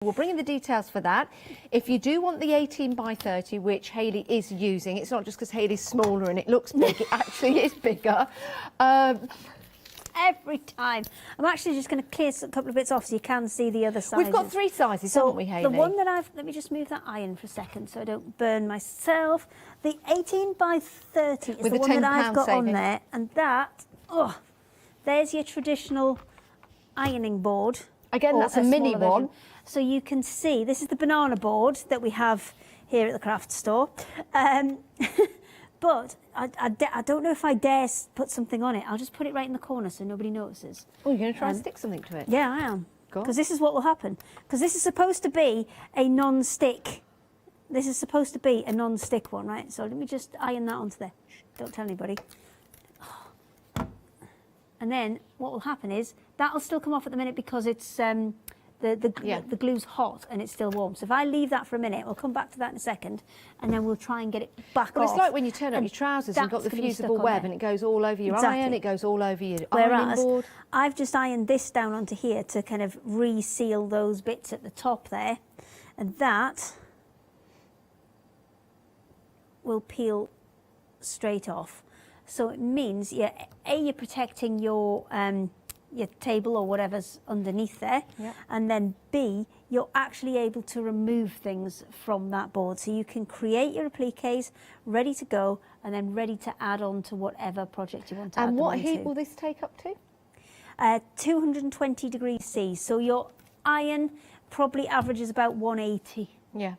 We'll bring in the details for that. If you do want the 18 by 30, which Hayley is using, it's not just because Hayley's smaller and it looks big, it actually is bigger. Every time. I'm actually just going to clear a couple of bits off so you can see the other sizes. We've got 3 sizes, haven't we, Hayley? The one that let me just move that iron for a second so I don't burn myself. The 18 by 30 is With the one that I've got saving. on there, and that, there's your traditional ironing board. Again, that's a mini one. So you can see, this is the banana board that we have here at the craft store. But I don't know if I dare put something on it. I'll just put it right in the corner so nobody notices. Oh, you're going to try and stick something to it? Yeah, I am. Because this is what will happen. Because this is supposed to be a non-stick. This is supposed to be a non-stick one, right? So let me just iron that onto there. Shh, don't tell anybody. And then what will happen is that'll still come off at the minute because it's the glue's hot and it's still warm. So if I leave that for a minute, we'll come back to that in a second, and then we'll try and get it back off. It's like when you turn up your trousers and you've got the fusible web and it goes all over your iron, it goes all over your ironing board. I've just ironed this down onto here to kind of reseal those bits at the top there, and that will peel straight off. So it means, you're protecting your table or whatever's underneath there, and then B, you're actually able to remove things from that board. So you can create your appliques ready to go and then ready to add on to whatever project you want to add. And what them heat onto. will this take up to? 220 degrees C. So your iron probably averages about 180. Yeah.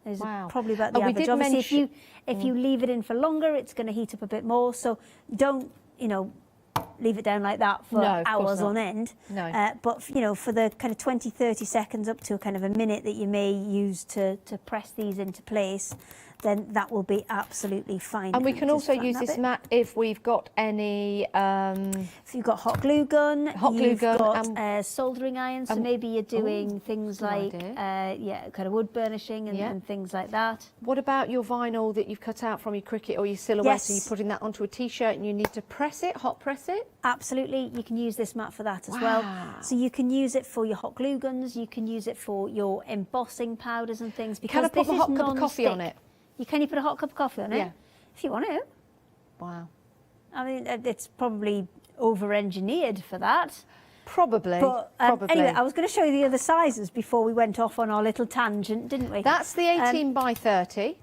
Is wow. Probably about the average. Obviously, if you leave it in for longer, it's going to heat up a bit more. So don't, leave it down like that for hours on end. No. But, for the kind of 20, 30 seconds up to kind of a minute that you may use to press these into place, then that will be absolutely fine. And we can also use this mat if we've got any... if you've got hot glue gun, you've got soldering iron, so maybe you're doing things like, kind of wood burnishing and things like that. What about your vinyl that you've cut out from your Cricut or your silhouette, so you're putting that onto a T-shirt and you need to press it, hot press it? Absolutely, you can use this mat for that as well. So you can use it for your hot glue guns, you can use it for your embossing powders and things. Because can I put a hot cup of coffee on it? Can you put a hot cup of coffee on it? Yeah. If you want to. Wow. I mean, it's probably over-engineered for that. Probably. But anyway, I was going to show you the other sizes before we went off on our little tangent, didn't we? That's the 18 by 30.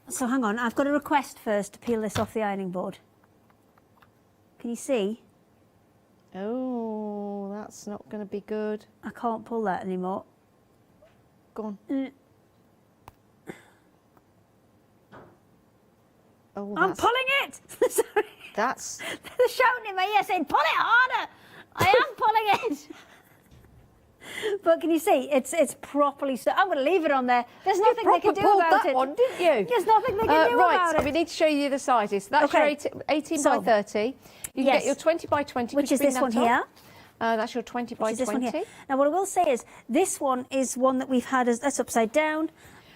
So hang on, I've got a request first to peel this off the ironing board. Can you see? Oh, that's not going to be good. I can't pull that anymore. Go on. Oh, I'm pulling it! Sorry. That's... They're shouting in my ear saying, pull it harder! I am pulling it! But can you see, it's properly... So I'm going to leave it on there. There's nothing they can do about it. One, didn't you? There's nothing they can do about it. Right, we need to show you the sizes. So that's your 18 by 30. You can get your 20 by 20. Which is this one here. That's your 20 by 20. Now, what I will say is, this one is one that we've had that's upside down.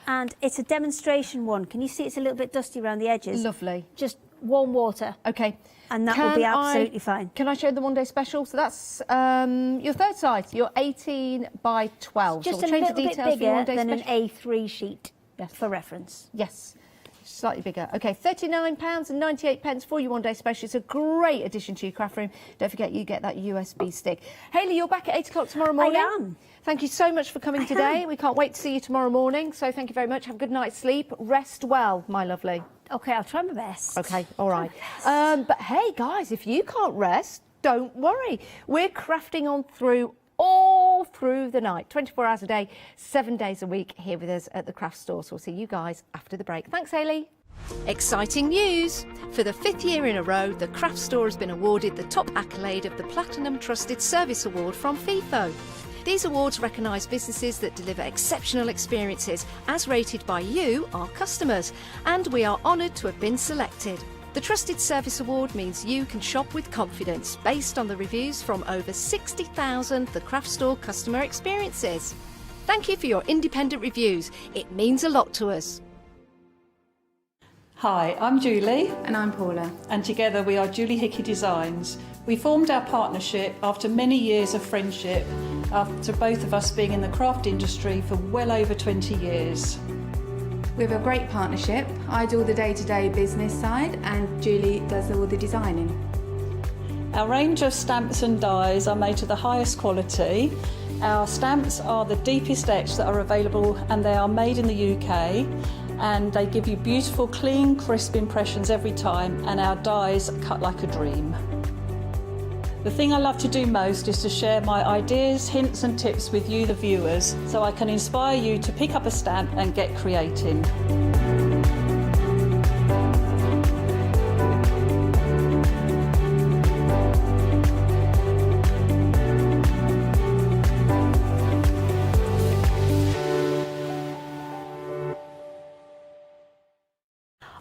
And it's a demonstration one. Can you see it's a little bit dusty around the edges? Lovely. Just warm water. Okay. And that will be absolutely fine. Can I show the one-day special? So that's your third size, your 18 by 12. Just so we'll a little bit bigger than an A3 sheet, for reference. Yes. Slightly bigger. Okay, £39.98 for your one-day special. It's a great addition to your craft room. Don't forget, you get that USB stick. Hayley, you're back at 8 o'clock tomorrow morning. I am. Thank you so much for coming today. We can't wait to see you tomorrow morning. So thank you very much. Have a good night's sleep. Rest well, my lovely. Okay, I'll try my best. Okay, all right. But hey, guys, if you can't rest, don't worry. We're crafting on all through the night, 24 hours a day, 7 days a week here with us at the craft store. So we'll see you guys after the break. Thanks, Hayley. Exciting news! For the 5th year in a row, the craft store has been awarded the top accolade of the Platinum Trusted Service Award from FIFO. These awards recognise businesses that deliver exceptional experiences as rated by you, our customers, and we are honoured to have been selected. The Trusted Service Award means you can shop with confidence based on the reviews from over 60,000 The Craft Store customer experiences. Thank you for your independent reviews. It means a lot to us. Hi, I'm Julie. And I'm Paula. And together we are Julie Hickey Designs. We formed our partnership after many years of friendship after both of us being in the craft industry for well over 20 years. We have a great partnership. I do the day-to-day business side and Julie does all the designing. Our range of stamps and dies are made to the highest quality. Our stamps are the deepest etch that are available and they are made in the UK, and they give you beautiful, clean, crisp impressions every time, and our dies cut like a dream. The thing I love to do most is to share my ideas, hints and tips with you, the viewers, so I can inspire you to pick up a stamp and get creating.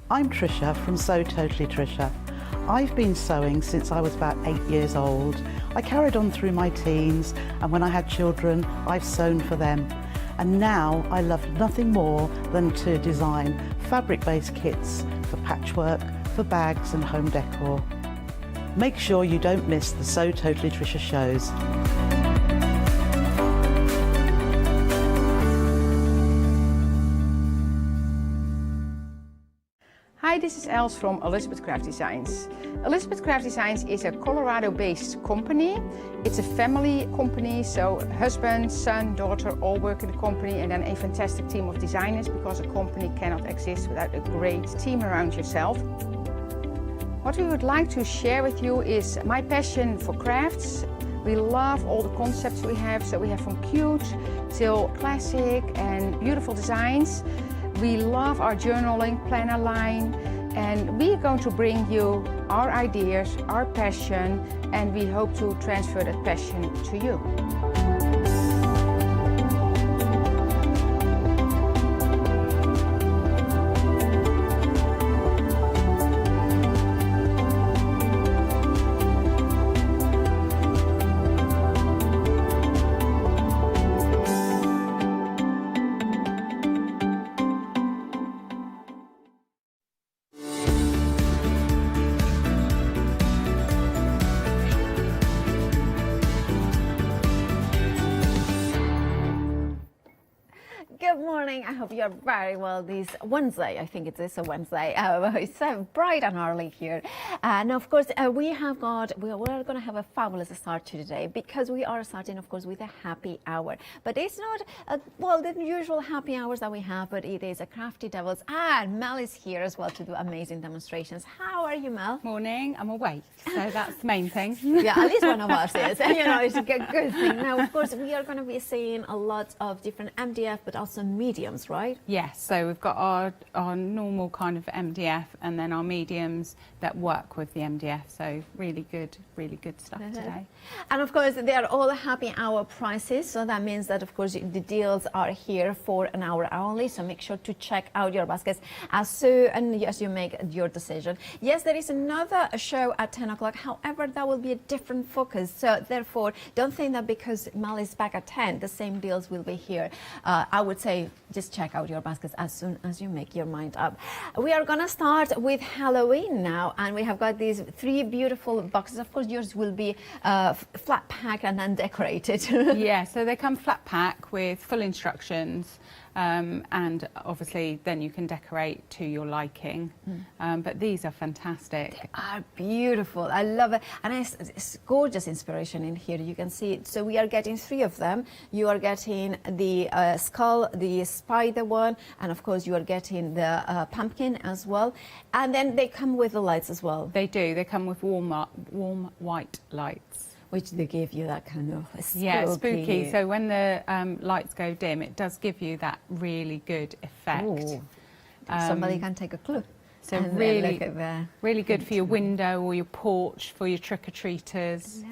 I'm Trisha from Sew Totally Trisha. I've been sewing since I was about 8 years old. I carried on through my teens, and when I had children, I've sewn for them. And now I love nothing more than to design fabric-based kits for patchwork, for bags and home decor. Make sure you don't miss the Sew Totally Trisha shows. Hi, this is Els from Elizabeth Craft Designs. Elizabeth Craft Designs is a Colorado-based company. It's a family company, so husband, son, daughter all work in the company, and then a fantastic team of designers, because a company cannot exist without a great team around yourself. What we would like to share with you is my passion for crafts. We love all the concepts we have, so we have from cute till classic and beautiful designs. We love our journaling planner line, and we're going to bring you our ideas, our passion, and we hope to transfer that passion to you. Good morning. I hope you're very well this Wednesday. I think it is a Wednesday. It's so bright and early here. And of course, we are going to have a fabulous start to today, because we are starting, of course, with a happy hour. But it's not, the usual happy hours that we have, but it is a Crafty Devils. And Mel is here as well to do amazing demonstrations. How are you, Mel? Morning. I'm awake, so that's the main thing. Yeah, at least one of us is. It's a good thing. Now, of course, we are going to be seeing a lot of different MDF, but also mediums, right? Yes, so we've got our normal kind of MDF, and then our mediums that work with the MDF. So really good stuff today. And of course, they are all happy hour prices. So that means that, of course, the deals are here for an hour only. So make sure to check out your baskets as soon as you make your decision. Yes, there is another show at 10 o'clock. However, that will be a different focus. So therefore, don't think that because Mel is back at 10, the same deals will be here. I would say just check out your baskets as soon as you make your mind up. We are going to start with Halloween now, and we have got these 3 beautiful boxes. Of course, yours will be flat packed and then decorated. Yeah, so they come flat pack with full instructions, and obviously then you can decorate to your liking. But these are fantastic. They are beautiful. I love it. And it's gorgeous inspiration in here. You can see it. So we are getting 3 of them. You are getting the skull, the spider one, and of course you are getting the pumpkin as well. And then they come with the lights as well. They do. They come with warm white lights. Which they give you that kind of spooky. Yeah, spooky. So when the lights go dim, it does give you that really good effect. Ooh. Somebody can take a clue. So really good for your window or your porch, for your trick-or-treaters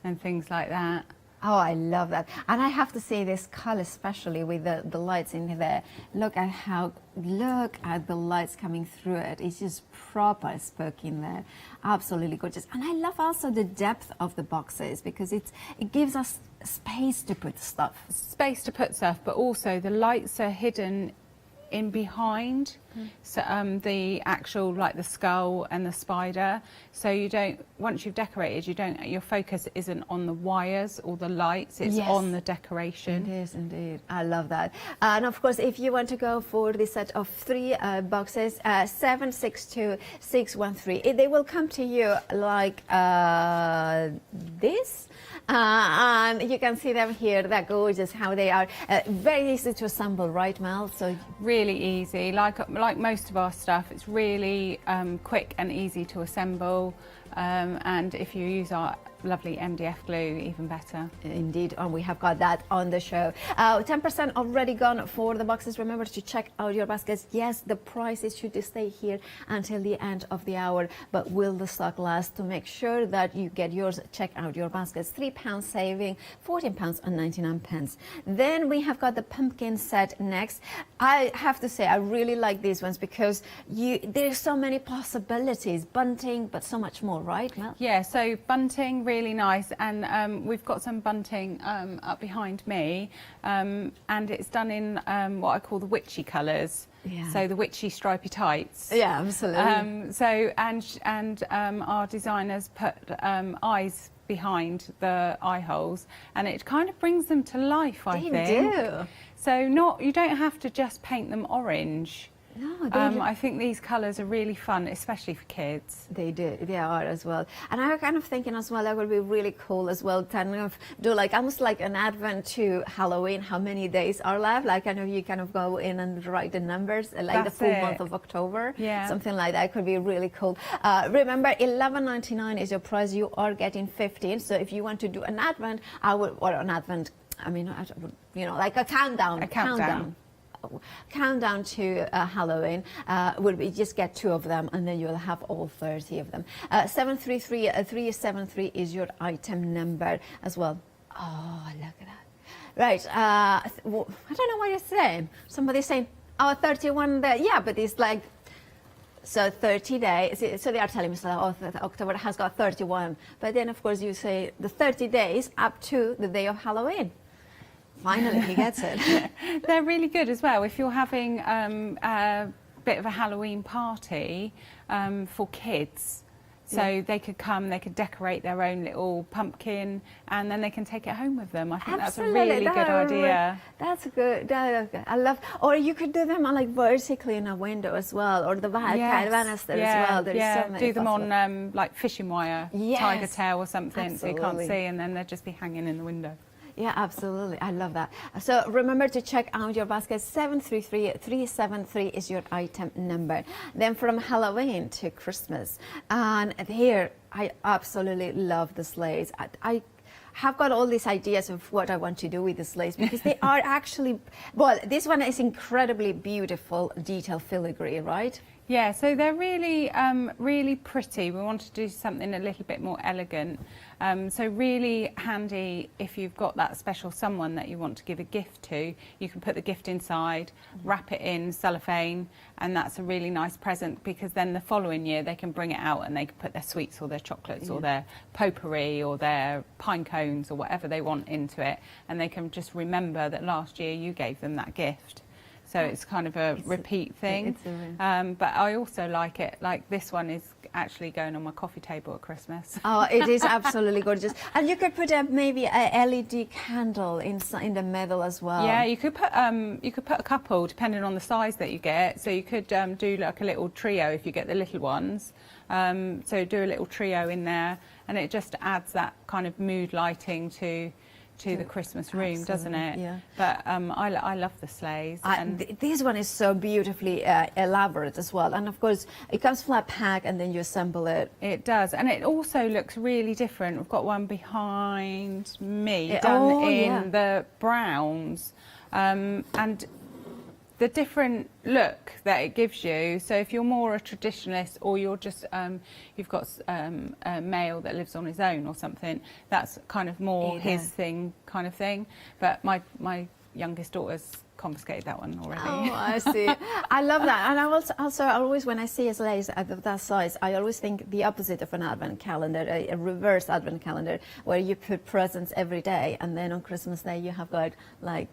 and things like that. Oh, I love that. And I have to say this color, especially with the lights in there. Look at the lights coming through it. It's just proper spooky in there. Absolutely gorgeous. And I love also the depth of the boxes, because it gives us space to put stuff. Space to put stuff, but also the lights are hidden in behind so, the actual, like the skull and the spider. So you don't, once you've decorated, you don't, your focus isn't on the wires or the lights, it's on the decoration. It is indeed. I love that. And of course, if you want to go for the set of 3 boxes, 762613, they will come to you like this. And you can see them here. They're gorgeous how they are. Very easy to assemble, right, Mel? So really easy. Like most of our stuff, it's really quick and easy to assemble. And if you use our lovely MDF glue, even better. Indeed, and we have got that on the show. 10% already gone for the boxes. Remember to check out your baskets. Yes, the prices should stay here until the end of the hour, but will the stock last? To make sure that you get yours, check out your baskets. £3 saving, £14.99. Then we have got the pumpkin set next. I have to say, I really like these ones because there's so many possibilities. Bunting, but so much more, right, Mel? Yeah, so bunting, really nice, and we've got some bunting up behind me, and it's done in what I call the witchy colours. Yeah. So the witchy stripy tights. Yeah, absolutely. So and our designers put eyes behind the eye holes, and it kind of brings them to life, I think. They do. So you don't have to just paint them orange. No, I think these colours are really fun, especially for kids. They do, they are as well. And I'm kind of thinking as well, that would be really cool as well, kind of do like almost like an Advent to Halloween, how many days are left, like kind of you kind of go in and write the numbers, like That's the full it. month of October, Yeah. something like that could be really cool. Remember, $11.99 is your price, you are getting 15, so if you want to do an Advent, or an Advent, I mean, you know, like a countdown. Countdown to Halloween would be just get 2 of them, and then you'll have all 30 of them. 733373 is your item number as well. Oh, look at that. Right, I don't know what you're saying. Somebody's saying, oh, 31 there. Yeah, but it's like, so 30 days. So they are telling me, so, oh, October has got 31. But then, of course, you say the 30 days up to the day of Halloween. Finally, he gets it. They're really good as well. If you're having a bit of a Halloween party for kids, so they could come, they could decorate their own little pumpkin, and then they can take it home with them. I think Absolutely. that's a really good idea. That's good. I love. Or you could do them on like vertically in a window as well, or the banister as well. There's so many do them on like fishing wire, Yes. tiger tail or something, so you can't Absolutely. see, and then they'll just be hanging in the window. Yeah, absolutely. I love that. So remember to check out your basket. 733373 is your item number. Then from Halloween to Christmas. And here, I absolutely love the sleighs. I have got all these ideas of what I want to do with the sleighs because they are actually, well, this one is incredibly beautiful detail filigree, right? Yeah, so they're really, really pretty. We want to do something a little bit more elegant. So really handy if you've got that special someone that you want to give a gift to. You can put the gift inside, wrap it in cellophane, and that's a really nice present because then the following year they can bring it out and they can put their sweets or their chocolates or their potpourri or their pine cones or whatever they want into it, and they can just remember that last year you gave them that gift. So it's kind of a repeat thing. But I also like it, like this one is actually going on my coffee table at Christmas. Oh, it is absolutely gorgeous. And you could put maybe a LED candle in the middle as well. Yeah, you could put a couple depending on the size that you get. So you could do like a little trio if you get the little ones. So do a little trio in there, and it just adds that kind of mood lighting to the Christmas room, doesn't it? Yeah. But I love the sleighs. This one is so beautifully elaborate as well, and of course it comes flat pack and then you assemble it. It does, and it also looks really different. We've got one behind me done in the browns, and the different look that it gives you. So if you're more a traditionalist, or you're just you've got a male that lives on his own or something, that's kind of more his thing kind of thing. But my youngest daughter's confiscated that one already. Oh, I see. I love that. And I also always, when I see a sleigh of that size, I always think the opposite of an advent calendar, a reverse advent calendar, where you put presents every day, and then on Christmas Day you have got like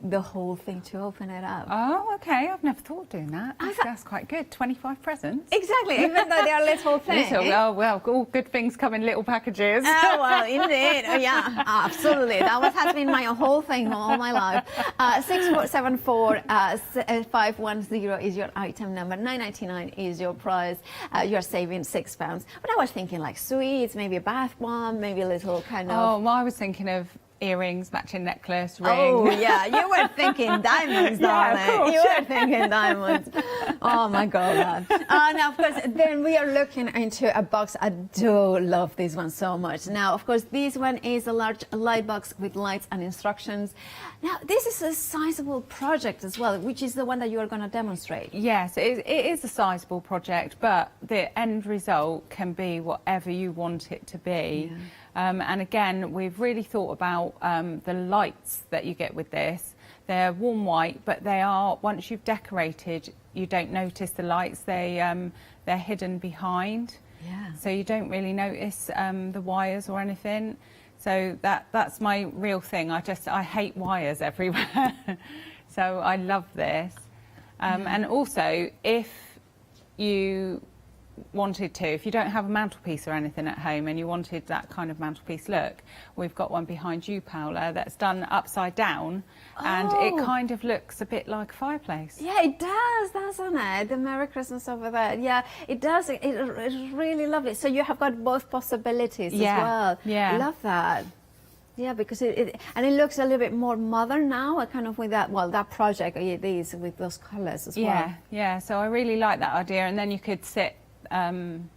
the whole thing to open it up. Oh, okay. I've never thought of doing that. That's quite good. 25 presents. Exactly, even though they are little things. Oh, well, all good things come in little packages. Oh, well, indeed. Oh, yeah, absolutely. That has been my whole thing all my life. 6474-510 is your item number. 9.99 is your price. You're saving £6. But I was thinking like sweets, maybe a bath bomb, maybe a little kind of... Oh, well, I was thinking of earrings, matching necklace, ring. Oh, yeah, you were thinking diamonds, darling. Yeah, of course. You were thinking diamonds. Oh, my God. Now, of course, then we are looking into a box. I do love this one so much. Now, of course, this one is a large light box with lights and instructions. Now, this is a sizable project as well, which is the one that you are going to demonstrate. Yes, it is a sizable project, but the end result can be whatever you want it to be. Yeah. And again, we've really thought about the lights that you get with this. They're warm white, but they are, once you've decorated, you don't notice the lights. They're hidden behind. Yeah. So you don't really notice the wires or anything. So that's my real thing. I hate wires everywhere. So I love this. And also, if you wanted to, if you don't have a mantelpiece or anything at home and you wanted that kind of mantelpiece look, we've got one behind you, Paola, that's done upside down, and it kind of looks a bit like a fireplace. Yeah, it does, doesn't it? The Merry Christmas over there. Yeah, it does. It's really lovely. So you have got both possibilities as well. Yeah. Love that. Yeah, because it looks a little bit more modern now, kind of with that, well, that project it is with those colours as well. Yeah, so I really like that idea, and then you could sit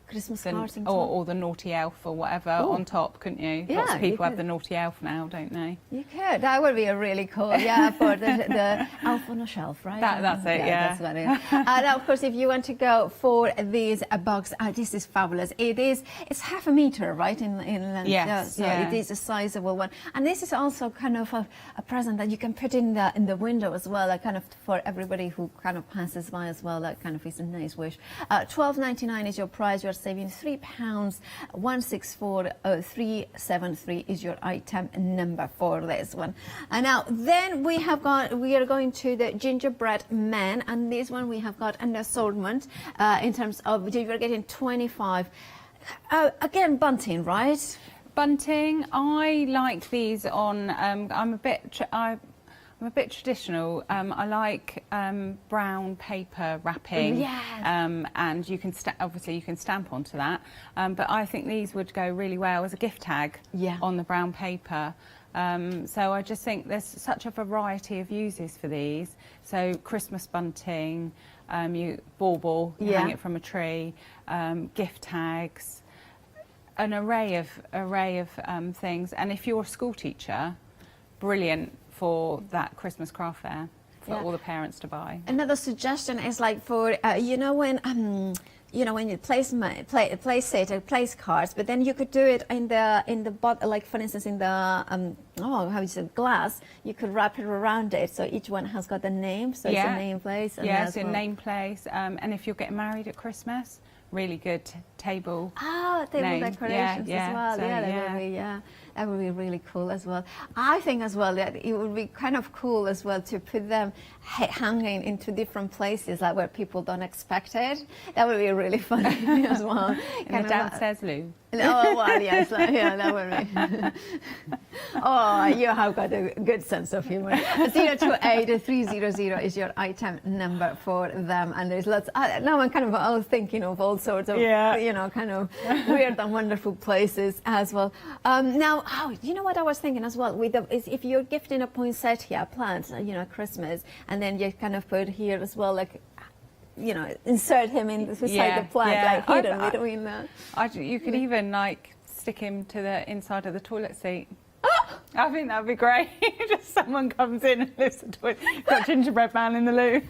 Christmas cards on top. or the naughty elf or whatever on top, couldn't you? Yeah, Lots of people you have the naughty elf now, don't they? You could. That would be a really cool, for the elf on a shelf, right? That's it, yeah. That's what it is. Now, of course, if you want to go for this box, this is fabulous. It's half a metre, right, in length? Yes, so it is a sizable one. And this is also kind of a present that you can put in the window as well, kind of for everybody who kind of passes by as well. That kind of is a nice wish. £12.99 is your price. You're saving £3. 164,373 is your item number for this one. And now then we are going to the gingerbread man, and this one we have got an assortment in terms of you're getting 25. Again, bunting, right? Bunting. I like these on. I'm a bit traditional. I like brown paper wrapping, and you can obviously you can stamp onto that. But I think these would go really well as a gift tag on the brown paper. So I just think there's such a variety of uses for these. So Christmas bunting, you bauble, you hang it from a tree, gift tags, an array of things. And if you're a school teacher, brilliant for that Christmas craft fair for all the parents to buy. Another suggestion is like for when you place it or place cards, but then you could do it in the like for instance in the glass. You could wrap it around it, so each one has got a name. So it's a name place. And it's a name place. And if you're getting married at Christmas, really good table. Table decorations as well. So, that would be really cool as well. I think as well that it would be kind of cool as well to put them hanging into different places, like where people don't expect it. That would be really funny as well. In the downstairs loo. Oh, well, yes, that would be. Oh, you have got a good sense of humor. 028-300 is your item number for them, and there's lots. Now I'm kind of thinking of all sorts of, kind of weird and wonderful places as well. Now, you know what I was thinking as well? Is if you're gifting a poinsettia plant, Christmas, and then you kind of put here as well, like, insert him beside the plant, like hidden between that. You could even like stick him to the inside of the toilet seat. I think that'd be great. Just someone comes in and lifts the toilet. Got gingerbread man in the loo.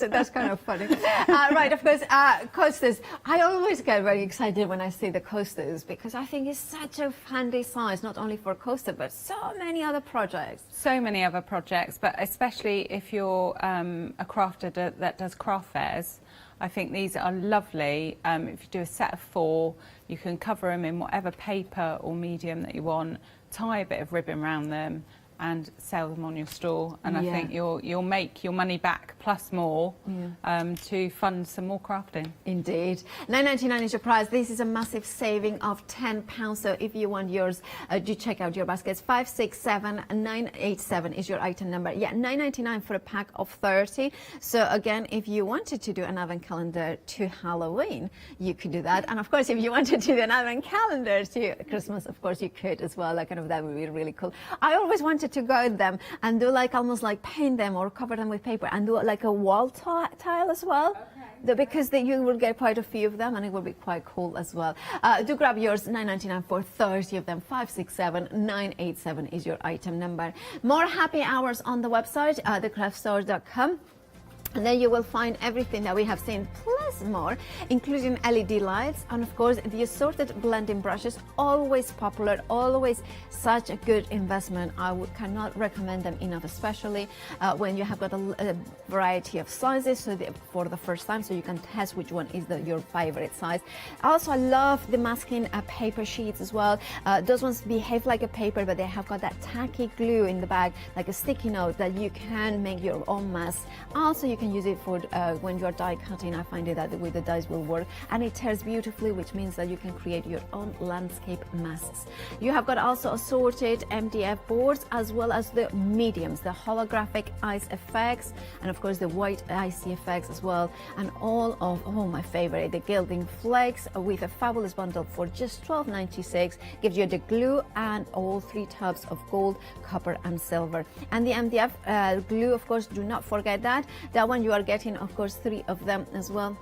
That's kind of funny. Right, of course, coasters. I always get very excited when I see the coasters because I think it's such a handy size, not only for a coaster, but so many other projects. So many other projects, but especially if you're a crafter that does craft fairs, I think these are lovely. If you do a set of 4, you can cover them in whatever paper or medium that you want, tie a bit of ribbon around them and sell them on your store, and I think you'll make your money back plus more to fund some more crafting. Indeed. £9.99 is your price. This is a massive saving of £10. So if you want yours, do check out your baskets. 567987 is your item number. Yeah, £9.99 for a pack of 30. So again, if you wanted to do an advent calendar to Halloween, you could do that. And of course, if you wanted to do an advent calendar to Christmas, of course you could as well. Like, kind of, that would be really cool. I always wanted to go at them and do like almost like paint them or cover them with paper and do like a wall tile as well. Okay. Because you will get quite a few of them and it will be quite cool as well. Do grab yours, £9.99 for 30 of them. 567987 is your item number. More happy hours on the website, thecraftstore.com. And then you will find everything that we have seen, plus more, including LED lights, and of course the assorted blending brushes, always popular, always such a good investment. I cannot recommend them enough, especially when you have got a variety of sizes, so for the first time, so you can test which one is your favorite size. Also, I love the masking paper sheets as well. Those ones behave like a paper, but they have got that tacky glue in the bag, like a sticky note, that you can make your own mask. Also, you can use it for when you're die cutting. I find it that with the dies will work, and it tears beautifully, which means that you can create your own landscape masks. You have got also assorted MDF boards, as well as the mediums, the holographic ice effects, and of course the white icy effects as well, and all of my favorite, the gilding flakes, with a fabulous bundle for just $12.96. Gives you the glue and all 3 tubs of gold, copper and silver. And the MDF glue, of course, do not forget that one you are getting, of course, 3 of them as well.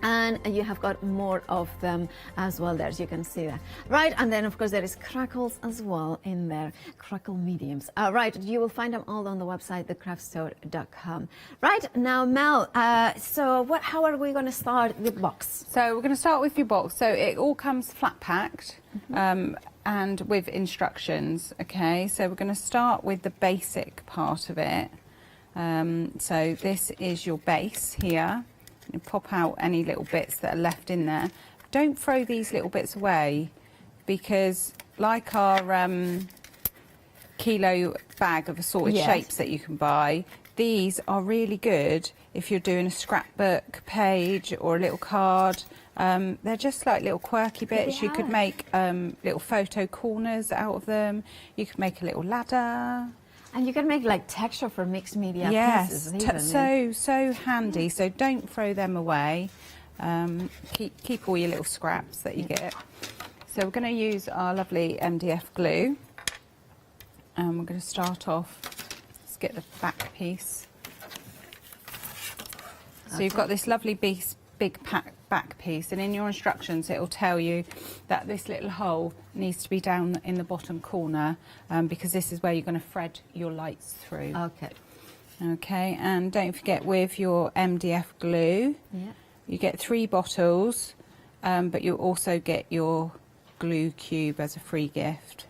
And you have got more of them as well there, as you can see that. Right, and then of course there is crackles as well in there, crackle mediums. Right, you will find them all on the website, thecraftstore.com. Right, now Mel, how are we going to start the box? So we're going to start with your box. So it all comes flat packed. And with instructions. Okay, so we're going to start with the basic part of it. So this is your base here. You pop out any little bits that are left in there. Don't throw these little bits away, because like our kilo bag of assorted shapes that you can buy, these are really good if you're doing a scrapbook page or a little card. They're just like little quirky bits. You could make little photo corners out of them. You could make a little ladder. And you can make like texture for mixed media pieces. So handy. So don't throw them away. Keep all your little scraps that you get. So we're going to use our lovely MDF glue. And we're going to start off, let's get the back piece. So you've got this lovely big back piece, and in your instructions it will tell you that this little hole needs to be down in the bottom corner, because this is where you're going to thread your lights through. Okay, and don't forget with your MDF glue, you get 3 bottles, but you also get your glue cube as a free gift.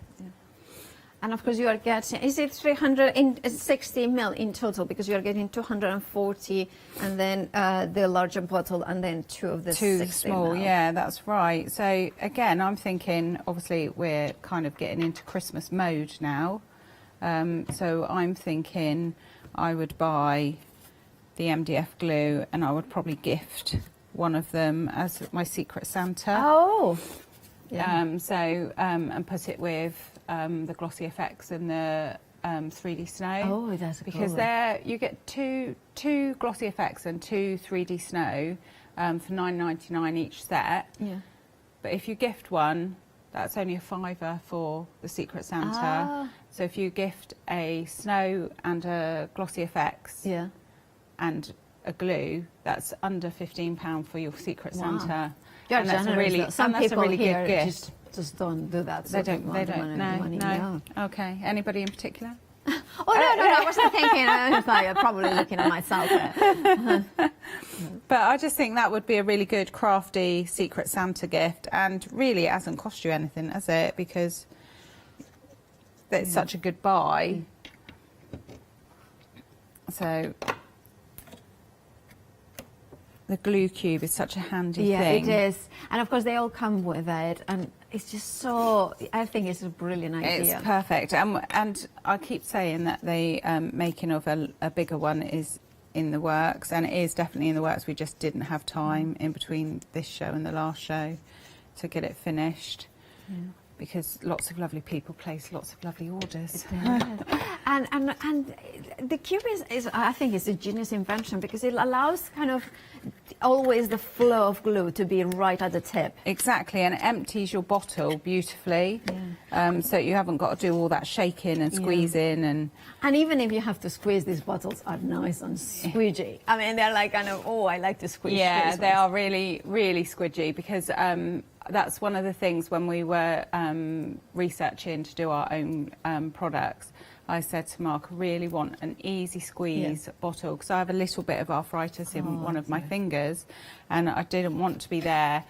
And of course you are getting, is it 360 ml in total, because you are getting 240 and then the larger bottle and then 2 of the 60 small ml. Yeah, that's right. So again, I'm thinking, obviously we're kind of getting into Christmas mode now. So I'm thinking I would buy the MDF glue and I would probably gift one of them as my Secret Santa. Oh. Yeah. And put it with the glossy effects and the 3D snow. Oh, that's cool. Because there you get two glossy effects and 2 3D snow for $9.99 each set. Yeah. But if you gift one, that's only a £5 for the Secret Santa. So if you gift a snow and a glossy effects and a glue, that's under £15 for your Secret Santa. You're and generous, that's a really, some that's people a really here good gift. Just don't do that. So They don't. No. Okay. Anybody in particular? No, I wasn't thinking. I was like, probably looking at myself. But I just think that would be a really good crafty Secret Santa gift, and really it hasn't cost you anything, has it? Because it's such a good buy. So the glue cube is such a handy Yeah, thing. it is. And of course, they all come with it. And it's just so, I think it's a brilliant idea. It's perfect. And I keep saying that the making of a bigger one is in the works, and it is definitely in the works. We just didn't have time in between this show and the last show to get it finished. Yeah. Because lots of lovely people place lots of lovely orders. and the cube is, I think, is a genius invention because it allows kind of always the flow of glue to be right at the tip. Exactly, and it empties your bottle beautifully, so you haven't got to do all that shaking and squeezing. And even if you have to squeeze, these bottles are nice and squidgy. I mean, they're like kind of, oh, I like to squeeze. Yeah, they are really, really squidgy because that's one of the things when we were researching to do our own products. I said to Mark, I really want an easy squeeze bottle because I have a little bit of arthritis in one of my fingers, and I didn't want to be there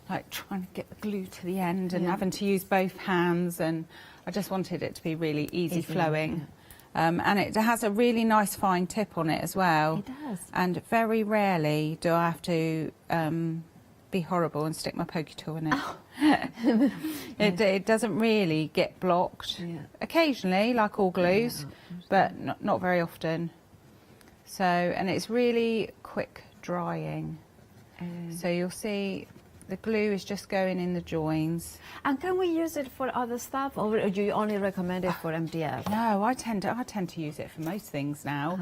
like trying to get the glue to the end and having to use both hands, and I just wanted it to be really easy flowing. And it has a really nice fine tip on it as well. It does. And very rarely do I have to be horrible and stick my pokey tool in it. Oh. It doesn't really get blocked. Occasionally, like all glues, but not very often. So, and it's really quick drying. So you'll see the glue is just going in the joins. And can we use it for other stuff, or do you only recommend it for MDF? No, I tend to use it for most things now.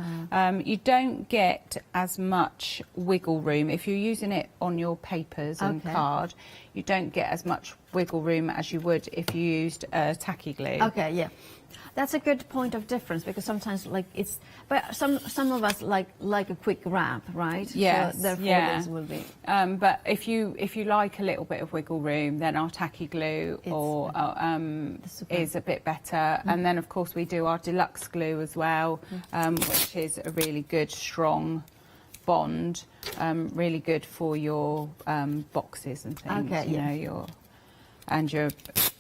You don't get as much wiggle room if you're using it on your papers and card. You don't get as much wiggle room as you would if you used tacky glue. Okay, yeah. That's a good point of difference because sometimes, like, it's, but some of us like a quick wrap, right? Yes, so therefore this will be. But if you like a little bit of wiggle room, then our tacky glue is a bit better. And then of course we do our deluxe glue as well, which is a really good strong bond, really good for your boxes and things. Okay, you know, your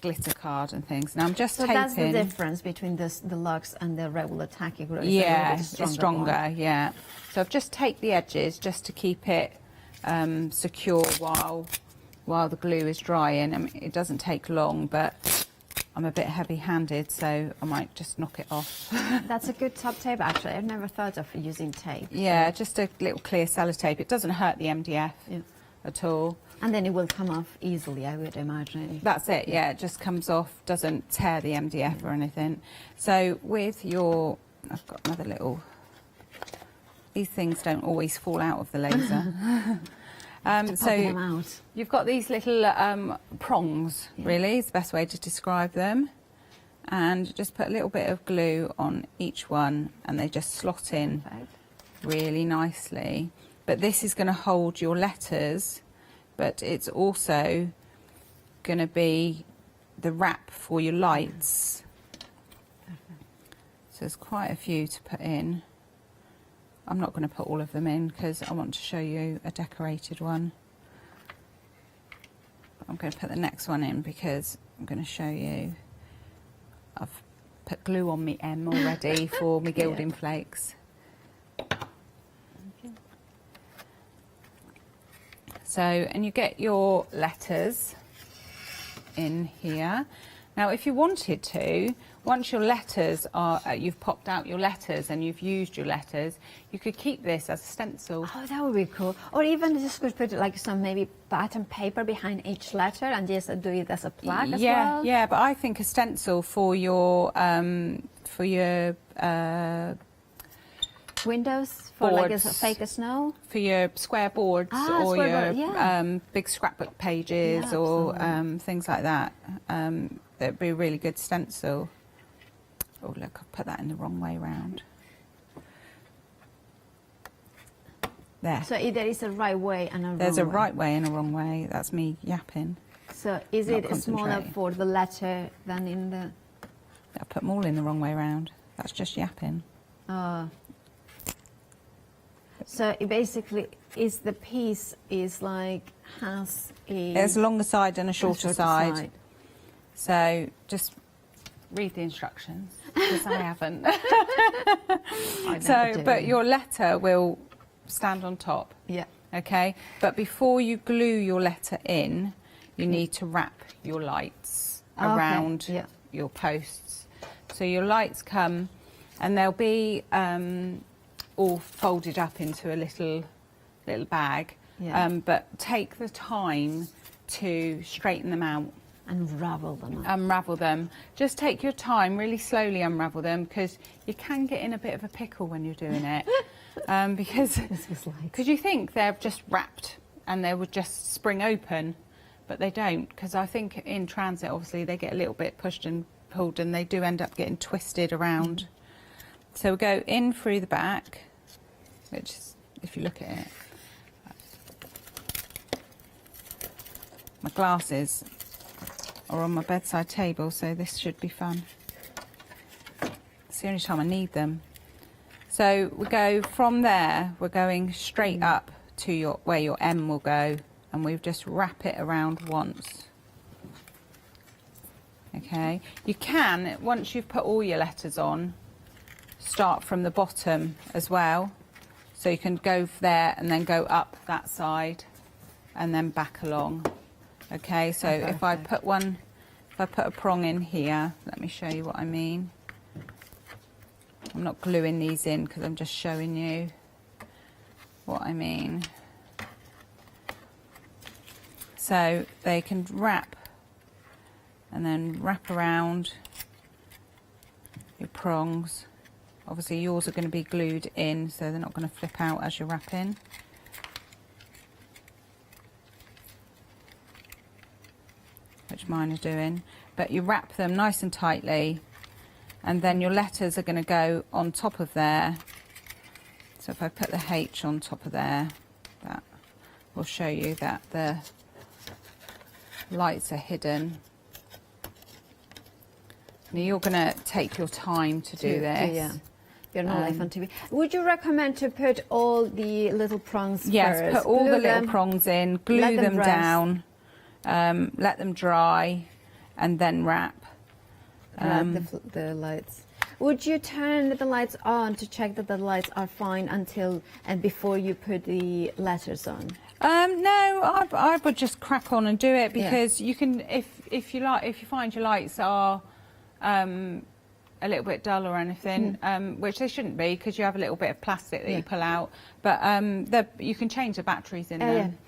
glitter card and things. Now I'm just so taping. That's the difference between this deluxe and the regular tacky glue. Yeah, it's stronger. Yeah. So I've just taped the edges just to keep it secure while the glue is drying. I mean, it doesn't take long, but I'm a bit heavy-handed, so I might just knock it off. That's a good top tape, actually. I've never thought of using tape. Yeah, just a little clear sellotape. It doesn't hurt the MDF at all. And then it will come off easily, I would imagine. That's it, yeah, it just comes off, doesn't tear the MDF or anything. So with your, I've got another little, these things don't always fall out of the laser. So you've got these little prongs, really, is the best way to describe them. And just put a little bit of glue on each one and they just slot in really nicely. But this is going to hold your letters, but it's also going to be the wrap for your lights. So there's quite a few to put in. I'm not going to put all of them in because I want to show you a decorated one. I'm going to put the next one in because I'm going to show you. I've put glue on my M already for my gilding flakes. So, and you get your letters in here. Now, if you wanted to, once your letters are, you've popped out your letters and you've used your letters, you could keep this as a stencil. Oh, that would be cool. Or even just could put like some maybe pattern paper behind each letter and just do it as a plaque as well. Yeah, but I think a stencil for your windows for boards, like a fake snow, for your square boards or your big scrapbook pages or things like that. That'd be a really good stencil. Oh look, I've put that in the wrong way round. There. So there is a right way and a wrong way. There's a right way and a wrong way. That's me yapping. So is it smaller for the letter than in the... I put them all in the wrong way round. That's just yapping. So it basically is the piece is like has a... There's a longer side and a shorter side. So just read the instructions because I haven't. But your letter will stand on top. Yeah. Okay, but before you glue your letter in, you need to wrap your lights around your posts. So your lights come, and they'll be all folded up into a little bag. But take the time to straighten them out. Unravel them. Unravel them. Just take your time, really slowly unravel them, because you can get in a bit of a pickle when you're doing it. Because you think they're just wrapped and they would just spring open, but they don't, because I think in transit, obviously, they get a little bit pushed and pulled, and they do end up getting twisted around. So we'll go in through the back, which is, if you look at it, my glasses are on my bedside table, so this should be fun. It's the only time I need them. So we go from there, we're going straight up to where your M will go, and we just wrap it around once. Okay, you can, once you've put all your letters on, start from the bottom as well. So you can go there and then go up that side and then back along. Okay, so if I put a prong in here, let me show you what I mean. I'm not gluing these in because I'm just showing you what I mean. So they can wrap and then wrap around your prongs. Obviously yours are going to be glued in, so they're not going to flip out as you're wrapping. Which mine are doing. But you wrap them nice and tightly, and then your letters are going to go on top of there. So if I put the H on top of there, that will show you that the lights are hidden. Now you're going to take your time to do this. You're not live on TV. Would you recommend to put all the little prongs Yes, first? put all the little prongs in, glue them down, let them dry, and then wrap. The lights. Would you turn the lights on to check that the lights are fine before you put the letters on? No, I would just crack on and do it, because you can, if you find your lights are a little bit dull or anything, which they shouldn't be, because you have a little bit of plastic that you pull out, but you can change the batteries in them.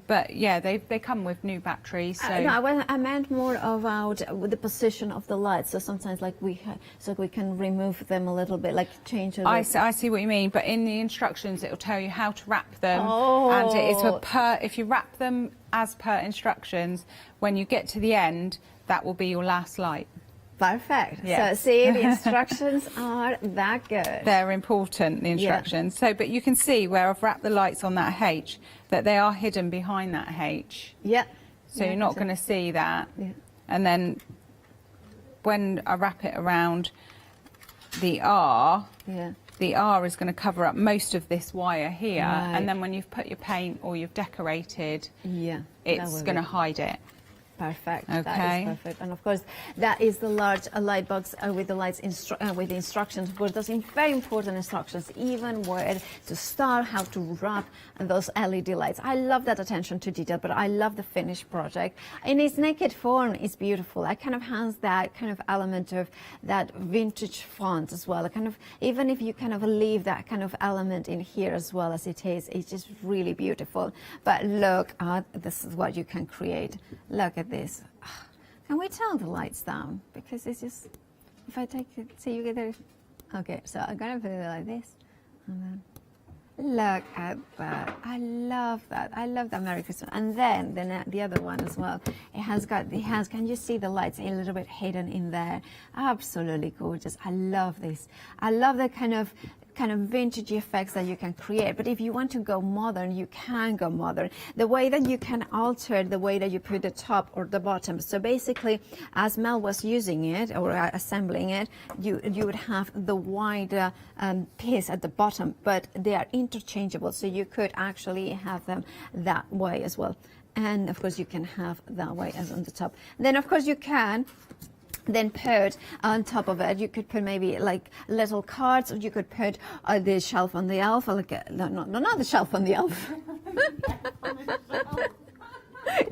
But yeah, they come with new batteries. So. No, I meant more about the position of the lights. So sometimes, like we can remove them a little bit, like change. I see what you mean. But in the instructions, it will tell you how to wrap them, and it is if you wrap them as per instructions, when you get to the end, that will be your last light. Perfect. Yes. So see, the instructions are that good. They're important, the instructions. So, but you can see where I've wrapped the lights on that H, that they are hidden behind that H. Yeah. So you're not going to see that. Yeah. And then when I wrap it around the R, the R is going to cover up most of this wire here. Right. And then when you've put your paint or you've decorated, it's going to hide it. Perfect. Okay. That is perfect. And of course, that is the large light box with the lights with the instructions. Of course, those very important instructions, even where to start, how to wrap those LED lights. I love that attention to detail, but I love the finished project. In its naked form, it's beautiful. It kind of has that kind of element of that vintage font as well. Kind of, even if you kind of leave that kind of element in here as well as it is, it's just really beautiful. But look at this is what you can create. Look at this. Can we turn the lights down? Because it's just, if I take it, see you get there. Okay, so I'm gonna put it like this, and then look at that. I love that. I love that Merry Christmas. And then the other one as well. It has, can you see the lights a little bit hidden in there? Absolutely gorgeous. I love this. I love the kind of vintage effects that you can create. But if you want to go modern, you can go modern. The way that you can alter the way that you put the top or the bottom. So basically, as Mel was using it or assembling it, you would have the wider piece at the bottom, but they are interchangeable. So you could actually have them that way as well. And of course, you can have that way as on the top. Then of course you can then put on top of it, you could put maybe like little cards, or you could put the shelf on the elf, or like not the shelf on the elf.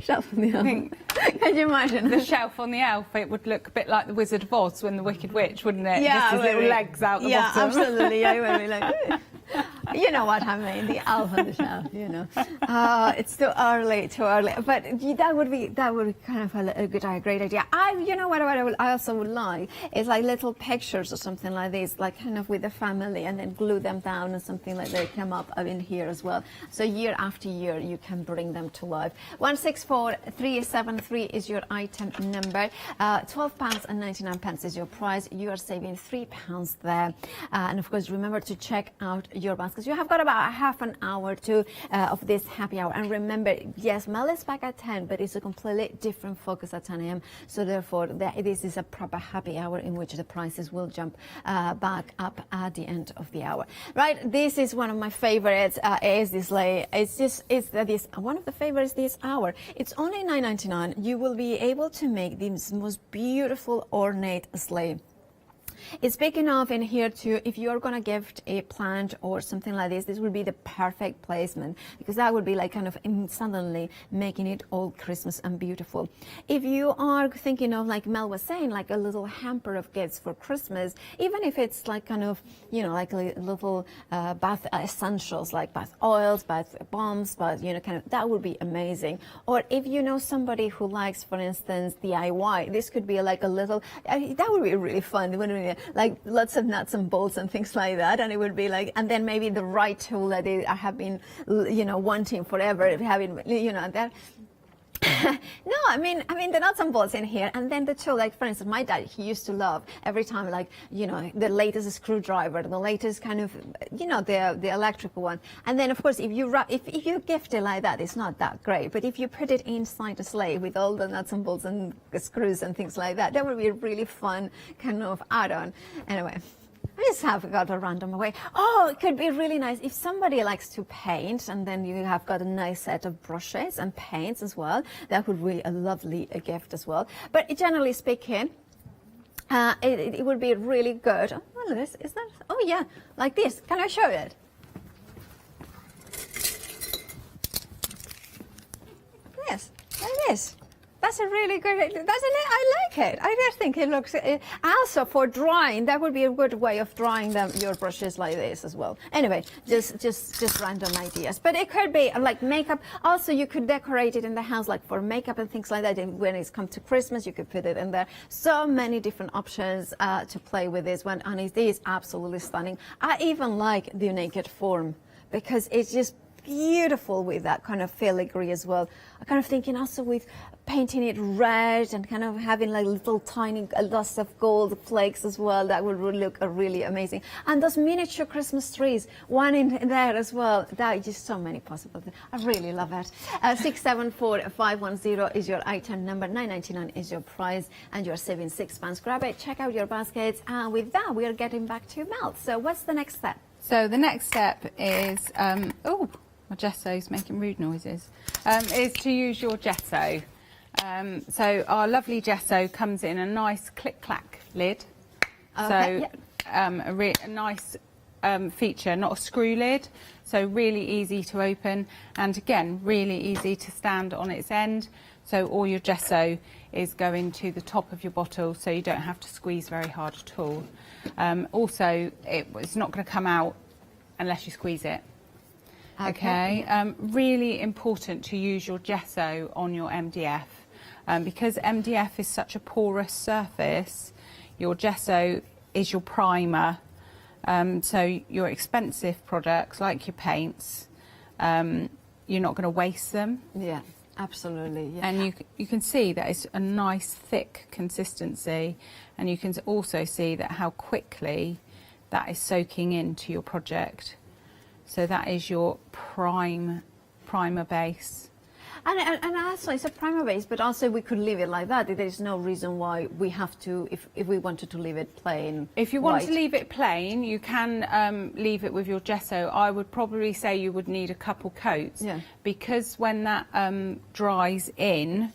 Shelf on the I elf. think Can you imagine? the shelf on the elf, it would look a bit like the Wizard of Oz when the Wicked Witch, wouldn't it? Yeah, Just his little maybe. legs out the Yeah, bottom. absolutely. Yeah, it would be like, you know what I mean, the elf on the shelf, you know. It's too early, but that would be kind of a great idea. You know what I also would like is like little pictures or something like this, like kind of with the family, and then glue them down and something like they come up in here as well. So year after year, you can bring them to life. 164373 is your item number. £12.99 is your price. You are saving £3 there. And of course, remember to check out your baskets. You have got about half an hour of this happy hour. And remember, yes, Mel is back at 10, but it's a completely different focus at 10 a.m. So therefore, this is a proper happy hour in which the prices will jump back up at the end of the hour. Right, this is one of my favorites. Is this sleigh? This one of the favorites this hour. It's only $9.99. You will be able to make this most beautiful ornate sleigh. It's big enough in here too. If you're going to gift a plant or something like this would be the perfect placement, because that would be like kind of suddenly making it all Christmas and beautiful. If you are thinking of, like Mel was saying, like a little hamper of gifts for Christmas, even if it's like kind of, you know, like a little bath essentials, like bath oils, bath bombs, but you know, kind of, that would be amazing. Or if you know somebody who likes, for instance, DIY, this could be like a little, that would be really fun, wouldn't it? Like lots of nuts and bolts and things like that, and it would be like, and then maybe the right tool that they have been, you know, wanting forever, having, you know, that. No, I mean the nuts and bolts in here, and then the tool, like for instance, my dad, he used to love every time, like, you know, the latest screwdriver, the latest kind of, you know, the electrical one. And then of course, if you gift it like that, it's not that great. But if you put it inside a sleigh with all the nuts and bolts and screws and things like that, that would be a really fun kind of add-on. Anyway, I just have got a random away. Oh, it could be really nice if somebody likes to paint, and then you have got a nice set of brushes and paints as well. That would be a lovely gift as well. But generally speaking, it would be really good. Oh, well, is that? Oh yeah, like this. Can I show it? Yes, like this. That's a really good, doesn't it? I like it. I just think it looks, also for drying, that would be a good way of drying your brushes like this as well. Anyway, just random ideas. But it could be like makeup. Also, you could decorate it in the house, like for makeup and things like that. And when it's come to Christmas, you could put it in there. So many different options to play with this one. And it is absolutely stunning. I even like the naked form, because it's just beautiful with that kind of filigree as well. I'm kind of thinking also with painting it red and kind of having like little tiny lots of gold flakes as well. That would look really amazing. And those miniature Christmas trees, one in there as well. That is just so many possibilities. I really love it. 674510 is your item number. $9.99 is your price, and you're saving £6. Grab it, check out your baskets, and with that, we are getting back to Mel. So what's the next step? So the next step is, oh, my gesso's making rude noises, is to use your gesso. So our lovely gesso comes in a nice click-clack lid. Okay, So a nice feature, not a screw lid. So really easy to open, and again, really easy to stand on its end. So all your gesso is going to the top of your bottle, so you don't have to squeeze very hard at all. Also, it's not going to come out unless you squeeze it. Okay. Really important to use your gesso on your MDF. Because MDF is such a porous surface, your gesso is your primer. So your expensive products, like your paints, you're not going to waste them. Yeah, absolutely. Yeah. And you can see that it's a nice thick consistency, and you can also see that how quickly that is soaking into your project. So that is your primer base. And also, it's a primer base, but also we could leave it like that. There's no reason why we have to, if we wanted to leave it plain. If you want to leave it plain, you can leave it with your gesso. I would probably say you would need a couple coats, because when that dries in,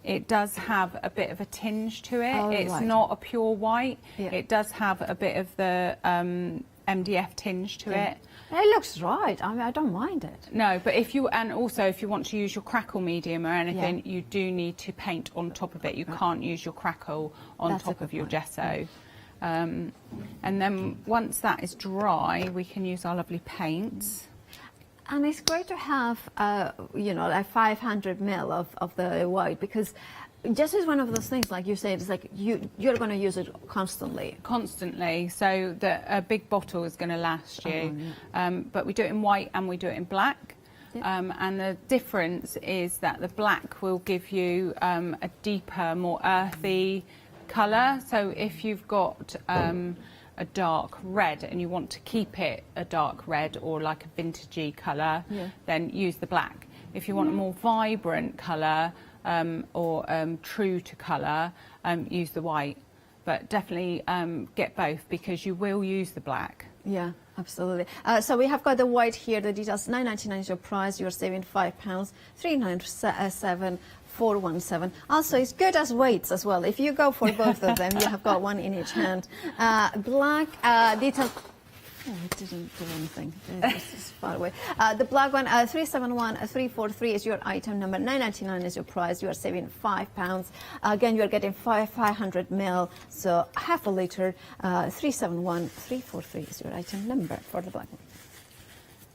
it does have a bit of a tinge to it. It's not a pure white. It does have a bit of the MDF tinge to it. It looks right. I mean, I don't mind it. No, but if you want to use your crackle medium or anything, you do need to paint on top of it. You can't use your crackle on top of your gesso. And then once that is dry, we can use our lovely paints. And it's great to have, you know, like 500 ml of the white, because just is one of those things, like you said, it's like you're going to use it constantly. Constantly, so a big bottle is going to last you. But we do it in white and we do it in black. And the difference is that the black will give you a deeper, more earthy colour. So if you've got a dark red and you want to keep it a dark red or like a vintagey colour, then use the black. If you want a more vibrant colour or true to colour, use the white. But definitely get both, because you will use the black. Yeah, absolutely. So we have got the white here. The details: £9.99 is your price. You're saving £5. £397. 417. Also, it's good as weights as well. If you go for both of them, you have got one in each hand. Black detail. Oh, it didn't do anything. This is far away. The black one, 371343 is your item number. £9.99 is your price. You are saving £5. Again, you are getting 500 ml, so half a litre. 371343 is your item number for the black one.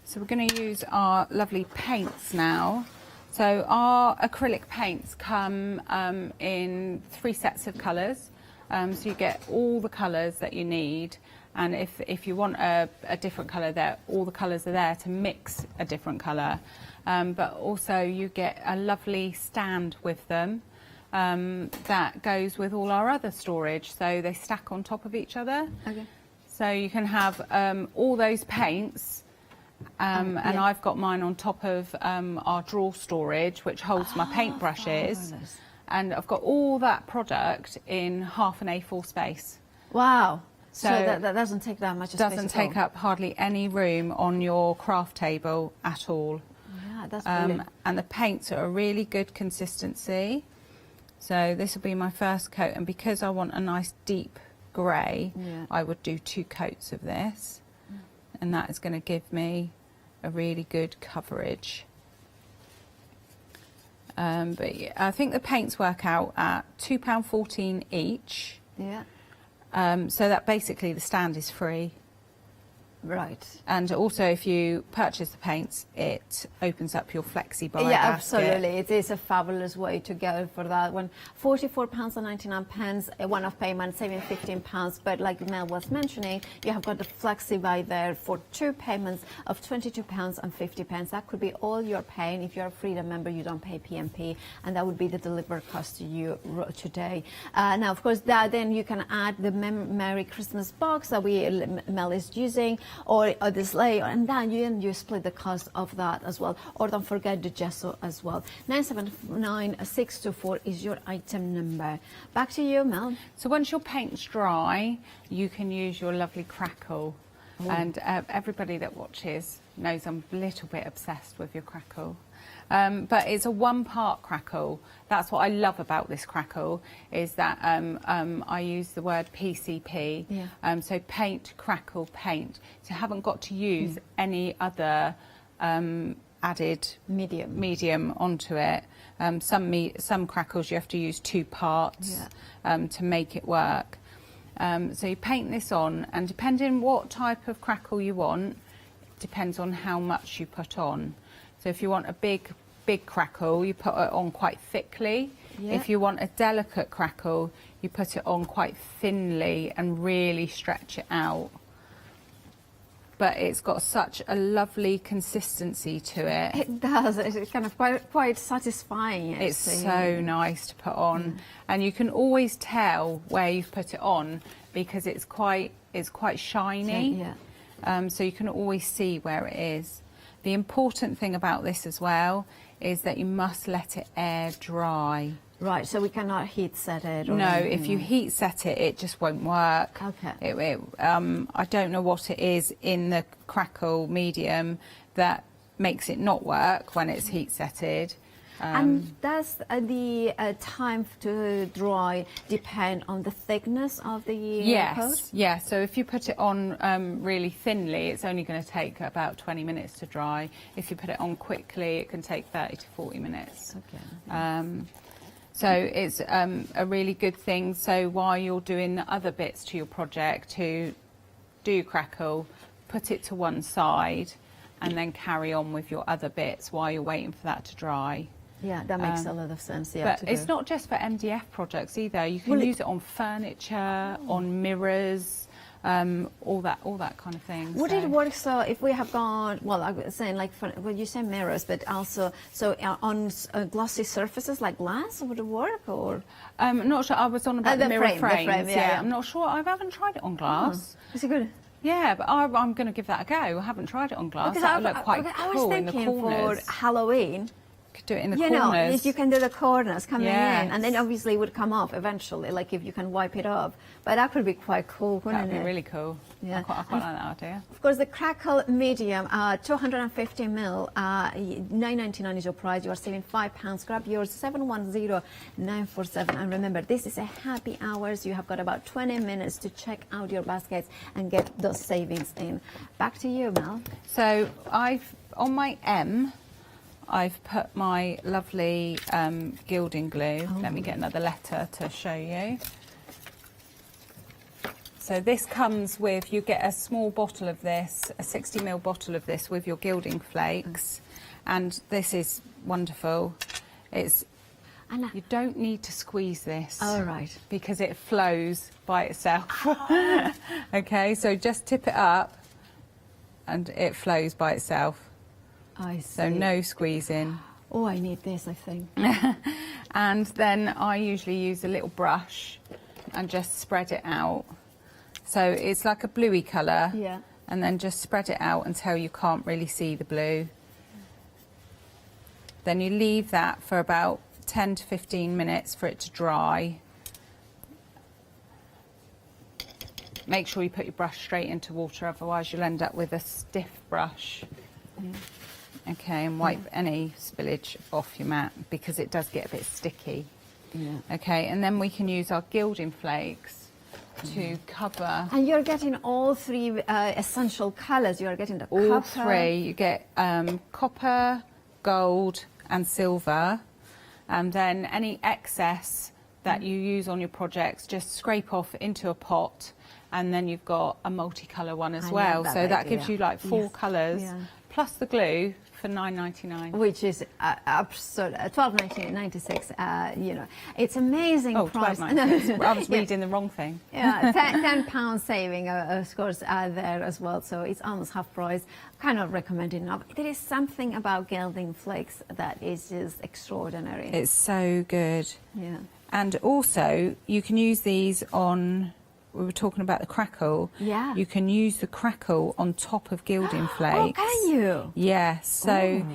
So we're going to use our lovely paints now. So our acrylic paints come in 3 sets of colours, so you get all the colours that you need, and if you want a different colour, all the colours are there to mix a different colour, but also you get a lovely stand with them that goes with all our other storage, so they stack on top of each other. Okay. So you can have all those paints. And I've got mine on top of our drawer storage, which holds my paintbrushes. Fabulous. And I've got all that product in half an A4 space. Wow. So So that doesn't take that much space. Doesn't take up hardly any room on your craft table at all. Yeah, that's brilliant. And the paints are a really good consistency. So this will be my first coat, and because I want a nice deep grey, I would do 2 coats of this. And that is going to give me a really good coverage. But yeah, I think the paints work out at £2.14 each. Yeah. So that basically the stand is free. Right. And also, if you purchase the paints, it opens up your flexi buy Yeah, basket. absolutely. It is a fabulous way to go for that one. £44.99, a one-off payment, saving £15. But like Mel was mentioning, you have got the flexi buy there for 2 payments of £22.50. That could be all you're paying. If you're a Freedom member, you don't pay PMP, and that would be the delivered cost to you today. Now, of course, then you can add the Merry Christmas box that Mel is using, or a display, and then you split the cost of that as well. Or don't forget the gesso as well. 979624 is your item number. Back to you, Mel. So once your paint's dry, you can use your lovely crackle. And everybody that watches knows I'm a little bit obsessed with your crackle. But it's a 1-part crackle. That's what I love about this crackle, is that I use the word PCP. So paint, crackle, paint. So you haven't got to use any other added medium onto it. Some crackles you have to use 2 parts to make it work. So you paint this on, and depending what type of crackle you want, depends on how much you put on. So if you want a big crackle, you put it on quite thickly. If you want a delicate crackle, you put it on quite thinly and really stretch it out. But it's got such a lovely consistency to it. It does. It's kind of quite satisfying. It's so nice to put on, and you can always tell where you've put it on because it's quite shiny. So you can always see where it is. The important thing about this as well is that you must let it air dry. Right, so we cannot heat set it? Or no, anything. if you heat set it, it just won't work. Okay. I don't know what it is in the crackle medium that makes it not work when it's heat setted. And does the time to dry depend on the thickness of the coat? Yes. So if you put it on really thinly, it's only going to take about 20 minutes to dry. If you put it on quickly, it can take 30 to 40 minutes. Okay. So it's a really good thing. So while you're doing the other bits to your project, to do crackle, put it to one side, and then carry on with your other bits while you're waiting for that to dry. Yeah, that makes a lot of sense. Yeah, but it's not just for MDF projects either. You can use it on furniture, on mirrors, all that kind of thing. Would it work so if we have gone, well, I was saying like, well, you say mirrors, but also, so on glossy surfaces like glass, would it work or? I'm not sure. I was on about the mirror frames. Yeah. I'm not sure. I haven't tried it on glass. Is it good? Yeah, but I'm going to give that a go. I haven't tried it on glass. That would look quite cool in the corners. For Halloween, could do it in the you corners. know, if you can do the corners coming in, and then obviously it would come off eventually, like if you can wipe it off. But that could be quite cool, wouldn't it? That'd be really cool. Yeah. I quite like that idea. Of course, the crackle medium, 250 mil, $9.99 is your price. You are saving £5. Grab yours, 710-947. And remember, this is a happy hours. You have got about 20 minutes to check out your baskets and get those savings in. Back to you, Mel. So on my M, I've put my lovely gilding glue. Let me get another letter to show you. So this comes with, you get a small bottle of this, a 60ml bottle of this with your gilding flakes. And this is wonderful. You don't need to squeeze this. All right. Because it flows by itself. Okay, so just tip it up and it flows by itself. I see. So no squeezing. Oh, I need this, I think. And then I usually use a little brush and just spread it out. So it's like a bluey colour. Yeah. And then just spread it out until you can't really see the blue. Then you leave that for about 10 to 15 minutes for it to dry. Make sure you put your brush straight into water, otherwise you'll end up with a stiff brush. Okay, and wipe any spillage off your mat because it does get a bit sticky. Yeah. Okay, and then we can use our gilding flakes to cover. And you're getting all three essential colours. You're getting the all copper. three. You get copper, gold and silver. And then any excess that you use on your projects, just scrape off into a pot. And then you've got a multicolour one as well. So that gives you like 4 colours, plus the glue for $9.99. Which is absurd. $12.96. You know, it's amazing price. $12.96. I was reading the wrong thing. Yeah, £10 saving, of course, there as well. So it's almost half price. Kind of recommend it enough. There is something about gilding flakes that is just extraordinary. It's so good. Yeah. And also, you can use these on. We were talking about the crackle. Yeah. You can use the crackle on top of gilding flakes. Oh, can you? Yes. So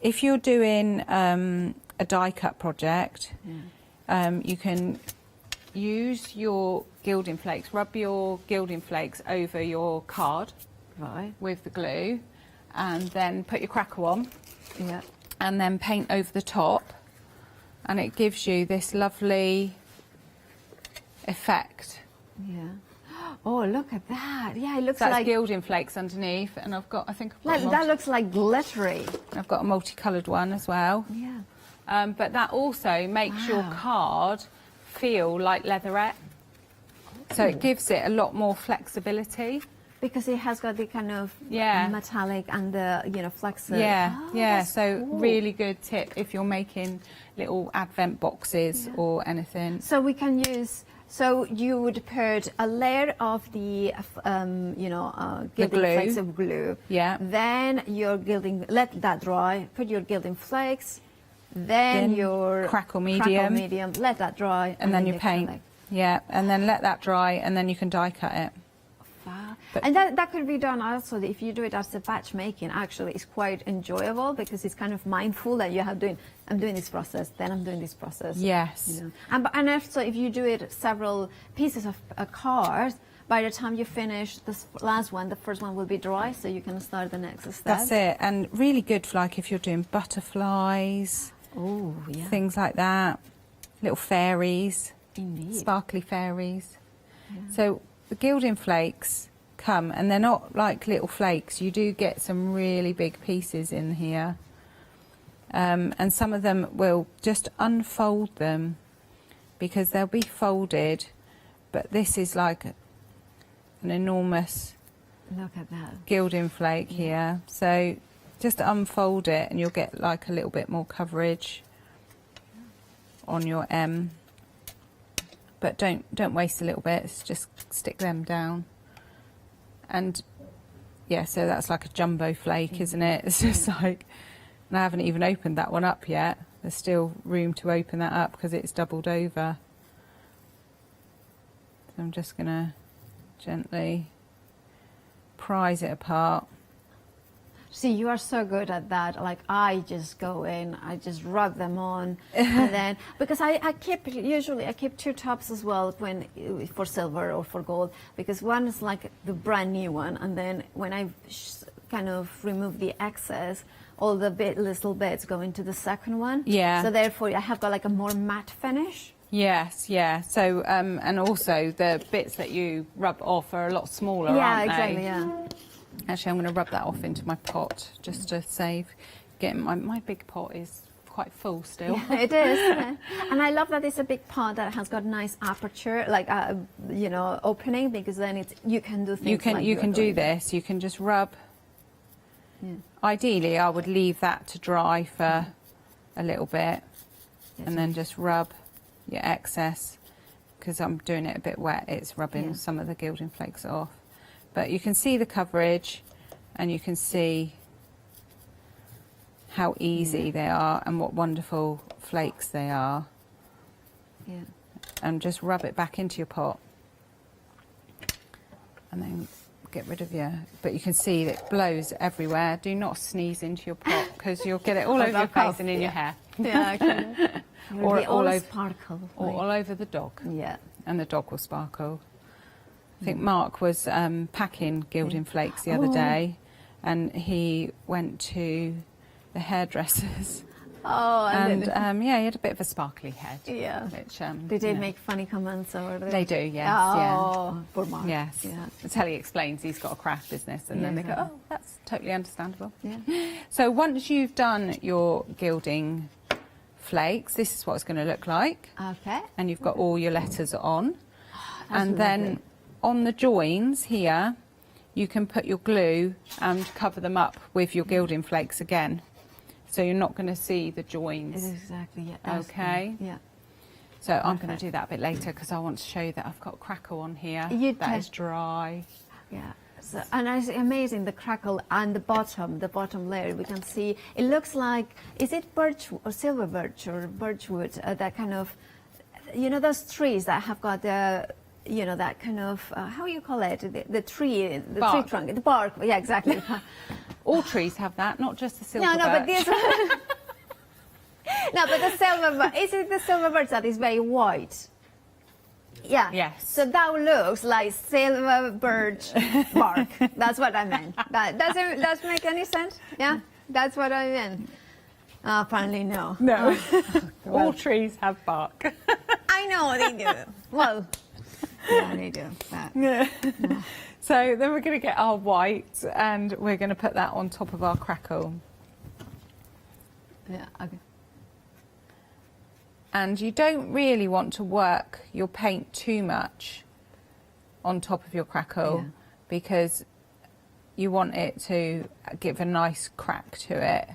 if you're doing a die cut project, you can use your gilding flakes, rub your gilding flakes over your card with the glue, and then put your crackle on. Yeah. And then paint over the top, and it gives you this lovely effect. Yeah. Oh, look at that. Yeah, it looks That's like gilding flakes underneath, and I've got, that looks like glittery. I've got a multicoloured one as well. Yeah. But that also makes your card feel like leatherette. So it gives it a lot more flexibility. Because it has got the kind of metallic and the, flexible. Yeah, so cool. really good tip if you're making little advent boxes or anything. So we can use. So you would put a layer of the, gilding flakes of glue. Yeah. Then your gilding, let that dry. Put your gilding flakes. Then your crackle medium. Let that dry. And then you paint. Yeah, and then let that dry, and then you can die cut it. Wow. And that could be done also if you do it as a batch making. Actually, it's quite enjoyable because it's kind of mindful that you have I'm doing this process, then I'm doing this process. Yes. And also if you do it several pieces of a card, by the time you finish this last one, the first one will be dry, so you can start the next step. That's it, and really good for like if you're doing butterflies. Oh, yeah. Things like that. Little fairies, Indeed. sparkly fairies. So the gilding flakes come, and they're not like little flakes. You do get some really big pieces in here. And some of them will just unfold them because they'll be folded, but this is like an enormous Look at that. gilding flake here. So just unfold it and you'll get like a little bit more coverage on your M. But don't waste a little bit, it's just stick them down. And yeah, so that's like a jumbo flake, isn't it? It's just like, and I haven't even opened that one up yet. There's still room to open that up because it's doubled over. So I'm just gonna gently prise it apart. See, you are so good at that. Like, I just go in, I just rub them on, and then, because I keep 2 tubs as well when for silver or for gold, because one is like the brand new one, and then when I kind of remove the excess, all the little bits go into the second one. Yeah. So therefore, I have got like a more matte finish. Yes, yeah. So, and also the bits that you rub off are a lot smaller, aren't they? Exactly, yeah. Actually, I'm going to rub that off into my pot just to save getting my big pot is quite full still. Yeah, it is. And I love that it's a big pot that has got nice aperture, like you know, opening, because then it's you can do things. You can do this. You can just rub. Yeah. Ideally, I would leave that to dry for a little bit, and then just rub your excess, because I'm doing it a bit wet. It's rubbing some of the gilding flakes off. But you can see the coverage, and you can see how easy they are and what wonderful flakes they are. Yeah. And just rub it back into your pot. And then get rid of your... But you can see that it blows everywhere. Do not sneeze into your pot, because you'll get it all over your face and in your hair. Yeah, okay. Or all over, sparkle. or all over the dog. Yeah. And the dog will sparkle. I think Mark was packing gilding flakes the other day, and he went to the hairdressers. Oh, and yeah, he had a bit of a sparkly head. Yeah. Which, did they make funny comments or? They do, yes. Oh, poor Mark. Yes. Yeah. Until he explains he's got a craft business, and then they go, exactly. oh, that's totally understandable. Yeah. So once you've done your gilding flakes, this is what it's going to look like. Okay. And you've got all your letters on. And lovely. then on the joins here, you can put your glue and cover them up with your gilding flakes again. So you're not going to see the joins. Exactly, yeah. Okay. Yeah. So I'm going to do that a bit later, because I want to show you that I've got crackle on here. That is dry. Yeah. So, and it's amazing, the crackle and the bottom layer, we can see, it looks like, is it birch or silver birch or birchwood, that kind of, you know, those trees that have got the, you know, that kind of, how you call it, the tree Bark. tree trunk, the bark, yeah, exactly. All trees have that, not just the silver No, but birch. this no, but the silver, is it the silver birch that is very white? Yeah. Yes. So that looks like silver birch bark. That's what I meant. That does make any sense? Yeah, that's what I meant. Apparently no. No. All trees have bark. I know they do. Well, yeah, they do. Yeah. So then we're going to get our white, and we're going to put that on top of our crackle. Yeah. Okay. And you don't really want to work your paint too much on top of your crackle, because you want it to give a nice crack to it.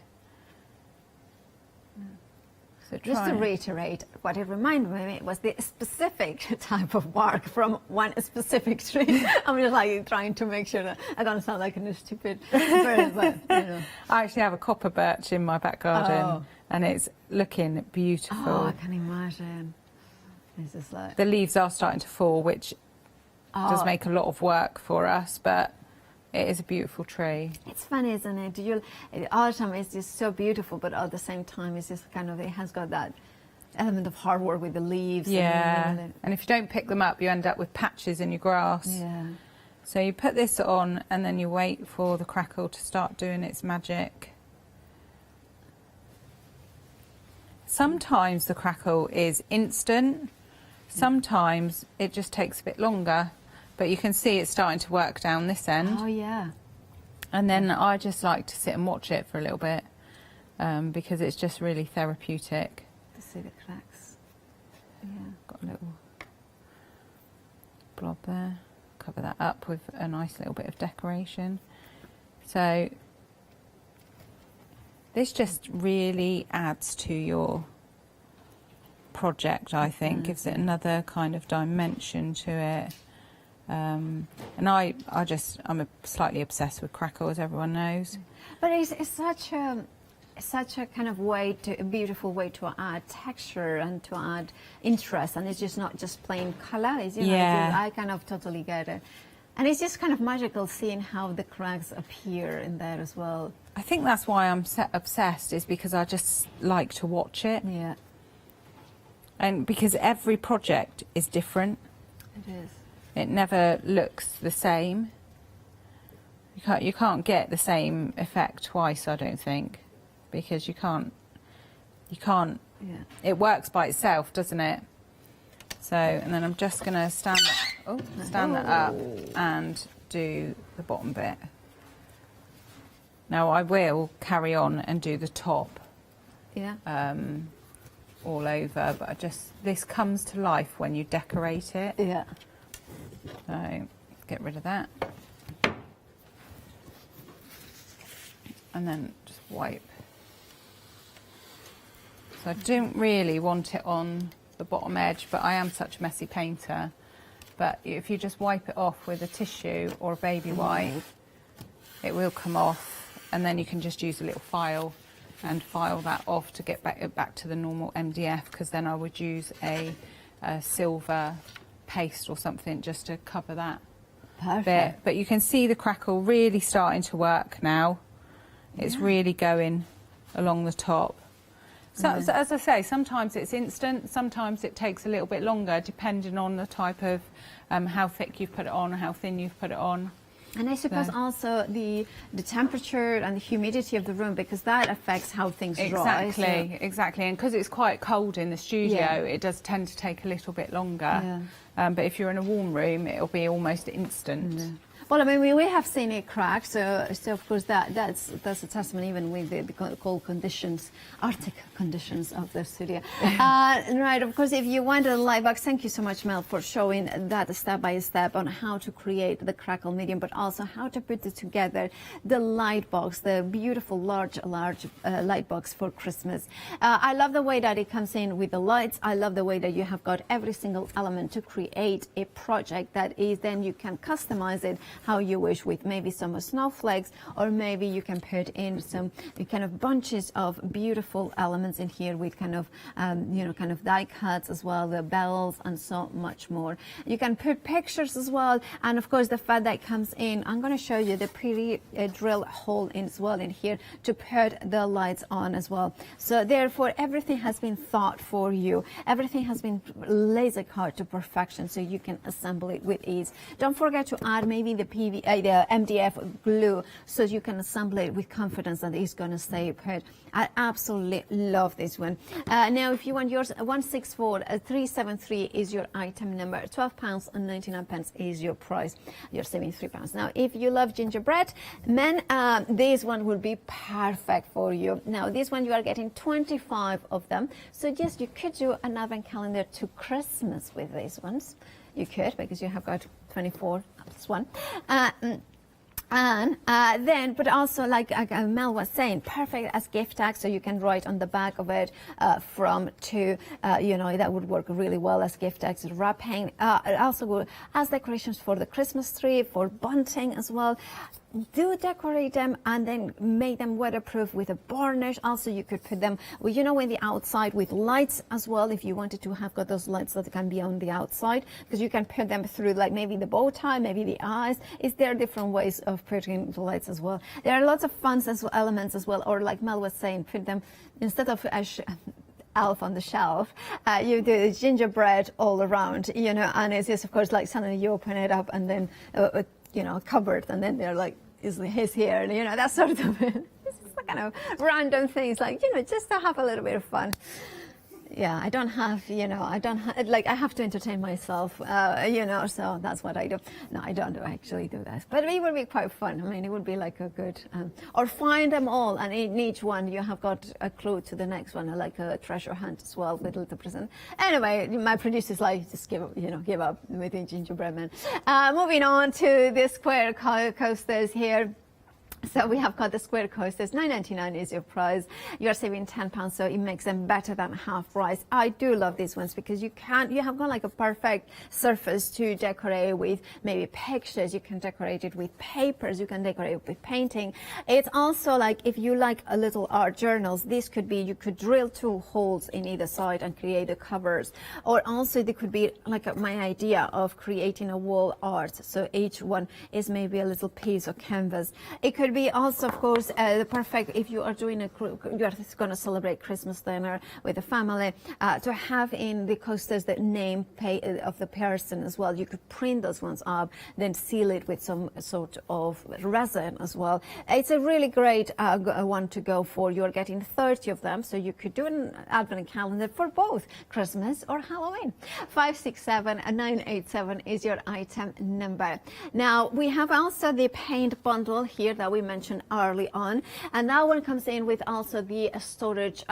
So Just to reiterate, what it reminded me was the specific type of bark from one specific tree. I'm just like trying to make sure that I don't sound like a stupid bird, but you know. I actually have a copper birch in my back garden, and it's looking beautiful. Oh, I can imagine. It's just like... The leaves are starting to fall, which does make a lot of work for us, but it is a beautiful tree. It's funny, isn't it? Autumn is just so beautiful, but at the same time, it's just kind of, it has got that element of hard work with the leaves. Yeah, and if you don't pick them up, you end up with patches in your grass. Yeah. So you put this on, and then you wait for the crackle to start doing its magic. Sometimes the crackle is instant, sometimes it just takes a bit longer, but you can see it's starting to work down this end. Oh yeah. And then I just like to sit and watch it for a little bit because it's just really therapeutic. To see the cracks. Yeah. Got a little blob there. Cover that up with a nice little bit of decoration. So this just really adds to your project, I think, gives it another kind of dimension to it. And I'm slightly obsessed with crackle, as everyone knows. But it's such a kind of way a beautiful way to add texture and to add interest, and it's just not just plain color. It's, you know, Yeah. I kind of totally get it. And it's just kind of magical seeing how the cracks appear in there as well. I think that's why I'm obsessed, is because I just like to watch it. Yeah, And because every project is different. it is. It never looks the same. You can't get the same effect twice, I don't think, because you can't. Yeah. It works by itself, doesn't it? So, and then I'm just going to stand that up and do the bottom bit. Now I will carry on and do the top Yeah. all over, but this comes to life when you decorate it. Yeah. So get rid of that. And then just wipe. So I don't really want it on the bottom edge, but I am such a messy painter. But if you just wipe it off with a tissue or a baby wipe, it will come off, and then you can just use a little file and file that off to get back to the normal MDF, because then I would use a silver paste or something just to cover that bit. But you can see the crackle really starting to work now. It's really going along the top. So as I say, sometimes it's instant, sometimes it takes a little bit longer, depending on the type of how thick you've put it on, how thin you've put it on. And I suppose also the temperature and the humidity of the room, because that affects how things dry. Exactly. And because it's quite cold in the studio, it does tend to take a little bit longer. But if you're in a warm room, it'll be almost instant. Well, I mean, we have seen it crack, so of course that's a testament, even with the cold conditions, Arctic conditions of the studio. Right, of course, if you want a light box, thank you so much, Mel, for showing that step by step on how to create the crackle medium, but also how to put it together, the light box, the beautiful large light box for Christmas. I love the way that it comes in with the lights. I love the way that you have got every single element to create a project that is, then you can customize it how you wish, with maybe some snowflakes, or maybe you can put in some kind of bunches of beautiful elements in here with kind of kind of die cuts as well, the bells and so much more. You can put pictures as well, and of course the fact that comes in, I'm going to show you the pre-drill hole in as well in here to put the lights on as well. So therefore everything has been thought for you, everything has been laser cut to perfection, so you can assemble it with ease. Don't forget to add maybe the MDF glue, so you can assemble it with confidence that it's going to stay put. I absolutely love this one. Now, if you want yours, 164373 is your item number. £12.99 is your price. You're saving £3. Now, if you love gingerbread, men, this one will be perfect for you. Now, this one you are getting 25 of them. So yes, you could do an advent calendar to Christmas with these ones. You could, because you have got 24 plus one. And then, but also like Mel was saying, perfect as gift tags, so you can write on the back of it from to, that would work really well as gift tags, wrapping, also good as decorations for the Christmas tree, for bunting as well. Do decorate them and then make them weatherproof with a varnish. Also, you could put them, in the outside with lights as well, if you wanted to have got those lights that can be on the outside, because you can put them through like maybe the bow tie, maybe the eyes. There are different ways of putting the lights as well. There are lots of fun elements as well, or like Mel was saying, put them instead of elf on the shelf, you do the gingerbread all around, and it's just, of course, like suddenly you open it up and then cupboard, and then they're like, is his here, that sort of thing. This is kind of random things, like, just to have a little bit of fun. Yeah, I don't have, I have to entertain myself, so that's what I do. No, I don't actually do that. But it would be quite fun. I mean, it would be like a good, or find them all, and in each one you have got a clue to the next one, like a treasure hunt as well with little present. Anyway, my producer's like, just give up with the gingerbread man. Moving on to the square coasters here. So we have got the square coasters, $9.99 is your price. You're saving £10, so it makes them better than half price. I do love these ones because you have got like a perfect surface to decorate with, maybe pictures. You can decorate it with papers. You can decorate it with painting. It's also like, if you like a little art journals, this could be, you could drill 2 holes in either side and create the covers. Or also they could be like my idea of creating a wall art. So each one is maybe a little piece of canvas. It could be also, of course, the perfect if you are doing you are going to celebrate Christmas dinner with the family, to have in the coasters the name of the person as well. You could print those ones up, then seal it with some sort of resin as well. It's a really great one to go for. You're getting 30 of them, so you could do an advent calendar for both Christmas or Halloween. 567-987 is your item number. Now we have also the paint bundle here that we mentioned early on, and that one comes in with also the storage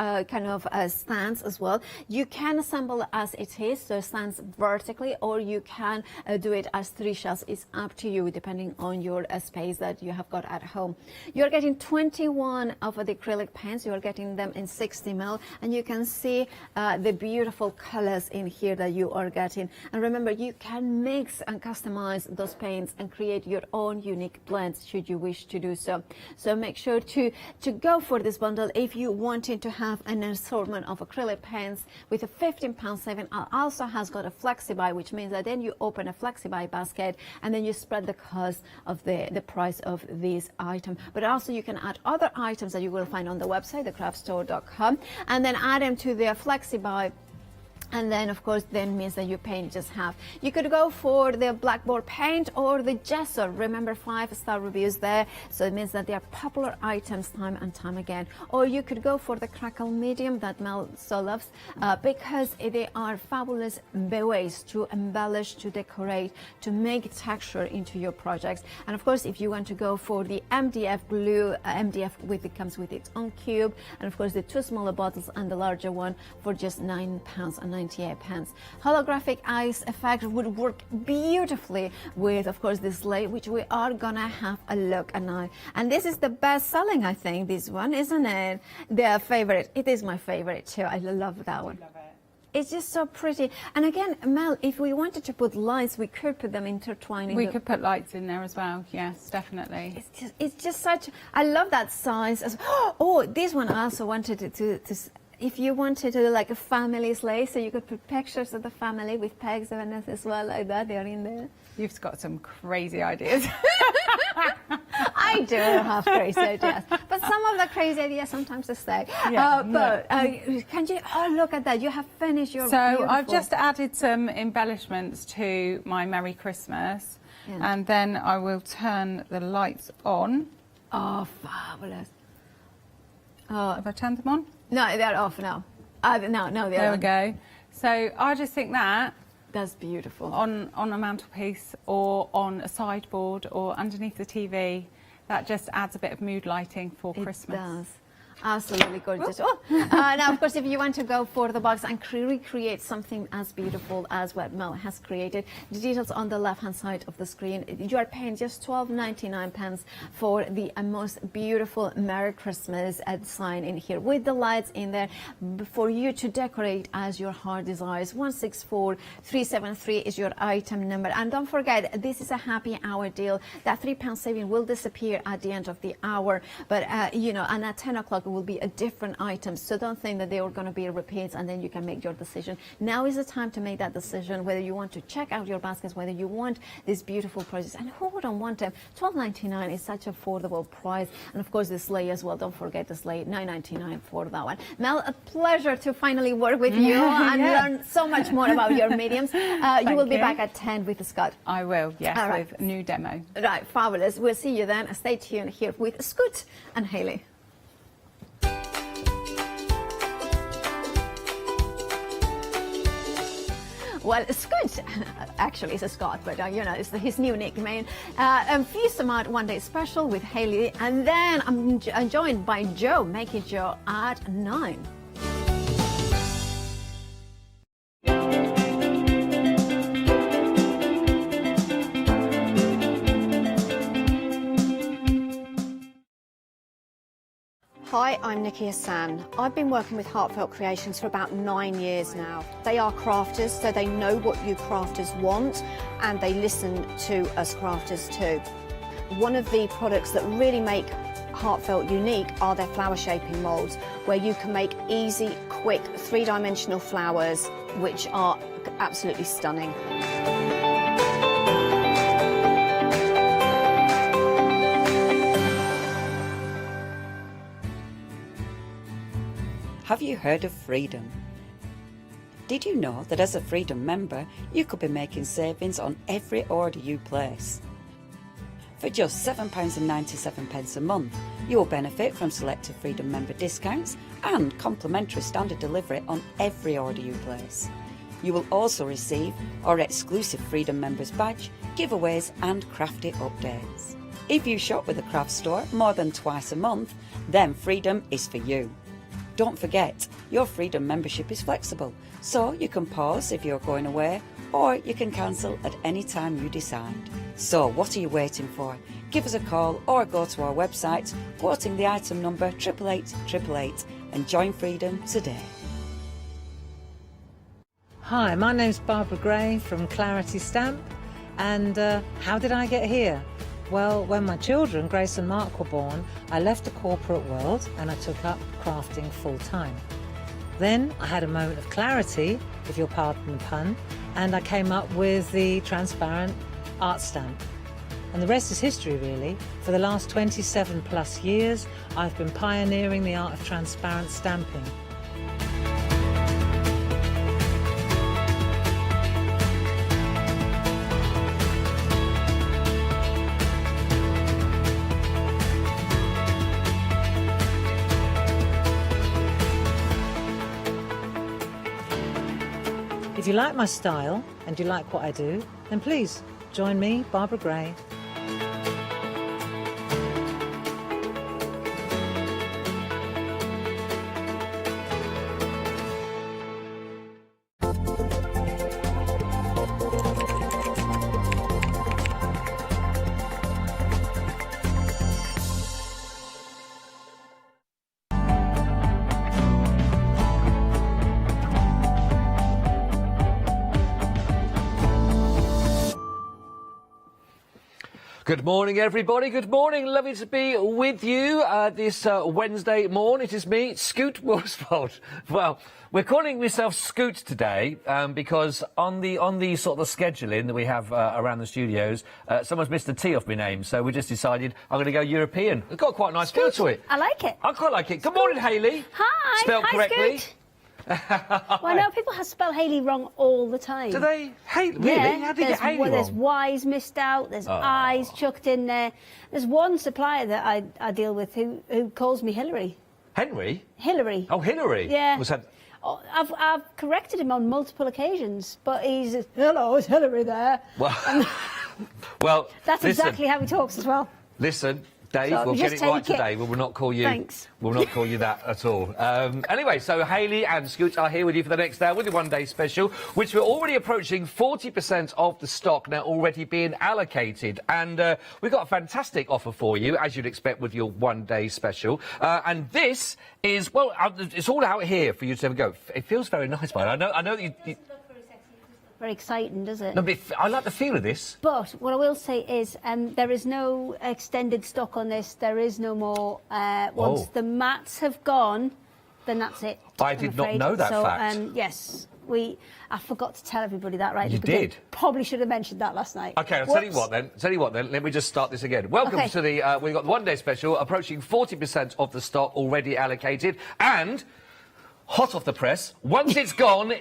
stands as well. You can assemble as it is, so stands vertically, or you can do it as 3 shelves. It's up to you depending on your space that you have got at home. You're getting 21 of the acrylic paints. You're getting them in 60 ml, and you can see the beautiful colors in here that you are getting. And remember, you can mix and customize those paints and create your own unique blends should you wish to do so. So make sure to go for this bundle if you wanted to have an assortment of acrylic paints with a £15 saving. Also has got a flexi-buy, which means that then you open a flexi-buy basket and then you spread the cost of the price of this item. But also you can add other items that you will find on the website, thecraftstore.com, and then add them to the flexi-buy. And then, of course, then means that you paint just half. You could go for the blackboard paint or the gesso. Remember, 5-star reviews there. So it means that they are popular items time and time again. Or you could go for the crackle medium that Mel so loves, because they are fabulous ways to embellish, to decorate, to make texture into your projects. And of course, if you want to go for the MDF glue, MDF it comes with its own cube. And of course, the 2 smaller bottles and the larger one for just £9.98. Holographic ice effect would work beautifully with, of course, this slate, which we are gonna have a look at now. And this is the best selling, I think, this one, isn't it? Their favorite. It is my favorite too. I love that one. Love it. It's just so pretty. And again, Mel, if we wanted to put lights, we could put them intertwining. We could put lights in there as well. Yes, definitely. It's just such. I love that size. Oh, this one I also wanted to if you wanted to do like a family sleigh, so you could put pictures of the family with pegs and as well, like that, they're in there. You've got some crazy ideas. I do have crazy ideas, but some of the crazy ideas sometimes they stay. Yeah, can you, look at that, you have finished your beautiful. I've just added some embellishments to my Merry Christmas, and then I will turn the lights on. Oh, fabulous. Have I turned them on? No, they're off now. No, they're on. There we go. So I just think that's beautiful. On a mantelpiece or on a sideboard or underneath the TV, that just adds a bit of mood lighting for Christmas. It does. Absolutely gorgeous. Now, of course, if you want to go for the box and recreate something as beautiful as what Mel has created, the details on the left-hand side of the screen. You are paying just £12.99 for the most beautiful Merry Christmas sign in here with the lights in there for you to decorate as your heart desires. 164373 is your item number. And don't forget, this is a happy hour deal. That £3 saving will disappear at the end of the hour, but and at 10 o'clock will be a different item, so don't think that they are going to be repeats and then you can make your decision. Now is the time to make that decision, whether you want to check out your baskets, whether you want these beautiful projects, and who wouldn't want them. $12.99 is such an affordable price, and of course the sleigh as well. Don't forget the sleigh, $9.99 for that one. Mel, a pleasure to finally work with you and learn so much more about your mediums. You will be back at 10 with Scott. I will, yes, with a new demo. Right, fabulous. We'll see you then. Stay tuned here with Scott and Hayley. Well, Scoot, actually it's a Scot, but you know, it's his new nickname. Feast them out one day special with Hayley, and then I'm joined by Joe, making Joe at 9. Hi, I'm Nikki Hassan. I've been working with Heartfelt Creations for about 9 years now. They are crafters, so they know what you crafters want, and they listen to us crafters too. One of the products that really make Heartfelt unique are their flower shaping moulds, where you can make easy, quick, three-dimensional flowers, which are absolutely stunning. Have you heard of Freedom? Did you know that as a Freedom member, you could be making savings on every order you place? For just £7.97 a month, you will benefit from selected Freedom member discounts and complimentary standard delivery on every order you place. You will also receive our exclusive Freedom members badge, giveaways and crafty updates. If you shop with a craft store more than twice a month, then Freedom is for you. Don't forget, your Freedom membership is flexible, so you can pause if you're going away, or you can cancel at any time you decide. So what are you waiting for? Give us a call or go to our website, quoting the item number 88888, and join Freedom today. Hi, my name's Barbara Gray from Clarity Stamp, and how did I get here? Well, when my children, Grace and Mark, were born, I left the corporate world and I took up crafting full-time. Then I had a moment of clarity, if you'll pardon the pun, and I came up with the transparent art stamp. And the rest is history, really. For the last 27 plus years, I've been pioneering the art of transparent stamping. If you like my style and you like what I do, then please join me, Barbara Gray. Good morning, everybody. Good morning. Lovely to be with you this Wednesday morning. It is me, Scoot Worsfold. Well, we're calling myself Scoot today because on the sort of scheduling that we have around the studios, someone's missed a T off my name, so we just decided I'm going to go European. It's got quite a nice feel to it. I like it. I quite like it. Good morning, Hayley. Hi. Spelled correctly. Scoot. Well, I know people have spelled Hayley wrong all the time. Do they? Hayley? Really? Yeah, How do you get Hayley wrong? There's Y's missed out, there's I's chucked in there. There's one supplier that I deal with who calls me Hillary. Henry? Hillary. Oh, Hillary? Yeah. Was that... Oh, I've corrected him on multiple occasions, but he's, hello, is Hillary there? Well, well that's listen, exactly how he talks as well. Listen, Dave, So we'll get it right take it. today. We will not call you. Thanks. We'll not call you that at all. Anyway, so Hayley and Scoot are here with you for the next hour with the one-day special, which we're already approaching 40% of the stock now already being allocated. And we've got a fantastic offer for you, as you'd expect with your one-day special. And this is, well, it's all out here for you to have a go. It feels very nice, man. I know that you Very exciting, does it? no, but I like the feel of this. But what I will say is there is no extended stock on this. There is no more. Once the mats have gone, then that's it. I did not know that fact. Yes, I forgot to tell everybody that, right? You did? Probably should have mentioned that last night. OK, I'll tell you what then. Let me just start this again. Welcome to the, we've got the one-day special, approaching 40% of the stock already allocated, and... hot off the press. Once it's gone,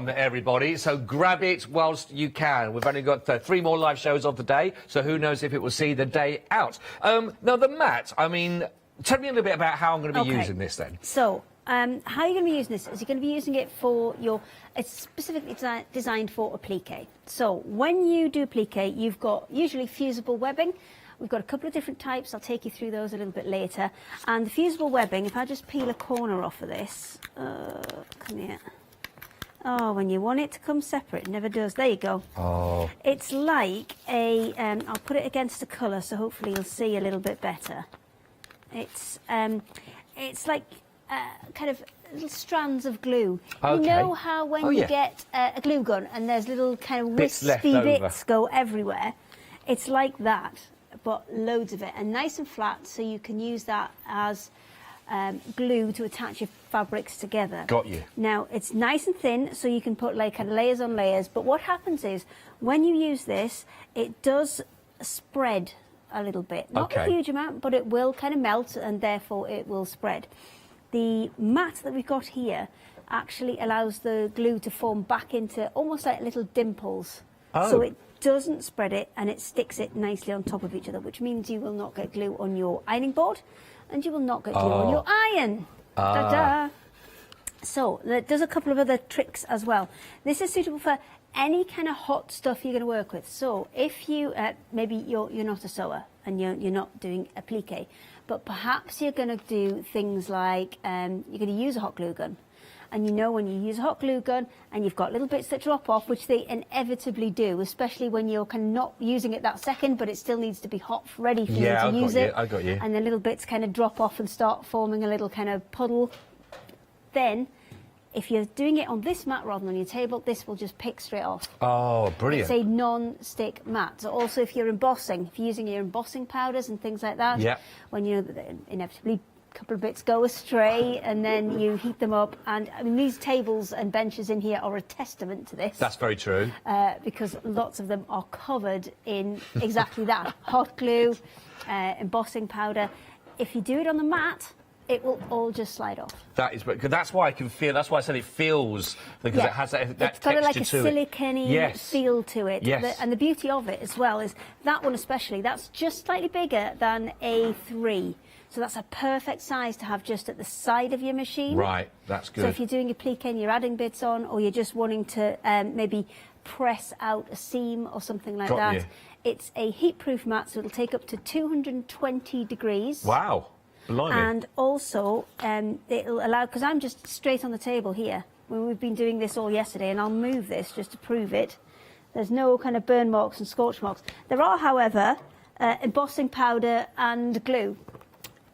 everybody. So grab it whilst you can. We've only got 3 more live shows of the day, so who knows if it will see the day out. Now, the mat, I mean, tell me a little bit about how I'm going to be using this then. So, how are you going to be using this? Is you going to be using it for your... It's specifically designed for applique. So when you do applique, you've got usually fusible webbing. We've got a couple of different types. I'll take you through those a little bit later. And the fusible webbing, if I just peel a corner off of this, come here. Oh, when you want it to come separate, it never does. There you go. Oh. It's like a, I'll put it against the colour so hopefully you'll see a little bit better. It's like kind of little strands of glue. Okay. You know how when you get a glue gun and there's little kind of wispy bits go everywhere? It's like that, but loads of it, and nice and flat, so you can use that as glue to attach your fabrics together. Got you. Now, it's nice and thin, so you can put like kind of layers on layers, but what happens is, when you use this, it does spread a little bit. Not a huge amount, but it will kind of melt, and therefore it will spread. The mat that we've got here actually allows the glue to form back into almost like little dimples. Oh. So it doesn't spread it, and it sticks it nicely on top of each other, which means you will not get glue on your ironing board, and you will not get glue on your iron. Ta-da! So there's a couple of other tricks as well. This is suitable for any kind of hot stuff you're going to work with. So if you maybe you're not a sewer and you're not doing applique, but perhaps you're going to do things like you're going to use a hot glue gun. And you know when you use a hot glue gun and you've got little bits that drop off, which they inevitably do, especially when you're kind of not using it that second, but it still needs to be hot, ready for you to use it. I got you. And the little bits kind of drop off and start forming a little kind of puddle. Then, if you're doing it on this mat rather than on your table, this will just pick straight off. Oh, brilliant. It's a non-stick mat. So also if you're embossing, if you're using your embossing powders and things like that, when you know inevitably couple of bits go astray and then you heat them up, and I mean these tables and benches in here are a testament to this. That's very true. Because lots of them are covered in exactly that. Hot glue, embossing powder. If you do it on the mat, it will all just slide off. That is, because that's why I can feel. That's why I said it feels, because it has that it's texture got like a to silicone feel to it. Yes. And the beauty of it as well is that one especially. That's just slightly bigger than A3. So that's a perfect size to have just at the side of your machine. Right, that's good. So if you're doing applique and you're adding bits on, or you're just wanting to maybe press out a seam or something like that, it's a heat-proof mat, so it'll take up to 220 degrees. Wow, blimey. And also, it'll allow, because I'm just straight on the table here, when we've been doing this all yesterday, and I'll move this just to prove it. There's no kind of burn marks and scorch marks. There are, however, embossing powder and glue.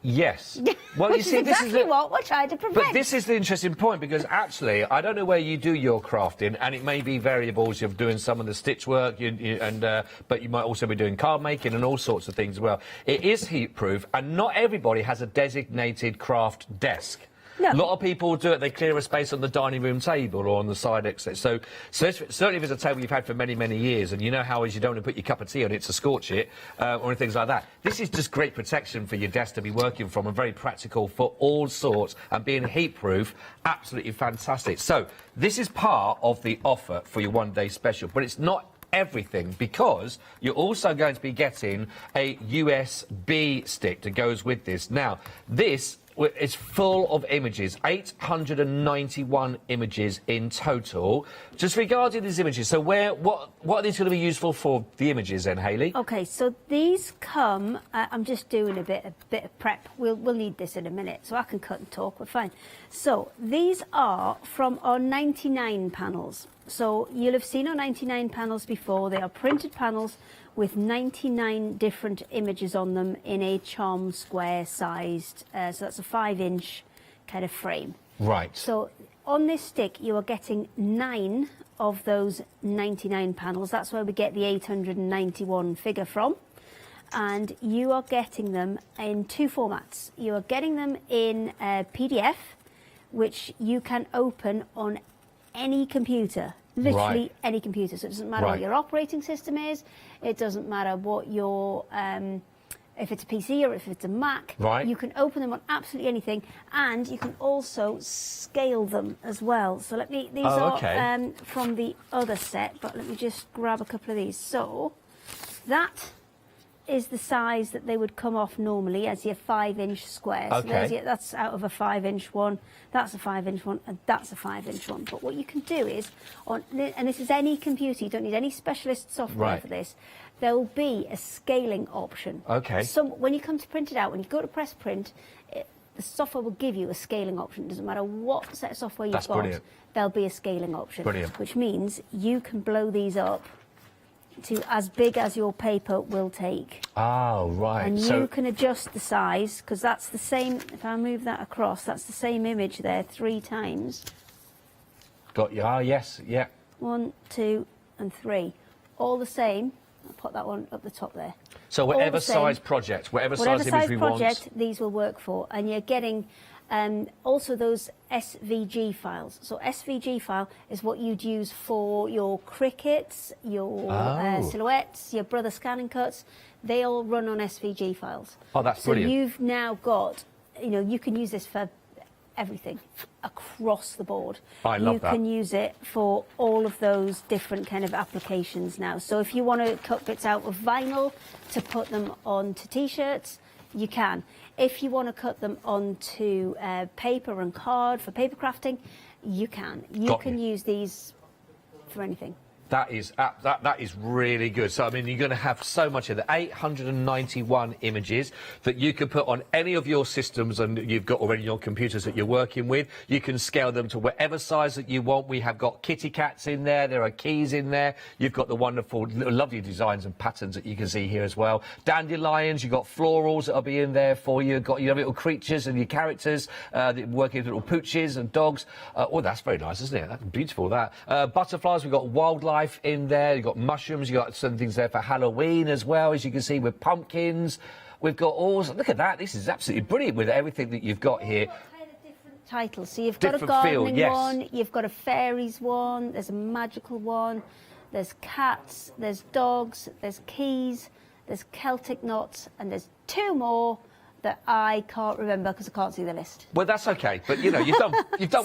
Yes. Well, Which you see, is exactly what we're trying to prevent. But this is the interesting point, because actually, I don't know where you do your crafting, and it may be variables. You're doing some of the stitch work, but you might also be doing card making and all sorts of things as well. It is heat-proof, and not everybody has a designated craft desk. No. A lot of people do it. They clear a space on the dining room table or on the side exit. So certainly if it's a table you've had for many, many years, and you know how is you don't want to put your cup of tea on it to scorch it, or things like that. This is just great protection for your desk to be working from, and very practical for all sorts, and being heat-proof, absolutely fantastic. So this is part of the offer for your one-day special, but it's not everything, because you're also going to be getting a USB stick that goes with this. Now, this is full of images, 891 images in total. Just regarding these images, so what are these going to be useful for, the images then, Hayley? Okay, so these come, I'm just doing a bit of prep. We'll need this in a minute, so I can cut and talk, we're fine. So these are from our 99 panels. So you'll have seen our 99 panels before. They are printed panels with 99 different images on them in a charm square sized, so that's a 5-inch kind of frame. Right. So on this stick you are getting 9 of those 99 panels. That's where we get the 891 figure from. And you are getting them in 2 formats. You are getting them in a PDF, which you can open on any computer. Literally any computer. So it doesn't matter what your operating system is. It doesn't matter what your, if it's a PC or if it's a Mac. You can open them on absolutely anything, and you can also scale them as well. So let me, these are from the other set, but let me just grab a couple of these. So that is the size that they would come off normally as your 5-inch square. So that's out of a 5-inch one, that's a 5-inch one, and that's a 5-inch one. But what you can do is, and this is any computer, you don't need any specialist software for this, there will be a scaling option. Okay. When you come to print it out, when you go to press print, the software will give you a scaling option. It doesn't matter what set of software you've got, there'll be a scaling option. Brilliant. Which means you can blow these up to as big as your paper will take. Oh, right. And you can adjust the size, because that's the same, if I move that across, that's the same image there 3 times. Got you. Ah, yes, yeah. 1, 2, and 3. All the same. I'll put that one up the top there. So whatever size project, whatever size image we want. These will work for. And you're getting also those SVG files. So SVG file is what you'd use for your Cricuts, your silhouettes, your Brother scanning cuts. They all run on SVG files. Oh, that's brilliant. So you've now got, you can use this for everything across the board. I love that. You can use it for all of those different kind of applications now. So if you want to cut bits out of vinyl to put them onto t-shirts, you can. If you want to cut them onto paper and card for paper crafting, you can. You can use these for anything. That is really good. So, I mean, you're going to have so much of the 891 images that you can put on any of your systems, and you've got already your computers that you're working with. You can scale them to whatever size that you want. We have got kitty cats in there. There are keys in there. You've got the wonderful, lovely designs and patterns that you can see here as well. Dandelions. You've got florals that'll be in there for you. You've got your little creatures and your characters working with little pooches and dogs. Oh, that's very nice, isn't it? That's beautiful, that. Butterflies. We've got wildlife in there, you've got mushrooms, you've got some things there for Halloween as well, as you can see, with pumpkins. We've got all, look at that, this is absolutely brilliant with everything that you've got here. Kind of different titles. So you've got a gardening one, you've got a fairies one, there's a magical one, there's cats, there's dogs, there's keys, there's Celtic knots, and there's 2 more that I can't remember because I can't see the list. Well, that's okay, but you've done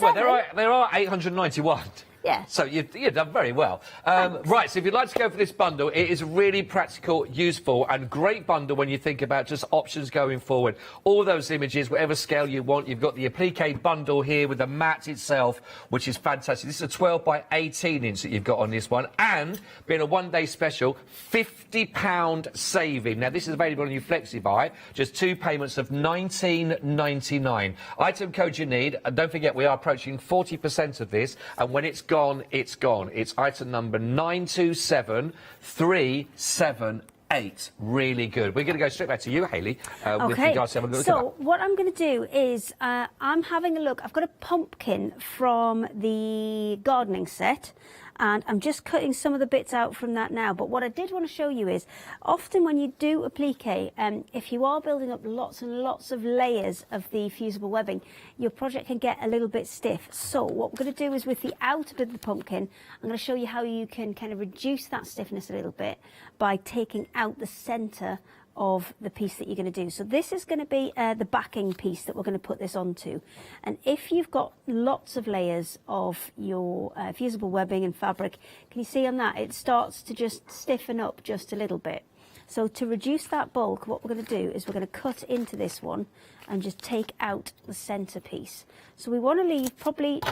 well. There are 891. Yeah. So you've done very well. Right, so if you'd like to go for this bundle, it is really practical, useful, and great bundle when you think about just options going forward. All those images, whatever scale you want. You've got the applique bundle here with the mat itself, which is fantastic. This is a 12 by 18 inch that you've got on this one, and being a one-day special, £50 saving. Now, this is available on your FlexiBuy, just 2 payments of $19.99. Item code you need, and don't forget, we are approaching 40% of this, and when it's gone, it's gone. It's item number 927378. Really good. We're going to go straight back to you, Hayley. With regards to having a look at that. What I'm going to do is I'm having a look. I've got a pumpkin from the gardening set, and I'm just cutting some of the bits out from that now. But what I did want to show you is, often when you do applique, if you are building up lots and lots of layers of the fusible webbing, your project can get a little bit stiff. So what we're going to do is, with the outer bit of the pumpkin, I'm going to show you how you can kind of reduce that stiffness a little bit by taking out the centre of the piece that you're going to do. So this is going to be the backing piece that we're going to put this onto. And if you've got lots of layers of your fusible webbing and fabric, can you see on that it starts to just stiffen up just a little bit. So to reduce that bulk, what we're going to do is we're going to cut into this one and just take out the centre piece. So we want to leave probably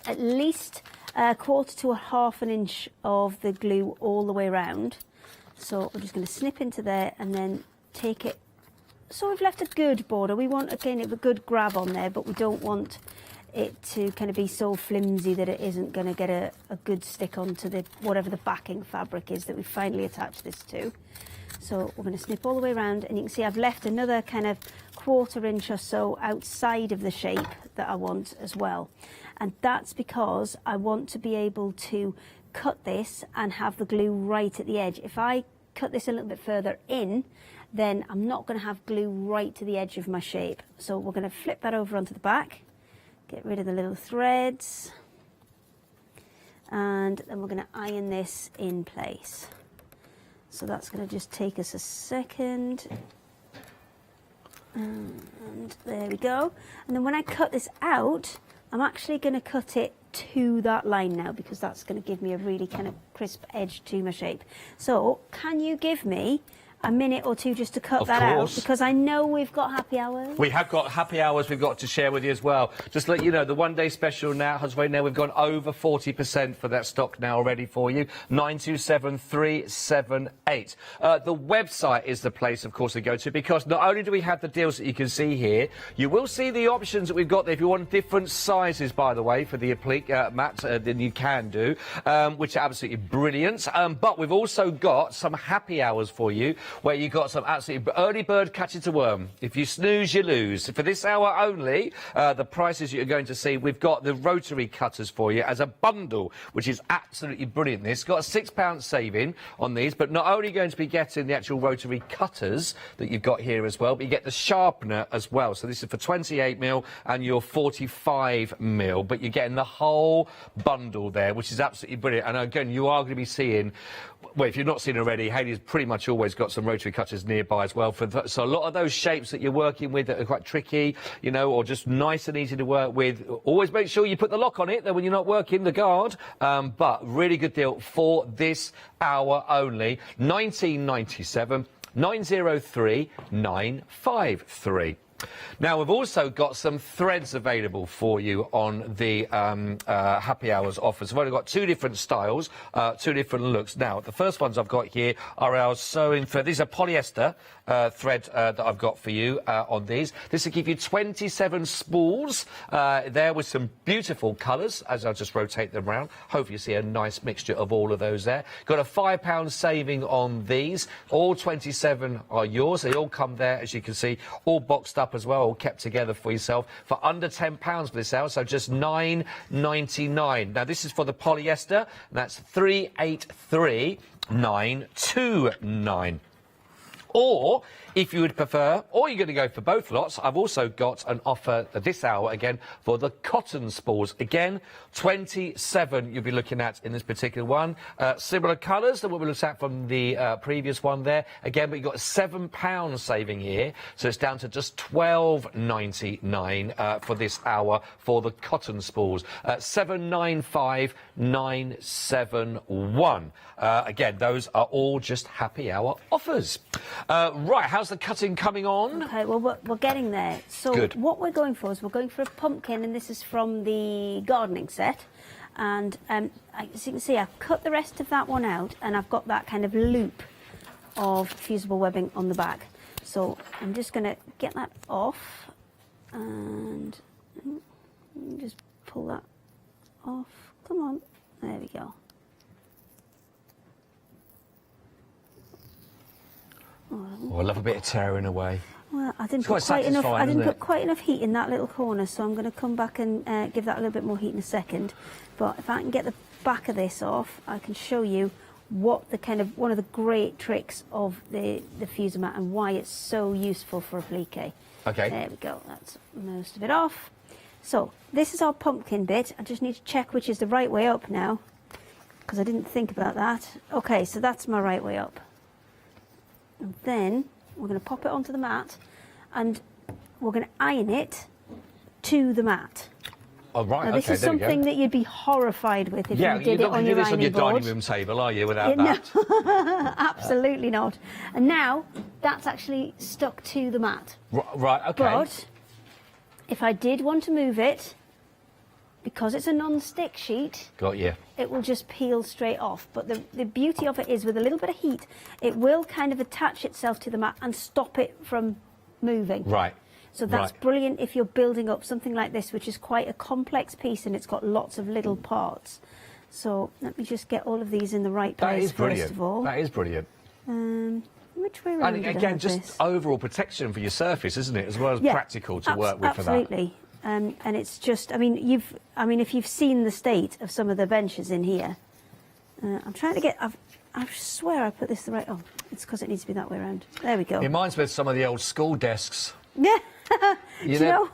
at least a 1/4 to 1/2 inch of the glue all the way around. So we're just going to snip into there and then take it. So we've left a good border. We want, again, a good grab on there, but we don't want it to kind of be so flimsy that it isn't going to get a good stick onto the whatever the backing fabric is that we finally attach this to. So we're going to snip all the way around, and you can see I've left another kind of 1/4 inch or so outside of the shape that I want as well. And that's because I want to be able to cut this and have the glue right at the edge. If I cut this a little bit further in, then I'm not going to have glue right to the edge of my shape. So we're going to flip that over onto the back, get rid of the little threads, and then we're going to iron this in place. So that's going to just take us a second. And there we go. And then when I cut this out, I'm actually going to cut it to that line now, because that's going to give me a really kind of crisp edge to my shape. So can you give me a minute or two just to cut Of that out? course. Because I know we've got happy hours. We have got happy hours we've got to share with you as well. Just to let you know, the one-day special now has right now we've gone over 40% for that stock now already for you. 927378. The website is the place, of course, to go to, because not only do we have the deals that you can see here, you will see the options that we've got there. If you want different sizes, by the way, for the applique mat, then you can do, which are absolutely brilliant. But we've also got some happy hours for you, where you got some absolutely early bird catch it a worm. If you snooze, you lose. For this hour only, the prices you're going to see, we've got the rotary cutters for you as a bundle, which is absolutely brilliant. This got a £6 saving on these, but not only going to be getting the actual rotary cutters that you've got here as well, but you get the sharpener as well. So this is for 28mm and your 45mm, but you're getting the whole bundle there, which is absolutely brilliant. And again, you are going to be seeing, well, if you've not seen already, Hayley's pretty much always got some rotary cutters nearby as well. So a lot of those shapes that you're working with that are quite tricky, you know, or just nice and easy to work with, always make sure you put the lock on it, though, when you're not working the guard. But really good deal for this hour only. 1997 903 953. Now, we've also got some threads available for you on the happy hours offers. We've only got two different styles, two different looks. Now, the first ones I've got here are our sewing thread. These are polyester thread that I've got for you on these. This will give you 27 spools there with some beautiful colours, as I'll just rotate them around. Hopefully you see a nice mixture of all of those there. Got a £5 saving on these. All 27 are yours. They all come there, as you can see, all boxed up as well, all kept together for yourself for under £10 for this hour, so just £9.99. Now, this is for the polyester, and that's 383929. Or, if you would prefer, or you're going to go for both lots, I've also got an offer this hour again for the cotton spools. Again, 27 you'll be looking at in this particular one. Similar colours than what we looked at from the previous one there. Again, but you've got a £7 saving here, so it's down to just £12.99 for this hour for the cotton spools. 795971. Again, those are all just happy hour offers. Right, how's the cutting coming on? Okay, well, we're getting there. So Good. What we're going for is we're going for a pumpkin, and this is from the gardening set. And as you can see, I've cut the rest of that one out, and I've got that kind of loop of fusible webbing on the back. So I'm just going to get that off, and just pull that off. Come on, there we go. Oh, I love a bit of tearing away. Well, I didn't It's put quite quite enough. satisfying, I didn't isn't put quite enough heat in that little corner, so I'm going to come back and give that a little bit more heat in a second. But if I can get the back of this off, I can show you what the kind of one of the great tricks of the fuser mat and why it's so useful for applique. Okay. There we go. That's most of it off. So this is our pumpkin bit. I just need to check which is the right way up now, because I didn't think about that. Okay, so that's my right way up. And then we're going to pop it onto the mat, and we're going to iron it to the mat. Oh, right, Now, this is something that you'd be horrified with if you did it on your this on your ironing board. dining room table, are you, without that? No, absolutely not. And now that's actually stuck to the mat. Right, okay. But if I did want to move it, because it's a non-stick sheet, Got you. it will just peel straight off. But the beauty of it is, with a little bit of heat, it will kind of attach itself to the mat and stop it from moving. Right. So that's Right. brilliant if you're building up something like this, which is quite a complex piece and it's got lots of little parts. So let me just get all of these in the right That place is brilliant. first of all. That is brilliant. Which way around And did I again, have just this? overall protection for your surface, isn't it? As well as Yeah, practical to work with for that. absolutely. And it's just, I mean, if you've seen the state of some of the benches in here, I'm trying to get. I swear I put this the right. Oh, it's because it needs to be that way around. There we go. It reminds me of some of the old school desks. Yeah. You Do you know,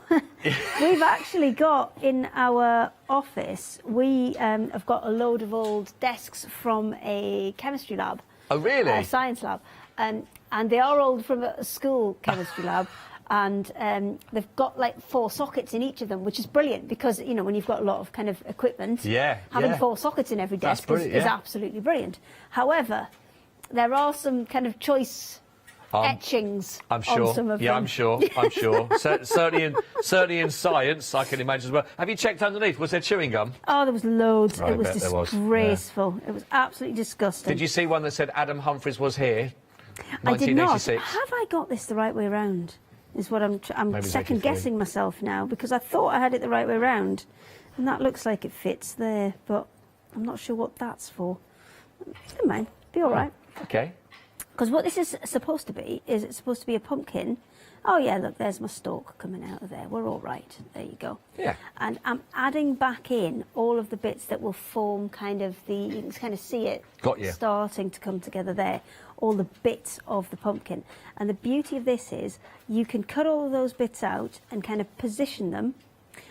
we've actually got in our office, we have got a load of old desks from a chemistry lab. Oh, really? A science lab. And they are old from a school chemistry lab. And they've got like 4 sockets in each of them, which is brilliant because, you know, when you've got a lot of kind of equipment, having 4 sockets in every desk is absolutely brilliant. However, there are some kind of choice etchings I'm sure. on some of yeah, them. I'm sure. I'm sure. Certainly in science, I can imagine as well. Have you checked underneath? Was there chewing gum? Oh, there was loads. Right, it was I bet there was, disgraceful. It was absolutely disgusting. Did you see one that said Adam Humphries was here? I did not. 1986. Have I got this the right way round? Is what I'm Maybe second guessing myself now, because I thought I had it the right way round, and that looks like it fits there, but I'm not sure what that's for. Never mind. Be all right. Okay. Because what this is supposed to be is it's supposed to be a pumpkin. Oh yeah, look, there's my stalk coming out of there. We're all right. There you go. Yeah. And I'm adding back in all of the bits that will form kind of the, you can kind of see it starting to come together there, all the bits of the pumpkin. And the beauty of this is you can cut all of those bits out and kind of position them.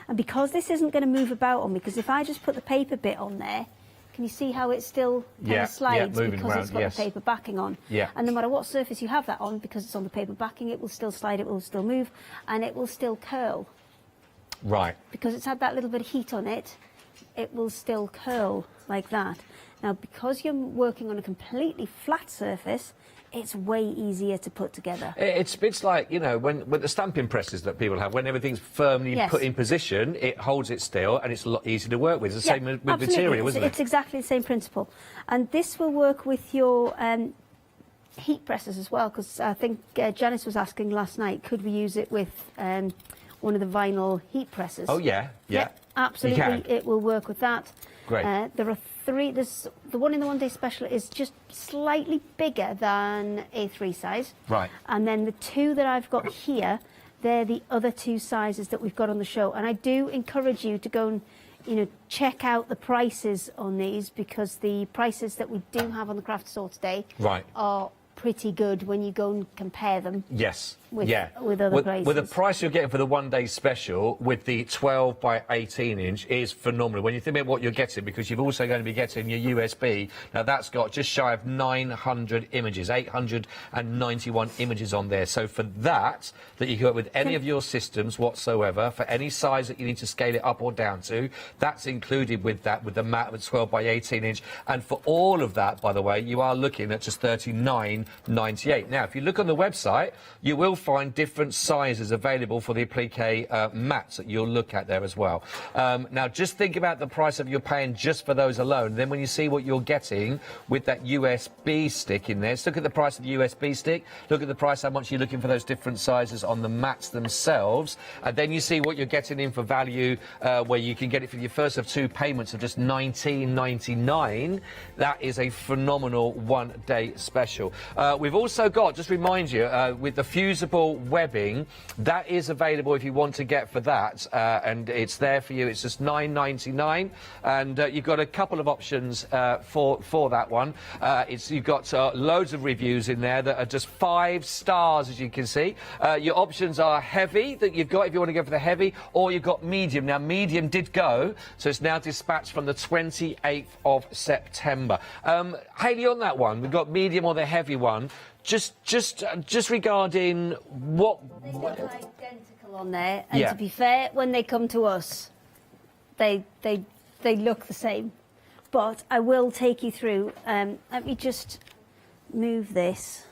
And because this isn't going to move about on me, because if I just put the paper bit on there, can you see how it still kind of slides because it's got the paper backing on? Yeah. And no matter what surface you have that on, because it's on the paper backing, it will still slide, it will still move, and it will still curl. Right. Because it's had that little bit of heat on it, it will still curl like that. Now, because you're working on a completely flat surface, it's way easier to put together. It's like, you know, when the stamping presses that people have, when everything's firmly put in position, it holds it still and it's a lot easier to work with. It's the same with material, isn't it? It's exactly the same principle. And this will work with your heat presses as well, because I think Janice was asking last night, could we use it with one of the vinyl heat presses? Oh, yeah. Absolutely, it will work with that. Great. There are three. There's the one in the one-day special is just slightly bigger than A3 size. Right. And then the two that I've got here, they're the other two sizes that we've got on the show. And I do encourage you to go and, you know, check out the prices on these, because the prices that we do have on the craft store today are pretty good when you go and compare them. Yes. With other prices. With the price you're getting for the one-day special with the 12 by 18 inch is phenomenal. When you think about what you're getting, because you're also going to be getting your USB. Now that's got just shy of 900 images, 891 images on there. So for that you can work with any of your systems whatsoever, for any size that you need to scale it up or down to, that's included with that, with the mat with 12 by 18 inch. And for all of that, by the way, you are looking at just $39.98. Now, if you look on the website, you will find different sizes available for the applique mats that you'll look at there as well. Now, just think about the price of you're paying just for those alone. Then when you see what you're getting with that USB stick in there, just look at the price of the USB stick, look at the price, how much you're looking for those different sizes on the mats themselves, and then you see what you're getting in for value, where you can get it for your first of two payments of just $19.99. That is a phenomenal one-day special. We've also got, just remind you, with the fusible webbing, that is available if you want to get for that, and it's there for you. It's just $9.99, and you've got a couple of options for that one. You've got loads of reviews in there that are just 5 stars, as you can see. Your options are heavy, that you've got if you want to go for the heavy, or you've got medium. Now, medium did go, so it's now dispatched from the 28th of September. Hayley, on that one, we've got medium or the heavy one. Just regarding what... They look identical on there, and to be fair, when they come to us, they look the same. But I will take you through. Let me just move this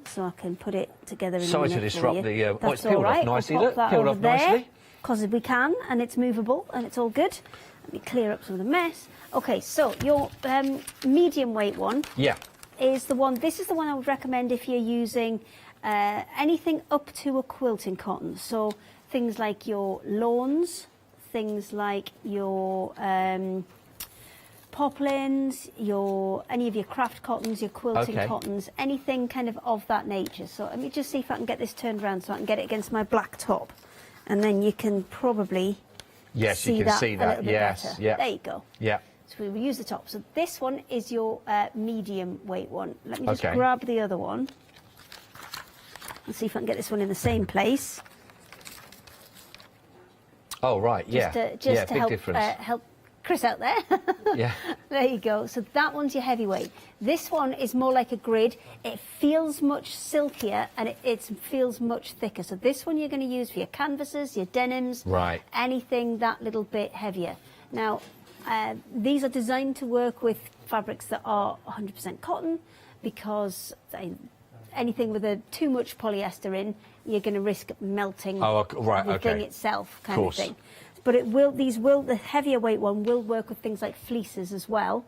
so I can put it together in a minute. Sorry to disrupt the... That's it's peeled all right. off nicely. I'll pop Look, that peeled over off there, nicely. because we can, and it's movable, and it's all good. Let me clear up some of the mess. Okay, so your medium weight one... is the one, this is the one I would recommend if you're using anything up to a quilting cotton. So things like your lawns, things like your poplins, any of your craft cottons, your quilting cottons, anything kind of that nature. So let me just see if I can get this turned around so I can get it against my black top. And then you can probably see you can see that. a little bit better. There you go. Yeah. So we will use the top. So this one is your medium weight one. Let me just grab the other one and see if I can get this one in the same place. Oh, right, Just to help Chris out there. There you go. So that one's your heavyweight. This one is more like a grid. It feels much silkier, and it feels much thicker. So this one you're going to use for your canvases, your denims, anything that little bit heavier. Now, these are designed to work with fabrics that are 100% cotton, because anything with too much polyester in, you're going to risk melting the thing itself, kind of thing. But the heavier weight one will work with things like fleeces as well.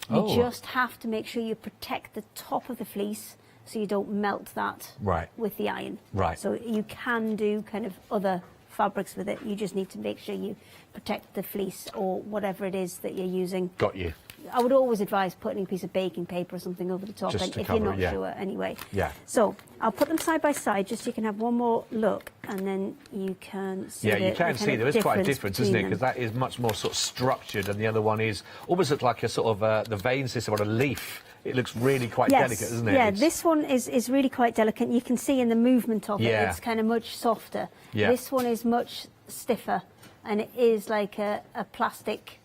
You just have to make sure you protect the top of the fleece so you don't melt that with the iron. Right. So you can do kind of other fabrics with it. You just need to make sure you protect the fleece or whatever it is that you're using. Got you. I would always advise putting a piece of baking paper or something over the top if you're not sure anyway. Yeah. So I'll put them side by side just so you can have one more look, and then you can see you can see there is quite a difference, isn't it? Because that is much more sort of structured, and the other one is almost looks like a sort of the vein system on a leaf. It looks really quite delicate, doesn't it? Yeah, this one is really quite delicate. You can see in the movement of it, it's kind of much softer. Yeah. This one is much stiffer, and it is like a plastic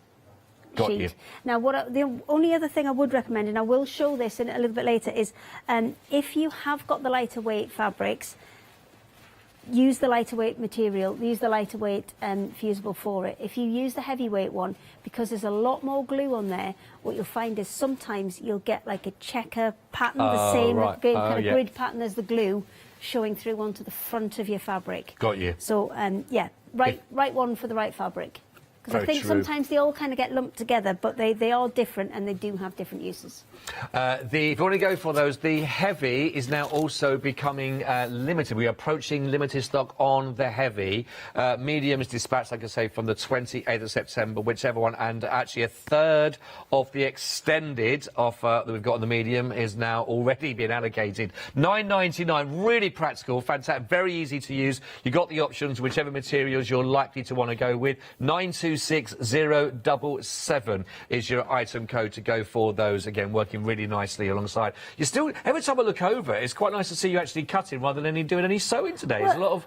sheet. Now, the only other thing I would recommend, and I will show this in a little bit later, is if you have got the lighter weight fabrics, use the lighter weight material, use the lighter weight fusible for it. If you use the heavyweight one, because there's a lot more glue on there, what you'll find is sometimes you'll get like a checker pattern, the same kind of grid pattern as the glue showing through onto the front of your fabric. Got you. So, right one for the right fabric. Because I think sometimes they all kind of get lumped together, but they are different and they do have different uses. If you want to go for those, the heavy is now also becoming limited. We are approaching limited stock on the heavy. Medium is dispatched, like I say, from the 28th of September, whichever one, and actually a third of the extended offer that we've got on the medium is now already being allocated. £9.99, really practical, fantastic, very easy to use. You've got the options, whichever materials you're likely to want to go with. 926077 is your item code to go for those. Again, working really nicely alongside. You still, every time I look over, it's quite nice to see you actually cutting rather than doing any sewing today. There's a lot of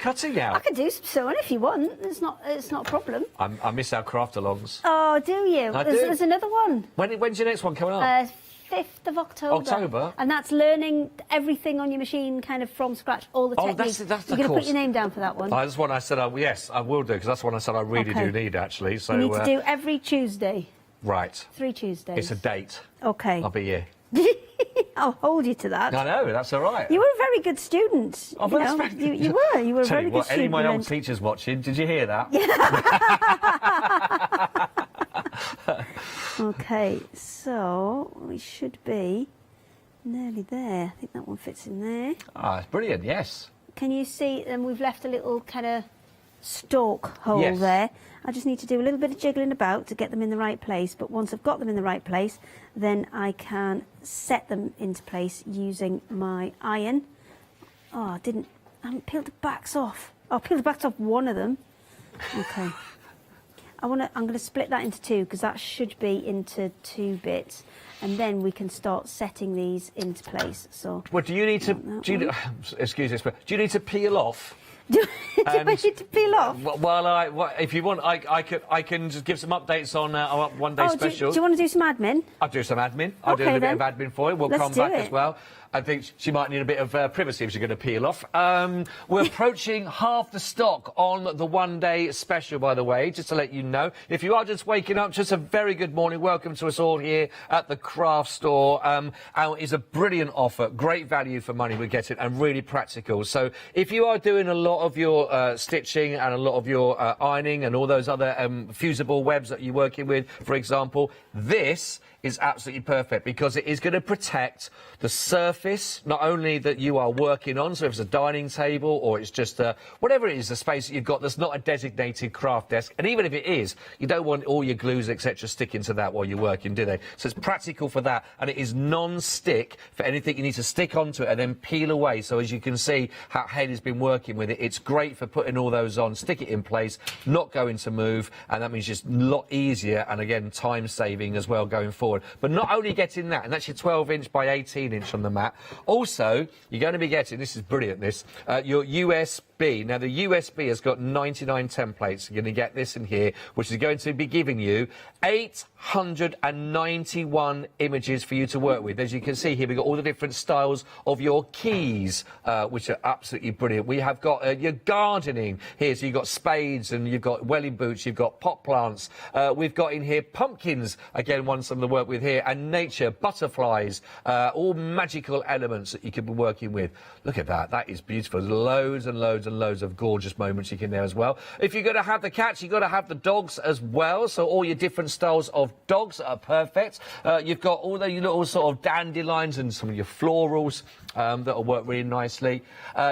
cutting now. I could do some sewing if you want. It's not a problem. I miss our craft-alongs. Oh, do you? There's another one. When's your next one coming up? 5th of October. October? And that's learning everything on your machine kind of from scratch, all the techniques. That's You're going to put your name down for that one? That's one I said, yes, I will do, because that's one I said I really do need, actually. So, you need to do every Tuesday. Right. 3 Tuesdays. It's a date. OK. I'll be here. I'll hold you to that. I know, that's all right. You were a very good student. Oh, you were. You were a very good student. Any of my old teachers watching, did you hear that? OK, so we should be nearly there. I think that one fits in there. Ah, it's brilliant, yes. Can you see, and we've left a little kind of stalk hole there. I just need to do a little bit of jiggling about to get them in the right place, but once I've got them in the right place, then I can set them into place using my iron. Oh, I haven't peeled the backs off. I'll peel the backs off one of them. Okay. I'm going to split that into 2 because that should be into 2 bits, and then we can start setting these into place. So. Well, do you need to? Excuse me, do you need to peel off? Do I need to peel off? Well, if you want, I can just give some updates on our one-day special. Do you want to do some admin? I'll do some admin. I'll do a little bit of admin for you. We'll come back as well. I think she might need a bit of privacy if she's going to peel off. We're approaching half the stock on the one-day special, by the way, just to let you know. If you are just waking up, just a very good morning. Welcome to us all here at the craft store. It's a brilliant offer, great value for money we're getting, and really practical. So if you are doing a lot of your stitching and a lot of your ironing and all those other fusible webs that you're working with, for example, this is absolutely perfect because it is going to protect the surface, not only that you are working on, so if it's a dining table or it's just whatever it is, the space that you've got that's not a designated craft desk, and even if it is, you don't want all your glues, etc., sticking to that while you're working, do they? So it's practical for that, and it is non-stick for anything you need to stick onto it and then peel away. So as you can see how Haley's been working with it, it's great for putting all those on, stick it in place, not going to move, and that means just a lot easier and, again, time saving as well going forward. But not only getting that, and that's your 12-inch by 18-inch on the mat, also you're going to be getting, this is brilliant, your USB. Now, the USB has got 99 templates. You're going to get this in here, which is going to be giving you 891 images for you to work with. As you can see here, we've got all the different styles of your keys, which are absolutely brilliant. We have got your gardening here, so you've got spades and you've got welling boots, you've got pot plants. We've got in here pumpkins, again, some of the work with here, and nature, butterflies, all magical single elements that you could be working with. Look at that. That is beautiful. There's loads and loads and loads of gorgeous moments you can there as well. If you're going to have the cats, you've got to have the dogs as well. So all your different styles of dogs are perfect. You've got all the little sort of dandelions and some of your florals that'll work really nicely.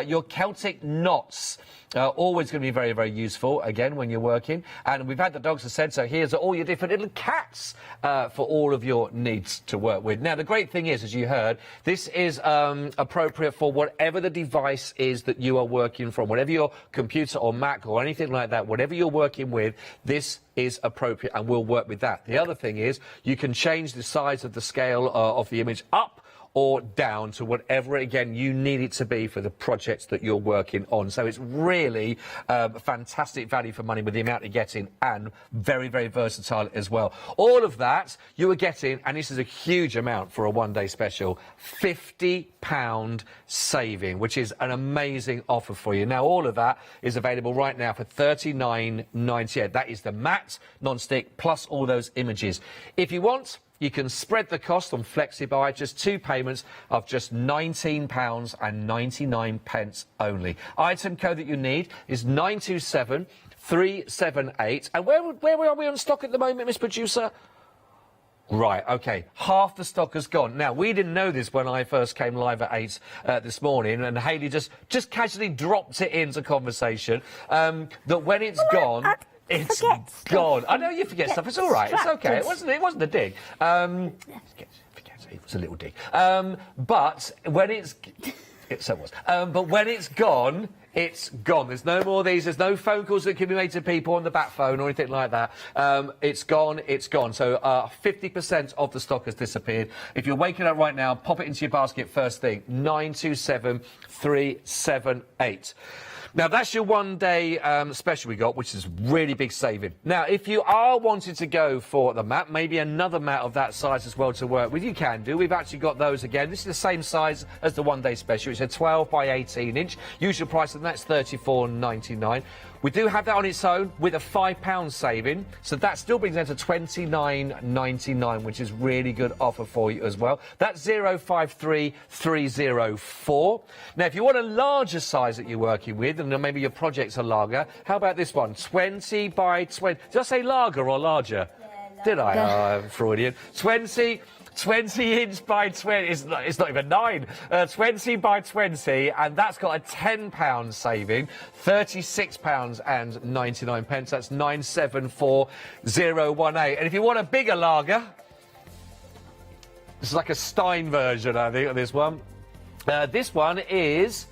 Your Celtic knots. Always going to be very, very useful, again, when you're working. And we've had the dogs, as I said, so here's all your different little cats for all of your needs to work with. Now, the great thing is, as you heard, this is appropriate for whatever the device is that you are working from, whatever your computer or Mac or anything like that, whatever you're working with, this is appropriate and will work with that. The other thing is, you can change the size of the scale of the image up or down to whatever, again, you need it to be for the projects that you're working on. So it's really fantastic value for money with the amount you're getting, and very, very versatile as well. All of that you are getting, and this is a huge amount for a one-day special, £50 saving, which is an amazing offer for you. Now, all of that is available right now for $39.98. That is the matte, non-stick, plus all those images. If you want, you can spread the cost on FlexiBuy, just 2 payments of just £19.99 only. Item code that you need is 927378. And where are we on stock at the moment, Miss Producer? Right, OK. Half the stock has gone. Now, we didn't know this when I first came live at 8 this morning, and Hayley just casually dropped it into conversation, that when it's gone... It's gone. I know you forget stuff. It's all right. It's okay. It wasn't a dig. Forget it. It was a little dig. But when it's... so it was. But when it's gone, it's gone. There's no more of these. There's no phone calls that can be made to people on the back phone or anything like that. It's gone. It's gone. So 50% of the stock has disappeared. If you're waking up right now, pop it into your basket first thing. 927378. Now, that's your one-day special we got, which is really big saving. Now, if you are wanting to go for the mat, maybe another mat of that size as well to work with, you can do. We've actually got those again. This is the same size as the one-day special. It's a 12 by 18 inch. Usual price of that's $34.99. We do have that on its own with a £5 saving, so that still brings it to $29.99, which is really good offer for you as well. That's 053304. Now, if you want a larger size that you're working with, and maybe your projects are larger, how about this one? 20 by 20. Did I say larger or larger? Yeah, did I? Oh, I'm Freudian. 20 inch by 20, it's not even 9, 20 by 20, and that's got a £10 saving, £36.99, that's 974018. And if you want a bigger lager, it's like a Stein version, I think, of this one. This one is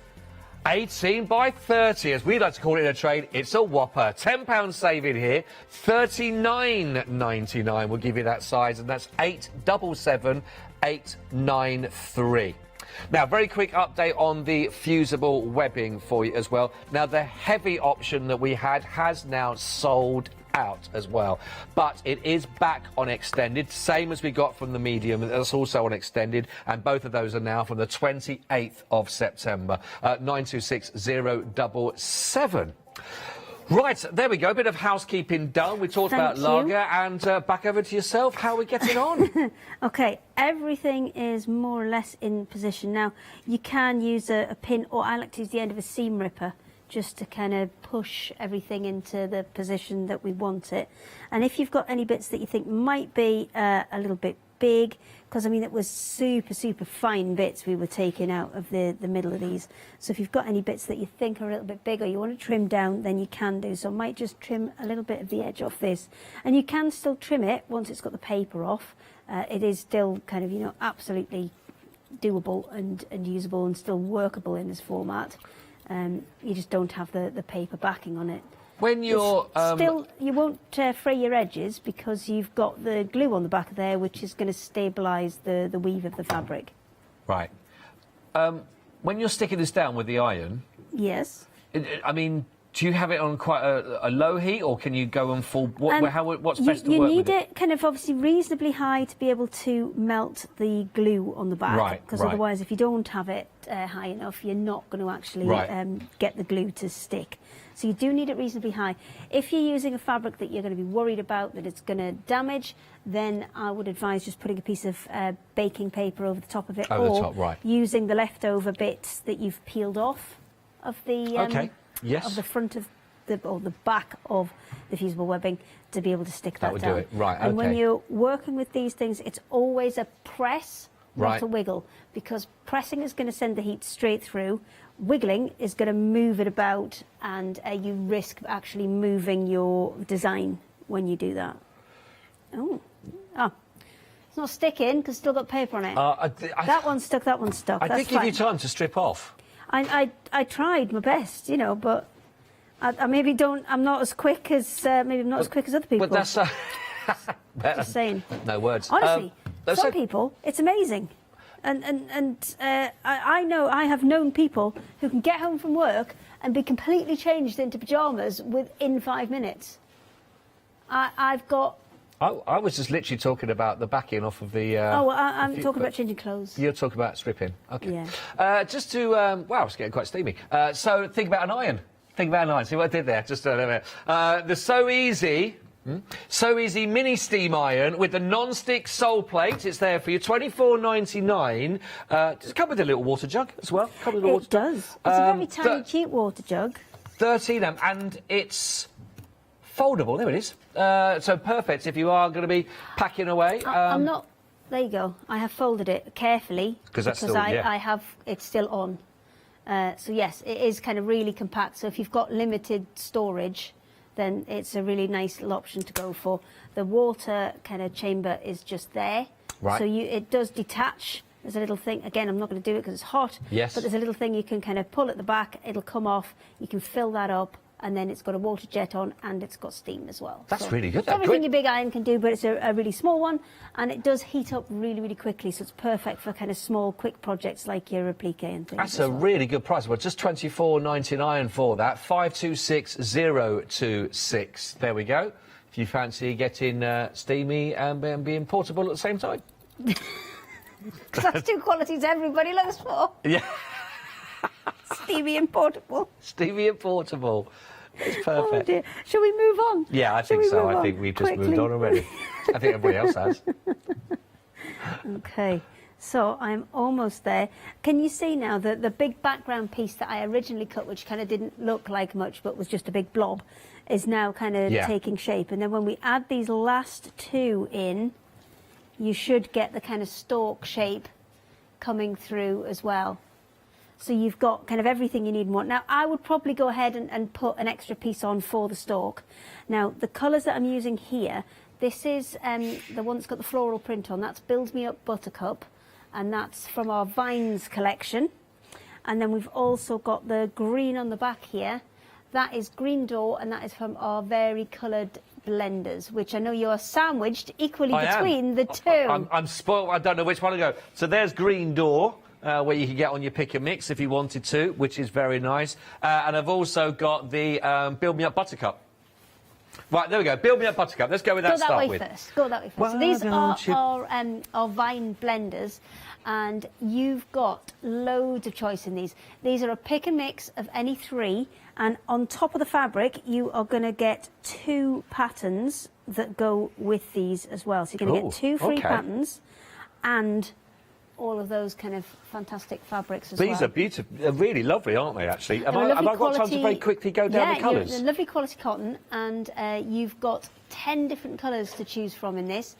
18 by 30, as we like to call it in a trade. It's a whopper. £10 saving here. $39.99 will give you that size, and that's 877893. Now, very quick update on the fusible webbing for you as well. Now, the heavy option that we had has now sold out as well, but it is back on extended, same as we got from the medium. That's also on extended, and both of those are now from the 28th of September. 926077. Right, there we go. A bit of housekeeping done. We talked about lager, and back over to yourself. How are we getting on? Okay, everything is more or less in position. Now, you can use a pin, or I like to use the end of a seam ripper, just to kind of push everything into the position that we want it. And if you've got any bits that you think might be a little bit big, because I mean it was super fine bits we were taking out of the middle of these, so if you've got any bits that you think are a little bit big or you want to trim down, then you can do. So I might just trim a little bit of the edge off this, and you can still trim it once it's got the paper off. It is still kind of, you know, absolutely doable and usable and still workable in this format. You just don't have the paper backing on it. When you're... still, you won't fray your edges because you've got the glue on the back of there, which is going to stabilise the weave of the fabric. Right. When you're sticking this down with the iron... Yes. I mean, Do you have it on quite a low heat, or can you go on full? What's best to you work need with it kind of obviously reasonably high to be able to melt the glue on the back. Right, because right. otherwise, if you don't have it high enough, you're not going to actually get the glue to stick. So you do need it reasonably high. If you're using a fabric that you're going to be worried about that it's going to damage, then I would advise just putting a piece of baking paper over the top of it, using the leftover bits that you've peeled off of the of the front of the back of the fusible webbing to be able to stick that down. That would do it, right? And when you're working with these things, it's always a press, not a wiggle, because pressing is going to send the heat straight through. Wiggling is going to move it about, and you risk actually moving your design when you do that. Oh, it's not sticking because it's still got paper on it. That one's stuck. That one's stuck. I did give you time to strip off. I tried my best, you know, but I maybe don't. I'm not as quick as maybe I'm not as quick as other people. But that's just saying. No words. Honestly, some people, it's amazing. And I know I have known people who can get home from work and be completely changed into pyjamas within 5 minutes. I've got. I was just literally talking about the backing off of the. I'm talking about changing clothes. You're talking about stripping. Okay. Yeah. Just to wow, it's getting quite steamy. So think about an iron. Think about an iron. See what I did there? Just a minute. The So Easy mini steam iron with the non-stick sole plate. It's there for you, $24.99. Does it come with a little water jug as well? It does. It's a very tiny, cute water jug. 13 and it's foldable. There it is. So perfect if you are going to be packing away. I'm not. There you go. I have folded it carefully because I have it still on. So yes, it is kind of really compact. So if you've got limited storage, then it's a really nice little option to go for. The water kind of chamber is just there. Right. So it does detach. There's a little thing, again, I'm not going to do it because it's hot. Yes. But there's a little thing you can kind of pull at the back, it'll come off, you can fill that up, and then it's got a water jet on, and it's got steam as well. That's really good. It's everything your big iron can do, but it's a really small one, and it does heat up really, really quickly, so it's perfect for kind of small, quick projects like your applique and things. That's a really good price. Well, just $24.99 for that. 526026. There we go. If you fancy getting steamy and being portable at the same time. That's two qualities everybody looks for. Yeah. Steamy and portable. Steamy and portable. It's perfect. Oh dear. Shall we move on? Yeah, I think so. I think we've just moved on already. I think everybody else has. Okay. So I'm almost there. Can you see now that the big background piece that I originally cut, which kind of didn't look like much but was just a big blob, is now kind of taking shape. And then when we add these last two in, you should get the kind of stalk shape coming through as well. So you've got kind of everything you need and want. Now, I would probably go ahead and put an extra piece on for the stalk. Now, the colours that I'm using here, this is the one that's got the floral print on. That's Build Me Up Buttercup, and that's from our Vines collection. And then we've also got the green on the back here. That is Green Door, and that is from our Vari-coloured blenders, which I know you're sandwiched equally between the two. I'm spoiled. I don't know which one to go. So there's Green Door, where you can get on your pick and mix if you wanted to, which is very nice. And I've also got the Build Me Up Buttercup. Right, there we go. Build Me Up Buttercup. Let's go with that. Go that way first. Go that way first. So these are our Vine blenders, and you've got loads of choice in these. These are a pick and mix of any three, and on top of the fabric, you are going to get 2 patterns that go with these as well. So you're going to get 2 free patterns, and all of those kind of fantastic fabrics as well. These are beautiful. They're really lovely, aren't they, actually? Have I got time to very quickly go down the colours? Yeah, lovely quality cotton, and you've got 10 different colours to choose from in this.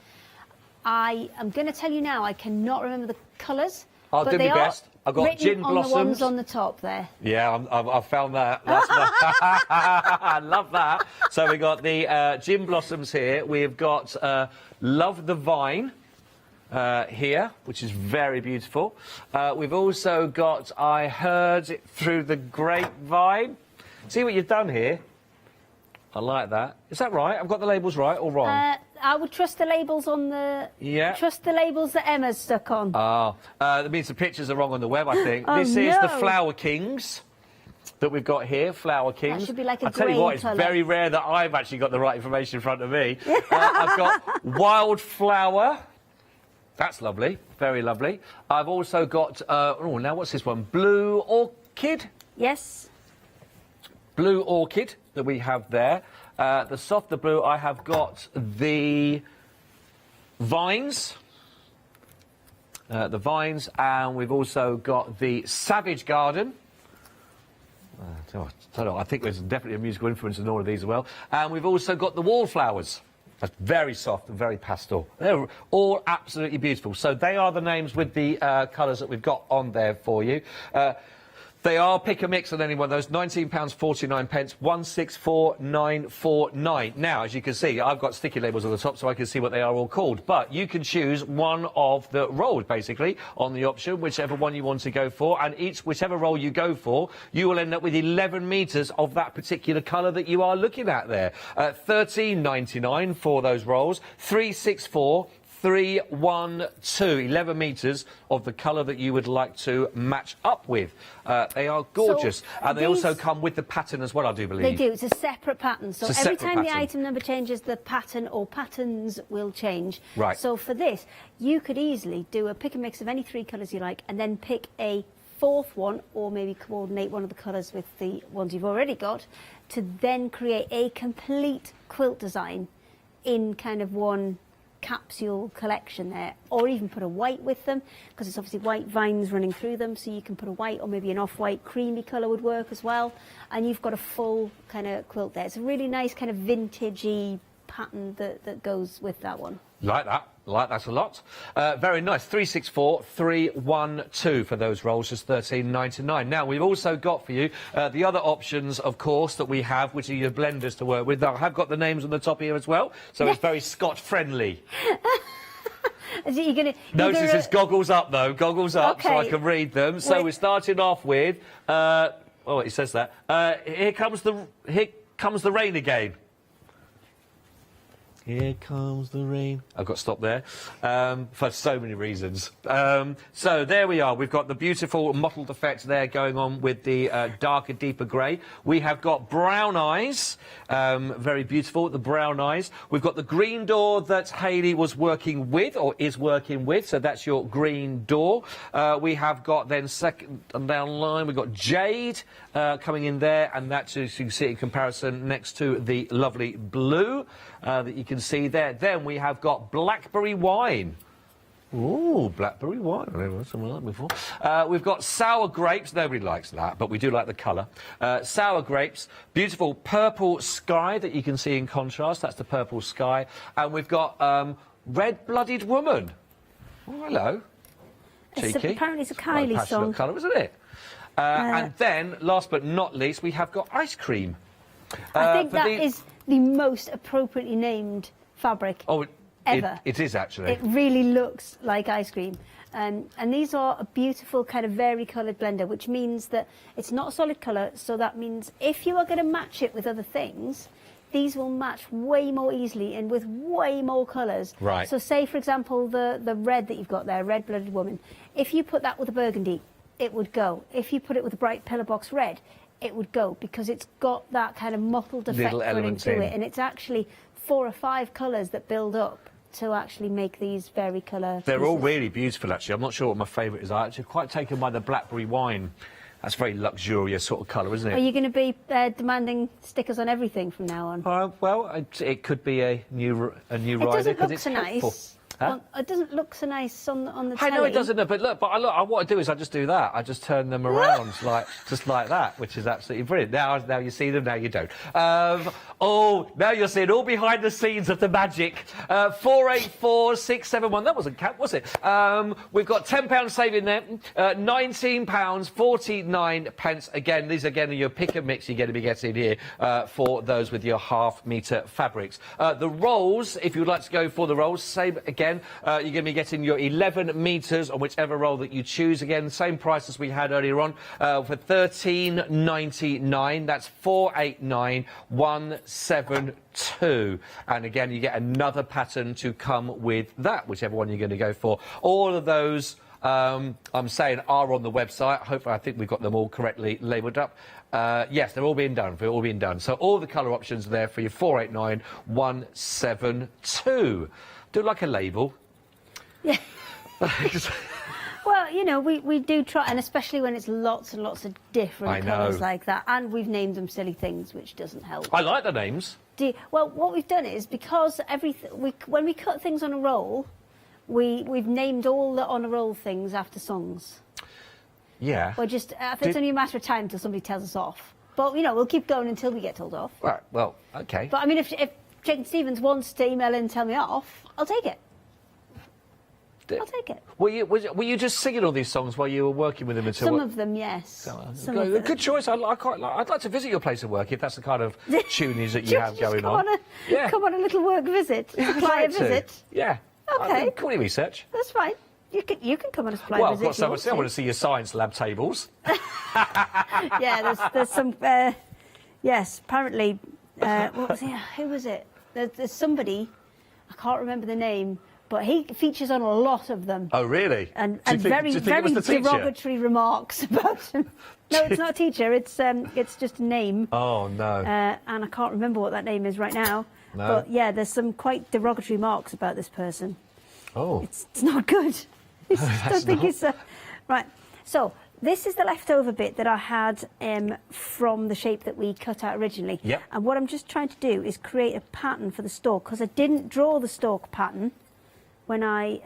I am going to tell you now, I cannot remember the colours. I'll do my best. I've got Gin Blossoms. On the ones on the top there. Yeah, I've found that. I love that. So we've got the Gin Blossoms here. We've got Love the Vine. Here, which is very beautiful. We've also got I Heard It Through the Grapevine. See what you've done here? I like that. Is that right? I've got the labels right or wrong? I would trust the labels on the... Yeah. Trust the labels that Emma's stuck on. Oh, that means the pictures are wrong on the web, I think. Oh, this is the Flower Kings. that we've got here, Flower Kings. That should be like a I'll tell you grey what, it's colour. very rare that I've actually got the right information in front of me. I've got Wildflower. That's lovely, very lovely. I've also got, oh, now what's this one? Blue Orchid? Yes. Blue Orchid that we have there. The softer blue, I have got the Vines. The Vines, and we've also got the Savage Garden. I think there's definitely a musical influence in all of these as well. And we've also got the Wallflowers. That's very soft and very pastel. They're all absolutely beautiful. So they are the names with the colours that we've got on there for you. They are pick a mix on any one of those. £19.49, 164949. Now, as you can see, I've got sticky labels on the top so I can see what they are all called. But you can choose one of the rolls, basically, on the option, whichever one you want to go for. And whichever roll you go for, you will end up with 11 metres of that particular colour that you are looking at there. $13.99 for those rolls. 364. 312, 11 metres of the colour that you would like to match up with. They are gorgeous. So and they also come with the pattern as well, I do believe. They do. It's a separate pattern. So It's a every separate time the pattern. item number changes, the pattern or patterns will change. Right. So for this, you could easily do a pick and mix of any 3 colours you like and then pick a 4th one, or maybe coordinate one of the colours with the ones you've already got, to then create a complete quilt design in kind of one capsule collection there, or even put a white with them, because it's obviously white vines running through them, so you can put a white or maybe an off-white creamy colour would work as well, and you've got a full kind of quilt there. It's a really nice kind of vintagey pattern that goes with that one. Like that a lot. Very nice. 364 312 for those rolls, just $13.99. Now we've also got for you the other options, of course, that we have, which are your blenders to work with. I have got the names on the top here as well, so it's very Scotch friendly. Notice it's goggles up though, goggles up, Okay. so I can read them. So we're starting off with. Oh, it says that. Here comes the rain again. Here comes the rain. I've got to stop there for so many reasons. So there we are. We've got the beautiful mottled effect there going on with the darker, deeper grey. We have got brown eyes. Very beautiful, the brown eyes. We've got the green door that Hayley was working with, or is working with. So that's your green door. We have got then second down the line, we've got jade coming in there. And that's, as you can see in comparison, next to the lovely blue that you can see there. Then we have got blackberry wine. Ooh, blackberry wine. I've never had something like that before. We've got sour grapes. Nobody likes that, but we do like the colour. Sour grapes. Beautiful purple sky that you can see in contrast. That's the purple sky. And we've got red-blooded woman. Oh, hello. Cheeky. Apparently it's a Kylie song. Colour, isn't it? And then, last but not least, we have got ice cream. I think that is the most appropriately named fabric ever. It is actually. It really looks like ice cream. And these are a beautiful kind of vari-coloured blender, which means that it's not a solid colour, so that means if you are going to match it with other things, these will match way more easily and with way more colours. Right. So say, for example, the red that you've got there, red-blooded woman, if you put that with a burgundy, it would go. If you put it with a bright pillar box red, it would go, because it's got that kind of mottled effect running through it, and it's actually 4 or 5 colours that build up to actually make these vari-colour They're pieces. all really beautiful, actually. I'm not sure what my favourite is. I'm actually quite taken by the blackberry wine. That's very luxurious sort of colour, isn't it? Are you going to be demanding stickers on everything from now on? Well, it could be a new rider. It doesn't look it's so helpful. nice. Huh? It doesn't look so nice on the I telly. know it doesn't, but look, what I do is I just do that. I just turn them around just like that, which is absolutely brilliant. Now you see them, now you don't. Now you're seeing all behind the scenes of the magic. 484671. That wasn't cap, was it? We've got £10 saving there. £19.49. Again, these are your pick and mix you're going to be getting here for those with your half-metre fabrics. The rolls, if you'd like to go for the rolls, same again. You're going to be getting your 11 metres on whichever roll that you choose. Again, same price as we had earlier on for $13.99. That's $489,172. And again, you get another pattern to come with that, whichever one you're going to go for. All of those I'm saying are on the website. Hopefully, I think we've got them all correctly labelled up. Yes, they're all being done. They're all being done. So all the colour options are there for you. 489172. Do like a label. Yeah. Well, you know, we do try, and especially when it's lots and lots of different colours like that, and we've named them silly things, which doesn't help. I like the names. Well, what we've done is, because when we cut things on a roll, we've named all the on a roll things after songs. Yeah. Well, just I think it's only a matter of time until somebody tells us off. But you know, we'll keep going until we get told off. Right. Well, okay. But I mean, if Jake Stevens wants to email in and tell me off, I'll take it. I'll take it. Were you just singing all these songs while you were working with them until? Some of them, yes. Some of them. Good choice. I'd like to visit your place of work if that's the kind of tunage that you have going on. Come on a little work visit. Supply a visit. Yeah. Okay. Cool research. That's fine. You can come on a supply visit. Well, I've got so I want to see your science lab tables. Yeah, there's some. Yes, apparently. What was it? Who was it? There's somebody. I can't remember the name. But he features on a lot of them. Oh, really? And very derogatory remarks about him. No, it's not a teacher. It's just a name. Oh, no. And I can't remember what that name is right now. No. But, yeah, there's some quite derogatory remarks about this person. Oh. It's not good. I don't think it's... Right. So, this is the leftover bit that I had from the shape that we cut out originally. Yep. And what I'm just trying to do is create a pattern for the stalk, because I didn't draw the stalk pattern when I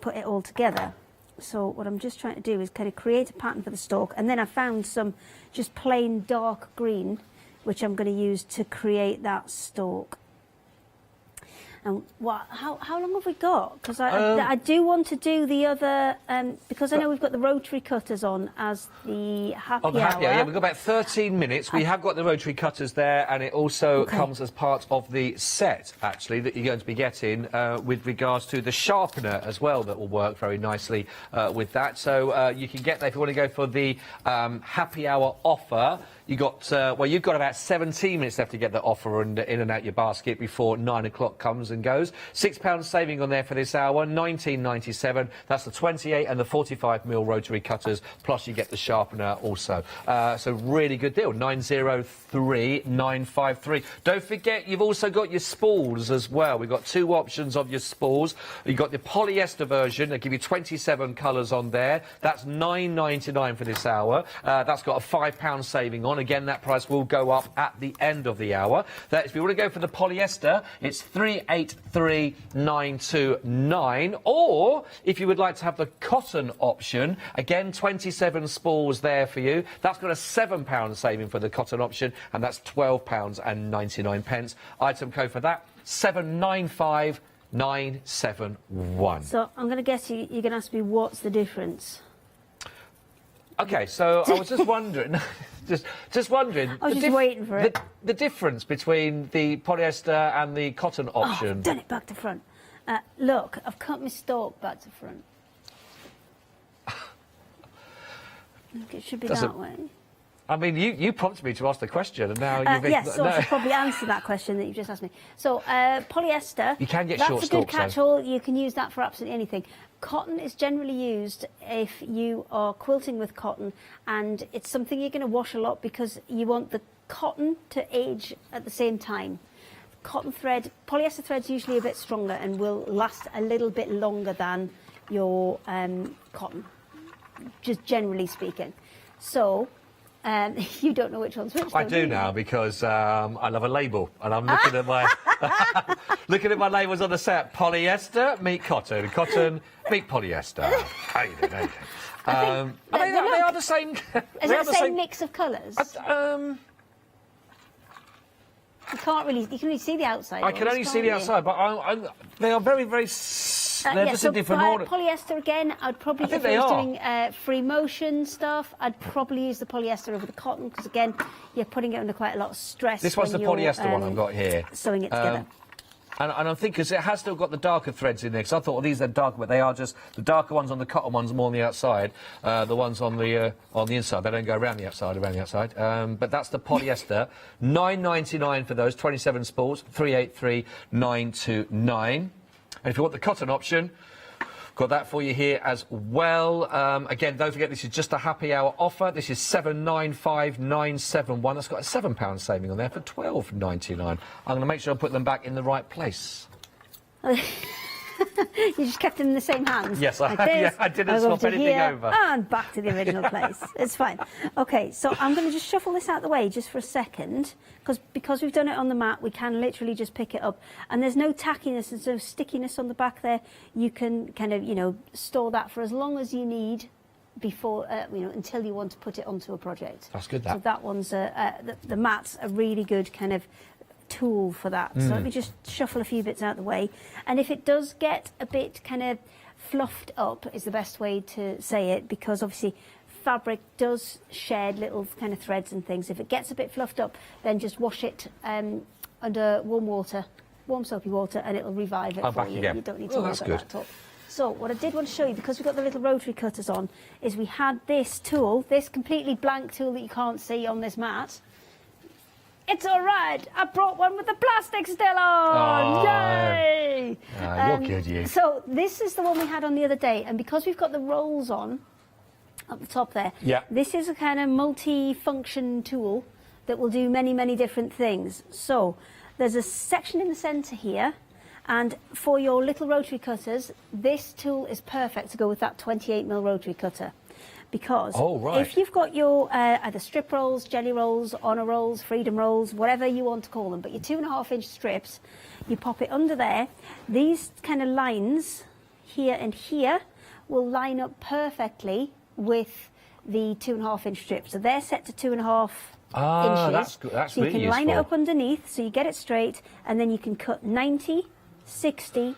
put it all together. So what I'm just trying to do is kind of create a pattern for the stalk, and then I found some just plain dark green, which I'm going to use to create that stalk. And how long have we got? Because I do want to do the other, because I know we've got the rotary cutters on as the happy hour. Yeah, we've got about 13 minutes. We have got the rotary cutters there, and it also comes as part of the set, actually, that you're going to be getting with regards to the sharpener as well, that will work very nicely with that. So you can get that if you want to go for the happy hour offer. You've got about 17 minutes left to get the offer and in and out your basket before 9 o'clock comes and goes. £6 saving on there for this hour, $19.97. That's the 28 and the 45mm rotary cutters, plus you get the sharpener also. So really good deal, 903,953. Don't forget, you've also got your spools as well. We've got two options of your spools. You've got the polyester version. They give you 27 colours on there. That's $9.99 for this hour. That's got a £5 saving on. Again, that price will go up at the end of the hour. If you want to go for the polyester, it's $383,929. Or if you would like to have the cotton option, again, 27 spools there for you. That's got a £7 saving for the cotton option, and that's £12.99. Item code for that, 795971. So I'm going to guess you're going to ask me what's the difference. Okay, so I was just wondering, just wondering. I was just waiting for it. The difference between the polyester and the cotton option. Oh, I've done it back to front. Look, I've cut my stalk back to front. Look, it should be that way. I mean, you prompted me to ask the question, and now you've... Yes, so I should probably answer that question that you just asked me. So, polyester... You can get that's short a good stalks, catch-all. You can use that for absolutely anything. Cotton is generally used if you are quilting with cotton, and it's something you're going to wash a lot because you want the cotton to age at the same time. Cotton thread, polyester thread's usually a bit stronger and will last a little bit longer than your cotton, just generally speaking. So... you don't know which one's which. I do now because I love a label, and I'm looking at my looking at my labels on the set. Polyester meet cotton, cotton meet polyester. How you doing? They are the same. Is it the same mix of colours? You can't really. You can only see the outside. I can only see the outside, but they are very, very. They're just a different order. Polyester again. I'd probably, if I was doing free motion stuff, I'd probably use the polyester over the cotton because again, you're putting it under quite a lot of stress. This one's the polyester one I've got here. Sewing it together. And I'm thinking, because it has still got the darker threads in there, because I thought, well, these are darker, but they are just the darker ones on the cotton ones, more on the outside. The ones on the inside, they don't go around the outside, but that's the polyester. $9.99 for those, 27 spools, $383,929. And if you want the cotton option, Got that for you here as well. Again, don't forget, this is just a happy hour offer. This is 795,971. That's got a £7 saving on there for £12.99. I'm going to make sure I put them back in the right place. You just kept them in the same hands? Yes, like I didn't swap anything over. And back to the original place. It's fine. OK, so I'm going to just shuffle this out of the way just for a second, because we've done it on the mat, we can literally just pick it up. And there's no tackiness, there's no stickiness on the back there. You can kind of, you know, store that for as long as you need before, you know, until you want to put it onto a project. That's good, that. So that one's, the mat's a really good kind of tool for that. So let me just shuffle a few bits out of the way, and if it does get a bit kind of fluffed up is the best way to say it, because obviously fabric does shed little kind of threads and things. If it gets a bit fluffed up, then just wash it under warm soapy water, and it'll revive it for you. Again. You don't need to worry about that at all. So what I did want to show you, because we've got the little rotary cutters on, is we had this tool, this completely blank tool that you can't see on this mat. It's all right. I brought one with the plastic still on. Yay! You're good, you. So this is the one we had on the other day, and because we've got the rolls on up the top there, this is a kind of multi-function tool that will do many, many different things. So there's a section in the centre here, and for your little rotary cutters, this tool is perfect to go with that 28mm rotary cutter. Because if you've got your either strip rolls, jelly rolls, honour rolls, freedom rolls, whatever you want to call them, but your 2.5-inch strips, you pop it under there. These kind of lines here and here will line up perfectly with the 2.5-inch strips. So they're set to 2.5 inches. That's good. That's so you really can line it useful. up underneath, so you get it straight, and then you can cut 90, 60,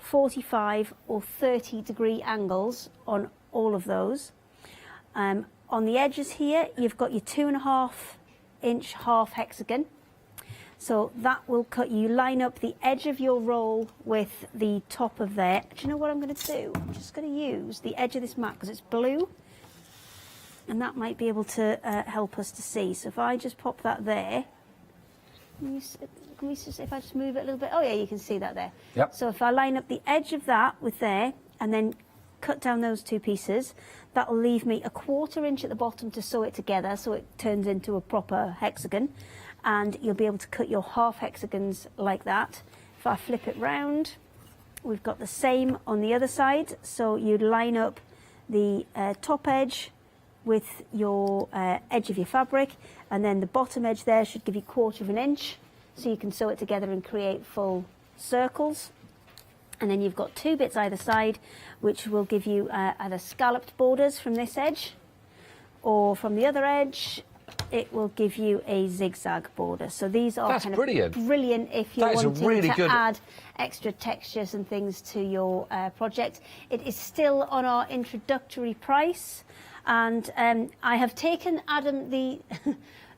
45 or 30-degree angles on all of those. On the edges here, you've got your 2.5-inch half hexagon. So that will cut, you line up the edge of your roll with the top of there. Do you know what I'm going to do? I'm just going to use the edge of this mat because it's blue, and that might be able to help us to see. So if I just pop that there, if I just move it a little bit, oh yeah, you can see that there. Yep. So if I line up the edge of that with there, and then cut down those two pieces, that will leave me a 1/4 inch at the bottom to sew it together so it turns into a proper hexagon, and you'll be able to cut your half hexagons like that. If I flip it round, we've got the same on the other side, so you'd line up the top edge with your edge of your fabric, and then the bottom edge there should give you 1/4 inch, so you can sew it together and create full circles. And then you've got two bits either side, which will give you either scalloped borders from this edge, or from the other edge, it will give you a zigzag border. So these are kind of brilliant if you're wanting to add extra textures and things to your project. It is still on our introductory price, and I have taken, Adam, the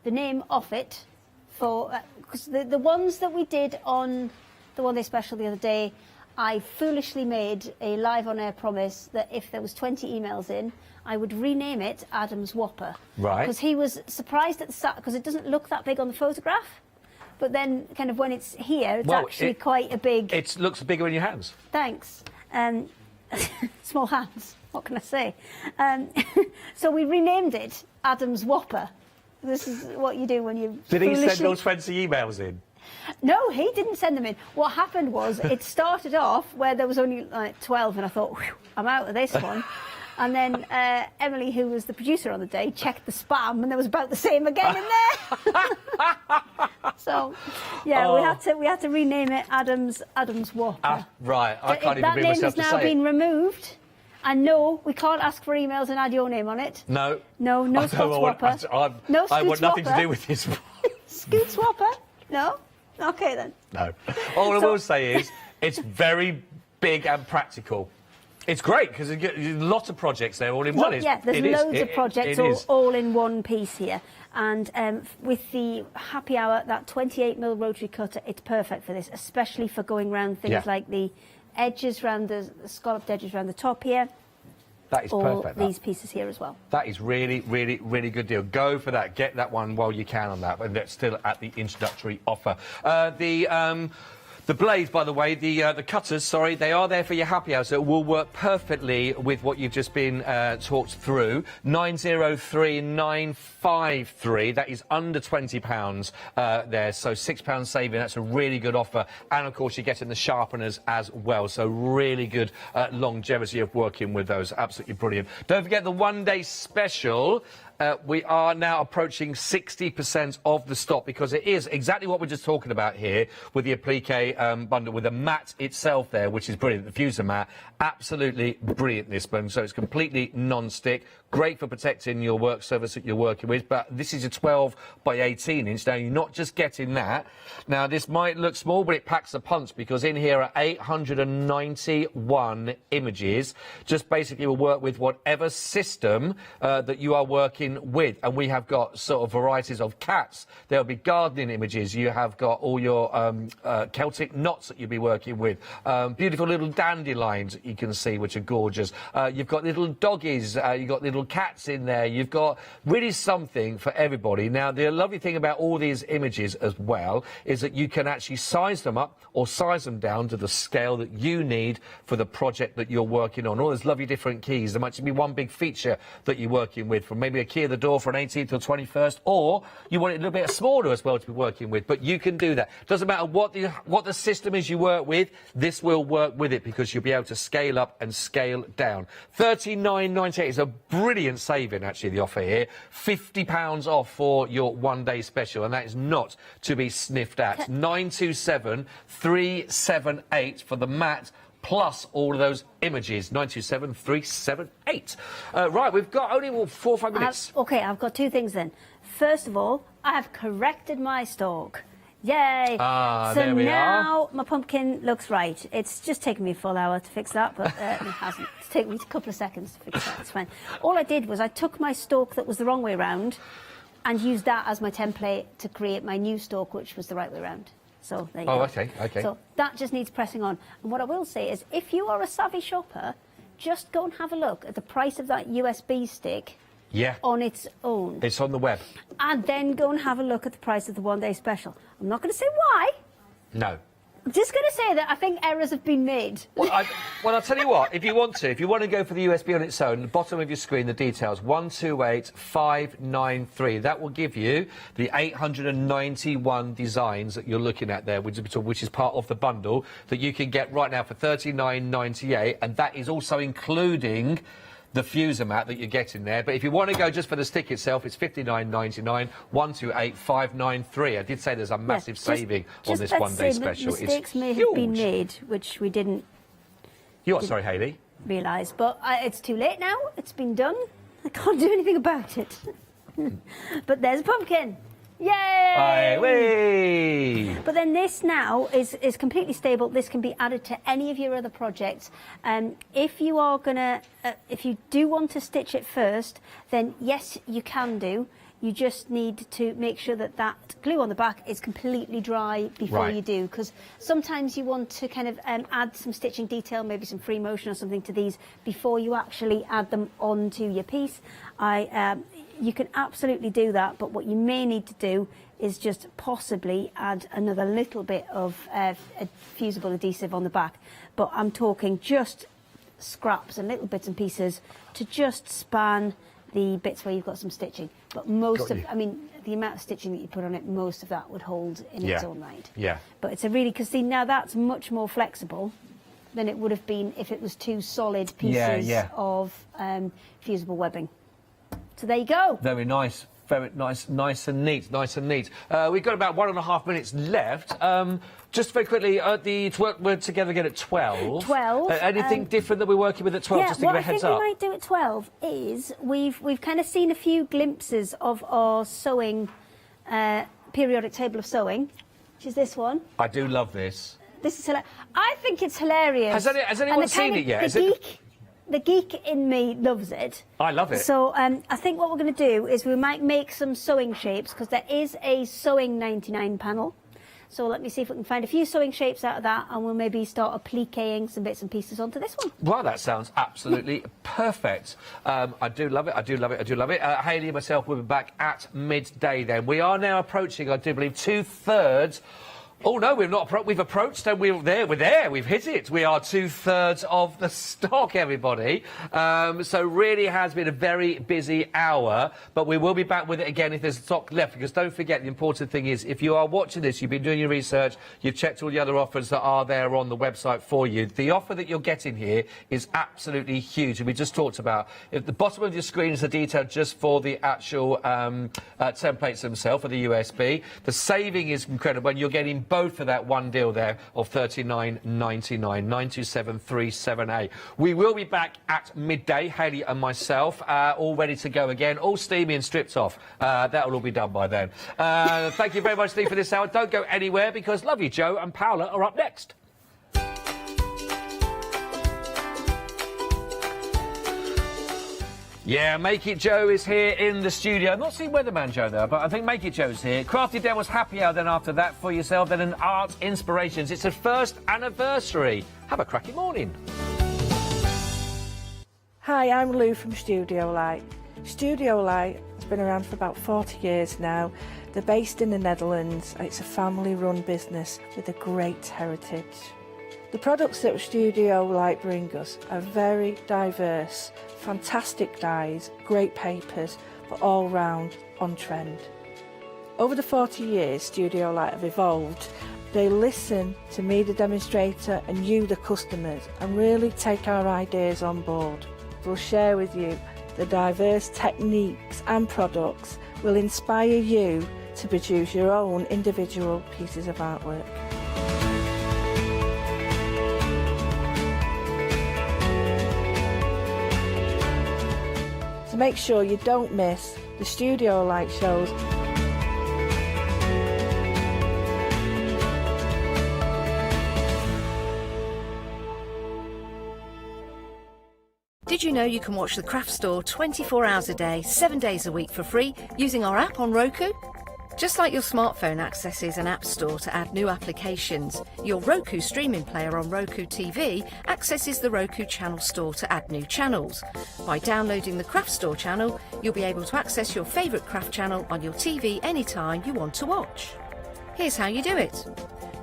name off it, for because the ones that we did on the One Day Special the other day, I foolishly made a live on air promise that if there was 20 emails in, I would rename it Adam's Whopper. Right. Because he was surprised at the start, because it doesn't look that big on the photograph, but then kind of when it's here, it's actually quite a big... It looks bigger in your hands. Thanks. Small hands, what can I say? So we renamed it Adam's Whopper. This is what you do when you Did he send those 20 emails in? No, he didn't send them in. What happened was it started off where there was only like 12, and I thought, I'm out of this one. And then Emily, who was the producer on the day, checked the spam, and there was about the same again in there. So, yeah, we had to rename it Adam's Whopper. Right, I can't even bring myself to say it. That name has now been removed. And no, we can't ask for emails and add your name on it. No. No Scots Whopper. No I want nothing to do with this. Scoots Whopper? No? Okay, then. No. All I will say is it's very big and practical. It's great because there's a lot of projects there all in one. Yeah, there's loads of projects all in one piece here. And with the happy hour, that 28mm rotary cutter, it's perfect for this, especially for going around things like the edges, around the scalloped edges around the top here. That is perfect. These pieces here as well. That is really, really, really good deal. Go for that. Get that one while you can on that. And that's still at the introductory offer. The blades, by the way, the cutters, sorry, they are there for your happy hour, so it will work perfectly with what you've just been talked through. 903953, that is under £20 there, so £6 saving. That's a really good offer. And, of course, you're getting the sharpeners as well, so really good longevity of working with those. Absolutely brilliant. Don't forget the one-day special. We are now approaching 60% of the stock because it is exactly what we're just talking about here with the applique bundle with the mat itself there, which is brilliant. The fuser mat, absolutely brilliant, this one. So it's completely non-stick, great for protecting your work surface that you're working with. But this is a 12 by 18 inch. Now, you're not just getting that. Now, this might look small, but it packs a punch because in here are 891 images. Just basically will work with whatever system that you are working with, and we have got sort of varieties of cats. There'll be gardening images. You have got all your Celtic knots that you'll be working with. Beautiful little dandelions that you can see, which are gorgeous. You've got little doggies. You've got little cats in there. You've got really something for everybody. Now, the lovely thing about all these images as well is that you can actually size them up or size them down to the scale that you need for the project that you're working on. All those lovely different keys. There might be one big feature that you're working with, from maybe a key of the door for an 18th or 21st, or you want it a little bit smaller as well to be working with, but you can do that. Doesn't matter what the system is you work with, this will work with it because you'll be able to scale up and scale down. $39.98 is a brilliant saving, actually, the offer here. £50 off for your one-day special, and that is not to be sniffed at. 927378 for the mat, plus all of those images. 927378. Right, we've got only 4 or 5 minutes. Okay, I've got 2 things then. First of all, I have corrected my stalk. Yay! Ah, so there we now are. my pumpkin looks right. It's just taken me a full hour to fix that, but it hasn't. It's taken me a couple of seconds to fix that. It's fine. All I did was I took my stalk that was the wrong way round and used that as my template to create my new stalk, which was the right way round. So there you go. Okay. So that just needs pressing on. And what I will say is, if you are a savvy shopper, just go and have a look at the price of that USB stick. Yeah. On its own. It's on the web. And then go and have a look at the price of the one-day special. I'm not going to say why. No. I'm just going to say that I think errors have been made. Well, I'll tell you what, if you want to go for the USB on its own, the bottom of your screen, the details, 128593. That will give you the 891 designs that you're looking at there, which is part of the bundle that you can get right now for $39.98, and that is also including the fuser mat that you're getting there. But if you want to go just for the stick itself, it's $59.99, 128593. I did say there's a massive saving on this one-day special. Mistakes may have been made, which we didn't. You what? Sorry, Hayley. Realise, but it's too late now. It's been done. I can't do anything about it. But there's a pumpkin. Yay! But then this now is completely stable. This can be added to any of your other projects. If you are gonna, if you do want to stitch it first, then yes, you can do. You just need to make sure that that glue on the back is completely dry before you do, because sometimes you want to kind of add some stitching detail, maybe some free motion or something to these before you actually add them onto your piece. You can absolutely do that, but what you may need to do is just possibly add another little bit of fusible adhesive on the back. But I'm talking just scraps and little bits and pieces to just span the bits where you've got some stitching. But most of, I mean, the amount of stitching that you put on it, most of that would hold in its own right. Yeah. But it's a really, because see, now that's much more flexible than it would have been if it was 2 solid pieces of fusible webbing. So there you go. Very nice. Very nice, nice and neat, nice and neat. We've got about 1.5 minutes left. Just very quickly, we're together again at 12. 12. Anything different that we're working with at 12? Just to give a heads up. What I think we might do at 12 is we've kind of seen a few glimpses of our sewing periodic table of sewing, which is this one. I do love this. This is hilarious. I think it's hilarious. Has anyone seen it yet? The geek in me loves it. I love it. So I think what we're going to do is we might make some sewing shapes, because there is a sewing 99 panel. So let me see if we can find a few sewing shapes out of that, and we'll maybe start appliquing some bits and pieces onto this one. Well, that sounds absolutely perfect. I do love it. I do love it. I do love it. Hayley and myself will be back at midday then. We are now approaching, I do believe, 2/3 Oh no, we've not. We've approached and we're there. We're there. We've hit it. We are 2/3 of the stock, everybody. So really has been a very busy hour. But we will be back with it again if there's stock left. Because don't forget, the important thing is, if you are watching this, you've been doing your research, you've checked all the other offers that are there on the website for you. The offer that you're getting here is absolutely huge. And we just talked about, at the bottom of your screen is the detail just for the actual templates themselves for the USB. The saving is incredible, and you're getting both for that one deal there of $39.99, 927378. We will be back at midday, Hayley and myself, all ready to go again, all steamy and stripped off. That will all be done by then. Thank you very much, Lee, for this hour. Don't go anywhere, because Love You, Joe and Paola are up next. Yeah, Make It Joe is here in the studio. I'm not seeing Weatherman Joe there, but I think Make It Joe's here. Crafty Den was happy hour then after that for yourself, then an Art Inspirations. It's a first anniversary. Have a cracking morning. Hi, I'm Lou from Studio Light. Studio Light has been around for about 40 years now. They're based in the Netherlands. It's a family-run business with a great heritage. The products that Studio Light bring us are very diverse, fantastic dyes, great papers, but all round on trend. Over the 40 years Studio Light have evolved. They listen to me, the demonstrator, and you, the customers, and really take our ideas on board. We'll share with you the diverse techniques and products will inspire you to produce your own individual pieces of artwork. Make sure you don't miss the Studio Light shows. Did you know you can watch the Craft Store 24 hours a day, 7 days a week for free using our app on Roku? Just like your smartphone accesses an app store to add new applications, your Roku streaming player on Roku TV accesses the Roku channel store to add new channels. By downloading the Craft Store channel, you'll be able to access your favourite craft channel on your TV anytime you want to watch. Here's how you do it.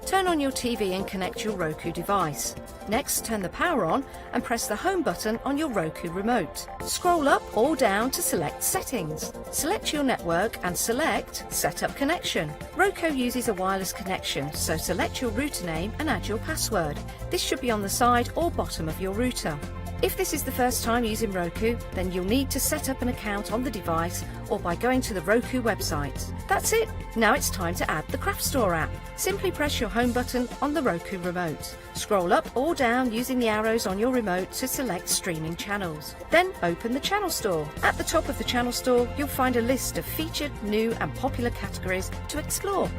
Turn on your TV and connect your Roku device. Next, turn the power on and press the home button on your Roku remote. Scroll up or down to select Settings. Select your network and select Set Up Connection. Roku uses a wireless connection, so select your router name and add your password. This should be on the side or bottom of your router. If this is the first time using Roku, then you'll need to set up an account on the device or by going to the Roku website. That's it. Now it's time to add the Craft Store app. Simply press your home button on the Roku remote. Scroll up or down using the arrows on your remote to select streaming channels. Then open the Channel Store. At the top of the Channel Store, you'll find a list of featured, new and popular categories to explore.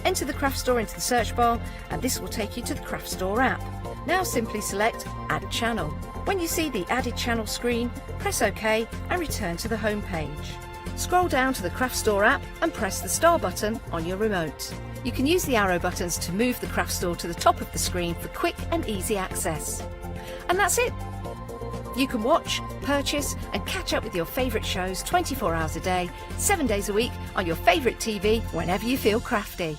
Enter the Craft Store into the search bar and this will take you to the Craft Store app. Now simply select Add Channel. When you see the Added Channel screen, press OK and return to the home page. Scroll down to the Craft Store app and press the star button on your remote. You can use the arrow buttons to move the Craft Store to the top of the screen for quick and easy access. And that's it. You can watch, purchase and catch up with your favourite shows 24 hours a day, 7 days a week on your favourite TV whenever you feel crafty.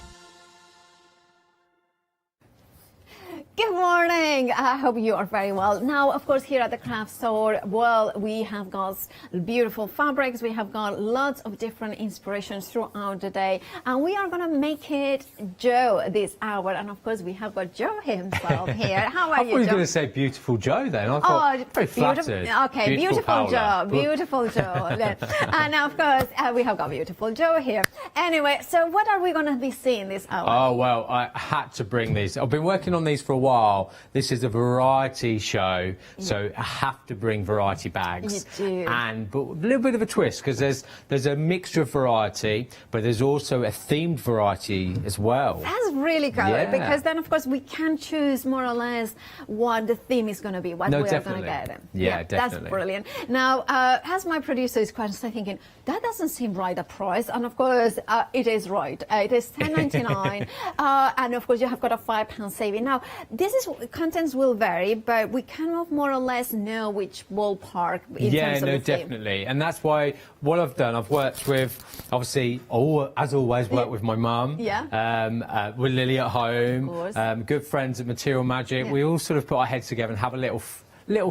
Good morning. I hope you are very well. Now, of course, here at the Craft Store, well, we have got beautiful fabrics. We have got lots of different inspirations throughout the day. And we are going to make it Joe this hour. And of course, we have got Joe himself here. How are you, Joe? I thought you were going to say beautiful Joe then. I thought, very flattered. Okay, beautiful Joe. Beautiful Joe. And of course, we have got beautiful Joe here. Anyway, so what are we going to be seeing this hour? Oh, well, I had to bring these. I've been working on these for a while. This is a variety show, so I have to bring variety bags. You do. But a little bit of a twist, because there's a mixture of variety, but there's also a themed variety as well. That's really good, because then, of course, we can choose more or less what the theme is going to be, what we are going to get. Yeah, definitely. That's brilliant. Now, as my producer is questioning, thinking, that doesn't seem right, the price. And, of course, it is right. It is $10.99. And, of course, you have got a £5 saving. Now, this is contents will vary, but we kind of more or less know which ballpark in terms of the theme. Definitely. And that's why what I've done, I've worked with, obviously, as always, worked with my mum. Yeah. With Lily at home. Of course. Good friends at Material Magic. Yeah. We all sort of put our heads together and have a little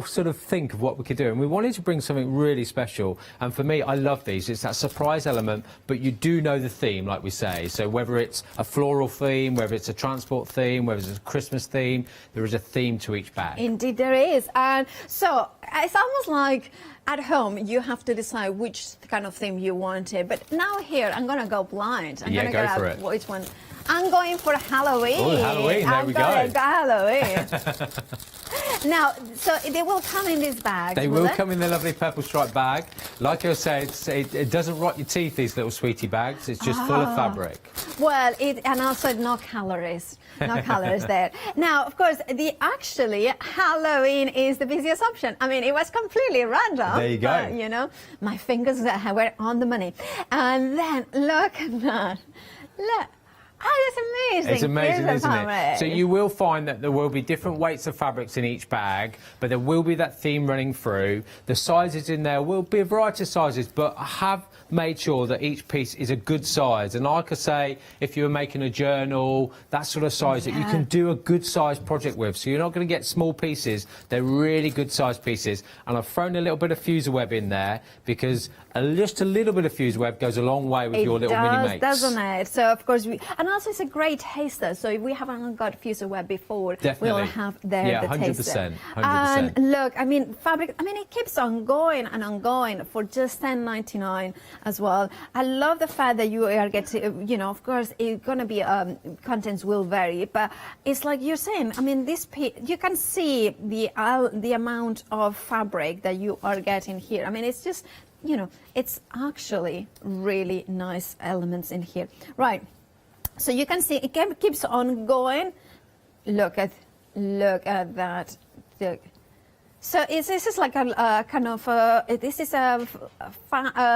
sort of think of what we could do, and we wanted to bring something really special. And for me, I love these. It's that surprise element, but you do know the theme, like we say. So whether it's a floral theme, whether it's a transport theme, whether it's a Christmas theme, there is a theme to each bag. Indeed there is. And so it's almost like at home you have to decide which kind of theme you wanted. But now here I'm gonna go blind. I'm gonna go for get it. which one. I'm going for Halloween. Oh, Halloween, there we go. I'm going to Halloween. Now, so they will come in this bag. They will come in the lovely purple striped bag. Like I said, it doesn't rot your teeth, these little sweetie bags. It's just full of fabric. Well, and also no calories. No calories there. Now, of course, actually Halloween is the busiest option. I mean, it was completely random. There you go. But, you know, my fingers were on the money. And then look at that. Look. Oh, that's amazing. It's amazing, isn't it? Fabric. So you will find that there will be different weights of fabrics in each bag, but there will be that theme running through. The sizes in there will be a variety of sizes, but I have made sure that each piece is a good size. And like I say, if you were making a journal, that sort of size that you can do a good size project with. So you're not going to get small pieces. They're really good size pieces. And I've thrown a little bit of fuser web in there because just a little bit of fuser web goes a long way with your little mini makes. Doesn't it? So of course and also it's a great taster. So if we haven't got fuser web before, we'll have the 100%, taster. 100%. And look, I mean, fabric. I mean, it keeps on going and on going for just $10.99 as well. I love the fact that you are getting. You know, of course, it's gonna be contents will vary, but it's like you're saying. I mean, this you can see the amount of fabric that you are getting here. I mean, it's just. You know, it's actually really nice elements in here. Right. So you can see it keeps on going. Look at that. Look. So this is like a kind of this is a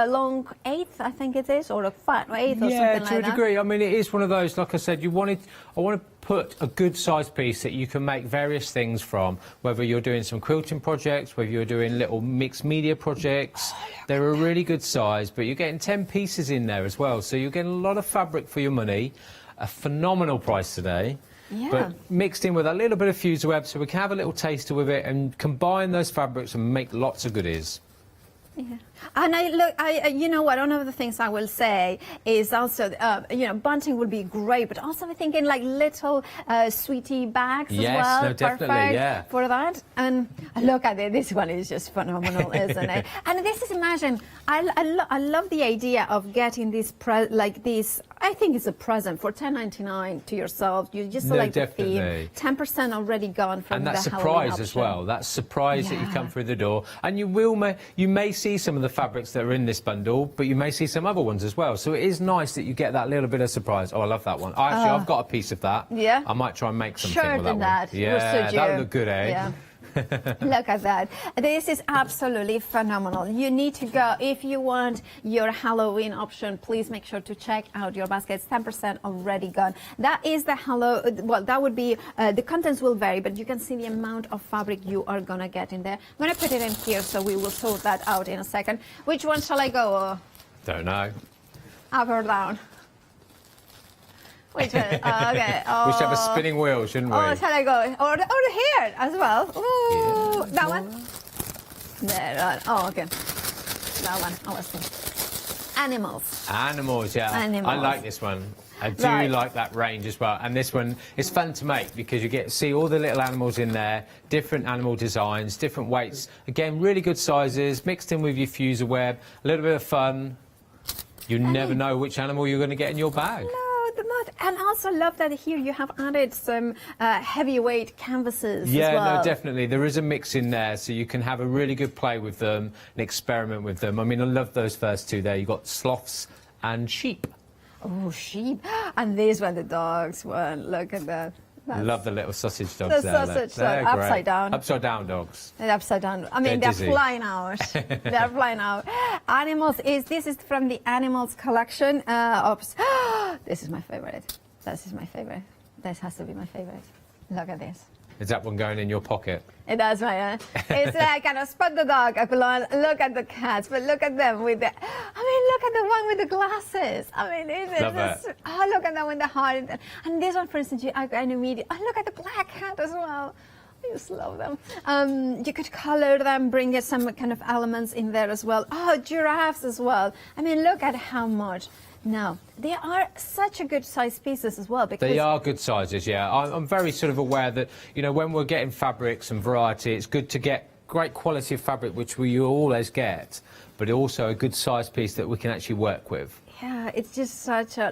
long eighth, I think it is, or a fat eighth or something like that. Yeah, to a degree. I mean, it is one of those. Like I said, I want to put a good size piece that you can make various things from. Whether you're doing some quilting projects, whether you're doing little mixed media projects, they're a really good size. But you're getting 10 pieces in there as well, so you're getting a lot of fabric for your money. A phenomenal price today. Yeah. But mixed in with a little bit of fuser web so we can have a little taster with it and combine those fabrics and make lots of goodies. Yeah. And you know what, one of the things I will say is also, you know, bunting would be great, but also I'm thinking like little sweetie bags as well. Yes, no, definitely, perfect for that. And look at it, this one is just phenomenal, isn't it? And this is, imagine, I love the idea of getting this, like this, I think it's a present for $10.99 to yourself. You just select the theme, 10% already gone from the Halloween option. And that surprise as well, that surprise that you come through the door. And you may see some of the fabrics that are in this bundle, but you may see some other ones as well. So it is nice that you get that little bit of surprise. Oh, I love that one. Actually, I've got a piece of that. Yeah? I might try and make something with that one. That. Yeah, that would look good, eh? Yeah. Look at that. This is absolutely phenomenal. You need to go, if you want your Halloween option, please make sure to check out your baskets. 10% already gone. That is the well, that would be, the contents will vary, but you can see the amount of fabric you are going to get in there. I'm going to put it in here, so we will sort that out in a second. Which one shall I go? Don't know. Up or down? Which one? Okay. Oh. We should have a spinning wheel, shouldn't we? Oh, shall I go? Or here as well. Ooh, that one? There, right. Oh, okay. That one. I was thinking. Animals. Animals, yeah. Animals. I like this one. I do like that range as well. And this one is fun to make because you get to see all the little animals in there, different animal designs, different weights. Again, really good sizes, mixed in with your fuser web, a little bit of fun. You never know which animal you're going to get in your bag. And also love that here you have added some heavyweight canvases as well. Yeah, no, definitely. There is a mix in there, so you can have a really good play with them and experiment with them. I mean, I love those first two there. You've got sloths and sheep. Oh, sheep. And these were the dogs one. Look at that. Love the little sausage dogs there. Sausage dog, upside down. Upside down dogs. They're upside down. I mean, they're flying out. They're flying out. Animals this is from the Animals collection. This is my favorite. This is my favorite. This has to be my favorite. Look at this. Is that one going in your pocket? It does, right? It's like kind of spot the dog, look at the cats, but look at them with the, look at the one with the glasses. Oh, look at that one with the heart. And this one, for instance, I immediately, look at the black cat as well. I just love them. You could color them, bring some kind of elements in there as well. Oh, giraffes as well. Look at how much. Now, they are such a good size pieces as well. Because they are good sizes, yeah. I'm very sort of aware that, you know, when we're getting fabrics and variety, it's good to get great quality of fabric, which we always get, but also a good size piece that we can actually work with. Yeah, it's just such a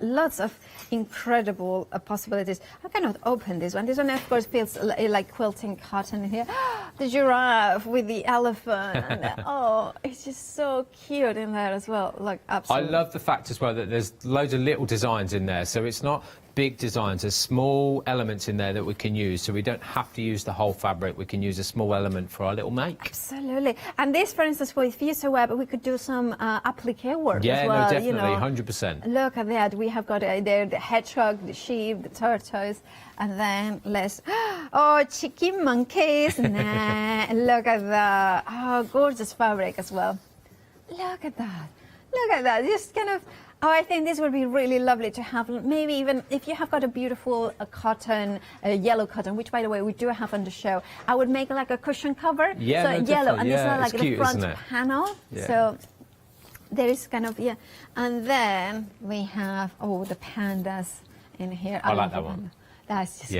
lots of incredible possibilities. I cannot open this one. This one, of course, feels like quilting cotton here. The giraffe with the elephant. And, it's just so cute in there as well. Like, absolutely. I love the fact as well that there's loads of little designs in there, so it's not big designs. There's small elements in there that we can use, so we don't have to use the whole fabric. We can use a small element for our little make. Absolutely. And this, for instance, with Fuser Web, we could do some applique work as well. Yeah, no, definitely, 100%. Look at that. We have got there the hedgehog, the sheep, the tortoise, and then cheeky monkeys. Nah, look at that. Oh, gorgeous fabric as well. Look at that. Look at that. Just kind of... I think this would be really lovely to have, maybe even if you have got a beautiful cotton, yellow cotton, which, by the way, we do have on the show. I would make like a cushion cover. Yeah, so yellow, and it's not like cute, the front panel. Yeah. So there is kind of, And then we have, the pandas in here. I like that one. That's just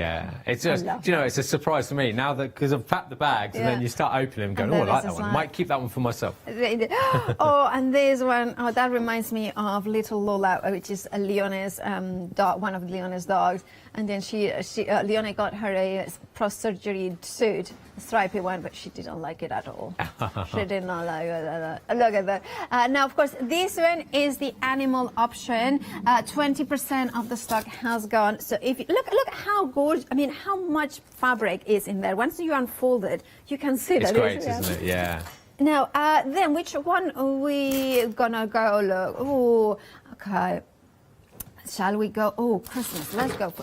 it's just, you know, it's a surprise to me now that because I've packed the bags and then you start opening them, going, I like that one. Might keep that one for myself. And this one, that reminds me of little Lola, which is a Leone's dog, one of Leone's dogs. And then Leone got her a post-surgery suit, a stripy one, but she didn't like it at all. She did not like it. Look at that. Now, of course, this one is the animal option. 20% of the stock has gone. So if you look how gorgeous, how much fabric is in there. Once you unfold it, you can see it's that. It's great, isn't it? Yeah. Now, then, which one are we gonna go look? Oh, okay. Shall we go? Oh, Christmas. Let's go.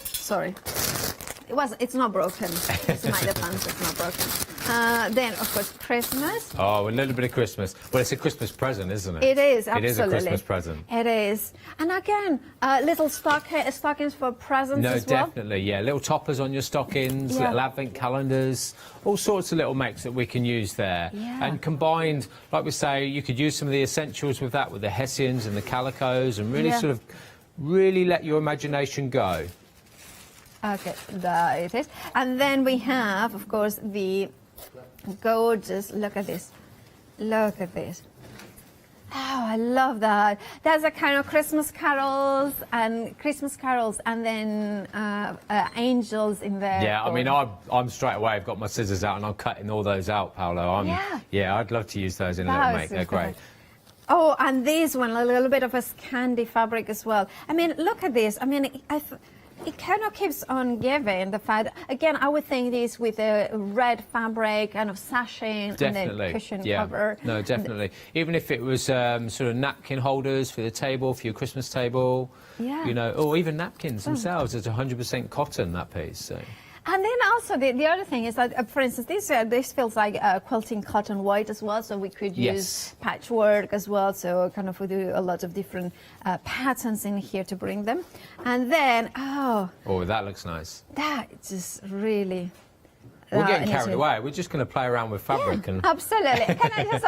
Sorry. It's not broken. It's my defense. It's not broken. Then, of course, Christmas. Oh, a little bit of Christmas. Well, it's a Christmas present, isn't it? It is, absolutely. It is a Christmas present. It is. And again, little stockings for presents as well. No, definitely, yeah. Little toppers on your stockings, little advent calendars, all sorts of little makes that we can use there. Yeah. And combined, like we say, you could use some of the essentials with that, with the hessians and the calicos, and really sort of really let your imagination go. Okay, there it is. And then we have, of course, the gorgeous, look at this. Look at this. Oh, I love that. There's a kind of Christmas carols and then angels in there. Yeah, I'm straight away. I've got my scissors out and I'm cutting all those out, Paolo. I'd love to use those in a little make. They're great. Oh, and this one, a little bit of a Scandi fabric as well. Look at this. It kind of keeps on giving the fact. Again, I would think this with a red fabric, kind of sashing and then cushion cover. No, definitely. Even if it was sort of napkin holders for the table, for your Christmas table, you know, or even napkins themselves. It's 100% cotton, that piece. So. And then also the other thing is that, for instance, this feels like quilting cotton white as well, so we could use patchwork as well, so kind of we do a lot of different patterns in here to bring them. And then, oh, that looks nice. That just really... We're getting carried away. We're just going to play around with fabric and... Absolutely. Can I just,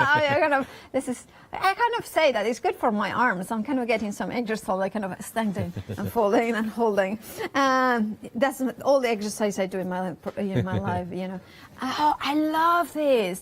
I kind of say that it's good for my arms. I'm kind of getting some exercise, like kind of standing and folding and holding. That's all the exercise I do in my life, you know. Oh, I love this.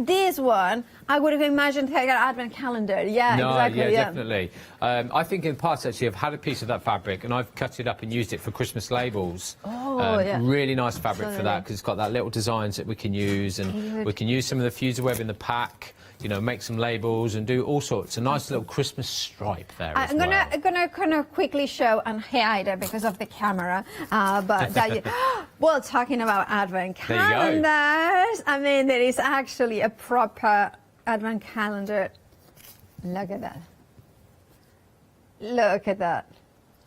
This one, I would have imagined like an advent calendar. Yeah, exactly. Yeah, definitely. I think in the past, actually, I've had a piece of that fabric and I've cut it up and used it for Christmas labels. Really nice fabric for that because it's got that little designs that we can use, and we can use some of the Fuser Web in the pack. You know, make some labels and do all sorts. A nice little Christmas stripe there as well. I'm gonna kind of quickly show and hide it because of the camera. Well, talking about advent calendars, there is actually a proper advent calendar. Look at that. Look at that.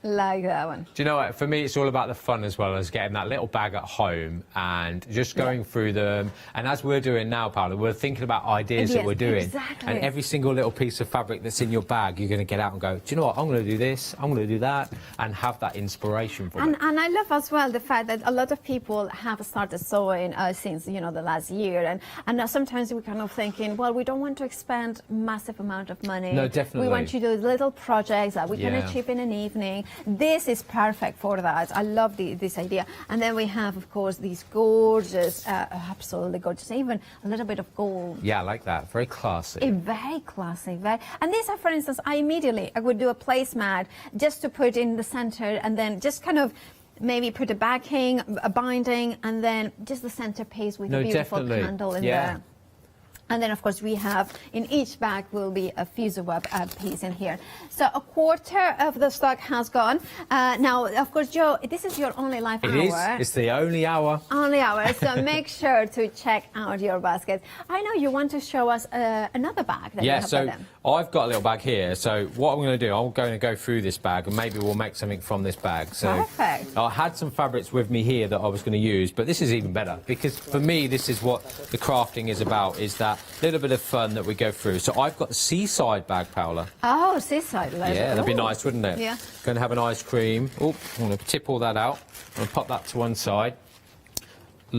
Like that one. Do you know what? For me, it's all about the fun as well as getting that little bag at home and just going through them. And as we're doing now, Paula, we're thinking about ideas that we're doing. Exactly. And every single little piece of fabric that's in your bag, you're going to get out and go, do you know what? I'm going to do this, I'm going to do that, and have that inspiration from it. And I love as well the fact that a lot of people have started sewing since, you know, the last year. And now sometimes we're kind of thinking, well, we don't want to expend massive amount of money. No, definitely. We want to do little projects that we can achieve in an evening. This is perfect for that. I love this idea. And then we have, of course, these gorgeous, absolutely gorgeous, even a little bit of gold. Yeah, I like that. Very classy. Very classy. And these are, for instance, I would do a placemat just to put in the center and then just kind of maybe put a backing, a binding, and then just the centerpiece with a beautiful candle in there. And then, of course, we have, in each bag will be a fusel web piece in here. So a quarter of the stock has gone. Now, of course, Joe, this is your only live hour. It is. It's the only hour. Only hour. So make sure to check out your baskets. I know you want to show us another bag that you have so by them. I've got a little bag here. So what I'm going to do, I'm going to go through this bag and maybe we'll make something from this bag. So perfect. I had some fabrics with me here that I was going to use, but this is even better because for me, this is what the crafting is about, is that little bit of fun that we go through. So I've got the seaside bag, Paula. Oh, seaside. Yeah, that'd be nice, wouldn't it? Yeah. Going to have an ice cream. Oh, I'm going to tip all that out. I'm going to pop that to one side.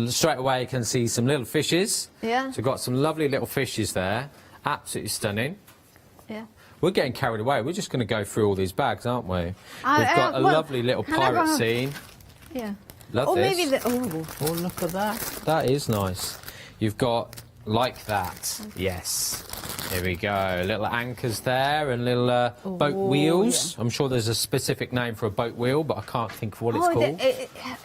Straight away you can see some little fishes. Yeah. So we've got some lovely little fishes there. Absolutely stunning. Yeah. We're getting carried away. We're just going to go through all these bags, aren't we? We've got a lovely little pirate scene. Yeah. Love this. Maybe oh, look at that. That is nice. You've got like that. Yes. Here we go. Little anchors there and little boat wheels. Yeah. I'm sure there's a specific name for a boat wheel, but I can't think of what it's called.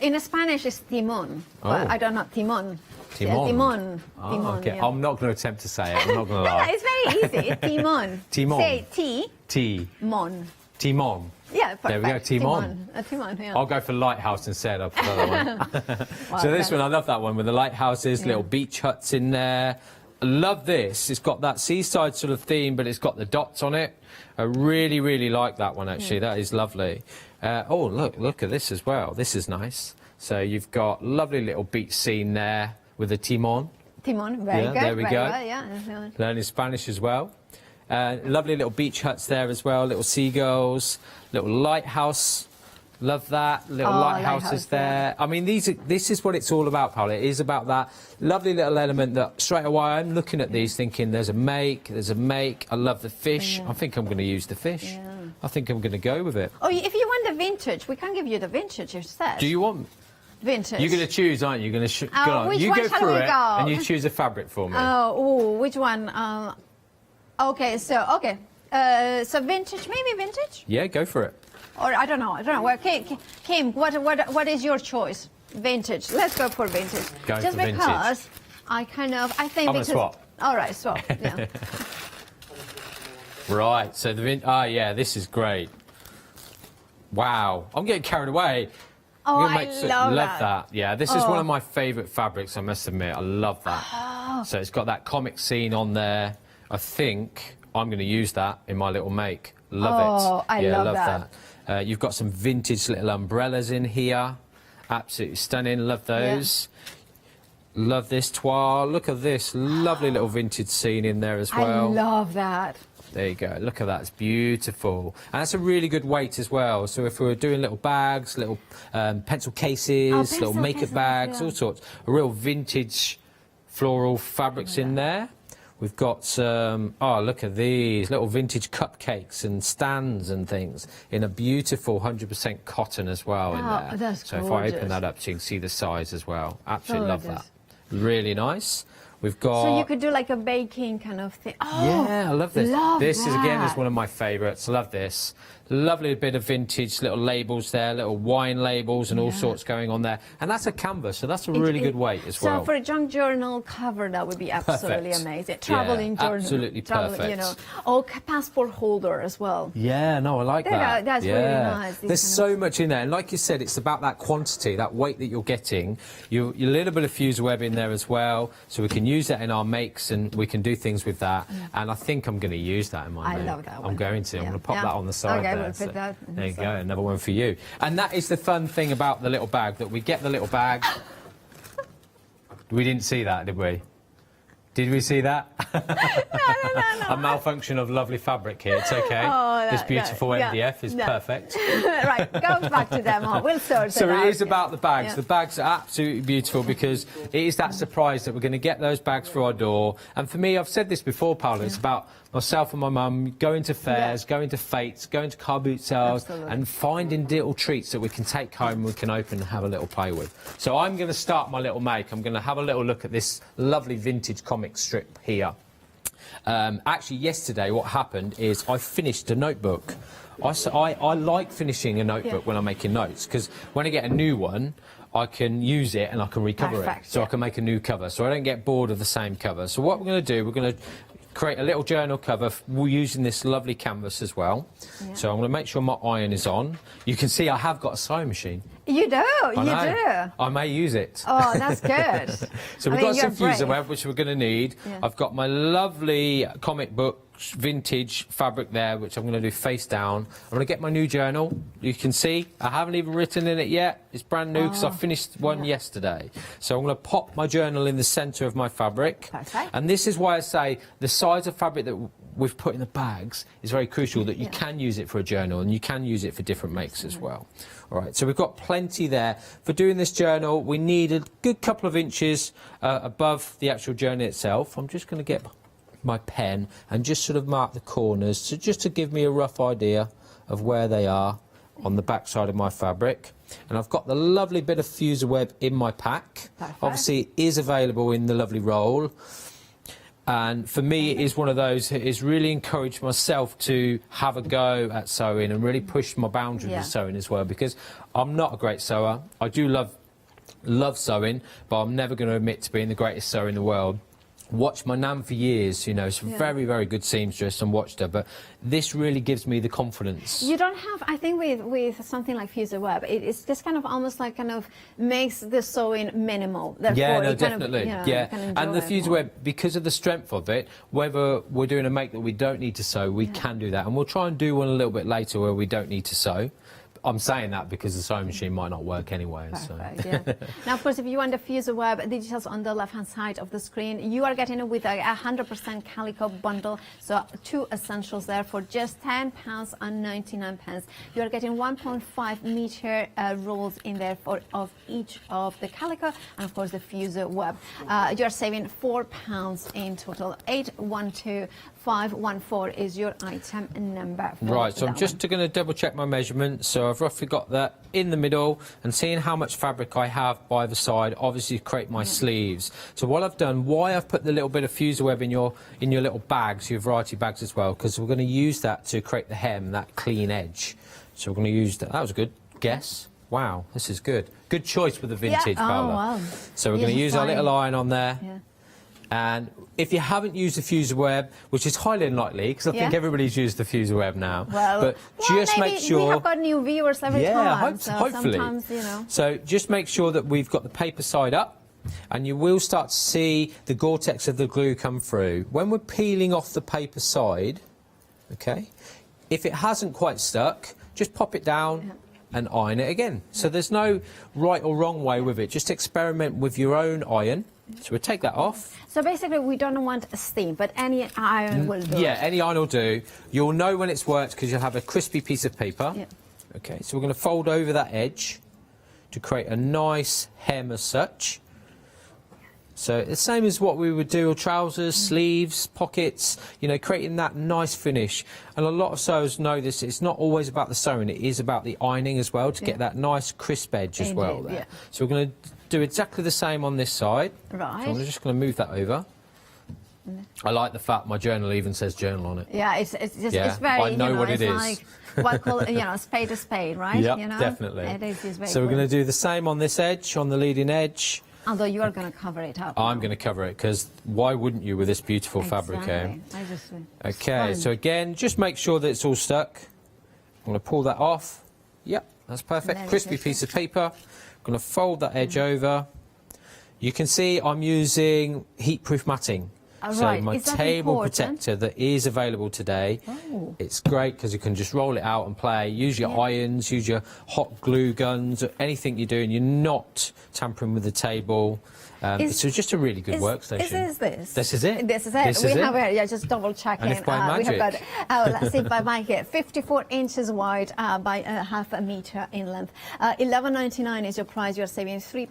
In Spanish, it's timon. But I don't know. Timon. Timon. Timon. Oh, Timon, okay. yeah. I'm not going to attempt to say it. I'm not going to lie. It's very easy. Timon. Timon. Say T. Timon. Timon. Yeah, perfect. There we go, Timon. Timon, yeah. I'll go for lighthouse instead of the other one. So this one, I love that one with the lighthouses, little beach huts in there. I love this. It's got that seaside sort of theme, but it's got the dots on it. I really, really like that one, actually. That is lovely. Oh, look at this as well. This is nice. So you've got lovely little beach scene there with a timon. Timon, very good. There we go. Well, yeah. Learning Spanish as well. Lovely little beach huts there as well, little seagulls, little lighthouse. Love that. Little lighthouses there. I mean, this is what it's all about, Paula. It is about that lovely little element that straight away I'm looking at these thinking there's a make. I love the fish. I think I'm going to use the fish. Yeah. I think I'm going to go with it. Oh, if you want the vintage, we can give you the vintage instead. Do you want... Vintage. You're going to choose, aren't you? You're going to go on. Which You one go shall through we it go? and you choose a fabric for me. Which one? Okay, so vintage, maybe vintage? Yeah, go for it. Or I don't know. Well, Kim, what is your choice? Vintage. Let's go for vintage. Go Just for because vintage. I think I'm going to swap. All right, swap. Yeah. Right, so yeah, this is great. Wow, I'm getting carried away. Oh, I love that. Yeah, this is one of my favourite fabrics, I must admit. I love that. So it's got that comic scene on there. I think I'm going to use that in my little make. Love it. I love that. You've got some vintage little umbrellas in here. Absolutely stunning. Love those. Yeah. Love this toile. Look at this. Lovely little vintage scene in there as well. I love that. There you go. Look at that. It's beautiful. And that's a really good weight as well. So if we were doing little bags, little pencil cases, little makeup bags, all sorts. A real vintage floral fabrics in there. We've got some, look at these, little vintage cupcakes and stands and things in a beautiful 100% cotton as well in there. That's so gorgeous. if I open that up, so you can see the size as well. Absolutely love that. Really nice. We've got... So you could do like a baking kind of thing. Oh, yeah, I love this. This is, again, that. is one of my favourites. Love this. Lovely bit of vintage little labels there, little wine labels and all sorts going on there. And that's a canvas, so that's a really good weight as well. So for a junk journal cover, that would be absolutely amazing. Traveling journal. Absolutely perfect. You know, or passport holder as well. Yeah, no, I like that. That's really nice. There's so much in there. And like you said, it's about that quantity, that weight that you're getting. A little bit of fuse web in there as well, so we can use that in our makes, and we can do things with that. And I think I'm going to use that in my make. love that one. I'm going to. I'm going to pop that on the side Okay, there. we'll put that on there you the go, side. another one for you. And that is the fun thing about the little bag, that we get the little bag. We didn't see that, did we? Did we see that? No. A malfunction of lovely fabric here. It's okay. Oh, this beautiful MDF is perfect. Right, goes back to demo. We'll sort it So out. it is about the bags. Yeah. The bags are absolutely beautiful because it is that surprise that we're going to get those bags through our door. And for me, I've said this before, Paula, it's about myself and my mum going to fairs, going to fetes, going to car boot sales, and finding little treats that we can take home and we can open and have a little play with. So I'm going to start my little make. I'm going to have a little look at this lovely vintage comic strip here. Actually, yesterday what happened is I finished a notebook. I like finishing a notebook when I'm making notes, because when I get a new one, I can use it and I can recover it. So I can make a new cover, so I don't get bored of the same cover. So what we're going to do, we're going to create a little journal cover using this lovely canvas as well. So I'm going to make sure my iron is on. You can see I have got a sewing machine. You do, you do. I may use it. Oh, that's good. So we've got some fuser web, which we're going to need. I've got my lovely comic book vintage fabric there, which I'm going to do face down. I'm going to get my new journal. You can see I haven't even written in it yet. It's brand new because I finished one yesterday. So I'm going to pop my journal in the centre of my fabric. Perfect. And this is why I say the size of fabric that we've put in the bags is very crucial, that you can use it for a journal and you can use it for different makes as well. All right, so we've got plenty there. For doing this journal, we need a good couple of inches above the actual journal itself. I'm just going to get my pen and just sort of mark the corners, so just to give me a rough idea of where they are on the back side of my fabric. And I've got the lovely bit of fuser web in my pack. Obviously it is available in the lovely roll, and for me it is one of those, it has really encouraged myself to have a go at sewing and really push my boundaries with sewing as well, because I'm not a great sewer. I do love sewing, but I'm never going to admit to being the greatest sewer in the world. Watched my nan for years, you know, she's a very, very good seamstress, and watched her, but this really gives me the confidence. You don't have, I think with something like fuser web, it's just kind of almost like kind of makes the sewing minimal. Therefore, Yeah, no, you kind definitely. Of, you know, And the fuser web, because of the strength of it, whether we're doing a make that we don't need to sew, we can do that. And we'll try and do one a little bit later where we don't need to sew. I'm saying that because the sewing machine might not work anyway. Perfect, yeah. Now, of course, if you want the fuser web, details on the left-hand side of the screen. You are getting it with a 100% calico bundle, so 2 essentials there for just £10.99. You are getting 1.5 metre rolls in there of each of the calico, and of course the fuser web. You are saving £4 in total. 812514 is your item number. Right, so I'm just going to double check my measurements. So I've roughly got that in the middle, and seeing how much fabric I have by the side, obviously create my sleeves. So what I've done, why I've put the little bit of fuser web in your little bags, your variety bags as well, because we're going to use that to create the hem, that clean edge. So we're going to use that. That was a good guess. Wow, this is good. Good choice with the vintage, Paola. Wow. So we're going to use our little iron on there. And if you haven't used the fuser web, which is highly unlikely, because I think everybody's used the fuser web now, but just make sure... we have got new viewers every time, so hopefully. sometimes, you know... So just make sure that we've got the paper side up, and you will start to see the Gore-Tex of the glue come through. When we're peeling off the paper side, okay, if it hasn't quite stuck, just pop it down and iron it again. So there's no right or wrong way with it. Just experiment with your own iron. So we'll take that off. So basically, we don't want a steam, but any iron will do. Yeah, any iron will do. You'll know when it's worked because you'll have a crispy piece of paper. Okay, so we're going to fold over that edge to create a nice hem as such. So it's the same as what we would do with trousers, sleeves, pockets, you know, creating that nice finish. And a lot of sewers know this, it's not always about the sewing, it is about the ironing as well, to get that nice crisp edge as well there. So we're going to do exactly the same on this side. Right. So I'm just going to move that over. I like the fact my journal even says journal on it. Yeah, it's just it's very, I know what it is. like what call spade a spade, right? Yeah, you know? definitely. It is very so we're going to do the same on this edge, on the leading edge. Although you are going to cover it up. I'm going to cover it because why wouldn't you with this beautiful fabric here? Okay, so again, just make sure that it's all stuck. I'm going to pull that off. Yep, that's perfect. Crispy piece of paper. I'm going to fold that edge over. You can see I'm using heat-proof matting. So Right. my Is that table important? protector that is available today, Oh. it's great because you can just roll it out and play. Use your irons, use your hot glue guns, anything you're doing. You're not tampering with the table. It's just a really good workstation. Is this? This is it. This is it. This we is have it. it. Yeah, just double checking. And if by we have magic. got, let's see if by magic, 54 inches wide by half a meter in length. $11.99 is your price. You're saving £3.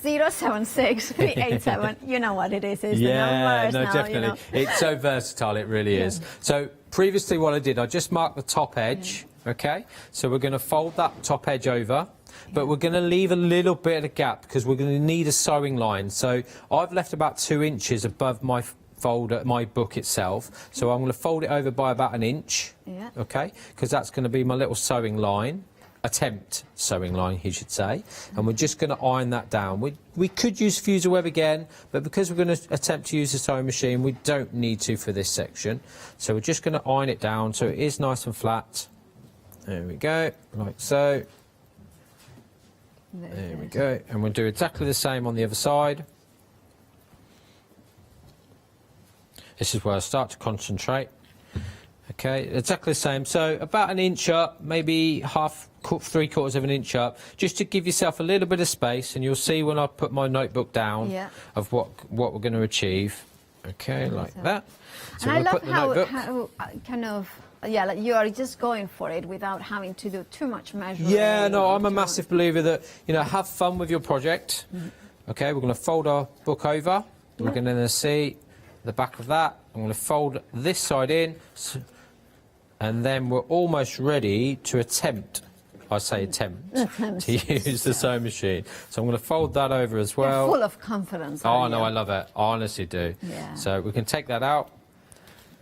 076-387. You know what it is the numbers now, definitely. You know. It's so versatile, it really is. So previously what I did, I just marked the top edge, okay? So we're going to fold that top edge over, but we're going to leave a little bit of gap because we're going to need a sewing line. So I've left about 2 inches above my folder, my book itself. So I'm going to fold it over by about 1 inch, okay? Because that's going to be my little sewing line. Attempt sewing line, he should say, and we're just going to iron that down. We could use fuser web again, but because we're going to attempt to use the sewing machine, we don't need to for this section. So we're just going to iron it down so it is nice and flat. There we go, like so. There we go, and we'll do exactly the same on the other side. This is where I start to concentrate. Okay, exactly the same. So about 1 inch up, maybe half, 3/4 of an inch up, just to give yourself a little bit of space, and you'll see when I put my notebook down of what we're going to achieve. Okay, like that. So And I we'll love put the notebook. how kind of, like you are just going for it without having to do too much measuring. Yeah, no, I'm a massive believer that, have fun with your project. Okay, we're going to fold our book over. We're going to see the back of that. I'm going to fold this side in, and then we're almost ready to attempt, I say attempt, to use the sewing machine. So I'm going to fold that over as well. You're full of confidence. Oh, no, I love it. I honestly do. Yeah. So we can take that out.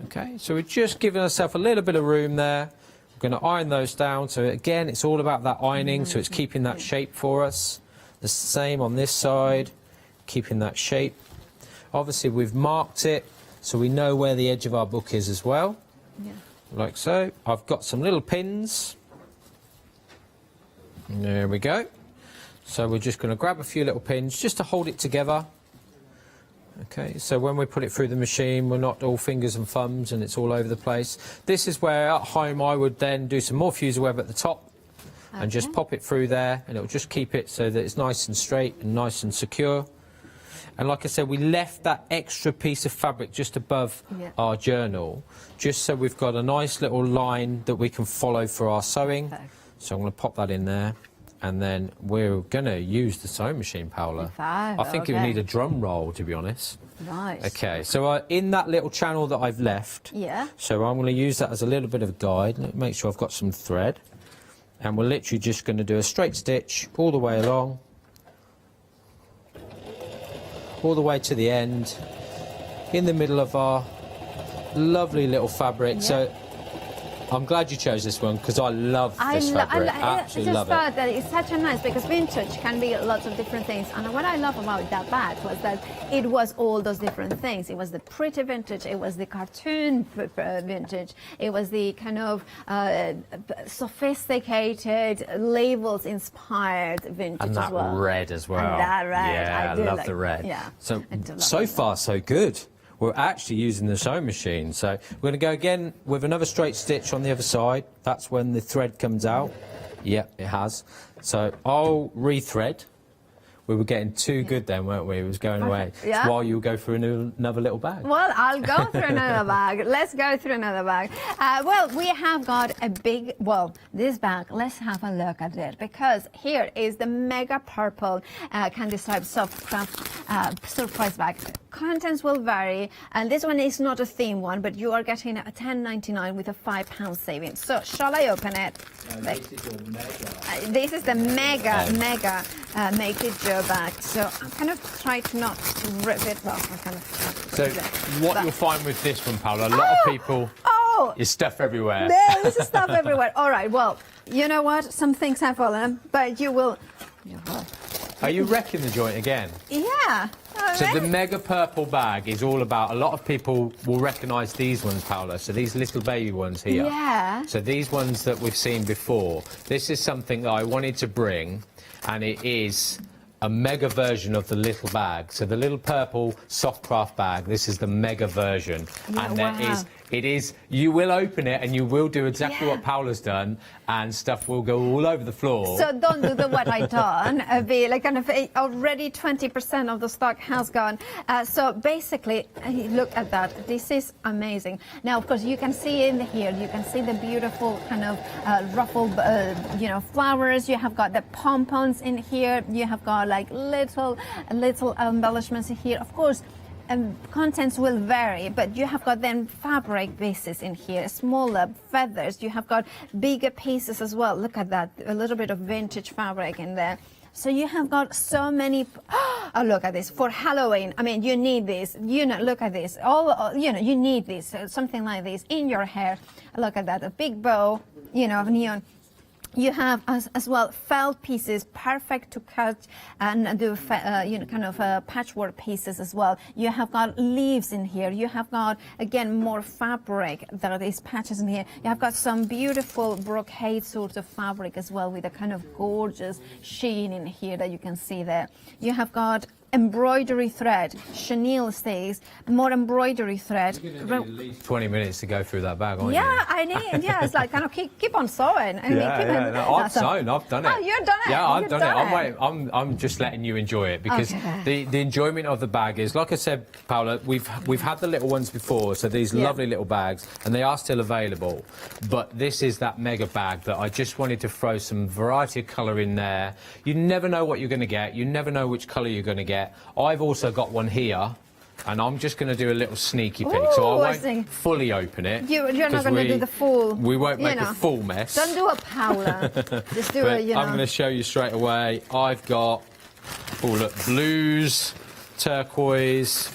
Okay, so we're just giving ourselves a little bit of room there. We're going to iron those down. So again, it's all about that ironing, so it's keeping that shape for us. The same on this side, keeping that shape. Obviously, we've marked it, so we know where the edge of our book is as well. Yeah. Like so. I've got some little pins. There we go. So we're just going to grab a few little pins just to hold it together. Okay, so when we put it through the machine, we're not all fingers and thumbs and it's all over the place. This is where at home I would then do some more fuser web at the top and just pop it through there, and it'll just keep it so that it's nice and straight and nice and secure. And like I said, we left that extra piece of fabric just above our journal, just so we've got a nice little line that we can follow for our sewing. So I'm going to pop that in there, and then we're going to use the sewing machine, Paola. I think you need a drum roll, to be honest. Nice. Okay, so in that little channel that I've left, so I'm going to use that as a little bit of a guide. Let me make sure I've got some thread. And we're literally just going to do a straight stitch all the way along, all the way to the end, in the middle of our lovely little fabric. So I'm glad you chose this one because I love this fabric. Absolutely love it. I just thought that it's such a nice, because vintage can be lots of different things. And what I love about that bag was that it was all those different things. It was the pretty vintage, it was the cartoon vintage, it was the kind of sophisticated, labels inspired vintage And that as well. red as well. And that red. Yeah, I love the red. Yeah. So far, so good. We're actually using the sewing machine. So we're going to go again with another straight stitch on the other side. That's when the thread comes out. Yep, it has. So I'll rethread. We were getting too good then, weren't we? It was going away. Yeah. While you go through another little bag. Well, I'll go through another bag. Let's go through another bag. Well, we have got a big, this bag, let's have a look at it, because here is the mega purple candy stripe soft craft surprise bag. Contents will vary, and this one is not a theme one, but you are getting a $10.99 with a £5 saving. So, shall I open it? This is the mega Make It Joe bag. So I'm kind of trying to not to rip it. Well, I'm kind of. So what you'll find with this one, Paola, a lot of people, is stuff everywhere. There's stuff everywhere. All right. Well, you know what? Some things have fallen, but you will. Are you wrecking the joint again? Yeah. So the mega purple bag is all about, a lot of people will recognise these ones, Paula. So these little baby ones here. Yeah. So these ones that we've seen before. This is something that I wanted to bring, and it is a mega version of the little bag. So the little purple soft craft bag, this is the mega version. Yeah, and wow. it is, you will open it and you will do exactly what Paula's done, and stuff will go all over the floor. So don't do what I done. Be like kind of already 20% of the stock has gone. So basically, look at that. This is amazing. Now, of course, you can see in here, you can see the beautiful kind of ruffled, you know, flowers. You have got the pompons in here. You have got like little embellishments in here. Of course, contents will vary, but you have got then fabric pieces in here, smaller feathers. You have got bigger pieces as well. Look at that, a little bit of vintage fabric in there. So you have got so many. Oh, look at this for Halloween. I mean, you need this. You know, look at this. All you know, you need this. Something like this in your hair. Look at that, a big bow. You know, of neon. You have as well felt pieces, perfect to cut and do you know, kind of patchwork pieces as well. You have got leaves in here. You have got again more fabric. There are these patches in here. You have got some beautiful brocade sort of fabric as well with a kind of gorgeous sheen in here that you can see there. You have got embroidery thread, chenille sticks, more embroidery thread. You're going to need at least 20 minutes to go through that bag, aren't you? Yeah, I need. Yeah, it's like kind of keep on sewing. I mean, No, I've sewn. I've done it. Oh, you've done it. Yeah, I've You've done it. I'm just letting you enjoy it, because Okay. the enjoyment of the bag is, like I said, Paula, we've had the little ones before, so these lovely little bags, and they are still available. But this is that mega bag that I just wanted to throw some variety of colour in there. You never know what you're going to get. You never know which colour you're going to get. I've also got one here, and I'm just going to do a little sneaky peek, so I won't fully open it. You're not going to do the full. We won't make a full mess. Don't do a Paula. Just do it. I'm going to show you straight away. I've got, oh look, blues, turquoise.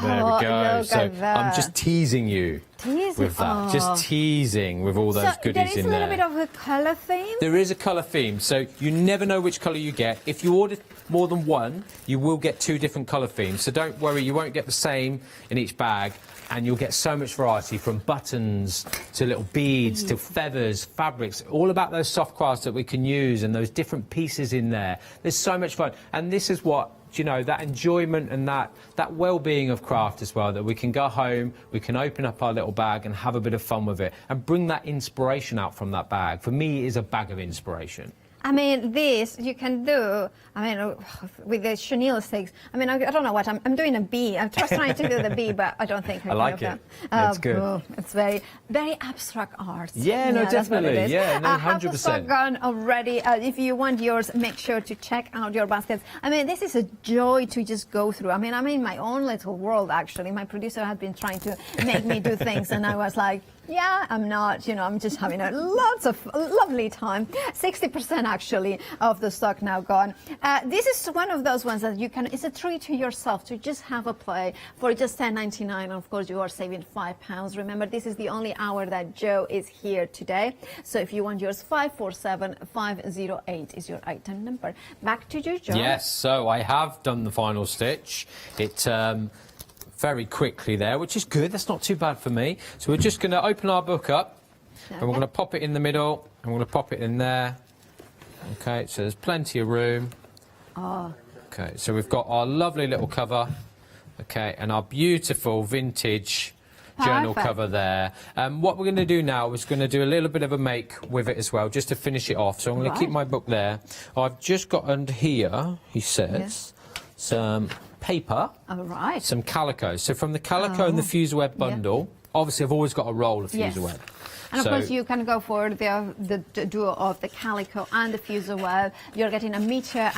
There we go. So I'm just teasing you with that. Just teasing with all those goodies in there. There is a little bit of a colour theme. There is a colour theme, so you never know which colour you get. If you order more than one, you will get 2 different colour themes. So don't worry, you won't get the same in each bag, and you'll get so much variety, from buttons to little beads to feathers, fabrics, all about those soft crafts that we can use, and those different pieces in there. There's so much fun, and this is what, you know, that enjoyment and that well-being of craft as well, that we can go home, we can open up our little bag and have a bit of fun with it, and bring that inspiration out from that bag. For me, it is a bag of inspiration. I mean, this you can do. I mean, with the chenille sticks. I mean, I don't know what I'm doing a bee. I'm just trying to do the bee, but I don't think I like it. That's good. Oh, it's very abstract art. Yeah, no, definitely. Yeah, no, 100%. Have the stock gone already? If you want yours, make sure to check out your baskets. I mean, this is a joy to just go through. I mean, I'm in my own little world, actually. My producer had been trying to make me do things, and I was like, yeah, I'm not, you know, I'm just having a lots of lovely time. 60% actually of the stock now gone. This is one of those ones that you can, it's a treat to yourself to just have a play for just $10.99. And of course, you are saving £5. Remember, this is the only hour that Joe is here today. So if you want yours, 547508 is your item number. Back to you, Joe. Yes, so I have done the final stitch. It very quickly there, which is good. That's not too bad for me. So we're just going to open our book up, and we're going to pop it in the middle, and we're going to pop it in there. Okay, so there's plenty of room. Okay, so we've got our lovely little cover, okay, and our beautiful vintage journal cover there. What we're going to do now is going to do a little bit of a make with it as well, just to finish it off. So I'm going to keep my book there. I've just got under here, he says, some paper, some calico. So from the calico and the fused web bundle, obviously I've always got a roll of fused web. And of course, you can go for the duo of the calico and the fused web. You're getting 1.5 meters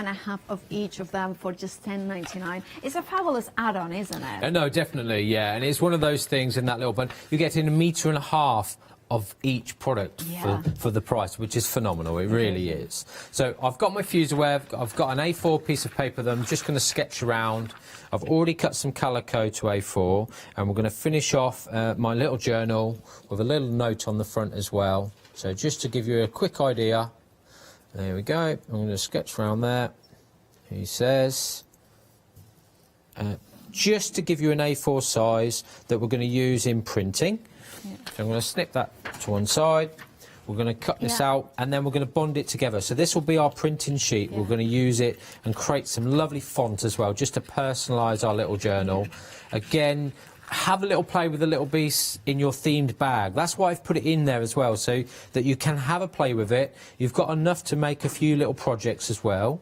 of each of them for just $10.99. It's a fabulous add-on, isn't it? No, definitely, yeah. And it's one of those things in that little bundle. You're getting 1.5 meters of each product for the price, which is phenomenal. It really is. So I've got my fused web. I've got an A4 piece of paper that I'm just going to sketch around. I've already cut some calico to A4, and we're going to finish off my little journal with a little note on the front as well. So just to give you a quick idea, there we go. I'm going to sketch around there. He says, just to give you an A4 size that we're going to use in printing. Yeah. So I'm going to snip that to one side. We're going to cut this out and then we're going to bond it together. So this will be our printing sheet. We're going to use it and create some lovely font as well, just to personalise our little journal. Again, have a little play with the little piece in your themed bag. That's why I've put it in there as well, so that you can have a play with it. You've got enough to make a few little projects as well.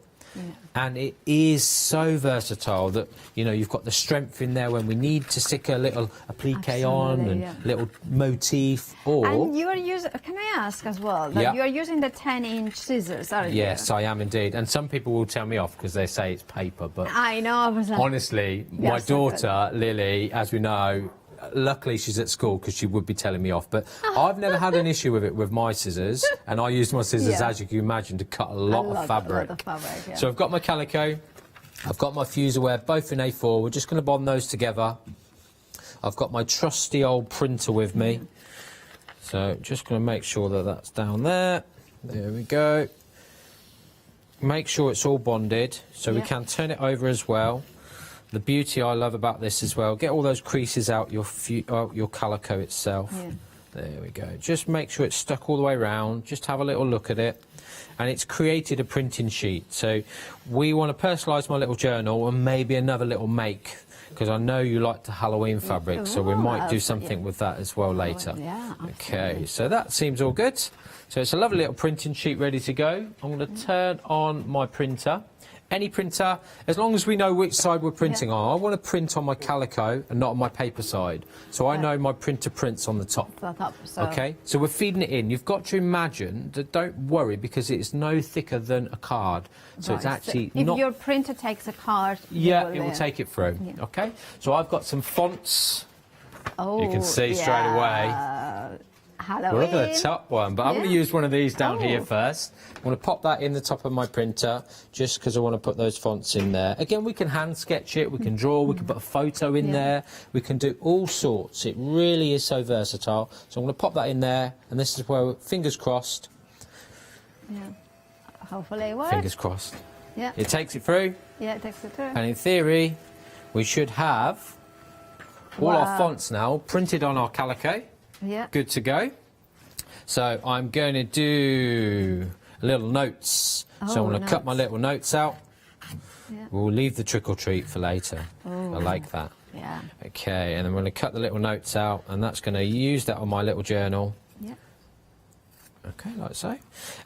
And it is so versatile that, you know, you've got the strength in there when we need to stick a little applique on and little motif. Or and you are using, can I ask as well, that you are using the 10-inch scissors, aren't you? Yes, I am indeed. And some people will tell me off because they say it's paper, but I know. Honestly, my daughter, Lily, as we know, luckily she's at school because she would be telling me off, but I've never had an issue with it with my scissors, and I use my scissors, as you can imagine, to cut a lot of fabric. So I've got my calico, I've got my Fuseware, both in A4. We're just going to bond those together. I've got my trusty old printer with me, so just going to make sure that that's down there. There we go. Make sure it's all bonded, so we can turn it over as well. The beauty I love about this as well, get all those creases out your calico itself. There we go. Just make sure it's stuck all the way around. Just have a little look at it. And it's created a printing sheet. So we want to personalise my little journal and maybe another little make, because I know you like the Halloween fabric, so we might do something with that as well later. Okay, so that seems all good. So it's a lovely little printing sheet ready to go. I'm going to turn on my printer. Any printer, as long as we know which side we're printing on. I want to print on my calico and not on my paper side. So I know my printer prints on the top. Okay, so we're feeding it in. You've got to imagine that, don't worry, because it's no thicker than a card. So it's actually if not... your printer takes a card... it will take it through. Okay, so I've got some fonts. You can see straight away. Halloween. Look at the top one, but I'm going to use one of these down here first. I'm going to pop that in the top of my printer, just because I want to put those fonts in there. Again, we can hand sketch it, we can draw, we can put a photo in there, we can do all sorts. It really is so versatile. So I'm going to pop that in there, and this is where, fingers crossed. Hopefully it works. Fingers crossed. It takes it through. It takes it through. And in theory, we should have all our fonts now printed on our calico. Good to go. So I'm going to do little notes. So I'm going to cut my little notes out. We'll leave the trick or treat for later. I like that. Okay, and I'm going to cut the little notes out, and that's going to use that on my little journal. Okay, like so.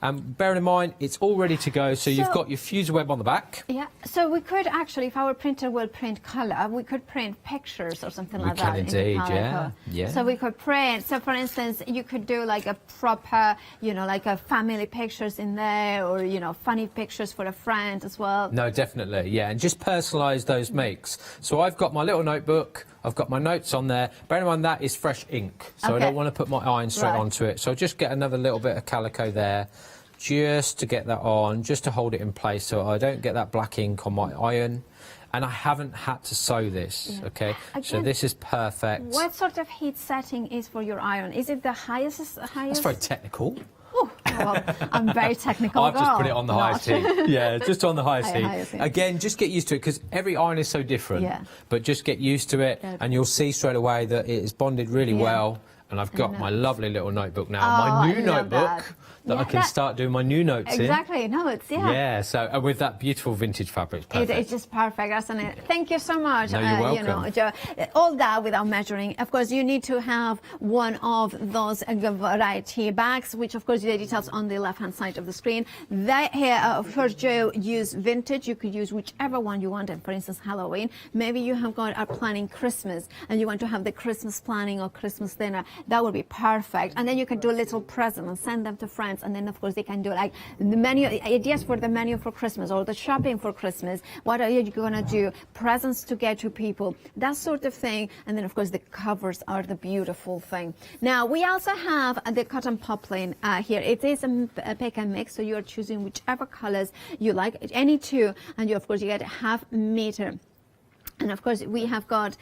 Bearing in mind, it's all ready to go, so you've got your Fuseweb on the back. So we could actually, if our printer will print colour, we could print pictures or something like that. We can indeed, yeah. So we could print, so for instance, you could do like a proper, you know, like a family pictures in there, or, you know, funny pictures for a friend as well. No, definitely, yeah, and just personalise those makes. So I've got my little notebook, I've got my notes on there. Bear in mind, that is fresh ink, so I don't want to put my iron straight onto it. So I'll just get another little bit of calico there, just to get that on, just to hold it in place so I don't get that black ink on my iron. And I haven't had to sew this, okay? Again, so this is perfect. What sort of heat setting is for your iron? Is it the highest? That's very technical. Oh, well, I'm very technical. I've just put it on the highest heat. Yeah, just on the highest heat. heat. Again, just get used to it, because every iron is so different. But just get used to it, and you'll see straight away that it is bonded really well. And I've got my lovely little notebook now, my new notebook that I can start doing my new notes in. No, it's so with that beautiful vintage fabric, it's perfect. It's just perfect, isn't it? Thank you so much. No, you're welcome. You know, Joe, all that without measuring. Of course, you need to have one of those variety bags, which of course the details on the left-hand side of the screen. That here, of course, Joe used vintage. You could use whichever one you want. And for instance, Halloween. Maybe you are planning Christmas, and you want to have the Christmas planning or Christmas dinner. That would be perfect. And then you can do a little present and send them to friends. And then, of course, they can do like the menu, ideas for the menu for Christmas, or the shopping for Christmas. What are you going to do? Presents to get to people, that sort of thing. And then, of course, the covers are the beautiful thing. Now, we also have the cotton poplin here. It is a pick and mix, so you're choosing whichever colors you like, any two. And you, of course, you get 1/2 meter And of course, we have got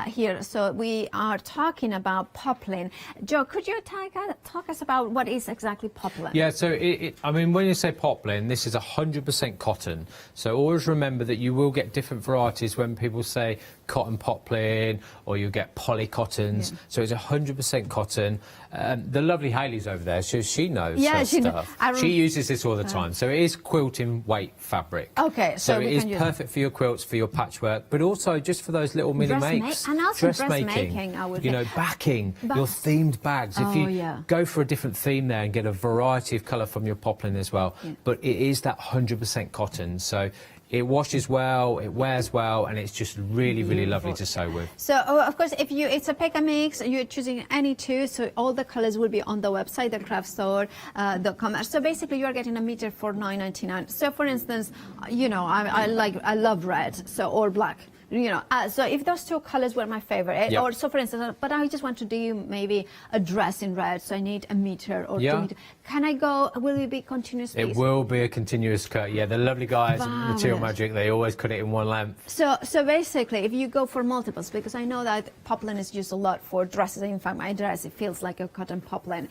here, so we are talking about poplin. Joe, could you talk us about what is exactly poplin? Yeah, so I mean, when you say poplin, this is 100% cotton. So always remember that you will get different varieties when people say cotton poplin, or you get polycottons. Yeah. So it's 100% cotton. The lovely Hayley's over there, she knows her stuff. She uses this all the time. So it is quilting weight fabric. Okay, so it is perfect for your quilts, for your patchwork, but also just for those little mini makes. And also dressmaking, I would you know, backing your themed bags. If you go for a different theme there and get a variety of colour from your poplin as well. Yeah. But it is that 100% cotton. So it washes well, it wears well, and it's just really, really lovely to sew with. So, of course, if it's a pick and mix, you're choosing any two, so all the colours will be on the website, thecraftstore.com. So basically, you are getting a meter for $9.99. So, for instance, you know, I love red, so or black. You know, so if those two colors were my favorite, or so for instance, but I just want to do maybe a dress in red, so I need a meter or 2 meters. Can I go, will it be continuous piece? It will be a continuous cut, yeah. The lovely guys at Material Magic, they always cut it in one length. So basically, if you go for multiples, because I know that poplin is used a lot for dresses. In fact, my dress, it feels like a cotton poplin.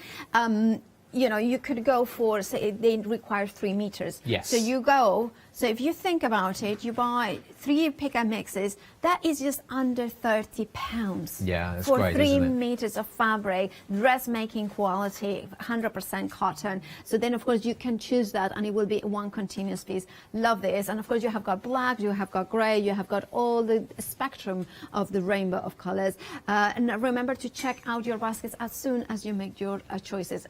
You know, you could go for, say, they require 3 meters. Yes. So you go, so if you think about it, you buy 3 pick and mixes, that is just under £30. Yeah, that's for great, For 3 isn't it? meters of fabric, dressmaking quality, 100% cotton. So then, of course, you can choose that and it will be one continuous piece. Love this. And of course, you have got black, you have got grey, you have got all the spectrum of the rainbow of colors. And remember to check out your baskets as soon as you make your choices.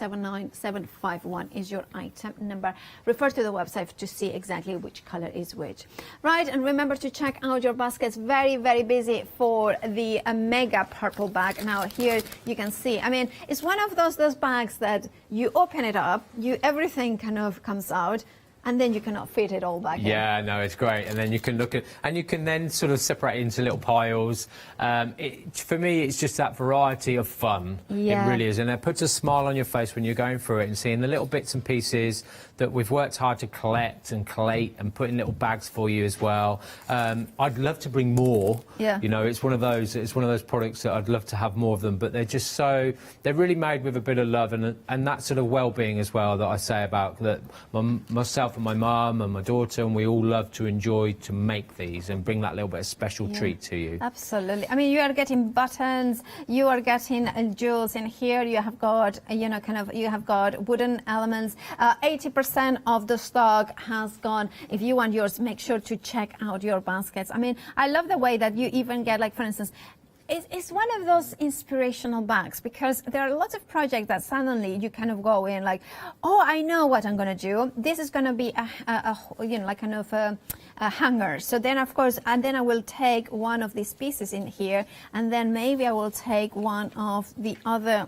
079751 is your item number. Refer to the website to see exactly which color is which. Right, and remember to check out your baskets. Very, very busy for the mega purple bag. Now here you can see, I mean, it's one of those bags that you open it up, everything kind of comes out, and then you cannot fit it all back in. Yeah, no, it's great. And then you can look at, and you can then sort of separate it into little piles. For me, it's just that variety of fun. Yeah. It really is. And it puts a smile on your face when you're going through it and seeing the little bits and pieces that we've worked hard to collect and collate and put in little bags for you as well. I'd love to bring more. Yeah. You know, it's one of those products that I'd love to have more of them, but they're just so, they're really made with a bit of love and that sort of well-being as well that I say about that myself and my mum and my daughter, and we all love to enjoy to make these and bring that little bit of special treat to you. Absolutely. I mean, you are getting buttons, you are getting jewels in here, you have got, you know, you have got wooden elements. 80% of the stock has gone. If you want yours, make sure to check out your baskets. I mean, I love the way that you even get, like, for instance, it's one of those inspirational bags, because there are lots of projects that suddenly you kind of go in like, oh, I know what I'm going to do. This is going to be a you know, like kind of a hanger. So then, of course, and then I will take one of these pieces in here, and then maybe I will take one of the other,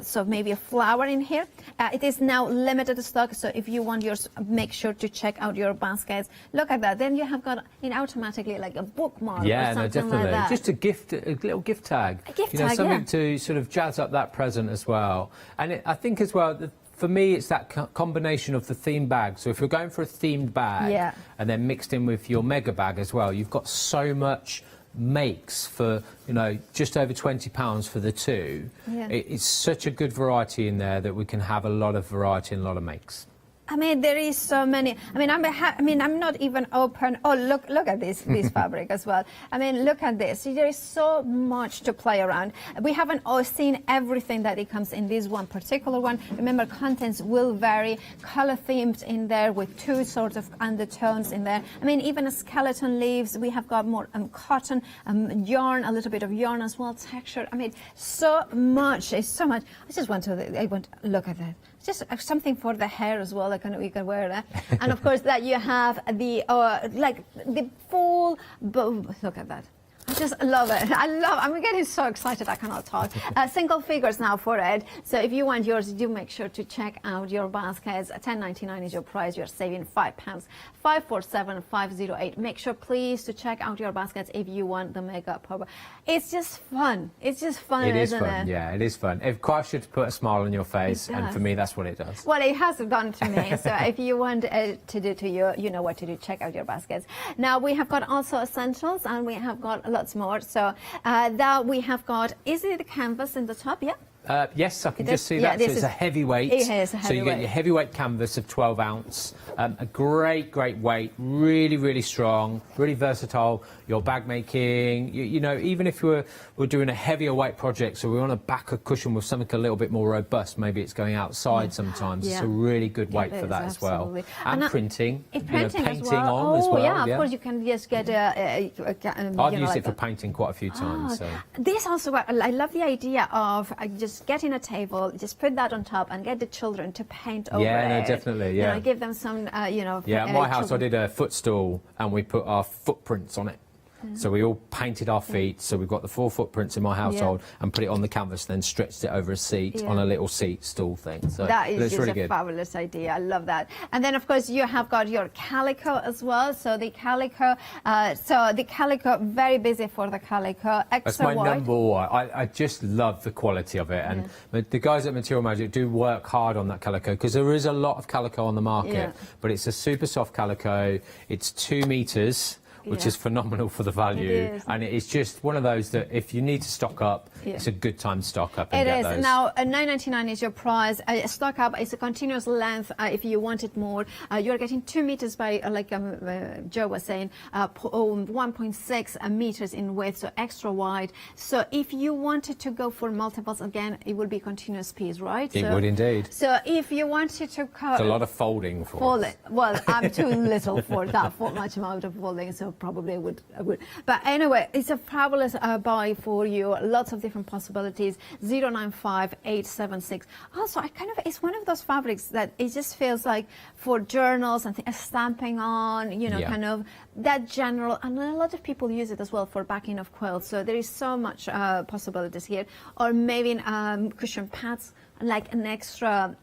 so maybe a flower in here. It is now limited stock, so if you want yours, make sure to check out your baskets. Look at that. Then you have got it automatically like a bookmark or something like that. Just a little gift tag. A gift you know, tag, something to sort of jazz up that present as well. And I think as well, for me, it's that combination of the themed bag. So if you're going for a themed bag and then mixed in with your mega bag as well, you've got so much makes for, you know, just over £20 for the two. Yeah. It's such a good variety in there that we can have a lot of variety and a lot of makes. I mean, there is so many. I mean, I'm not even open. Oh, look at this fabric as well. I mean, look at this. There is so much to play around. We haven't all seen everything that it comes in this one particular one. Remember, contents will vary. Color themed in there with 2 sorts of undertones in there. I mean, even a skeleton leaves. We have got more cotton, yarn, a little bit of yarn as well, texture. I mean, so much. It's so much. I want to look at that. Just something for the hair as well. You can wear that, and of course that you have the like the full. Look at that. I just love it. I'm getting so excited I cannot talk. Single figures now for it. So if you want yours, do make sure to check out your baskets. £10.99 is your price. You're saving £5. 547-508. Make sure, please, to check out your baskets if you want the mega pop. It's just fun. It's just fun, isn't it? Yeah, it is fun. It quite should put a smile on your face, and for me, that's what it does. Well, it has done to me. So if you want to do to you, you know what to do. Check out your baskets. Now we have got also essentials, and we have got lots more. So that we have got, is it the canvas in the top? Yeah. Yes, I can just see that. So it's a heavyweight. It is a heavyweight. So you get your heavyweight canvas of 12 ounce. A great weight. Really, really strong. Really versatile. Your bag making. You know, even if we're doing a heavier weight project, so we want to back a cushion with something a little bit more robust. Maybe it's going outside sometimes. It's a really good weight for that as well. And printing. Painting as well. Yeah, of course you can just get I've used it for painting quite a few times. So. This also, I love the idea of just getting a table, just put that on top and get the children to paint over it. Yeah, no, definitely, yeah. You know, give them some, Yeah, at my house I did a footstool and we put our footprints on it. So we all painted our feet, so we've got the 4 footprints in my household and put it on the canvas, then stretched it over a seat on a little seat stool thing. So that is just really a good. fabulous idea. I love that. And then of course you have got your calico as well. So the calico, very busy for the calico. That's my number one. I just love the quality of it, and the guys at Material Magic do work hard on that calico, because there is a lot of calico on the market, but it's a super soft calico. It's 2 meters. Which is phenomenal for the value, and it is just one of those that if you need to stock up, it's a good time to stock up and get those. Now, £9.99 is your price. Stock up is a continuous length. If you want it more, you're getting 2 meters by, like Joe was saying, 1.6 meters in width, so extra wide. So if you wanted to go for multiples again, it would be continuous piece, right? It would indeed. So if you wanted to it's a lot of folding for us. Well, I'm too little for that, for much amount of folding, so probably would. But anyway, it's a fabulous buy for you. Lots of different possibilities. 095876. Also, it's one of those fabrics that it just feels like for journals and stamping on, kind of that general, and a lot of people use it as well for backing of quilts. So there is so much possibilities here. Or maybe cushion pads, like an extra,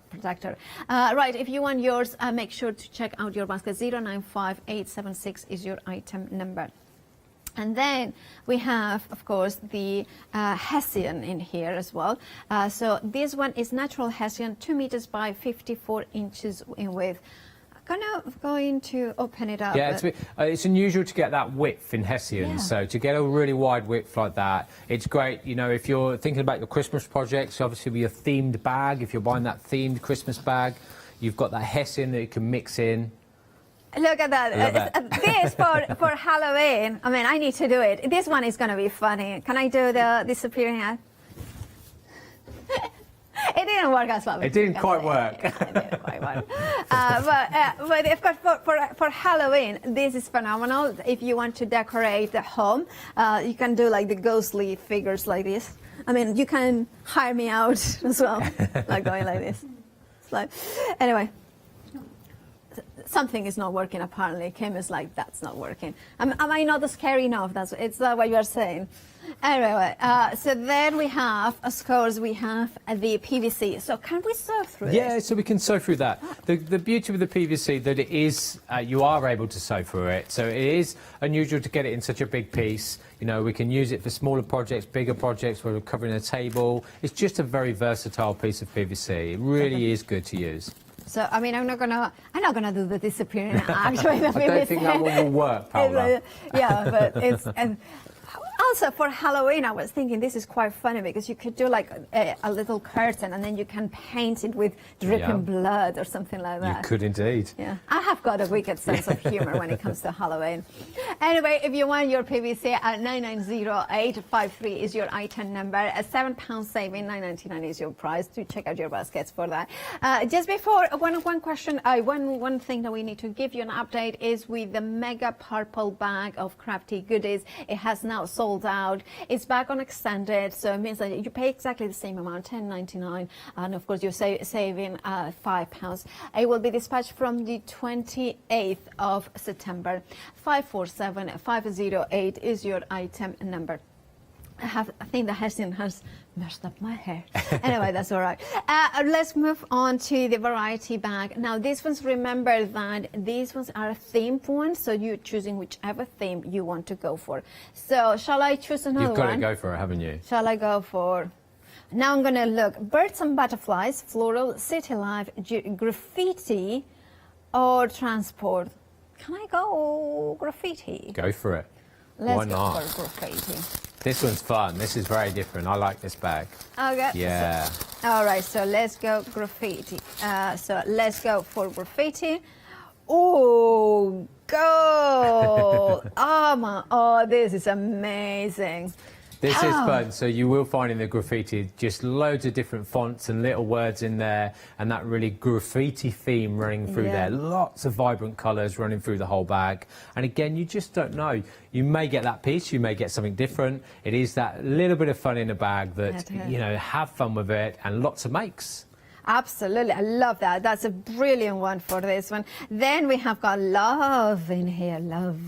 protector. Right, if you want yours, make sure to check out your basket. 095876 is your item number. And then we have, of course, the Hessian in here as well. So this one is natural Hessian, 2 meters by 54 inches in width. Kind of going to open it up. Yeah, it's unusual to get that width in Hessian. So to get a really wide width like that, it's great. If you're thinking about your Christmas projects, obviously with your themed bag, if you're buying that themed Christmas bag, you've got that Hessian that you can mix in. Look at that. This for Halloween. I mean, I need to do it. This one is going to be funny. Can I do the disappearing hat? It didn't work as well. It didn't quite work. It didn't quite work. But of course, for Halloween, this is phenomenal. If you want to decorate the home, you can do like the ghostly figures like this. I mean, you can hire me out as well, like going like this. Anyway. Something is not working apparently. Kim is like, that's not working. Am I not scary enough? It's what you are saying. Anyway, so then we have, of course, the PVC. So can we sew through it? Yeah, so we can sew through that. The beauty with the PVC that it is, you are able to sew through it. So it is unusual to get it in such a big piece. We can use it for smaller projects, bigger projects where we're covering a table. It's just a very versatile piece of PVC. It really is good to use. So I mean, I'm not gonna do the disappearing actually. I don't think that one will work, Paula. Yeah, but it's also for Halloween. I was thinking this is quite funny because you could do like a little curtain and then you can paint it with dripping blood or something like that. You could indeed. Yeah, I have got a wicked sense of humor when it comes to Halloween. Anyway, if you want your PVC at 990853 is your item number. A £7 saving, £9.99 is your price. To check out your baskets for that. Just before one question, one thing that we need to give you an update is with the mega purple bag of crafty goodies. It has now sold sold out. It's back on extended, so it means that you pay exactly the same amount, £10.99, and of course you're saving £5. It will be dispatched from the 28th of September. 547508 is your item number. I think the hairdresser has messed up my hair. Anyway, that's all right. Let's move on to the variety bag. Now, these ones, remember that these ones are themed ones, so you're choosing whichever theme you want to go for. So, shall I choose another one? You've got to go for it, haven't you? Shall I go for... Now I'm going to look. Birds and butterflies, floral, city life, graffiti, or transport. Can I go graffiti? Go for it. Let's Why not? go for graffiti. This one's fun. This is very different. I like this bag. Okay. Yeah. So, all right, so let's go graffiti. So let's go for graffiti. Oh, gold. Oh, this is amazing. This is fun. So you will find in the graffiti just loads of different fonts and little words in there, and that really graffiti theme running through there. Lots of vibrant colours running through the whole bag. And again, you just don't know. You may get that piece, you may get something different. It is that little bit of fun in a bag that, you know, have fun with it, and lots of makes. Absolutely, I love that. That's a brilliant one for this one. Then we have got love in here, love.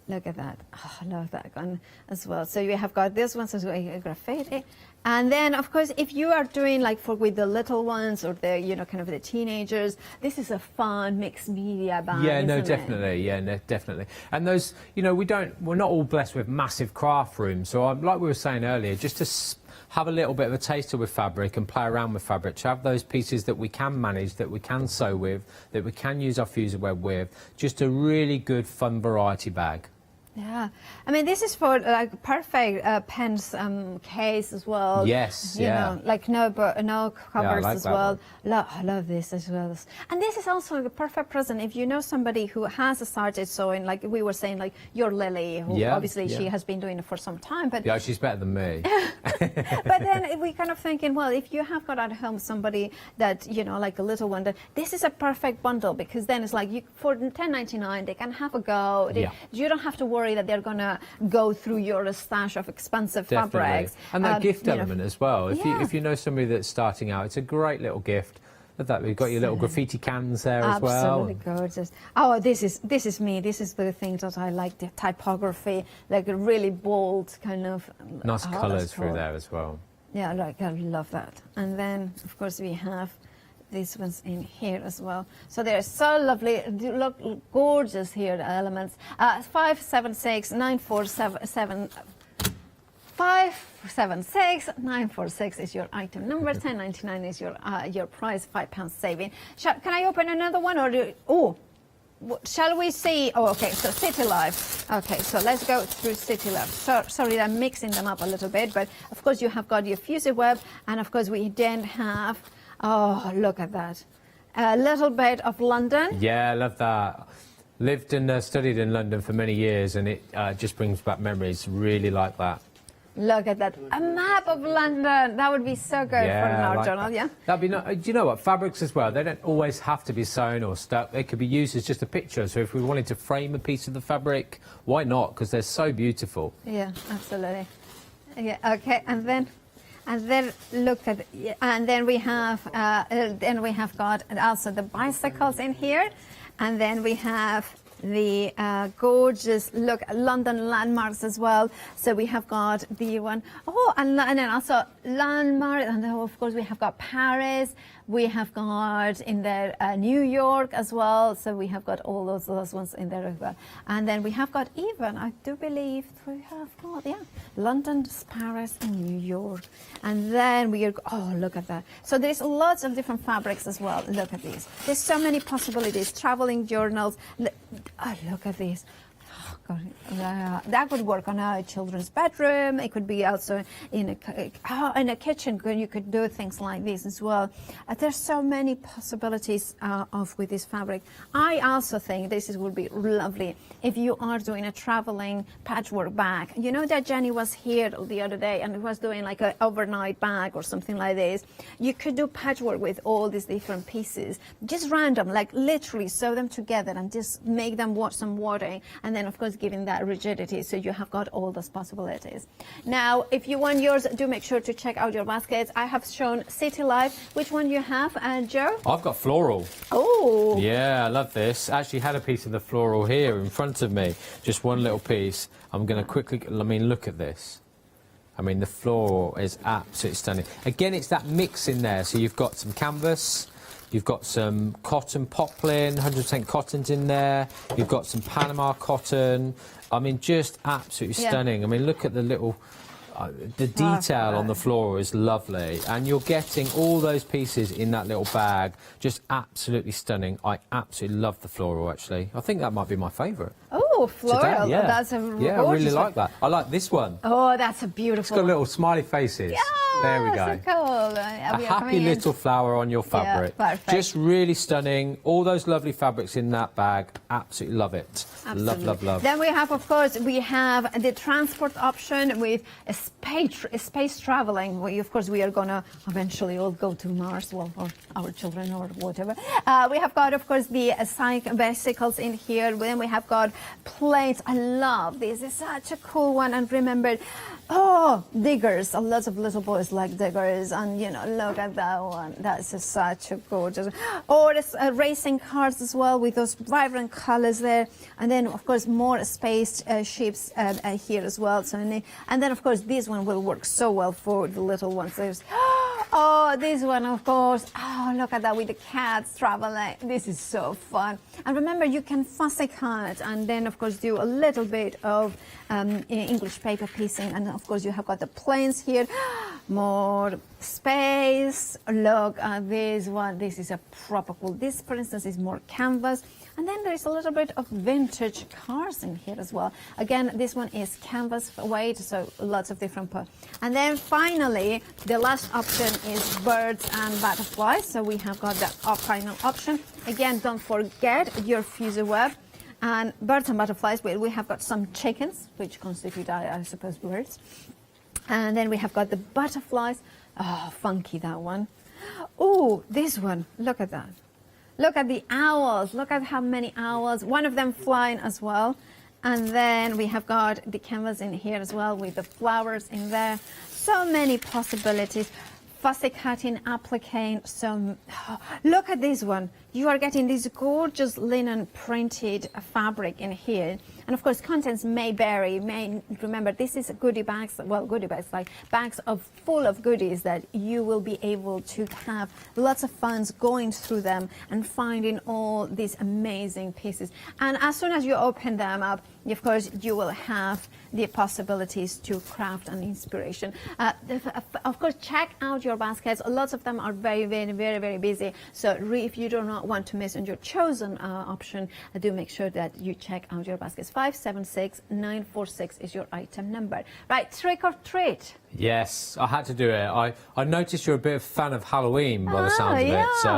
Look at that. Oh, I love that one as well. So you have got this one, so graffiti. And then, of course, if you are doing like with the little ones or the, you know, kind of the teenagers, this is a fun mixed media bag. Yeah, no, isn't definitely. it? Yeah, no, definitely. And those, you know, we're not all blessed with massive craft rooms. So like we were saying earlier, just to have a little bit of a taster with fabric and play around with fabric, to have those pieces that we can manage, that we can sew with, that we can use our fuser web with, just a really good fun variety bag. Yeah, I mean, this is for like perfect pens case as well. Yes, you know, like no covers like as that well. one. I love this as well. And this is also a perfect present if you know somebody who has started sewing, like we were saying, like your Lily, who obviously she has been doing it for some time. But yeah, she's better than me. But then we kind of thinking, well, if you have got at home somebody that, you know, like a little one, that this is a perfect bundle, because then it's like for $10.99 they can have a go. You don't have to worry that they're gonna go through your stash of expensive fabrics. And that gift you element know, as well. If you know somebody that's starting out, it's a great little gift. Look at that, we've got your little graffiti cans there as well. Absolutely gorgeous. Oh, this is me. This is the thing that I like, the typography, like a really bold kind of nice colours through there as well. Yeah, I love that. And then of course we have these ones in here as well. So they're so lovely. They look gorgeous here, the elements. 576-947. 576-946 is your item number. $10.99 is your price. £5 saving. Can I open another one, or shall we see? Oh, okay. So City Life. Okay, so let's go through City Life. Sorry, I'm mixing them up a little bit, but of course you have got your fuser web, and of course we then have. Oh, look at that. A little bit of London. Yeah, I love that. Lived and studied in London for many years, and it just brings back memories. Really like that. Look at that. A map of London. That would be so good for an art journal, yeah? That'd be nice. Do you know what? Fabrics as well, they don't always have to be sewn or stuck. They could be used as just a picture. So if we wanted to frame a piece of the fabric, why not? Because they're so beautiful. Yeah, absolutely. Yeah, okay, and then look at, and then we have got also the bicycles in here, and then we have the gorgeous London landmarks as well. So we have got the one, and then also landmark, and then of course we have got Paris. We have got in there New York as well. So we have got all those ones in there as well. And then we have got even, I do believe we have got, London, Paris, and New York. And then we are, look at that. So there's lots of different fabrics as well. Look at these. There's so many possibilities. Traveling journals. Look at these. Oh, God. That would work on a children's bedroom. It could be also in a kitchen. You could do things like this as well. There's so many possibilities with this fabric. I also think this would be lovely if you are doing a traveling patchwork bag. You know that Jenny was here the other day and was doing like an overnight bag or something like this. You could do patchwork with all these different pieces, just random, like literally sew them together and just make them watch some watering. And then of course course, giving that rigidity. So you have got all those possibilities. Now, if you want yours, do make sure to check out your baskets. I have shown City Life. Which one you have, Joe? I've got floral. Oh. Yeah, I love this. I actually had a piece of the floral here in front of me. Just one little piece. I'm going to quickly, I mean, look at this. I mean, the floral is absolutely stunning. Again, it's that mix in there. So you've got some canvas, you've got some cotton poplin, 100% cotton's in there. You've got some Panama cotton. I mean, just absolutely stunning. I mean, look at the little... the detail on the floral is lovely, and you're getting all those pieces in that little bag. Just absolutely stunning. I absolutely love the floral, actually. I think that might be my favourite. Oh, floral. Today, yeah. That's a I really like that. I like this one. Oh, that's a beautiful. It's got little smiley faces. Yeah, there we go. so cool. A happy little flower on your fabric. Yeah, perfect. Just really stunning. All those lovely fabrics in that bag. Absolutely love it. Absolutely. Love, love, love. Then we have, of course, the transport option with space traveling. Of course, we are going to eventually all go to Mars, well, or our children or whatever. We have got, of course, the bicycles in here. Then we have got plates. I love this. It's such a cool one. And remember, diggers. Lots of little boys like diggers. And, you know, look at that one. That's such a gorgeous. Or racing cars as well with those vibrant colors there. And then, of course, more spaced ships here as well. So, and then, of course, this one will work so well for the little ones. There's, this one, of course. Oh, look at that with the cats traveling. This is so fun. And remember, you can fussy cut and then, of course, do a little bit of English paper piecing. And, of course, you have got the planes here. More space. Look at this one. This is a proper cool. This, for instance, is more canvas. And then there's a little bit of vintage cars in here as well. Again, this one is canvas weight, so lots of different parts. And then finally, the last option is birds and butterflies. So we have got that final option. Again, don't forget your fusee web. And birds and butterflies, we have got some chickens, which constitute, I suppose, birds. And then we have got the butterflies. Oh, funky, that one. Oh, this one, look at that. Look at the owls. Look at how many owls. One of them flying as well. And then we have got the canvas in here as well with the flowers in there. So many possibilities. Fussy cutting, appliquing. Look at this one. You are getting this gorgeous linen printed fabric in here. And of course, contents may vary. Remember, this is goodie bags, like bags full of goodies that you will be able to have lots of fun going through them and finding all these amazing pieces. And as soon as you open them up, of course, you will have the possibilities to craft an inspiration. Of course, check out your baskets. Lots of them are very, very, very, very busy. So if you do not want to miss on your chosen option, do make sure that you check out your baskets. 576946 is your item number. Right, trick or treat. Yes, I had to do it. I noticed you're a bit of a fan of Halloween by the sounds of it. So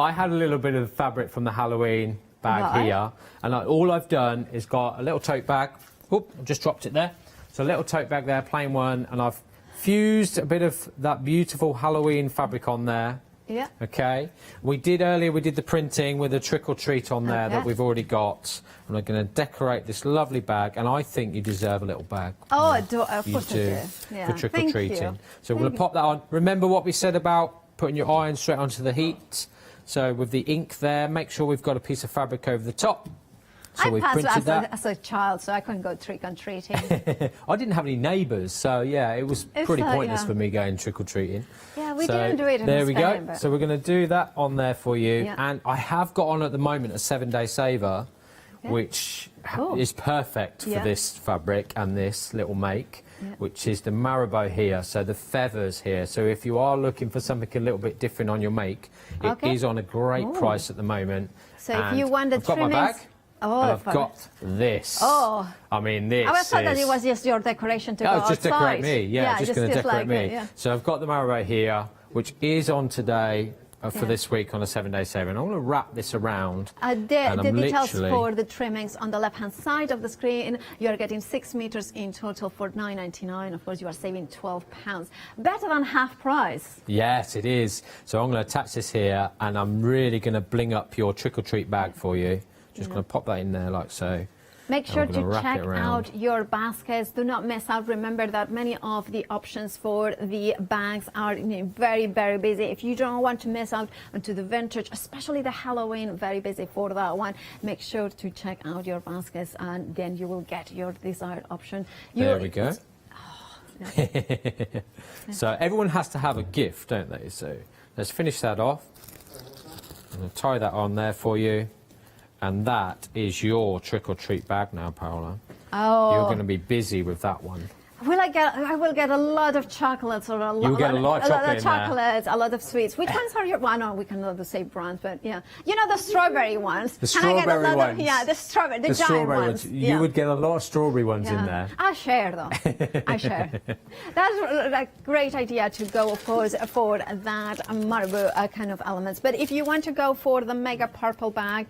I had a little bit of fabric from the Halloween bag here, and all I've done is got a little tote bag. Oop, I just dropped it there. So a little tote bag there, plain one, and I've fused a bit of that beautiful Halloween fabric on there. Yeah. Okay. We did the printing with a trick or treat on there that we've already got. And we're going to decorate this lovely bag, and I think you deserve a little bag. Oh, of course I do. Yeah. For trick or treating. So we're going to pop that on. Remember what we said about putting your iron straight onto the heat. So with the ink there, make sure we've got a piece of fabric over the top. So I passed as a child, so I couldn't go trick-or-treating. I didn't have any neighbours, so yeah, it was pretty pointless for me going trick-or-treating. Yeah, we didn't do it in There we Spain, go. but... So we're going to do that on there for you. And I have got on at the moment a 7-day saver, which is perfect for this fabric and this little make, which is the Marabou here, so the feathers here. So if you are looking for something a little bit different on your make, it is on a great price at the moment. So if you want the trimmings... Got my bag. Oh, and I've got this. Oh. I mean, this I thought that it was just your decoration to go outside. Just decorate me. Yeah, just going to decorate me. Yeah. So I've got the Marabou here, which is on today for this week on a 7-day saver. And I'm going to wrap this around. The details for the trimmings on the left-hand side of the screen. You are getting 6 meters in total for £9.99. Of course, you are saving £12. Better than half price. Yes, it is. So I'm going to attach this here, and I'm really going to bling up your trick-or-treat bag for you. Just going to pop that in there like so. Make sure And we're to gonna wrap check it around. out your baskets. Do not miss out. Remember that many of the options for the bags are very, very busy. If you don't want to miss out onto the vintage, especially the Halloween, very busy for that one. Make sure to check out your baskets, and then you will get your desired option. There we go. So everyone has to have a gift, don't they? So let's finish that off. I'm going to tie that on there for you. And that is your trick-or-treat bag now, Paola. Oh. You're going to be busy with that one. I will get a lot of chocolates or You'll get a lot of chocolate in there. chocolates, a lot of sweets. Which ones are your? Well, no, we cannot say brands, but yeah, you know the strawberry ones. The Can I get a strawberry lot ones. the strawberry, the giant strawberry ones. You would get a lot of strawberry ones in there. I share though. I share. That's a great idea to go, of course, for that marabou kind of elements. But if you want to go for the mega purple bag,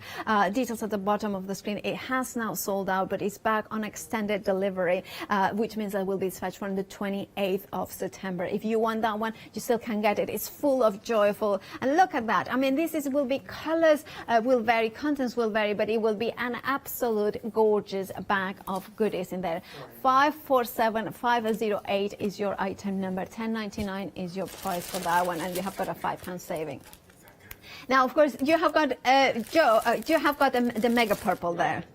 details at the bottom of the screen. It has now sold out, but it's back on extended delivery, which means that will be dispatched from the 28th of September. If you want that one, you still can get it. It's full of joyful, and look at that. I mean, will be colors will vary, contents will vary, but it will be an absolute gorgeous bag of goodies in there. 547508 is your item number. 10.99 is your price for that one, and you have got a £5 saving. Now, of course, you have got Joe. You have got the mega purple there.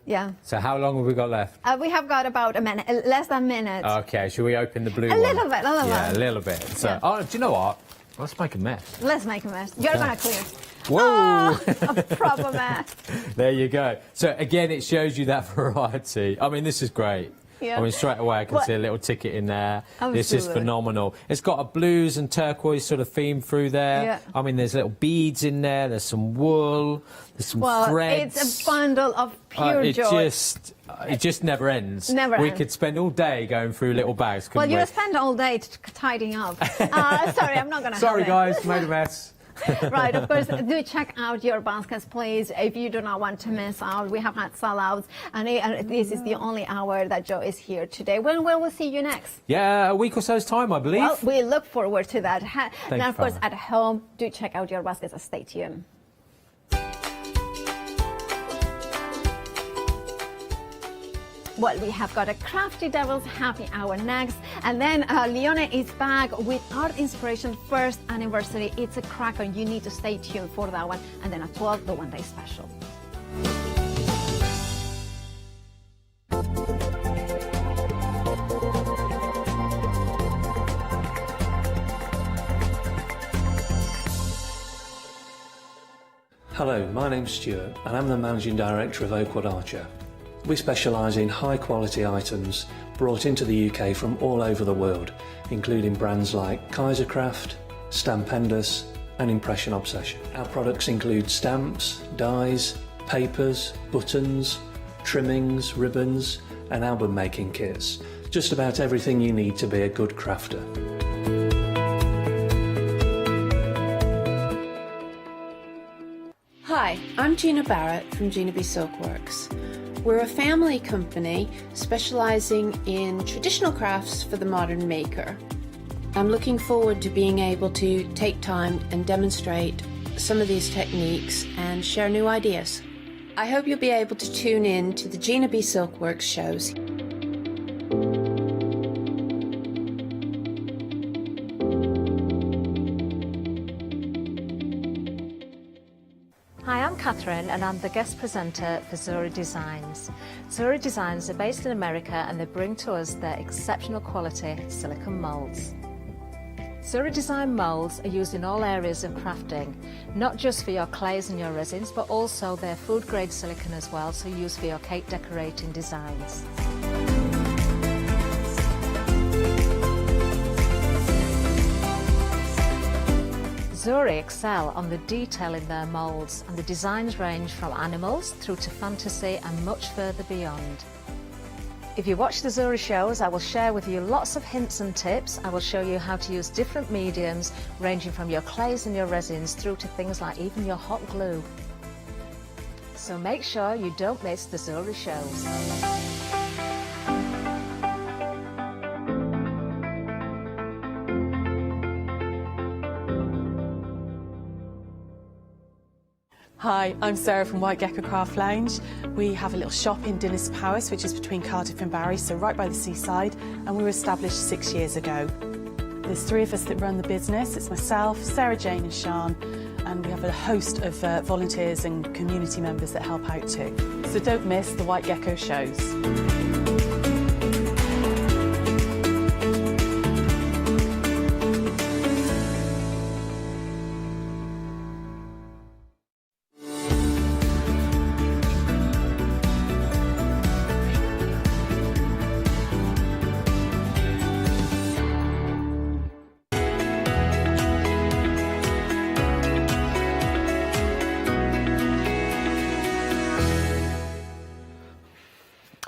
Yeah. So how long have we got left? We have got about a minute, less than a minute. Okay, should we open the blue A one? little bit, a little Yeah, bit. a little bit. So, Yeah. oh, do you know what? Let's make a mess. Let's make a mess. You're going to clear. Whoa! Oh, a proper mess. There you go. So again, it shows you that variety. I mean, this is great. Yeah. I mean, straight away I can see a little ticket in there. This is Absolutely. phenomenal. It's got a blues and turquoise sort of theme through there. Yeah. I mean, there's little beads in there. There's some wool. There's some threads. It's a bundle of pure it joy. just never ends. Never We ends. could spend all day going through little bags. Well, Couldn't you we? spend all day tidying up. Sorry, I'm not going to Sorry, help it. guys, made a mess. Right, of course, do check out your baskets, please, if you do not want to miss out. We have had sellouts, and this is the only hour that Joe is here today. When will we see you next? Yeah, a week or so's time, I believe. Well, we look forward to that. you, Now, of course, Farah. at home, do check out your baskets and stay tuned. Well, we have got a Crafty Devils happy hour next, and then Leona is back with art inspiration first anniversary. It's a cracker. You need to stay tuned for that one, and then at 12, the one-day special. Hello, my name's Stuart and I'm the Managing Director of Oakwood Archer. We specialise in high quality items brought into the UK from all over the world, including brands like Kaisercraft, Stampendous and Impression Obsession. Our products include stamps, dies, papers, buttons, trimmings, ribbons and album making kits. Just about everything you need to be a good crafter. Hi, I'm Gina Barrett from Gina B Silkworks. We're a family company specialising in traditional crafts for the modern maker. I'm looking forward to being able to take time and demonstrate some of these techniques and share new ideas. I hope you'll be able to tune in to the Gina B Silkworks shows. Hi, I'm Catherine and I'm the guest presenter for Zuri Designs. Zuri Designs are based in America and they bring to us their exceptional quality silicone moulds. Zuri Design moulds are used in all areas of crafting, not just for your clays and your resins, but also their food grade silicone as well, so used for your cake decorating designs. Zuri excel on the detail in their moulds, and the designs range from animals through to fantasy and much further beyond. If you watch the Zuri shows, I will share with you lots of hints and tips. I will show you how to use different mediums, ranging from your clays and your resins through to things like even your hot glue. So make sure you don't miss the Zuri shows. Hi, I'm Sarah from White Gecko Craft Lounge. We have a little shop in Dinas Powys, which is between Cardiff and Barry, so right by the seaside, and we were established 6 years ago. There's 3 of us that run the business. It's myself, Sarah Jane and Sian, and we have a host of volunteers and community members that help out too. So don't miss the White Gecko shows.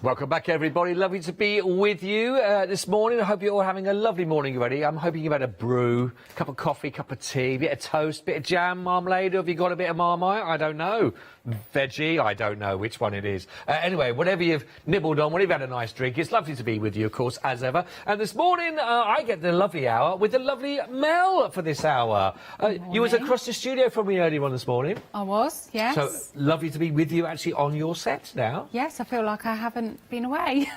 Welcome back, everybody. Lovely to be with you this morning. I hope you're all having a lovely morning already. I'm hoping you've had a brew, cup of coffee, cup of tea, bit of toast, bit of jam, marmalade. Have you got a bit of Marmite? I don't know. Veggie? I don't know which one it is. Anyway, whatever you've nibbled on, whenever you've had a nice drink, it's lovely to be with you, of course, as ever. And this morning, I get the lovely hour with the lovely Mel for this hour. You was across the studio from me earlier on this morning. I was, yes. So lovely to be with you actually on your set now. Yes, I feel like I haven't been away.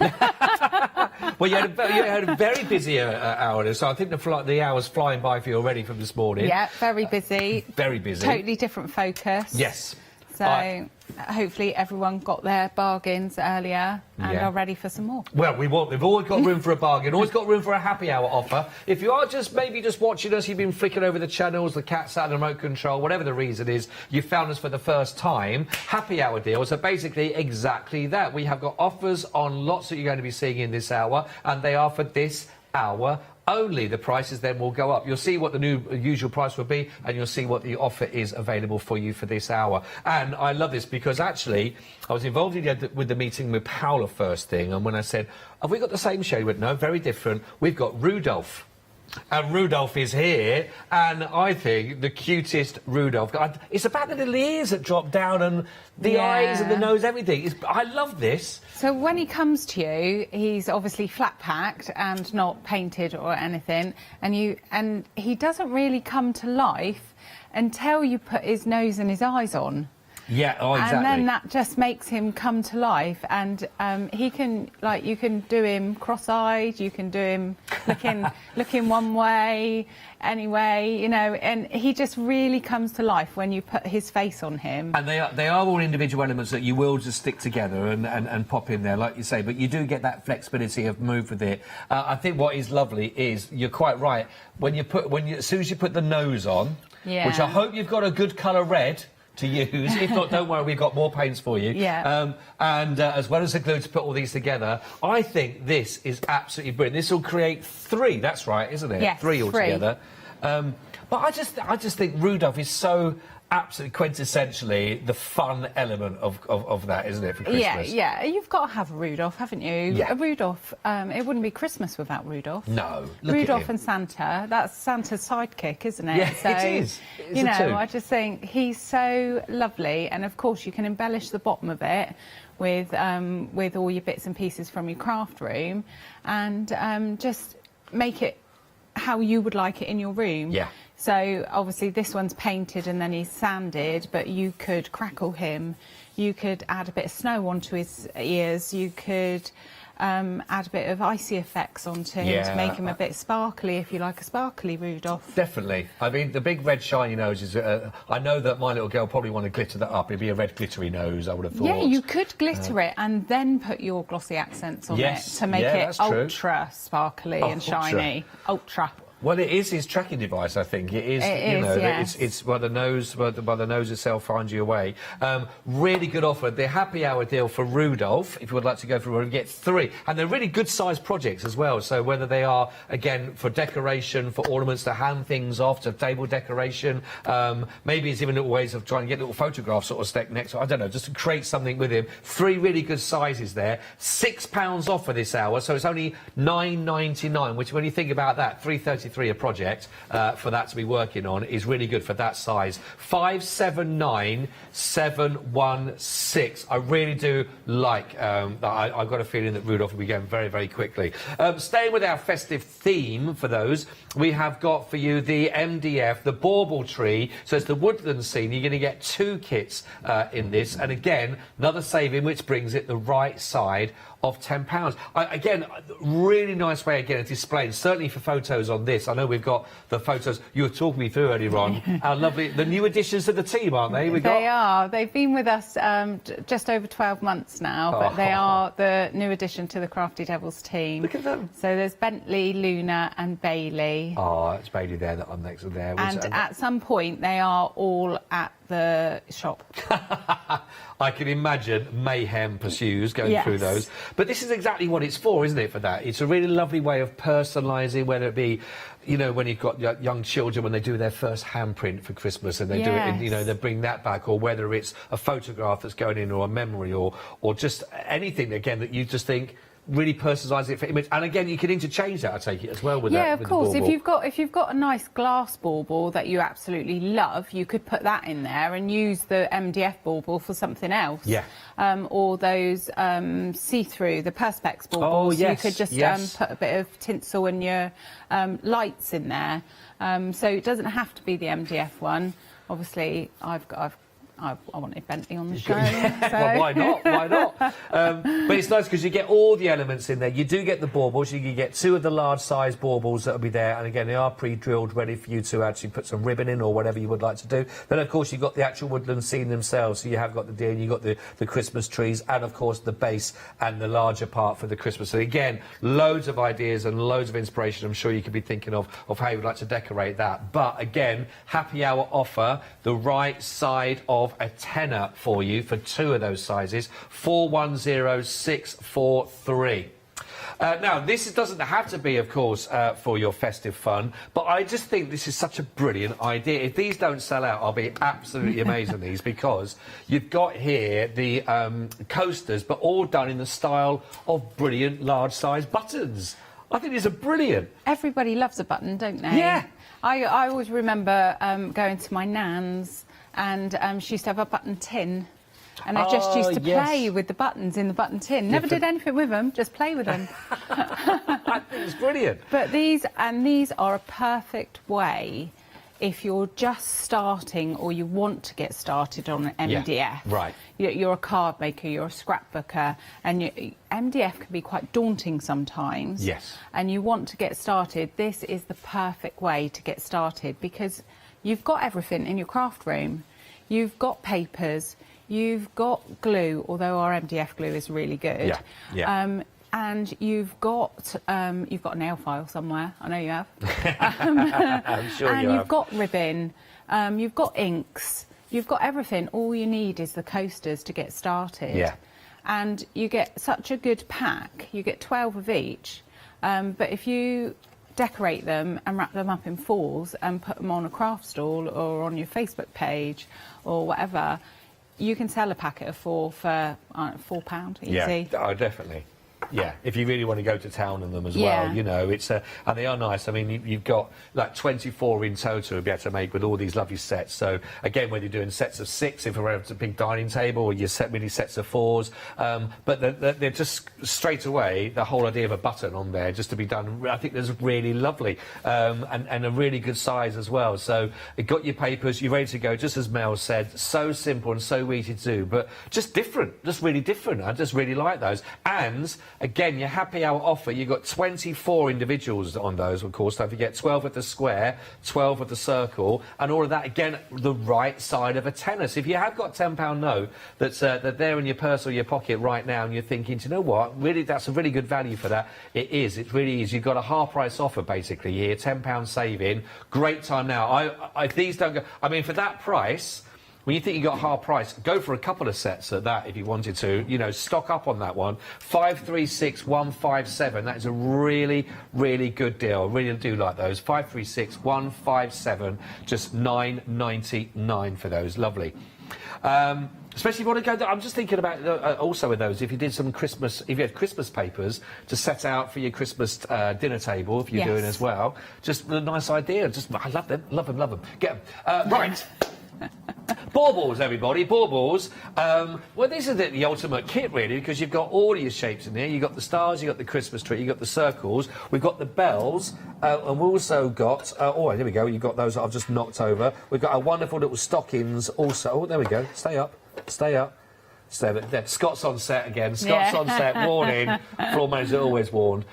Well, you had a very busy hour, so I think the hour's flying by for you already from this morning. Yeah, very busy. Very busy. Totally different focus. Yes. So hopefully everyone got their bargains earlier and are ready for some more. Well, we've always got room for a bargain, always got room for a happy hour offer. If you are maybe just watching us, you've been flicking over the channels, the cat's out of the remote control, whatever the reason is, you found us for the first time, happy hour deals are basically exactly that. We have got offers on lots that you're going to be seeing in this hour, and they are for this hour only. The prices then will go up. You'll see what the new usual price will be, and you'll see what the offer is available for you for this hour. And I love this because actually I was involved with the meeting with Paula first thing, and when I said, have we got the same show? He went, no, very different. We've got Rudolph. And Rudolph is here, and I think the cutest Rudolph. It's about the little ears that drop down and the eyes and the nose, everything. I love this. So when he comes to you, he's obviously flat-packed and not painted or anything, and he doesn't really come to life until you put his nose and his eyes on. Yeah, oh, exactly. And then that just makes him come to life, and he can, like, you can do him cross-eyed, you can do him looking one way, anyway, you know, and he just really comes to life when you put his face on him. And they are all individual elements that you will just stick together and pop in there, like you say, but you do get that flexibility of move with it. I think what is lovely is, you're quite right, as soon as you put the nose on, which I hope you've got a good colour red to use. If not, don't worry, we've got more paints for you. Yeah. And as well as the glue to put all these together, I think this is absolutely brilliant. This will create 3, that's right, isn't it? Yes, 3 altogether. But I just think Rudolph is so absolutely quintessentially the fun element of that, isn't it, for Christmas? Yeah, you've got to have a Rudolph, haven't you? Yeah. A Rudolph, it wouldn't be Christmas without Rudolph. No, look Rudolph at him. and Santa, that's Santa's sidekick, isn't it? Yeah, so, it is. It's you a know, two. I just think he's so lovely, and of course you can embellish the bottom of it with all your bits and pieces from your craft room, and just make it how you would like it in your room. Yeah. So obviously this one's painted and then he's sanded, but you could crackle him, you could add a bit of snow onto his ears, you could add a bit of icy effects onto him to make him a bit sparkly, if you like a sparkly Rudolph. Definitely. I mean, the big red shiny nose is... I know that my little girl probably want to glitter that up. It'd be a red glittery nose, I would have thought. Yeah, you could glitter it and then put your glossy accents on it to make it ultra sparkly and shiny. Ultra. Well, it is his tracking device, I think. It is, it's by the nose itself finds you away. Really good offer. The happy hour deal for Rudolph, if you would like to go for Rudolph, get 3. And they're really good sized projects as well. So whether they are, again, for decoration, for ornaments to hand things off, to table decoration, maybe it's even little ways of trying to get little photographs sort of stuck next to, I don't know, just to create something with him. 3 really good sizes there. £6 off for this hour, so it's only £9.99, which when you think about that, £3.35 £33 a project for that to be working on is really good for that size. 579716. I really do like I've got a feeling that Rudolph will be going very, very quickly. Staying with our festive theme for those, we have got for you the MDF, the bauble tree. So it's the woodland scene. You're going to get 2 kits in this. And again, another saving which brings it the right side of £10. Again, really nice way again of displaying, certainly for photos on this. I know we've got the photos you were talking me through earlier on. Our lovely, the new additions to the team, aren't they? They are. They've been with us just over 12 months now, but they are the new addition to the Crafty Devils team. Look at them. So there's Bentley, Luna and Bailey. Oh, it's Bailey there that I'm next to there. And at some point they are all at the shop. I can imagine mayhem pursues going through those. But this is exactly what it's for, isn't it, for that? It's a really lovely way of personalising, whether it be, you know, when you've got young children, when they do their first handprint for Christmas and they do it, and, you know, they bring that back, or whether it's a photograph that's going in, or a memory, or just anything, again, that you just think, really personalise it for image. And again, you can interchange that, I take it, as well with yeah, that, of course. If you've got a nice glass bauble that you absolutely love, you could put that in there and use the MDF bauble for something else. Yeah. Or those see-through, the Perspex baubles. Oh, yes. You could just put a bit of tinsel and your lights in there. So it doesn't have to be the MDF one. Obviously, I wanted Bentley on the show. So. Well, why not? Why not? But it's nice because you get all the elements in there. You do get the baubles. You can get 2 of the large size baubles that will be there. And again, they are pre-drilled, ready for you to actually put some ribbon in or whatever you would like to do. Then, of course, you've got the actual woodland scene themselves. So you have got the deer, and you've got the Christmas trees, and, of course, the base and the larger part for the Christmas. So, again, loads of ideas and loads of inspiration I'm sure you could be thinking of how you would like to decorate that. But, again, happy hour offer, the right side of a tenner for you for 2 of those sizes, 410643. Now, this doesn't have to be, of course, for your festive fun, but I just think this is such a brilliant idea. If these don't sell out, I'll be absolutely amazed at these, because you've got here the coasters, but all done in the style of brilliant large-size buttons. I think these are brilliant. Everybody loves a button, don't they? Yeah. I always remember going to my nan's, and she used to have a button tin, and I just used to play with the buttons in the button tin. Never did anything with them, just play with them. I think it's brilliant. But these are a perfect way if you're just starting or you want to get started on MDF. Yeah, right. You're a card maker, you're a scrapbooker, and MDF can be quite daunting sometimes. Yes. And you want to get started. This is the perfect way to get started, because you've got everything in your craft room. You've got papers, you've got glue, although our MDF glue is really good. Yeah, yeah. And you've got a nail file somewhere. I know you have. I'm sure you have. And you've got ribbon, you've got inks, you've got everything. All you need is the coasters to get started. Yeah. And you get such a good pack. You get 12 of each. But if you decorate them and wrap them up in foils and put them on a craft stall or on your Facebook page or whatever, you can sell a packet of 4 for £4 easy. Yeah, oh, definitely. Yeah, if you really want to go to town on them as well, you know, it's and they are nice. I mean, you've got like 24 in total to be able to make with all these lovely sets. So again, whether you're doing sets of 6, if it's a big dining table, or you set many sets of 4s, but they're just straight away the whole idea of a button on there just to be done. I think that's really lovely, and a really good size as well. So you've got your papers, you're ready to go. Just as Mel said, so simple and so easy to do, but just different, just really different. I just really like those. And again, your happy hour offer, you've got 24 individuals on those, of course. Don't forget, 12 at the square, 12 at the circle, and all of that, again, the right side of a tenner. So if you have got £10 note that's there in your purse or your pocket right now, and you're thinking, do you know what, really, that's a really good value for that, it is. It really is. You've got a half-price offer, basically, here, £10 saving. Great time now. If these don't go... I mean, for that price... When you think you got half price, go for a couple of sets at that if you wanted to. You know, stock up on that one. 536157. That is a really, really good deal. I really do like those. 536157. Just $9.99 for those. Lovely. Especially if you want to go. I'm just thinking about also with those. If you did some Christmas, if you had Christmas papers to set out for your Christmas dinner table, if you're doing as well, just a nice idea. Just I love them, love them, love them. Get them right. Baubles, everybody, baubles. Well, this is the ultimate kit, really, because you've got all of your shapes in here. You've got the stars, you've got the Christmas tree, you've got the circles, we've got the bells, and we've also got, oh, there we go, you've got those that I've just knocked over. We've got our wonderful little stockings also. Oh, there we go, stay up, stay up. So there, Scott's on set again. Scott's on set, warning. Floor manager always warned.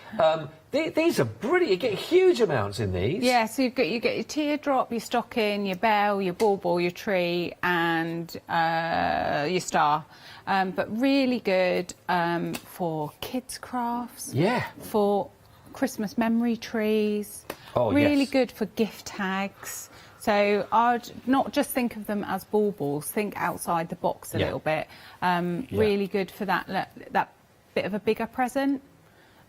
These are brilliant. You get huge amounts in these. Yeah, so you get your teardrop, your stocking, your bell, your bauble, your tree, and your star. But really good for kids' crafts. Yeah. For Christmas memory trees. Oh, really yes. good for gift tags. So I'd not just think of them as baubles, think outside the box a little bit. Really good for that bit of a bigger present.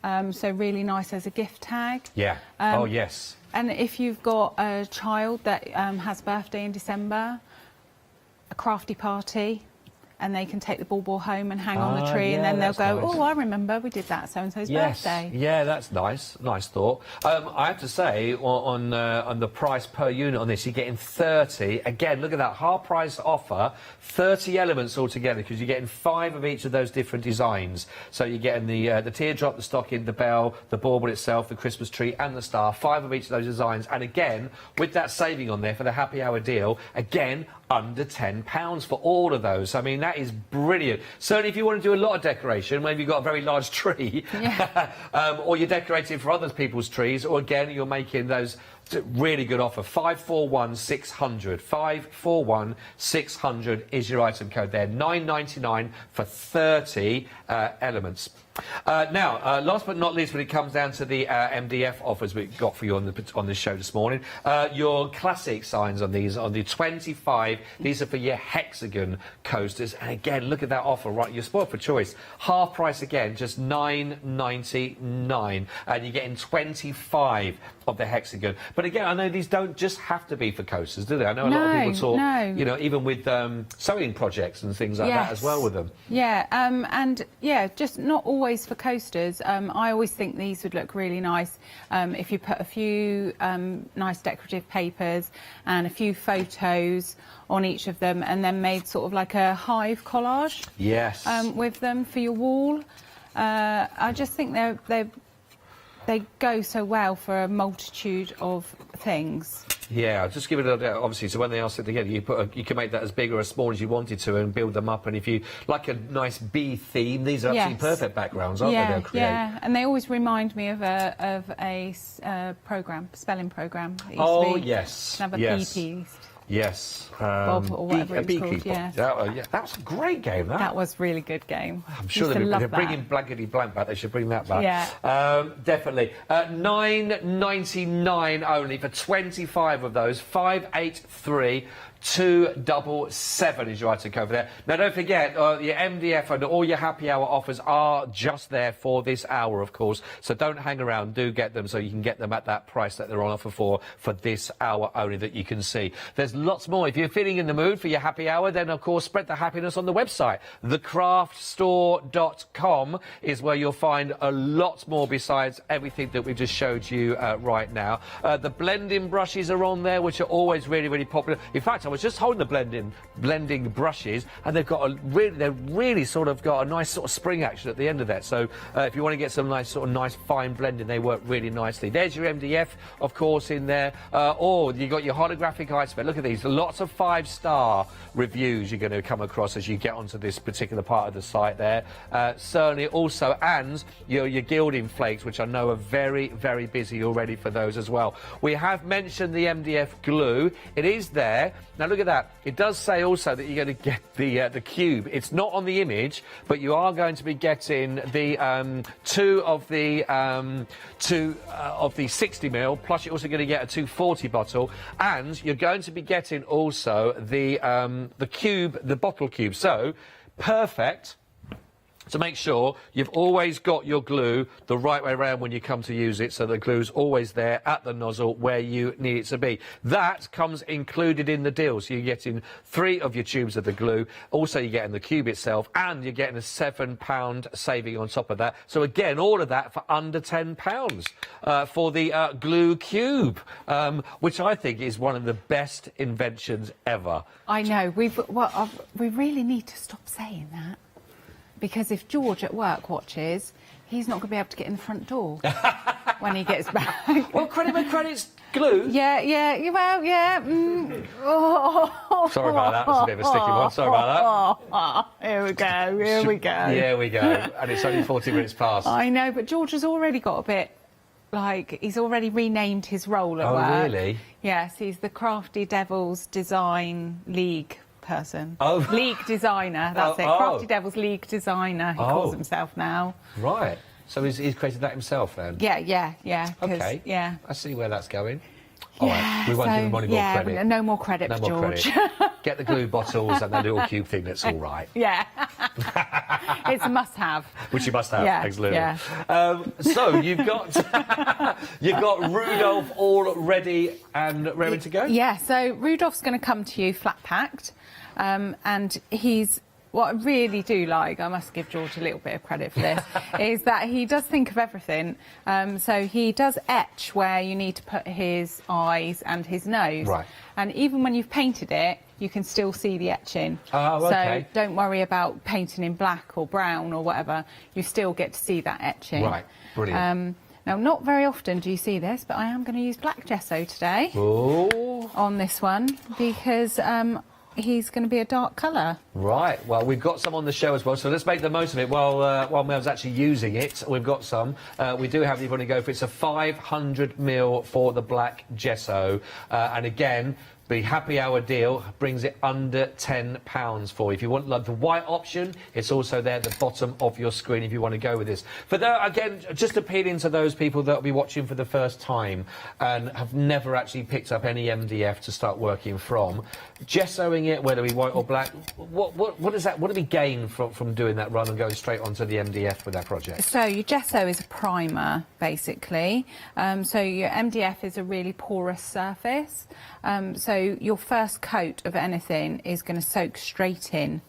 So really nice as a gift tag. Yeah. Oh, yes. And if you've got a child that has a birthday in December, a crafty party, and they can take the bauble home and hang on the tree, and then they'll go, nice. oh, I remember we did that at so-and-so's birthday. Yeah, that's nice. Nice thought. I have to say, on the price per unit on this, you're getting 30. Again, look at that, half price offer, 30 elements altogether, because you're getting 5 of each of those different designs. So you're getting the teardrop, the stocking, the bell, the bauble itself, the Christmas tree, and the star. 5 of each of those designs. And again, with that saving on there for the happy hour deal, again, under £10 for all of those. I mean, that is brilliant. Certainly if you want to do a lot of decoration, maybe you've got a very large tree, or you're decorating for other people's trees, or again, you're making those really good offer. 541600. 541600 is your item code there. $9.99 for 30 elements. Now, last but not least, when it comes down to the MDF offers we've got for you on the show this morning, your classic signs on these, on the 25, these are for your hexagon coasters. And again, look at that offer, right? You're spoiled for choice. Half price again, just $9.99. And you're getting 25 of the hexagon. But again, I know these don't just have to be for coasters, do they? I know a lot of people talk, you know, even with sewing projects and things like that as well with them. Yeah, and yeah, just not always for coasters. I always think these would look really nice if you put a few nice decorative papers and a few photos on each of them, and then made sort of like a hive collage. Yes. With them for your wall. I just think they go so well for a multitude of things. Yeah, just give it obviously. So when they are set together, you can make that as big or as small as you wanted to, and build them up. And if you like a nice bee theme, these are absolutely perfect backgrounds, aren't they? They'll create. Yeah, and they always remind me of a spelling program. Oh yes, have a yes. PP. Yes. Bob or whatever it's called, yeah. That's a great game, that. That was a really good game. I'm sure they're bringing Blankety Blank back. They should bring that back. Yeah. Definitely. $9.99 only for 25 of those. 583-277 is your item code for there. Now, don't forget, your MDF and all your happy hour offers are just there for this hour, of course. So don't hang around. Do get them so you can get them at that price that they're on offer for this hour only that you can see. There's lots more. If you're feeling in the mood for your happy hour, then, of course, spread the happiness on the website. thecraftstore.com is where you'll find a lot more besides everything that we've just showed you right now. The blending brushes are on there, which are always really, really popular. In fact, I was just holding the blending brushes, and they've got they've really sort of got a nice sort of spring action at the end of that. So if you want to get some nice fine blending, they work really nicely. There's your MDF, of course, in there. Or you got your holographic ice bed. Look at these, lots of 5-star reviews you're going to come across as you get onto this particular part of the site there. Certainly also, and your gilding flakes, which I know are very, very busy already for those as well. We have mentioned the MDF glue. It is there. Now look at that. It does say also that you're going to get the cube. It's not on the image, but you are going to be getting the two of the 60 ml. Plus, you're also going to get a 240 bottle, and you're going to be getting getting also the cube, the bottle cube. So, perfect. To make sure you've always got your glue the right way around when you come to use it, so the glue's always there at the nozzle where you need it to be. That comes included in the deal, so you're getting 3 of your tubes of the glue, also you're getting the cube itself, and you're getting a £7 saving on top of that. So again, all of that for under £10 for the glue cube, which I think is one of the best inventions ever. I know, we really need to stop saying that. Because if George at work watches, he's not going to be able to get in the front door when he gets back. Well, credit where credit's glue. Yeah, well, yeah. Oh. Sorry about that. That's a bit of a sticky one. Sorry about that. Here we go. Here we go. And it's only 40 minutes past. I know, but George has already got a bit, like, he's already renamed his role at work. Oh, really? Yes, he's the Crafty Devils Design League person. Oh. League designer, that's it. Crafty Devils League designer, he calls himself now. Right. So he's created that himself then? Yeah. OK. Yeah. I see where that's going. All right, we won't give him any more credit. No more credit for George. Get the glue bottles and the little cube thing, that's all right. Yeah. It's a must-have. Which you must have, absolutely. Yeah. So you've got Rudolph all ready and ready to go? Yeah, so Rudolph's going to come to you flat-packed, and what I really do like, I must give George a little bit of credit for this, is that he does think of everything. So he does etch where you need to put his eyes and his nose. Right. And even when you've painted it, you can still see the etching. Oh, okay. So don't worry about painting in black or brown or whatever. You still get to see that etching. Right, brilliant. Now, not very often do you see this, but I am going to use black gesso today. Ooh. On this one, because he's going to be a dark colour. Right, well, we've got some on the show as well, so let's make the most of it while Mel's actually using it. We've got some. We do have the one to go for. It's a 500ml for the black gesso. And again, the happy hour deal brings it under £10 for you. If you want like the white option, it's also there at the bottom of your screen if you want to go with this. But again, just appealing to those people that will be watching for the first time and have never actually picked up any MDF to start working from. Gessoing it, whether it be white or black, what is that? What do we gain from doing that rather than going straight onto the MDF with that project? So your gesso is a primer, basically. So your MDF is a really porous surface. So your first coat of anything is going to soak straight in.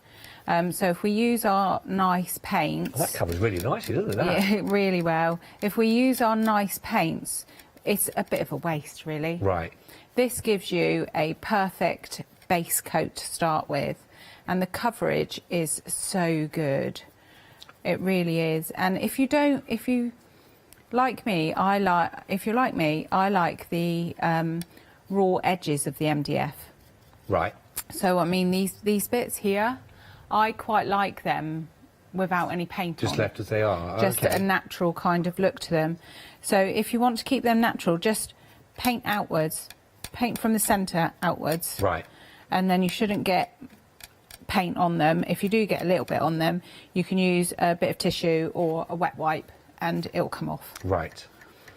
So if we use our nice paints... That covers really nicely, doesn't it? Yeah, really well. If we use our nice paints, it's a bit of a waste, really. Right. This gives you a perfect base coat to start with, and the coverage is so good. It really is. And if you like me, I like the raw edges of the MDF. Right. So I mean these bits here, I quite like them without any paint just on. left as they are. Just okay. a natural kind of look to them. So if you want to keep them natural, just paint outwards, paint from the centre outwards. Right. And then you shouldn't get paint on them. If you do get a little bit on them, you can use a bit of tissue or a wet wipe and it'll come off. Right.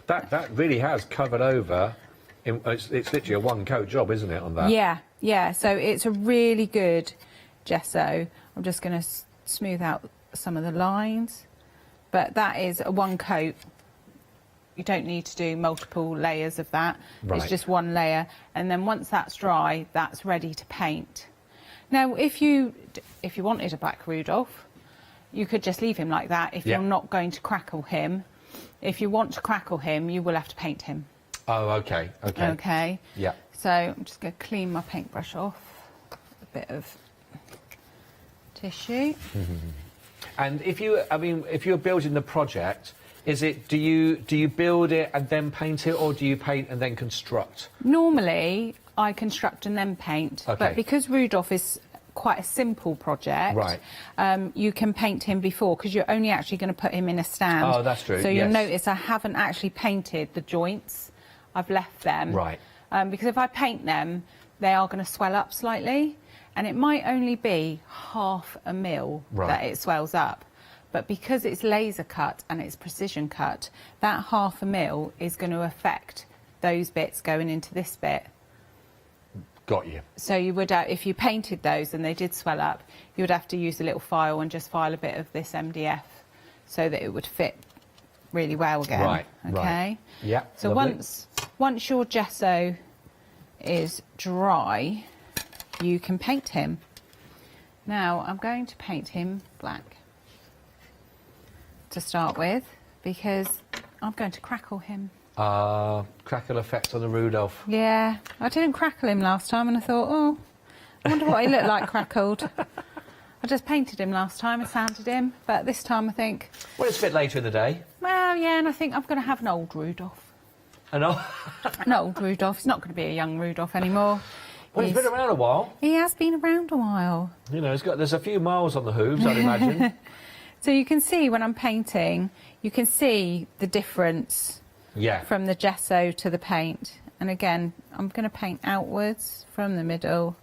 That really has covered over. It's literally a one-coat job, isn't it, on that? Yeah. So it's a really good gesso. I'm just going to smooth out some of the lines. But that is a one coat. You don't need to do multiple layers of that. Right. It's just one layer. And then once that's dry, that's ready to paint. Now, if you wanted a black Rudolph, you could just leave him like that if you're not going to crackle him. If you want to crackle him, you will have to paint him. Oh, okay. Okay. Yeah. So I'm just going to clean my paintbrush off. A bit of tissue. And if you're building the project, do you build it and then paint it, or do you paint and then construct? Normally, I construct and then paint. Okay. But because Rudolph is quite a simple project, right. You can paint him before, because you're only actually going to put him in a stand. Oh, that's true. So you'll notice I haven't actually painted the joints. I've left them. Right. Because if I paint them, they are going to swell up slightly, and it might only be ½ a mil that it swells up. But because it's laser cut and it's precision cut, that ½ a mil is going to affect those bits going into this bit. Got you. So you would, if you painted those and they did swell up, you would have to use a little file and just file a bit of this MDF so that it would fit really well again. Right. Okay. Right. Yeah. So lovely. once your gesso is dry, you can paint him. Now I'm going to paint him black to start with because I'm going to crackle him. Crackle effect on the Rudolph. Yeah, I didn't crackle him last time and I thought, oh, I wonder what he looked like crackled. I just painted him last time, I sanded him, but this time I think... Well, it's a bit later in the day. Well, yeah, and I think I'm going to have an old Rudolph. An old... An old Rudolph. He's not going to be a young Rudolph anymore. Well, he's been around a while. He has been around a while. You know, there's a few miles on the hooves, I'd imagine. So you can see when I'm painting, you can see the difference from the gesso to the paint. And again, I'm going to paint outwards from the middle.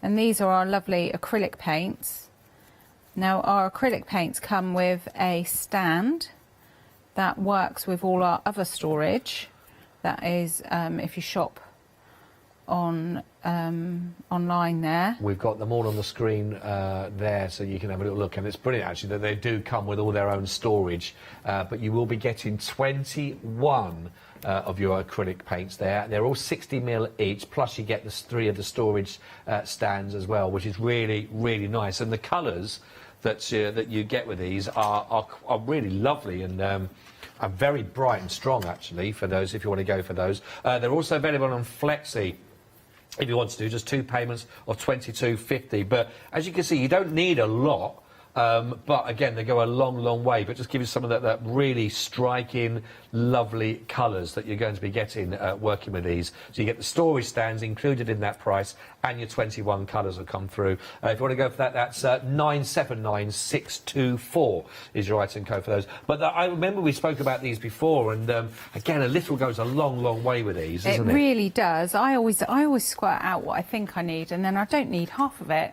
And these are our lovely acrylic paints. Now, our acrylic paints come with a stand that works with all our other storage. That is, if you shop on online there. We've got them all on the screen there, so you can have a little look. And it's brilliant, actually, that they do come with all their own storage. But you will be getting 21 of your acrylic paints there. They're all 60mm each, plus you get the 3 of the storage stands as well, which is really, really nice. And the colours that you get with these are really lovely and are very bright and strong, actually, for those, if you want to go for those. They're also available on Flexi, if you want to do just 2 payments of £22.50. But as you can see, you don't need a lot. But again, they go a long, long way. But just give you some of that really striking, lovely colours that you're going to be getting working with these. So you get the storage stands included in that price, and your 21 colours will come through. If you want to go for that, that's 979624 is your item code for those. But I remember we spoke about these before, and again, a little goes a long, long way with these, doesn't it? It really does. I always squirt out what I think I need, and then I don't need half of it.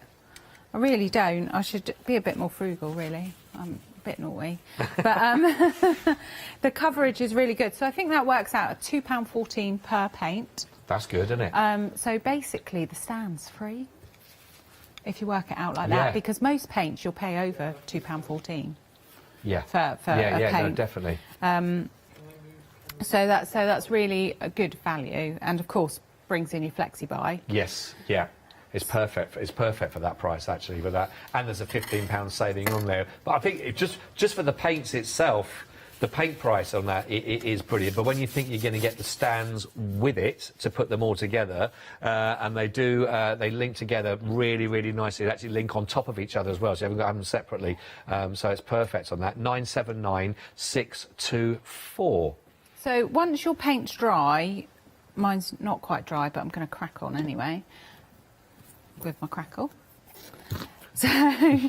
I really don't. I should be a bit more frugal, really. I'm a bit naughty. But the coverage is really good. So I think that works out at £2.14 per paint. That's good, isn't it? So basically, the stand's free, if you work it out like that, because most paints you'll pay over £2.14. Yeah. For a paint. No, definitely. So that's really a good value, and of course brings in your flexi buy. Yes. Yeah. It's perfect. It's perfect for that price, actually, with that. And there's a £15 saving on there. But I think just for the paints itself, the paint price on that it is brilliant. But when you think you're going to get the stands with it to put them all together, and they do, they link together really, really nicely. They actually link on top of each other as well, so you haven't got to have them separately. So it's perfect on that. 979624. So once your paint's dry, mine's not quite dry, but I'm going to crack on anyway. With my crackle. So I'm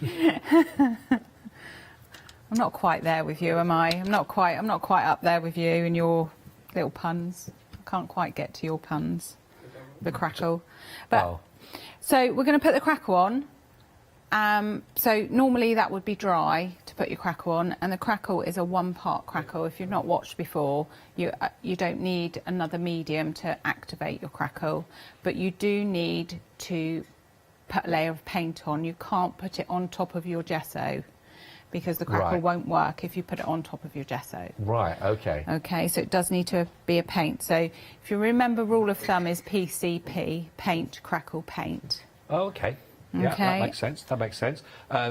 not quite there with you, am I? I'm not quite up there with you and your little puns. I can't quite get to your puns. The crackle. But so we're going to put the crackle on. So normally that would be dry to put your crackle on, and the crackle is a 1-part crackle. If you've not watched before, you don't need another medium to activate your crackle, but you do need to put a layer of paint on. You can't put it on top of your gesso because the crackle won't work if you put it on top of your gesso. Right, okay. Okay, so it does need to be a paint. So if you remember, rule of thumb is PCP, paint, crackle, paint. Oh, okay. Yeah, okay. That makes sense. That makes sense.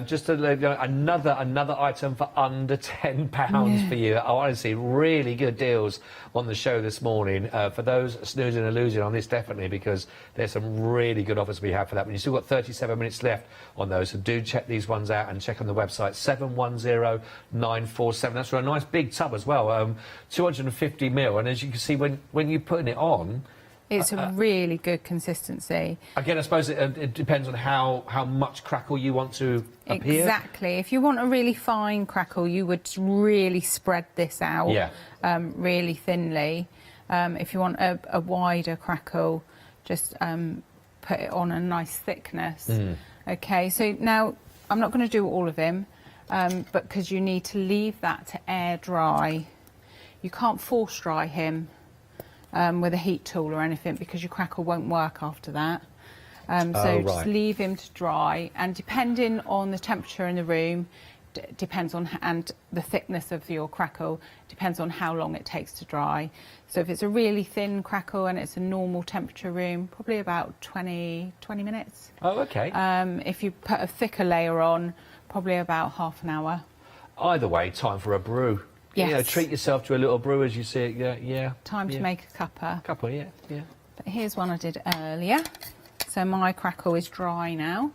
Just to let you know, another item for under £10 for you. Honestly, really good deals on the show this morning. For those snoozing and losing on this, definitely, because there's some really good offers we have for that. But you've still got 37 minutes left on those, so do check these ones out and check on the website. 710947. That's for a nice big tub as well. 250ml, and as you can see, when you're putting it on, it's a really good consistency. Again, I suppose it depends on how much crackle you want to appear. Exactly. If you want a really fine crackle, you would really spread this out really thinly. If you want a wider crackle, just put it on a nice thickness. Okay, so now I'm not going to do all of him, but because you need to leave that to air dry. You can't force dry him. with a heat tool or anything, because your crackle won't work after that. So just leave him to dry, and depending on the temperature in the room, depends on, and the thickness of your crackle, depends on how long it takes to dry. So if it's a really thin crackle and it's a normal temperature room, probably about 20 minutes. Oh, okay. If you put a thicker layer on, probably about half an hour. Either way, time for a brew. Yes. You know, treat yourself to a little brew as you see it. Yeah. Time to make a cuppa. Cuppa, yeah. But here's one I did earlier. So my crackle is dry now.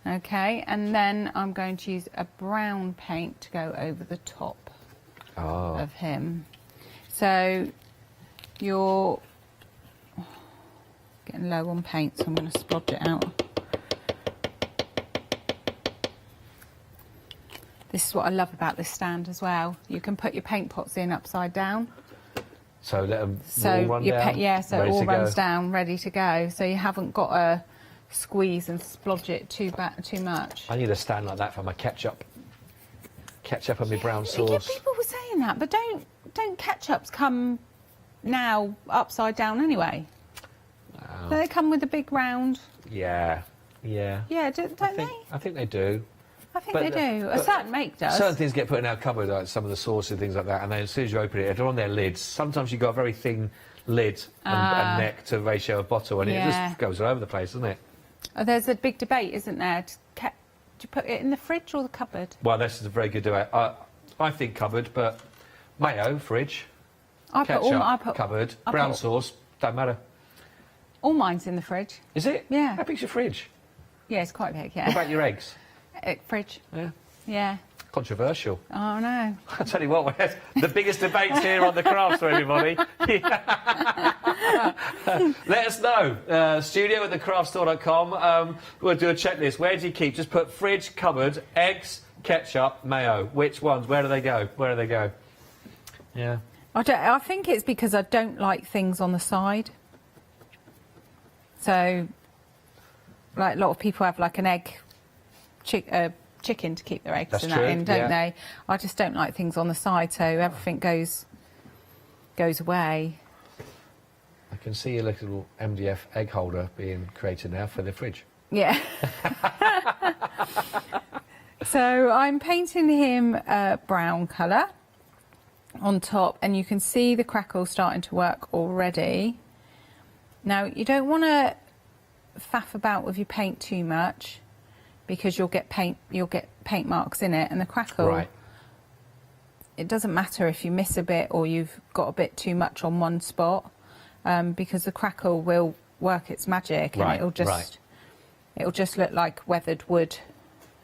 Okay, and then I'm going to use a brown paint to go over the top of him. So you're getting low on paint, so I'm going to splodge it out. This is what I love about this stand as well. You can put your paint pots in upside down. So let them all run down? Yeah, so it all runs down, ready to go. So you haven't got to squeeze and splodge it too much. I need a stand like that for my ketchup. Ketchup and my brown sauce. Yeah, people were saying that, but don't ketchups come now upside down anyway? Wow. Do they come with a big round? Yeah. Yeah, don't they? I think they do. I think they do. A certain make does. Certain things get put in our cupboard, like some of the sauces and things like that, and then as soon as you open it, if they're on their lids, sometimes you've got a very thin lid and neck to ratio of bottle, and it just goes all over the place, doesn't it? There's a big debate, isn't there? Do you put it in the fridge or the cupboard? Well, this is a very good debate. I think cupboard, but mayo, fridge. Ketchup, cupboard. Brown sauce, don't matter. All mine's in the fridge. Is it? Yeah. How big's your fridge? Yeah, it's quite big, yeah. What about your eggs? Fridge. Yeah. Yeah. Controversial. Oh, no. I tell you what, the biggest debates here on the crafts for everybody. Let us know. studio@thecraftstore.com. We'll do a checklist. Where do you keep? Just put fridge, cupboard, eggs, ketchup, mayo. Which ones? Where do they go? Where do they go? Yeah. I think it's because I don't like things on the side. So, like, a lot of people have like an egg, chicken to keep their eggs in, don't they? I just don't like things on the side, so everything goes away. I can see a little MDF egg holder being created now for the fridge. Yeah. So I'm painting him a brown colour on top, and you can see the crackle starting to work already. Now, you don't want to faff about with your paint too much, because you'll get paint marks in it, and the crackle. Right. It doesn't matter if you miss a bit or you've got a bit too much on one spot, because the crackle will work its magic, and it'll just look like weathered wood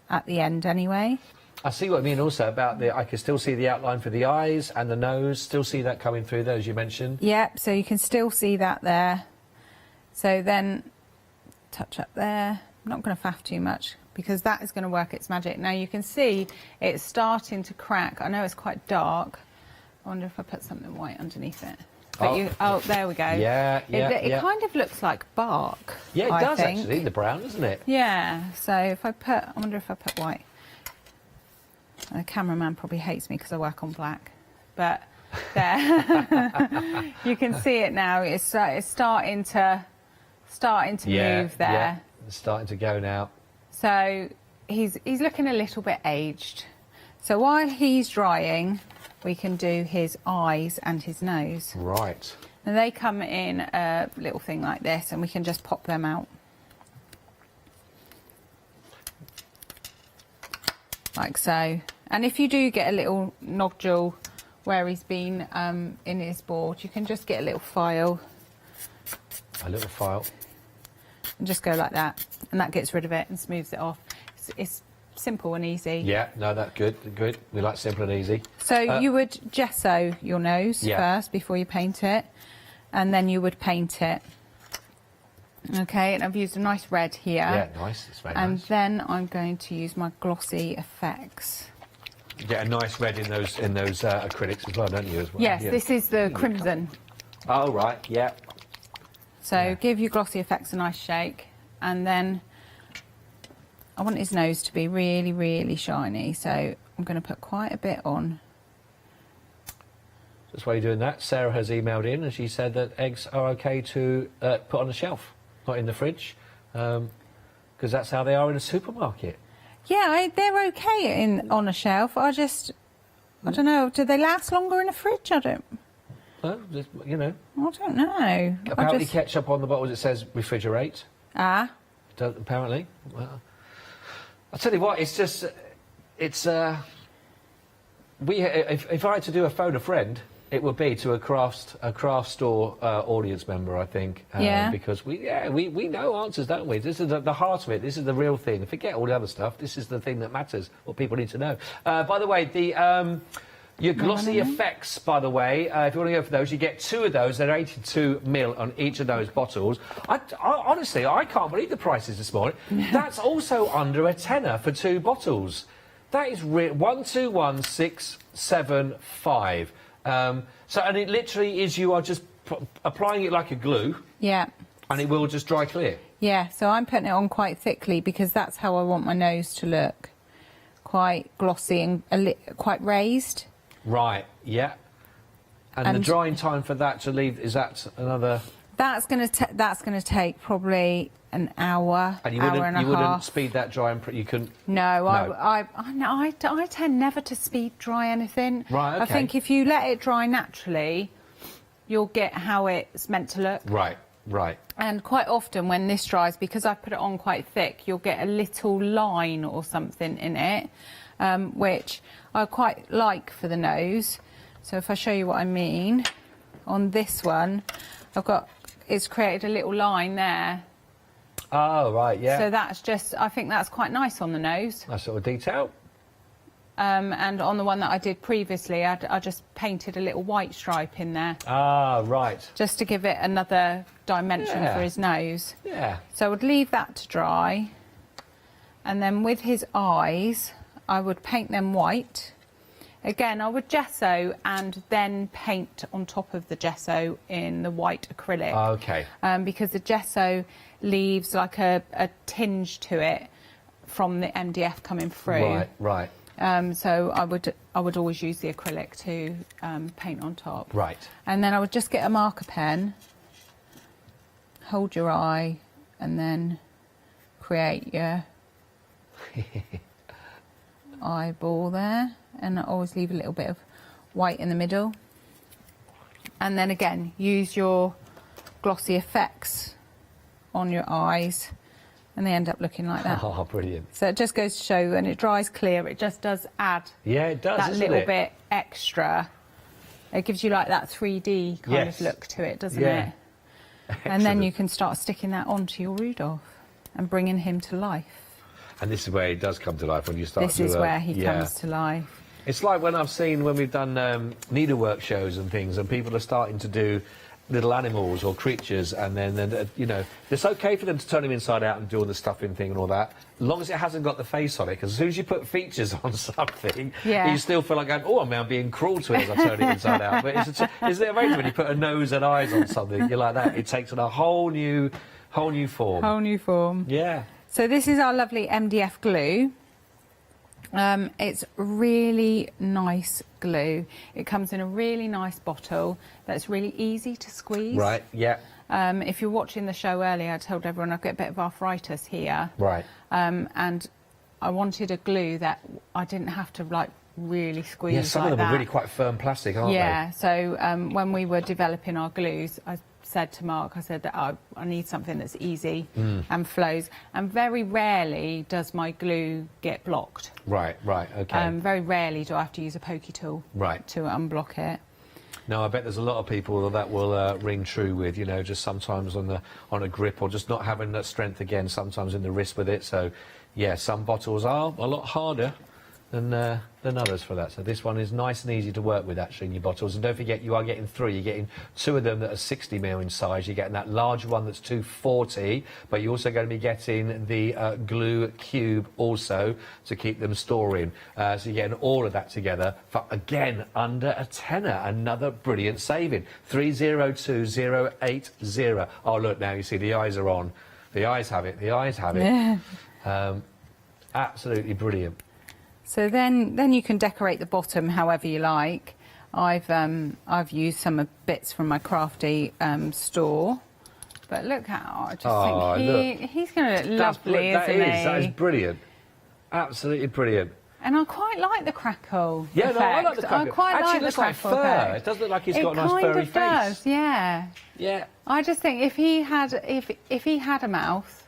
at the end anyway. I see what I mean also about I can still see the outline for the eyes and the nose, still see that coming through those you mentioned. Yep, so you can still see that there. So then touch up there. I'm not going to faff too much, because that is going to work its magic. Now you can see it's starting to crack. I know it's quite dark. I wonder if I put something white underneath it. But there we go. Yeah, It kind of looks like bark. Yeah, it does actually, the brown, doesn't it? Yeah, so if I wonder if I put white. The cameraman probably hates me because I work on black. But there, you can see it now. It's starting to move there. Yeah, it's starting to go now. So he's looking a little bit aged. So while he's drying, we can do his eyes and his nose. Right. And they come in a little thing like this, and we can just pop them out. Like so. And if you do get a little nodule where he's been in his board, you can just get a little file. A little file. And just go like that. And that gets rid of it and smooths it off. It's simple and easy. Yeah, no, that's good. Good. We like simple and easy. So you would gesso your nose first before you paint it, and then you would paint it. Okay, and I've used a nice red here. Yeah, nice. It's very nice. And then I'm going to use my glossy effects. You get a nice red in those acrylics as well, don't you? As well? Yes, this is the crimson. Oh right, yeah. So give your glossy effects a nice shake, and then I want his nose to be really, really shiny, so I'm going to put quite a bit on. That's why you're doing that. Sarah has emailed in and she said that eggs are okay to put on the shelf, not in the fridge, because that's how they are in a supermarket. Yeah, they're okay on a shelf. I don't know. Do they last longer in a fridge? I don't. Well, you know. I don't know. Apparently, ketchup on the bottles, it says refrigerate. Ah. Apparently. Well, I'll tell you what. It's just, it's. If I had to do a phone a friend, it would be to a craft store audience member, I think. Yeah. Because we know answers, don't we? This is the heart of it. This is the real thing. Forget all the other stuff. This is the thing that matters. What people need to know. By the way, your glossy effects, by the way, if you want to go for those, you get 2 of those. They're 82ml on each of those bottles. Honestly, I can't believe the prices this morning. That's also under a tenner for 2 bottles. That is 121675. And it literally is, you are just applying it like a glue. Yeah. And it will just dry clear. Yeah, so I'm putting it on quite thickly because that's how I want my nose to look. Quite glossy and quite raised. Right, yeah. And the drying time for that to leave, is that another... That's going to take probably an hour, and you hour and a half. You wouldn't speed that dry, and you couldn't... No, I tend never to speed dry anything. Right, okay. I think if you let it dry naturally, you'll get how it's meant to look. Right, right. And quite often when this dries, because I put it on quite thick, you'll get a little line or something in it, which I quite like for the nose. So if I show you what I mean, on this one, it's created a little line there. Oh, right, yeah. So that's just, I think that's quite nice on the nose. That sort of detail. And on the one that I did previously, I just painted a little white stripe in there. Ah, right. Just to give it another dimension for his nose. Yeah. So I would leave that to dry. And then with his eyes, I would paint them white. Again, I would gesso and then paint on top of the gesso in the white acrylic. Okay. Because the gesso leaves like a tinge to it from the MDF coming through. Right, right. So I would always use the acrylic to paint on top. Right. And then I would just get a marker pen, hold your eye, and then create your eyeball there. And I always leave a little bit of white in the middle. And then again, use your glossy effects on your eyes, and they end up looking like that. Oh, brilliant. So it just goes to show, when it dries clear, it just does add it does, that little bit extra. It gives you like that 3D kind of look to it, doesn't it? And then you can start sticking that onto your Rudolph and bringing him to life. And this is where he does come to life, when you start This is where he comes to life. It's like when we've done needlework shows and things, and people are starting to do little animals or creatures, and then you know, it's okay for them to turn them inside out and do all the stuffing thing and all that, as long as it hasn't got the face on it, because as soon as you put features on something, you still feel like going, oh, I'm being cruel to it as I turn it inside out. But isn't it amazing when you put a nose and eyes on something, you're like that, it takes on a whole new form. Whole new form. Yeah. So this is our lovely MDF glue. It's really nice glue. It comes in a really nice bottle that's really easy to squeeze. Right, yeah. If you're watching the show earlier, I told everyone I've got a bit of arthritis here. Right. And I wanted a glue that I didn't have to like really squeeze. Yeah, some of them are really quite firm plastic, aren't they? Yeah, so when we were developing our glues, I said to Mark, I said that I need something that's easy and flows. And very rarely does my glue get blocked. Right, okay. Very rarely do I have to use a pokey tool to unblock it. No, I bet there's a lot of people that will ring true with, you know, just sometimes on a grip, or just not having that strength again, sometimes in the wrist with it. So, yeah, some bottles are a lot harder than others for that. So this one is nice and easy to work with, actually, in your bottles. And don't forget, you are getting 3. You're getting 2 of them that are 60ml in size. You're getting that large one that's 240, but you're also going to be getting the glue cube also to keep them storing. So you're getting all of that together for, again, under a tenner. Another brilliant saving. 302080. Oh, look, now you see the eyes are on. The eyes have it. The eyes have it. Yeah. Absolutely brilliant. So then you can decorate the bottom however you like. I've used some bits from my crafty store. But look how I just think he's going to look lovely, isn't he? That is brilliant. Absolutely brilliant. And I quite like the crackle. Yeah, effect. no, I like the crackle. I quite Actually, like looks the like crackle fur. effect. It does look like he's got a nice furry It kind of does, face. yeah. Yeah. I just think if he had a mouth,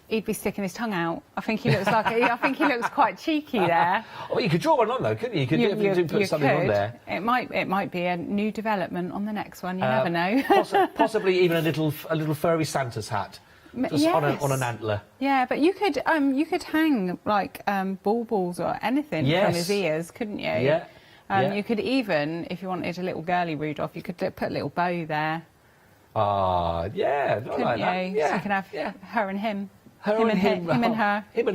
he'd be sticking his tongue out. I think he looks like I think he looks quite cheeky there. Well, you could draw one on though, couldn't you? You could definitely put something on there. It might be a new development on the next one. You never know. Possibly even a little furry Santa's hat. Just yes. on an antler. Yeah, but you could hang like baubles or anything from his ears, couldn't you? Yeah. You could even, if you wanted a little girly Rudolph, you could put a little bow there. Ah, yeah, not couldn't like you? that. Yeah. So you can have her and him. Him and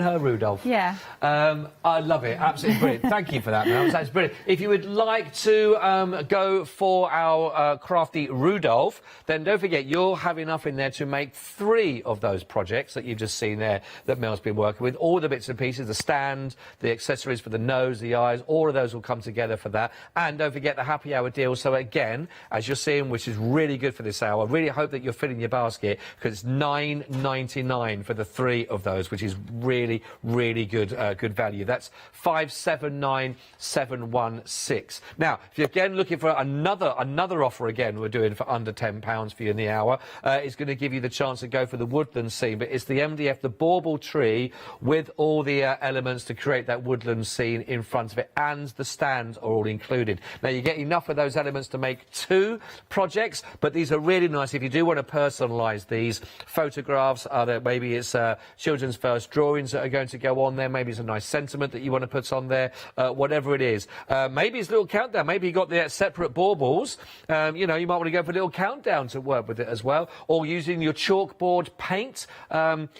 her, Rudolph. Yeah. I love it. Absolutely brilliant. Thank you for that, Mel. That's brilliant. If you would like to go for our crafty Rudolph, then don't forget you'll have enough in there to make 3 of those projects that you've just seen there that Mel's been working with. All the bits and pieces, the stand, the accessories for the nose, the eyes, all of those will come together for that. And don't forget the happy hour deal. So again, as you're seeing, which is really good for this hour, I really hope that you're filling your basket because it's $9.99 for the 3 of those, which is really, really good good value. That's $579,716. Now, if you're again looking for another offer again we're doing for under £10 for you in the hour, it's going to give you the chance to go for the woodland scene, but it's the MDF, the bauble tree with all the elements to create that woodland scene in front of it, and the stands are all included. Now, you get enough of those elements to make 2 projects, but these are really nice if you do want to personalise these. Photographs are there, maybe it's children's first drawings that are going to go on there. Maybe it's a nice sentiment that you want to put on there. Whatever it is. Maybe it's a little countdown. Maybe you got the separate baubles. You know, you might want to go for a little countdown to work with it as well. Or using your chalkboard paint.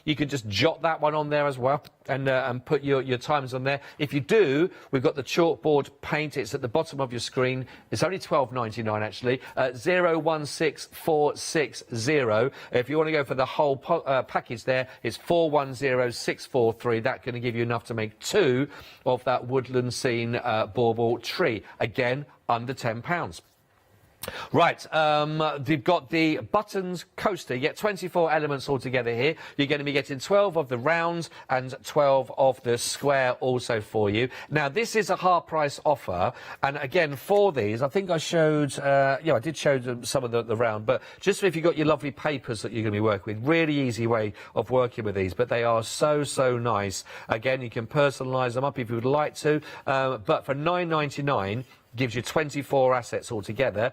You could just jot that one on there as well and put your times on there. If you do, we've got the chalkboard paint. It's at the bottom of your screen. It's only $12.99 actually. 016460. If you want to go for the whole package there, it's 410643. That's going to give you enough to make 2 of that woodland scene bauble tree. Again, under £10. Right, you've got the buttons coaster. You get 24 elements altogether here. You're going to be getting 12 of the round and 12 of the square also for you. Now, this is a half price offer. And again, for these, I think I showed, I did show some of the round, but just if you've got your lovely papers that you're going to be working with, really easy way of working with these, but they are so nice. Again, you can personalise them up if you would like to, but for $9.99, gives you 24 assets altogether.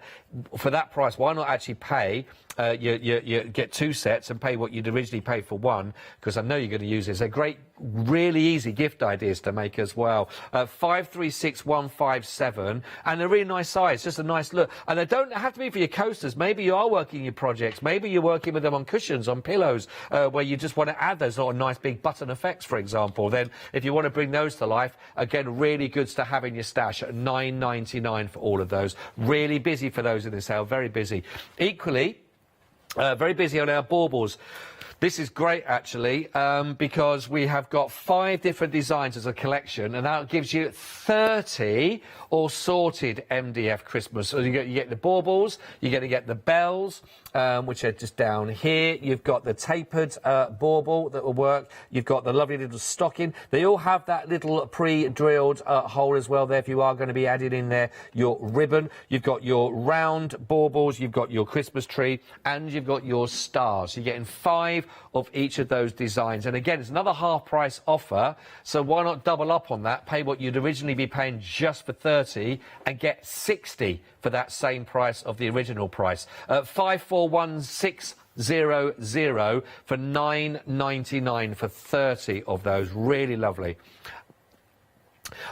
For that price, why not actually pay? You get 2 sets and pay what you'd originally pay for 1, because I know you're going to use it. It's a great, really easy gift ideas to make as well. 536157, and a really nice size, just a nice look. And they don't have to be for your coasters. Maybe you are working your projects. Maybe you're working with them on cushions, on pillows, where you just want to add those sort of nice big button effects, for example. Then, if you want to bring those to life, again, really goods to have in your stash at $9.99 for all of those. Really busy for those in this sale, very busy. Equally, very busy on our baubles. This is great, actually, because we have got 5 different designs as a collection, and that gives you 30 all sorted MDF Christmas. So you get the baubles, you're going to get the bells, which are just down here. You've got the tapered bauble that will work. You've got the lovely little stocking. They all have that little pre-drilled hole as well there if you are going to be adding in there your ribbon. You've got your round baubles, you've got your Christmas tree, and you've got your stars. You're getting 5 of each of those designs. And again, it's another half price offer, so why not double up on that, pay what you'd originally be paying just for 30 and get 60 for that same price of the original price. 541600 for $9.99 for 30 of those. Really lovely.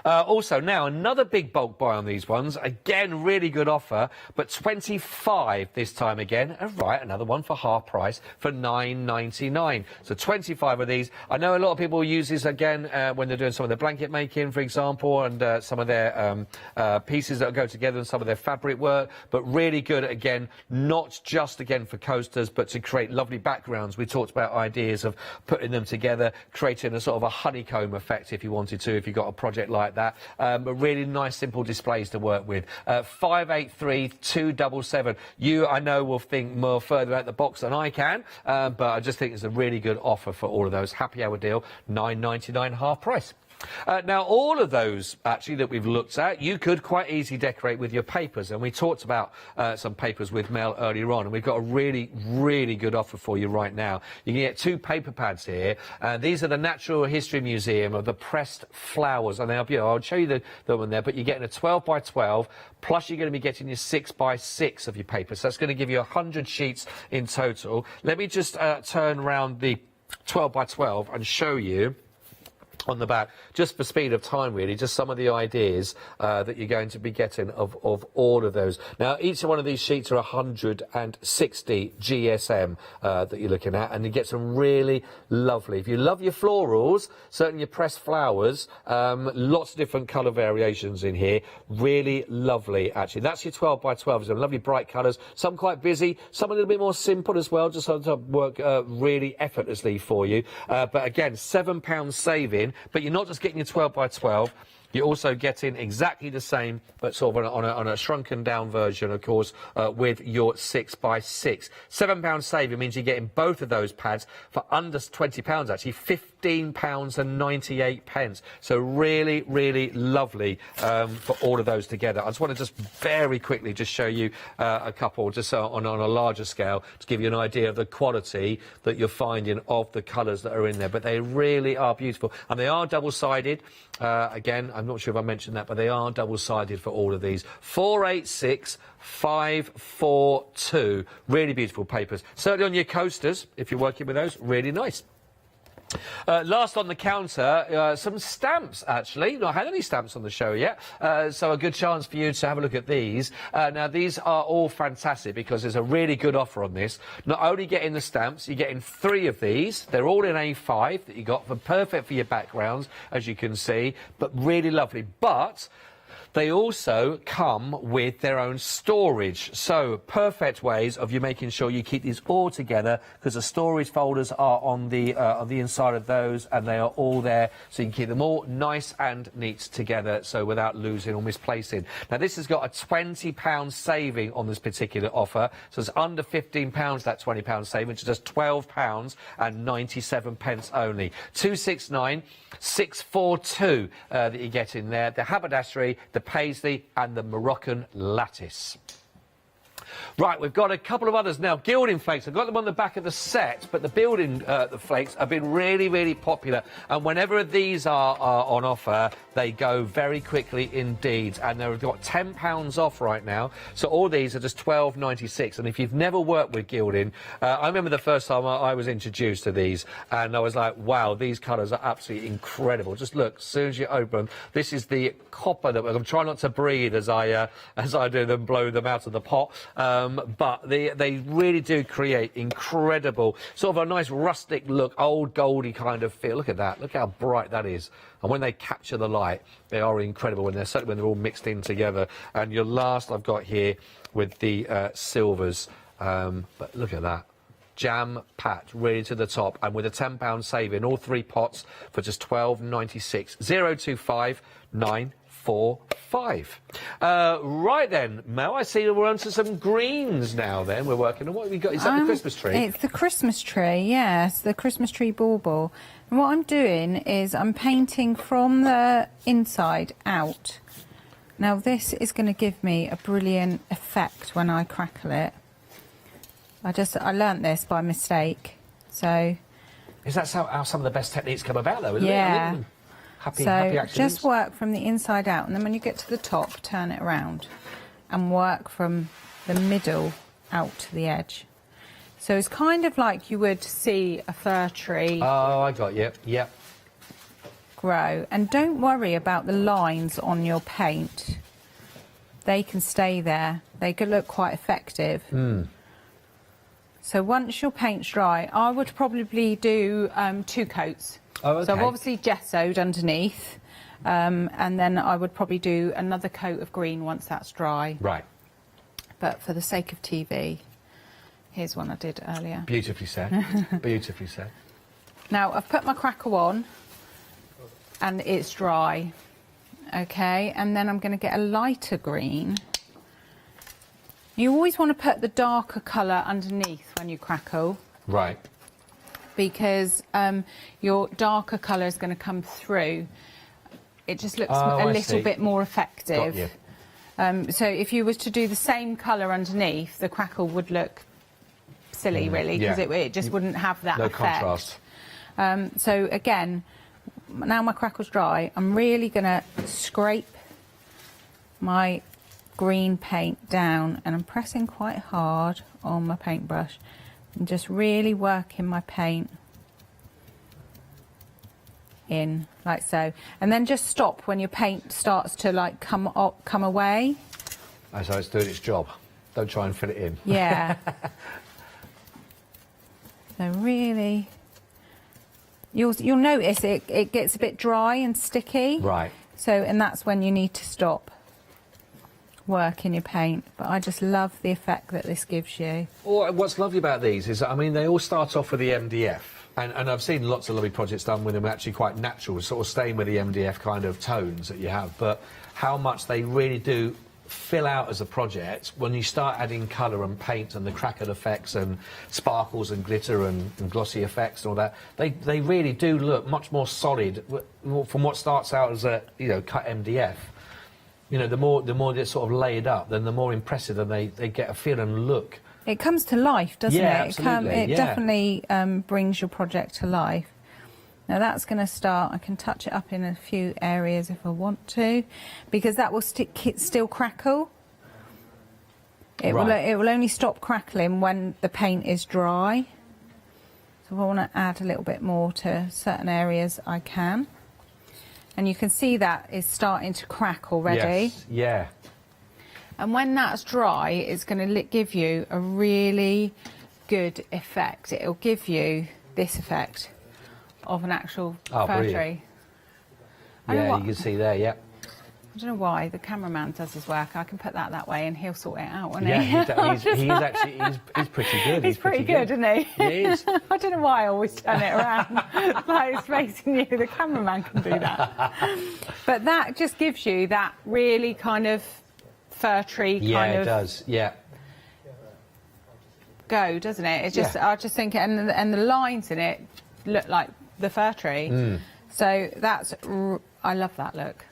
Also, now, another big bulk buy on these ones. Again, really good offer, but 25 this time again. And right, another one for half price for $9.99. So 25 of these. I know a lot of people use these again when they're doing some of their blanket making, for example, and some of their pieces that go together and some of their fabric work. But really good, again, not just, again, for coasters, but to create lovely backgrounds. We talked about ideas of putting them together, creating a sort of a honeycomb effect, if you wanted to, if you've got a project bit like that. But really nice, simple displays to work with. 583-277. You, I know, will think more further out the box than I can, but I just think it's a really good offer for all of those. Happy hour deal, $9.99 half price. Now, all of those, actually, that we've looked at, you could quite easily decorate with your papers. And we talked about some papers with Mel earlier on, and we've got a really, really good offer for you right now. You can get 2 paper pads here. These are the Natural History Museum of the pressed flowers. And I'll show you the one there, but you're getting a 12 by 12, plus you're going to be getting your 6 by 6 of your paper. So that's going to give you 100 sheets in total. Let me just turn around the 12 by 12 and show you on the back, just for speed of time really, just some of the ideas that you're going to be getting of all of those. Now, each one of these sheets are 160 GSM that you're looking at, and you get some really lovely, if you love your florals, certainly your pressed flowers, lots of different colour variations in here, really lovely actually. That's your 12 by 12, some lovely bright colours, some quite busy, some a little bit more simple as well, just to work really effortlessly for you. But again, £7 saving. But you're not just getting your 12 by 12, you're also getting exactly the same, but sort of on a shrunken down version, of course, with your 6 by 6. £7 saving means you're getting both of those pads for under £20, actually, £15.98. So really, really lovely for all of those together. I just want to just very quickly just show you a couple, just on a larger scale, to give you an idea of the quality that you're finding of the colours that are in there. But they really are beautiful. And they are double-sided. Again, I'm not sure if I mentioned that, but they are double-sided for all of these. 486-542. Really beautiful papers. Certainly on your coasters, if you're working with those, really nice. Last on the counter, some stamps, actually. Not had any stamps on the show yet, so a good chance for you to have a look at these. Now, these are all fantastic because there's a really good offer on this. Not only getting the stamps, you're getting 3 of these. They're all in A5 that you got, perfect for your backgrounds, as you can see, but really lovely. But they also come with their own storage. So, perfect ways of you making sure you keep these all together, because the storage folders are on the inside of those, and they are all there, so you can keep them all nice and neat together, so without losing or misplacing. Now, this has got a £20 saving on this particular offer, so it's under £15, that £20 saving, which is just £12.97 only. 269-642 that you get in there. The haberdashery, the paisley and the Moroccan lattice. Right, we've got a couple of others now. Gilding flakes. I've got them on the back of the set, but the building the flakes have been really, really popular. And whenever these are on offer, they go very quickly indeed. And they've got £10 off right now. So all these are just £12.96. And if you've never worked with gilding, I remember the first time I was introduced to these, and I was like, wow, these colours are absolutely incredible. Just look, as soon as you open them, this is the copper that I'm trying not to breathe as I do them, blow them out of the pot. But they really do create incredible, sort of a nice rustic look, old goldy kind of feel. Look at that. Look how bright that is. And when they capture the light, they are incredible, certainly when they're all mixed in together. And your last I've got here with the silvers. But look at that. Jam-packed, really to the top, and with a £10 saving, all 3 pots for just £12.96. 025945. Right then, Mel, I see we're on to some greens now then. We're working on what have we got? Is that the Christmas tree? It's the Christmas tree, yes, the Christmas tree bauble. And what I'm doing is I'm painting from the inside out. Now this is going to give me a brilliant effect when I crackle it. I learnt this by mistake, so... Is that how some of the best techniques come about, though, isn't it? Yeah. Happy So accidents. just work from the inside out, and then when you get to the top, turn it around and work from the middle out to the edge. So it's kind of like you would see a fir tree. Oh, I got you. Yep. Grow. And don't worry about the lines on your paint. They can stay there. They could look quite effective. So once your paint's dry, I would probably do 2 coats. Oh, okay. So I've obviously gessoed underneath, and then I would probably do another coat of green once that's dry. Right. But for the sake of TV, here's one I did earlier. Beautifully said. Beautifully said. Now, I've put my crackle on, and it's dry. Okay, and then I'm going to get a lighter green. You always want to put the darker colour underneath when you crackle. Right. Because your darker colour is going to come through. It just looks a little bit more effective. Got you. So if you was to do the same colour underneath, the crackle would look silly, really, because it just wouldn't have that effect. No contrast. So again, now my crackle's dry, I'm really going to scrape my green paint down, and I'm pressing quite hard on my paintbrush and just really working my paint in like so, and then just stop when your paint starts to like come away. So it's doing its job. Don't try and fill it in. Yeah. So really, you'll notice it gets a bit dry and sticky. Right. So, and that's when you need to stop working your paint. But I just love the effect that this gives you. Well, what's lovely about these is that, I mean, they all start off with the MDF. And I've seen lots of lovely projects done with them actually quite natural, sort of staying with the MDF kind of tones that you have. But how much they really do fill out as a project when you start adding colour and paint and the crackle effects and sparkles and glitter and glossy effects and all that, they really do look much more solid from what starts out as a, you know, cut MDF. You know, the more they're sort of laid up, then the more impressive and they get a feel and look. It comes to life, doesn't it? Absolutely, It definitely brings your project to life. Now that's going to start, I can touch it up in a few areas if I want to, because that will still crackle. It will only stop crackling when the paint is dry. So if I want to add a little bit more to certain areas, I can. And you can see that is starting to crack already. Yes, yeah. And when that's dry, it's going to give you a really good effect. It'll give you this effect of an actual fir tree. Yeah, you can see there, yeah. I don't know why the cameraman does his work. I can put that way and he'll sort it out, won't he? Yeah, he's pretty good. He's pretty good, isn't he? He is. I don't know why I always turn it around like it's facing you. The cameraman can do that. But that just gives you that really kind of fir tree kind of... Yeah, it does, yeah. Go, doesn't it? It's just, I just think, and the lines in it look like the fir tree. So that's, I love that look.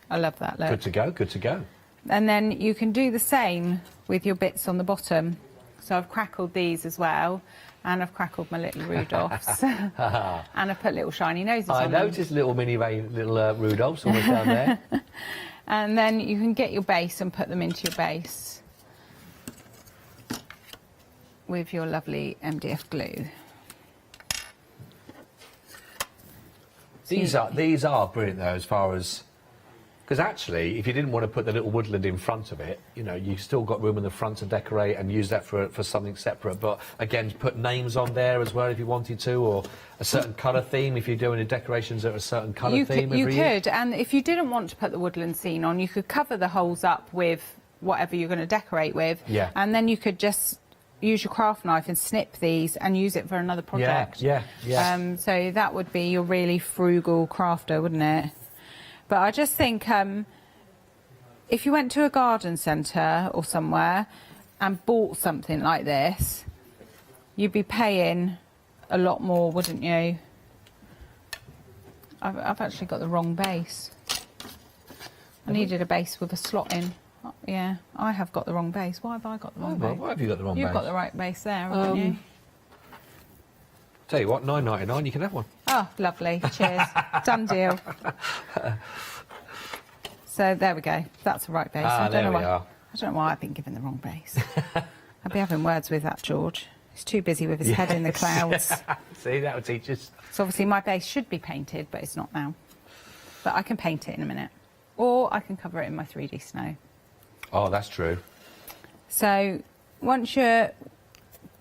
I love that look. Good to go, good to go. And then you can do the same with your bits on the bottom. So I've crackled these as well, and I've crackled my little Rudolphs, and I've put little shiny noses on them. I noticed little Rudolphs almost down there. And then you can get your base and put them into your base with your lovely MDF glue. These are brilliant though, as far as, because actually, if you didn't want to put the little woodland in front of it, you know, you've still got room in the front to decorate and use that for something separate. But again, put names on there as well if you wanted to, or a certain colour theme if you're doing the decorations at a certain colour theme every year. You could, and if you didn't want to put the woodland scene on, you could cover the holes up with whatever you're going to decorate with, and then you could just use your craft knife and snip these and use it for another project. Yeah. So that would be your really frugal crafter, wouldn't it? But I just think if you went to a garden centre or somewhere and bought something like this, you'd be paying a lot more, wouldn't you? I've actually got the wrong base. I needed a base with a slot in. Yeah, I have got the wrong base. Why have I got the wrong base? Why have you got the wrong base? You've got the right base there, haven't you? Tell you what, £9.99, you can have one. Oh, lovely. Cheers. Done deal. So there we go. That's the right base. I don't know why I've been given the wrong base. I'll be having words with that George. He's too busy with his head in the clouds. See, that would teach us. So obviously my base should be painted, but it's not now. But I can paint it in a minute. Or I can cover it in my 3D snow. Oh, that's true. So once your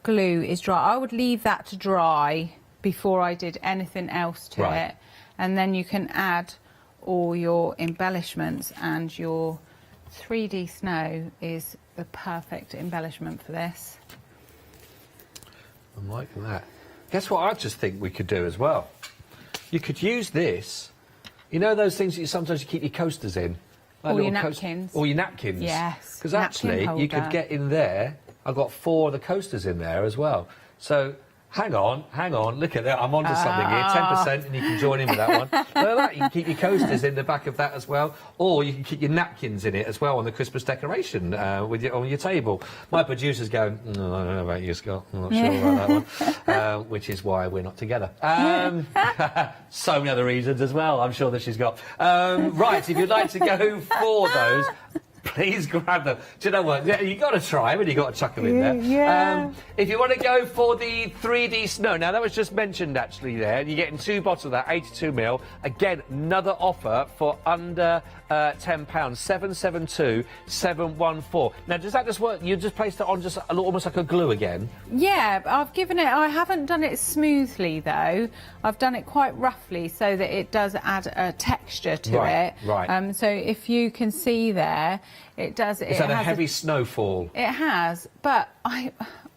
glue is dry, I would leave that to dry before I did anything else to it. And then you can add all your embellishments, and your 3D snow is the perfect embellishment for this. I'm liking that. Guess what I just think we could do as well? You could use this You know those things that you sometimes keep your coasters in? Like Or your little napkins. Or your napkins. Yes, Because napkin actually, you could holder. get in there. I've got 4 of the coasters in there as well. So, hang on. Look at that. I'm onto something here. 10%, and you can join in with that one. Look at that. You can keep your coasters in the back of that as well. Or you can keep your napkins in it as well on the Christmas decoration on your table. My producer's going, I don't know about you, Scott. I'm not sure about that one. Which is why we're not together. So many other reasons as well, I'm sure that she's got. Right, if you'd like to go for those, please grab them. Do you know what? Yeah, you got to try them and you got to chuck them in there. Yeah. If you want to go for the 3D snow, now that was just mentioned actually there. You're getting 2 bottles of that, 82ml. Again, another offer for under £10. 772-714. Now, does that just work? You just placed it on just almost like a glue again? Yeah, I've given it. I haven't done it smoothly though. I've done it quite roughly so that it does add a texture to it. Right. So if you can see there, it does. It's had a heavy snowfall. It has, but I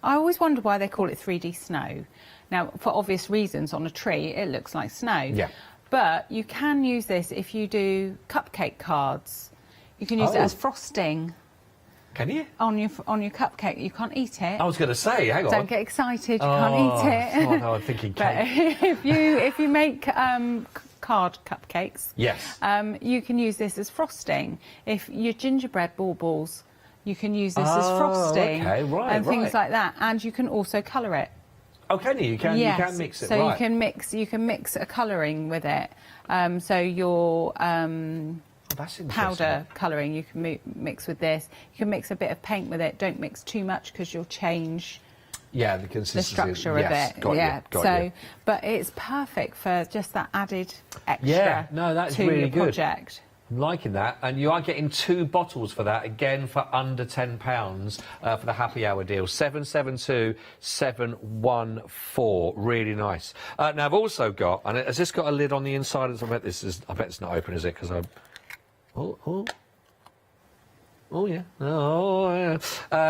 always wonder why they call it 3D snow. Now, for obvious reasons, on a tree it looks like snow. Yeah. But you can use this if you do cupcake cards. You can use it as frosting. Can you? On your cupcake. You can't eat it. I was going to say, hang on. Don't get excited. You can't eat it. Oh, no, I'm thinking But cake. if you make card cupcakes, Yes. you can use this as frosting. If your gingerbread baubles, you can use this as frosting. Okay, right, and things right. like that. And you can also colour it. Oh, can you? You can mix it, so right. you can mix a colouring with it. So your that's powder colouring you can mix with this. You can mix a bit of paint with it. Don't mix too much because you'll change the consistency. the structure Yes, of it. got yeah. you, got you. But it's perfect for just that added extra Yeah, no, that's to really your good. project. I'm liking that, and you are getting 2 bottles for that, again for under £10 for the happy hour deal. 772-714, really nice. Now I've also got, and has this got a lid on the inside? I bet it's not open, is it? Because Oh yeah. Oh yeah.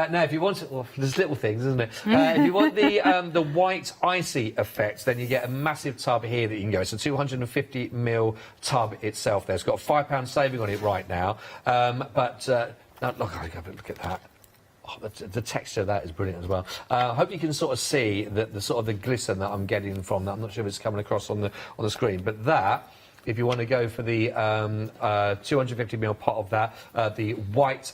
Now, if you want it, well, there's little things, isn't it? If you want the white icy effect, then you get a massive tub here that you can go. It's a 250ml tub itself. There, it's got a £5 saving on it right now. Now, look at that. Oh, the texture of that is brilliant as well. I hope you can sort of see the sort of the glisten that I'm getting from that. I'm not sure if it's coming across on the screen, but that. If you want to go for the 250ml pot of that, the white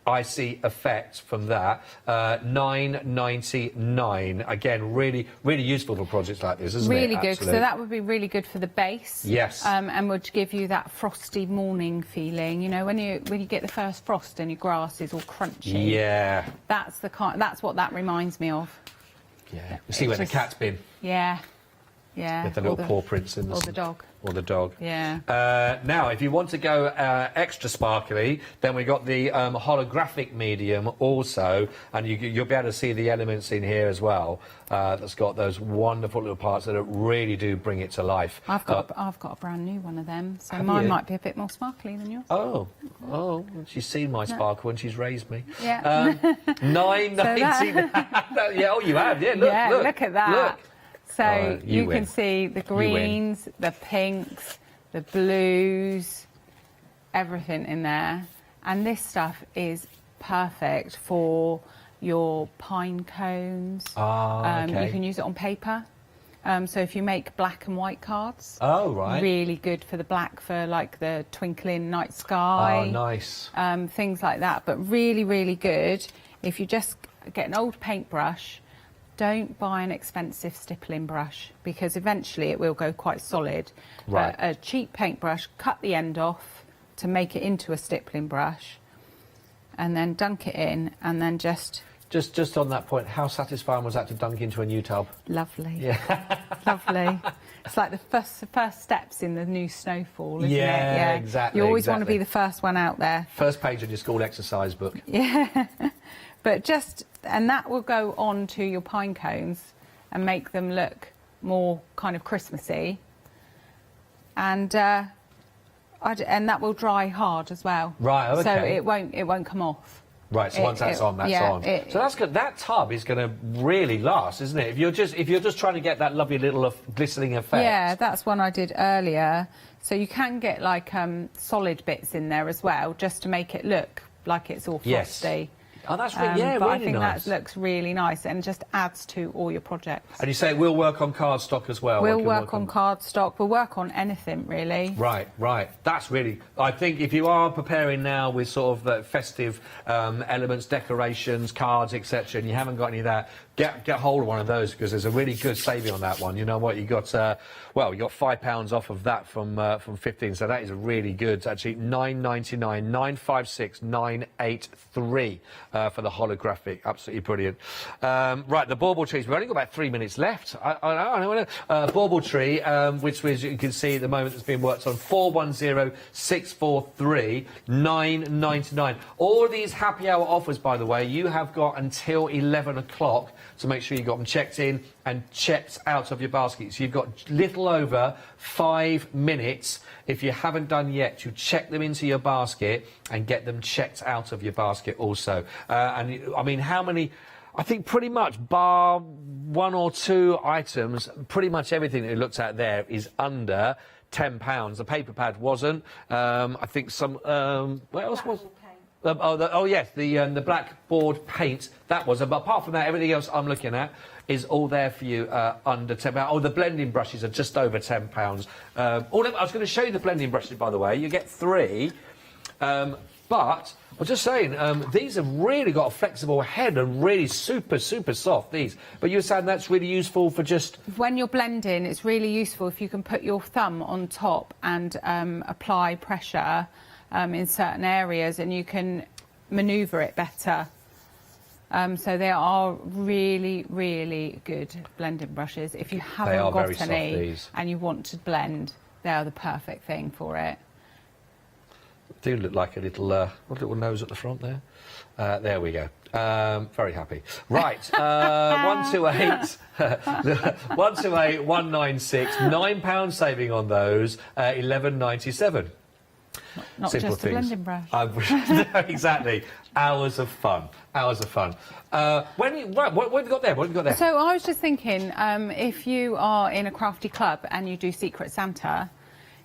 icy effect from that, £9.99. Again, really useful for projects like this, isn't it? Really good. Absolutely. So that would be really good for the base. Yes. And would give you that frosty morning feeling. You know, when you get the first frost and your grass is all crunchy. Yeah. That's what that reminds me of. Yeah. You see where the cat's been. Yeah. Yeah. With the little paw prints in or the dog. Or the dog. Yeah. Now, if you want to go extra sparkly, then we've got the holographic medium also, and you'll be able to see the elements in here as well. That's got those wonderful little parts that really do bring it to life. I've got a brand new one of them, so Have mine you? might be a bit more sparkly than yours. Oh, she's seen my sparkle when she's raised me. Yeah. £9.99. Yeah, oh, you have. Yeah, look at that. Look. So you win. can see the greens, the pinks, the blues, everything in there. And this stuff is perfect for your pine cones. Okay. You can use it on paper. So if you make black and white cards, right. really good for the black, for like the twinkling night sky. Oh, nice. Things like that, but really good if you just get an old paintbrush. Don't buy an expensive stippling brush because eventually it will go quite solid. Right. A cheap paintbrush, cut the end off to make it into a stippling brush and then dunk it in and then just on that point, how satisfying was that to dunk into a new tub? Lovely. Yeah. Lovely. It's like the first steps in the new snowfall, isn't it? Yeah, exactly. You always want to be the first one out there. First page of your school exercise book. Yeah. But and that will go on to your pine cones and make them look more kind of Christmassy. And that will dry hard as well. Right, okay. So it won't come off. Right, so once that's on, that's on. So that's good. That tub is going to really last, isn't it? If you're just trying to get that lovely little glistening effect. Yeah, that's one I did earlier. So you can get like solid bits in there as well, just to make it look like it's all frosty. Oh, that's really, yeah, but really I think nice. that looks really nice and just adds to all your projects. And you say it will work on cardstock as well? We'll work on cardstock. We'll work on anything, really. Right, right. That's really... I think if you are preparing now with sort of festive elements, decorations, cards, etc., and you haven't got any of that, get hold of one of those, because there's a really good saving on that one. You know what? You got well, you got £5 off of that from 15, so that is a really good. Actually, £9.99, 956 983 for the holographic. Absolutely brilliant. Right, the bauble trees. We've only got about 3 minutes left. I know. Bauble tree, which you can see at the moment that's being worked on. 410643 999. All of these happy hour offers, by the way, you have got until 11 o'clock. So make sure you've got them checked in and checked out of your basket. So you've got little over 5 minutes, if you haven't done yet, to check them into your basket and get them checked out of your basket also. And I mean, how many... I think pretty much, bar 1 or 2 items, pretty much everything that we looked at there is under £10. The paper pad wasn't. I think some... what else was... yes, the blackboard paint, that was. But apart from that, everything else I'm looking at is all there for you under £10. Oh, the blending brushes are just over £10. I was going to show you the blending brushes, by the way. You get 3. But I'm just saying, these have really got a flexible head and really super, super soft, these. But you're saying that's really useful for just... When you're blending, it's really useful if you can put your thumb on top and apply pressure in certain areas, and you can manoeuvre it better. So they are really, really good blending brushes. If you haven't got any and you want to blend, they are the perfect thing for it. Do look like a little little nose at the front there. There we go. Very happy. Right, 128, 128, 196, £9 saving on those, 11.97. Not Simple just things. a blending brush. No, exactly. Hours of fun. Hours of fun. What have you got there? What have you got there? So I was just thinking, if you are in a crafty club and you do Secret Santa,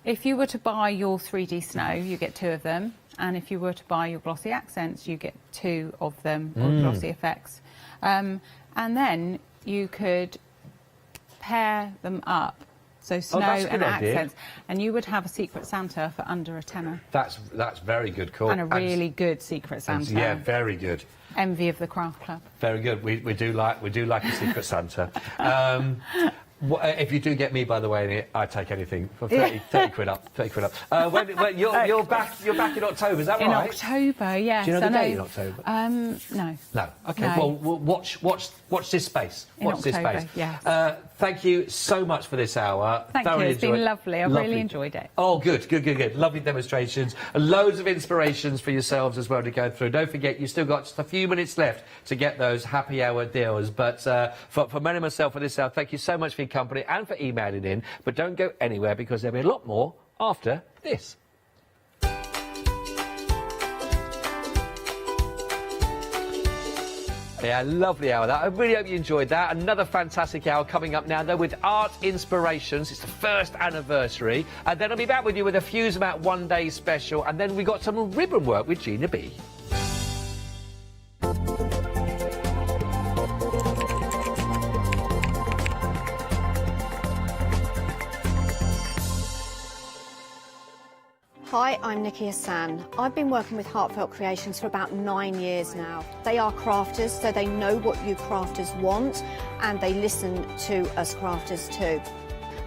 if you were to buy your 3D snow, you get 2 of them. And if you were to buy your glossy accents, you get 2 of them, or glossy effects. And then you could pair them up. So snow and accents, and you would have a Secret Santa for under a tenner. That's very good, cool. And a really good Secret Santa. Yeah, very good. Envy of the craft club. Very good. We do like a Secret Santa. If you do get me, by the way, I take anything for 30 quid up. 30 quid up. When you're back in October, is that right? In October, yes. Do you know the date in October? No. No. Okay. No. Well, watch this space. Watch this space. Yes. Thank you so much for this hour. Thank you. It's been lovely. I've really enjoyed it. Oh, good. Lovely demonstrations. And loads of inspirations for yourselves as well to go through. Don't forget, you've still got just a few minutes left to get those happy hour deals. But for Mel and myself for this hour, thank you so much for your company and for emailing in. But don't go anywhere, because there'll be a lot more after this. Yeah, lovely hour that. I really hope you enjoyed that. Another fantastic hour coming up now, though, with Art Inspirations. It's the 1st anniversary. And then I'll be back with you with a Fuse About One Day special. And then we got some ribbon work with Gina B. Hi, I'm Nikki Hassan. I've been working with Heartfelt Creations for about 9 years now. They are crafters, so they know what you crafters want, and they listen to us crafters too.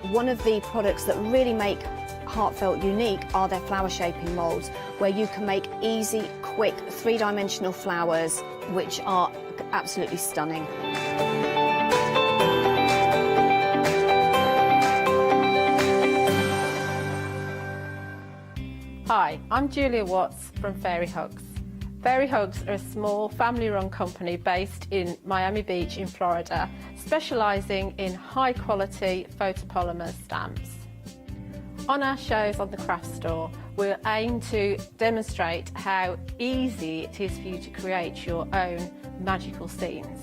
One of the products that really make Heartfelt unique are their flower shaping moulds, where you can make easy, quick, 3-dimensional flowers, which are absolutely stunning. Hi, I'm Julia Watts from Fairy Hugs. Fairy Hugs are a small family-run company based in Miami Beach in Florida, specialising in high-quality photopolymer stamps. On our shows on the craft store, we'll aim to demonstrate how easy it is for you to create your own magical scenes.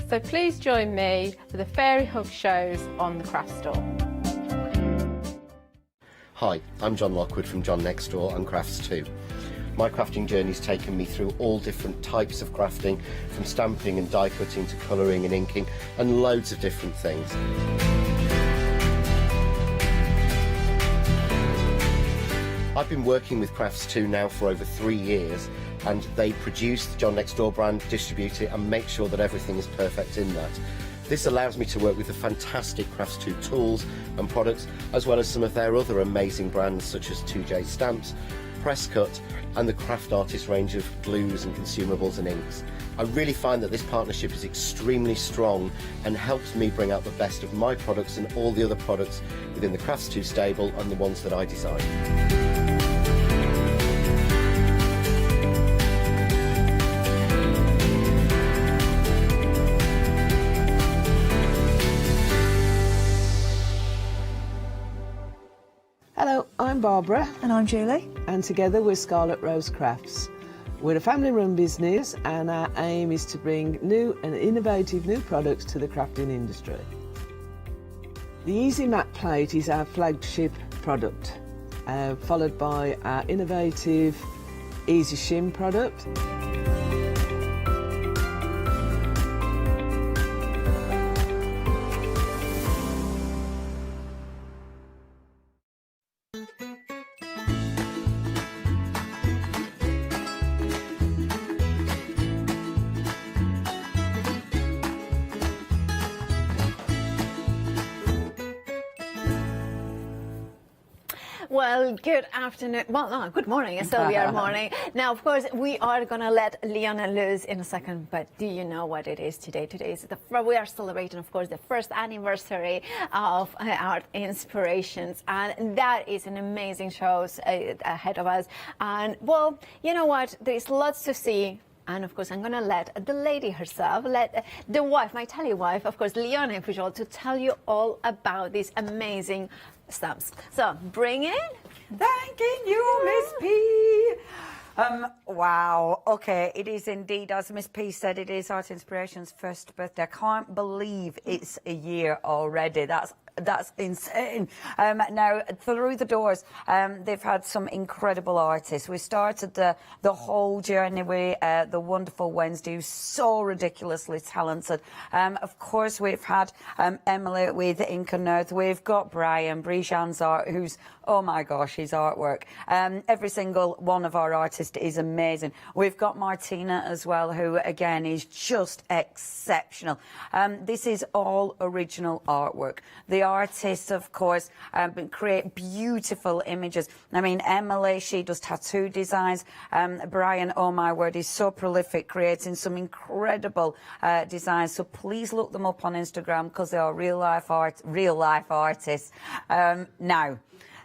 So please join me for the Fairy Hug shows on the craft store. Hi, I'm John Lockwood from John Next Door and Crafts 2. My crafting journey's taken me through all different types of crafting, from stamping and die cutting to colouring and inking, and loads of different things. I've been working with Crafts 2 now for over 3 years, and they produce the John Next Door brand, distribute it, and make sure that everything is perfect in that. This allows me to work with the fantastic Crafts 2 tools and products, as well as some of their other amazing brands such as 2J Stamps, Presscut, and the Craft Artist range of glues and consumables and inks. I really find that this partnership is extremely strong and helps me bring out the best of my products and all the other products within the Crafts 2 stable and the ones that I design. Hello, I'm Barbara. And I'm Julie. And together we're Scarlet Rose Crafts. We're a family-run business and our aim is to bring new and innovative new products to the crafting industry. The Easy Mat Plate is our flagship product, followed by our innovative Easy Shim product. Well, good afternoon. Well, no, good morning. It's still we are morning. Now, of course, we are going to let Leona loose in a second, but do you know what it is today? Today is we are celebrating, of course, the first anniversary of Art Inspirations, and that is an amazing show ahead of us. And, well, you know what? There's lots to see. And of course, I'm going to let the lady herself, let the wife, my telewife, of course, Leona Pujol, to tell you all about these amazing stamps. So, bring it. Thanking you, Miss P. Wow. Okay, it is indeed, as Miss P said, it is Art Inspirations' first birthday. I can't believe it's a year already. That's insane. Now, through the doors, they've had some incredible artists. We started the whole journey with the wonderful Wednesday, who's so ridiculously talented. Of course, we've had Emily with Ink and Earth. We've got Brijan's art, who's, oh my gosh, his artwork. Every single one of our artists is amazing. We've got Martina as well, who, again, is just exceptional. This is all original artwork. The artists, of course, create beautiful images. I mean, Emily, she does tattoo designs. Brian, oh my word, is so prolific, creating some incredible designs. So please look them up on Instagram because they are real life artists. Now,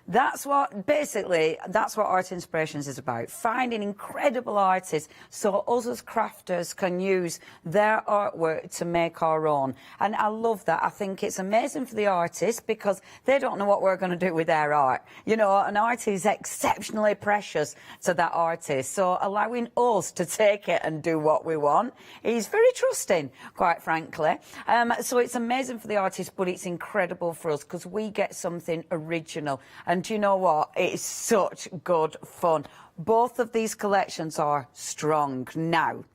that's what Art Inspirations is about, finding incredible artists so us as crafters can use their artwork to make our own. And I love that. I think it's amazing for the artists because they don't know what we're going to do with their art. You know, an art is exceptionally precious to that artist, so allowing us to take it and do what we want is very trusting, quite frankly. So it's amazing for the artist, but it's incredible for us because we get something original. And do you know what? It's such good fun. Both of these collections are strong now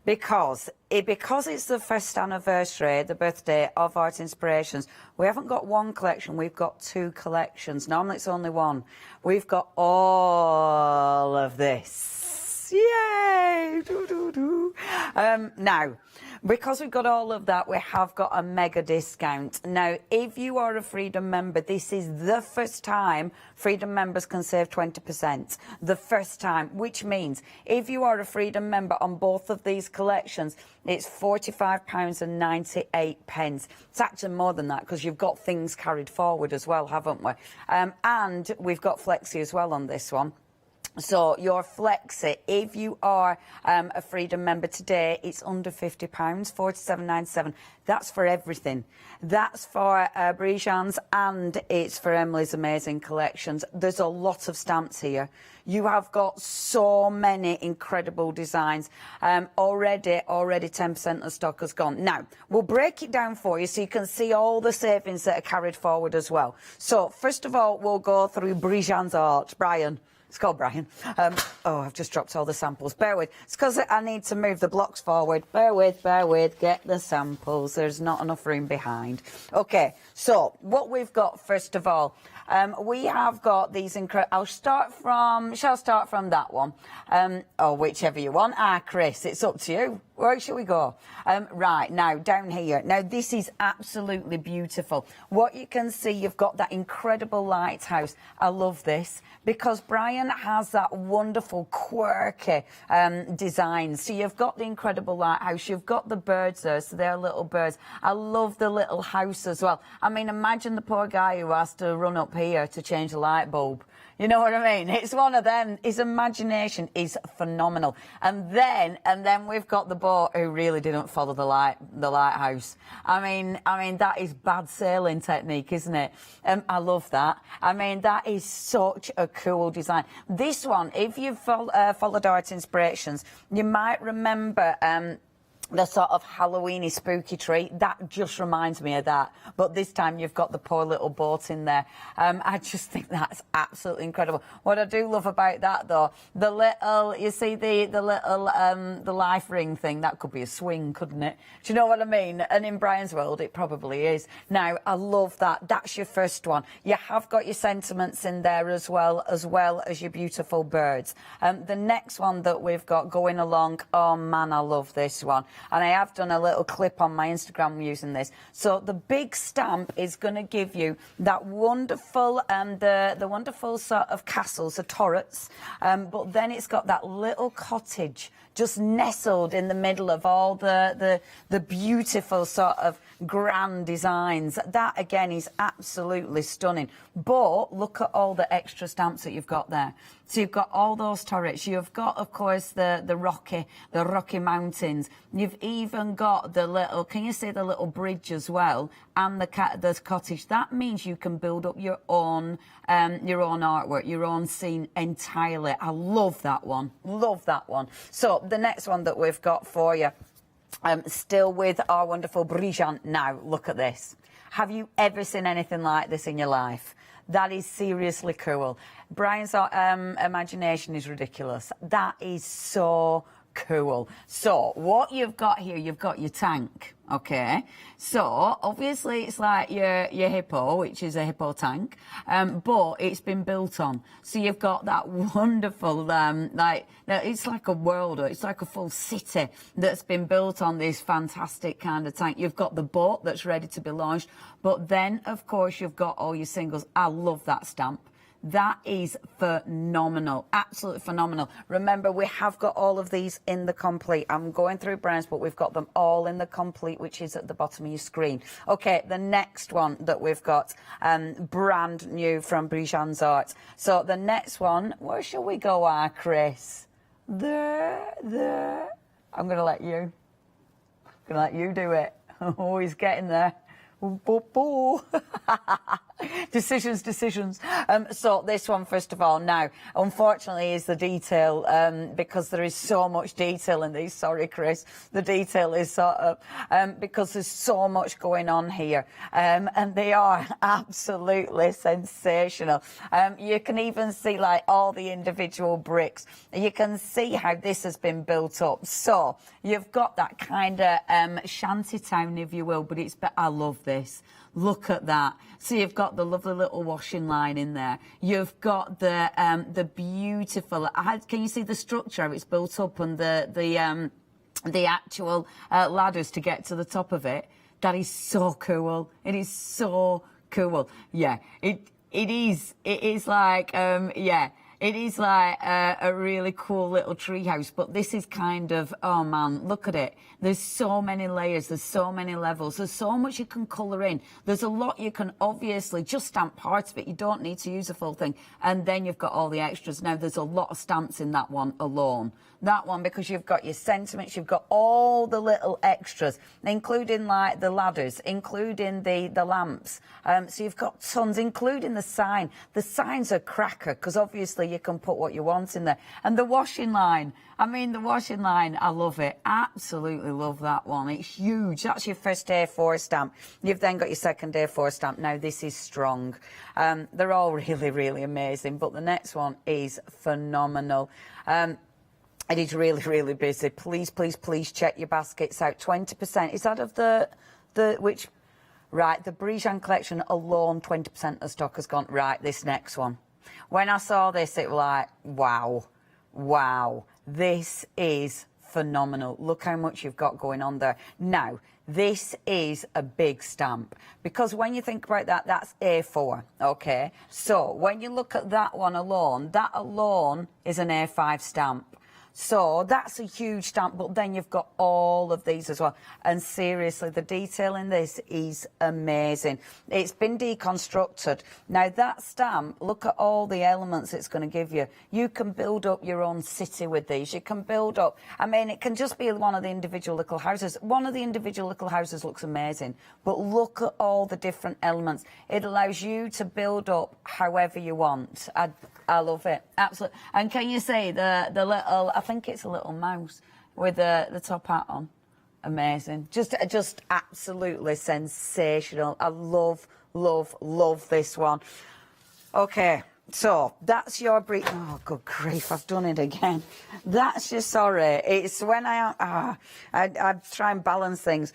because it's the first anniversary, the birthday of Art Inspirations. We haven't got one collection, we've got two collections. Normally it's only one. We've got all of this. Yay! Now, because we've got all of that, we have got a mega discount. Now, if you are a Freedom member, this is the first time Freedom members can save 20%. The first time, which means if you are a Freedom member on both of these collections, it's £45.98. It's actually more than that because you've got things carried forward as well, haven't we? And we've got Flexi as well on this one. So your Flexi, if you are a Freedom member today, it's under £50, £47.97. That's for everything. That's for Brijan's, and it's for Emily's Amazing Collections. There's a lot of stamps here. You have got so many incredible designs. Already 10% of the stock has gone. Now, we'll break it down for you so you can see all the savings that are carried forward as well. So, first of all, we'll go through Brijan's art. Brian. It's called Brian. Oh, I've just dropped all the samples. Bear with. It's because I need to move the blocks forward. Bear with. Get the samples. There's not enough room behind. OK, so what we've got, first of all, we have got these incredible... Shall I start from that one? Or whichever you want. Chris, it's up to you. Where shall we go? Right, now, down here. Now, this is absolutely beautiful. What you can see, you've got that incredible lighthouse. I love this because Brian has that wonderful, quirky design. So you've got the incredible lighthouse. You've got the birds there, so they're little birds. I love the little house as well. I mean, imagine the poor guy who has to run up here to change the light bulb. You know what I mean? It's one of them. His imagination is phenomenal. And then we've got the boat who really didn't follow the lighthouse. I mean that is bad sailing technique, isn't it? I love that. I mean, that is such a cool design. This one, if you've followed Art Inspirations, you might remember the sort of Halloweeny spooky tree. That just reminds me of that. But this time you've got the poor little boat in there. I just think that's absolutely incredible. What I do love about that, though, the little, you see the little, the life ring thing, that could be a swing, couldn't it? Do you know what I mean? And in Brian's world, it probably is. Now, I love that. That's your first one. You have got your sentiments in there as well as your beautiful birds. The next one that we've got going along, oh man, I love this one. And I have done a little clip on my Instagram using this. So the big stamp is going to give you that wonderful, the wonderful sort of castles, the turrets, but then it's got that little cottage just nestled in the middle of all the beautiful sort of grand designs. That again is absolutely stunning. But look at all the extra stamps that you've got there. So you've got all those turrets. You've got, of course, the Rocky Mountains. You've even got the little, can you see the little bridge as well, and the cottage. That means you can build up your own artwork, your own scene entirely. I love that one. Love that one. So the next one that we've got for you, still with our wonderful Brijan. Now, look at this. Have you ever seen anything like this in your life? That is seriously cool. Brian's imagination is ridiculous. That is so cool. So what you've got here, you've got your tank, okay? So obviously it's like your hippo, which is a hippo tank, but it's been built on. So you've got that wonderful, it's like a world, or it's like a full city that's been built on this fantastic kind of tank. You've got the boat that's ready to be launched, but then of course you've got all your singles. I love that stamp. That is phenomenal, absolutely phenomenal. Remember, we have got all of these in the complete. I'm going through brands, but we've got them all in the complete, which is at the bottom of your screen. Okay, the next one that we've got, brand new from Brijan's Art. So the next one, where shall we go, Chris? There. I'm going to let you do it. Oh, he's getting there. Decisions. So this one, first of all, now, unfortunately, is the detail, because there is so much detail in these. Sorry, Chris. The detail is sort of, because there's so much going on here, and they are absolutely sensational. You can even see, like, all the individual bricks. You can see how this has been built up. So you've got that kind of shanty town, if you will, but I love this. Look at that. So you've got the lovely little washing line in there. You've got the beautiful. Can you see the structure? It's built up, and the actual ladders to get to the top of it. That is so cool. It is so cool. Yeah. It is. It is like yeah. It is like a really cool little tree house, but this is kind of, oh man, look at it. There's so many layers, there's so many levels, there's so much you can colour in. There's a lot you can obviously just stamp parts of it. You don't need to use the full thing. And then you've got all the extras. Now, there's a lot of stamps in that one alone. That one, because you've got your sentiments, you've got all the little extras, including like the ladders, including the lamps. So you've got tons, including the sign. The sign's a cracker, because obviously you can put what you want in there. And the washing line. I mean, the washing line, I love it. Absolutely love that one. It's huge. That's your first A4 stamp. You've then got your second A4 stamp. Now, this is strong. They're all really, really amazing. But the next one is phenomenal. It is really, really busy. Please, please, please check your baskets out. 20%. Is that of the which? Right, the Brijan collection alone, 20% of the stock has gone. Right, this next one. When I saw this, it was like, wow, wow. This is phenomenal. Look how much you've got going on there. Now, this is a big stamp, because when you think about that, that's A4, okay? So when you look at that one alone, that alone is an A5 stamp. So that's a huge stamp, but then you've got all of these as well. And seriously, the detail in this is amazing. It's been deconstructed. Now, that stamp, look at all the elements it's going to give you. You can build up your own city with these. You can build up, I mean, it can just be one of the individual little houses. One of the individual little houses looks amazing, but look at all the different elements. It allows you to build up however you want. I love it, absolutely. And can you see the little, I think it's a little mouse with the top hat on. Amazing. Just absolutely sensational. I love, love, love this one. Okay, so that's your brief. Oh, good grief, I've done it again. That's your, sorry. It's when I try and balance things.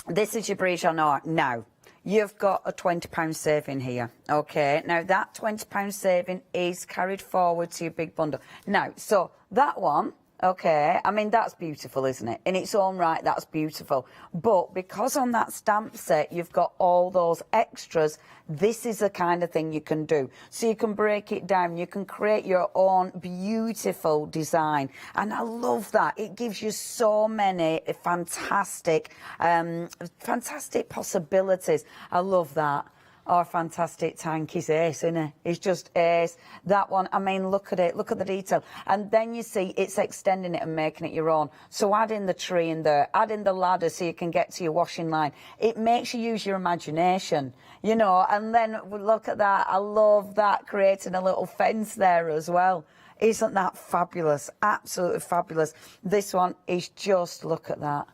This is your Brijan art. Now, you've got a £20 saving here, okay? Now, that £20 saving is carried forward to your big bundle. Now, so that one, okay, I mean, that's beautiful, isn't it? In its own right, that's beautiful. But because on that stamp set, you've got all those extras, this is the kind of thing you can do. So you can break it down, you can create your own beautiful design. And I love that. It gives you so many fantastic, fantastic possibilities. I love that. Oh, fantastic tank is ace, isn't it? It's just ace. That one, I mean, look at it. Look at the detail. And then you see it's extending it and making it your own. So add in the tree in there. Add in the ladder so you can get to your washing line. It makes you use your imagination, you know. And then look at that. I love that, creating a little fence there as well. Isn't that fabulous? Absolutely fabulous. This one is just, look at that.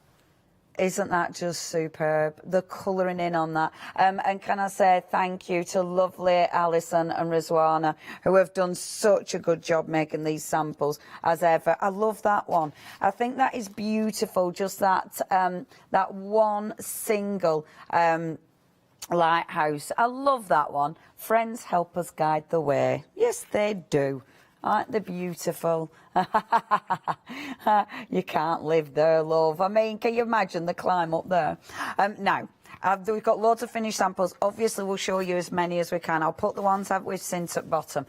Isn't that just superb? The colouring in on that. And can I say thank you to lovely Alison and Rizwana, who have done such a good job making these samples as ever. I love that one. I think that is beautiful, just that, that one single lighthouse. I love that one. Friends help us guide the way. Yes, they do. Aren't they beautiful? You can't live there, love. I mean, can you imagine the climb up there? Now, we've got loads of finished samples. Obviously, we'll show you as many as we can. I'll put the ones I've with since at bottom.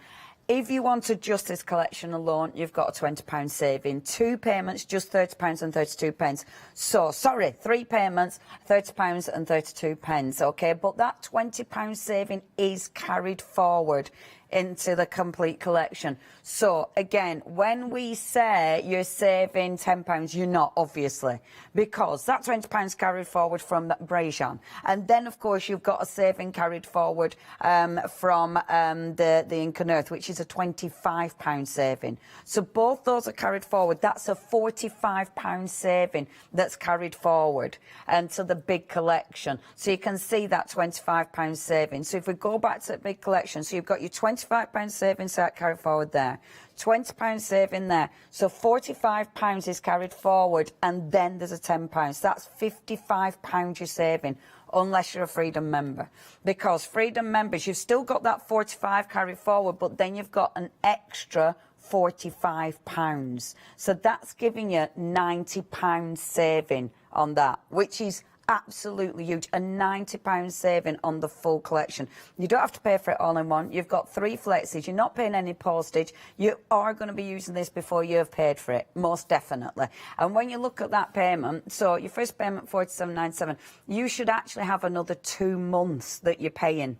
If you wanted just this collection alone, you've got a £20 saving. 2 payments, just £30 and 32 pence. So, sorry, 3 payments, £30 and 32 pence, okay? But that £20 saving is carried forward into the complete collection. So again, when we say you're saving £10, you're not, obviously, because that £20 carried forward from that Brijan, and then of course you've got a saving carried forward from the Ink and Earth, which is a £25 saving. So both those are carried forward. That's a £45 saving that's carried forward to the big collection. So you can see that £25 saving. So if we go back to the big collection, so you've got your £25 savings that carried forward there, £20 saving there, so £45 is carried forward, and then there's a £10. That's £55 you're saving, unless you're a Freedom member, because Freedom members, you've still got that 45 carried forward, but then you've got an extra £45, so that's giving you £90 saving on that, which is absolutely huge. A £90 saving on the full collection. You don't have to pay for it all in one. You've got 3 flexes. You're not paying any postage. You are going to be using this before you've paid for it, most definitely. And when you look at that payment, so your first payment, £47.97, you should actually have another 2 months that you're paying.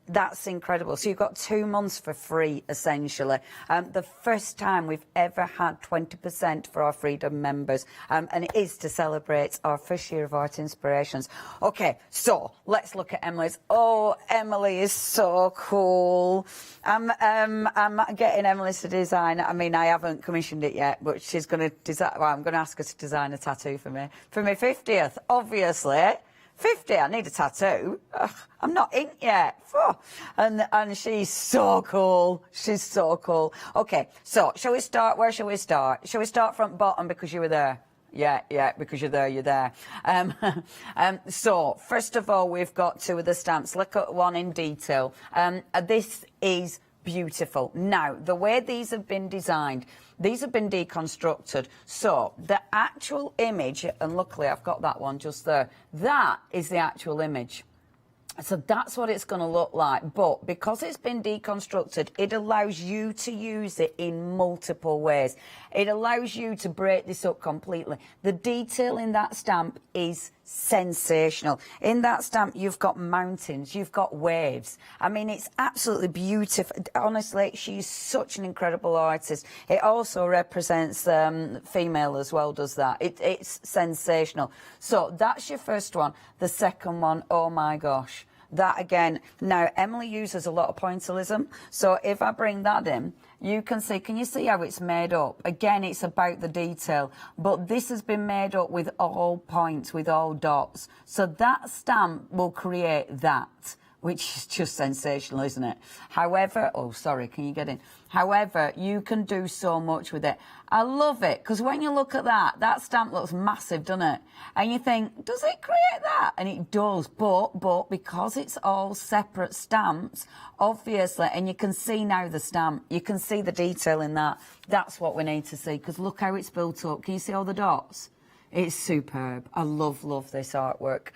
That's incredible. So you've got 2 months for free, essentially. The first time we've ever had 20% for our Freedom members, and it is to celebrate our first year of Art Inspirations. Okay, so let's look at Emily's. Oh, Emily is so cool. I'm getting Emily to design. I mean, I haven't commissioned it yet, but she's going to design. Well, I'm going to ask her to design a tattoo for me for my 50th, obviously. 50, I need a tattoo. Ugh, I'm not inked yet. And she's so cool. She's so cool. Okay, so shall we start? Where shall we start? Shall we start from bottom because you were there? Yeah, because you're there. So, first of all, we've got 2 of the stamps. Look at one in detail. This is beautiful. Now, the way these have been designed, these have been deconstructed. So the actual image, and luckily I've got that one just there, that is the actual image. So that's what it's going to look like. But because it's been deconstructed, it allows you to use it in multiple ways. It allows you to break this up completely. The detail in that stamp is sensational. In that stamp, you've got mountains, you've got waves. I mean, it's absolutely beautiful. Honestly, she's such an incredible artist. It also represents female as well, does that. It's sensational. So that's your first one. The second one, oh my gosh. That again, now Emily uses a lot of pointillism, so if I bring that in, you can you see how it's made up? Again, it's about the detail, but this has been made up with all points, with all dots. So that stamp will create that, which is just sensational, isn't it? However, oh, sorry, can you get in? However, you can do so much with it. I love it, because when you look at that stamp looks massive, doesn't it? And you think, does it create that? And it does, but because it's all separate stamps, obviously, and you can see now the stamp, you can see the detail in that. That's what we need to see, because look how it's built up. Can you see all the dots? It's superb. I love this artwork.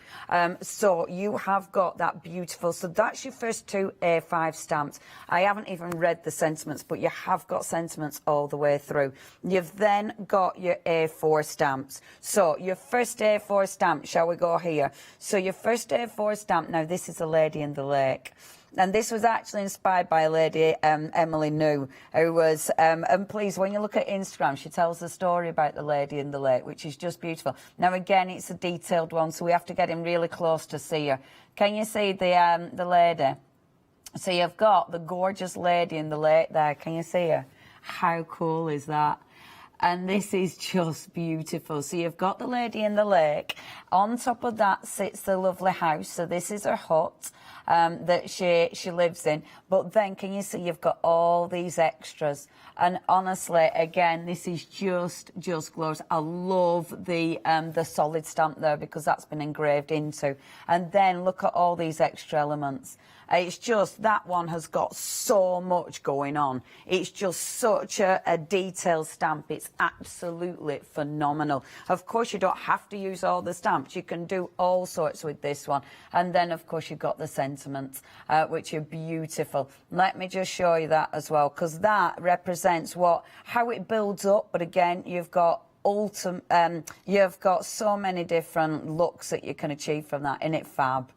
So you have got that beautiful. So that's your first 2 A5 stamps. I haven't even read the sentiments, but you have got sentiments all the way through. You've then got your A4 stamps. So your first A4 stamp, shall we go here? So your first A4 stamp, now this is a lady in the lake. And this was actually inspired by a lady, Emily New, who was, and please, when you look at Instagram, she tells the story about the lady in the lake, which is just beautiful. Now, again, it's a detailed one, so we have to get in really close to see her. Can you see the lady? So you've got the gorgeous lady in the lake there. Can you see her? How cool is that? And this is just beautiful. So you've got the lady in the lake. On top of that sits the lovely house. So this is her hut that she lives in. But then can you see you've got all these extras? And honestly, again, this is just glorious. I love the solid stamp there because that's been engraved into. And then look at all these extra elements. It's just, that one has got so much going on. It's just such a detailed stamp. It's absolutely phenomenal. Of course, you don't have to use all the stamps. You can do all sorts with this one. And then, of course, you've got the sentiments, which are beautiful. Let me just show you that as well, because that represents how it builds up. But again, you've got you've got so many different looks that you can achieve from that. Isn't it fab?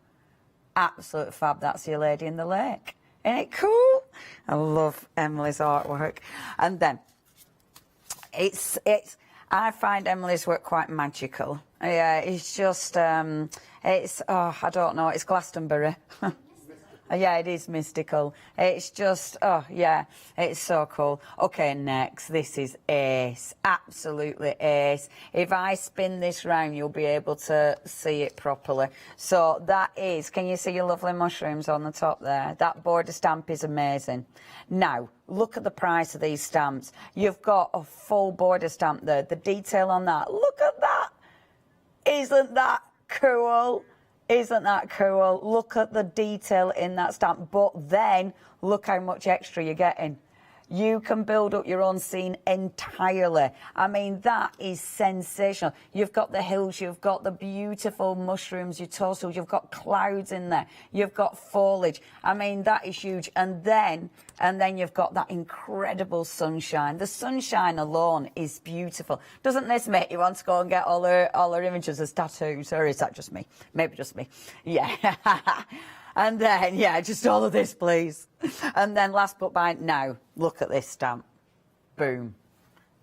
Absolute fab. That's your lady in the lake. Isn't it cool? I love Emily's artwork. And then I find Emily's work quite magical. Yeah, it's just I don't know, it's Glastonbury. Yeah, it is mystical. It's just, it's so cool. Okay, next. This is ace. Absolutely ace. If I spin this round, you'll be able to see it properly. So that is, can you see your lovely mushrooms on the top there? That border stamp is amazing. Now, look at the price of these stamps. You've got a full border stamp there. The detail on that. Look at that. Isn't that cool? Isn't that cool? Look at the detail in that stamp. But then, look how much extra you're getting. You can build up your own scene entirely. I mean, that is sensational. You've got the hills, you've got the beautiful mushrooms, your tassels, you've got clouds in there, you've got foliage. I mean, that is huge. And then you've got that incredible sunshine. The sunshine alone is beautiful. Doesn't this make you want to go and get all her images as tattoos? Or is that just me? Maybe just me. Yeah. And then, yeah, just all of this, please. And then last but by now, look at this stamp. Boom.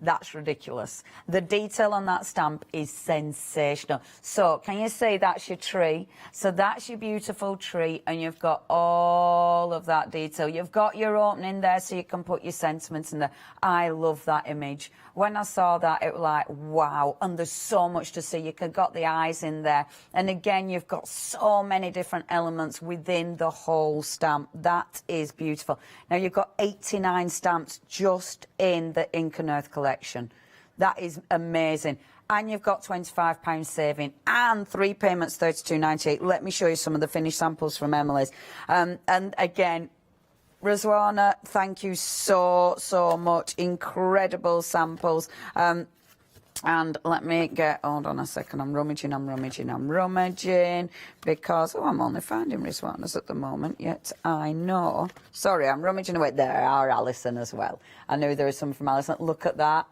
That's ridiculous. The detail on that stamp is sensational. So can you see that's your tree? So that's your beautiful tree, and you've got all of that detail. You've got your opening there so you can put your sentiments in there. I love that image. When I saw that, it was like, wow. And there's so much to see. You could got the eyes in there. And again, you've got so many different elements within the whole stamp. That is beautiful. Now, you've got 89 stamps just in the Ink and Earth collection. That is amazing. And you've got £25 saving and 3 payments, £32.98. Let me show you some of the finished samples from Emily's. And again, Rizwana, thank you so much. Incredible samples. And let me get, hold on a second, I'm rummaging, because, I'm only finding Rizwana's at the moment, yet I know. Sorry, I'm rummaging away. There are Alison as well. I know there is some from Alison. Look at that.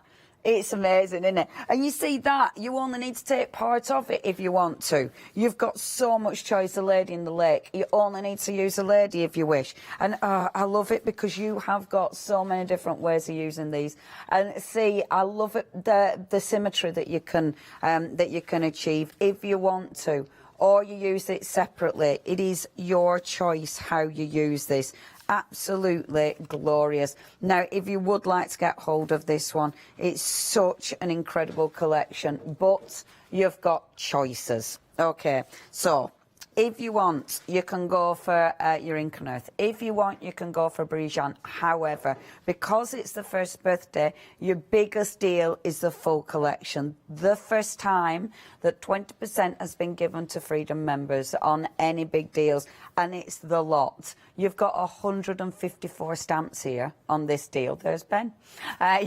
It's amazing, isn't it? And you see that, you only need to take part of it if you want to. You've got so much choice, a lady in the lake. You only need to use a lady if you wish. And I love it because you have got so many different ways of using these. And see, I love it, the symmetry that you can achieve if you want to. Or you use it separately. It is your choice how you use this. Absolutely glorious. Now, if you would like to get hold of this one, it's such an incredible collection, but you've got choices. Okay, so if you want, you can go for your Ink and Earth. If you want, you can go for Brijan. However, because it's the first birthday, your biggest deal is the full collection. The first time that 20% has been given to Freedom members on any big deals, and it's the lot. You've got 154 stamps here on this deal. There's Ben.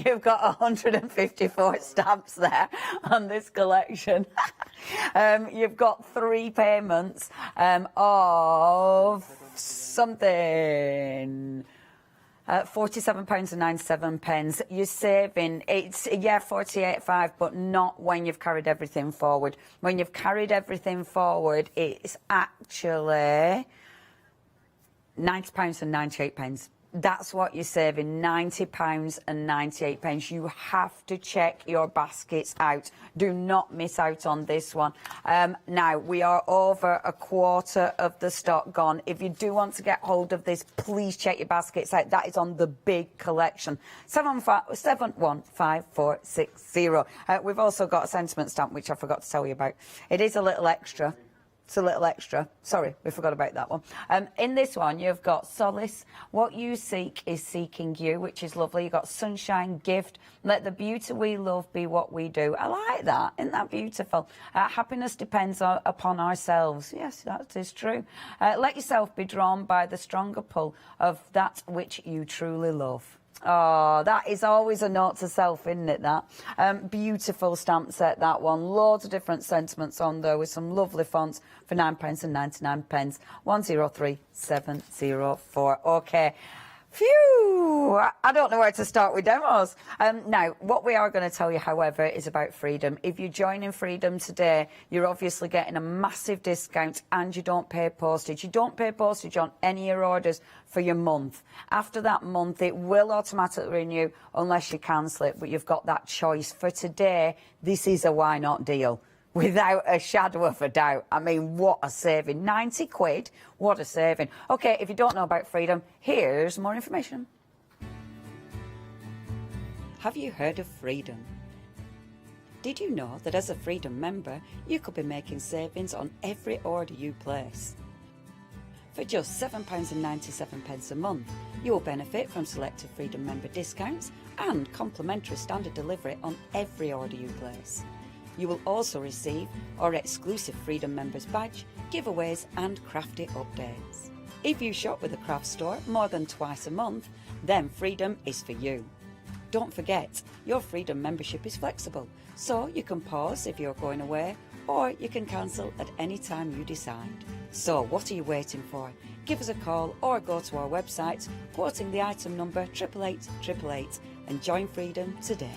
You've got 154 stamps there on this collection. You've got 3 payments of something. £47.97. You're saving, it's, yeah, 48.5, but not when you've carried everything forward. When you've carried everything forward, it's actually £90.98. That's what you're saving, £90.98. You have to check your baskets out. Do not miss out on this one. Now, we are over a quarter of the stock gone. If you do want to get hold of this, please check your baskets out. That is on the big collection. 715460. We've also got a sentiment stamp, which I forgot to tell you about. It is a little extra. It's a little extra. Sorry, we forgot about that one. In this one, you've got solace. What you seek is seeking you, which is lovely. You've got sunshine, gift. Let the beauty we love be what we do. I like that. Isn't that beautiful? Happiness depends upon ourselves. Yes, that is true. Let yourself be drawn by the stronger pull of that which you truly love. Oh, that is always a note to self, isn't it, that? Beautiful stamp set, that one. Loads of different sentiments on there with some lovely fonts for £9.99. 103704. Okay. Phew! I don't know where to start with demos. Now, what we are going to tell you, however, is about Freedom. If you're joining Freedom today, you're obviously getting a massive discount and you don't pay postage. You don't pay postage on any of your orders for your month. After that month, it will automatically renew unless you cancel it, but you've got that choice. For today, this is a why not deal. Without a shadow of a doubt. I mean, what a saving. 90 quid, what a saving. OK, if you don't know about Freedom, here's more information. Have you heard of Freedom? Did you know that as a Freedom member, you could be making savings on every order you place? For just £7.97 a month, you will benefit from selected Freedom member discounts and complimentary standard delivery on every order you place. You will also receive our exclusive Freedom Members badge, giveaways and crafty updates. If you shop with a craft store more than twice a month, then Freedom is for you. Don't forget, your Freedom membership is flexible, so you can pause if you're going away, or you can cancel at any time you decide. So what are you waiting for? Give us a call or go to our website, quoting the item number 88888, and join Freedom today.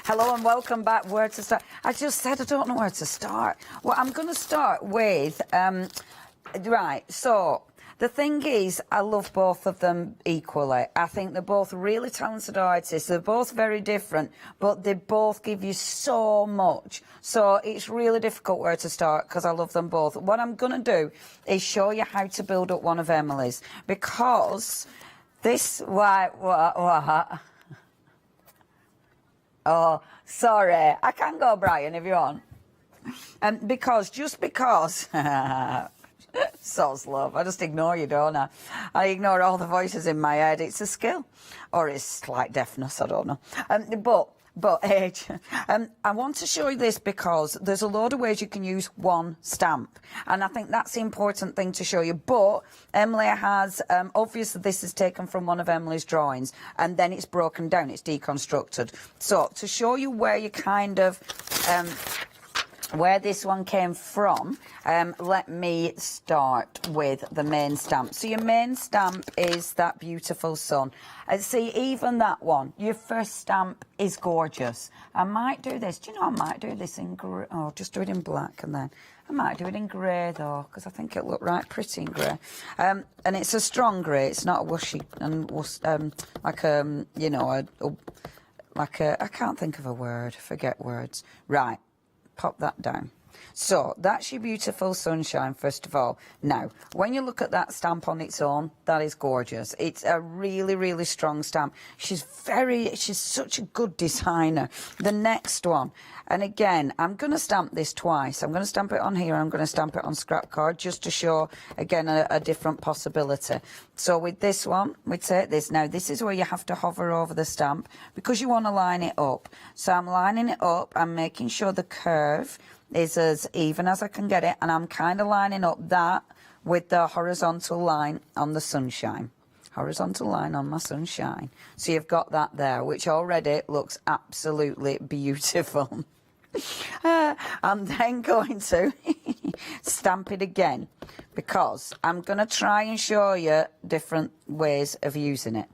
Hello and welcome back. Where to start? I just said I don't know where to start. Well, I'm going to start with, right, so the thing is, I love both of them equally. I think they're both really talented artists. They're both very different, but they both give you so much. So it's really difficult where to start because I love them both. What I'm going to do is show you how to build up one of Emily's, because this, what? Oh, sorry. I can go, Brian, if you want. Because, so's love. I just ignore you, don't I? I ignore all the voices in my head. It's a skill. Or it's slight deafness, I don't know. But age. I want to show you this because there's a load of ways you can use one stamp. And I think that's the important thing to show you. But Emily has, obviously this is taken from one of Emily's drawings, and then it's broken down, it's deconstructed. So to show you where you kind of, where this one came from, let me start with the main stamp. So your main stamp is that beautiful sun. And see, even that one, your first stamp is gorgeous. I might do this. Do you know, I might do this in grey. Oh, just do it in black, and then I might do it in grey though, because I think it'll look right pretty in grey. And it's a strong grey. It's not a whooshy and you know, like a. I can't think of a word. Forget words. Right. Pop that down. So that's your beautiful sunshine, first of all. Now, when you look at that stamp on its own, that is gorgeous. It's a really, really strong stamp. She's such a good designer. The next one, and again, I'm going to stamp this twice. I'm going to stamp it on here, I'm going to stamp it on scrap card, just to show, again, a different possibility. So with this one, we take this. Now, this is where you have to hover over the stamp, because you want to line it up. So I'm lining it up, I'm making sure the curve is as even as I can get it, and I'm kind of lining up that with the horizontal line on the sunshine. Horizontal line on my sunshine. So you've got that there, which already looks absolutely beautiful. I'm then going to stamp it again, because I'm going to try and show you different ways of using it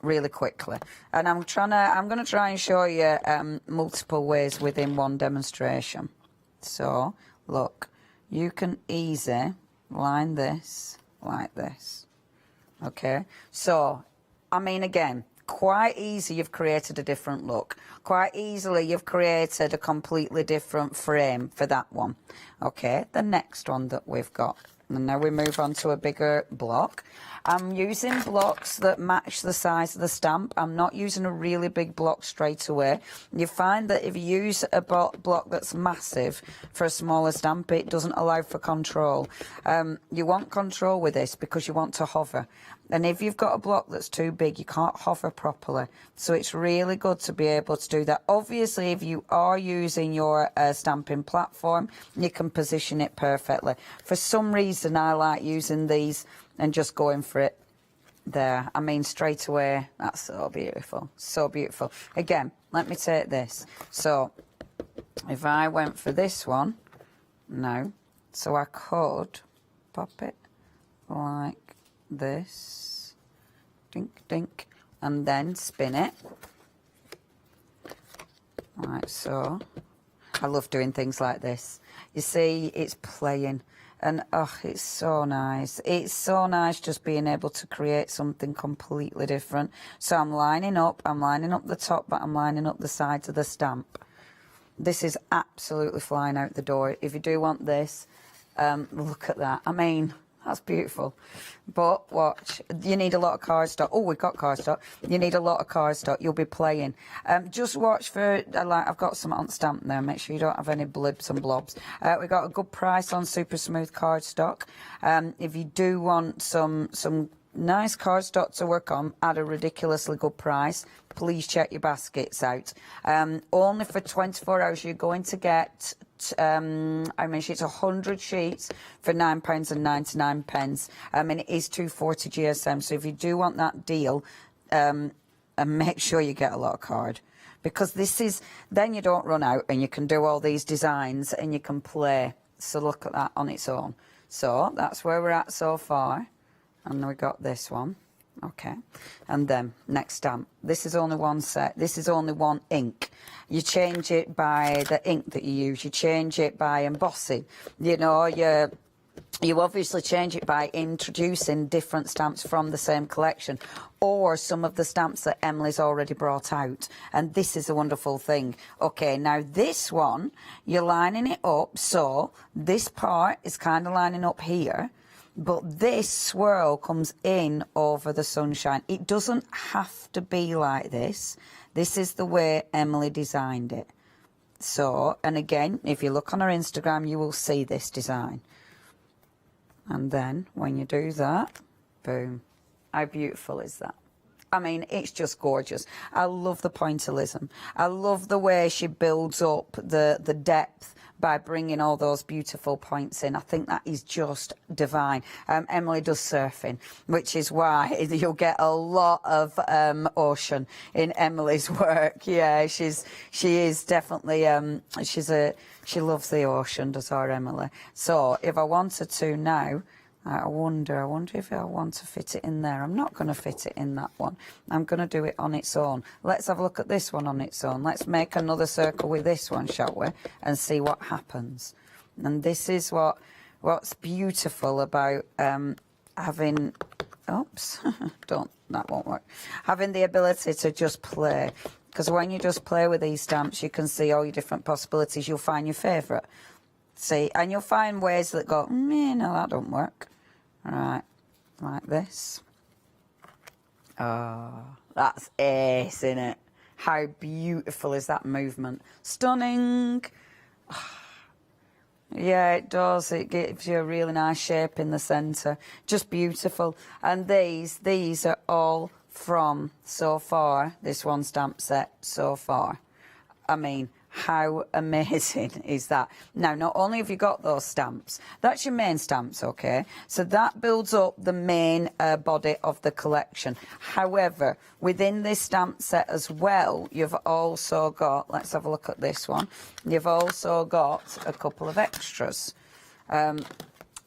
really quickly, and I'm going to try and show you multiple ways within one demonstration. So look, you can easily line this like this. Okay, so I mean, again, quite easy, you've created a different look. Quite easily you've created a completely different frame for that one. Okay, the next one that we've got, and now we move on to a bigger block. I'm using blocks that match the size of the stamp. I'm not using a really big block straight away. You find that if you use a block that's massive for a smaller stamp, it doesn't allow for control. You want control with this because you want to hover. And if you've got a block that's too big, you can't hover properly. So it's really good to be able to do that. Obviously, if you are using your stamping platform, you can position it perfectly. For some reason, I like using these and just going for it there. I mean, straight away, that's so beautiful, so beautiful. Again, let me take this. So if I went for this one, no, so I could pop it like this, dink, dink, and then spin it like so. I love doing things like this. You see, it's playing. And, oh, it's so nice. It's so nice just being able to create something completely different. So I'm lining up the top, but I'm lining up the sides of the stamp. This is absolutely flying out the door. If you do want this, look at that. I mean, that's beautiful. But watch, you need a lot of cardstock. Oh, we've got cardstock. You need a lot of cardstock. You'll be playing. Just watch for, like, I've got some on stamp there. Make sure you don't have any blibs and blobs. We've got a good price on super smooth cardstock. If you do want some nice cardstock to work on at a ridiculously good price. Please check your baskets out. Only for 24 hours you're going to get how many sheets? 100 sheets for £9.99. And it is 240 GSM. So if you do want that deal, and make sure you get a lot of card, because this is, then you don't run out and you can do all these designs and you can play. So look at that on its own. So that's where we're at so far. And we got this one. Okay. And then next stamp. This is only one set. This is only one ink. You change it by the ink that you use. You change it by embossing. You know, you obviously change it by introducing different stamps from the same collection, or some of the stamps that Emily's already brought out. And this is a wonderful thing. Okay, now this one, you're lining it up, so this part is kind of lining up here, but this swirl comes in over the sunshine. It doesn't have to be like this. This is the way Emily designed it. So, and again, if you look on her Instagram, you will see this design. And then when you do that, boom. How beautiful is that? I mean, it's just gorgeous. I love the pointillism. I love the way she builds up the depth by bringing all those beautiful points in. I think that is just divine. Emily does surfing, which is why you'll get a lot of ocean in Emily's work. Yeah, she is definitely she loves the ocean, does our Emily. So if I wanted to now, I wonder if I want to fit it in there. I'm not going to fit it in that one. I'm going to do it on its own. Let's have a look at this one on its own. Let's make another circle with this one, shall we? And see what happens. And this is what's beautiful about having... Oops, that won't work. Having the ability to just play. Because when you just play with these stamps, you can see all your different possibilities. You'll find your favourite. See, and you'll find ways that go, no, that don't work. Right, like this. Oh, that's ace, isn't it? How beautiful is that movement? Stunning. Yeah, it does. It gives you a really nice shape in the centre. Just beautiful. And these are all from, so far, this one stamp set so far. I mean, how amazing is that? Now, not only have you got those stamps, that's your main stamps, okay? So that builds up the main body of the collection. However, within this stamp set as well, you've also got, let's have a look at this one, you've also got a couple of extras.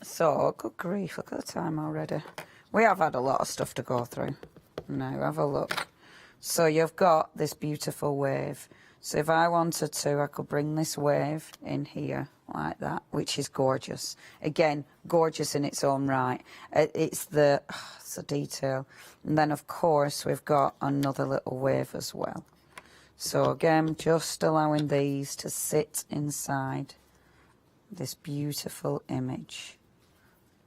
So, good grief, look at the time already. We have had a lot of stuff to go through. Now, have a look. So you've got this beautiful wave. So if I wanted to, I could bring this wave in here like that, which is gorgeous. Again, gorgeous in its own right. It's the detail. And then, of course, we've got another little wave as well. So again, just allowing these to sit inside this beautiful image.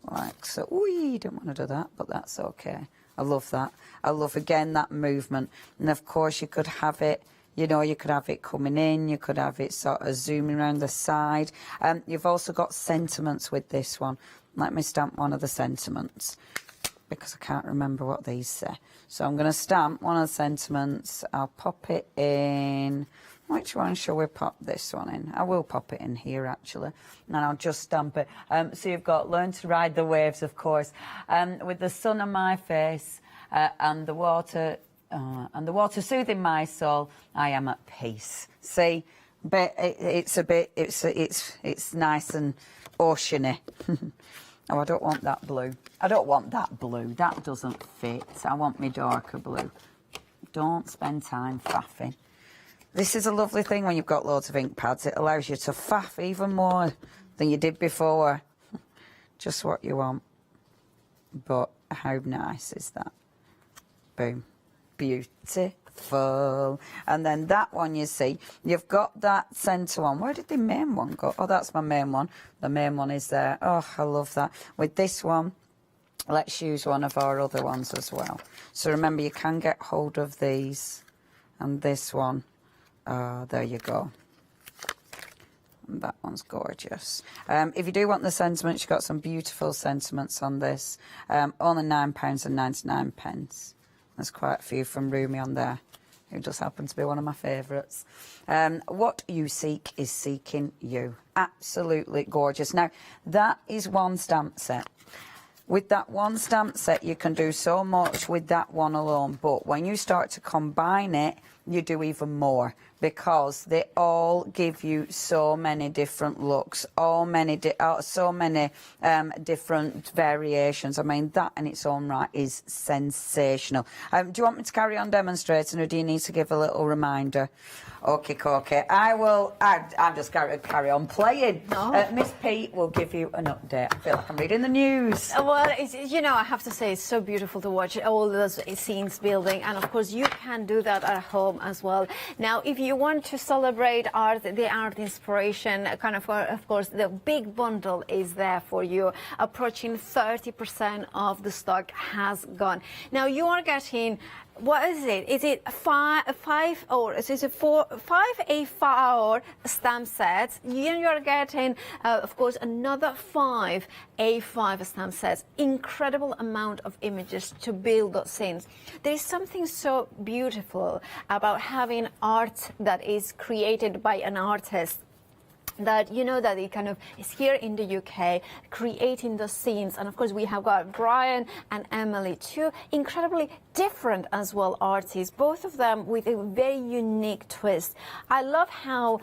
Like so. Ooh, don't want to do that, but that's okay. I love that. I love, again, that movement. And, of course, you could have it... You know, you could have it coming in, you could have it sort of zooming around the side. You've also got sentiments with this one. Let me stamp one of the sentiments, because I can't remember what these say. So I'm going to stamp one of the sentiments. I'll pop it in. Which one shall we pop this one in? I will pop it in here, actually. And I'll just stamp it. So you've got learn to ride the waves, of course. With the sun on my face and the water... and the water soothing my soul, I am at peace. See, but it's nice and oceany. Oh, I don't want that blue. I don't want that blue. That doesn't fit. I want me darker blue. Don't spend time faffing. This is a lovely thing when you've got loads of ink pads. It allows you to faff even more than you did before. Just what you want. But how nice is that? Boom. Beautiful. And then that one, you see, you've got that centre one. Where did the main one go? Oh, that's my main one. The main one is there. Oh, I love that. With this one, let's use one of our other ones as well. So remember, you can get hold of these. And this one, there you go. That one's gorgeous. If you do want the sentiments, you've got some beautiful sentiments on this. Only £9.99. There's quite a few from Rumi on there, who just happens to be one of my favourites. What you seek is seeking you. Absolutely gorgeous. Now, that is one stamp set. With that one stamp set, you can do so much with that one alone. But when you start to combine it, you do even more, because they all give you so many different looks, so many different variations. I mean, that in its own right is sensational. Do you want me to carry on demonstrating, or do you need to give a little reminder? Okay. I will. I'm just carry on playing. No. Miss P will give you an update. I feel like I'm reading the news. Well, I have to say, it's so beautiful to watch all those scenes building, and of course you can do that at home as well. Now, if you want to celebrate art, the art inspiration, of course, the big bundle is there for you. Approaching 30% of the stock has gone. Now, you are getting, what is it? Is it five A4 stamp sets? You're getting, of course, another 5 A5 stamp sets. Incredible amount of images to build those scenes. There is something so beautiful about having art that is created by an artist, that that it kind of is here in the UK creating the scenes. And of course we have got Brian and Emily, two incredibly different as well artists, both of them with a very unique twist. I love how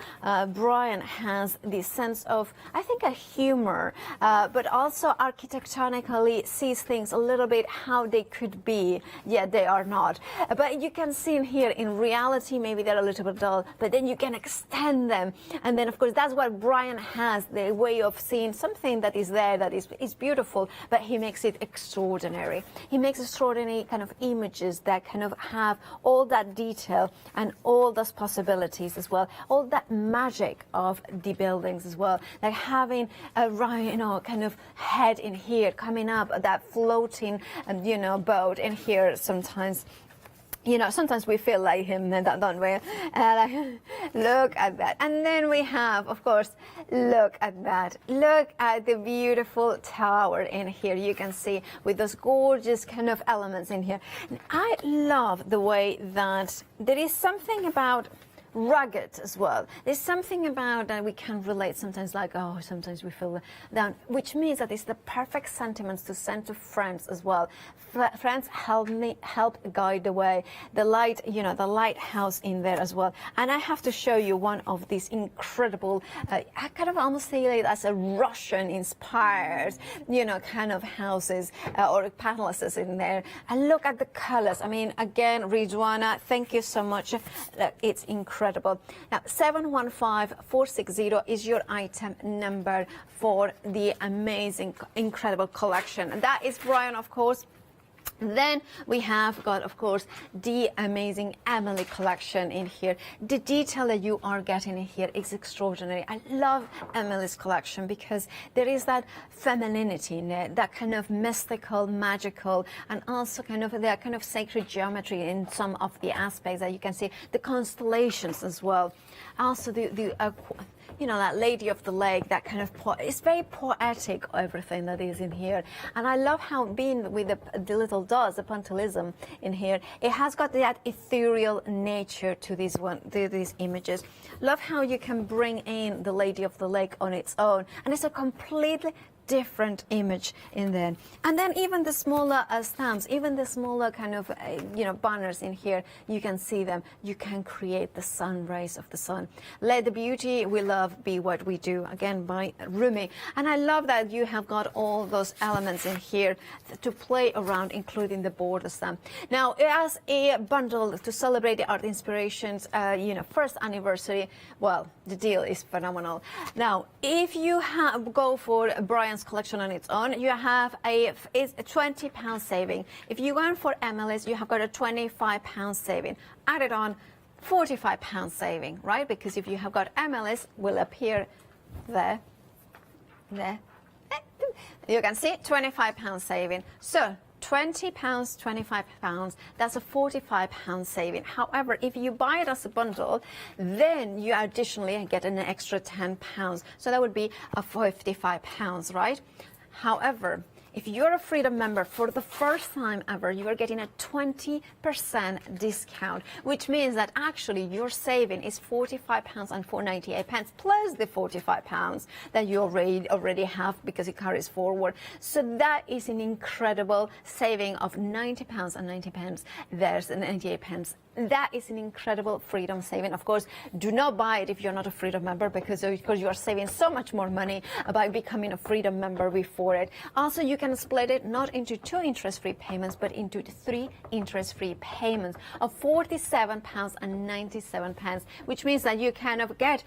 Brian has this sense of, I think, a humor, but also architectonically sees things a little bit how they could be, yet they are not. But you can see in here, in reality, maybe they're a little bit dull, but then you can extend them. And then of course that's what Brian has, the way of seeing something that is there, that is beautiful, but he makes it extraordinary. He makes extraordinary kind of images that kind of have all that detail and all those possibilities as well, all that magic of the buildings as well, like having a kind of head in here coming up, that floating boat in here sometimes. Sometimes we feel like him, don't we? Look at that. And then we have, of course, look at that. Look at the beautiful tower in here. You can see with those gorgeous kind of elements in here. And I love the way that there is something about rugged as well. There's something about that we can relate sometimes, like, oh, sometimes we feel down, which means that it's the perfect sentiments to send to friends as well. Friends help guide the way. The light, the lighthouse in there as well. And I have to show you one of these incredible, I kind of almost say it as a Russian-inspired, kind of houses or palaces in there. And look at the colors. I mean, again, Ridwana, thank you so much. It's incredible. Now, 715460 is your item number for the amazing, incredible collection. And that is Brian, of course. Then we have got, of course, the amazing Emily collection in here. The detail that you are getting in here is extraordinary. I love Emily's collection because there is that femininity in it, that kind of mystical, magical, and also kind of that kind of sacred geometry in some of the aspects that you can see. The constellations as well. Also that Lady of the Lake, that kind of, it's very poetic, everything that is in here. And I love how, being with the little dots, the Pentelism in here, it has got that ethereal nature to these images. Love how you can bring in the Lady of the Lake on its own, and it's a completely different image in there. And then even the smaller stamps, even the smaller kind of banners in here, you can see them. You can create the sun rays of the sun. Let the beauty we love be what we do, again by Rumi. And I love that you have got all those elements in here to play around, including the border stamp. Now, as a bundle to celebrate the Art Inspirations first anniversary, well, the deal is phenomenal. Now, if you go for Brian's collection on its own, you have it's a £20 saving. If you go for Emily's, you have got a £25 saving. Add it on, £45 saving, right? Because if you have got Emily's, will appear there. You can see £25 saving. So £20, £25, that's a £45 saving. However, if you buy it as a bundle, then you additionally get an extra £10. So that would be a £55, right? However, if you're a Freedom member, for the first time ever, you are getting a 20% discount, which means that actually your saving is £45 and 4.98 plus the £45 that you already have because it carries forward. So that is an incredible saving of £90 and 90 pence. There's 98 pence. That is an incredible Freedom saving. Of course, do not buy it if you're not a Freedom member because you are saving so much more money by becoming a Freedom member before it. Also, you can split it not into 2 interest-free payments, but into 3 interest-free payments of £47 and 97 pence, which means that you kind of get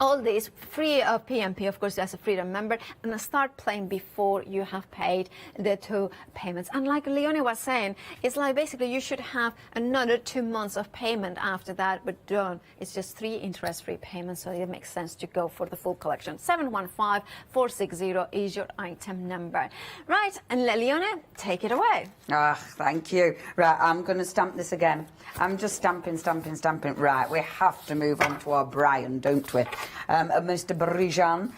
all this free of PMP, of course, as a Freedom member, and start playing before you have paid the 2 payments. And like Leonie was saying, it's like basically you should have another 2 months of payment after that, but don't. It's just 3 interest-free payments, so it makes sense to go for the full collection. 715460 is your item number. Right, and Leonie, take it away. Ah, thank you. Right, I'm going to stamp this again. I'm just stamping. Right, we have to move on to our Brian, don't we? Mr. Brijan.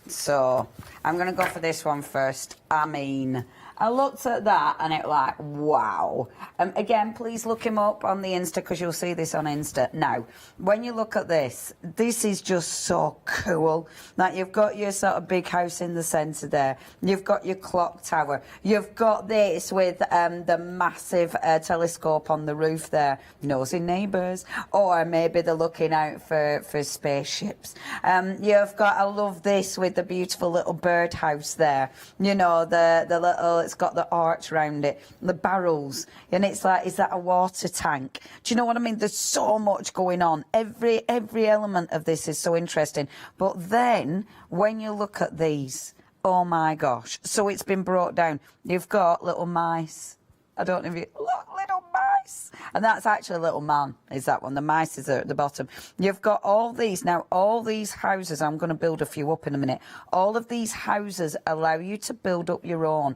So I'm going to go for this one first. I mean, I looked at that and it like, wow. Again, please look him up on the Insta because you'll see this on Insta. Now, when you look at this is just so cool. Like you've got your sort of big house in the centre there. You've got your clock tower. You've got this with the massive telescope on the roof there. Nosy neighbours. Or maybe they're looking out for spaceships. You've got, I love this with the beautiful little birdhouse there. You know, the little, it's got the arch round it, the barrels, and it's like, is that a water tank? Do you know what I mean? There's so much going on. Every element of this is so interesting. But then when you look at these, oh my gosh. So it's been brought down. You've got little mice. I don't know if you look, little mice. And that's actually a little man, is that one. The mice is at the bottom. You've got all these. Now, all these houses, I'm going to build a few up in a minute. All of these houses allow you to build up your own.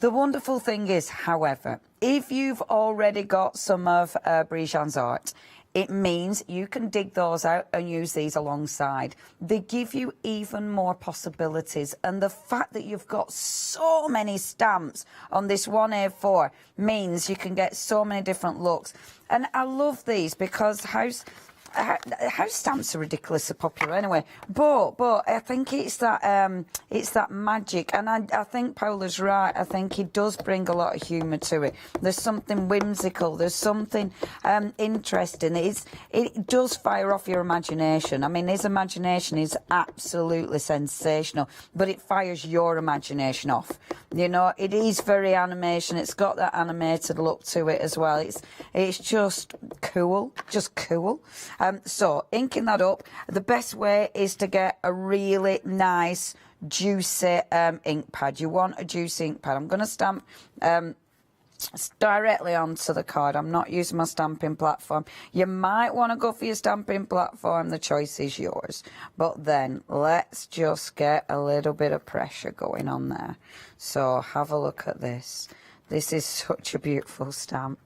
The wonderful thing is, however, if you've already got some of Brijan's art, it means you can dig those out and use these alongside. They give you even more possibilities. And the fact that you've got so many stamps on this 1A4 means you can get so many different looks. And I love these because house stamps are ridiculously popular anyway, but I think it's that magic, and I think Paula's right. I think he does bring a lot of humour to it. There's something whimsical, there's something interesting. It does fire off your imagination. I mean, his imagination is absolutely sensational, but it fires your imagination off. You know, it is very animation. It's got that animated look to it as well. It's just cool, so inking that up, the best way is to get a really nice juicy ink pad. You want a juicy ink pad. I'm going to stamp directly onto the card. I'm not using my stamping platform. You might want to go for your stamping platform. The choice is yours. But then let's just get a little bit of pressure going on there. So have a look at this. This is such a beautiful stamp.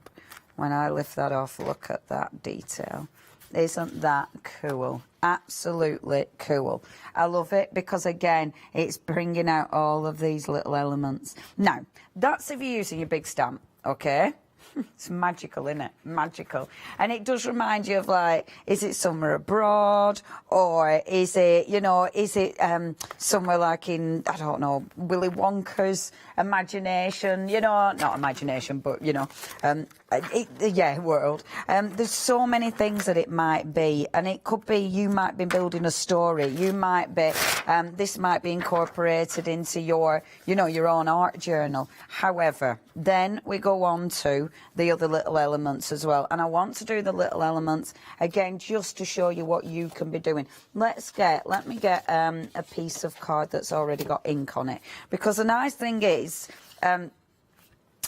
When I lift that off, look at that detail. Isn't that cool? Absolutely cool. I love it because, again, it's bringing out all of these little elements. Now, that's if you're using your big stamp, okay? It's magical, isn't it? Magical. And it does remind you of, like, is it somewhere abroad? Or is it, you know, somewhere like in, I don't know, Willy Wonka's imagination? You know, not imagination, but, you know, world. There's so many things that it might be. And it could be you might be building a story. You might be, this might be incorporated into your, you know, your own art journal. However, then we go on to the other little elements as well. And I want to do the little elements, again, just to show you what you can be doing. Let me get a piece of card that's already got ink on it. Because the nice thing is,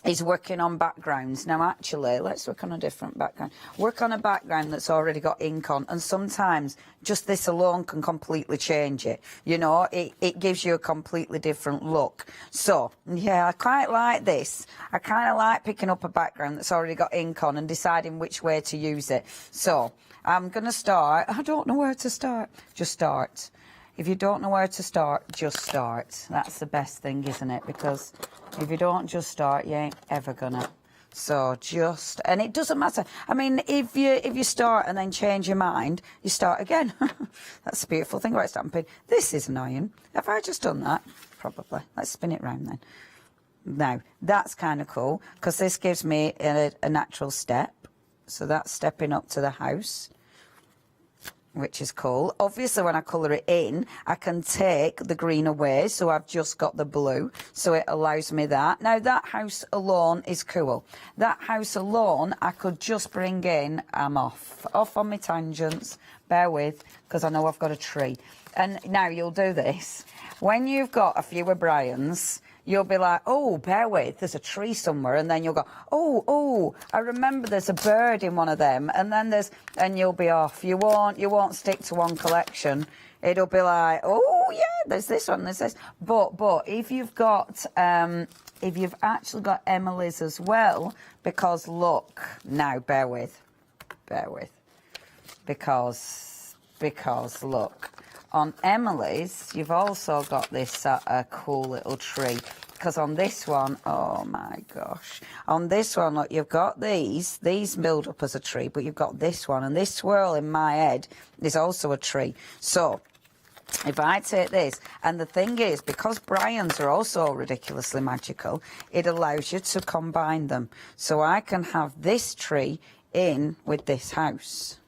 is working on backgrounds. Now actually, let's work on a different background. Work on a background that's already got ink on, and sometimes just this alone can completely change it. You know, it gives you a completely different look. So, yeah, I quite like this. I kind of like picking up a background that's already got ink on and deciding which way to use it. So, I'm going to start. I don't know where to start. Just start. If you don't know where to start, just start. That's the best thing, isn't it? Because if you don't just start, you ain't ever gonna. So just, and it doesn't matter. I mean, if you start and then change your mind, you start again. That's the beautiful thing about stamping. This is annoying. Have I just done that? Probably. Let's spin it round then. Now, that's kind of cool, because this gives me a natural step. So that's stepping up to the house, which is cool. Obviously, when I colour it in, I can take the green away, so I've just got the blue, so it allows me that. Now, that house alone is cool. That house alone, I could just bring in, I'm off on my tangents, bear with, because I know I've got a tree. And now you'll do this. When you've got a few O'Briens, you'll be like, oh, bear with, there's a tree somewhere, and then you'll go, oh, I remember there's a bird in one of them, and then and you'll be off. You won't stick to one collection. It'll be like, oh yeah, there's this one, there's this. But if you've got, if you've actually got Emily's as well, because look, now bear with, because look. On Emily's, you've also got this cool little tree. Because on this one, oh my gosh. On this one, look, you've got these build up as a tree, but you've got this one. And this swirl in my head is also a tree. So, if I take this, and the thing is, because Brian's are also ridiculously magical, it allows you to combine them. So I can have this tree in with this house,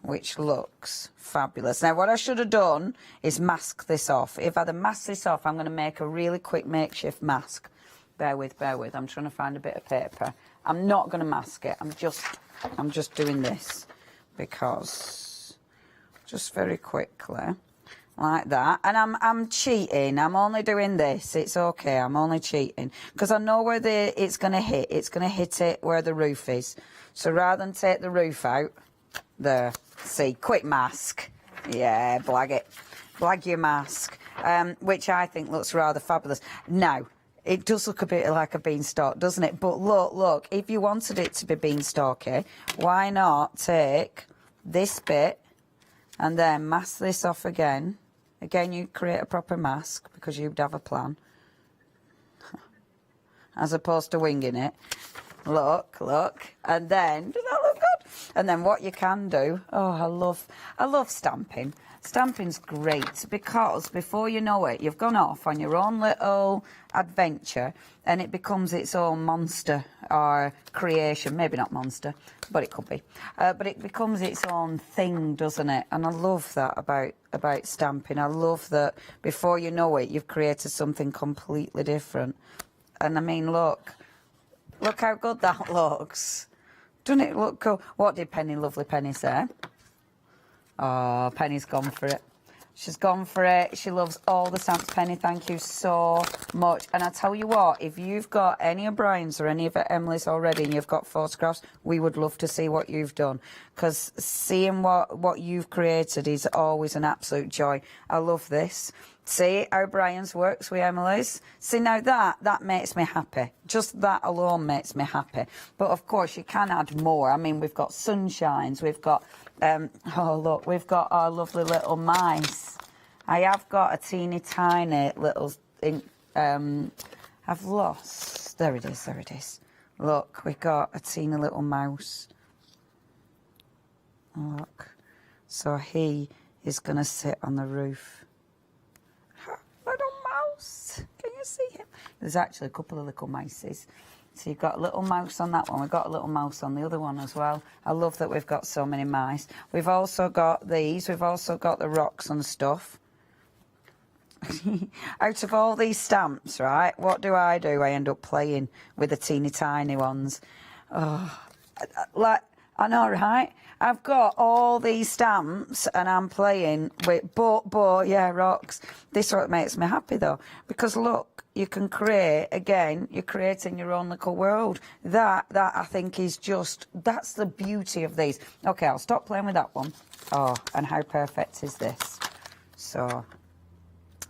which looks fabulous. Now, what I should have done is mask this off. If I'd have masked this off, I'm going to make a really quick makeshift mask. Bear with. I'm trying to find a bit of paper. I'm not going to mask it. I'm just doing this because just very quickly like that. And I'm cheating. I'm only doing this. It's okay. I'm only cheating because I know where it's going to hit. It's going to hit it where the roof is. So rather than take the roof out, there. See, quick mask. Yeah, blag it. Blag your mask, which I think looks rather fabulous. Now, it does look a bit like a beanstalk, doesn't it? But look, if you wanted it to be beanstalky, why not take this bit and then mask this off again. Again, you create a proper mask because you'd have a plan. As opposed to winging it. Look, and then, does that look good? And then what you can do, oh, I love stamping. Stamping's great because before you know it, you've gone off on your own little adventure and it becomes its own monster or creation. Maybe not monster, but it could be. But it becomes its own thing, doesn't it? And I love that about stamping. I love that before you know it, you've created something completely different. And I mean, look how good that looks. Doesn't it look cool? What did Lovely Penny say? Oh, Penny's gone for it. She's gone for it. She loves all the stamps. Penny, thank you so much. And I tell you what, if you've got any of Brian's or any of Emily's already and you've got photographs, we would love to see what you've done. Because seeing what you've created is always an absolute joy. I love this. See how Brian's works with Emily's? See, now that makes me happy. Just that alone makes me happy. But, of course, you can add more. I mean, we've got sunshines. We've got, oh, look, we've got our lovely little mice. I have got a teeny tiny little, I've lost. There it is. Look, we've got a teeny little mouse. Look. So he is going to sit on the roof. Little mouse. Can you see him? There's actually a couple of little mices. So you've got a little mouse on that one. We've got a little mouse on the other one as well. I love that we've got so many mice. We've also got these. We've also got the rocks and stuff. Out of all these stamps, right, what do? I end up playing with the teeny tiny ones. Oh, like I know, right? I've got all these stamps and I'm playing with, but, yeah, rocks. This is what makes me happy, though, because look, you can create, again, you're creating your own little world. That I think is just, that's the beauty of these. Okay, I'll stop playing with that one. Oh, and how perfect is this? So,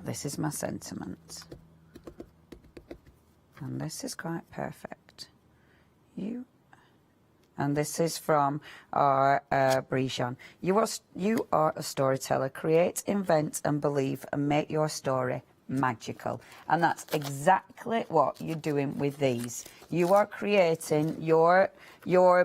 this is my sentiment. And this is quite perfect. And this is from our Brijan. You are a storyteller. Create, invent and believe and make your story magical. And that's exactly what you're doing with these. You are creating, you're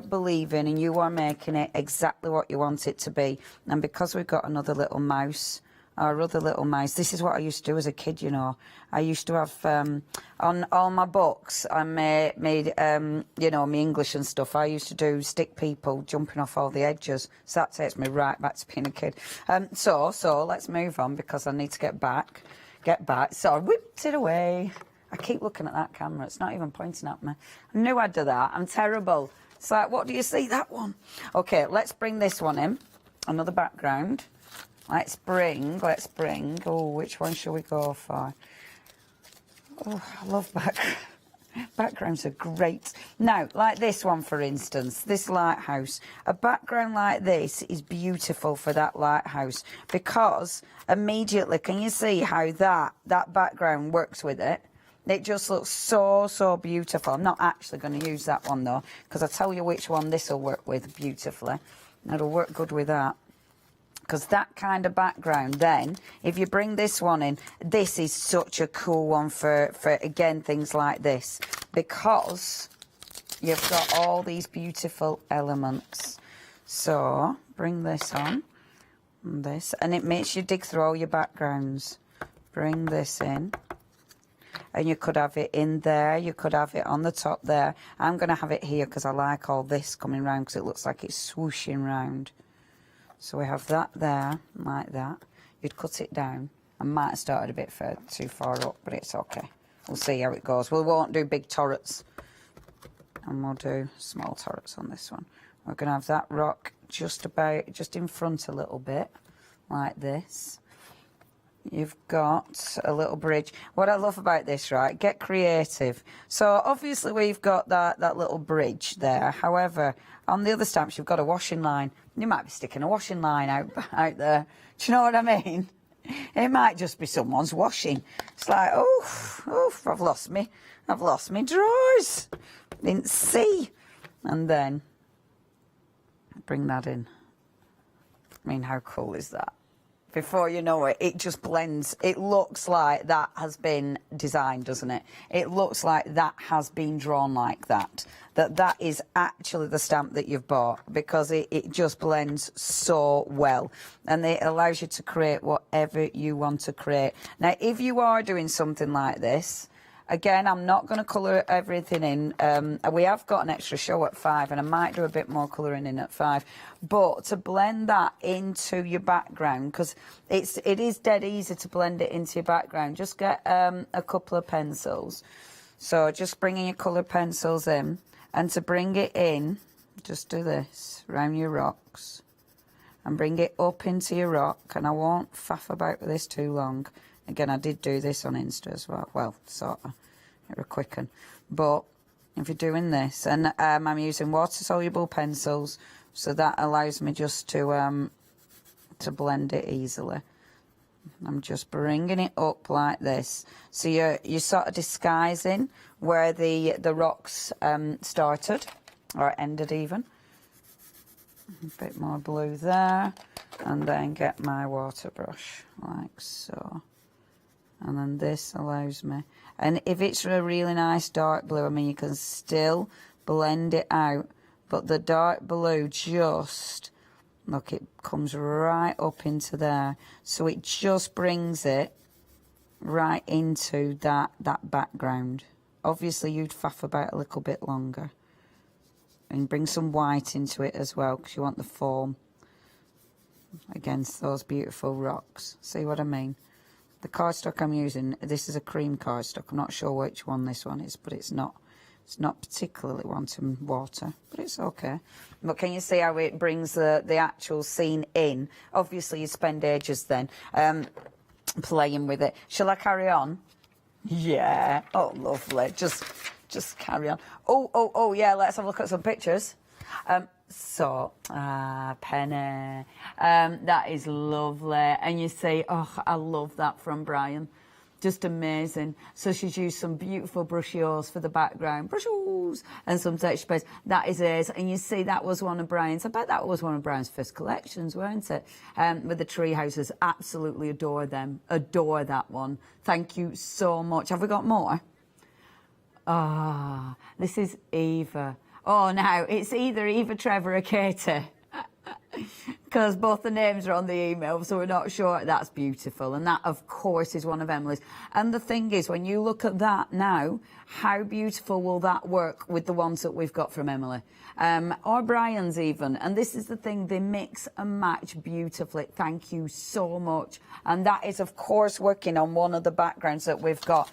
believing, and you are making it exactly what you want it to be. And because we've got another little mouse, our other little mouse, this is what I used to do as a kid, you know. I used to have, on all my books, I made you know, my English and stuff, I used to do stick people jumping off all the edges. So that takes me right back to being a kid. So let's move on because I need to get back. So I whipped it away. I keep looking at that camera. It's not even pointing at me. I knew I'd do that. I'm terrible. It's like, what do you see? That one. Okay, let's bring this one in. Another background. Let's bring, oh, which one shall we go for? Oh, I love backgrounds are great. Now, like this one, for instance, this lighthouse. A background like this is beautiful for that lighthouse because immediately, can you see how that background works with it? It just looks so beautiful. I'm not actually going to use that one, though, because I'll tell you which one this will work with beautifully. It'll work good with that. Because that kind of background, then, if you bring this one in, this is such a cool one for again, things like this. Because you've got all these beautiful elements. So, bring this on. And it makes you dig through all your backgrounds. Bring this in. And you could have it in there. You could have it on the top there. I'm going to have it here because I like all this coming round because it looks like it's swooshing round. So we have that there, like that. You'd cut it down. I might have started a bit too far up, but it's okay. We'll see how it goes. We won't do big turrets. And we'll do small turrets on this one. We're going to have that rock just in front a little bit, like this. You've got a little bridge. What I love about this, right, get creative. So obviously we've got that little bridge there. However, on the other stamps, you've got a washing line. You might be sticking a washing line out there. Do you know what I mean? It might just be someone's washing. It's like, oh, I've lost me drawers. Didn't see. And then bring that in. I mean, how cool is that? Before you know it, it just blends. It looks like that has been designed, doesn't it? It looks like that has been drawn like that. That is actually the stamp that you've bought because it just blends so well. And it allows you to create whatever you want to create. Now, if you are doing something like this, again, I'm not going to colour everything in. We have got an extra show at 5 and I might do a bit more colouring in at 5. But to blend that into your background, because it is dead easy to blend it into your background, just get a couple of pencils. So just bringing your colour pencils in. And to bring it in, just do this, round your rocks. And bring it up into your rock. And I won't faff about with this too long. Again, I did do this on Insta as well. Well, sort of. It were quicken. But if you're doing this, and I'm using water-soluble pencils, so that allows me just to blend it easily. I'm just bringing it up like this. So you're sort of disguising where the rocks started, or ended even. A bit more blue there. And then get my water brush, like so. And then this allows me. And if it's a really nice dark blue, I mean, you can still blend it out. But the dark blue just, look, it comes right up into there. So it just brings it right into that background. Obviously, you'd faff about a little bit longer. And bring some white into it as well, because you want the form against those beautiful rocks. See what I mean? The cardstock I'm using, this is a cream cardstock. I'm not sure which one this one is, but it's not It's not particularly wanting water, but it's okay. But can you see how it brings the actual scene in? Obviously, you spend ages then playing with it. Shall I carry on? Yeah. Oh, lovely. Just carry on. Oh, yeah, let's have a look at some pictures. Penny. That is lovely. And you see, oh, I love that from Brian. Just amazing. So she's used some beautiful brushios for the background. Brushios! And some texture paste. That is it. And you see, that was one of Brian's. I bet that was one of Brian's first collections, weren't it? With the tree houses. Absolutely adore them. Adore that one. Thank you so much. Have we got more? Ah, this is Eva. Oh, now, it's either Eva, Trevor or Katie. Because both the names are on the email, so we're not sure. That's beautiful. And that, of course, is one of Emily's. And the thing is, when you look at that now, how beautiful will that work with the ones that we've got from Emily? Or Brian's even. And this is the thing, they mix and match beautifully. Thank you so much. And that is, of course, working on one of the backgrounds that we've got.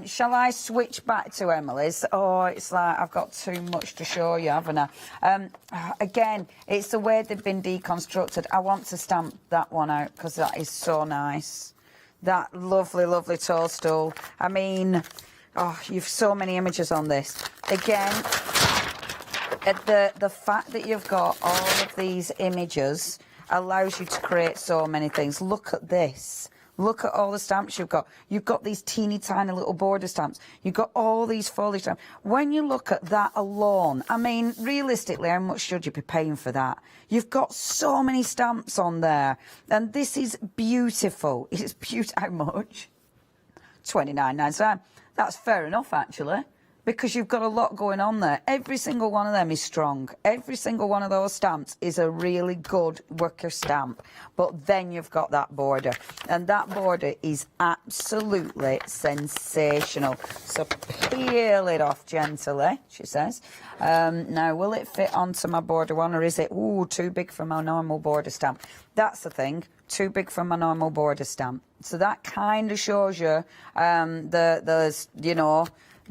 Shall I switch back to Emily's? Oh, it's like I've got too much to show you, haven't I? Again, it's the way they've been deconstructed. I want to stamp that one out because that is so nice. That lovely, lovely toadstool. I mean, oh, you've so many images on this. Again, the fact that you've got all of these images allows you to create so many things. Look at this. Look at all the stamps you've got. You've got these teeny tiny little border stamps. You've got all these foliage stamps. When you look at that alone, I mean, realistically, how much should you be paying for that? You've got so many stamps on there. And this is beautiful. It's beautiful. How much? $29.99. That's fair enough, actually, because you've got a lot going on there. Every single one of them is strong. Every single one of those stamps is a really good worker stamp. But then you've got that border. And that border is absolutely sensational. So peel it off gently, she says. Now, will it fit onto my border one, or is it, ooh, too big for my normal border stamp? That's the thing. Too big for my normal border stamp. So that kind of shows you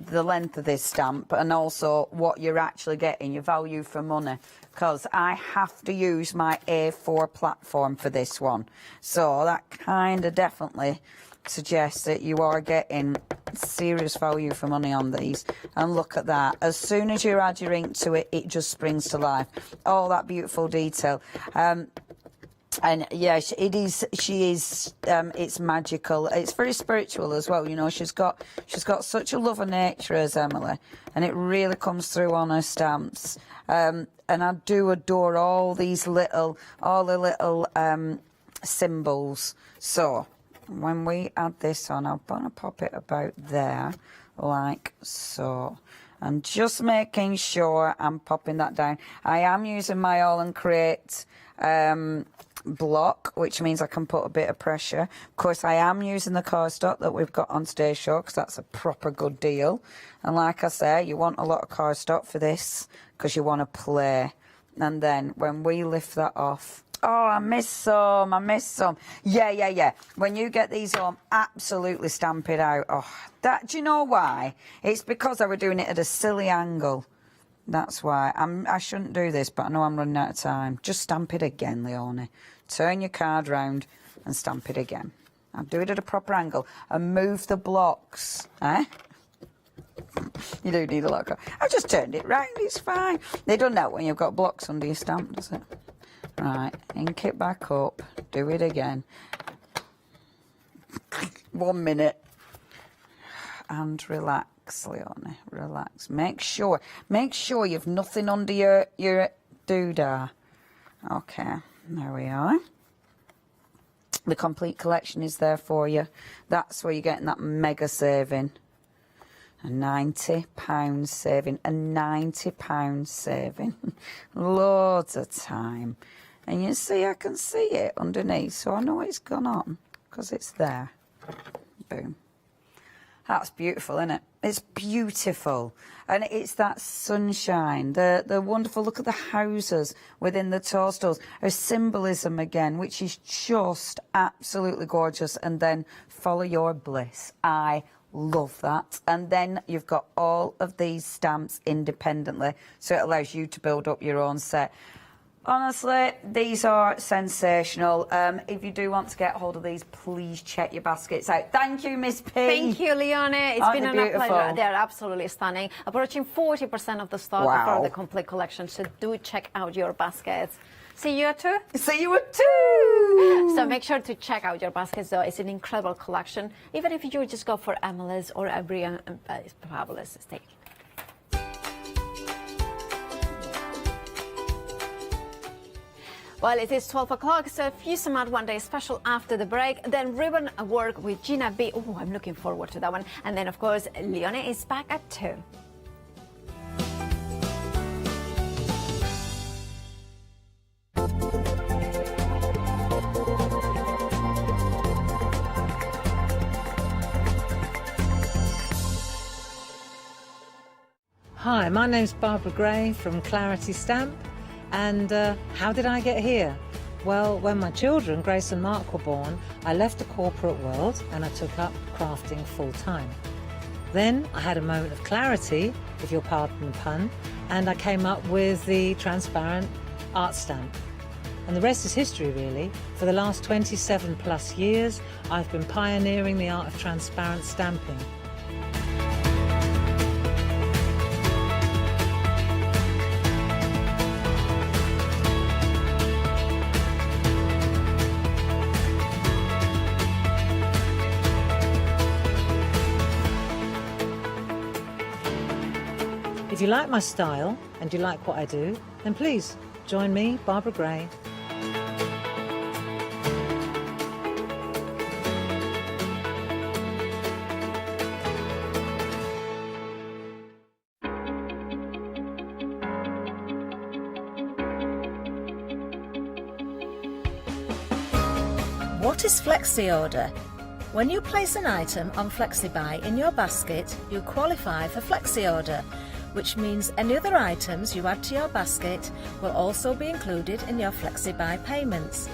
the length of this stamp, and also what you're actually getting, your value for money, because I have to use my A4 platform for this one. So that kind of definitely suggests that you are getting serious value for money on these. And look at that. As soon as you add your ink to it, it just springs to life. All that beautiful detail. And yeah, it is. She is. It's magical. It's very spiritual as well. You know, she's got such a love of nature as Emily, and it really comes through on her stamps. And I do adore all the little symbols. So when we add this on, I'm gonna pop it about there, like so. And just making sure I'm popping that down. I am using my AALL Create block, which means I can put a bit of pressure. Of course, I am using the cardstock that we've got on today's show, because that's a proper good deal. And like I say, you want a lot of cardstock for this because you want to play. And then when we lift that off, oh, I miss some. Yeah. When you get these on, absolutely stamp it out. Oh, that, do you know why? It's because I were doing it at a silly angle. That's why. I shouldn't do this, but I know I'm running out of time. Just stamp it again, Leonie. Turn your card round and stamp it again. I'll do it at a proper angle and move the blocks. Eh? You do need a lot of... I've just turned it round, it's fine. They don't know when you've got blocks under your stamp, does it? Right, ink it back up. Do it again. 1 minute. And relax. Leonie, relax. Make sure you've nothing under your doodah. Okay, there we are. The complete collection is there for you. That's where you're getting that mega saving. A £90 saving. A £90 saving. Loads of time. And you see, I can see it underneath, so I know it's gone on because it's there. Boom. That's beautiful, isn't it? It's beautiful. And it's that sunshine, the wonderful look at the houses within the toadstools. Her symbolism again, which is just absolutely gorgeous. And then follow your bliss. I Love that. And then you've got all of these stamps independently, so it allows you to build up your own set. Honestly, these are sensational. If you do want to get hold of these, please check your baskets out. Thank you, Miss P. Thank you, Leonie. It's Aren't been they a pleasure. beautiful? They're absolutely stunning. Approaching 40% of the stock Wow. for the complete collection, so do check out your baskets. See you at 2? See you at 2! So make sure to check out your baskets, though. It's an incredible collection. Even if you just go for MLS or Abria, it's fabulous. Take it. Well, it is 12 o'clock, so a few Smart One Day special after the break. Then ribbon work with Gina B. Oh, I'm looking forward to that one. And then, of course, Leonie is back at 2. Hi, my name's Barbara Gray from Clarity Stamp, and how did I get here? Well, when my children, Grace and Mark, were born, I left the corporate world and I took up crafting full-time. Then I had a moment of clarity, if you'll pardon the pun, and I came up with the transparent art stamp. And the rest is history, really. For the last 27 plus years, I've been pioneering the art of transparent stamping. If you like my style and you like what I do, then please join me, Barbara Gray. What is Flexi Order? When you place an item on FlexiBuy in your basket, you qualify for Flexi Order, which means any other items you add to your basket will also be included in your FlexiBuy payments.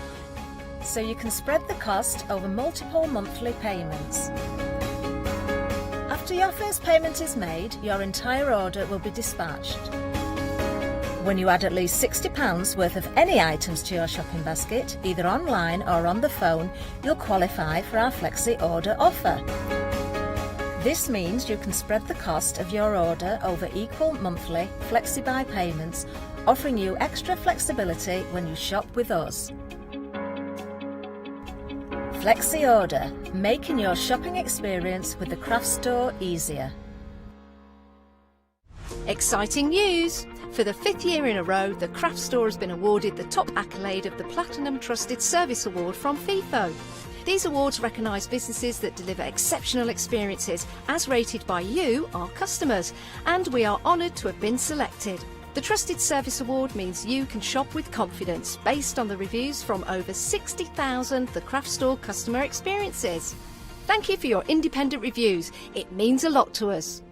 So you can spread the cost over multiple monthly payments. After your first payment is made, your entire order will be dispatched. When you add at least £60 worth of any items to your shopping basket, either online or on the phone, you'll qualify for our Flexi Order offer. This means you can spread the cost of your order over equal monthly FlexiBuy payments, offering you extra flexibility when you shop with us. Flexi Order, making your shopping experience with the craft store easier. Exciting news! For the 5th year in a row, the craft store has been awarded the top accolade of the Platinum Trusted Service Award from FIFO. These awards recognise businesses that deliver exceptional experiences as rated by you, our customers, and we are honoured to have been selected. The Trusted Service Award means you can shop with confidence based on the reviews from over 60,000 The Craft Store customer experiences. Thank you for your independent reviews. It means a lot to us.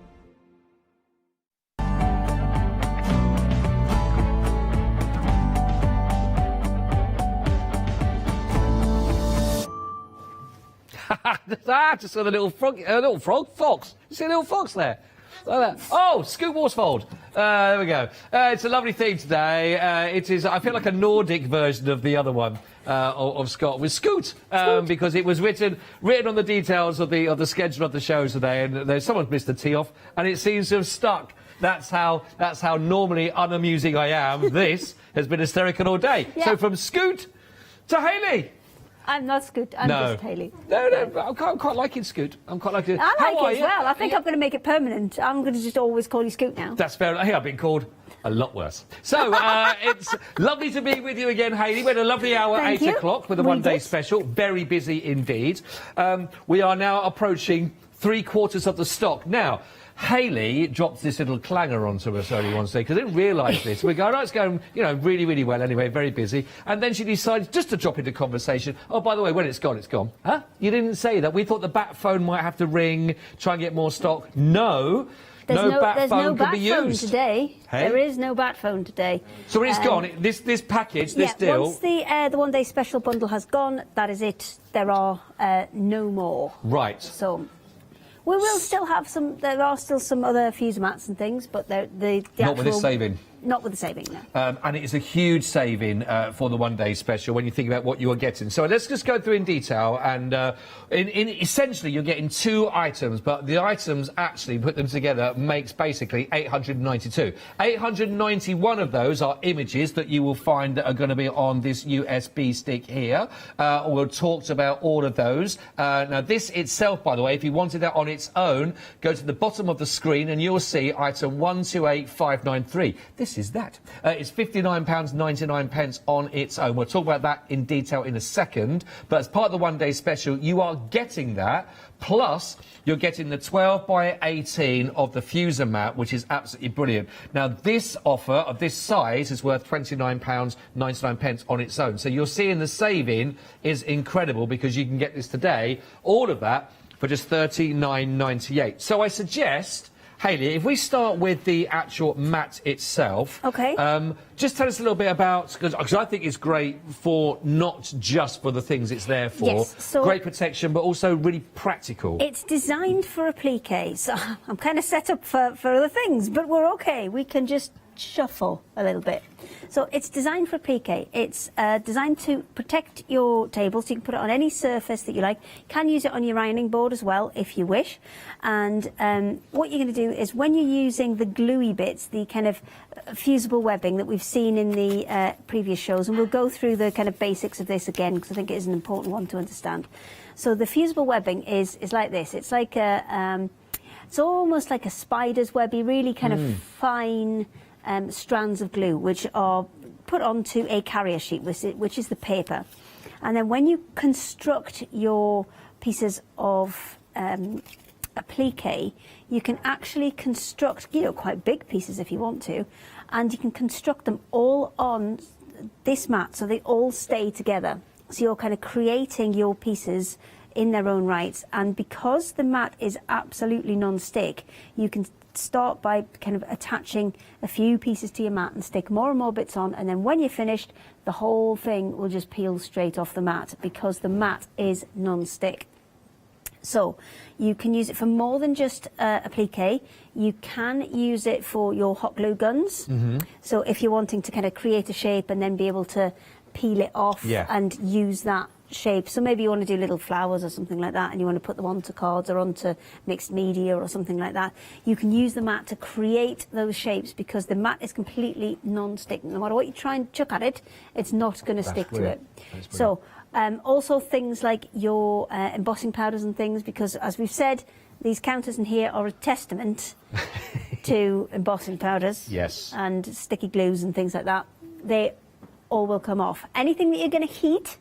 Just saw the little fox. You see a little fox there? Like that. Oh, Scoot Worsfold. There we go. It's a lovely theme today. It is. I feel like a Nordic version of the other one of Scott with Scoot, because it was written on the details of the schedule of the show today, and someone's missed the tee off, and it seems to have stuck. That's how normally unamusing I am. This has been hysterical all day. Yeah. So from Scoot to Hayley. I'm not Scoot, I'm just Hayley. No, I'm quite liking Scoot. I'm quite liking it. I How like are it as you? well. I think I'm going to make it permanent. I'm going to just always call you Scoot now. That's fair. Hey, I've been called a lot worse. So, it's lovely to be with you again, Hayley. We had a lovely hour, Thank 8 you. o'clock, with a We one-day did. special. Very busy indeed. We are now approaching 3/4 of the stock. Now, Hayley dropped this little clanger onto us earlier one day because I didn't realise this. We go, oh, it's going, really, really well anyway, very busy. And then she decided just to drop into conversation. Oh, by the way, when it's gone, it's gone. Huh? You didn't say that. We thought the bat phone might have to ring, try and get more stock. No. No bat phone can be used today. Hey? There is no bat phone today. So when it's gone, this package, this deal... Once the one-day special bundle has gone, that is it. There are no more. Right. So... We will still have some. There are still some other fuser mats and things, but the Not with this saving. Not with the saving, no. And it is a huge saving for the one-day special when you think about what you are getting. So let's just go through in detail. And essentially, you're getting 2 items, but the items actually put them together makes basically 892. 891 of those are images that you will find that are going to be on this USB stick here. We'll talk about all of those. Now, this itself, by the way, if you wanted that on its own, go to the bottom of the screen and you'll see item 128593. This is that. It's £59.99 on its own. We'll talk about that in detail in a second. But as part of the one-day special, you are getting that. Plus, you're getting the 12 by 18 of the fuser mat, which is absolutely brilliant. Now, this offer of this size is worth £29.99 on its own. So you're seeing the saving is incredible because you can get this today, all of that, for just $39.98. So I suggest, Hayley, if we start with the actual mat itself, okay. Just tell us a little bit about, because I think it's great for not just for the things it's there for. Yes, so great protection, but also really practical. It's designed for applique, so I'm kind of set up for other things, but we're okay. We can just shuffle a little bit. So it's designed for applique. It's designed to protect your table, so you can put it on any surface that you like. You can use it on your ironing board as well, if you wish. And what you're going to do is when you're using the gluey bits, the kind of fusible webbing that we've seen in the previous shows, and we'll go through the kind of basics of this again, because I think it is an important one to understand. So the fusible webbing is like this. It's like a, it's almost like a spider's webby, really kind of fine strands of glue, which are put onto a carrier sheet, which is the paper. And then when you construct your pieces of applique, you can actually construct, quite big pieces if you want to, and you can construct them all on this mat so they all stay together. So you're kind of creating your pieces in their own rights. And because the mat is absolutely non-stick, you can start by kind of attaching a few pieces to your mat and stick more and more bits on, and then when you're finished, the whole thing will just peel straight off the mat because the mat is non-stick. So you can use it for more than just applique. You can use it for your hot glue guns. So if you're wanting to kind of create a shape and then be able to peel it off and use that shape. So maybe you want to do little flowers or something like that, and you want to put them onto cards or onto mixed media or something like that. You can use the mat to create those shapes because the mat is completely non-stick. No matter what you try and chuck at it, it's not going to stick to it. So also things like your embossing powders and things, because as we've said, these counters in here are a testament to embossing powders and sticky glues and things like that. They all will come off. Anything that you're going to heat.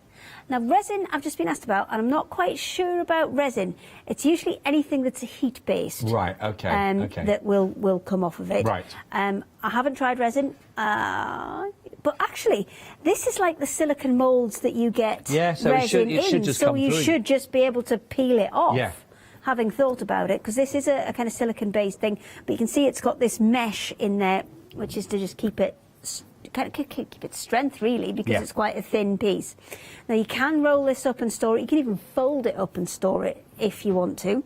Now, resin, I've just been asked about, and I'm not quite sure about resin. It's usually anything that's heat-based. Right, okay, that will come off of it. Right. I haven't tried resin, but actually, this is like the silicone moulds that you get resin it should in, just so come you through. should just be able to peel it off. Yeah. Having thought about it, because this is a kind of silicone-based thing, but you can see it's got this mesh in there, which is to just keep it kind of keep its strength, really, because it's quite a thin piece. Now, you can roll this up and store it. You can even fold it up and store it if you want to.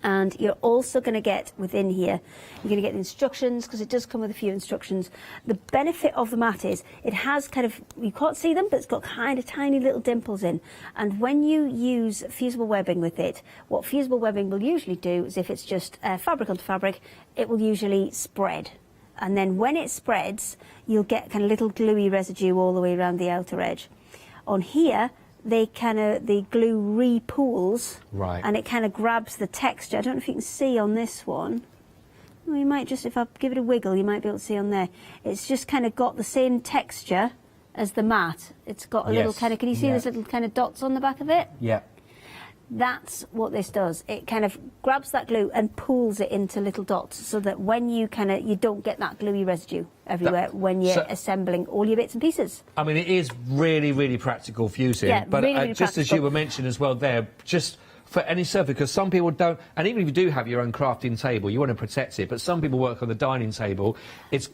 And you're also going to get within here, you're going to get the instructions, because it does come with a few instructions. The benefit of the mat is it has kind of, you can't see them, but it's got kind of tiny little dimples in. And when you use fusible webbing with it, what fusible webbing will usually do is if it's just fabric onto fabric, it will usually spread. And then when it spreads, you'll get kind of little gluey residue all the way around the outer edge. On here, the glue re-pools, and it kind of grabs the texture. I don't know if you can see on this one. Well, you might just, if I give it a wiggle, you might be able to see on there. It's just kind of got the same texture as the mat. It's got a little kind of, can you see those little kind of dots on the back of it? Yeah. That's what this does. It kind of grabs that glue and pulls it into little dots, so that when you you don't get that gluey residue everywhere when you're assembling all your bits and pieces. I mean, it is really, really practical fusing, but really, really just as you were mentioning as well there, just for any surface, because some people don't, and even if you do have your own crafting table, you want to protect it, but some people work on the dining table.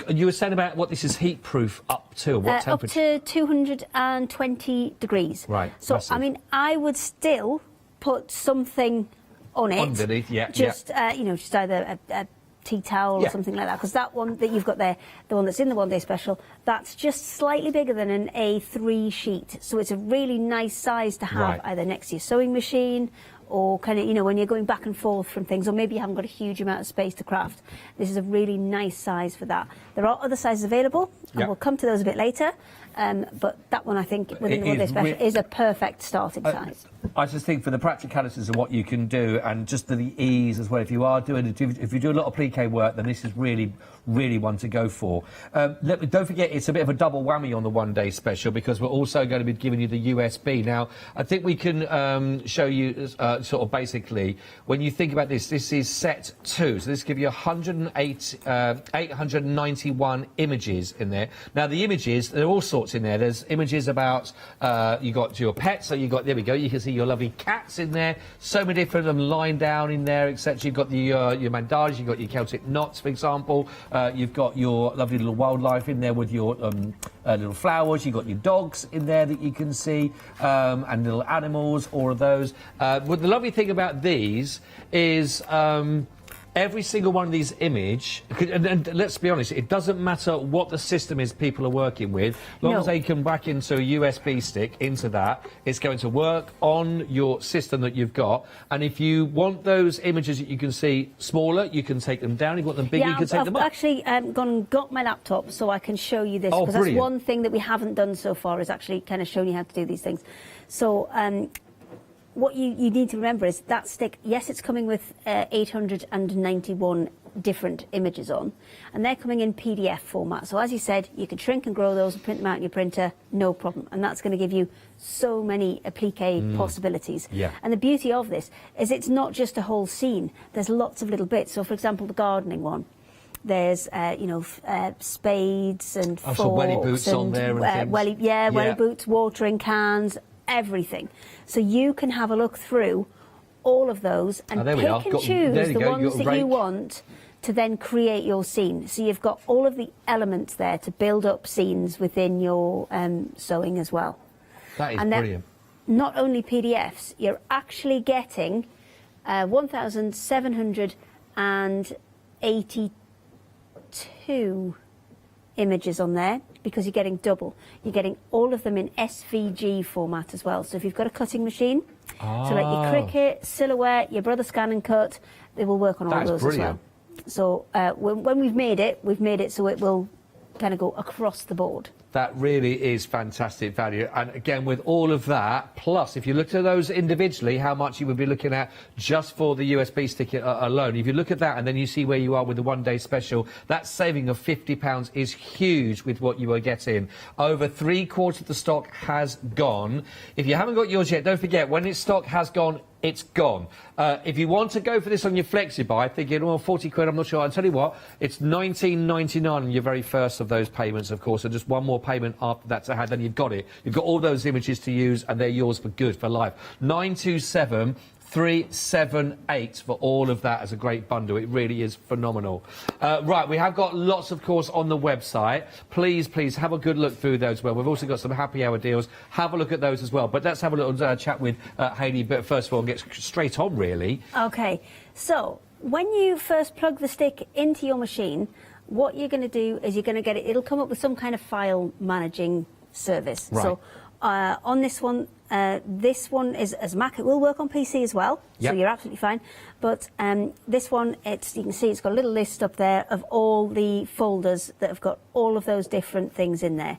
You were saying about what this is heat proof up to, what temperature? Up to 220 degrees. Right. So, massive. I mean, I would still put something on it. Underneath, yeah. Just, you know, just either a tea towel or something like that, because that one that you've got there, the one that's in the one-day special, that's just slightly bigger than an A3 sheet. So it's a really nice size to have either next to your sewing machine or kind of, you know, when you're going back and forth from things, or maybe you haven't got a huge amount of space to craft. This is a really nice size for that. There are other sizes available, and we'll come to those a bit later. But that one, I think, within the one-day special, is a perfect starting size. I just think for the practicalities of what you can do, and just the ease as well. If you are doing, if you do a lot of plique work, then this is really one to go for. Don't forget, it's a bit of a double whammy on the one-day special, because we're also going to be giving you the USB. Now, I think we can show you sort of basically, when you think about this is set 2. So this gives you 891 images in there. Now, the images, there are all sorts in there. There's images about, you got your pets, so you got, there we go, you can see your lovely cats in there, so many different of them lying down in there, etc. You've got the your mandalas, you've got your Celtic knots, for example. You've got your lovely little wildlife in there with your little flowers. You've got your dogs in there that you can see, and little animals, all of those. But the lovely thing about these is every single one of these and let's be honest, it doesn't matter what the system is people are working with, as long as they can whack into a USB stick into that, it's going to work on your system that you've got. And if you want those images that you can see smaller, you can take them down. If you want them bigger, you can take them up. I've actually gone and got my laptop so I can show you this, because that's one thing that we haven't done so far, is actually kind of showing you how to do these things. So what you need to remember is that stick, yes, it's coming with 891 different images on, and they're coming in PDF format. So as you said, you can shrink and grow those and print them out in your printer, no problem. And that's going to give you so many applique possibilities. Yeah. And the beauty of this is it's not just a whole scene. There's lots of little bits. So, for example, the gardening one. There's, you know, spades and forks. Some welly boots on there and things. Welly boots, watering cans, everything. So you can have a look through all of those and pick and choose the ones that you want to then create your scene. So you've got all of the elements there to build up scenes within your sewing as well. That is brilliant. Not only PDFs, you're actually getting 1,782 images on there, because you're getting double. You're getting all of them in SVG format as well. So if you've got a cutting machine, so like your Cricut, Silhouette, your Brother Scan and Cut, they will work on all those as well. So when we've made it so it will kind of go across the board. That really is fantastic value. And again, with all of that, plus if you look at those individually, how much you would be looking at just for the USB stick alone. If you look at that and then you see where you are with the one-day special, that saving of £50 is huge with what you are getting. Over 3/4 of the stock has gone. If you haven't got yours yet, don't forget, when its stock has gone, it's gone. If you want to go for this on your flexi-buy, thinking, well, 40 quid, I'm not sure. I'll tell you what, it's £19.99 on your very first of those payments, of course, and just one more payment after that to have, then you've got it. You've got all those images to use, and they're yours for good, for life. 927-378 for all of that as a great bundle. It really is phenomenal. Right, we have got lots, of course, on the website. Please have a good look through those as well. We've also got some happy hour deals. Have a look at those as well. But let's have a little chat with Hayley, but first of all, get straight on, really. Okay, so when you first plug the stick into your machine, what you're going to do is you're going to get it, it'll come up with some kind of file managing service. Right. So on this one is as Mac. It will work on PC as well, so you're absolutely fine. But this one, you can see it's got a little list up there of all the folders that have got all of those different things in there.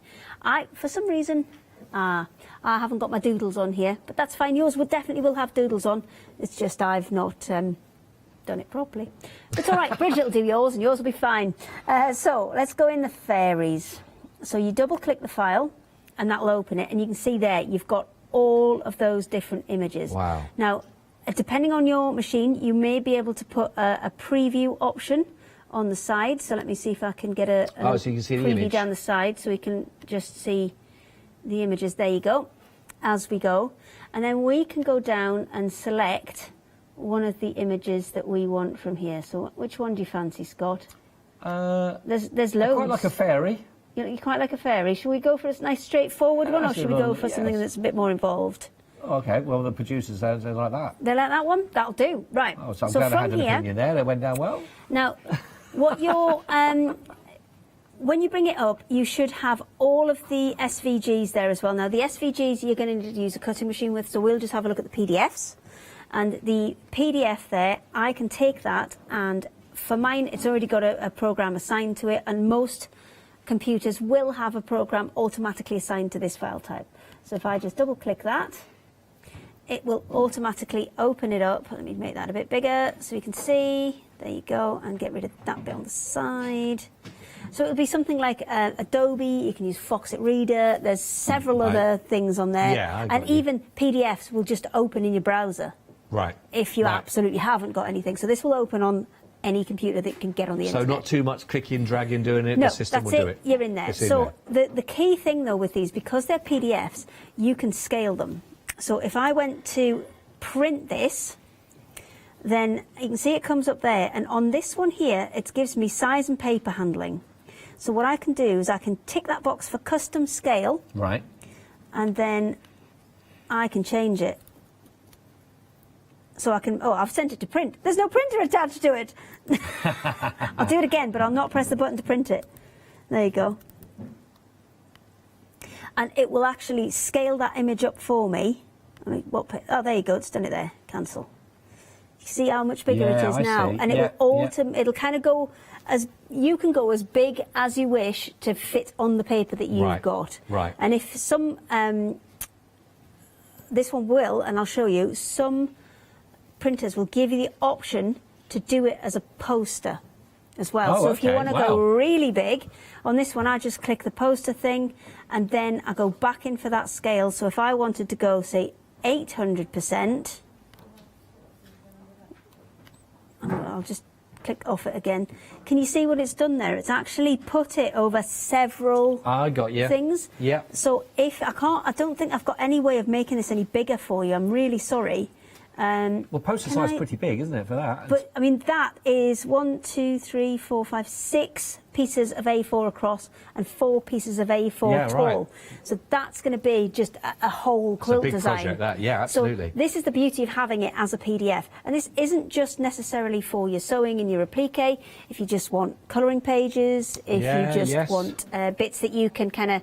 For some reason, I haven't got my doodles on here, but that's fine. Yours definitely will have doodles on. It's just I've not done it properly. It's all right. Bridget will do yours, and yours will be fine. So let's go in the fairies. So you double-click the file, and that will open it, and you can see there you've got all of those different images. Wow. Now, depending on your machine, you may be able to put a preview option on the side. So let me see if I can get a so you can see the preview image down the side, so we can just see the images. There you go, as we go. And then we can go down and select one of the images that we want from here. So which one do you fancy, Scott? There's loads. I quite like a fairy. You quite like a fairy. Should we go for a nice straightforward one, or should we go for something that's a bit more involved? Okay, well, the producers say like that. They like that one? That'll do. Right. Oh, so I'm glad I had an opinion there. That went down well. Now, what you're... when you bring it up, you should have all of the SVGs there as well. Now, the SVGs you're going to use a cutting machine with, so we'll just have a look at the PDFs. And the PDF there, I can take that, and for mine, it's already got a program assigned to it, and most computers will have a program automatically assigned to this file type. So if I just double-click that, it will automatically open it up. Let me make that a bit bigger so you can see. There you go, and get rid of that bit on the side. So it'll be something like Adobe, you can use Foxit Reader, there's several other things on there. Yeah, and even PDFs will just open in your browser. Right. If you absolutely haven't got anything. So this will open on any computer that can get on the internet. So not too much clicking, dragging, doing it, No, the system that's will do it. You're in there. It's in So the key thing though with these, because they're PDFs, you can scale them. So if I went to print this, then you can see it comes up there, and on this one here, it gives me size and paper handling. So what I can do is I can tick that box for custom scale. Right. And then I can change it. So I can, oh, I've sent it to print. There's no printer attached to it. I'll do it again, but I'll not press the button to print it. There you go. And it will actually scale that image up for me. I mean, oh, there you go, it's done it there. Cancel. You see how much bigger it is now? And it will it'll kind of go as, you can go as big as you wish to fit on the paper that you've got. Right. And if some, this one will, and I'll show you, some printers will give you the option to do it as a poster as well. Oh, so if you okay. want to go really big, on this one I just click the poster thing and then I go back in for that scale. So if I wanted to go, say, 800%, I'll just click off it again. Can you see what it's done there? It's actually put it over several things. Yeah. So if I don't think I've got any way of making this any bigger for you. I'm really sorry. Well, poster size is pretty big, isn't it, for that? But, I mean, that is 1, 2, 3, 4, 5, 6 pieces of A4 across and 4 pieces of A4 tall. Right. So that's going to be just a whole quilt it's a big design. project, that. Yeah, absolutely. So this is the beauty of having it as a PDF. And this isn't just necessarily for your sewing and your applique. If you just want colouring pages, if you just want bits that you can kind of...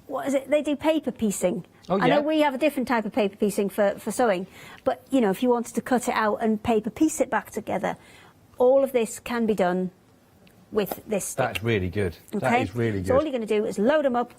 what is it? They do paper piecing. Oh, yeah. I know we have a different type of paper piecing for sewing, but, you know, if you wanted to cut it out and paper piece it back together, all of this can be done with this stick. That's really good. Okay? That is really good. So all you're going to do is load them up,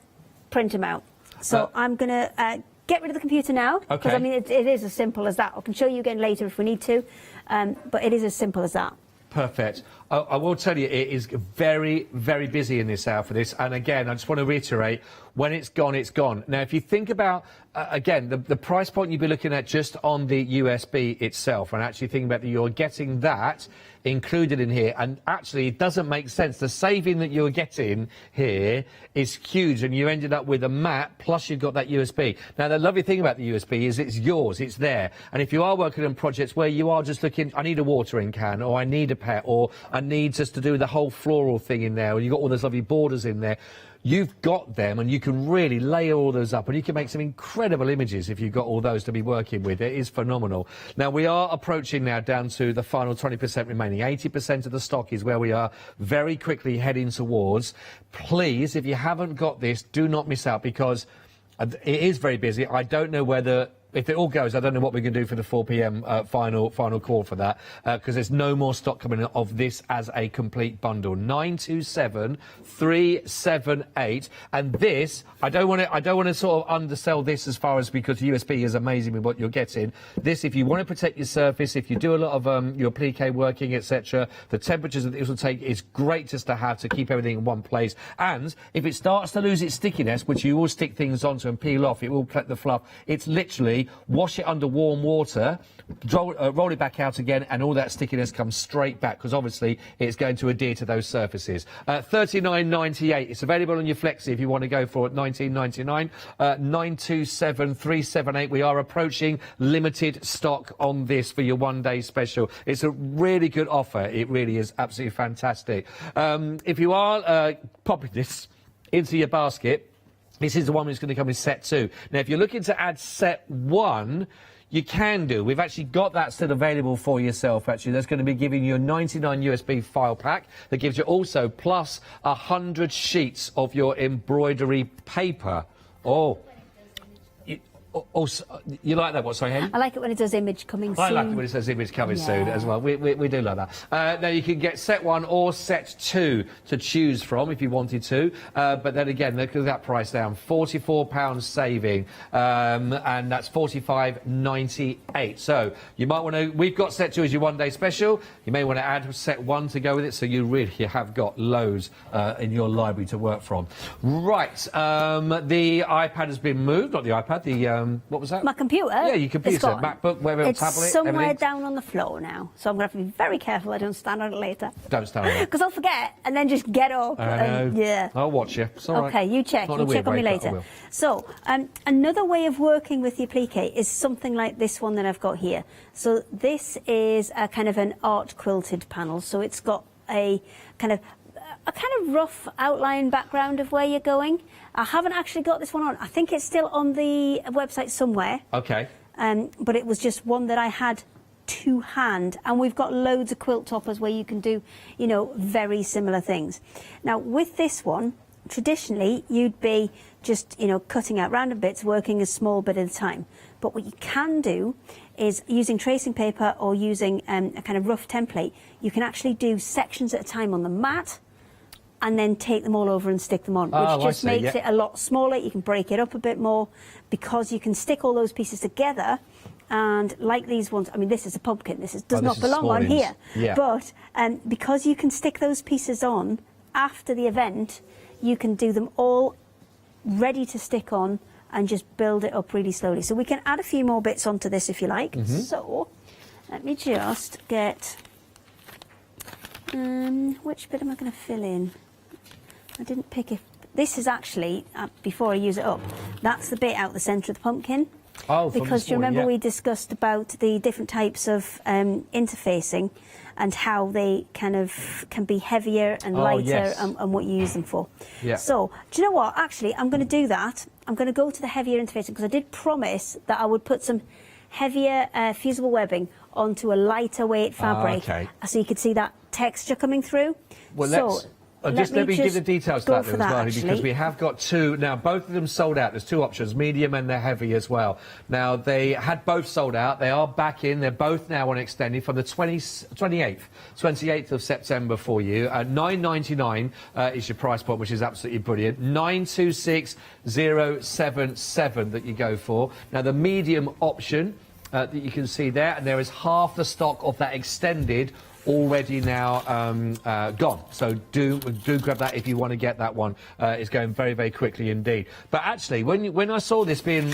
print them out. So I'm going to get rid of the computer now, because, I mean, it is as simple as that. I can show you again later if we need to, but it is as simple as that. Perfect. I will tell you, it is very, very busy in this hour for this. And again, I just want to reiterate, when it's gone, it's gone. Now, if you think about, again, the price point you'd be looking at just on the USB itself, and actually thinking about that you're getting that included in here, and actually it doesn't make sense. The saving that you're getting here is huge, and you ended up with a mat, plus you've got that USB. Now, the lovely thing about the USB is it's yours, it's there. And if you are working on projects where you are just looking, I need a watering can, or I need a pet, or I need just to do the whole floral thing in there, or you've got all those lovely borders in there, you've got them, and you can really layer all those up, and you can make some incredible images if you've got all those to be working with. It is phenomenal. Now, we are approaching now down to the final 20% remaining. 80% of the stock is where we are very quickly heading towards. Please, if you haven't got this, do not miss out, because it is very busy. I don't know whether... If it all goes, I don't know what we can do for the 4 p.m. final call for that, because there's no more stock coming in of this as a complete bundle. 927378, and this I don't want to sort of undersell this as far as, because USB is amazing with what you're getting. This, if you want to protect your surface, if you do a lot of your applique working, etc., the temperatures that this will take is great just to have to keep everything in one place. And if it starts to lose its stickiness, which you will stick things onto and peel off, it will collect the fluff. It's literally wash it under warm water, roll it back out again, and all that stickiness comes straight back, because obviously it's going to adhere to those surfaces. $39.98. It's available on your Flexi if you want to go for it. $19.99. 927378. We are approaching limited stock on this for your one-day special. It's a really good offer. It really is absolutely fantastic. If you are popping this into your basket, This is the one that's going to come in set 2. Now, if you're looking to add set 1, you can do. We've actually got that still available for yourself, actually. That's going to be giving you a 99 USB file pack that gives you also plus 100 sheets of your embroidery paper. Oh. You like that? What, sorry, Henry? I like it when it does image coming soon. I like it when it says image coming soon as well. We do like that. Now, you can get set 1 or set 2 to choose from if you wanted to. But then again, look at that price down. £44 saving. And that's $45.98. So you might want to... We've got set 2 as your one-day special. You may want to add set 1 to go with it, so you really have got loads in your library to work from. Right. The iPad has been moved. Not the iPad, the... what was that? My computer. Yeah, your computer, MacBook, wherever, it's tablet, somewhere everything. down on the floor now, so I'm going to have to be very careful I don't stand on it later. Don't stand on it. Because I'll forget and then just get up. Yeah. I'll watch you. It's all right. Okay, you check. Not You a weird check on me way, but I later. will. So, another way of working with the applique is something like this one that I've got here. So this is a kind of an art quilted panel. So it's got a kind of rough outline background of where you're going. I haven't actually got this one on. I think it's still on the website somewhere. Okay. But it was just one that I had to hand, and we've got loads of quilt toppers where you can do, you know, very similar things. Now, with this one, traditionally, you'd be just, you know, cutting out random bits, working a small bit at a time. But what you can do is, using tracing paper or using a kind of rough template, you can actually do sections at a time on the mat, and then take them all over and stick them on, which just makes it a lot smaller. You can break it up a bit more because you can stick all those pieces together. And like these ones, I mean, this is a pumpkin. This does not belong on here. Yeah. But because you can stick those pieces on after the event, you can do them all ready to stick on and just build it up really slowly. So we can add a few more bits onto this if you like. So let me just get... which bit am I going to fill in? I didn't pick it. This is actually, before I use it up, that's the bit out the centre of the pumpkin. Oh, because do you remember we discussed about the different types of interfacing and how they kind of can be heavier and lighter and what you use them for. Yeah. So, do you know what? Actually, I'm going to do that. I'm going to go to the heavier interfacing because I did promise that I would put some heavier fusible webbing onto a lighter weight fabric, so you could see that texture coming through. Well, so, let me give the details to that as well, actually. because we have got two now. Both of them sold out. There's two options: medium and they're heavy as well. Now they had both sold out. They are back in. They're both now on extended from the 28th of September for you. $9.99 is your price point, which is absolutely brilliant. 926,077 that you go for. Now the medium option that you can see there, and there is half the stock of that extended already now gone. So do grab that if you want to get that one. It's going very, very quickly indeed. But actually, when I saw this being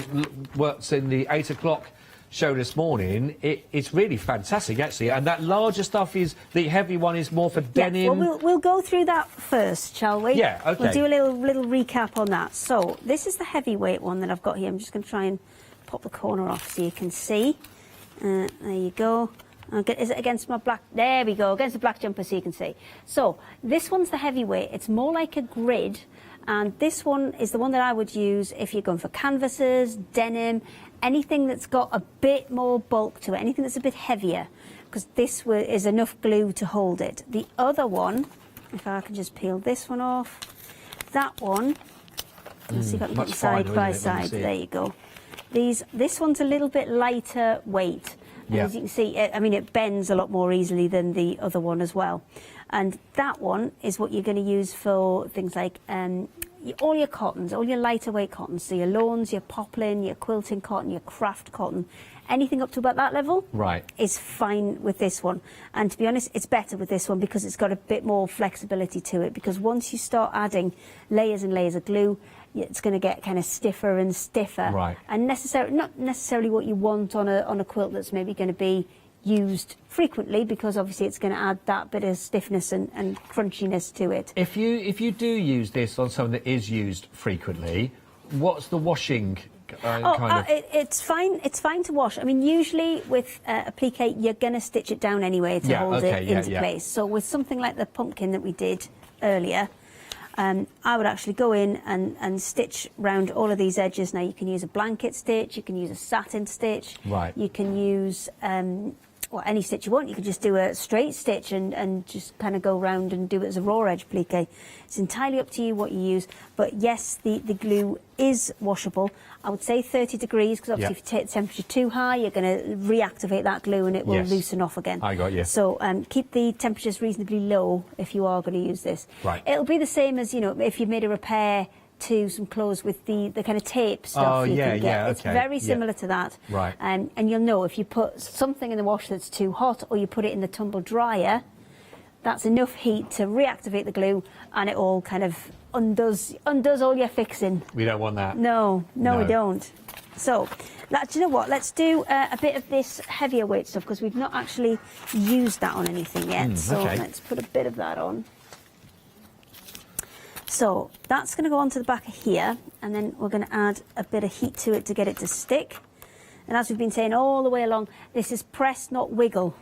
worked in the 8 o'clock show this morning, it's really fantastic actually. And that larger stuff is, the heavy one is more for denim. Well, we'll go through that first, shall we? Yeah, okay. We'll do a little recap on that. So this is the heavyweight one that I've got here. I'm just going to try and pop the corner off so you can see. There you go. Is it against my black? There we go, against the black jumper so you can see. So this one's the heavyweight. It's more like a grid, and this one is the one that I would use if you're going for canvases, denim, anything that's got a bit more bulk to it, anything that's a bit heavier, because this is enough glue to hold it. The other one, if I can just peel this one off, that one, let's see if I can put them side by side. There you go. This one's a little bit lighter weight. And as you can see, I mean, it bends a lot more easily than the other one as well. And that one is what you're going to use for things like all your cottons, all your lighter weight cottons. So your lawns, your poplin, your quilting cotton, your craft cotton, anything up to about that level is fine with this one. And to be honest, it's better with this one because it's got a bit more flexibility to it. Because once you start adding layers and layers of glue, it's going to get kind of stiffer and stiffer, and not necessarily what you want on a quilt that's maybe going to be used frequently, because obviously it's going to add that bit of stiffness and crunchiness to it. If you do use this on something that is used frequently, what's the washing kind of? It's fine. It's fine to wash. I mean, usually with applique, you're going to stitch it down anyway to hold it into place. So with something like the pumpkin that we did earlier, I would actually go in and stitch round all of these edges. Now you can use a blanket stitch, you can use a satin stitch, right. You can use well, any stitch you want. You can just do a straight stitch and just kind of go round and do it as a raw edge applique. It's entirely up to you what you use, but yes, the glue is washable. I would say 30 degrees, because obviously if you take the temperature too high, you're going to reactivate that glue and it will loosen off again. I got you. So keep the temperatures reasonably low if you are going to use this. Right. It'll be the same as, you know, if you made a repair to some clothes with the kind of tape stuff you can get. It's very similar to that. Right. And you'll know if you put something in the wash that's too hot or you put it in the tumble dryer, that's enough heat to reactivate the glue and it all kind of undoes all your fixing. We don't want that. No, we don't. So, do you know what? Let's do a bit of this heavier weight stuff because we've not actually used that on anything yet. So let's put a bit of that on. So that's going to go onto the back of here, and then we're going to add a bit of heat to it to get it to stick. And as we've been saying all the way along, this is press, not wiggle.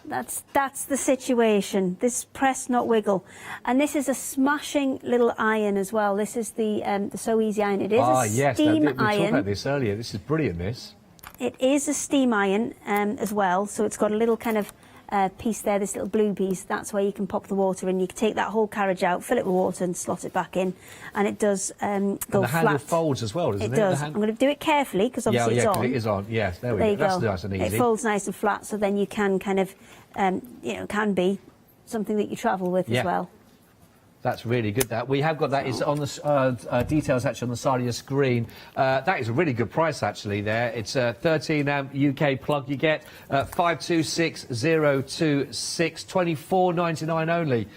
That's the situation. This press, not wiggle. And this is a smashing little iron as well. This is the So Easy iron. It is a steam iron. We talked about this earlier. This is brilliant, this. It is a steam iron as well, so it's got a little kind of piece there, this little blue piece. That's where you can pop the water in. You can take that whole carriage out, fill it with water and slot it back in, and it does go flat. And the handle folds as well, doesn't it? It does. I'm going to do it carefully because obviously it's on. It is on. Yes, there we go. That's nice and easy. It folds nice and flat, so then you can kind of, can be something that you travel with as well. That's really good. That we have got that is on the details actually on the side of your screen. That is a really good price actually. There, it's a 13 amp UK plug. You get 526026, £24.99 only,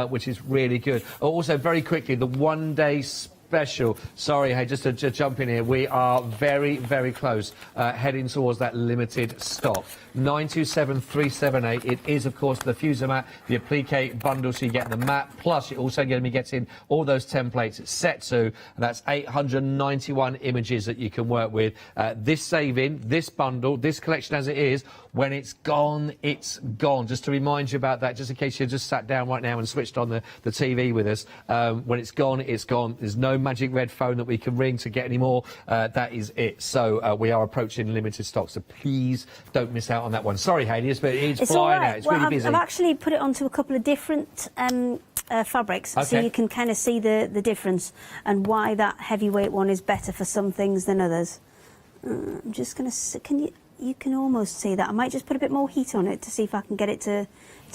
which is really good. Also, very quickly, the 1 day special. Sorry, hey, just to jump in here, we are very, very close, heading towards that limited stock. 927378. It is, of course, the Fuser mat, the applique bundle, so you get the mat, plus you're also going to be getting all those templates. It's set to, and that's 891 images that you can work with. This saving, this bundle, this collection as it is, when it's gone, it's gone. Just to remind you about that, just in case you just sat down right now and switched on the TV with us, when it's gone, it's gone. There's no magic red phone that we can ring to get any more. That is it. So we are approaching limited stock, so please don't miss out on that one. Sorry, Hayley, but it's flying out. It's really busy. I've actually put it onto a couple of different fabrics, so you can kind of see the difference and why that heavyweight one is better for some things than others. I'm just going to... You can almost see that. I might just put a bit more heat on it to see if I can get it to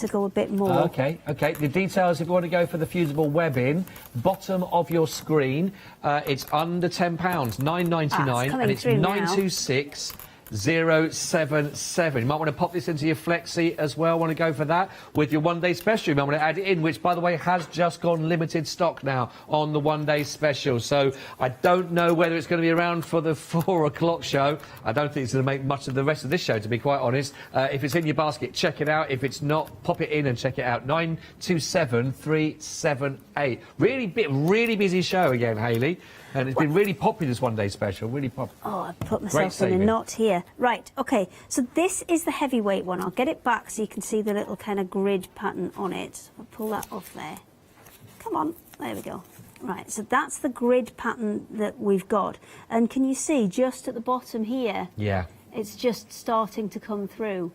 go a bit more. Okay. The details, if you want to go for the fusible webbing, bottom of your screen, it's under £10, £9.99, and it's 926. 077. You might want to pop this into your flexi as well. Want to go for that with your 1 day special. You might want to add it in, which, by the way, has just gone limited stock now on the 1 day special. So I don't know whether it's going to be around for the 4 o'clock show. I don't think it's going to make much of the rest of this show, to be quite honest. If it's in your basket, check it out. If it's not, pop it in and check it out. 927378. Really busy show again, Hayley. And it's been really popular, this 1 day special. Really popular. Oh, I put myself in a knot here. Right, OK. So this is the heavyweight one. I'll get it back so you can see the little kind of grid pattern on it. I'll pull that off there. Come on. There we go. Right, so that's the grid pattern that we've got. And can you see just at the bottom here? Yeah. It's just starting to come through.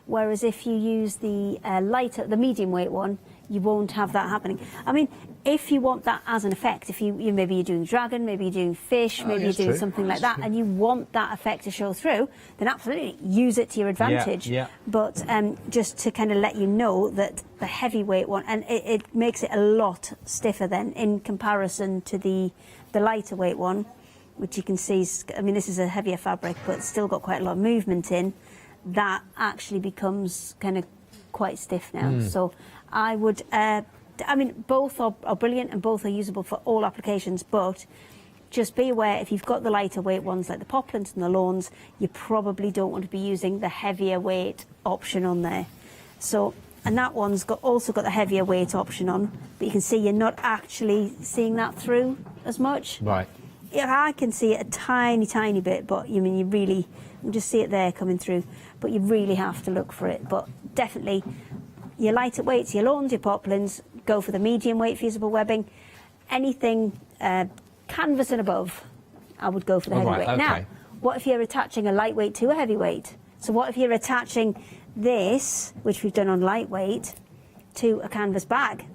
Whereas if you use the the medium weight one, you won't have that happening. I mean, if you want that as an effect, if maybe you're doing dragon, maybe you're doing fish, maybe you're doing something like that, and you want that effect to show through, then absolutely use it to your advantage. Yeah. But just to kind of let you know that the heavyweight one, and it makes it a lot stiffer then in comparison to the lighter weight one, which you can see, I mean, this is a heavier fabric, but it's still got quite a lot of movement in. That actually becomes kind of quite stiff now. So I would, I mean, both are brilliant and both are usable for all applications, but just be aware if you've got the lighter weight ones like the poplins and the lawns, you probably don't want to be using the heavier weight option on there. So, and that one's also got the heavier weight option on, but you can see you're not actually seeing that through as much. Right. Yeah, I can see it a tiny bit, but you really just see it there coming through, but you really have to look for it. But definitely your lighter weights, your lawns, your poplins, go for the medium weight fusible webbing. Anything canvas and above, I would go for the heavyweight. Right, okay. Now, what if you're attaching a lightweight to a heavyweight? So what if you're attaching this, which we've done on lightweight, to a canvas bag?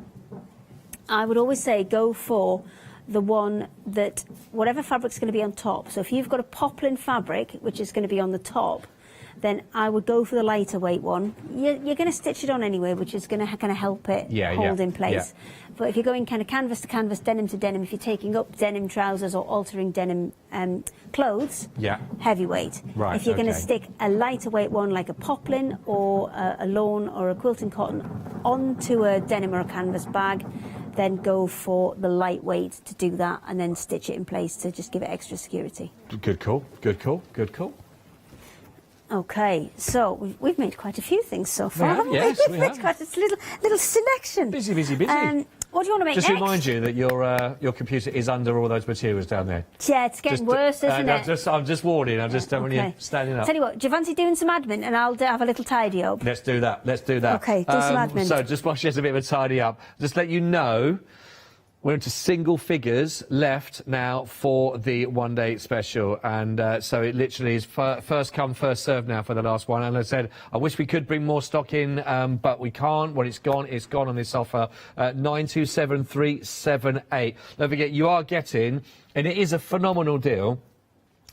I would always say go for the one that, whatever fabric's going to be on top. So if you've got a poplin fabric, which is going to be on the top, then I would go for the lighter weight one. You're going to stitch it on anyway, which is going to kind of help it hold in place. But if you're going kind of canvas to canvas, denim to denim, if you're taking up denim trousers or altering denim clothes, heavyweight. Right, if you're going to stick a lighter weight one like a poplin or a lawn or a quilting cotton onto a denim or a canvas bag, then go for the lightweight to do that and then stitch it in place to just give it extra security. Good call, good call, good call. Okay, so we've made quite a few things so far, haven't we? Yes, We've made quite a little selection. Busy, busy, busy. What do you want to make Just next? remind you that your computer is under all those materials down there. Yeah, it's getting worse, isn't it? I'm just warning. I'm just telling you, standing up. Tell you what, do you fancy doing some admin and I'll have a little tidy up? Let's do that. Let's do that. Okay, do some admin. So just while she has a bit of a tidy up, just let you know, we're into single figures left now for the one-day special, and so it literally is first come, first served now for the last one. And as I said, I wish we could bring more stock in, but we can't. When it's gone on this offer. 927378. Don't forget, you are getting, and it is a phenomenal deal.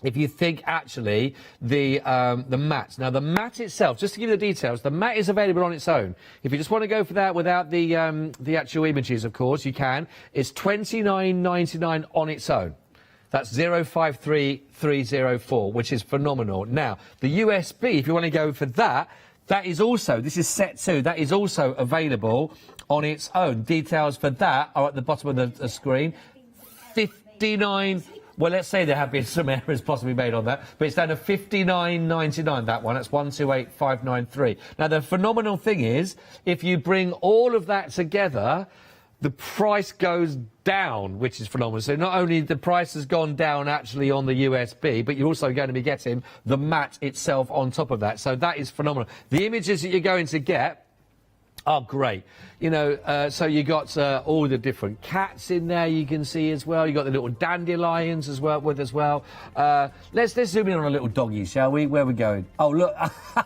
If you think actually the mat. Now the mat itself, just to give you the details, the mat is available on its own. If you just want to go for that without the actual images, of course, you can. It's $29.99 on its own. That's 053304, which is phenomenal. Now, the USB, if you want to go for that, that is also, this is set 2, that is also available on its own. Details for that are at the bottom of the screen. 59. Well, let's say there have been some errors possibly made on that, but it's down to $59.99, that one. That's 128593. Now, the phenomenal thing is, if you bring all of that together, the price goes down, which is phenomenal. So not only the price has gone down actually on the USB, but you're also going to be getting the mat itself on top of that. So that is phenomenal. The images that you're going to get are great. You know, so you got all the different cats in there you can see as well. You got the little dandelions as well let's zoom in on a little doggy, shall we? Where are we going? Oh, look,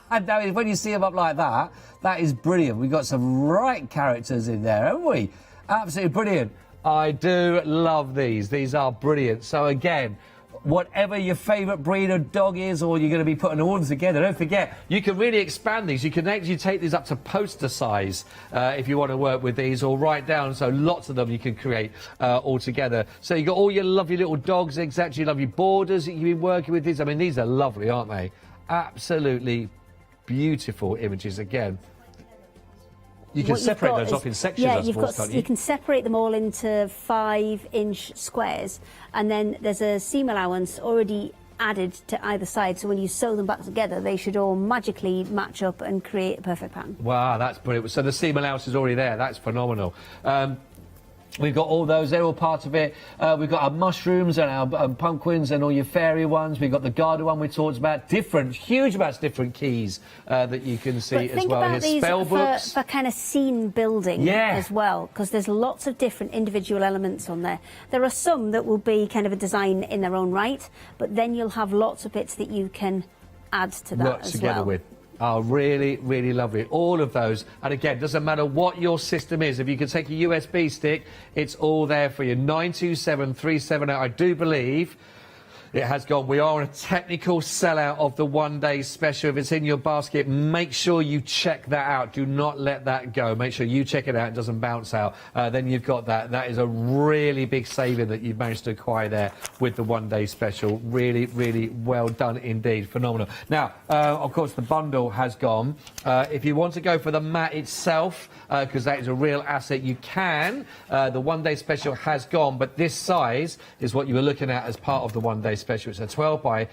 when you see them up like that, that is brilliant. We've got some right characters in there, haven't we? Absolutely brilliant. I do love these. These are brilliant. So again, whatever your favourite breed of dog is, or you're going to be putting all them together, don't forget, you can really expand these. You can actually take these up to poster size if you want to work with these, or right down, so lots of them you can create all together. So you got all your lovely little dogs, exactly, lovely borders that you've been working with these. I mean, these are lovely, aren't they? Absolutely beautiful images again. You can separate those off in sections, I suppose, can't you? You can separate them all into 5-inch squares, and then there's a seam allowance already added to either side, so when you sew them back together, they should all magically match up and create a perfect pattern. Wow, that's brilliant. So the seam allowance is already there. That's phenomenal. We've got all those, they're all part of it. We've got our mushrooms and our pumpkins and all your fairy ones. We've got the garter one we talked about. Huge amounts of different keys that you can see as well. But think about these for kind of scene building as well, because there's lots of different individual elements on there. There are some that will be kind of a design in their own right, but then you'll have lots of bits that you can add to that as well. Oh, really, really lovely. All of those. And again, doesn't matter what your system is. If you can take a USB stick, it's all there for you. 927378. I do believe it has gone. We are on a technical sellout of the one-day special. If it's in your basket, make sure you check that out. Do not let that go. Make sure you check it out. It doesn't bounce out. Then you've got that. That is a really big saving that you've managed to acquire there with the one-day special. Really, really well done indeed. Phenomenal. Now, of course, the bundle has gone. If you want to go for the mat itself, because that is a real asset, you can. The one-day special has gone, but this size is what you were looking at as part of the one-day special. It's a 12 by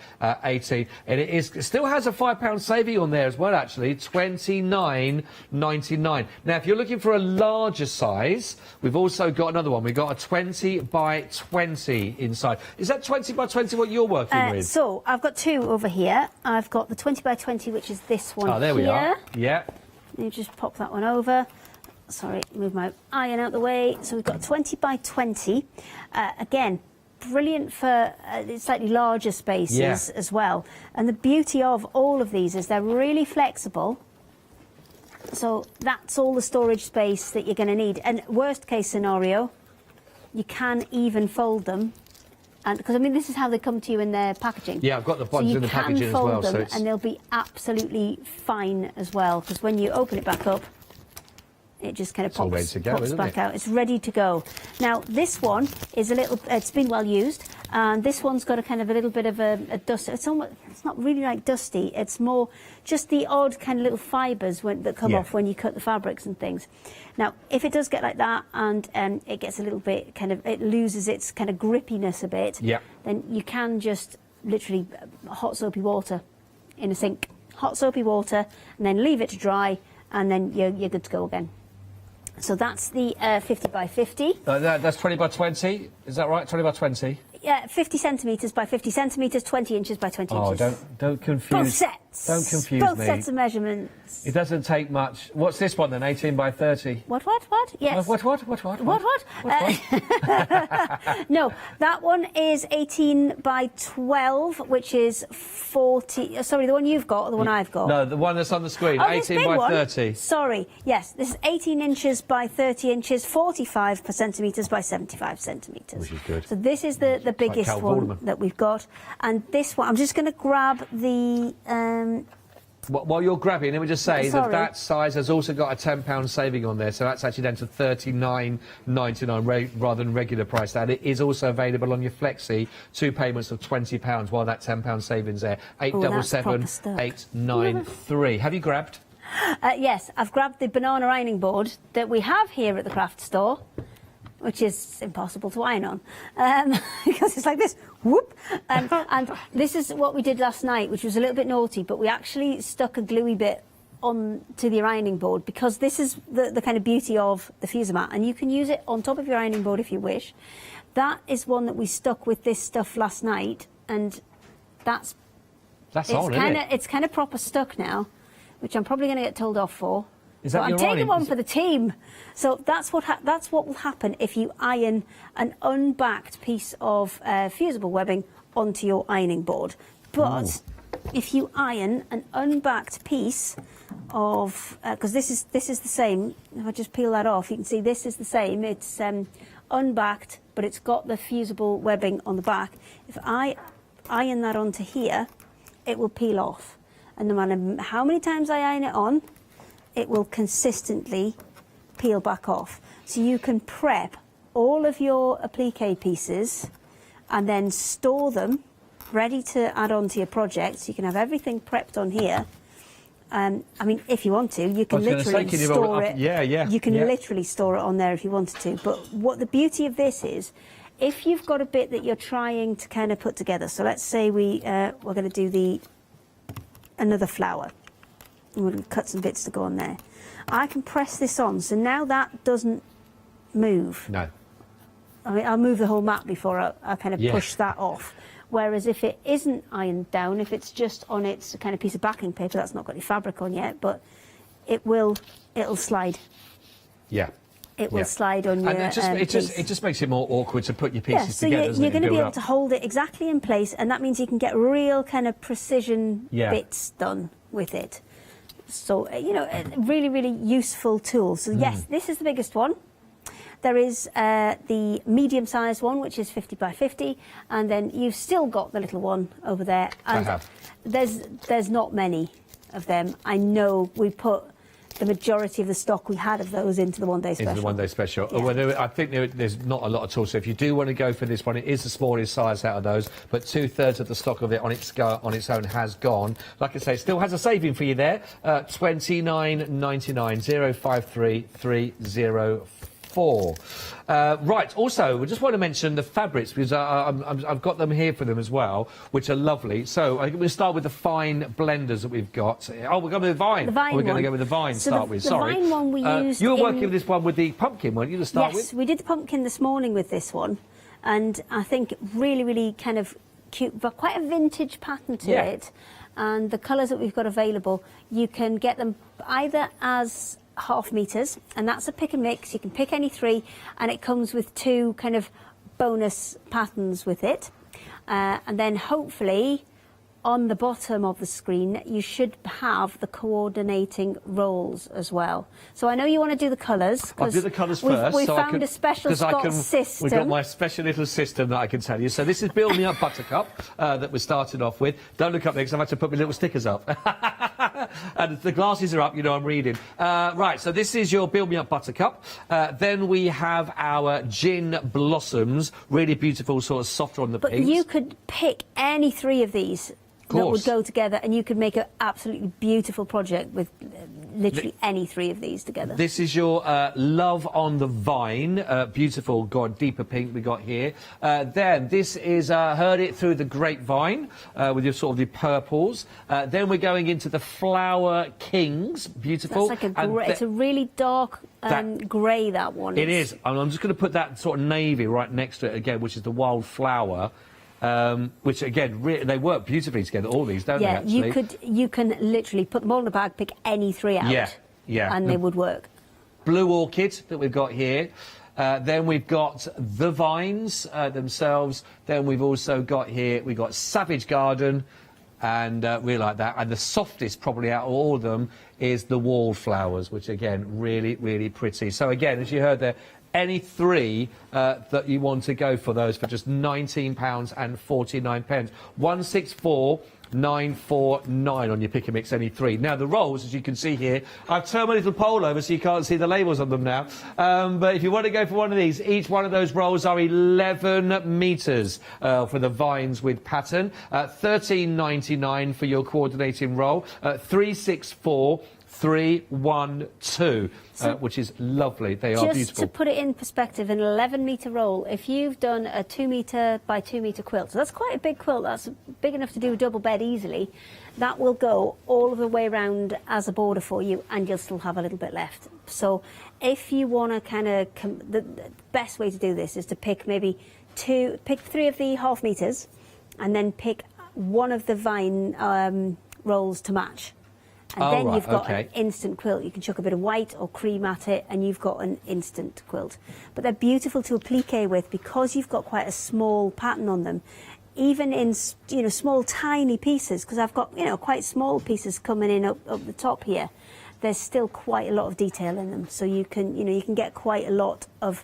18, and it still has a £5 saving on there as well, actually, $29.99. Now, if you're looking for a larger size, we've also got another one. We've got a 20 by 20 inside. Is that 20 by 20 what you're working with? So, I've got two over here. I've got the 20 by 20, which is this one here. Oh, there we are. Yeah. You just pop that one over. sorry, move my iron out the way. So we've got 20 by 20. Again, brilliant for slightly larger spaces as well. And the beauty of all of these is they're really flexible. So that's all the storage space that you're going to need. And worst case scenario, you can even fold them. And because I mean, this is how they come to you in their packaging. Yeah, I've got the ones in the packaging as well. So you can fold them, so and they'll be absolutely fine as well. Because when you open it back up, it just kind of pops back out. It's ready to go. Now this one is a little. It's been well used, and this one's got a kind of a little bit of a dust. It's almost. It's not really like dusty. It's more just the odd kind of little fibres that come off when you cut the fabrics and things. Now, if it does get like that and it gets a little bit kind of, it loses its kind of grippiness a bit. Then you can just literally hot soapy water in a sink, hot soapy water, and then leave it to dry, and then you're good to go again. So that's the 50 by 50. That's 20 by 20, is that right? 20 by 20? Yeah, 50 centimetres by 50 centimetres, 20 inches by 20 inches. Oh, don't confuse. Both sets. Don't confuse me. Both sets of measurements. It doesn't take much. What's this one then? 18 by 30. What? Yes. What? No, that one is 18 by 12, which is 40. Sorry, the one you've got or the one I've got? No, the one that's on the screen. Oh, 18 by 30. Sorry. Yes, this is 18 inches by 30 inches, 45 centimetres by 75 centimetres. Which is good. So this is the biggest one that we've got. And this one, I'm just going to grab the... While you're grabbing, let me just say that size has also got a £10 saving on there, so that's actually down to $39.99 rather than regular price. And it is also available on your Flexi, 2 payments of £20 while that £10 savings there. 877-893. Have you grabbed? Yes, I've grabbed the banana ironing board that we have here at the craft store, which is impossible to iron on, because it's like this, whoop. And this is what we did last night, which was a little bit naughty, but we actually stuck a gluey bit on to the ironing board, because this is the kind of beauty of the fuser mat, and you can use it on top of your ironing board if you wish. That is one that we stuck with this stuff last night, and that's on, isn't it? It's kind of proper stuck now, which I'm probably going to get told off for. Is that but I'm taking one for the team. So that's what will happen if you iron an unbacked piece of fusible webbing onto your ironing board. But if you iron an unbacked piece of, because this is the same. If I just peel that off, you can see this is the same. It's unbacked, but it's got the fusible webbing on the back. If I iron that onto here, it will peel off, and no matter how many times I iron it on, it will consistently peel back off. So you can prep all of your applique pieces and then store them ready to add on to your project. So you can have everything prepped on here. I mean, if you want to, you can literally store it. You can literally store it on there if you wanted to. But what the beauty of this is, if you've got a bit that you're trying to kind of put together. So let's say we're going to do another flower. I'm going to cut some bits to go on there. I can press this on, so now that doesn't move. No. I mean, I'll move the whole mat before I kind of push that off. Whereas if it isn't ironed down, if it's just on its kind of piece of backing paper, that's not got any fabric on yet, but it'll slide. Yeah. It will slide on your piece. It just makes it more awkward to put your pieces so together. You're going to be able to hold it exactly in place, and that means you can get real kind of precision bits done with it. So, you know, a really, really useful tool. So, yes, this is the biggest one. There is the medium-sized one, which is 50 by 50, and then you've still got the little one over there. And I have. There's not many of them. I know we put the majority of the stock we had of those into the one-day special. Into the one-day special. Yeah. Well, I think there's not a lot at all. So if you do want to go for this one, it is the smallest size out of those, but 2/3 of the stock of it on its own has gone. Like I say, it still has a saving for you there. $29.99 053 304. Right, also, we just want to mention the fabrics, because I've got them here for them as well, which are lovely. So I think we'll start with the fine blenders that we've got. Oh, we're going with the vine. The vine we're going to go with the vine to start with. Sorry. The vine one we used. You were working with this one with the pumpkin, weren't you, to start with? Yes, we did the pumpkin this morning with this one, and I think really, really kind of cute, but quite a vintage pattern to it. And the colours that we've got available, you can get them either as half meters, and that's a pick and mix. You can pick any 3, and it comes with 2 kind of bonus patterns with it. And then hopefully on the bottom of the screen you should have the coordinating rolls as well. So I know you want to do the colours. I'll do the colours first. We found a special Scott system. We've got my special little system that I can tell you. So this is Build Me Up Buttercup that we're starting off with. Don't look up there because I've had to put my little stickers up. And the glasses are up, you know I'm reading. Right, so this is your Build Me Up Buttercup. Then we have our Gin Blossoms, really beautiful, sort of softer on the pinks. But you could pick any 3 of these that would go together, and you could make an absolutely beautiful project with literally any 3 of these together. This is your Love on the Vine, beautiful, God, deeper pink we got here. Then this is Heard It Through the Grapevine, with your sort of the purples. Then we're going into the Flower Kings, beautiful. That's like a it's a really dark grey, that one. It is. I'm just going to put that sort of navy right next to it again, which is the Wildflower. Which again, they work beautifully together. All these, don't they? Actually, you can literally put them all in the bag, pick any 3 out, and they would work. Blue Orchid that we've got here. Then we've got the vines themselves. Then we've also got here, we've got Savage Garden, and we like that. And the softest probably out of all of them is the Wallflowers, which again, really, really pretty. So again, as you heard there, any 3 that you want to go for those for just £19.49. 164,949 on your pick and mix, any 3. Now the rolls, as you can see here, I've turned my little pole over so you can't see the labels on them now. But if you want to go for one of these, each one of those rolls are 11 metres for the vines with pattern. $13.99 for your coordinating roll. 364,312, which is lovely. They are beautiful. Just to put it in perspective, an 11-metre roll, if you've done a 2-metre by 2-metre quilt, so that's quite a big quilt, that's big enough to do a double bed easily, that will go all the way around as a border for you, and you'll still have a little bit left. So if you want to kind of, the best way to do this is to pick maybe 3 of the half metres, and then pick 1 of the vine rolls to match. And then you've got an instant quilt. You can chuck a bit of white or cream at it, and you've got an instant quilt. But they're beautiful to applique with because you've got quite a small pattern on them. Even in small, tiny pieces, because I've got quite small pieces coming in up the top here. There's still quite a lot of detail in them, so you can you can get quite a lot of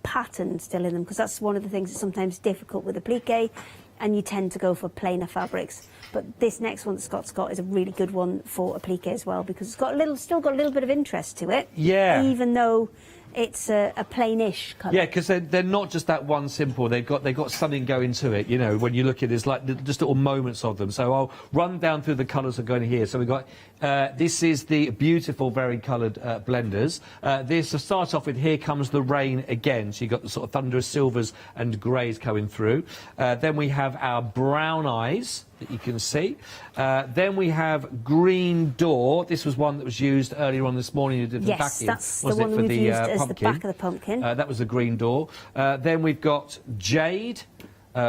pattern still in them, because that's one of the things that's sometimes difficult with applique, and you tend to go for plainer fabrics. But this next one that Scott's got is a really good one for applique as well, because it's got still got a little bit of interest to it. Yeah. Even though it's a plainish colour. Yeah, because they're not just that one simple. They've got something going to it. When you look at it, there's like just little moments of them. So I'll run down through the colours that are going here. So we've got this is the beautiful, vari-coloured blenders. This to start off with. Here Comes the Rain Again. So you've got the sort of thunderous silvers and greys coming through. Then we have our Brown Eyes that you can see. Then we have Green Door. This was one that was used earlier on this morning. You did the backing. Yes, that's the one we've used as the back of the pumpkin. That was the Green Door. Then we've got Jade.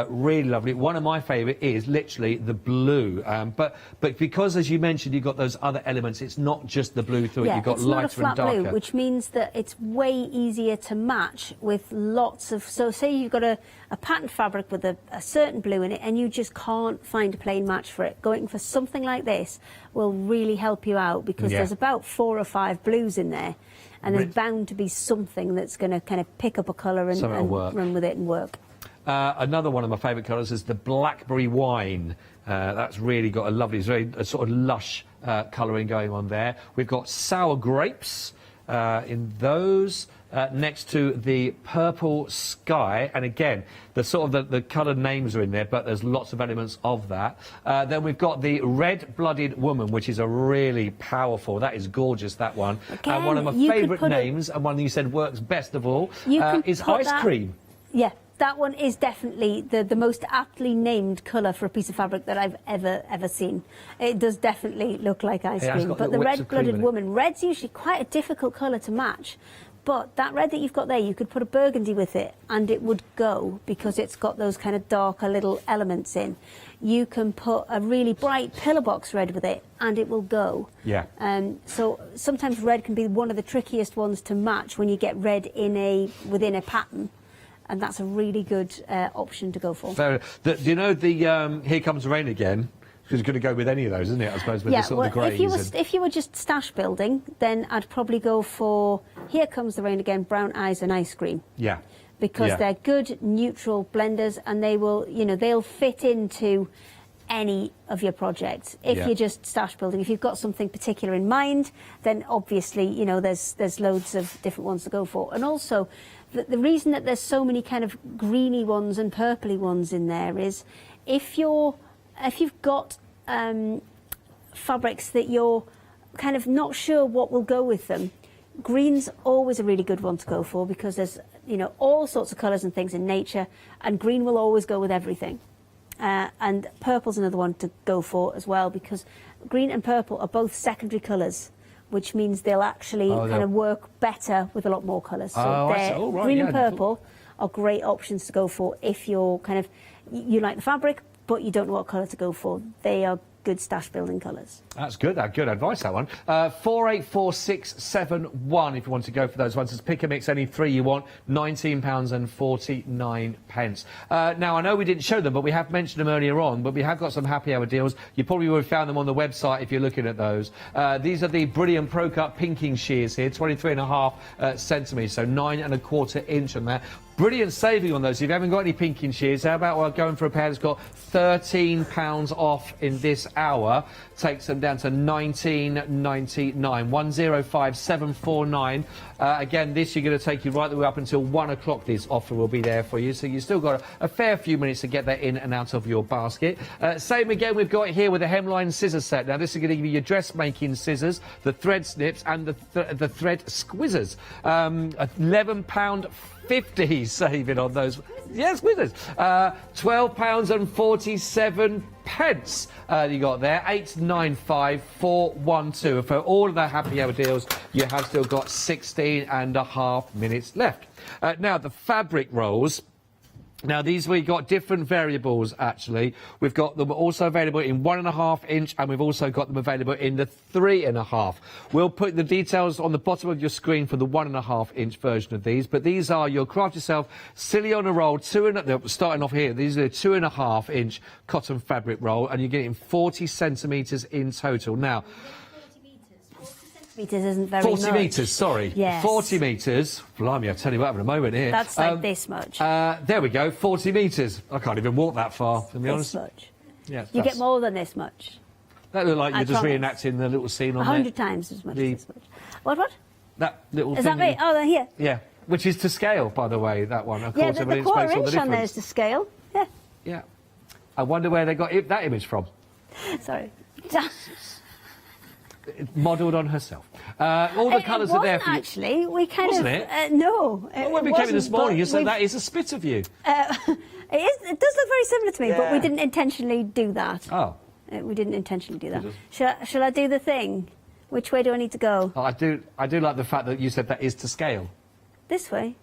Really lovely. One of my favourite is literally the blue. But because, as you mentioned, you've got those other elements, it's not just the blue through it. You've got lighter and darker. It's not a flat blue, which means that it's way easier to match with lots of... So say you've got a patterned fabric with a certain blue in it, and you just can't find a plain match for it. Going for something like this will really help you out, because there's about 4 or 5 blues in there, and there's bound to be something that's going to kind of pick up a colour and run with it and work. Another one of my favourite colours is the Blackberry Wine. That's really got a lovely, very sort of lush colouring going on there. We've got Sour Grapes in those. Next to the Purple Sky, and again, the sort of the coloured names are in there, but there's lots of elements of that. Then we've got the Red-Blooded Woman, which is a really powerful. That is gorgeous, that one. Again, and one of my favourite names, and one you said works best of all, is Ice Cream. Yeah. That one is definitely the most aptly named colour for a piece of fabric that I've ever seen. It does definitely look like ice cream. But the Red-Blooded Woman, red's usually quite a difficult colour to match. But that red that you've got there, you could put a burgundy with it and it would go because it's got those kind of darker little elements in. You can put a really bright pillar box red with it and it will go. Yeah. So sometimes red can be one of the trickiest ones to match when you get red within a pattern. And that's a really good option to go for. Do you know the Here Comes the Rain Again? Because it's going to go with any of those, isn't it? I suppose with the sort of the greys. If you were just stash building, then I'd probably go for Here Comes the Rain Again, Brown Eyes and Ice Cream. Yeah. Because they're good neutral blenders and they will, they'll fit into any of your projects. If you're just stash building, if you've got something particular in mind, then obviously, there's loads of different ones to go for. And also, the reason that there's so many kind of greeny ones and purpley ones in there is if you've got fabrics that you're kind of not sure what will go with them, green's always a really good one to go for because there's all sorts of colours and things in nature, and green will always go with everything. And purple's another one to go for as well because green and purple are both secondary colours, which means they'll actually kind of work better with a lot more colours. So green and purple are great options to go for if you're kind of you like the fabric but you don't know what colour to go for. They are good stash building colours. That's good. Good advice, that one. 484671 if you want to go for those ones. It's pick a mix, any three you want, £19.49. Now, I know we didn't show them, but we have mentioned them earlier on, but we have got some happy hour deals. You probably would have found them on the website if you're looking at those. These are the brilliant Pro Cut pinking shears here, 23.5 centimetres, so 9¼ inch on that. Brilliant saving on those. If you haven't got any pinking shears, how about going for a pair that's got £13 off in this hour? Takes them down to £19.99. 105749. Again, this you're going to take you right the way up until 1 o'clock. This offer will be there for you, so you've still got a fair few minutes to get that in and out of your basket. Same again, we've got here with the hemline scissors set. Now, this is going to give you your dressmaking scissors, the thread snips, and the thread squizzers. £11.50 saving on those. Yes, squizzers. £12.47 you got there. 895412. For all of the happy hour deals, you have still got 16.5 minutes left. Now, the fabric rolls. Now, these we've got different variables, actually. We've got them also available in 1.5 inch, and we've also got them available in the 3.5. We'll put the details on the bottom of your screen for the 1.5 inch version of these, but these are your Craft Yourself Silly on a Roll, starting off here. These are a 2.5 inch cotton fabric roll, and you're getting 40 centimetres in total. Now, meters isn't very 40 much. metres, sorry. Yes. 40 metres. Blimey, I'll tell you what, in a moment here. That's like this much. There we go, 40 metres. I can't even walk that far, to be honest. This much. Yeah, you get more than this much. That looked like you're just promise. reenacting the little scene on 100 times as much as this much. What? That little Is thing. that right? Oh, they're here. Yeah, which is to scale, by the way, that one. Of Yeah, course, the quarter inch on there is to scale. Yeah. Yeah. I wonder where they got that image from. Sorry. Modelled on herself. All the colours are there for you. Actually, we kind Wasn't of... it? No. Well, when we came in this morning, you said that is a spit of you. It does look very similar to me, but we didn't intentionally do that. Oh. We didn't intentionally do that. Shall I do the thing? Which way do I need to go? Oh, I do like the fact that you said that is to scale. This way?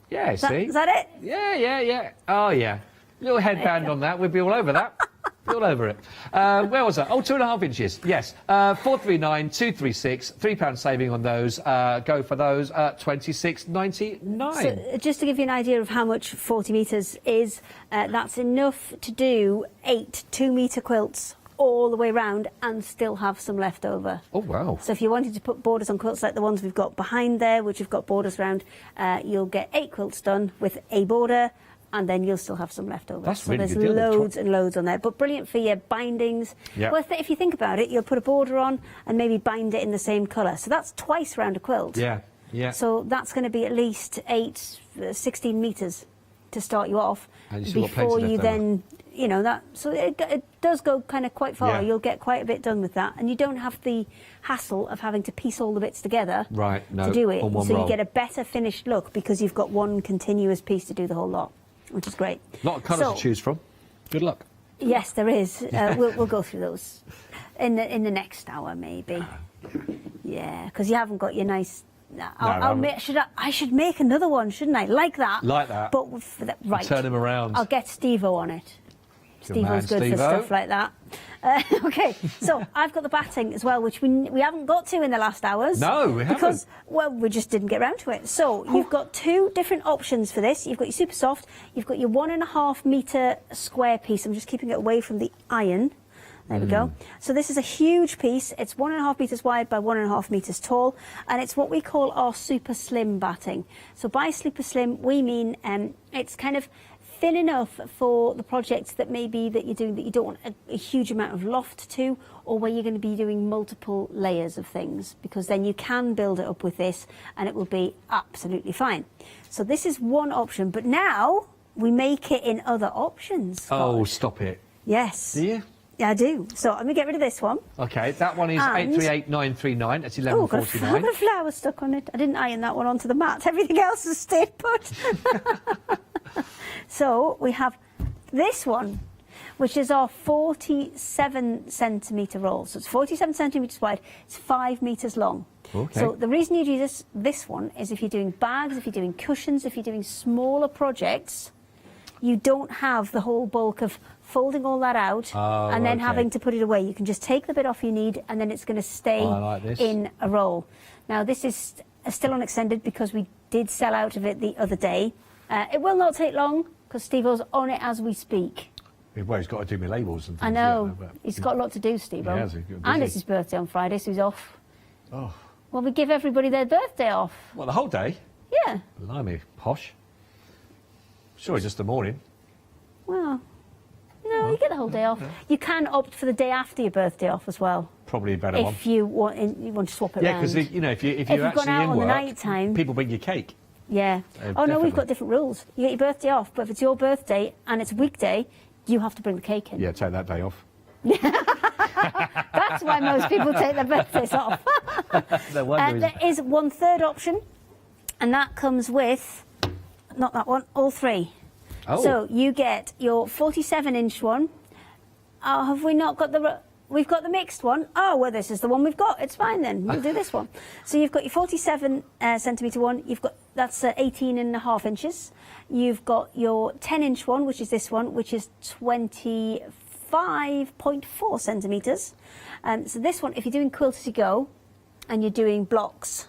Yeah, see? Is that it? Yeah. Oh, yeah. Little headband on that. We'd be all over that. Be all over it. Where was that? Oh, 2.5 inches. Yes. 439-236. £3 saving on those. Go for those. £26.99. So, just to give you an idea of how much 40 metres is, that's enough to do 8 2-metre quilts all the way round and still have some left over. Oh, wow. So if you wanted to put borders on quilts like the ones we've got behind there, which have got borders round, you'll get 8 quilts done with a border, and then you'll still have some left over. That's so really there's good deal. loads and loads on there, but brilliant for your bindings. Yeah. Well, if you think about it, you'll put a border on and maybe bind it in the same colour. So that's twice round a quilt. Yeah. So that's going to be at least 16 metres to start you off before you then, so it does go kind of quite far. Yeah. You'll get quite a bit done with that, and you don't have the hassle of having to piece all the bits together to do it. on one So roll. you get a better finished look because you've got one continuous piece to do the whole lot, which is great. A lot of colours to choose from. Good luck. Yes, there is. We'll go through those in the next hour, maybe. Yeah, because you haven't got your nice. I should make another one, shouldn't I? Like that. Like that. But right. Turn him around. I'll get Steve-O on it. Steve-O's good for Steve-O. stuff like that. Okay, so I've got the batting as well, which we haven't got to in the last hours. No, we haven't. Because, well, we just didn't get around to it. So you've got two different options for this. You've got your super soft. You've got your 1.5 metre square piece. I'm just keeping it away from the iron. There we go. So this is a huge piece. It's 1.5 metres wide by 1.5 metres tall, and it's what we call our super slim batting. So by super slim, we mean it's kind of thin enough for the projects that maybe that you're doing that you don't want a huge amount of loft to, or where you're going to be doing multiple layers of things, because then you can build it up with this and it will be absolutely fine. So this is one option, but now we make it in other options. Oh, stop it. Yes. Do you? Yeah, I do. So let me get rid of this one. Okay, that one is And- 838939. That's Oh, got a 1149. flower stuck on it. I didn't iron that one onto the mat. Everything else has stayed put. So we have this one, which is our 47 centimetre roll. So it's 47 centimetres wide. It's 5 metres long. Okay. So the reason you'd use this one is if you're doing bags, if you're doing cushions, if you're doing smaller projects, you don't have the whole bulk of folding all that out and then having to put it away. You can just take the bit off you need, and then it's going to stay in a roll. Now, this is still unextended because we did sell out of it the other day. It will not take long because Steve-O's on it as we speak. Well, he's got to do my labels and things. I know. Yeah, but He's got a lot to do, Steve-O. He has, he's busy. And it's his birthday on Friday, so he's off. Oh. Well, we give everybody their birthday off. What, the whole day? Yeah. Blimey, posh. Sure, just the morning. Well, no, you get the whole day off. You can opt for the day after your birthday off as well. Probably a better one. If you want to swap it Yeah, around. because if you're you've actually gone out in on work, the night time, people bring you cake. Yeah. Oh no, we've got different rules. You get your birthday off, but if it's your birthday and it's a weekday, you have to bring the cake in. Yeah, take that day off. That's why most people take their birthdays off. No wonder. There is one third option, and that comes with, not that one, all three. Oh. So you get your 47-inch one. Oh, have we not got the... We've got the mixed one. Oh, well, this is the one we've got. It's fine then. We'll do this one. So you've got your 47 centimetre one. You've got that's 18.5 inches. You've got your 10-inch one, which is this one, which is 25.4 centimetres. So this one, if you're doing quilt as you go, and you're doing blocks,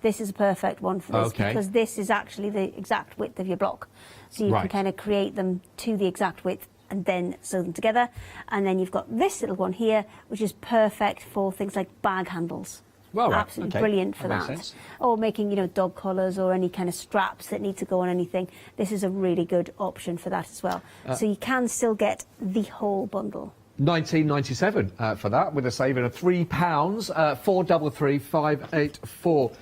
this is a perfect one for this because this is actually the exact width of your block. So you can kind of create them to the exact width and then sew them together. And then you've got this little one here, which is perfect for things like bag handles. Well, Absolutely brilliant for makes that. sense. Or making, dog collars or any kind of straps that need to go on anything. This is a really good option for that as well. So you can still get the whole bundle. £19.97 for that, with a saving of £3, 433584.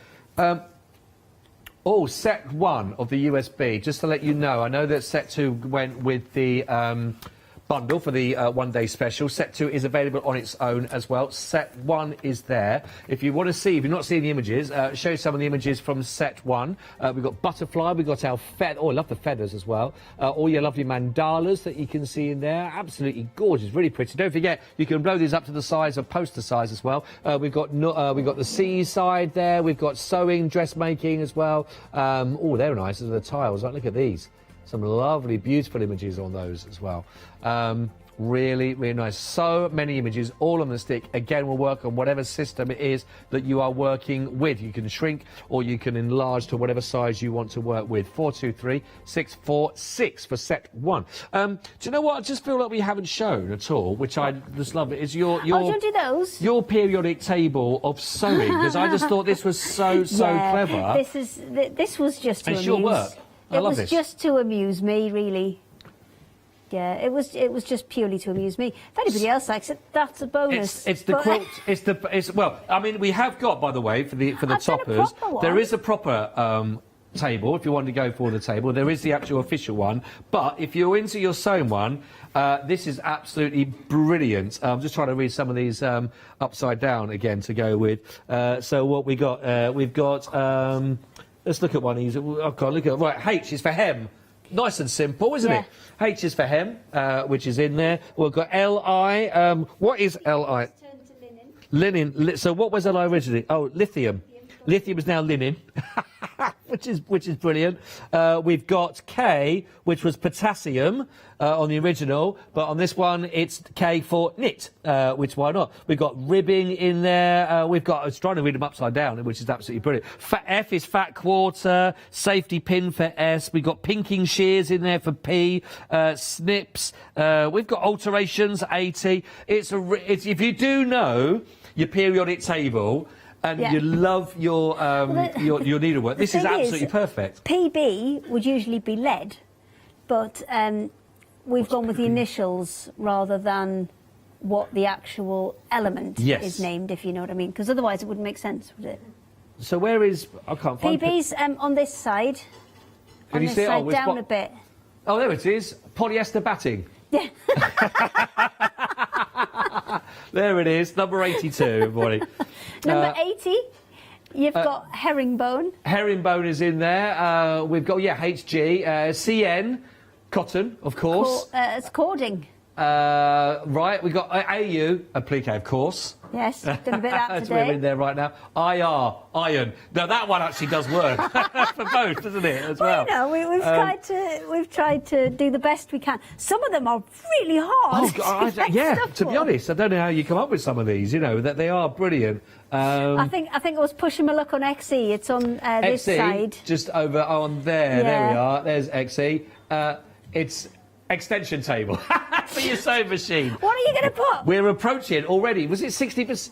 Set 1 of the USB, just to let you know, I know that set 2 went with the bundle for the one-day special. Set 2 is available on its own as well. Set 1 is there. If you want to see, if you're not seeing the images, show you some of the images from set 1. We've got butterfly, we've got our feather. Oh, I love the feathers as well. All your lovely mandalas that you can see in there. Absolutely gorgeous, really pretty. Don't forget, you can blow these up to the size of poster size as well. We've got the sea side there. We've got sewing, dressmaking as well. Oh, they're nice. The tiles. Look at these. Some lovely, beautiful images on those as well. Really, really nice. So many images, all on the stick. Again, will work on whatever system it is that you are working with. You can shrink or you can enlarge to whatever size you want to work with. 423646 for set 1. Do you know what? I just feel like we haven't shown at all, which I just love. Is your do you want to do those? Your periodic table of sewing, because I just thought this was so clever. This was just to It's amuse. your work. I love this. It was just to amuse me, really. Yeah, it was just purely to amuse me. If anybody else likes it, that's a bonus. It's the quilt. Well, I mean, we have got, by the way, for the toppers, there is a proper table. If you want to go for the table, there is the actual official one. But if you're into your sewn one, this is absolutely brilliant. I'm just trying to read some of these upside down again to go with. So what we got? We've got. Let's look at one of these. Oh God, look at right. H is for hem. Nice and simple, isn't it? H is for hem, which is in there. We've got L-I. What is L-I? Linen. So what was it originally? Oh, lithium. Lithium is now linen, which is brilliant. We've got K, which was potassium on the original, but on this one it's K for knit, which why not? We've got ribbing in there. I was trying to read them upside down, which is absolutely brilliant. F is fat quarter, safety pin for S. We've got pinking shears in there for P, snips. We've got alterations, 80. It's if you do know your periodic table. And you love your needlework. This is absolutely perfect. PB would usually be lead, but we've gone with the initials rather than what the actual element is named, if you know what I mean. Because otherwise it wouldn't make sense, would it? So where is... I can't find... PB's on this side. Can you see it? Side down a bit. Oh, there it is. Polyester batting. Yeah. There it is. Number 82, everybody. Number 80, you've got herringbone. Herringbone is in there. We've got, HG. CN, cotton, of course. It's cording. Right, we've got AU, applique, of course. Yes, done a bit of that That's today. we're in there right now. IR, iron. Now that one actually does work for both, doesn't it? As well. We've tried to do the best we can. Some of them are really hard. Oh, God, to be honest, I don't know how you come up with some of these. You know that they are brilliant. I think I was pushing my luck on XE. It's on this XE, side. just over on there. Yeah. There we are. There's XE. It's extension table for your sewing machine. What are you going to put? We're approaching already. Was it 60%?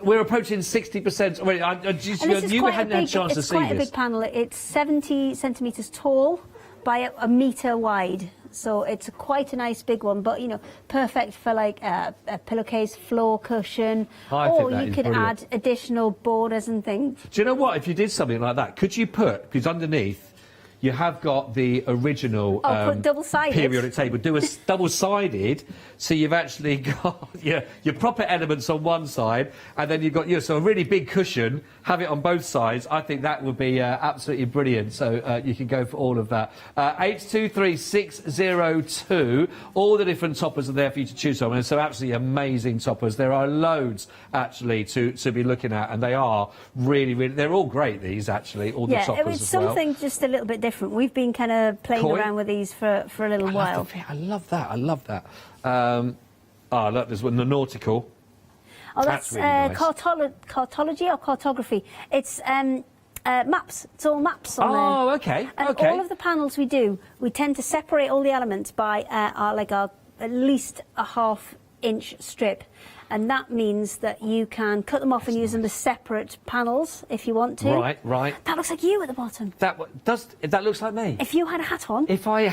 We're approaching 60% already. You hadn't had a chance to see this. It's quite a big panel. It's 70 centimetres tall by a metre wide. So it's quite a nice big one, but, perfect for like a pillowcase, floor cushion, or you could add additional borders and things. Do you know what? If you did something like that, could you put, because underneath, you have got the original put double-sided. periodic table. Do a double-sided, so you've actually got your proper elements on one side, and then you've got so a really big cushion. Have it on both sides. I think that would be absolutely brilliant. So you can go for all of that. 823602. All the different toppers are there for you to choose from, and so absolutely amazing toppers. There are loads actually to be looking at, and they are really. They're all great. These actually, all the toppers it was as well. something just a little bit different. We've been kind of playing around with these for a little while. I love that. Look, there's one, the nautical. Oh, that's really nice. Cartology or cartography. It's maps. It's all maps on there. Oh, okay. And all of the panels we do, we tend to separate all the elements by our at least a half-inch strip. And that means that you can cut them off and use them as separate panels if you want to. Right. That looks like you at the bottom. That looks like me. If you had a hat on. If I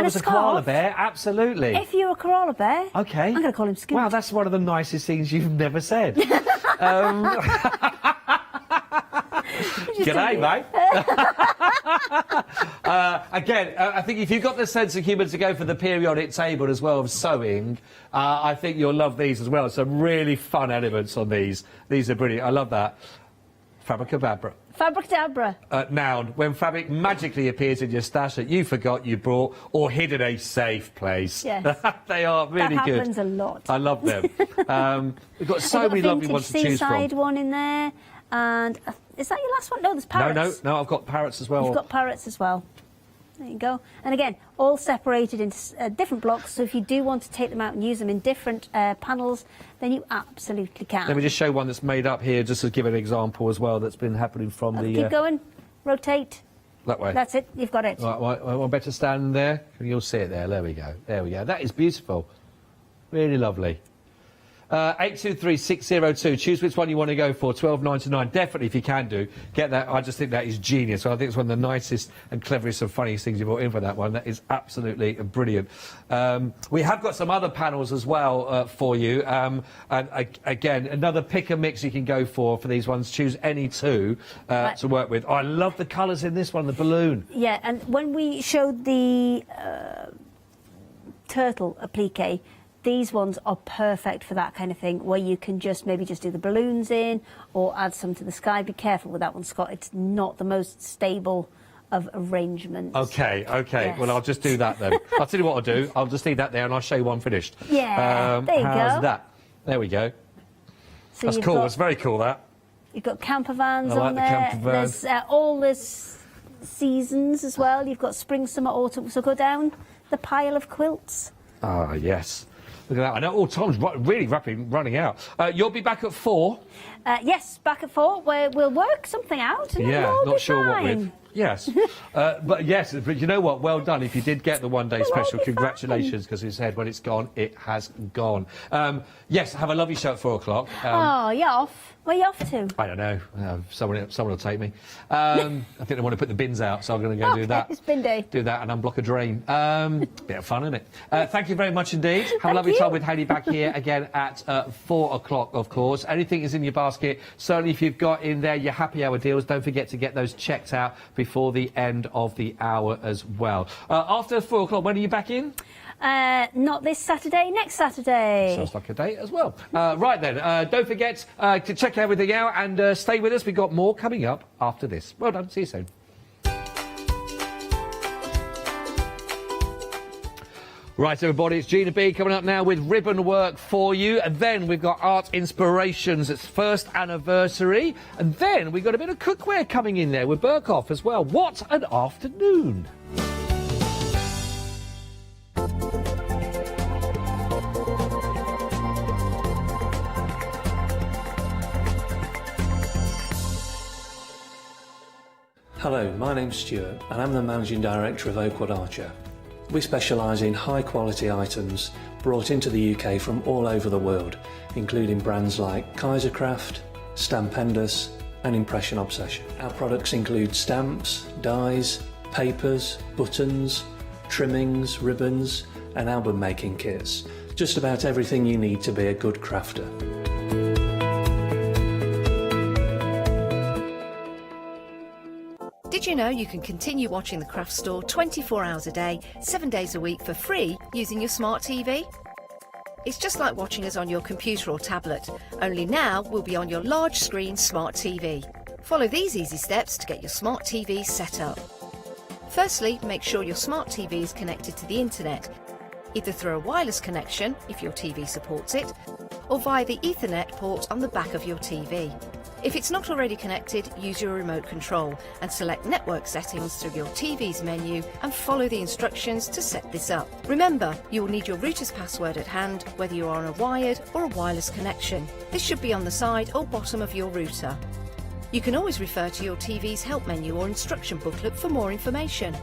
was a koala bear, absolutely. If you were a koala bear. Okay. I'm going to call him Scoot. Wow, that's one of the nicest things you've never said. G'day, mate. Again, I think if you've got the sense of humour to go for the periodic table as well of sewing, I think you'll love these as well. Some really fun elements on these. These are brilliant. I love that. Fabricadabra. Fabricadabra. Noun. When fabric magically appears in your stash that you forgot you brought or hid in a safe place. Yes. They are really that good. That happens a lot. I love them. We've got so many lovely ones to choose from. Seaside one in there. And is that your last one? No, there's parrots. No, I've got parrots as well. You've got parrots as well. There you go. And again, all separated into different blocks. So if you do want to take them out and use them in different panels, then you absolutely can. Let me just show one that's made up here, just to give an example as well that's been happening from the... Keep going. Rotate. That way. That's it. You've got it. Right, I better stand there. You'll see it there. There we go. There we go. That is beautiful. Really lovely. 823602. Choose which one you want to go for. $12.99. Definitely, if you can do, get that. I just think that is genius. I think it's one of the nicest and cleverest and funniest things you brought in for that one. That is absolutely brilliant. We have got some other panels as well for you. And again, another pick and mix you can go for these ones. Choose any two to work with. I love the colours in this one. The balloon. Yeah, and when we showed the turtle applique. These ones are perfect for that kind of thing, where you can maybe just do the balloons in or add some to the sky. Be careful with that one, Scott. It's not the most stable of arrangements. Okay. Yes. Well, I'll just do that then. I'll tell you what I'll do. I'll just leave that there and I'll show you one finished. Yeah, there you how's go. that? There we go. So That's you've cool. got- That's very cool, that. You've got camper vans I like on the there. camper van. There's all this seasons as well. You've got spring, summer, autumn. So go down the pile of quilts. Ah, yes. Look at that. I know all time's really rapidly running out. You'll be back at 4. Yes, back at 4. Where we'll work something out. And it'll all not be sure what fine. with. Yes. But you know what? Well done. If you did get the one-day special, congratulations, because it said when it's gone, it has gone. Yes, have a lovely show at 4 o'clock. Oh, you're off. Where are you off to? I don't know. Someone will take me. I think they want to put the bins out, so I'm going to go do that. It's bin day. Do that and unblock a drain. Bit of fun, isn't it? Thank you very much indeed. Have a lovely time with Hayley back here again at 4 o'clock, of course. Anything is in your basket. Certainly, if you've got in there your happy hour deals, don't forget to get those checked out before the end of the hour as well. After 4 o'clock, when are you back in? Not this Saturday, next Saturday. Sounds like a date as well. Right then, don't forget to check everything out and stay with us. We've got more coming up after this. Well done. See you soon. Right, everybody, it's Gina B coming up now with ribbon work for you. And then we've got Art Inspirations, its first anniversary. And then we've got a bit of cookware coming in there with Burkhoff as well. What an afternoon. Hello, my name's Stuart and I'm the Managing Director of Oakwood Archer. We specialise in high quality items brought into the UK from all over the world, including brands like Kaisercraft, Stampendous and Impression Obsession. Our products include stamps, dies, papers, buttons, trimmings, ribbons and album making kits. Just about everything you need to be a good crafter. Did you know you can continue watching the Craft Store 24 hours a day, 7 days a week for free using your smart TV? It's just like watching us on your computer or tablet, only now we'll be on your large screen smart TV. Follow these easy steps to get your smart TV set up. Firstly, make sure your smart TV is connected to the internet, either through a wireless connection if your TV supports it, or via the Ethernet port on the back of your TV. If it's not already connected, use your remote control and select network settings through your TV's menu and follow the instructions to set this up. Remember, you will need your router's password at hand, whether you're on a wired or a wireless connection. This should be on the side or bottom of your router. You can always refer to your TV's help menu or instruction booklet for more information.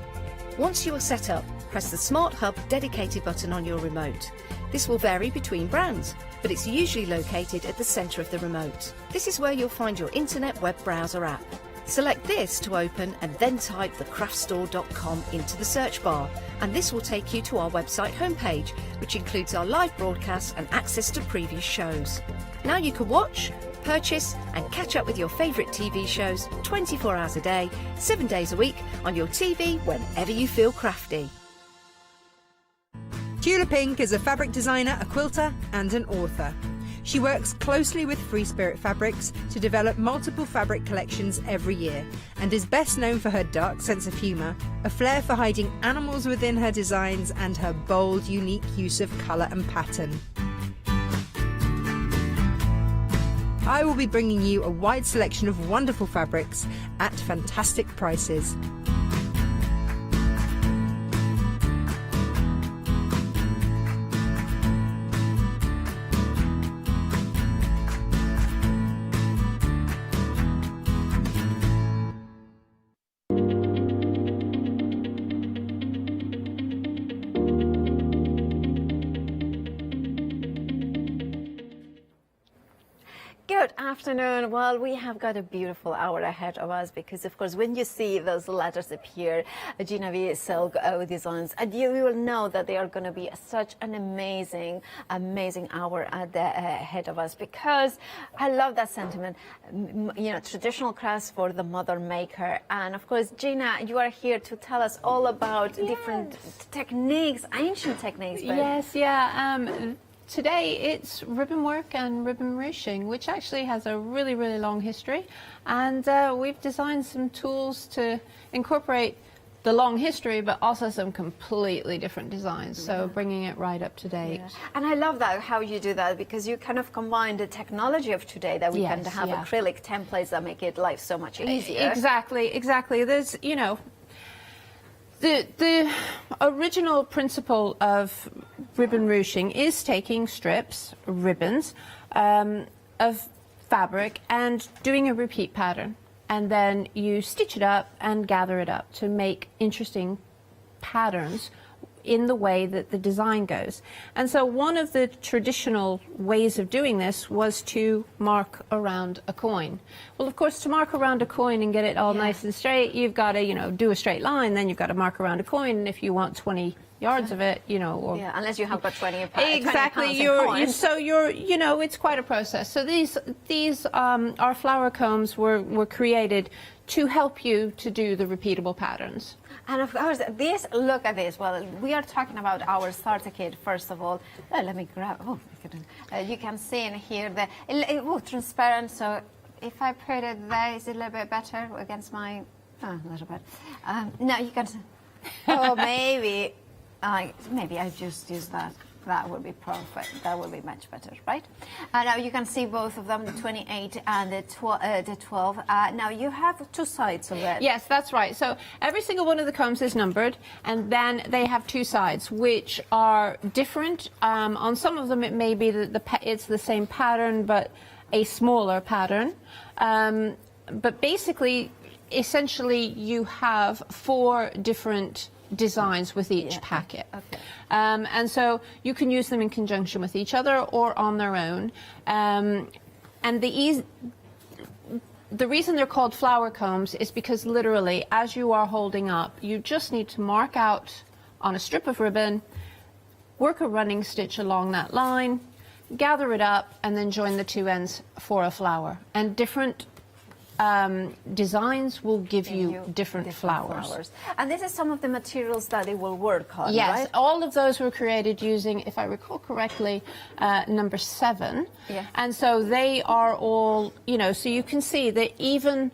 Once you are set up, press the Smart Hub dedicated button on your remote. This will vary between brands, but it's usually located at the centre of the remote. This is where you'll find your internet web browser app. Select this to open and then type thecraftstore.com into the search bar, and this will take you to our website homepage, which includes our live broadcasts and access to previous shows. Now you can watch, purchase and catch up with your favourite TV shows 24 hours a day, 7 days a week on your TV whenever you feel crafty. Julia Pink is a fabric designer, a quilter and an author. She works closely with Free Spirit Fabrics to develop multiple fabric collections every year and is best known for her dark sense of humour, a flair for hiding animals within her designs and her bold, unique use of colour and pattern. I will be bringing you a wide selection of wonderful fabrics at fantastic prices. Good afternoon. Well, we have got a beautiful hour ahead of us because, of course, when you see those letters appear, Gina V Silk Designs, and you will know that they are going to be such an amazing hour ahead of us, because I love that sentiment. You know, traditional crafts for the mother maker. And, of course, Gina, you are here to tell us all about different techniques, ancient techniques. But Yes, yeah. Today it's ribbon work and ribbon ruching, which actually has a really, really long history. And we've designed some tools to incorporate the long history, but also some completely different designs. So bringing it right up to date. And I love that, how you do that, because you kind of combine the technology of today that we can have acrylic templates that make it life so much easier. Exactly. There's, you know, the original principle of ribbon ruching is taking strips, ribbons, of fabric and doing a repeat pattern. And then you stitch it up and gather it up to make interesting patterns in the way that the design goes. And so one of the traditional ways of doing this was to mark around a coin. Well, of course, to mark around a coin and get it all nice and straight, you've got to, you know, do a straight line, then you've got to mark around a coin, and if you want 20 yards of it, you know, or unless you have got 20 exactly, you're you know, it's quite a process. So these our flower combs were created to help you to do the repeatable patterns. And of course, look at this. Well, we are talking about our starter kit first of all. Let me grab. Oh, you can see in here the transparent. So if I put it there, is it a little bit better against my? Oh, a little bit. No, you can. Oh, maybe. Maybe I just use that. That would be perfect. That would be much better, right? Now you can see both of them, the 28 and the 12. Now you have two sides of it. Yes, that's right. So every single one of the combs is numbered, and then they have two sides, which are different. On some of them, it may be that it's the same pattern, but a smaller pattern. But basically, essentially, you have 4 different designs with each packet. Okay. And so you can use them in conjunction with each other or on their own. And the reason they're called flower combs is because literally, as you are holding up, you just need to mark out on a strip of ribbon, work a running stitch along that line, gather it up, and then join the 2 ends for a flower. And different designs will give you different flowers. And this is some of the materials that they will work on, yes, right? all of those were created using, if I recall correctly, number 7. Yeah. And so they are all, you know, so you can see that even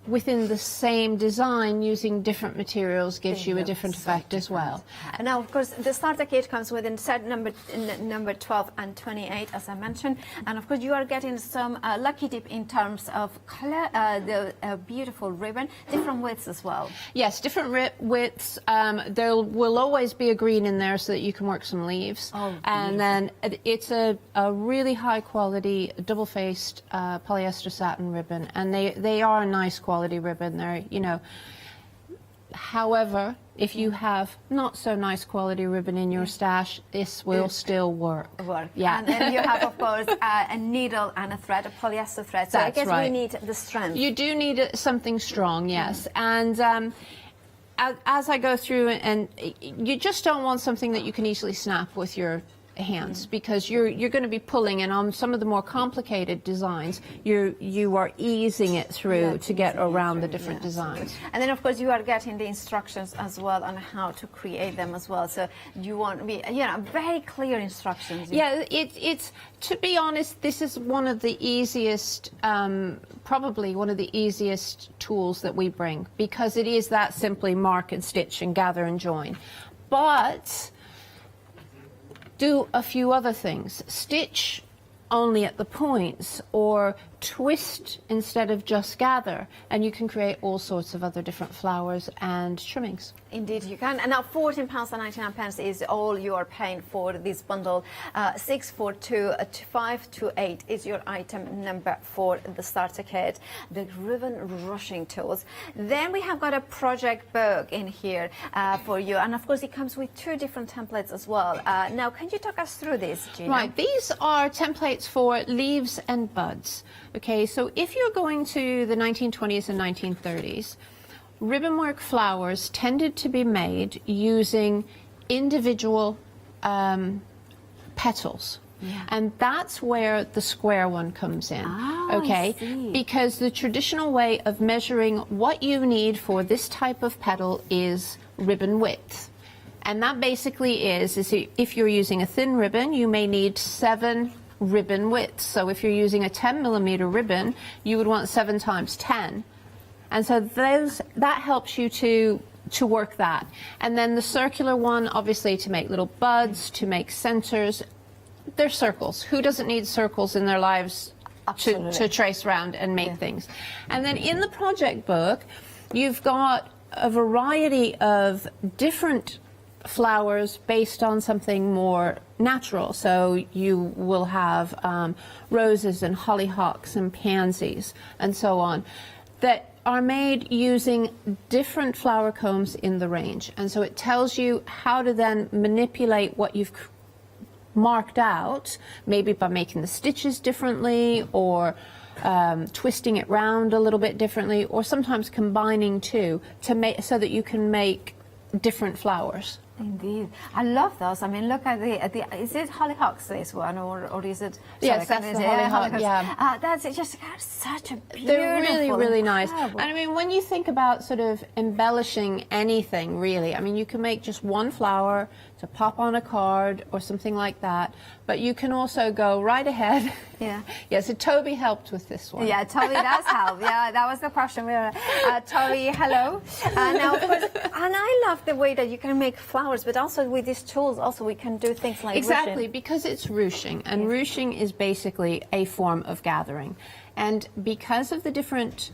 within the same design, using different materials gives you a different effect as well. And now, of course, the starter kit comes with in set number 12 and 28, as I mentioned. And of course, you are getting some lucky dip in terms of color, the beautiful ribbon, different widths as well. Yes, different widths. There will always be a green in there so that you can work some leaves. And then it's a really high quality double-faced polyester satin ribbon, and they are a nice quality ribbon. They're, you know, however, if you have not so nice quality ribbon in your stash, this will still work. Yeah. And then you have, of course, a needle and a thread, a polyester thread. So That's I guess right. we need the strength. You do need something strong, yes. And as I go through, and you just don't want something that you can easily snap with your hands, because you're going to be pulling, and on some of the more complicated designs you are easing it through to get around the different designs. And then of course you are getting the instructions as well on how to create them as well, so you want to be, you know, very clear instructions. Yeah, it's to be honest, this is one of the easiest, probably one of the easiest tools that we bring, because it is that simply mark and stitch and gather and join. But do a few other things. Stitch only at the points, or twist instead of just gather, and you can create all sorts of other different flowers and trimmings. Indeed you can. And now £14.99 is all you are paying for this bundle. 642528 is your item number for the starter kit, the ribbon rushing tools. Then we have got a project book in here for you, and of course it comes with 2 different templates as well. Now can you talk us through this, Gina? Right, these are templates for leaves and buds. Okay, so if you're going to the 1920s and 1930s, ribbon work flowers tended to be made using individual petals. Yeah. And that's where the square one comes in, okay? Because the traditional way of measuring what you need for this type of petal is ribbon width. And that basically is if you're using a thin ribbon, you may need 7 ribbon widths. So if you're using a 10mm ribbon, you would want 7 times 10. And so that helps you to to work that. And then the circular one, obviously to make little buds, to make centers. They're circles. Who doesn't need circles in their lives to trace around and make things? And then in the project book, you've got a variety of different flowers based on something more natural. So you will have roses and hollyhocks and pansies and so on that are made using different flower combs in the range. And so it tells you how to then manipulate what you've marked out, maybe by making the stitches differently or twisting it round a little bit differently, or sometimes combining two to make so that you can make different flowers. Indeed, I love those. I mean, look at the is it hollyhocks, this one, or is it? Yes, that's the hollyhock. Yeah, that's just such a beautiful. They're really, really nice. And I mean, when you think about sort of embellishing anything, really, I mean, you can make just one flower to pop on a card or something like that, but you can also go right ahead. Yeah. Yeah. So Toby helped with this one. Yeah, Toby does help. Yeah, that was the question. Toby, hello. Now, of course, and I love the way that you can make flowers, but also with these tools, also we can do things like exactly ruching. Because it's ruching, and ruching is basically a form of gathering, and because of the different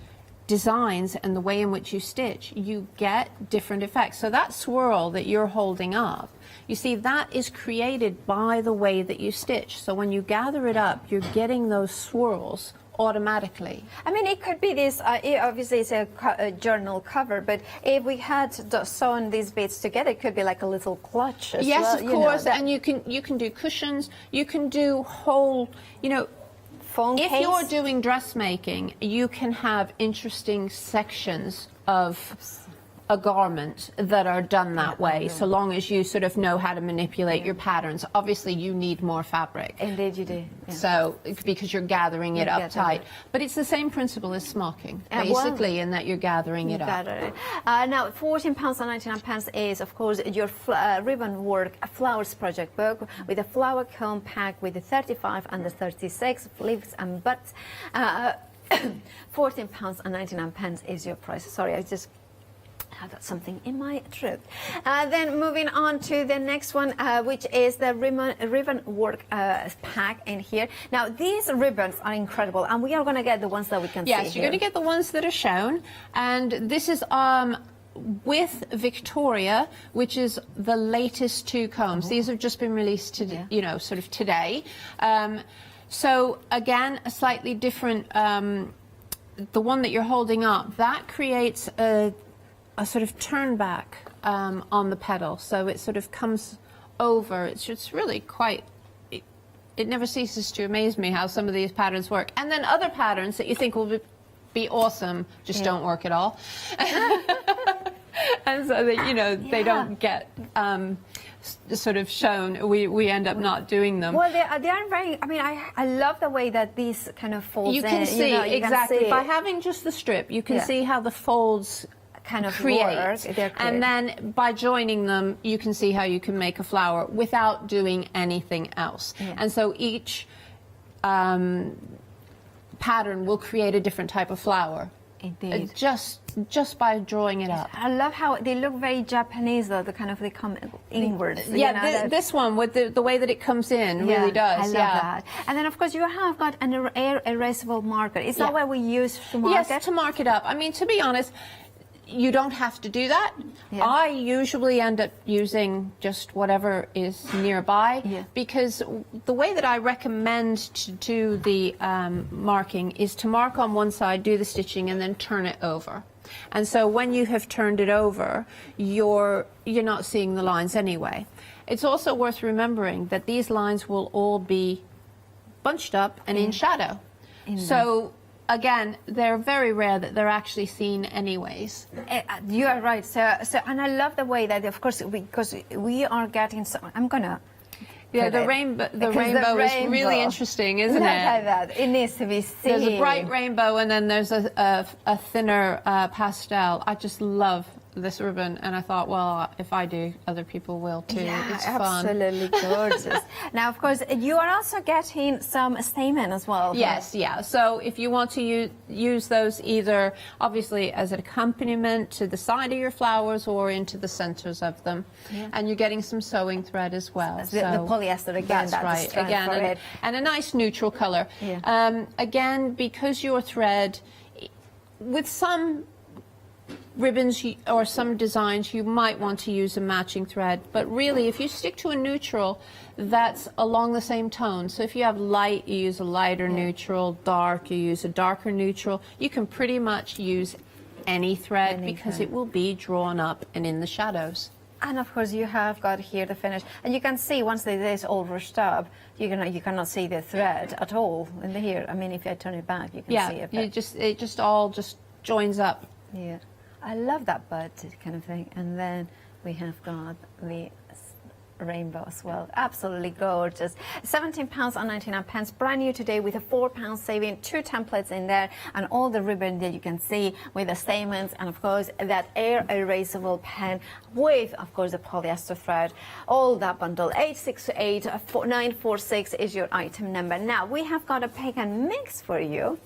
designs and the way in which you stitch, you get different effects. So that swirl that you're holding up, you see, that is created by the way that you stitch. So when you gather it up, you're getting those swirls automatically. I mean, it could be this, obviously it's a journal cover, but if we had sewn these bits together, it could be like a little clutch as yes, well. Of course, and you can do cushions, you can do whole, you know, phone if case. You're doing dressmaking, you can have interesting sections of a garment that are done that way, so long as you sort of know how to manipulate your patterns. Obviously, you need more fabric. Indeed, you do. Yeah. So, because you're gathering it up tight. But it's the same principle as smocking, basically, in that you're gathering it up. Now, £14.99 is, of course, your ribbon work flowers project book with a flower comb pack with the 35 and the 36 leaves and buds. £14.99 is your price. Sorry, I just had something in my throat. Then moving on to the next one, which is the ribbon work pack in here. Now, these ribbons are incredible, and we are going to get the ones that we can see. Yes, you're going to get the ones that are shown, and this is with Victoria, which is the latest two combs. These have just been released today, you know, sort of today. So again, a slightly different. The one that you're holding up, that creates a sort of turn back on the pedal, so it sort of comes over. It's just really quite. It never ceases to amaze me how some of these patterns work, and then other patterns that you think will be awesome just don't work at all. And so that, you know, they don't get sort of shown. We end up not doing them. Well, they are very. I mean, I love the way that these kind of folds. You can see, you know, exactly by having just the strip. You can see how the folds kind of create, work. And then by joining them, you can see how you can make a flower without doing anything else. And so each pattern will create a different type of flower. Indeed. Just by drawing it up. I love how they look very Japanese, though. The kind of they come inwards. Yeah, you know, this one with the way that it comes in really does. I love that. And then, of course, you have got an air erasable marker. Is that what we use to mark it? Yes, to mark it up. I mean, to be honest, you don't have to do that. I usually end up using just whatever is nearby because the way that I recommend to do the marking is to mark on one side, do the stitching, and then turn it over. And so when you have turned it over, you're not seeing the lines anyway. It's also worth remembering that these lines will all be bunched up and in shadow. So again, they're very rare that they're actually seen anyways. You are right. So, and I love the way that, of course, because we are getting some. I'm gonna. Yeah, the rainbow is really interesting, isn't it? Look at that. It needs to be seen. There's a bright rainbow, and then there's a thinner pastel. I just love this ribbon, and I thought, well, if I do, other people will too. Yeah, it's fun. absolutely gorgeous. Now, of course, you are also getting some stamen as well. Yes, yeah. So if you want to use those either, obviously, as an accompaniment to the side of your flowers or into the centers of them, and you're getting some sewing thread as well. The polyester again. That's right. Again, and a nice neutral color. Yeah. Again, because your thread, with some ribbons or some designs, you might want to use a matching thread, but really if you stick to a neutral that's along the same tone, so if you have light, you use a lighter neutral, dark, you use a darker neutral, you can pretty much use any thread because it will be drawn up and in the shadows. And of course you have got here the finish, and you can see once it is all rushed up, you cannot see the thread at all in here. I mean, if I turn it back, you can see it. Yeah, it just all joins up. Yeah. I love that bud kind of thing. And then we have got the rainbow as well. Absolutely gorgeous. £17.99, brand new today with a £4 saving, 2 templates in there, and all the ribbon that you can see with the stamens, and of course that air erasable pen with, of course, the polyester thread. All that bundle. 868-946 is your item number. Now we have got a pick and mix for you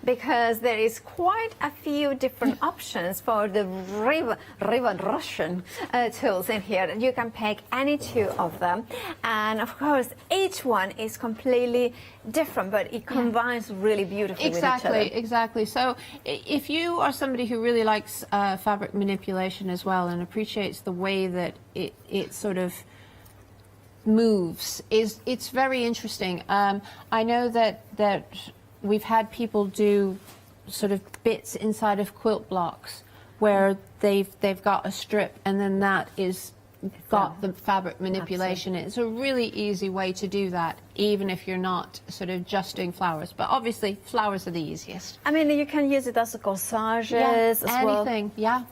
because there is quite a few different options for the ribbon Russian tools in here. You can pick any two of them, and of course each one is completely different, but it combines really beautifully with each other. Exactly. So if you are somebody who really likes fabric manipulation as well and appreciates the way that it sort of moves, it's very interesting. I know that we've had people do sort of bits inside of quilt blocks where they've got a strip, and then that is got the fabric manipulation. It's a really easy way to do that, even if you're not sort of just doing flowers. But obviously, flowers are the easiest. I mean, you can use it as a corsages as well. Anything, yeah.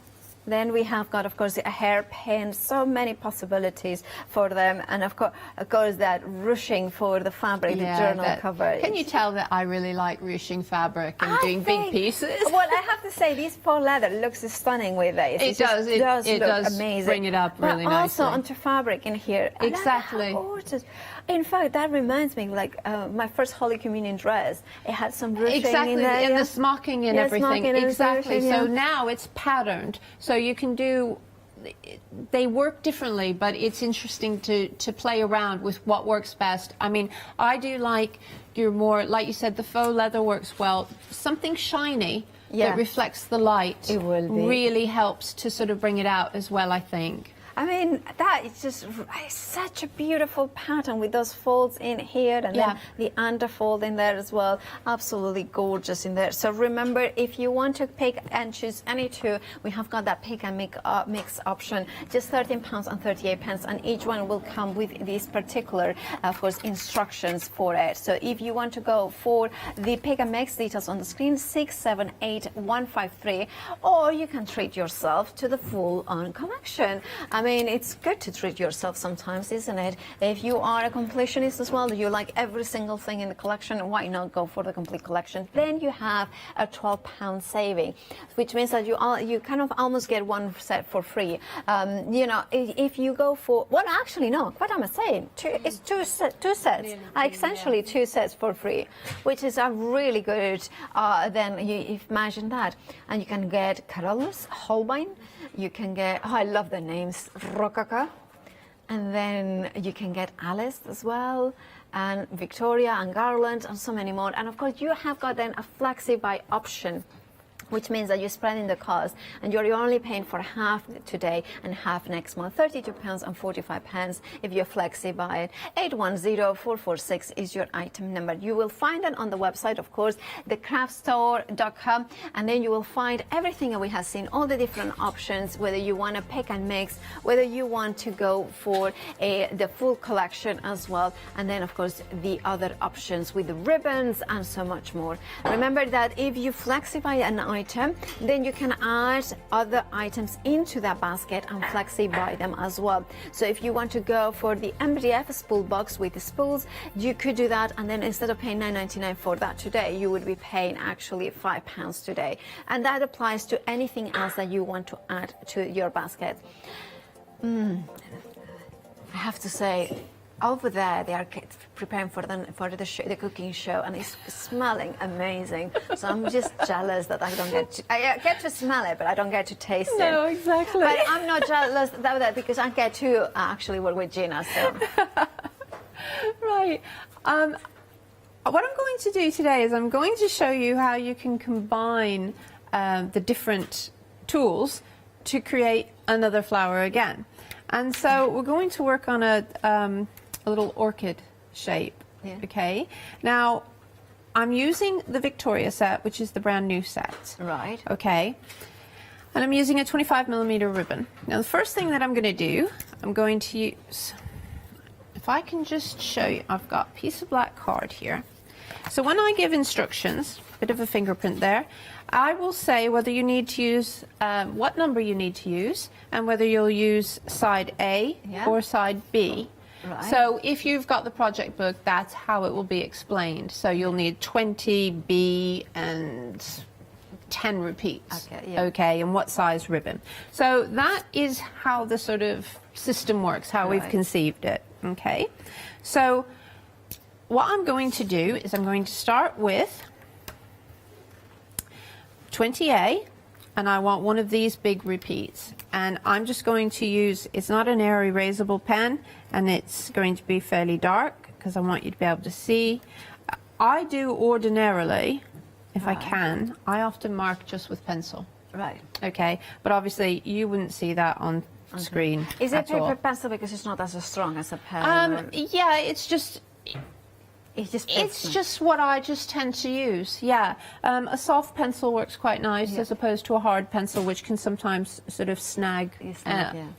Then we have got, of course, a hairpin, so many possibilities for them, and of course that ruching for the fabric, the journal cover. Can you tell that I really like ruching fabric and doing big pieces? Well, I have to say, this faux leather looks stunning with this. It does look amazing. Bring it up really nicely. But also onto fabric in here. Exactly. Gorgeous. In fact, that reminds me, like my first Holy Communion dress. It had some ruching in there. And the smocking and everything. Exactly. Ruching, so now it's patterned. So you can do. They work differently, but it's interesting to play around with what works best. I mean, I do like your more, like you said, the faux leather works well. Something shiny that reflects the light really helps to sort of bring it out as well, I think. I mean, that is just such a beautiful pattern with those folds in here, and then the underfold in there as well. Absolutely gorgeous in there. So remember, if you want to pick and choose any two, we have got that pick and mix option. Just £13.38, and each one will come with these particular, of course, instructions for it. So if you want to go for the pick and mix, details on the screen, 678153, or you can treat yourself to the full-on collection. I mean, it's good to treat yourself sometimes, isn't it? If you are a completionist as well, you like every single thing in the collection, why not go for the complete collection? Then you have a £12 saving, which means that you kind of almost get one set for free. You know, if you go for, well, actually, no, what am I saying? It's two sets. Essentially 2 sets for free, which is a really good, then you imagine that. And you can get Carolus, Holbein, you can get, I love the names, Rococo, and then you can get Alice as well, and Victoria and Garland, and so many more. And of course, you have got then a flexi-buy option, which means that you're spreading the cost, and you're only paying for half today and half next month. £32.45 if you're flexi buy it. 810446 is your item number. You will find it on the website, of course, thecraftstore.com, and then you will find everything that we have seen, all the different options, whether you want to pick and mix, whether you want to go for the full collection as well, and then of course the other options with the ribbons and so much more. Remember that if you flexi buy an item, then you can add other items into that basket and flexi buy them as well. So if you want to go for the MDF spool box with the spools, you could do that, and then instead of paying $9.99 for that today, you would be paying actually £5 today. And that applies to anything else that you want to add to your basket. I have to say, over there they are preparing for the cooking show, and it's smelling amazing. So I'm just jealous that I get to smell it, but I don't get to taste it. No, exactly. But I'm not jealous of that because I get to actually work with Gina. So right. What I'm going to do today is I'm going to show you how you can combine the different tools to create another flower again. And so we're going to work on a little orchid shape. Yeah. Okay. Now, I'm using the Victoria set, which is the brand new set. Right. Okay. And I'm using a 25mm ribbon. Now, the first thing that I'm going to do, I'm going to use, if I can just show you, I've got a piece of black card here. So when I give instructions, a bit of a fingerprint there, I will say whether you need to use, what number you need to use, and whether you'll use side A or side B. Right. So if you've got the project book, that's how it will be explained. So you'll need 20 B and 10 repeats. Okay, yeah. Okay, and what size ribbon. So that is how the sort of system works, how we've conceived it. Okay, so what I'm going to do is I'm going to start with 20A, and I want one of these big repeats. And I'm just going to use, it's not an air erasable pen, and it's going to be fairly dark because I want you to be able to see. I do ordinarily, if I can, I often mark just with pencil. Right. Okay, but obviously you wouldn't see that on screen. Is it at all. paper pencil because it's not as strong as a pen? Yeah, it's just what I just tend to use. Yeah, a soft pencil works quite nice as opposed to a hard pencil, which can sometimes sort of snag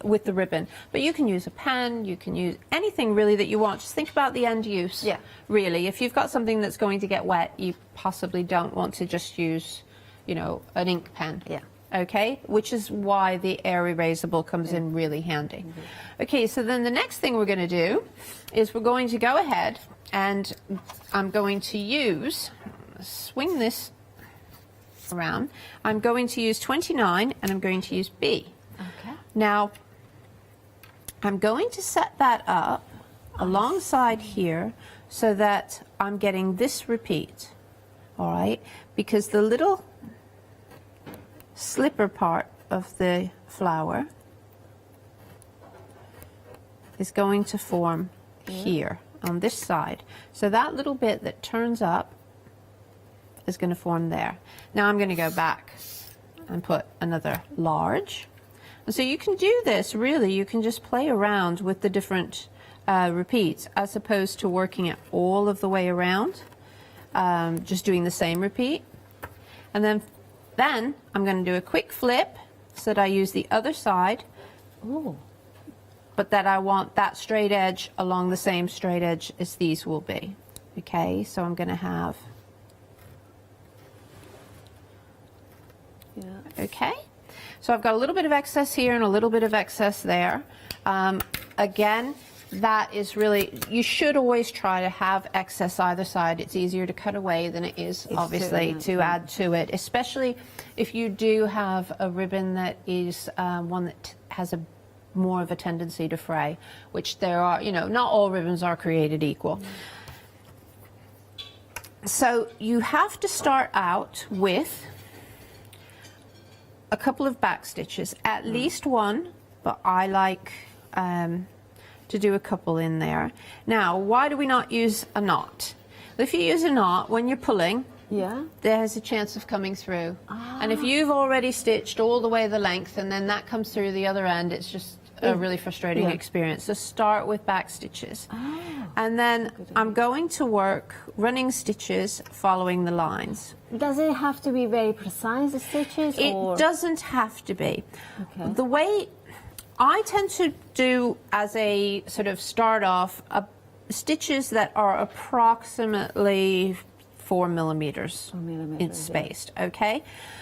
with the ribbon. But you can use a pen, you can use anything really that you want. Just think about the end use. Yeah. Really, if you've got something that's going to get wet, you possibly don't want to just use, you know, an ink pen. Yeah. Okay, which is why the air erasable comes in really handy. Okay, so then the next thing we're going to do is we're going to go ahead and I'm going to use, swing this around, I'm going to use 29 and I'm going to use B. Okay. Now, I'm going to set that up alongside here so that I'm getting this repeat, all right, because the little slipper part of the flower is going to form here on this side. So that little bit that turns up is going to form there. Now I'm going to go back and put another large. And so you can do this, really, you can just play around with the different repeats as opposed to working it all of the way around, just doing the same repeat. And then I'm going to do a quick flip so that I use the other side. Ooh. But that I want that straight edge along the same straight edge as these will be. Okay, so I'm going to have... Okay, so I've got a little bit of excess here and a little bit of excess there. Again, that is really, you should always try to have excess either side. It's easier to cut away than it is, obviously, to add to it, especially if you do have a ribbon that is one that has a more of a tendency to fray, which there are, you know, not all ribbons are created equal. So you have to start out with a couple of back stitches, at least one, but I like to do a couple in there. Now, why do we not use a knot? If you use a knot, when you're pulling, there's a chance of coming through. And if you've already stitched all the way the length and then that comes through the other end, it's just a really frustrating experience. So start with back stitches. And then I'm going to work running stitches following the lines. Does it have to be very precise, the stitches? It doesn't have to be. Okay. The way I tend to do as a sort of start off, stitches that are approximately 4 millimeters. It's spaced, okay?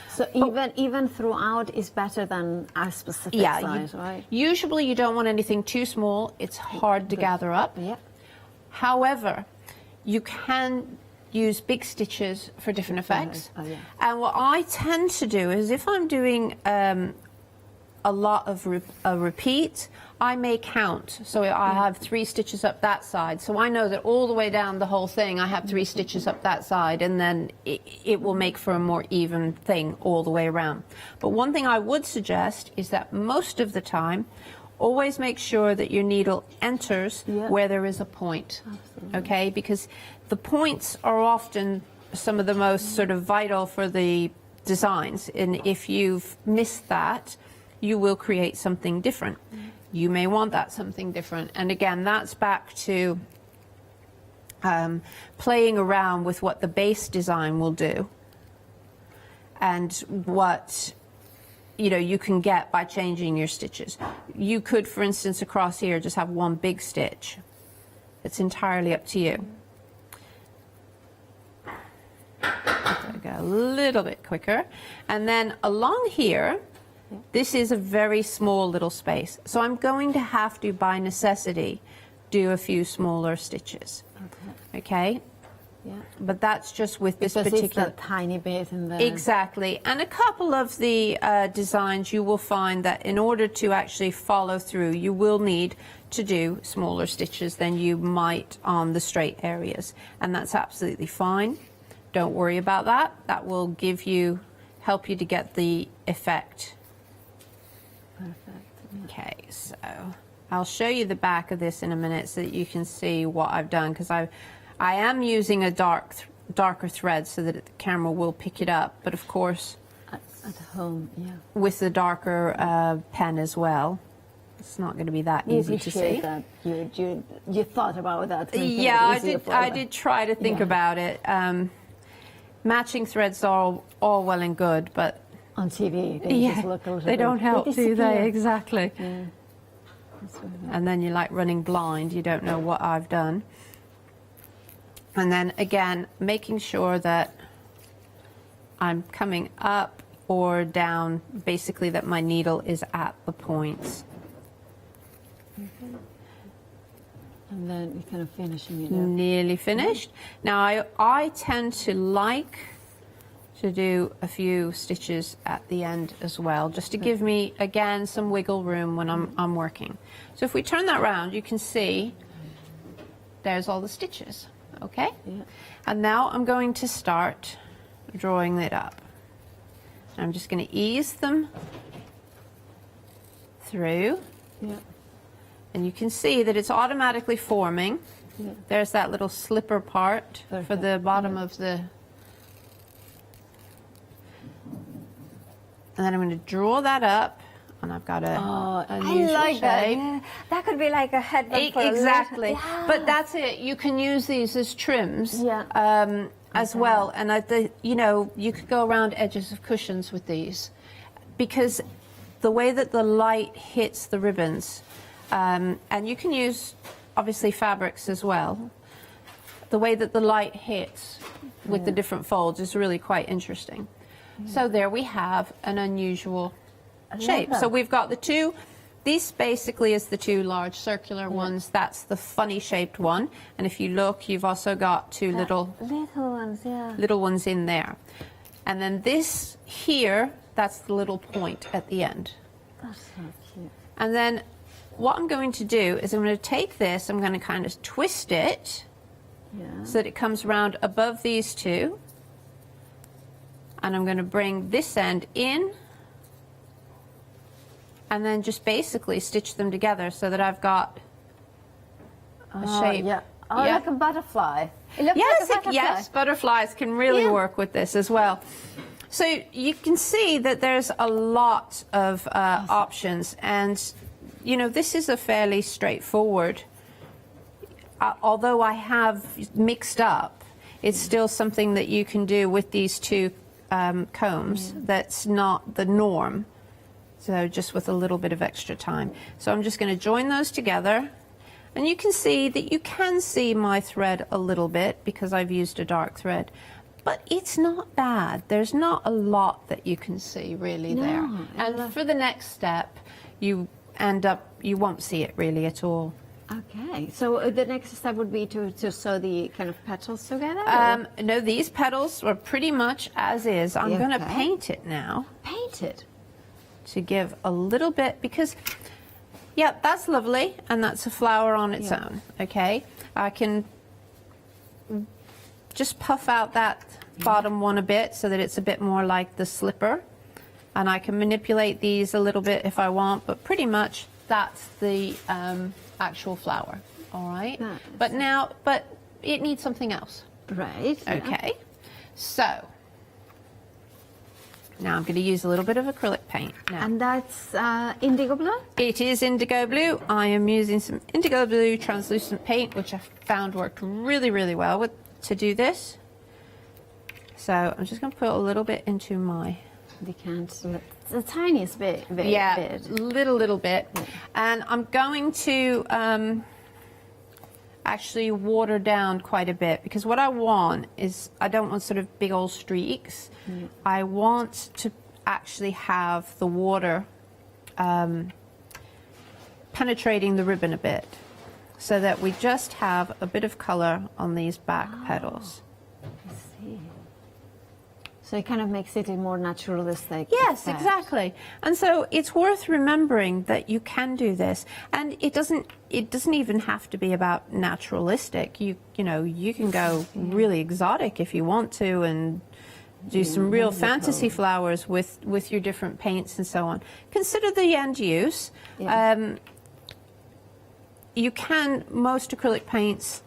So even throughout is better than a specific size, right? Usually you don't want anything too small. It's hard to gather up. Yeah. However, you can use big stitches for different effects. Oh, yeah. And what I tend to do is if I'm doing a lot of a repeat, I may count. So I have 3 stitches up that side. So I know that all the way down the whole thing, I have 3 stitches up that side, and then it will make for a more even thing all the way around. But one thing I would suggest is that most of the time, always make sure that your needle enters where there is a point. Absolutely. Okay? Because the points are often some of the most sort of vital for the designs. And if you've missed that, you will create something different. You may want that something different. And again, that's back to playing around with what the base design will do and what you can get by changing your stitches. You could, for instance, across here just have one big stitch. It's entirely up to you. Go a little bit quicker. And then along here, this is a very small little space. So I'm going to have to, by necessity, do a few smaller stitches. Okay? Yeah. But that's just with this because particular... it's a tiny bit in there. Exactly. And a couple of the designs, you will find that in order to actually follow through, you will need to do smaller stitches than you might on the straight areas. And that's absolutely fine. Don't worry about that. That will help you to get the effect. Perfect. Okay, so I'll show you the back of this in a minute so that you can see what I've done, because I am using a darker thread so that the camera will pick it up, but of course at home, with the darker pen as well, it's not going to be that easy to see. That you thought about that. Yeah, I did try to think about it. Matching threads are all well and good, but on TV, they just look a little they don't help, do they? Exactly. Yeah. And then you're like running blind. You don't know what I've done. And then again, making sure that I'm coming up or down, basically that my needle is at the points. And then you're kind of finishing it up. Nearly finished. Now I tend to like to do a few stitches at the end as well, just to give me, again, some wiggle room when I'm working. So if we turn that around, you can see there's all the stitches, okay? Yeah. And now I'm going to start drawing it up. I'm just going to ease them through. Yeah. And you can see that it's automatically forming. Yeah. There's that little slipper part for the bottom of the... And then I'm going to draw that up, and I've got a unusual I like shape. that. Yeah. That could be like a headband for exactly. Yeah. But that's it. You can use these as trims as well. And you could go around edges of cushions with these, because the way that the light hits the ribbons, and you can use obviously fabrics as well. The way that the light hits with the different folds is really quite interesting. So there we have an unusual shape. So we've got the two, these basically is the two large circular ones. That's the funny shaped one. And if you look, you've also got two little ones in there. And then this here, that's the little point at the end. That's so cute. And then what I'm going to do is I'm going to take this, I'm going to kind of twist it so that it comes around above these two. And I'm going to bring this end in and then just basically stitch them together so that I've got a shape. Yeah. Oh, like a butterfly. It looks yes, like a butterfly. yes, butterflies can really work with this as well. So you can see that there's a lot of options, and this is a fairly straightforward. Although I have mixed up, it's still something that you can do with these two combs. That's not the norm, so just with a little bit of extra time. So I'm just going to join those together, and you can see that you can see my thread a little bit because I've used a dark thread, but it's not bad. There's not a lot that you can see really there. And for the next step, you won't see it really at all. Okay, so the next step would be to sew the kind of petals together? No, these petals are pretty much as is. I'm going to paint it now. Paint it? To give a little bit, because, yeah, that's lovely, and that's a flower on its own, okay? I can just puff out that bottom one a bit so that it's a bit more like the slipper. And I can manipulate these a little bit if I want, but pretty much that's the actual flower, all right? But it needs something else. Right. Okay. So, now I'm going to use a little bit of acrylic paint. Now. And that's indigo blue? It is indigo blue. I am using some indigo blue translucent paint, which I found worked really, really well to do this. So I'm just going to put a little bit into my decanter. The tiniest bit. Little bit. Yeah. And I'm going to actually water down quite a bit, because what I want is, I don't want sort of big old streaks. I want to actually have the water penetrating the ribbon a bit, so that we just have a bit of color on these back petals. I see. So it kind of makes it a more naturalistic Yes, effect. exactly. And so it's worth remembering that you can do this, and it doesn't even have to be about naturalistic. You know, you can go really exotic if you want to, and do some real fantasy flowers with your different paints and so on. Consider the end use. You can, most acrylic paints,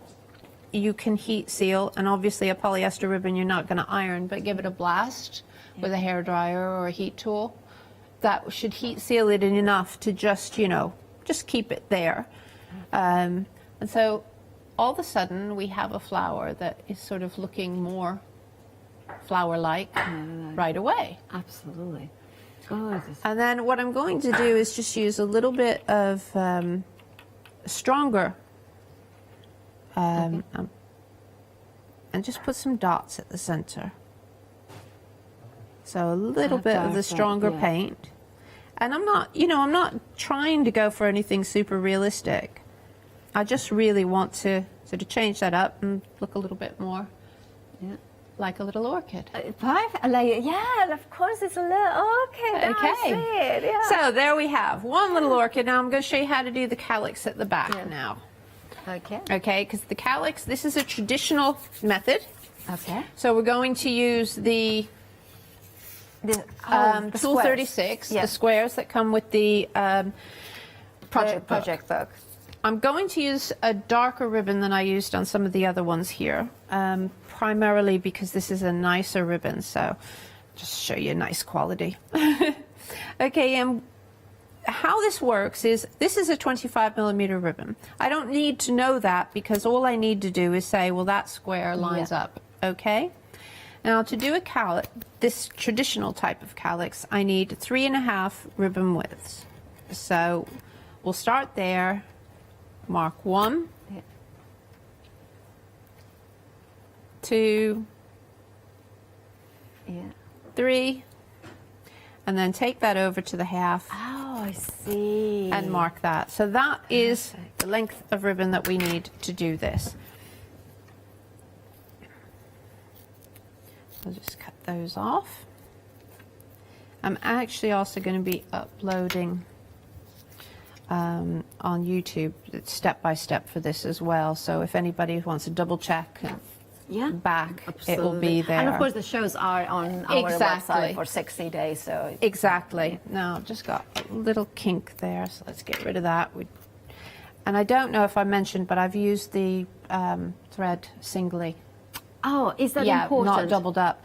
you can heat seal, and obviously a polyester ribbon you're not going to iron, but give it a blast with a hairdryer or a heat tool. That should heat seal it in enough to just, you know, just keep it there. And so all of a sudden we have a flower that is sort of looking more flower-like right away. Absolutely. Gorgeous. And then what I'm going to do is just use a little bit of stronger and just put some dots at the center. So a little bit of the stronger paint. And I'm not, you know, I'm not trying to go for anything super realistic. I just really want to sort of change that up and look a little bit more like a little orchid. Perfect. Yeah, of course it's a little orchid. Okay. I see it, yeah. So there we have one little orchid. Now I'm going to show you how to do the calyx at the back now. Okay. Okay, because the calyx, this is a traditional method. Okay. So we're going to use the Tool 36, the squares that come with the project book. I'm going to use a darker ribbon than I used on some of the other ones here, primarily because this is a nicer ribbon, so just show you a nice quality. Okay, and how this works is, this is a 25mm ribbon. I don't need to know that, because all I need to do is say, well, that square lines up, okay? Now, to do a calyx, this traditional type of calyx, I need 3.5 ribbon widths. So we'll start there, mark 1, 2, 3, and then take that over to the half. Oh, I see. And mark that. So that is the length of ribbon that we need to do this. I'll just cut those off. I'm actually also going to be uploading on YouTube step by step for this as well. So if anybody wants to double check back, it will be there. And of course the shows are on our website for 60 days. So exactly. Now I've just got a little kink there, so let's get rid of that. And I don't know if I mentioned, but I've used the thread singly. Oh, is that important? Not doubled up.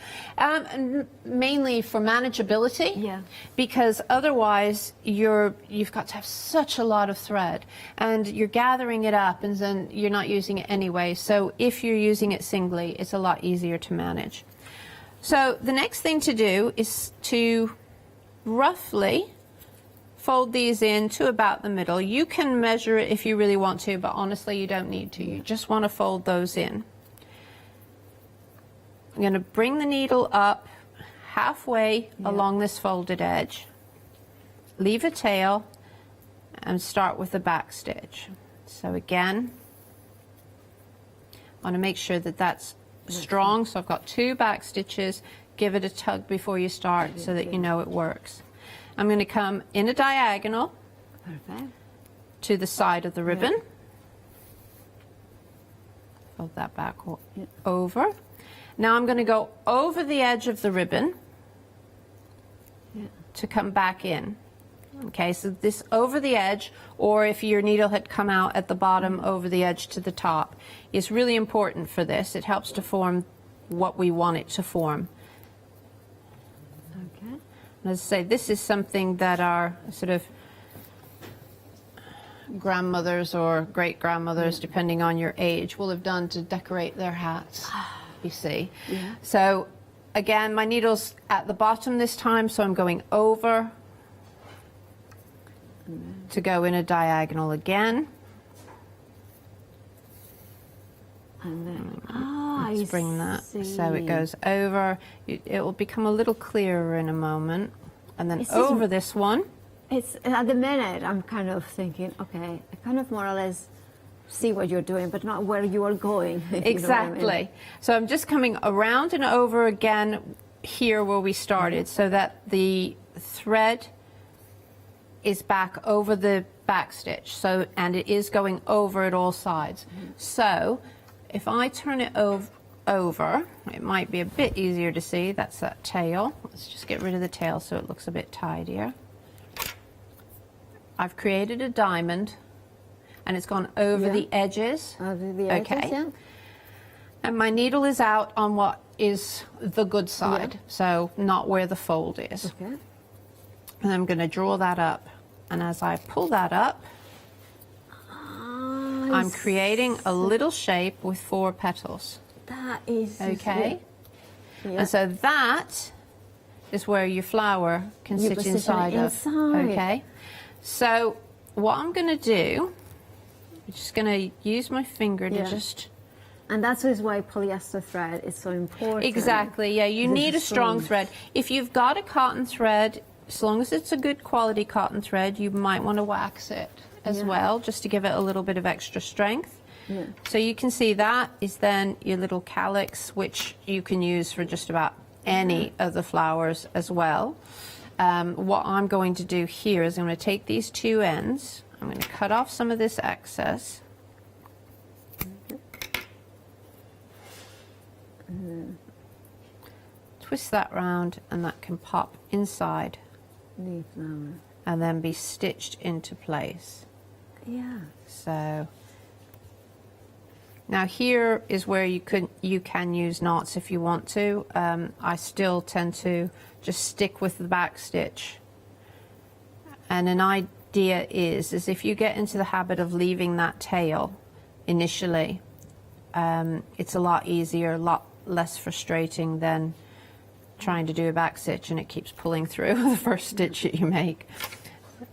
Mainly for manageability. Because otherwise you've got to have such a lot of thread, and you're gathering it up, and then you're not using it anyway. So if you're using it singly, it's a lot easier to manage. So the next thing to do is to roughly fold these in to about the middle. You can measure it if you really want to, but honestly you don't need to. You just want to fold those in. I'm going to bring the needle up halfway along this folded edge, leave a tail, and start with the back stitch. So again, I want to make sure that that's strong. So I've got 2 back stitches. Give it a tug before you start so that you know it works. I'm going to come in a diagonal to the side of the ribbon. Fold that back over. Now I'm going to go over the edge of the ribbon to come back in. Okay, so this over the edge, or if your needle had come out at the bottom over the edge to the top, is really important for this. It helps to form what we want it to form. Okay. And as I say, this is something that our sort of grandmothers or great-grandmothers, depending on your age, will have done to decorate their hats, you see. Yeah. So again, my needle's at the bottom this time, so I'm going over to go in a diagonal again. And then, let's bring that so it goes over. It will become a little clearer in a moment. And then over this one. It's at the minute I'm kind of thinking, okay, I kind of more or less see what you're doing, but not where you are going. Exactly. You know what I mean? So I'm just coming around and over again here where we started, so that the thread is back over the back stitch. So, and it is going over at all sides. So if I turn it over, it might be a bit easier to see. That's that tail. Let's just get rid of the tail so it looks a bit tidier. I've created a diamond, and it's gone over the edges. Over the edges, okay. And my needle is out on what is the good side, so not where the fold is. Okay. And I'm going to draw that up. And as I pull that up, I'm creating a little shape with 4 petals. That is okay. And so that is where your flower can sit inside of. Okay. So what I'm going to do, I'm just going to use my finger to just. And that's why polyester thread is so important. Exactly. Yeah, you need a strong thread. If you've got a cotton thread, as long as it's a good quality cotton thread, you might want to wax it as well, just to give it a little bit of extra strength. Yeah. So you can see that is then your little calyx, which you can use for just about any of the flowers as well. What I'm going to do here is I'm going to take these 2 ends, I'm going to cut off some of this excess. Twist that round, and that can pop inside the flower and then be stitched into place. Yeah. So now here is where you can use knots if you want to. I still tend to just stick with the back stitch. And an idea is if you get into the habit of leaving that tail initially, it's a lot easier, a lot less frustrating than trying to do a back stitch and it keeps pulling through the first stitch that you make.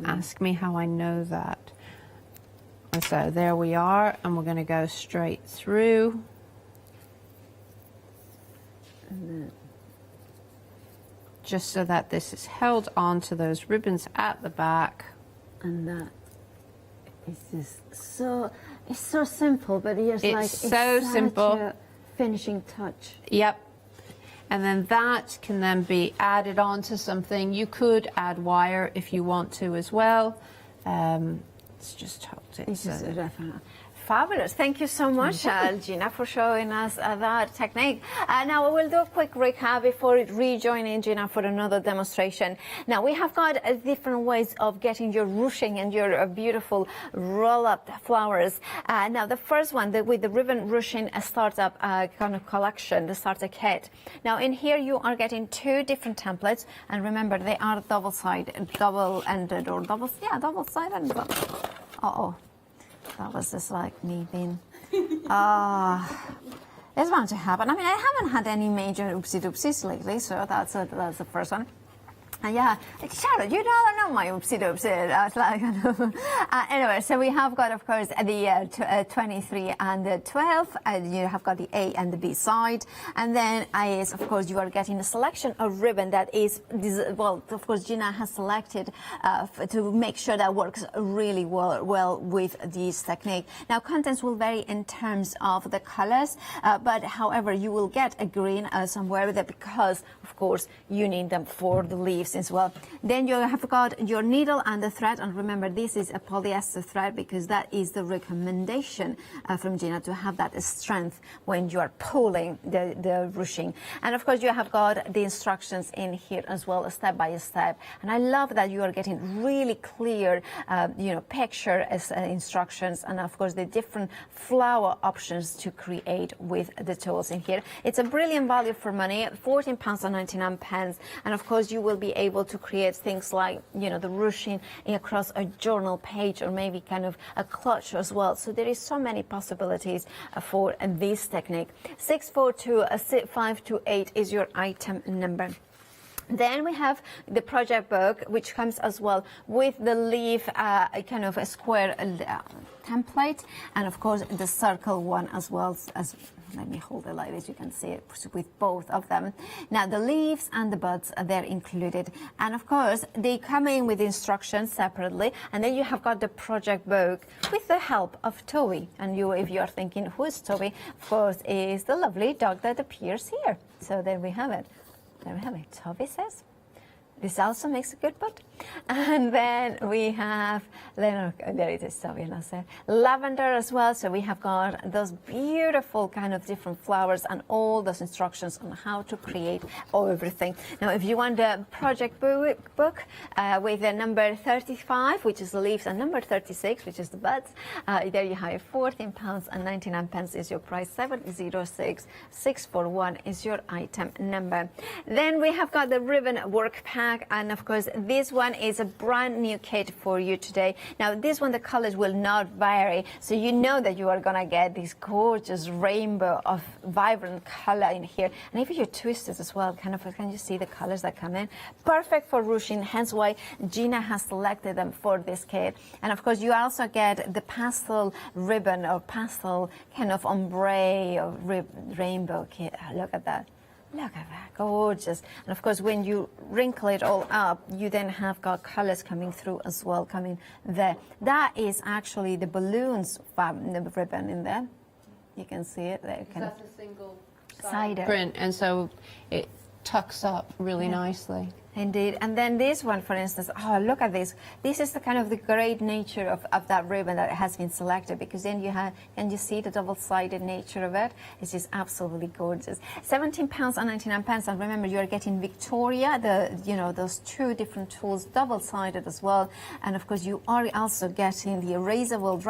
Ask me how I know that. And so there we are, and we're going to go straight through. Just so that this is held onto those ribbons at the back. And that is just so, it's so simple, but it's like, it's so simple. a finishing touch. Yep. And then that can then be added on to something. You could add wire if you want to as well. Let's just hold it. Fabulous. Thank you so much, Gina, for showing us that technique. Now, we'll do a quick recap before rejoining Gina for another demonstration. Now, we have got different ways of getting your ruching and your beautiful roll-up flowers. Now, the first one, with the ribbon ruching startup kind of collection, the starter kit. Now, in here, you are getting 2 different templates. And remember, they are double-sided, double-ended, or double-sided. Uh-oh. That was just like me being, it's bound to happen. I mean, I haven't had any major oopsie-doopsies lately, so that's the first one. Yeah, Charlotte, you don't know my oopsie doopsie. I was like, anyway, so we have got, of course, the 23 and the 12. You have got the A and the B side. And then is, of course, you are getting a selection of ribbon that is, well, of course, Gina has selected to make sure that works really well with this technique. Now, contents will vary in terms of the colors, but however, you will get a green somewhere there because, of course, you need them for the leaves as well. Then you have got your needle and the thread, and remember this is a polyester thread because that is the recommendation from Gina, to have that strength when you are pulling the ruching. And of course you have got the instructions in here as well, step by step. And I love that you are getting really clear picture as instructions, and of course the different flower options to create with the tools in here. It's a brilliant value for money, £14.99, and of course you will be able to create things like, the ruching across a journal page, or maybe kind of a clutch as well. So there is so many possibilities for this technique. 642-528 is your item number. Then we have the project book, which comes as well with the leaf, kind of a square template, and of course the circle one as well. As let me hold it like this, you can see it with both of them. Now the leaves and the buds are there included, and of course they come in with instructions separately, and then you have got the project book with the help of Toby. And if you are thinking who is Toby, of course is the lovely dog that appears here. So there we have it. There we have it. Toby says, this also makes a good book. And then we have, there it is, Toby, and I said, lavender as well. So we have got those beautiful kind of different flowers and all those instructions on how to create everything. Now, if you want the project book with the number 35, which is the leaves, and number 36, which is the buds, there you have £14.99 is your price. 706641 is your item number. Then we have got the ribbon work pack, and of course this one is a brand new kit for you today. Now this one, the colors will not vary, so you know that you are gonna get this gorgeous rainbow of vibrant color in here. And if you twist it as well, kind of, can you see the colors that come in? Perfect for ruching, hence why Gina has selected them for this kit. And of course you also get the pastel ribbon or pastel kind of ombre or rainbow kit. Look at that. Look at that, gorgeous. And of course, when you wrinkle it all up, you then have got colors coming through as well, coming there. That is actually the balloons the ribbon in there. You can see it there. That's a single sided print, and so it tucks up really nicely. Indeed. And then this one, for instance, oh, look at this. This is the kind of the great nature of that ribbon that has been selected, because then you have, can you see the double-sided nature of it? It's just absolutely gorgeous. £17.99, and remember, you are getting Victoria, those two different tools, double-sided as well. And of course, you are also getting the erasable,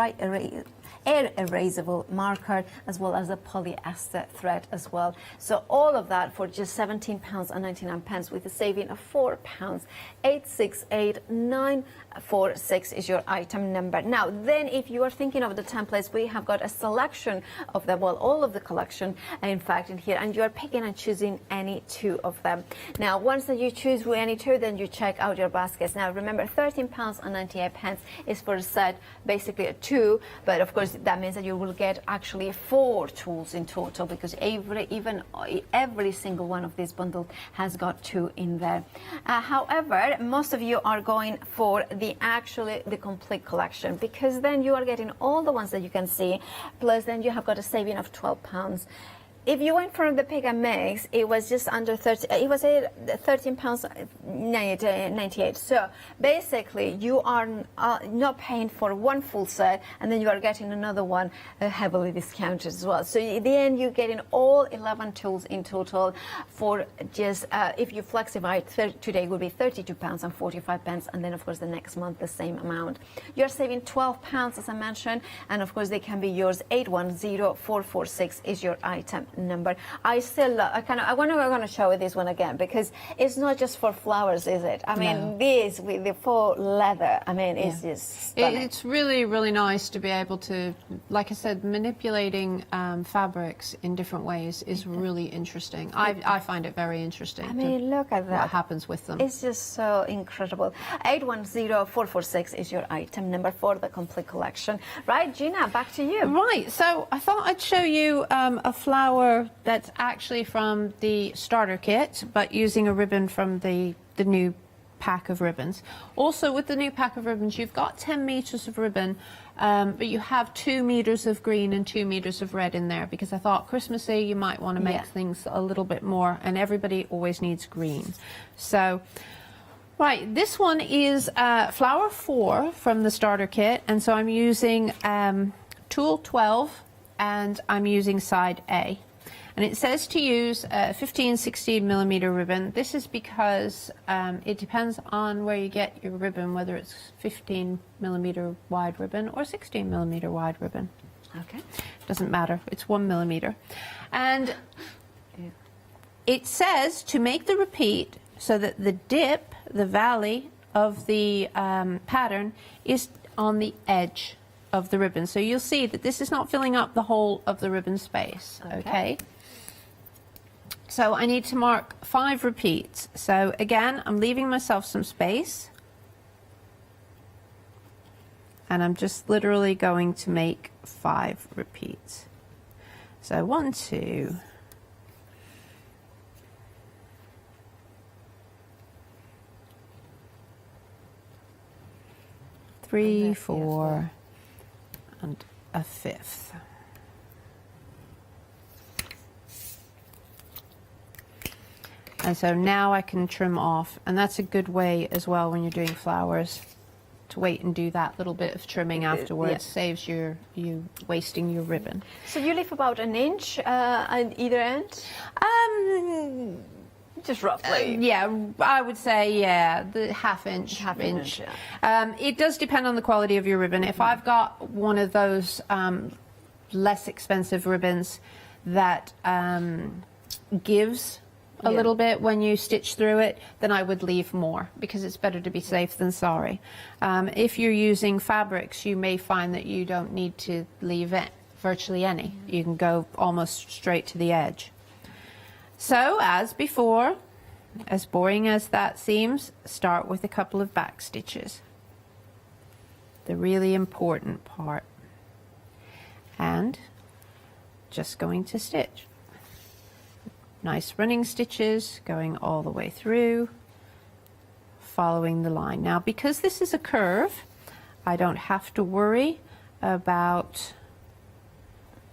air erasable marker, as well as the polyester thread as well. So all of that for just £17.99 with a saving of £4. 868946 is your item number. Now then, if you are thinking of the templates, we have got a selection of them, well, all of the collection in fact in here, and you are picking and choosing any two of them. Now once that you choose any two, then you check out your baskets. Now remember, £13.98 is for a set, basically a two, but of course that means that you will get actually 4 tools in total, because every single one of these bundles has got 2 in there. However, most of you are going for the complete collection, because then you are getting all the ones that you can see, plus then you have got a saving of £12. If you went for the pick and mix, it was just under 30. It was £13.98. So basically, you are not paying for one full set, and then you are getting another one heavily discounted as well. So in the end, you're getting all 11 tools in total for just, if you flexify, today will be £32.45, and then of course the next month the same amount. You're saving £12, as I mentioned, and of course they can be yours. 810446 is your item number. I still, I want to show you this one again, because it's not just for flowers, is it? I mean, this with the faux leather, I mean, it's just stunning. It's really, really nice to be able to, like I said, manipulating fabrics in different ways is really interesting. I find it very interesting. I mean, look at that. What happens with them. It's just so incredible. 810446 is your item number for the complete collection. Right, Gina, back to you. Right, so I thought I'd show you a flower that's actually from the starter kit, but using a ribbon from the new pack of ribbons. Also, with the new pack of ribbons, you've got 10 meters of ribbon, but you have 2 meters of green and 2 meters of red in there, because I thought Christmassy you might want to make things a little bit more, and everybody always needs green. So, right, this one is flower 4 from the starter kit, and so I'm using tool 12, and I'm using side A. And it says to use 15-16 millimeter ribbon. This is because it depends on where you get your ribbon, whether it's 15 millimeter wide ribbon or 16 millimeter wide ribbon. Okay. Doesn't matter, it's 1 millimeter. And it says to make the repeat so that the dip, the valley of the pattern is on the edge of the ribbon. So you'll see that this is not filling up the whole of the ribbon space, okay? So I need to mark 5 repeats. So again, I'm leaving myself some space. And I'm just literally going to make 5 repeats. So 1, 2, 3, 4, and a 5th. And so now I can trim off, and that's a good way as well when you're doing flowers to wait and do that little bit of trimming afterwards. Saves you wasting your ribbon. So you leave about an inch on either end? Just roughly. Yeah, I would say, the half inch. It does depend on the quality of your ribbon. If I've got one of those less expensive ribbons that gives a little bit when you stitch through it, then I would leave more, because it's better to be safe than sorry. If you're using fabrics, you may find that you don't need to leave virtually any. You can go almost straight to the edge. So, as before, as boring as that seems, start with a couple of back stitches. The really important part. And just going to stitch. Nice running stitches going all the way through, following the line. Now, because this is a curve, I don't have to worry about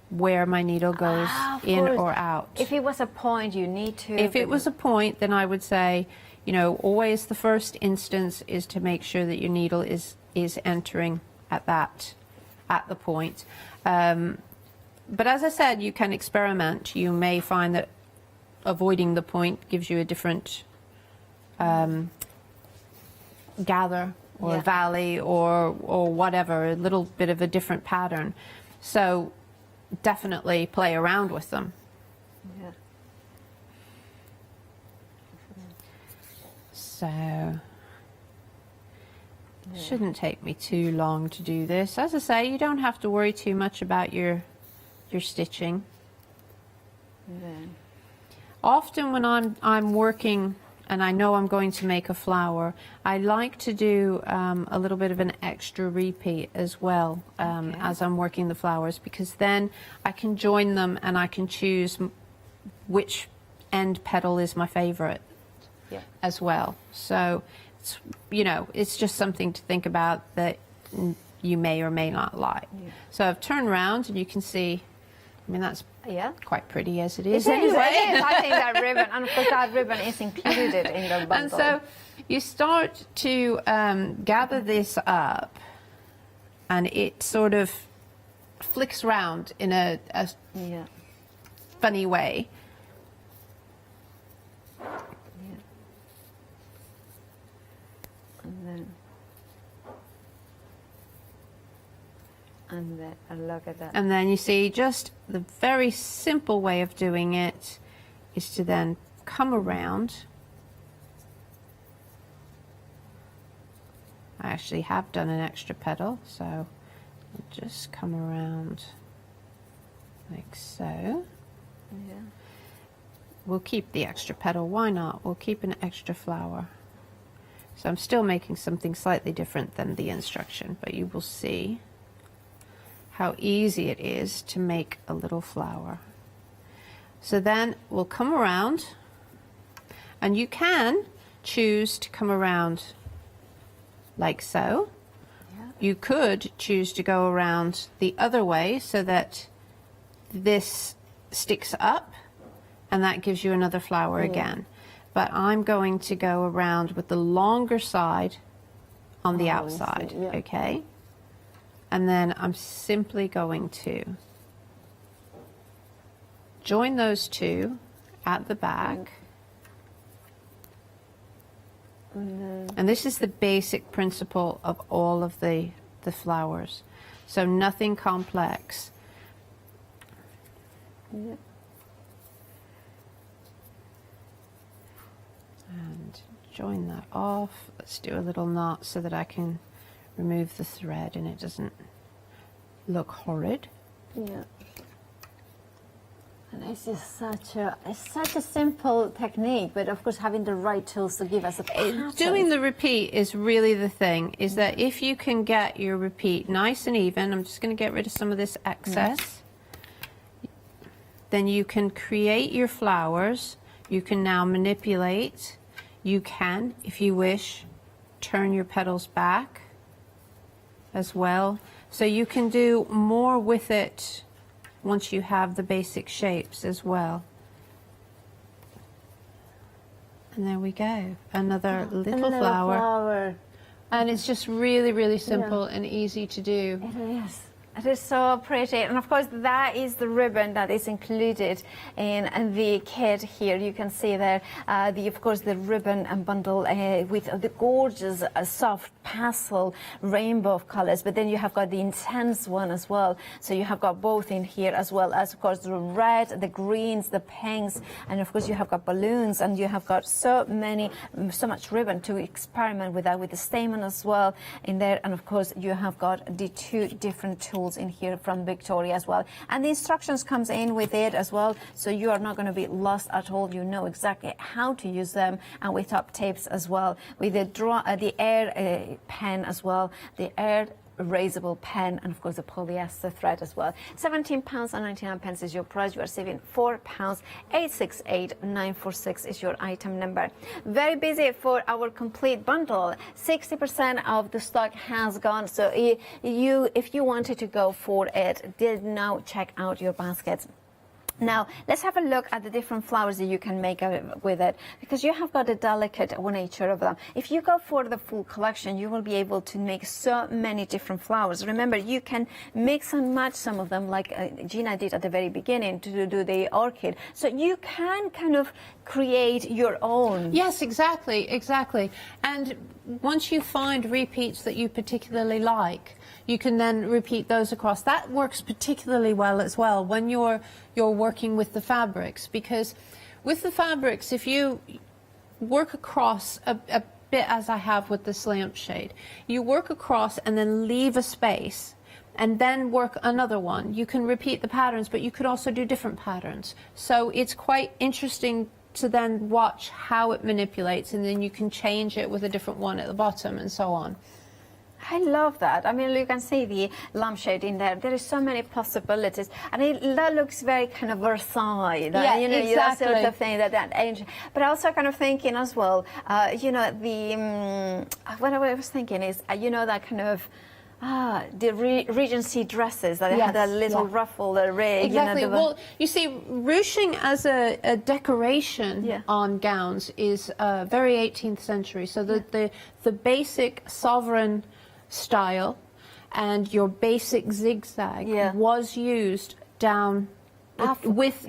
where my needle goes in or out. If it was a point, you need to... If it was a point, then I would say, you know, always the first instance is to make sure that your needle is entering at the point. But as I said, you can experiment. You may find that avoiding the point gives you a different gather or valley or whatever, a little bit of a different pattern. So definitely play around with them. Yeah. So it shouldn't take me too long to do this. As I say, you don't have to worry too much about your stitching. Often when I'm working and I know I'm going to make a flower, I like to do a little bit of an extra repeat as well as I'm working the flowers, because then I can join them and I can choose which end petal is my favorite as well. So it's, you know, it's just something to think about that you may or may not like. So I've turned around and you can see, I mean, that's quite pretty as it is anyway. It is. I think that ribbon, and of course that ribbon is included in the bundle. And so you start to gather this up, and it sort of flicks round in a funny way. And then And look at that. And then you see just the very simple way of doing it is to then come around. I actually have done an extra petal, so just come around like so. Yeah. We'll keep the extra petal, why not? We'll keep an extra flower. So I'm still making something slightly different than the instruction, but you will see how easy it is to make a little flower. So then we'll come around, and you can choose to come around like so. Yeah. You could choose to go around the other way so that this sticks up, and that gives you another flower again. But I'm going to go around with the longer side on the outside, okay? And then I'm simply going to join those two at the back. And this is the basic principle of all of the flowers. So nothing complex. Yeah. And join that off. Let's do a little knot so that I can remove the thread and it doesn't look horrid. Yeah. And it's just such a simple technique, but of course having the right tools to give us a pattern. Doing the repeat is really the thing, is that if you can get your repeat nice and even, I'm just going to get rid of some of this excess, then you can create your flowers. You can now manipulate. You can, if you wish, turn your petals back as well. So you can do more with it once you have the basic shapes as well. And there we go, another little flower. And it's just really, really simple and easy to do. It is. It is so pretty, and of course that is the ribbon that is included in the kit here. You can see there, of course, the ribbon and bundle with the gorgeous soft pastel rainbow of colors. But then you have got the intense one as well. So you have got both in here, as well as, of course, the red, the greens, the pinks, and of course you have got balloons, and you have got so much ribbon to experiment with that, with the stamen as well in there, and of course you have got the two different tools in here from Victoria as well, and the instructions comes in with it as well, so you are not going to be lost at all. You know exactly how to use them, and with top tapes as well, with the air pen as well, the air erasable pen, and of course the polyester thread as well. £17.99 is your price. You are saving £4. 868946 is your item number. Very busy for our complete bundle. 60% of the stock has gone, so if you wanted to go for it, did now check out your baskets. Now, let's have a look at the different flowers that you can make with it, because you have got a delicate nature of them. If you go for the full collection, you will be able to make so many different flowers. Remember, you can mix and match some of them, like Gina did at the very beginning to do the orchid. So you can kind of create your own. Yes, exactly. And once you find repeats that you particularly like, you can then repeat those across. That works particularly well as well when you're working with the fabrics, because with the fabrics, if you work across a bit as I have with this lampshade, you work across and then leave a space and then work another one. You can repeat the patterns, but you could also do different patterns. So it's quite interesting to then watch how it manipulates, and then you can change it with a different one at the bottom and so on. I love that. I mean, you can see the lampshade in there. There is so many possibilities, and that looks very kind of Versailles. Yeah, you know, exactly. That sort of thing. That age. But also kind of thinking as well. You know, what I was thinking is, you know, that kind of. The Regency dresses that had a little ruffle, a rig. Exactly. You know, well, you see, ruching as a decoration on gowns is very 18th century. So the basic sovereign style and your basic zigzag was used down with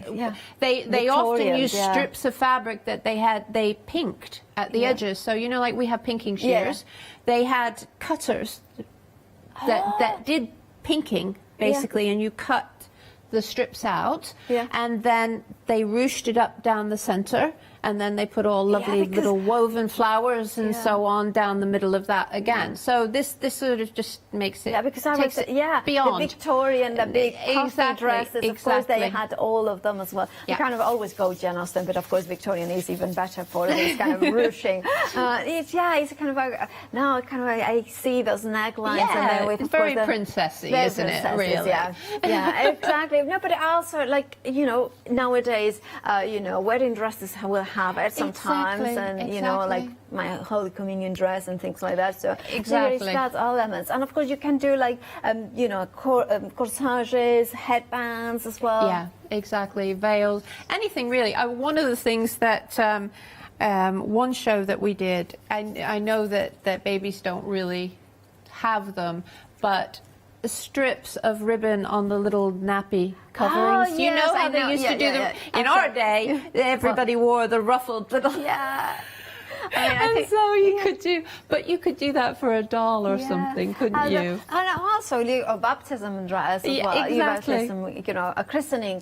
they often use strips of fabric that they pinked at the edges. So you know, like we have pinking shears, they had cutters that did pinking, basically, and you cut the strips out, and then they ruched it up down the center, and then they put all lovely little woven flowers and so on down the middle of that again. So this sort of just makes it because I was beyond the Victorian, the big puffy dresses. Of course, they Exactly. had all of them as well. Yeah. We kind of always go Jane Austen, but of course Victorian is even better for this kind of ruching. It's kind of I see those necklines and then with it's of course, very princessy, very isn't it? princesses, Really? Yeah, exactly. No, but also like nowadays, wedding dresses will have it sometimes, Exactly, and like my Holy Communion dress and things like that. So Exactly. there is that elements, and of course you can do like corsages, headbands as well. Yeah, exactly. Veils, anything really. One of the things that one show that we did, I know that babies don't really have them, but strips of ribbon on the little nappy coverings. Oh, you know yes, how I they know. used Yeah, to do yeah, them? yeah. In our day, everybody wore the ruffled little... Yeah. So you could do, but you could do that for a doll or something, couldn't you? And also a baptism dress as well. Exactly. A christening,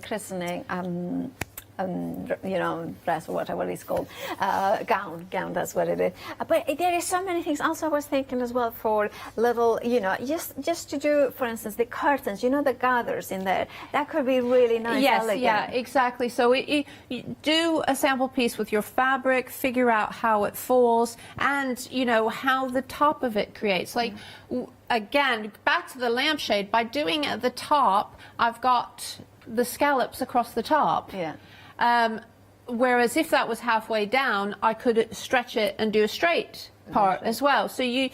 dress or whatever it's called, gown, that's what it is. But there is so many things. Also, I was thinking as well for little, just to do, for instance, the curtains, the gathers in there. That could be really nice. Yes, elegant. yeah, exactly. So you do a sample piece with your fabric, figure out how it falls, and how the top of it creates. Like again, back to the lampshade. By doing it at the top, I've got the scallops across the top. Yeah. Whereas if that was halfway down, I could stretch it and do a straight part as well. So you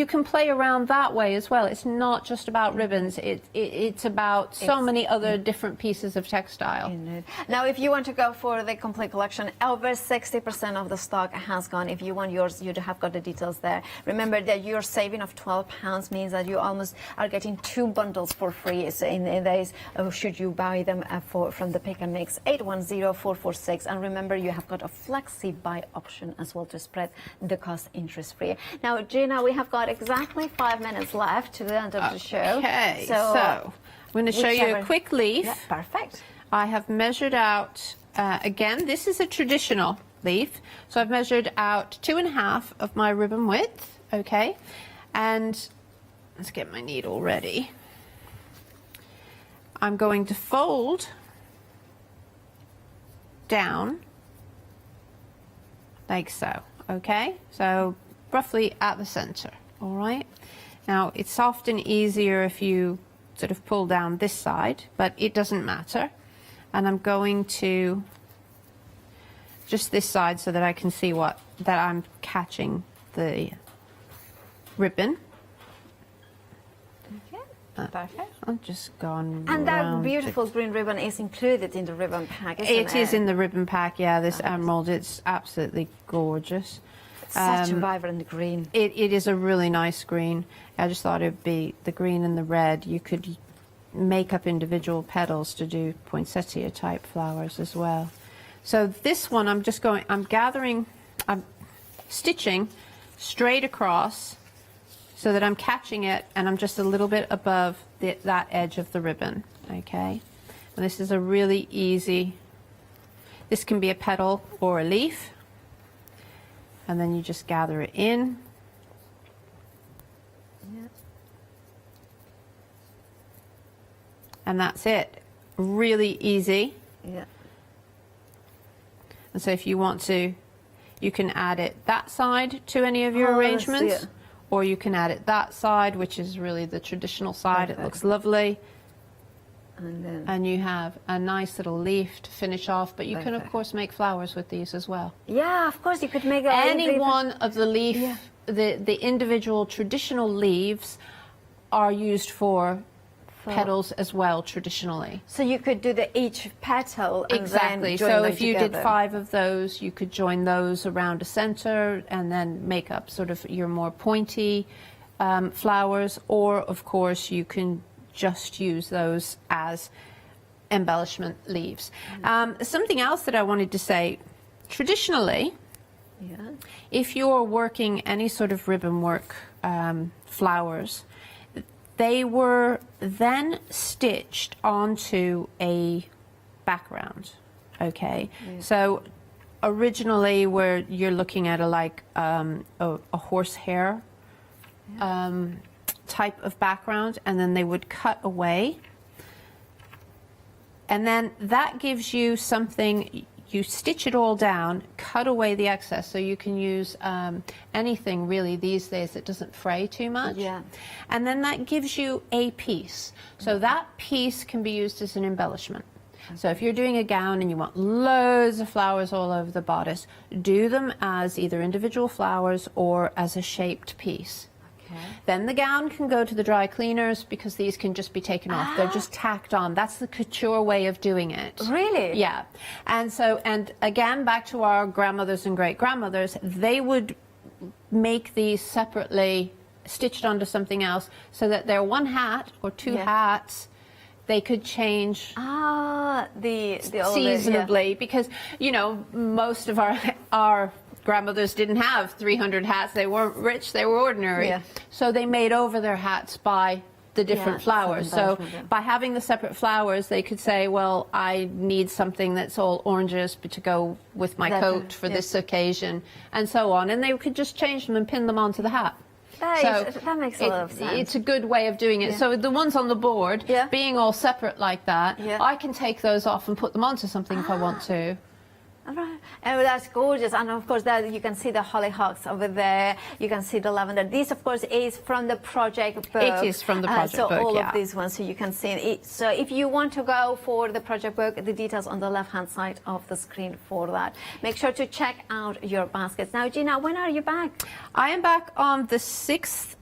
can play around that way as well. It's not just about ribbons. It's about so many other different pieces of textile. Now, if you want to go for the complete collection, over 60% of the stock has gone. If you want yours, you have got the details there. Remember that your saving of £12 means that you almost are getting 2 bundles for free. So in days, should you buy them from the Pick and Mix 810-446. And remember, you have got a flexi buy option as well to spread the cost interest-free. Now, Gina, we have got exactly 5 minutes left to the end of the show. Okay, so I'm going to show you a quick leaf. Yeah, perfect. I have measured out, again, this is a traditional leaf, so I've measured out 2.5 of my ribbon width, okay? And let's get my needle ready. I'm going to fold down like so, okay? So roughly at the center, all right? Now, it's often easier if you sort of pull down this side, but it doesn't matter. And I'm going to just this side so that I can see that I'm catching the ribbon. Perfect. I've just gone And that round beautiful green ribbon is included in the ribbon pack, isn't it? It is in the ribbon pack, yeah, this emerald. It's absolutely gorgeous. Such a vibrant green. It is a really nice green. I just thought it'd be the green and the red. You could make up individual petals to do poinsettia type flowers as well. So this one I'm stitching straight across so that I'm catching it and I'm just a little bit above that edge of the ribbon, okay? And this is a really easy, this can be a petal or a leaf, and then you just gather it in. Yeah. And that's it. Really easy. Yeah. And so if you want to, you can add it that side to any of your arrangements, or you can add it that side, which is really the traditional side. Perfect. It looks lovely. And you have a nice little leaf to finish off, but you can of course make flowers with these as well. Yeah, of course you could make any one of the leaf, the individual traditional leaves are used for petals as well traditionally. So you could do each petal and exactly. Then join so them if you together. did 5 of those, you could join those around a center and then make up sort of your more pointy flowers, or of course you can just use those as embellishment leaves. Something else that I wanted to say, traditionally, if you're working any sort of ribbon work flowers, They were then stitched onto a background. Okay, so originally where you're looking at a horsehair type of background, and then they would cut away, and then that gives you something. You stitch it all down, cut away the excess, so you can use anything really these days that doesn't fray too much. Yeah. And then that gives you a piece. So that piece can be used as an embellishment. So if you're doing a gown and you want loads of flowers all over the bodice, do them as either individual flowers or as a shaped piece. Then the gown can go to the dry cleaners because these can just be taken off. They're just tacked on. That's the couture way of doing it. Really? Yeah. And again, back to our grandmothers and great-grandmothers, they would make these separately stitched onto something else so that they're one hat or two hats. They could change seasonably because, you know, most of our grandmothers didn't have 300 hats. They weren't rich, they were ordinary. Yeah. So they made over their hats by the different flowers. So by having the separate flowers, they could say, well, I need something that's all oranges to go with my coat for this occasion, and so on. And they could just change them and pin them onto the hat. That makes a lot of sense. It's a good way of doing it. So the ones on the board, being all separate like that, I can take those off and put them onto something if I want to. Right. And that's gorgeous. And of course, that you can see the hollyhocks over there. You can see the lavender. This, of course, is from the project book. It is from the project book, So all of these ones, so you can see it. So if you want to go for the project book, the details on the left-hand side of the screen for that. Make sure to check out your baskets. Now, Gina, when are you back? I am back on the 6th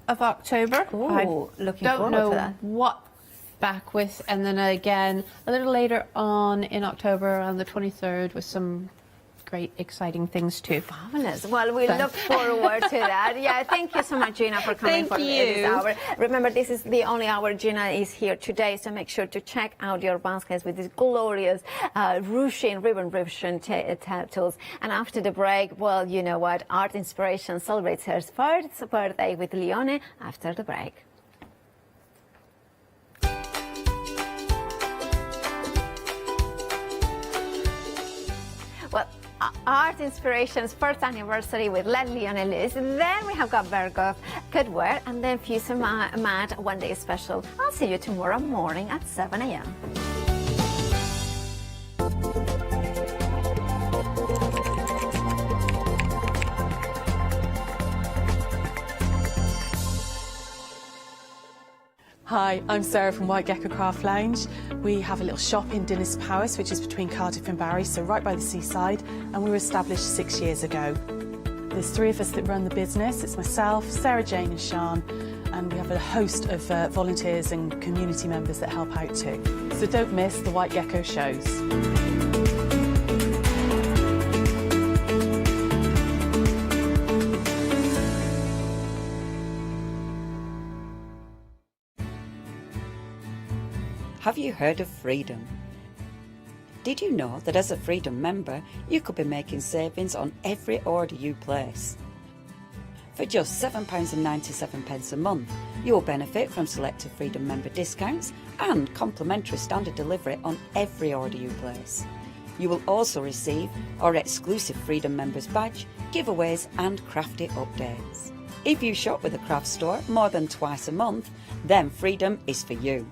of October. Ooh, looking don't forward know to that. what back with, and then again a little later on in October on the 23rd with some great exciting things too. Fabulous. Well, we look forward to that. Yeah, thank you so much, Gina, for coming for this hour. Remember, this is the only hour Gina is here today, so make sure to check out your baskets with these glorious ribbon ruching tools. And after the break, well, you know what? Art Inspiration celebrates her first birthday with Leone after the break. Well, Art Inspiration's first anniversary with Leone Liz. Then we have got Berghoff Goodwear, and then Fuse Matte One Day Special. I'll see you tomorrow morning at 7 a.m. Hi, I'm Sarah from White Gecko Craft Lounge. We have a little shop in Dinas Powys, which is between Cardiff and Barry, so right by the seaside, and we were established 6 years ago. There's 3 of us that run the business. It's myself, Sarah Jane and Sian, and we have a host of volunteers and community members that help out too. So don't miss the White Gecko shows. Have you heard of Freedom? Did you know that as a Freedom member, you could be making savings on every order you place? For just £7.97 a month, you will benefit from selected Freedom member discounts and complimentary standard delivery on every order you place. You will also receive our exclusive Freedom members badge, giveaways and crafty updates. If you shop with a craft store more than twice a month, then Freedom is for you.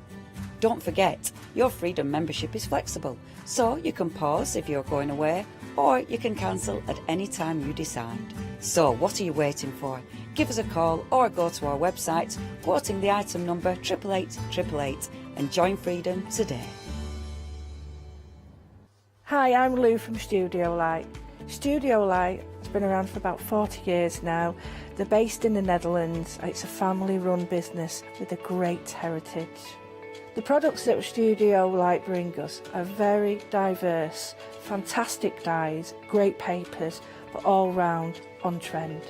Don't forget, your Freedom membership is flexible, so you can pause if you're going away, or you can cancel at any time you decide. So what are you waiting for? Give us a call or go to our website, quoting the item number 88888, and join Freedom today. Hi, I'm Lou from Studio Light. Studio Light has been around for about 40 years now. They're based in the Netherlands. It's a family-run business with a great heritage. The products that Studio Light bring us are very diverse, fantastic dyes, great papers, but all round on trend.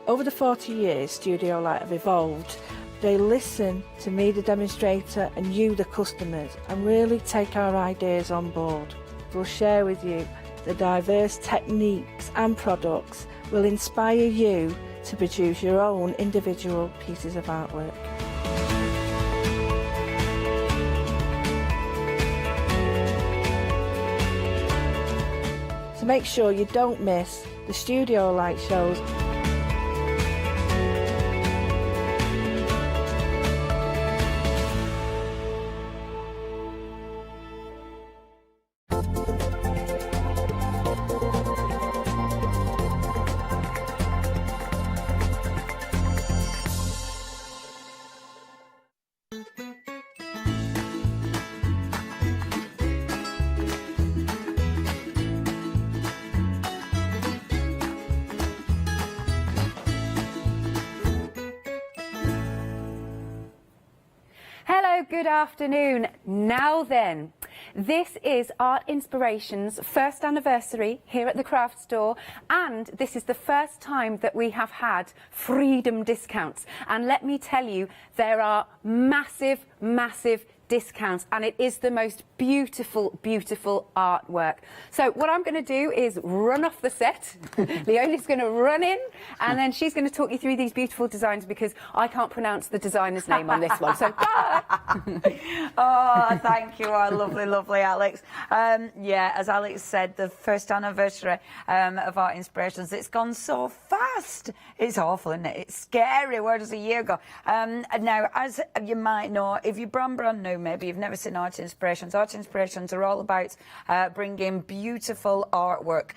Over the 40 years Studio Light have evolved. They listen to me, the demonstrator, and you, the customers, and really take our ideas on board. We'll share with you the diverse techniques and products will inspire you to produce your own individual pieces of artwork. So make sure you don't miss the studio light shows. Hello, good afternoon. Now then, this is Art Inspirations' first anniversary here at the craft store, and this is the first time that we have had freedom discounts. And let me tell you, there are massive, massive discounts, and it is the most beautiful, beautiful artwork. So what I'm going to do is run off the set. Leonie's going to run in, and then she's going to talk you through these beautiful designs, because I can't pronounce the designer's name on this one. So, Oh, thank you. Oh, lovely, lovely, Alex. Yeah, as Alex said, the first anniversary of Art Inspirations, it's gone so fast. It's awful, isn't it? It's scary. Where does a year go? Now, as you might know, if you're brand new, maybe you've never seen Art Inspirations. Art Inspirations are all about bringing beautiful artwork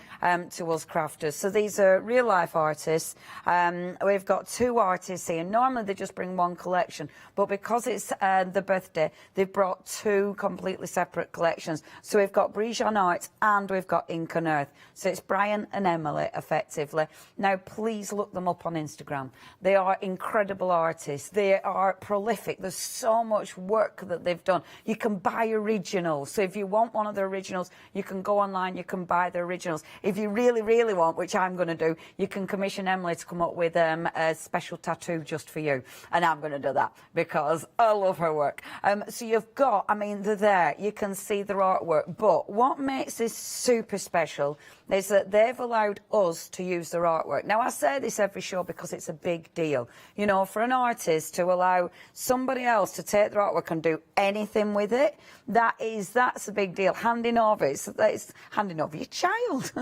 to us crafters. So these are real-life artists. We've got 2 artists here. Normally they just bring 1 collection, but because it's the birthday, they've brought 2 completely separate collections. So we've got Hobbies and Arts and we've got Ink and Earth. So it's Brian and Emily, effectively. Now, please look them up on Instagram. They are incredible artists. They are prolific. There's so much work that they've done. You can buy originals. So if you want one of the originals, you can go online, you can buy the originals. If you really, really want, which I'm going to do, you can commission Emily to come up with a special tattoo just for you. And I'm going to do that because I love her work. So you've got, I mean, they're there. You can see their artwork. But what makes this super special is that they've allowed us to use their artwork. Now, I say this every show because it's a big deal. You know, for an artist to allow somebody else to take their artwork and do anything with it, that's a big deal. Handing over, it's handing over your child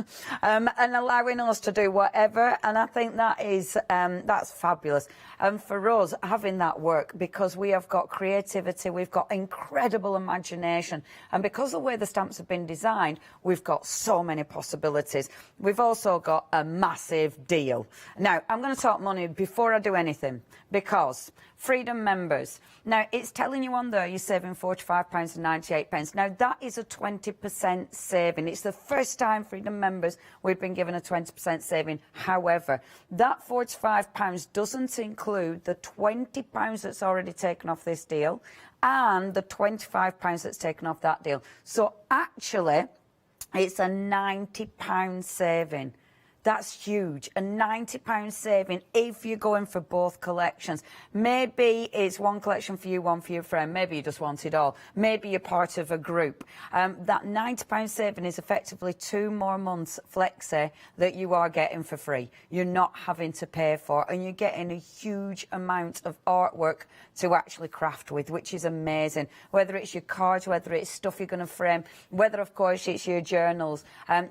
and allowing us to do whatever. And I think that is that's fabulous. And for us, having that work, because we have got creativity, we've got incredible imagination, and because of the way the stamps have been designed, we've got so many possibilities. We've also got a massive deal. Now, I'm going to talk money before I do anything, because Freedom members, now it's telling you on there you're saving £45.98. Now that is a 20% saving. It's the first time Freedom members we've been given a 20% saving. However, that £45 doesn't include the £20 that's already taken off this deal and the £25 that's taken off that deal. So actually, it's a £90 saving. That's huge, a £90 saving if you're going for both collections. Maybe it's one collection for you, one for your friend. Maybe you just want it all. Maybe you're part of a group. That £90 saving is effectively 2 more months flexi that you are getting for free. You're not having to pay for, and you're getting a huge amount of artwork to actually craft with, which is amazing. Whether it's your cards, whether it's stuff you're going to frame, whether, of course, it's your journals.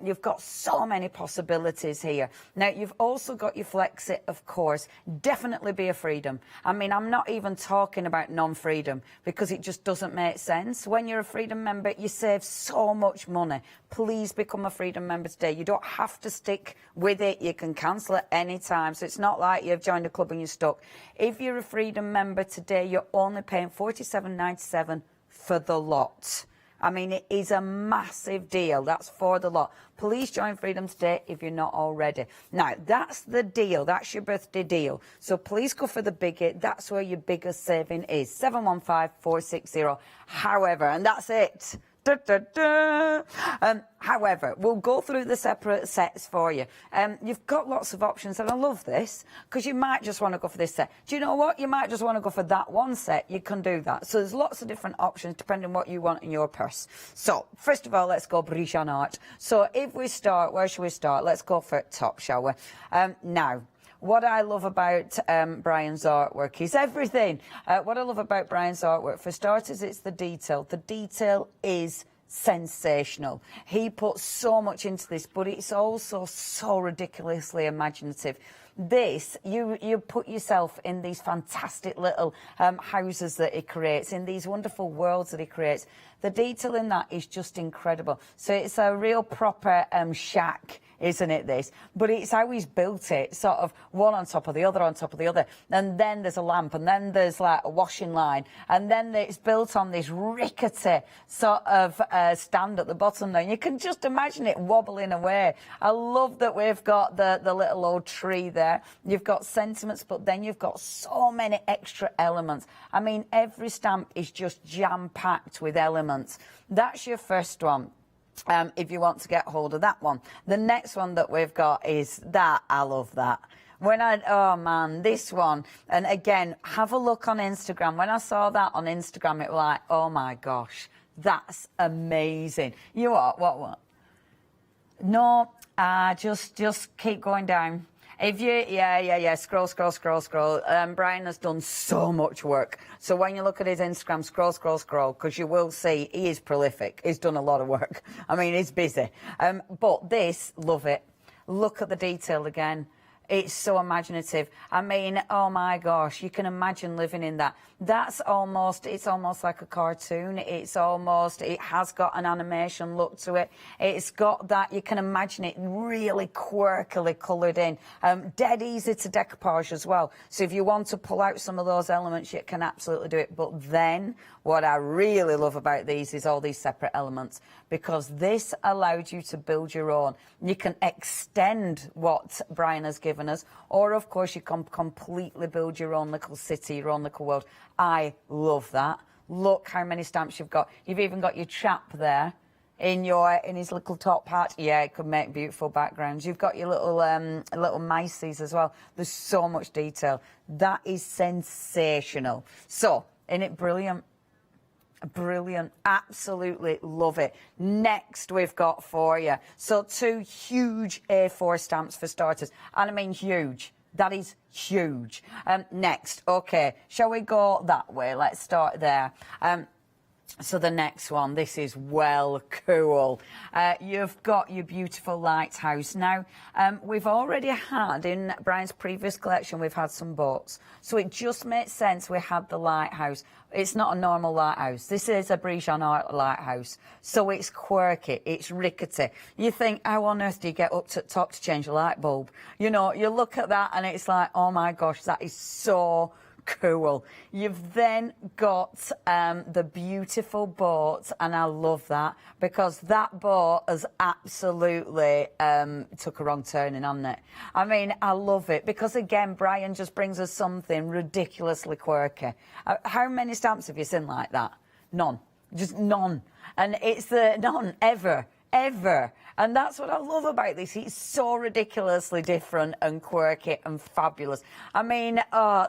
You've got so many possibilities here. Now, you've also got your flexi, of course. Definitely be a Freedom. I mean, I'm not even talking about non-Freedom because it just doesn't make sense. When you're a Freedom member, you save so much money. Please become a Freedom member today. You don't have to stick with it. You can cancel at any time. So it's not like you've joined a club and you're stuck. If you're a Freedom member today, you're only paying $47.97 for the lot. I mean, it is a massive deal. That's for the lot. Please join Freedom today if you're not already. Now, that's the deal. That's your birthday deal. So please go for the biggie. That's where your biggest saving is. 715460. However, and that's it. However, we'll go through the separate sets for you. You've got lots of options, and I love this because you might just want to go for this set. Do you know what? You might just want to go for that one set. You can do that. So there's lots of different options depending on what you want in your purse. So first of all, let's go Hobbies and Arts. So if we start, where should we start? Let's go for top, shall we? Now, what I love about Brian's artwork is everything. What I love about Brian's artwork, for starters, it's the detail. The detail is sensational. He put so much into this, but it's also so ridiculously imaginative. This, you put yourself in these fantastic little houses that he creates, in these wonderful worlds that he creates. The detail in that is just incredible. So it's a real proper shack, isn't it, this? But it's how he's built it, sort of one on top of the other on top of the other. And then there's a lamp, and then there's like a washing line. And then it's built on this rickety sort of stand at the bottom there. And you can just imagine it wobbling away. I love that we've got the little old tree there. You've got sentiments, but then you've got so many extra elements. I mean, every stamp is just jam-packed with elements. That's your first one. If you want to get hold of that one. The next one that we've got is that. I love that. Oh man, this one. And again, have a look on Instagram. When I saw that on Instagram, it was like, oh my gosh, that's amazing. You what? No, just keep going down. If you, scroll. Brian has done so much work. So when you look at his Instagram, scroll, because you will see he is prolific. He's done a lot of work. I mean, he's busy. But this, love it. Look at the detail again. It's so imaginative. I mean, oh my gosh, you can imagine living in that. It's almost like a cartoon. It has got an animation look to it. It's got that, you can imagine it really quirkily coloured in. Dead easy to decoupage as well. So if you want to pull out some of those elements, you can absolutely do it. But then, what I really love about these is all these separate elements, because this allowed you to build your own. You can extend what Brian has given us, or of course you can completely build your own little city, your own little world. I love that. Look how many stamps you've got. You've even got your chap there in his little top hat. Yeah, it could make beautiful backgrounds. You've got your little mices as well. There's so much detail. That is sensational. So, isn't it brilliant? Brilliant. Absolutely love it. Next we've got for you, so 2 huge A4 stamps for starters, and I mean huge. That is huge. Next, okay, shall we go that way? Let's start there. So the next one, this is well cool. You've got your beautiful lighthouse. Now, we've already had, in Brian's previous collection, we've had some boats. So it just makes sense we had the lighthouse. It's not a normal lighthouse. This is a Brijan art lighthouse. So it's quirky, it's rickety. You think, how on earth do you get up to the top to change a light bulb? You know, you look at that and it's like, oh my gosh, that is so cool. You've then got the beautiful boat, and I love that, because that boat has absolutely took a wrong turning, hasn't it? I mean, I love it, because again, Brian just brings us something ridiculously quirky. How many stamps have you seen like that? None. Just none. And it's none, ever. And that's what I love about this. It's so ridiculously different and quirky and fabulous. I mean,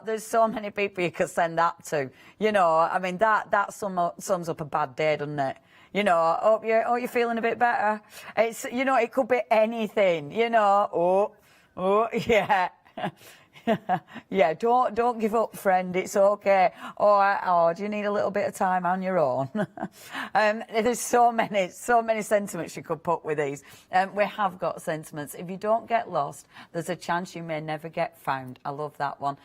there's so many people you could send that to. You know, I mean, that sums up a bad day, doesn't it? You know, hope you're feeling a bit better. It's, you know, it could be anything, you know. Oh, yeah. Yeah, don't give up, friend. It's okay. Oh, do you need a little bit of time on your own? There's so many sentiments you could put with these. We have got sentiments. If you don't get lost, there's a chance you may never get found. I love that one.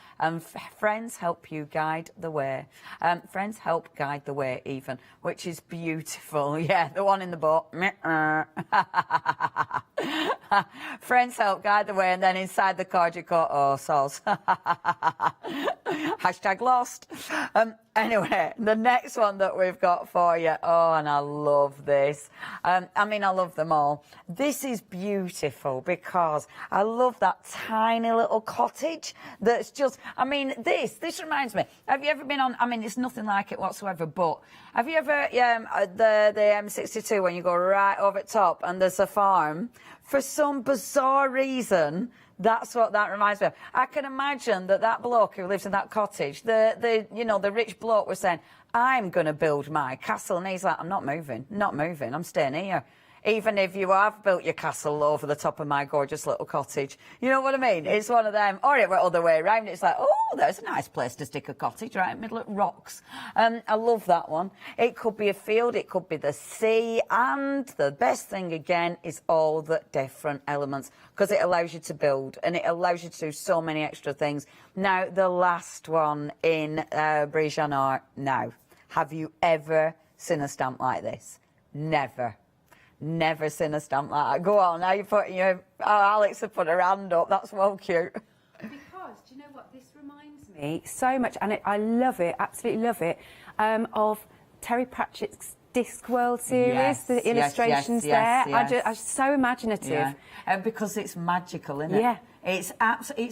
Friends help you guide the way. Friends help guide the way, even, which is beautiful. Yeah, the one in the boat. Friends help guide the way, and then inside the card you go, oh, soz. Hashtag lost. Anyway, the next one that we've got for you, oh, and I love this. I mean, I love them all. This is beautiful, because I love that tiny little cottage that's just, I mean, this reminds me, have you ever been on, I mean, it's nothing like it whatsoever, but have you ever, the M62, when you go right over the top and there's a farm, for some bizarre reason, that's what that reminds me of. I can imagine that bloke who lives in that cottage, the rich bloke was saying, I'm going to build my castle. And he's like, I'm not moving, I'm staying here. even if you have built your castle over the top of my gorgeous little cottage. You know what I mean? It's one of them. Or it went other way around. It's like, oh, there's a nice place to stick a cottage right in the middle of rocks. I love that one. It could be a field, it could be the sea, and the best thing again is all the different elements, because it allows you to build and it allows you to do so many extra things. Now, the last one in Hobbies and Arts. Now, have you ever seen a stamp like this? Never. Never seen a stamp like that. Go on, now you're putting your... Oh, Alex has put her hand up. That's well cute. Because, do you know what? This reminds me so much, and I love it, absolutely love it, of Terry Pratchett's Discworld series, the illustrations there. I'm so imaginative. Yeah. Because it's magical, isn't it? Yeah. It's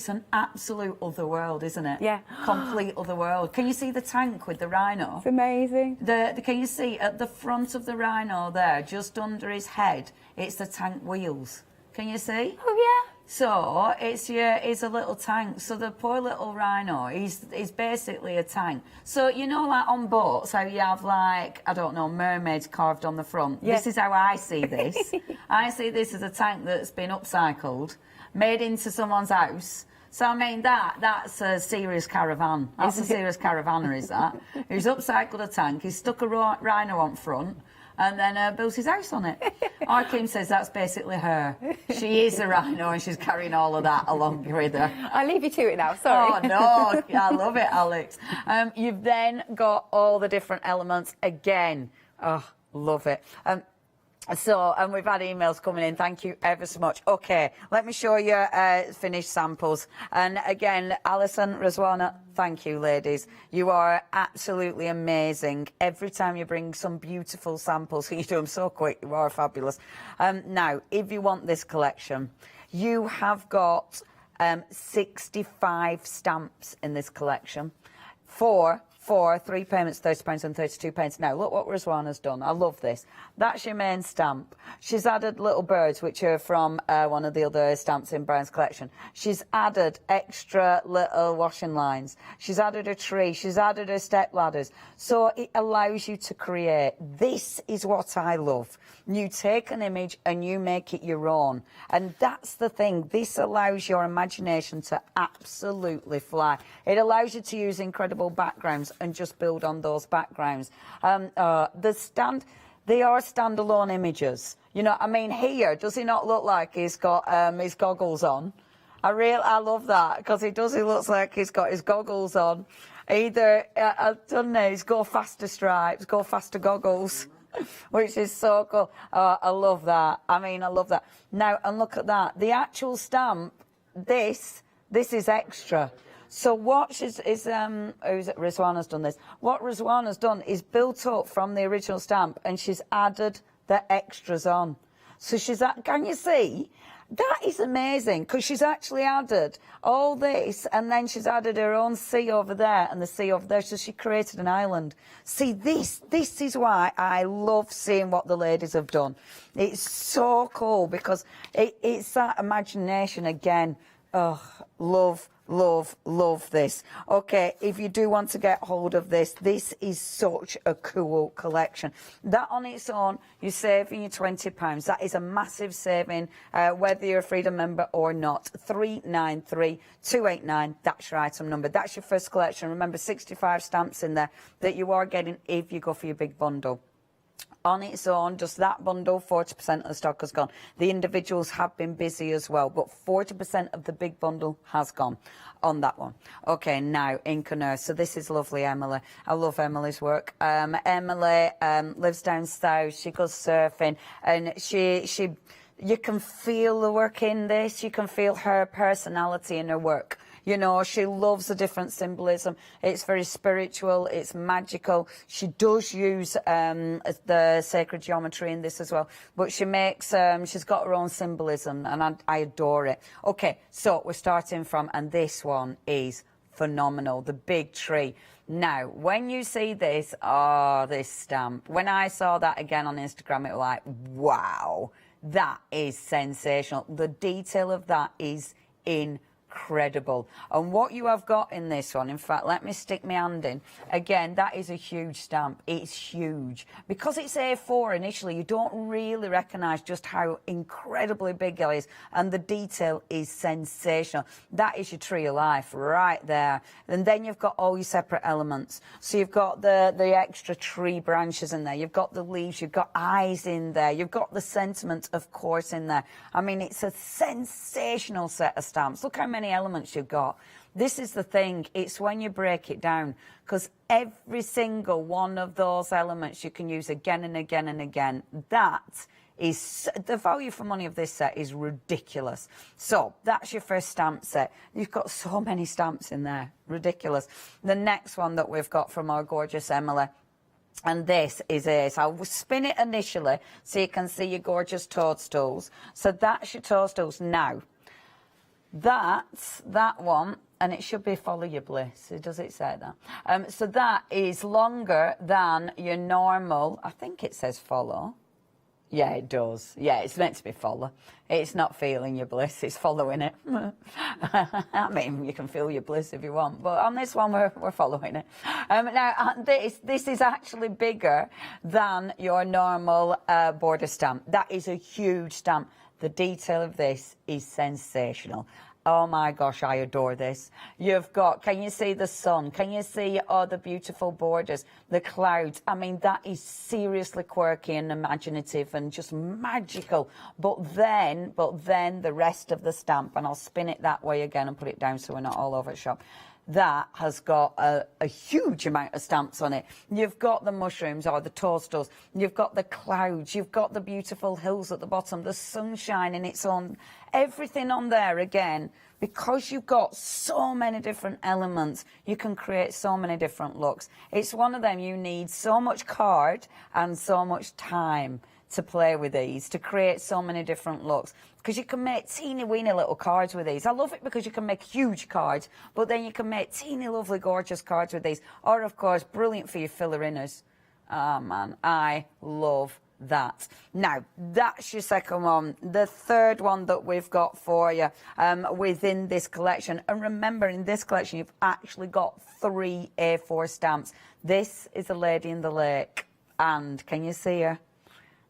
an absolute other world, isn't it? Yeah. Complete other world. Can you see the tank with the rhino? It's amazing. Can you see at the front of the rhino there, just under his head, it's the tank wheels. Can you see? Oh, yeah. So it's a little tank. So the poor little rhino, he's basically a tank. So you know, like on boats, how you have like, I don't know, mermaids carved on the front. Yeah. This is how I see this. I see this as a tank that's been upcycled, made into someone's house. So I mean that's a serious caravan. That's a serious caravaner, is that? He's upcycled a tank. He's stuck a rhino on front. And then built his house on it. Our Kim says that's basically her. She is a rhino and she's carrying all of that along with her. I'll leave you to it now, sorry. Oh, no, I love it, Alex. You've then got all the different elements again. Oh, love it. And we've had emails coming in. Thank you ever so much. Okay, let me show you finished samples. And again, Alison, Rizwana, thank you, ladies. You are absolutely amazing. Every time you bring some beautiful samples, you do them so quick. You are fabulous. Now, if you want this collection, you have got 65 stamps in this collection for 3 payments, £30 and £32. Now, look what Rizwana's done. I love this. That's your main stamp. She's added little birds, which are from one of the other stamps in Brian's collection. She's added extra little washing lines. She's added a tree. She's added her step ladders. So it allows you to create. This is what I love. You take an image and you make it your own. And that's the thing. This allows your imagination to absolutely fly. It allows you to use incredible backgrounds and just build on those backgrounds. They are standalone images. You know, I mean, here, does he not look like he's got his goggles on? I love that, because he looks like he's got his goggles on. Either, I don't know, he's go faster stripes, go faster goggles, which is so cool. I love that. I mean, I love that. Now, and look at that. The actual stamp, this is extra. So what Rizwana's done this. What Rizwana's done is built up from the original stamp, and she's added the extras on. So can you see? That is amazing, because she's actually added all this, and then she's added her own sea over there and the sea over there. So she created an island. See, this is why I love seeing what the ladies have done. It's so cool, because it's that imagination again. Oh, love this. Okay, if you do want to get hold of this is such a cool collection. That on its own, you're saving you £20. That is a massive saving, whether you're a Freedom member or not. 393289, that's your item number. That's your first collection. Remember, 65 stamps in there that you are getting if you go for your big bundle. On its own, just that bundle, 40% of the stock has gone. The individuals have been busy as well, but 40% of the big bundle has gone on that one. Okay, now, Ink and Earth. So this is lovely, Emily. I love Emily's work. Emily lives down south. She goes surfing, and you can feel the work in this. You can feel her personality in her work. You know, she loves the different symbolism. It's very spiritual. It's magical. She does use the sacred geometry in this as well. But she makes, she's got her own symbolism, and I adore it. Okay, so we're starting from, and this one is phenomenal, the big tree. Now, when you see this, this stamp, when I saw that again on Instagram, it was like, wow, that is sensational. The detail of that is incredible. incredible. And what you have got in this one, in fact, let me stick my hand in. Again, that is a huge stamp. It's huge. Because it's A4 initially, you don't really recognise just how incredibly big it is. And the detail is sensational. That is your tree of life right there. And then you've got all your separate elements. So you've got the extra tree branches in there. You've got the leaves. You've got eyes in there. You've got the sentiment, of course, in there. I mean, it's a sensational set of stamps. Look how many elements you've got. This is the thing. It's when you break it down, because every single one of those elements you can use again and again and again. That is, the value for money of this set is ridiculous. So that's your first stamp set. You've got so many stamps in there. Ridiculous. The next one that we've got from our gorgeous Emily, and this is it. I'll spin it initially so you can see your gorgeous toadstools. So that's your toadstools. Now, that's that one, and it should be Follow Your Bliss. Does it say that? So that is longer than your normal, I think it says follow. Yeah, it does. Yeah, it's meant to be follow. It's not feeling your bliss, it's following it. I mean, you can feel your bliss if you want, but on this one, we're following it. Now, this is actually bigger than your normal border stamp. That is a huge stamp. The detail of this is sensational. Oh my gosh, I adore this. You've got, can you see the sun? Can you see all the beautiful borders, the clouds? I mean, that is seriously quirky and imaginative and just magical. But then the rest of the stamp, and I'll spin it that way again and put it down so we're not all over the shop. That has got a huge amount of stamps on it. You've got the mushrooms or the toadstools. You've got the clouds. You've got the beautiful hills at the bottom, the sunshine in its own, everything on there again. Because you've got so many different elements, you can create so many different looks. It's one of them you need so much card and so much time to play with these, to create so many different looks. Because you can make teeny weeny little cards with these. I love it because you can make huge cards, but then you can make teeny lovely gorgeous cards with these. Or of course, brilliant for your filler inners. Oh man, I love that. Now, that's your second one. The third one that we've got for you within this collection. And remember, in this collection, you've actually got 3 A4 stamps. This is a Lady in the Lake. And can you see her?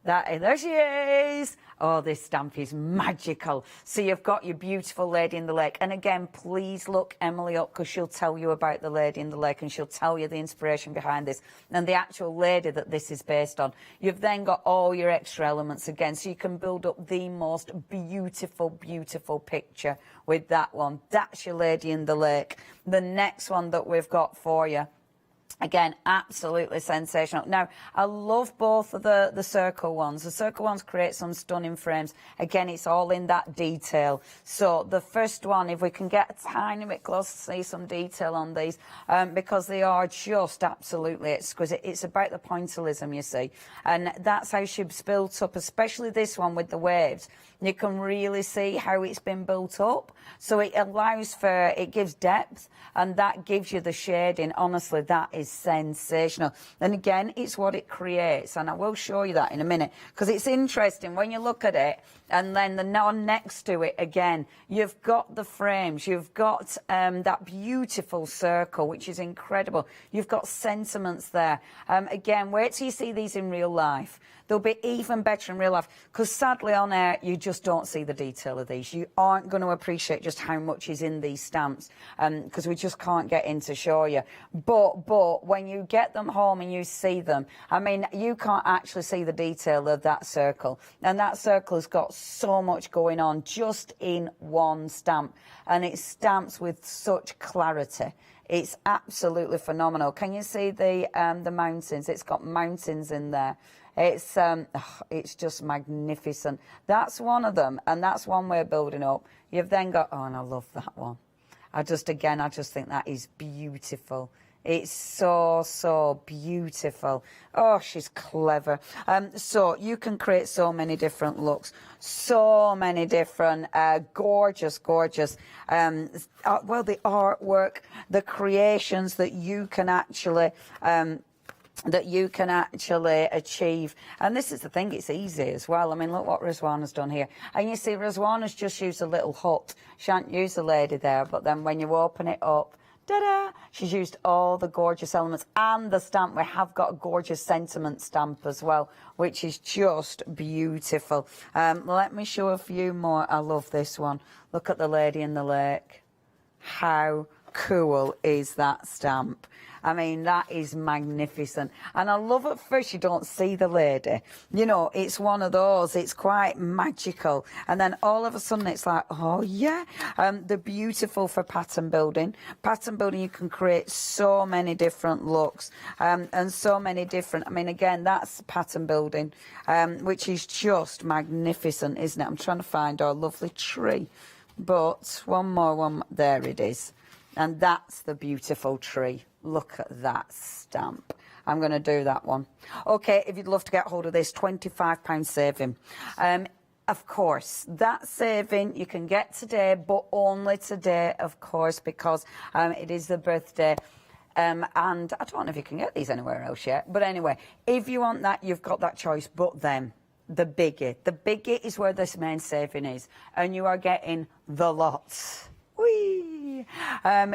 There she is. Oh, this stamp is magical. So you've got your beautiful Lady in the Lake. And again, please look Emily up because she'll tell you about the Lady in the Lake and she'll tell you the inspiration behind this and the actual lady that this is based on. You've then got all your extra elements again, so you can build up the most beautiful, beautiful picture with that one. That's your Lady in the Lake. The next one that we've got for you, again, absolutely sensational. Now, I love both of the circle ones. The circle ones create some stunning frames. Again, it's all in that detail. So the first one, if we can get a tiny bit close to see some detail on these, because they are just absolutely exquisite. It's about the pointillism, you see. And that's how she's built up, especially this one with the waves. You can really see how it's been built up. So it allows for, it gives depth, and that gives you the shading. Honestly, that is sensational. And again, it's what it creates, and I will show you that in a minute, because it's interesting when you look at it, and then the one next to it again, you've got the frames, you've got that beautiful circle, which is incredible. You've got sentiments there. Again, wait till you see these in real life. They'll be even better in real life, because sadly on air you just don't see the detail of these. You aren't going to appreciate just how much is in these stamps, because we just can't get in to show you. But when you get them home and you see them, I mean, you can't actually see the detail of that circle, and that circle has got so much going on just in one stamp, and it stamps with such clarity. It's absolutely phenomenal. Can you see the mountains? It's got mountains in there. It's just magnificent. That's one of them, and that's one we're building up. You've then got, oh, and I love that one. I just think that is beautiful. It's so beautiful. Oh, she's clever. So you can create so many different looks, so many different gorgeous, well, the artwork, the creations that you can actually that you can actually achieve. And this is the thing, it's easy as well. I mean, look what Rizwana's done here. And you see, Rizwana's just used a little hook. She hadn't used the lady there, but then when you open it up, ta-da! She's used all the gorgeous elements and the stamp. We have got a gorgeous sentiment stamp as well, which is just beautiful. Let me show a few more. I love this one. Look at the lady in the lake. How cool is that stamp? I mean, that is magnificent. And I love at first you don't see the lady. You know, it's one of those, it's quite magical. And then all of a sudden it's like, oh yeah. They're beautiful for pattern building. Pattern building, you can create so many different looks and so many different, I mean, again, that's pattern building, which is just magnificent, isn't it? I'm trying to find our lovely tree. But one more, there it is. And that's the beautiful tree. Look at that stamp. I'm going to do that one. Okay, if you'd love to get hold of this, £25 saving. Of course, that saving you can get today, but only today, of course, because it is the birthday. And I don't know if you can get these anywhere else yet. But anyway, if you want that, you've got that choice. But then, the biggie is where this main saving is. And you are getting the lots. Whee!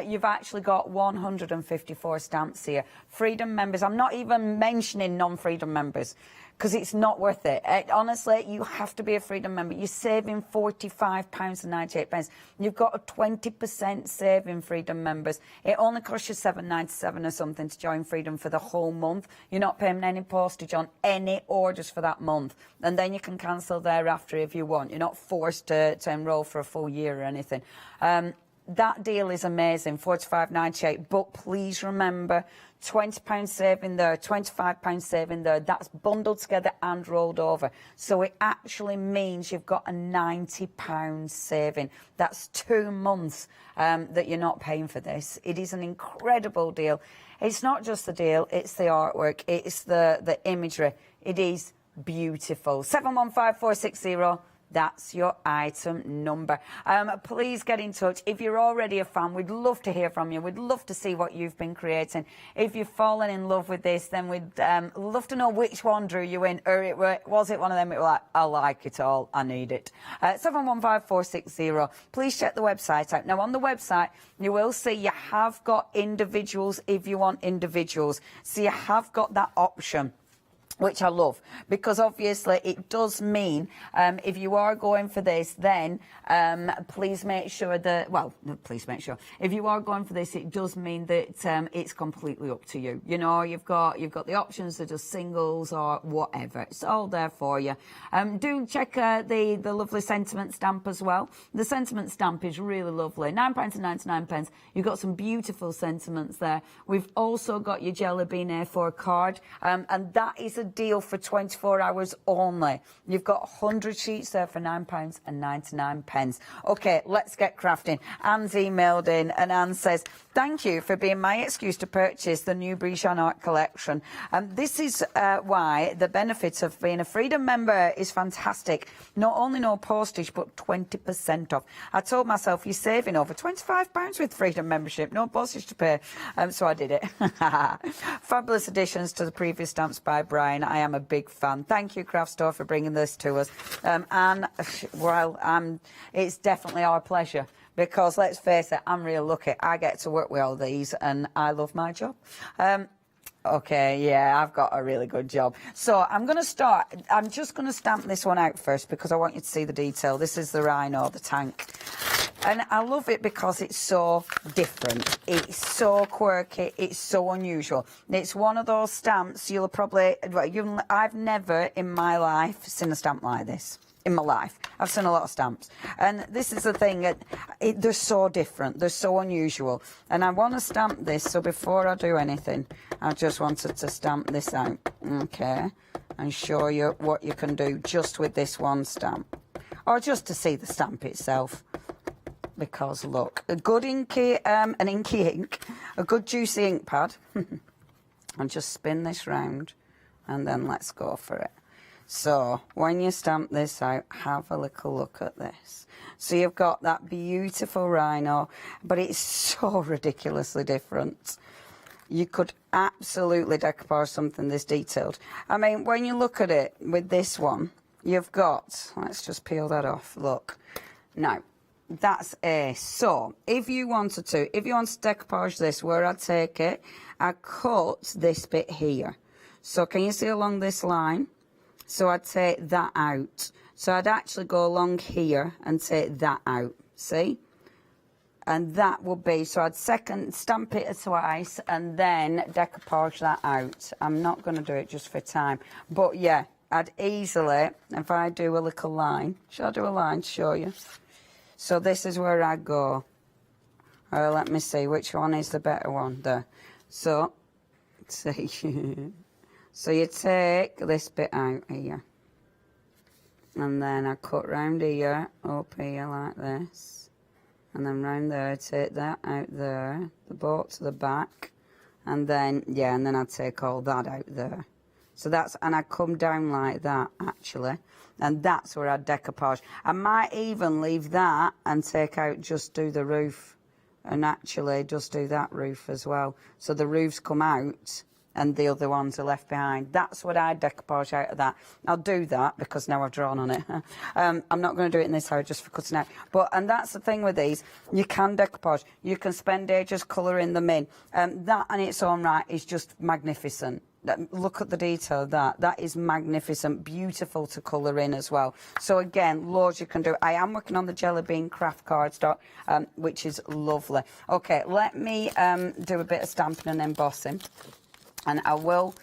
You've actually got 154 stamps here. Freedom members, I'm not even mentioning non-freedom members because it's not worth it. Honestly, you have to be a freedom member. You're saving £45.98. You've got a 20% saving, freedom members. It only costs you $7.97 or something to join freedom for the whole month. You're not paying any postage on any orders for that month. And then you can cancel thereafter if you want. You're not forced to enroll for a full year or anything. That deal is amazing, £45.98. But please remember, £20 saving there, £25 saving there. That's bundled together and rolled over. So it actually means you've got a £90 saving. That's 2 months that you're not paying for this. It is an incredible deal. It's not just the deal, it's the artwork, it's the imagery. It is beautiful. 715460. That's your item number. Please get in touch. If you're already a fan, we'd love to hear from you. We'd love to see what you've been creating. If you've fallen in love with this, then we'd love to know which one drew you in. Or was it one of them that were like, I like it all, I need it. 715460. Please check the website out. Now, on the website, you will see you have got individuals if you want individuals. So you have got that option, which I love, because obviously it does mean if you are going for this, then please make sure that, well, please make sure, if you are going for this, it does mean that it's completely up to you. You know, you've got the options that are singles or whatever. It's all there for you. Do check the lovely sentiment stamp as well. The sentiment stamp is really lovely. £9.99. You've got some beautiful sentiments there. We've also got your Jelly Bean A4 card, and that is a deal for 24 hours only. You've got 100 sheets there for £9.99. Okay, let's get crafting. Anne's emailed in, and Anne says, thank you for being my excuse to purchase the new Brichon Art collection. This is why the benefit of being a Freedom member is fantastic. Not only no postage, but 20% off. I told myself, you're saving over £25 with Freedom membership, no postage to pay. So I did it. Fabulous additions to the previous stamps by Brian. I am a big fan. Thank you, Craft Store, for bringing this to us. And, well, it's definitely our pleasure, because let's face it, I'm real lucky. I get to work with all these, and I love my job. Okay, yeah, I've got a really good job. So I'm going to start. I'm just going to stamp this one out first, because I want you to see the detail. This is the rhino, the tank. And I love it because it's so different. It's so quirky. It's so unusual. It's one of those stamps you'll probably... I've never in my life seen a stamp like this. In my life. I've seen a lot of stamps. And this is the thing. They're so different. They're so unusual. And I want to stamp this, so before I do anything, I just wanted to stamp this out. Okay. And show you what you can do just with this one stamp. Or just to see the stamp itself. Because look, a good inky, an inky ink, a good juicy ink pad, and just spin this round, and then let's go for it. So when you stamp this out, have a little look at this. So you've got that beautiful rhino, but it's so ridiculously different. you could absolutely decoupage something this detailed. I mean, when you look at it with this one, you've got, let's just peel that off, look. Now, that's a, so if you wanted to decoupage this, where I'd take it, I cut this bit here. So can you see along this line? So I'd take that out. So I'd actually go along here and take that out, see? And that would be, so I'd second stamp it twice and then decoupage that out. I'm not going to do it just for time. But yeah, I'd easily, if I do a little line, shall I do a line to show you? So this is where I go. Let me see, which one is the better one there. So, see, so you take this bit out here. And then I cut round here, up here like this. And then round there, take that out there, the bolt to the back, and then, yeah, and then I'd take all that out there. So that's, and I come down like that, actually, and that's where I'd decoupage. I might even leave that and take out, just do the roof, and actually just do that roof as well. So the roofs come out, and the other ones are left behind. That's what I decoupage out of that. I'll do that because now I've drawn on it. I'm not going to do it in this hour just for cutting out. But, and that's the thing with these, you can decoupage. You can spend ages colouring them in. That in its own right is just magnificent. Look at the detail of that. That is magnificent, beautiful to colour in as well. So again, loads you can do. I am working on the Jelly Bean craft cardstock, which is lovely. Okay, let me do a bit of stamping and embossing. And I will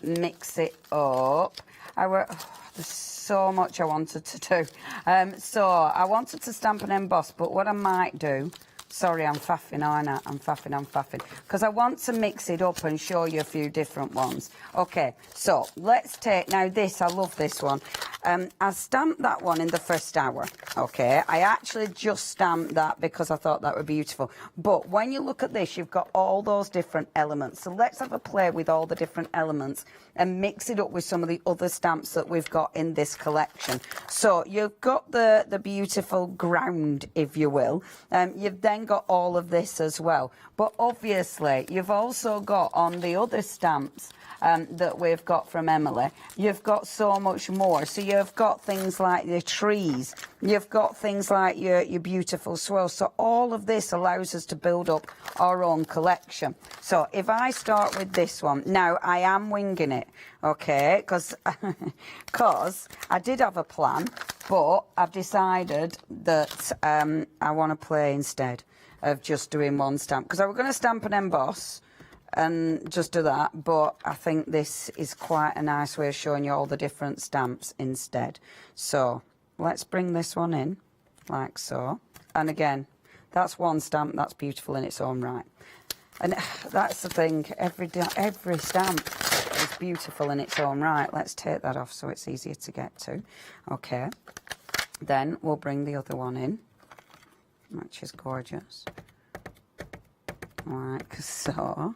mix it up. There's so much I wanted to do. So I wanted to stamp and emboss, but what I might do, sorry, I'm faffing, aren't I? I'm faffing. Because I want to mix it up and show you a few different ones. Okay, so let's take, now this, I love this one. I stamped that one in the first hour, okay? I actually just stamped that because I thought that would be beautiful. But when you look at this, you've got all those different elements. So let's have a play with all the different elements and mix it up with some of the other stamps that we've got in this collection. So you've got the beautiful ground, if you will. You've then got all of this as well. But obviously, you've also got on the other stamps that we've got from Emily, you've got so much more. So you've got things like the trees, you've got things like your beautiful swirls. So all of this allows us to build up our own collection. So if I start with this one, now I am winging it, okay, because I did have a plan, but I've decided that I want to play instead of just doing one stamp, because I was going to stamp and emboss and just do that, but I think this is quite a nice way of showing you all the different stamps instead. So let's bring this one in like so, and again, that's one stamp that's beautiful in its own right. And that's the thing, every stamp is beautiful in its own right. Let's take that off so it's easier to get to. Okay, then we'll bring the other one in, which is gorgeous, like so.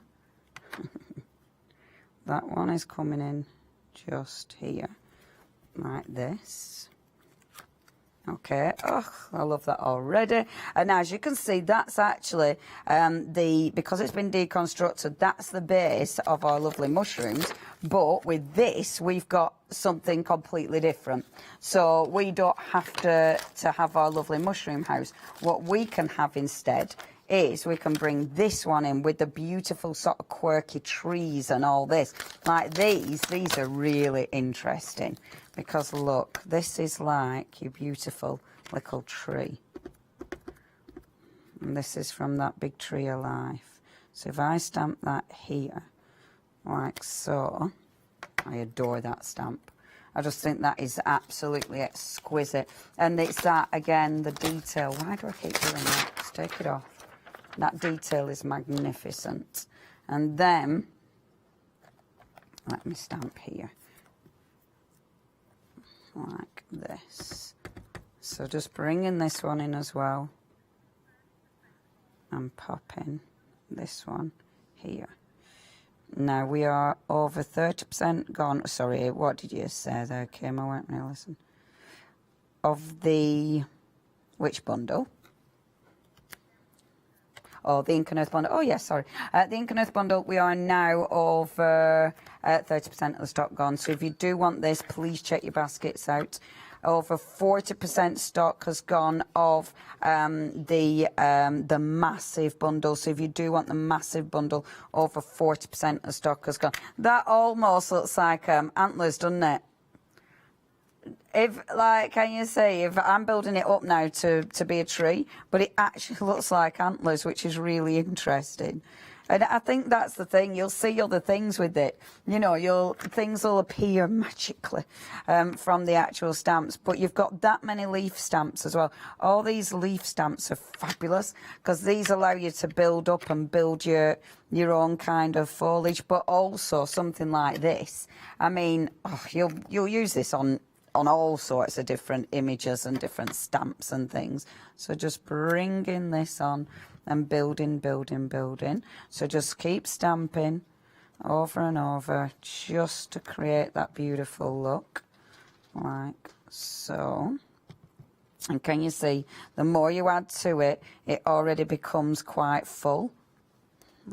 That one is coming in just here, like this. Okay, oh, I love that already. And as you can see, that's actually because it's been deconstructed, that's the base of our lovely mushrooms. But with this, we've got something completely different. So we don't have to have our lovely mushroom house. What we can have instead is we can bring this one in with the beautiful sort of quirky trees and all this. Like these are really interesting because look, this is like your beautiful little tree. And this is from that big tree of life. So if I stamp that here, like so, I adore that stamp. I just think that is absolutely exquisite. And it's that, again, the detail. Why do I keep doing that? Let's take it off. That detail is magnificent. And then, let me stamp here, like this. So just bringing this one in as well, and popping this one here. Now we are over 30% gone. Sorry, what did you say there, Kim? I won't really listen. Of the, which bundle? or the Ink and Earth bundle. Oh, yes, sorry. The Ink and Earth bundle, we are now over 30% of the stock gone. So if you do want this, please check your baskets out. Over 40% stock has gone of the massive bundle. So if you do want the massive bundle, over 40% of stock has gone. That almost looks like antlers, doesn't it? If, like, can you see, if I'm building it up now to be a tree, but it actually looks like antlers, which is really interesting. And I think that's the thing. You'll see other things with it. You know, things will appear magically from the actual stamps. But you've got that many leaf stamps as well. All these leaf stamps are fabulous because these allow you to build up and build your own kind of foliage. But also something like this. I mean, you'll use this on all sorts of different images and different stamps and things. So just bringing this on and building. So just keep stamping over and over just to create that beautiful look, like so. And can you see, the more you add to it, it already becomes quite full,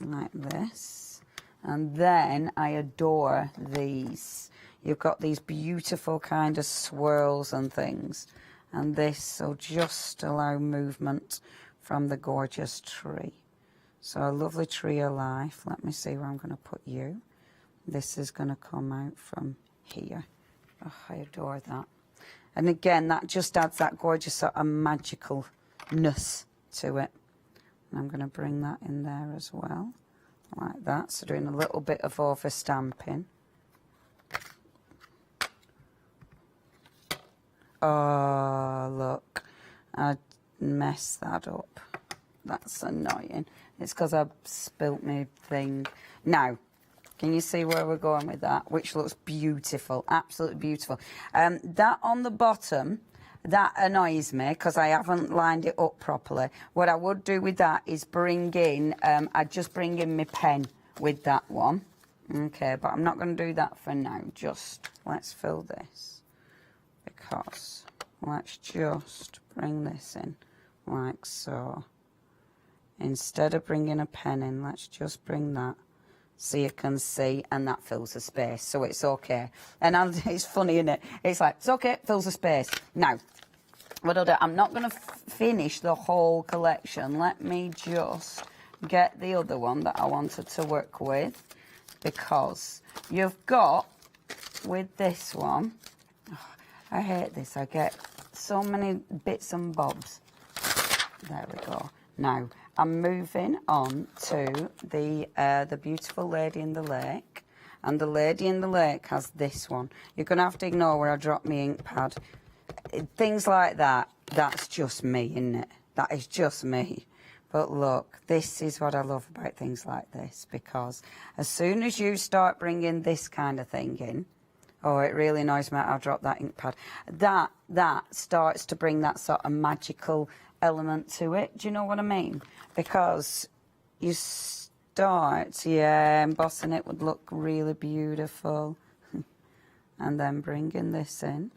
like this. And then I adore these. You've got these beautiful kind of swirls and things. And this will just allow movement from the gorgeous tree. So a lovely tree of life. Let me see where I'm going to put you. This is going to come out from here. Oh, I adore that. And again, that just adds that gorgeous sort of magicalness to it. And I'm going to bring that in there as well, like that. So doing a little bit of over stamping. Oh, look, I messed that up. That's annoying. It's because I spilt my thing. Now, can you see where we're going with that? Which looks beautiful, absolutely beautiful. That on the bottom, that annoys me because I haven't lined it up properly. What I would do with that is bring in, I'd just bring in my pen with that one. Okay, but I'm not going to do that for now. Just let's fill this. Because let's just bring this in like so. Instead of bringing a pen in, let's just bring that so you can see, and that fills the space, so it's okay. And it's funny, isn't it? It's like, it's okay, it fills the space. Now, what I'll do, I'm not going to finish the whole collection. Let me just get the other one that I wanted to work with, because you've got, with this one, I hate this. I get so many bits and bobs. There we go. Now, I'm moving on to the beautiful Lady in the Lake. And the Lady in the Lake has this one. You're going to have to ignore where I dropped my ink pad. Things like that, that's just me, isn't it? That is just me. But look, this is what I love about things like this, because as soon as you start bringing this kind of thing in, oh, it really annoys me. I'll drop that ink pad. That starts to bring that sort of magical element to it. Do you know what I mean? Because you start, embossing it would look really beautiful. And then bringing this in.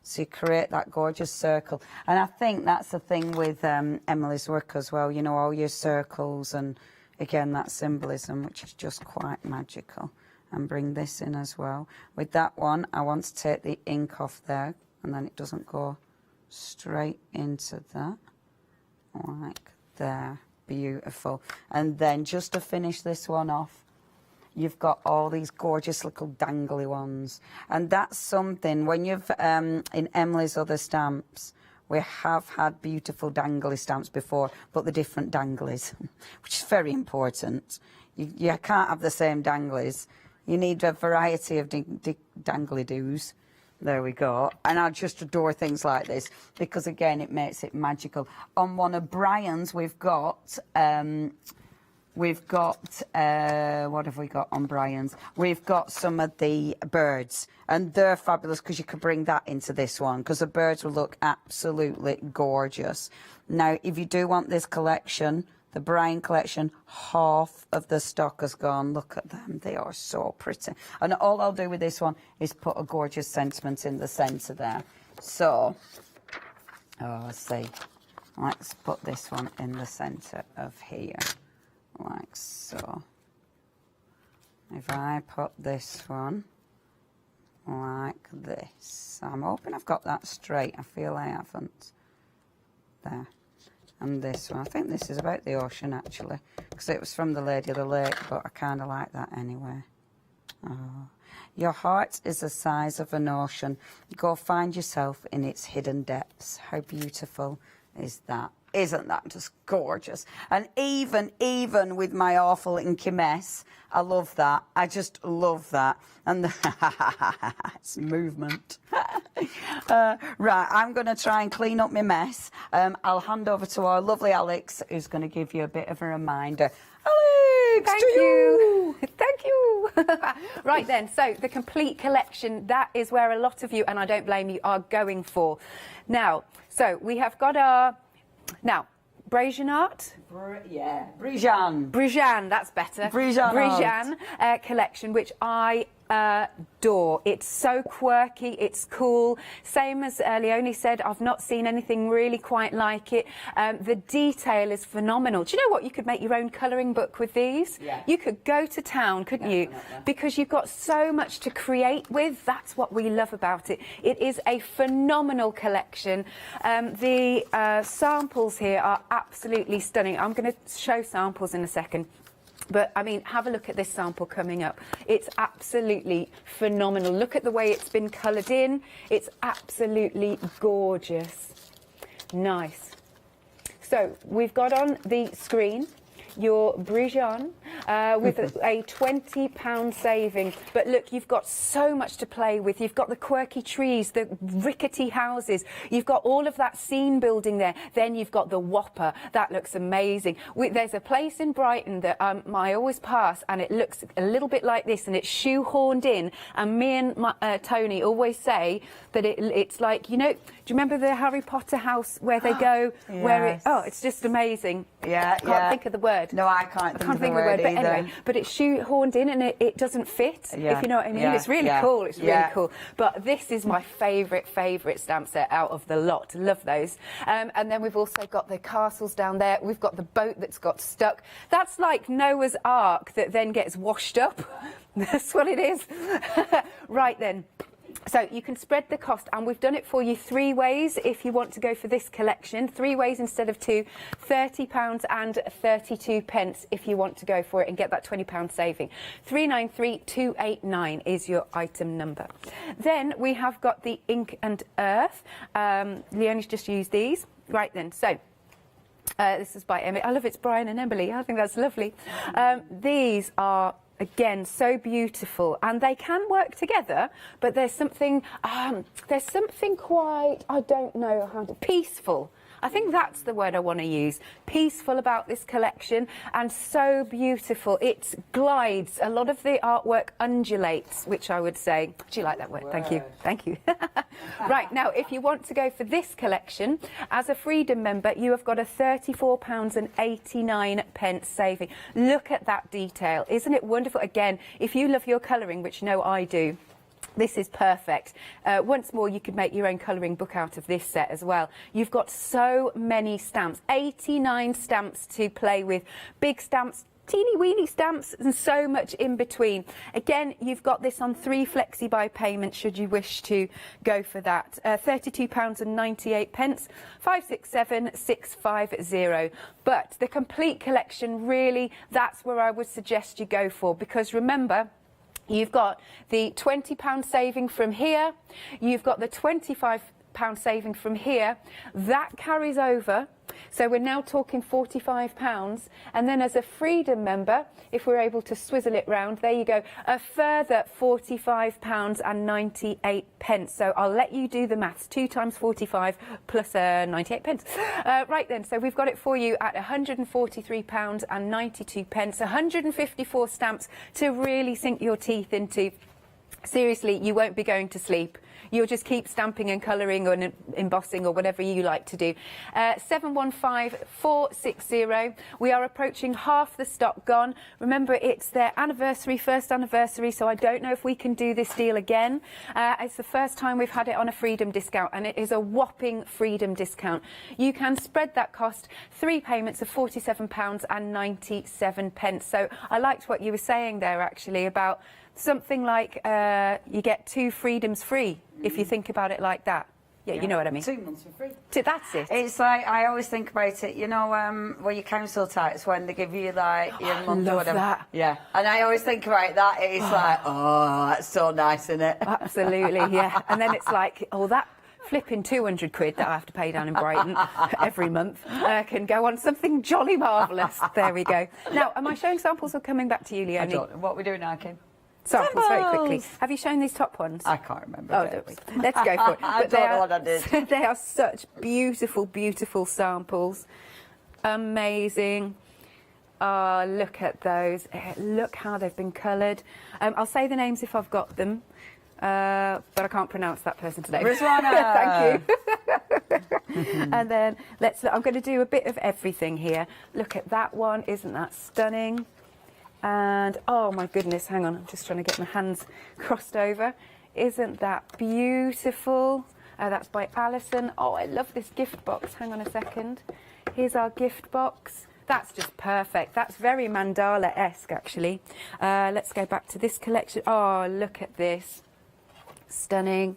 So you create that gorgeous circle. And I think that's the thing with Emily's work as well. You know, all your circles and, again, that symbolism, which is just quite magical. And bring this in as well. With that one, I want to take the ink off there, and then it doesn't go straight into that. Like there. Beautiful. And then just to finish this one off, you've got all these gorgeous little dangly ones. And that's something, when you've, in Emily's other stamps, we have had beautiful dangly stamps before, but the different danglies, which is very important. You can't have the same danglies. You need a variety of dangly-doos. There we go. And I just adore things like this because, again, it makes it magical. On one of Brian's, we've got what have we got on Brian's? We've got some of the birds, and they're fabulous because you could bring that into this one because the birds will look absolutely gorgeous. Now, if you do want this collection, the Brian collection, half of the stock has gone. Look at them. They are so pretty. And all I'll do with this one is put a gorgeous sentiment in the centre there. So, let's see. Let's put this one in the centre of here. like so. If I put this one like this, I'm hoping I've got that straight. I feel I haven't. There. And this one, I think this is about the ocean actually, because it was from the Lady of the Lake, but I kind of like that anyway. Oh. Your heart is the size of an ocean. Go find yourself in its hidden depths. How beautiful is that? Isn't that just gorgeous? And even with my awful inky mess, I love that. I just love that. And it's movement. Right, I'm going to try and clean up my mess. I'll hand over to our lovely Alex, who's going to give you a bit of a reminder. Alex, Thank you. Thank you. Right then, so the complete collection, that is where a lot of you, and I don't blame you, are going for. Now, so we have got our... Now, Brazian art? Brijan, that's better. Brijan collection, which I adore. It's so quirky, it's cool. Same as Leonie said, I've not seen anything really quite like it. The detail is phenomenal. Do you know what? You could make your own colouring book with these. Yeah. You could go to town, couldn't you? Because you've got so much to create with. That's what we love about it. It is a phenomenal collection. The samples here are absolutely stunning. I'm going to show samples in a second. But, I mean, have a look at this sample coming up. It's absolutely phenomenal. Look at the way it's been coloured in. It's absolutely gorgeous. Nice. So, we've got on the screen your Brijan with a £20 saving. But look, you've got so much to play with. You've got the quirky trees, the rickety houses. You've got all of that scene building there. Then you've got the Whopper. That looks amazing. There's a place in Brighton that I always pass, and it looks a little bit like this, and it's shoehorned in. And me and Tony always say that it's like, you know, do you remember the Harry Potter house where they go? Yes. Where it's just amazing. Yeah, I can't think of the word. No, I can't think of the word but either. anyway, but it's shoehorned in and it doesn't fit, Yeah. if you know what I mean. Yeah. It's really Yeah. cool. It's really Yeah. cool. But this is my favourite stamp set out of the lot. Love those. And then we've also got the castles down there. We've got the boat that's got stuck. That's like Noah's Ark that then gets washed up. That's what it is. Right then. So you can spread the cost, and we've done it for you 3 ways if you want to go for this collection. 3 ways instead of 2, £30 and 32 pence if you want to go for it and get that £20 saving. 393289 is your item number. Then we have got the Ink and Earth. Leonie's just used these. Right then, so this is by Emily. I love it's Brian and Emily. I think that's lovely. These are, again, so beautiful, and they can work together, but there's something quite, I don't know how to, peaceful. I think that's the word I want to use. Peaceful about this collection, and so beautiful. It glides. A lot of the artwork undulates, which I would say. Do you like that word? Thank you. Thank you. Right, now, if you want to go for this collection, as a Freedom member, you have got a £34.89 saving. Look at that detail. Isn't it wonderful? Again, if you love your colouring, which you know I do, this is perfect. Once more, you could make your own colouring book out of this set as well. You've got so many stamps, 89 stamps to play with, big stamps, teeny weeny stamps, and so much in between. Again, you've got this on 3 flexi buy payments should you wish to go for that. £32.98, 567650. But the complete collection, really, that's where I would suggest you go for, because remember, you've got the £20 saving from here, you've got the £25 saving from here, that carries over, so we're now talking £45, and then as a Freedom member, if we're able to swizzle it round, there you go, a further £45.98. So I'll let you do the maths, 2 times 45 plus 98 pence. Right then, so we've got it for you at £143.92, 154 stamps to really sink your teeth into. Seriously, you won't be going to sleep. You'll just keep stamping and colouring or embossing or whatever you like to do. 715460. We are approaching half the stock gone. Remember, it's their anniversary, first anniversary, so I don't know if we can do this deal again. It's the first time we've had it on a freedom discount, and it is a whopping freedom discount. You can spread that cost, 3 payments of £47.97. So I liked what you were saying there, actually, about something like you get 2 freedoms free, if you think about it like that. Yeah, you know what I mean. 2 months for free. That's it. It's like, I always think about it, you know, where your council tax, when they give you like your month or whatever. That. Yeah. And I always think about that. It's like, oh, that's so nice, isn't it? Absolutely, yeah. And then it's like, oh, that flipping 200 quid that I have to pay down in Brighton every month can go on something jolly marvellous. There we go. Now, am I showing samples or coming back to you, Leonie? I don't know. What are we doing now, Kim? Samples very quickly. Have you shown these top ones? I can't remember. Oh, don't we? Let's go for it. I don't know what I did. They are such beautiful, beautiful samples. Amazing. Oh, look at those. Look how they've been coloured. I'll say the names if I've got them, but I can't pronounce that person's name. Rizwana. Thank you. And then I'm going to do a bit of everything here. Look at that one. Isn't that stunning? And, oh my goodness, hang on, I'm just trying to get my hands crossed over. Isn't that beautiful? That's by Alison. Oh, I love this gift box. Hang on a second. Here's our gift box. That's just perfect. That's very mandala-esque, actually. Let's go back to this collection. Oh, look at this. Stunning.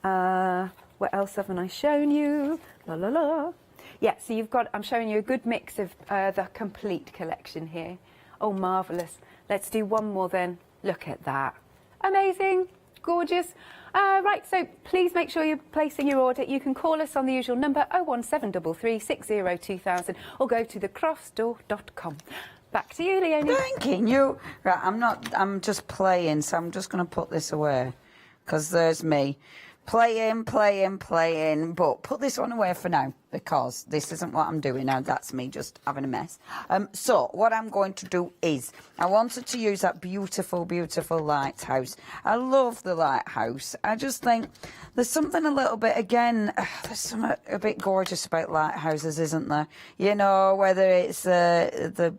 What else haven't I shown you? La, la, la. Yeah, so you've got, I'm showing you a good mix of the complete collection here. Oh, marvellous. Let's do one more then. Look at that. Amazing. Gorgeous. Right, so please make sure you're placing your order. You can call us on the usual number 01733 60 2000 or go to thecraftstore.com. Back to you, Leonie. Thanking you. Right, I'm just playing, so I'm just going to put this away because there's me. Playing, but put this one away for now because this isn't what I'm doing now. That's me just having a mess. So what I'm going to do is I wanted to use that beautiful, beautiful lighthouse. I love the lighthouse. I just think there's something a little bit, again, there's something a bit gorgeous about lighthouses, isn't there? You know, whether it's the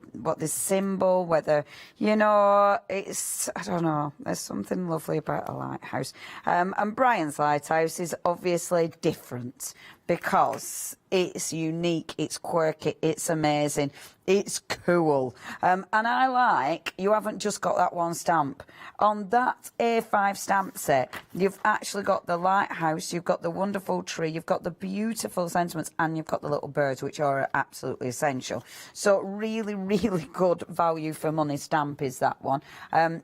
symbol, whether, you know, it's, I don't know, there's something lovely about a lighthouse. And Brian's lighthouse is obviously different because it's unique, it's quirky, it's amazing, it's cool. And I like, you haven't just got that one stamp. On that A5 stamp set, you've actually got the lighthouse, you've got the wonderful tree, you've got the beautiful sentiments, and you've got the little birds, which are absolutely essential. So really, really good value for money stamp is that one.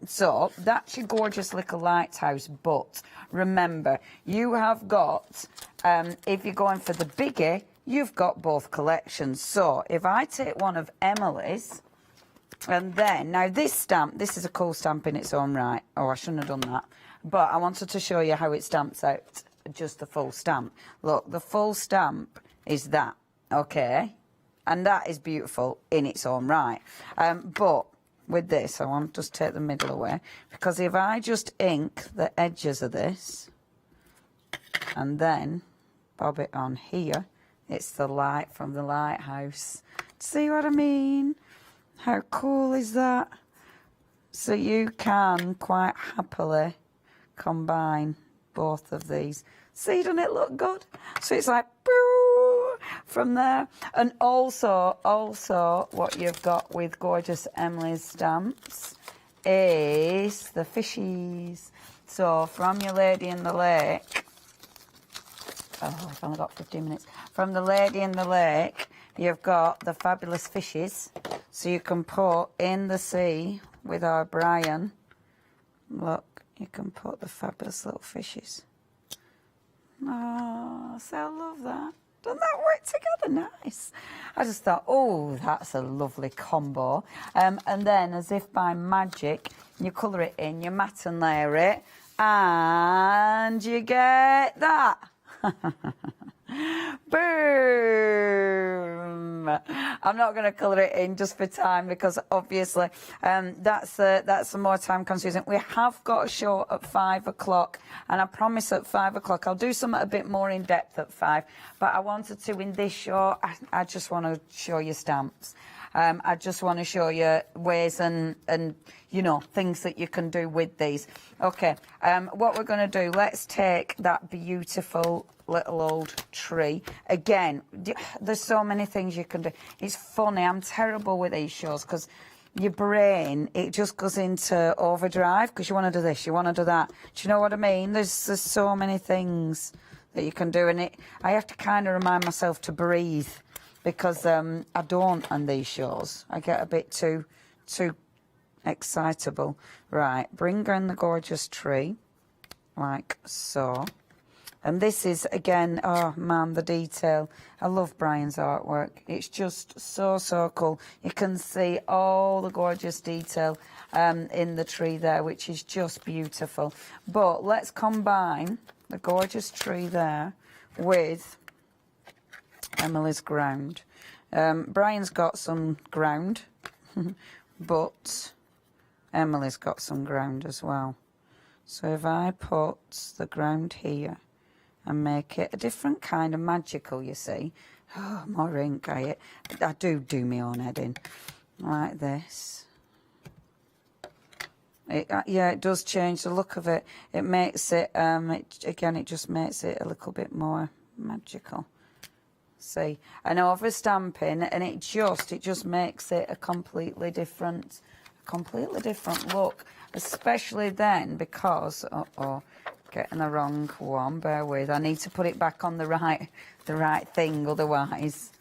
So that's your gorgeous little lighthouse, but remember, you have got, if you're going for the biggie, you've got both collections. So if I take one of Emily's, and then, now this stamp, this is a cool stamp in its own right. Oh, I shouldn't have done that. But I wanted to show you how it stamps out just the full stamp. Look, the full stamp is that, okay? And that is beautiful in its own right. But with this, I want to just take the middle away, because if I just ink the edges of this, and then bob it on here, it's the light from the lighthouse. See what I mean? How cool is that? So you can quite happily combine both of these. See, doesn't it look good? So it's like, boo, from there. And also what you've got with gorgeous Emily's stamps is the fishies. So from your Lady in the Lake, oh, I've only got 15 minutes. From the Lady in the Lake, you've got the fabulous fishes. So you can put in the sea with our Brian. Look, you can put the fabulous little fishes. Oh, so I love that. Doesn't that work together nice? I just thought, oh, that's a lovely combo. And then, as if by magic, you colour it in, you matte and layer it, and you get that. Boom! I'm not going to colour it in just for time because obviously that's more time consuming. We have got a show at 5 o'clock, and I promise at 5 o'clock I'll do something a bit more in depth at 5. But I wanted to, in this show, I just want to show you stamps. I just want to show you ways and you know, things that you can do with these. Okay, what we're going to do, let's take that beautiful little old tree. Again, there's so many things you can do. It's funny, I'm terrible with these shows because your brain, it just goes into overdrive because you want to do this, you want to do that. Do you know what I mean? There's so many things that you can do, and I have to kind of remind myself to breathe because I don't on these shows. I get a bit too excitable. Right, bring in the gorgeous tree, like so. And this is, again, oh man, the detail. I love Brian's artwork. It's just so cool. You can see all the gorgeous detail in the tree there, which is just beautiful. But let's combine the gorgeous tree there with Emily's ground. Brian's got some ground, but Emily's got some ground as well. So if I put the ground here and make it a different kind of magical, you see. Oh, more ink, I do my own head in. Like this. Yeah, it does change the look of it. It makes it, again, it just makes it a little bit more magical. See, and over stamping, and it just makes it a completely different look, especially then because, getting the wrong one, bear with, I need to put it back on the right thing, otherwise.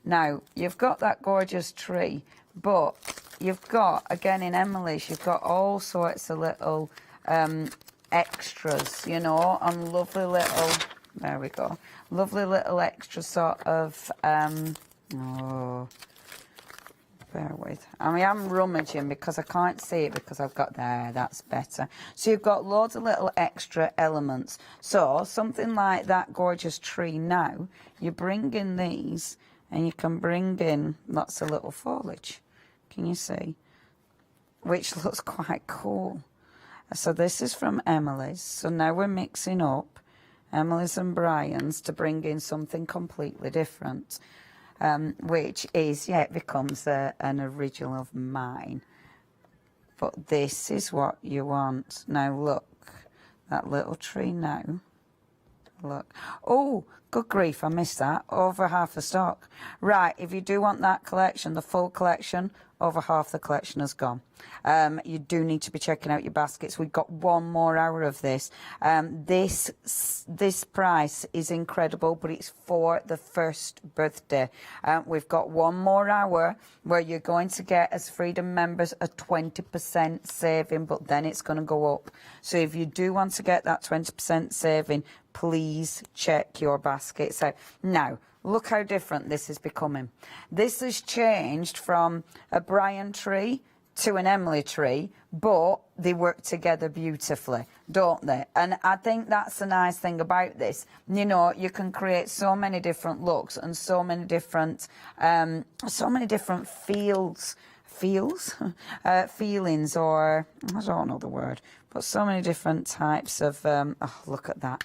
Now, you've got that gorgeous tree, but you've got, again in Emily's, you've got all sorts of little extras, you know, and lovely little, there we go, lovely little extra sort of, bear with. I mean, I'm rummaging because I can't see it because I've got there, that's better. So you've got loads of little extra elements. So something like that gorgeous tree now, you bring in these and you can bring in lots of little foliage. Can you see? Which looks quite cool. So this is from Emily's. So now we're mixing up Emily's and Brian's to bring in something completely different. Which is, yeah, it becomes an original of mine. But this is what you want. Now look, that little tree now. Look. Oh, good grief, I missed that. Over half the stock. Right, if you do want that collection, the full collection, over half the collection has gone. You do need to be checking out your baskets. We've got 1 more hour of this. This price is incredible, but it's for the first birthday. We've got 1 more hour where you're going to get, as Freedom members, a 20% saving, but then it's going to go up. So if you do want to get that 20% saving, please check your baskets out. Now, look how different this is becoming. This has changed from a Brian tree to an Emily tree, but they work together beautifully, don't they? And I think that's the nice thing about this. You know, you can create so many different looks and so many different feelings, or I don't know the word, but so many different types of, oh, look at that,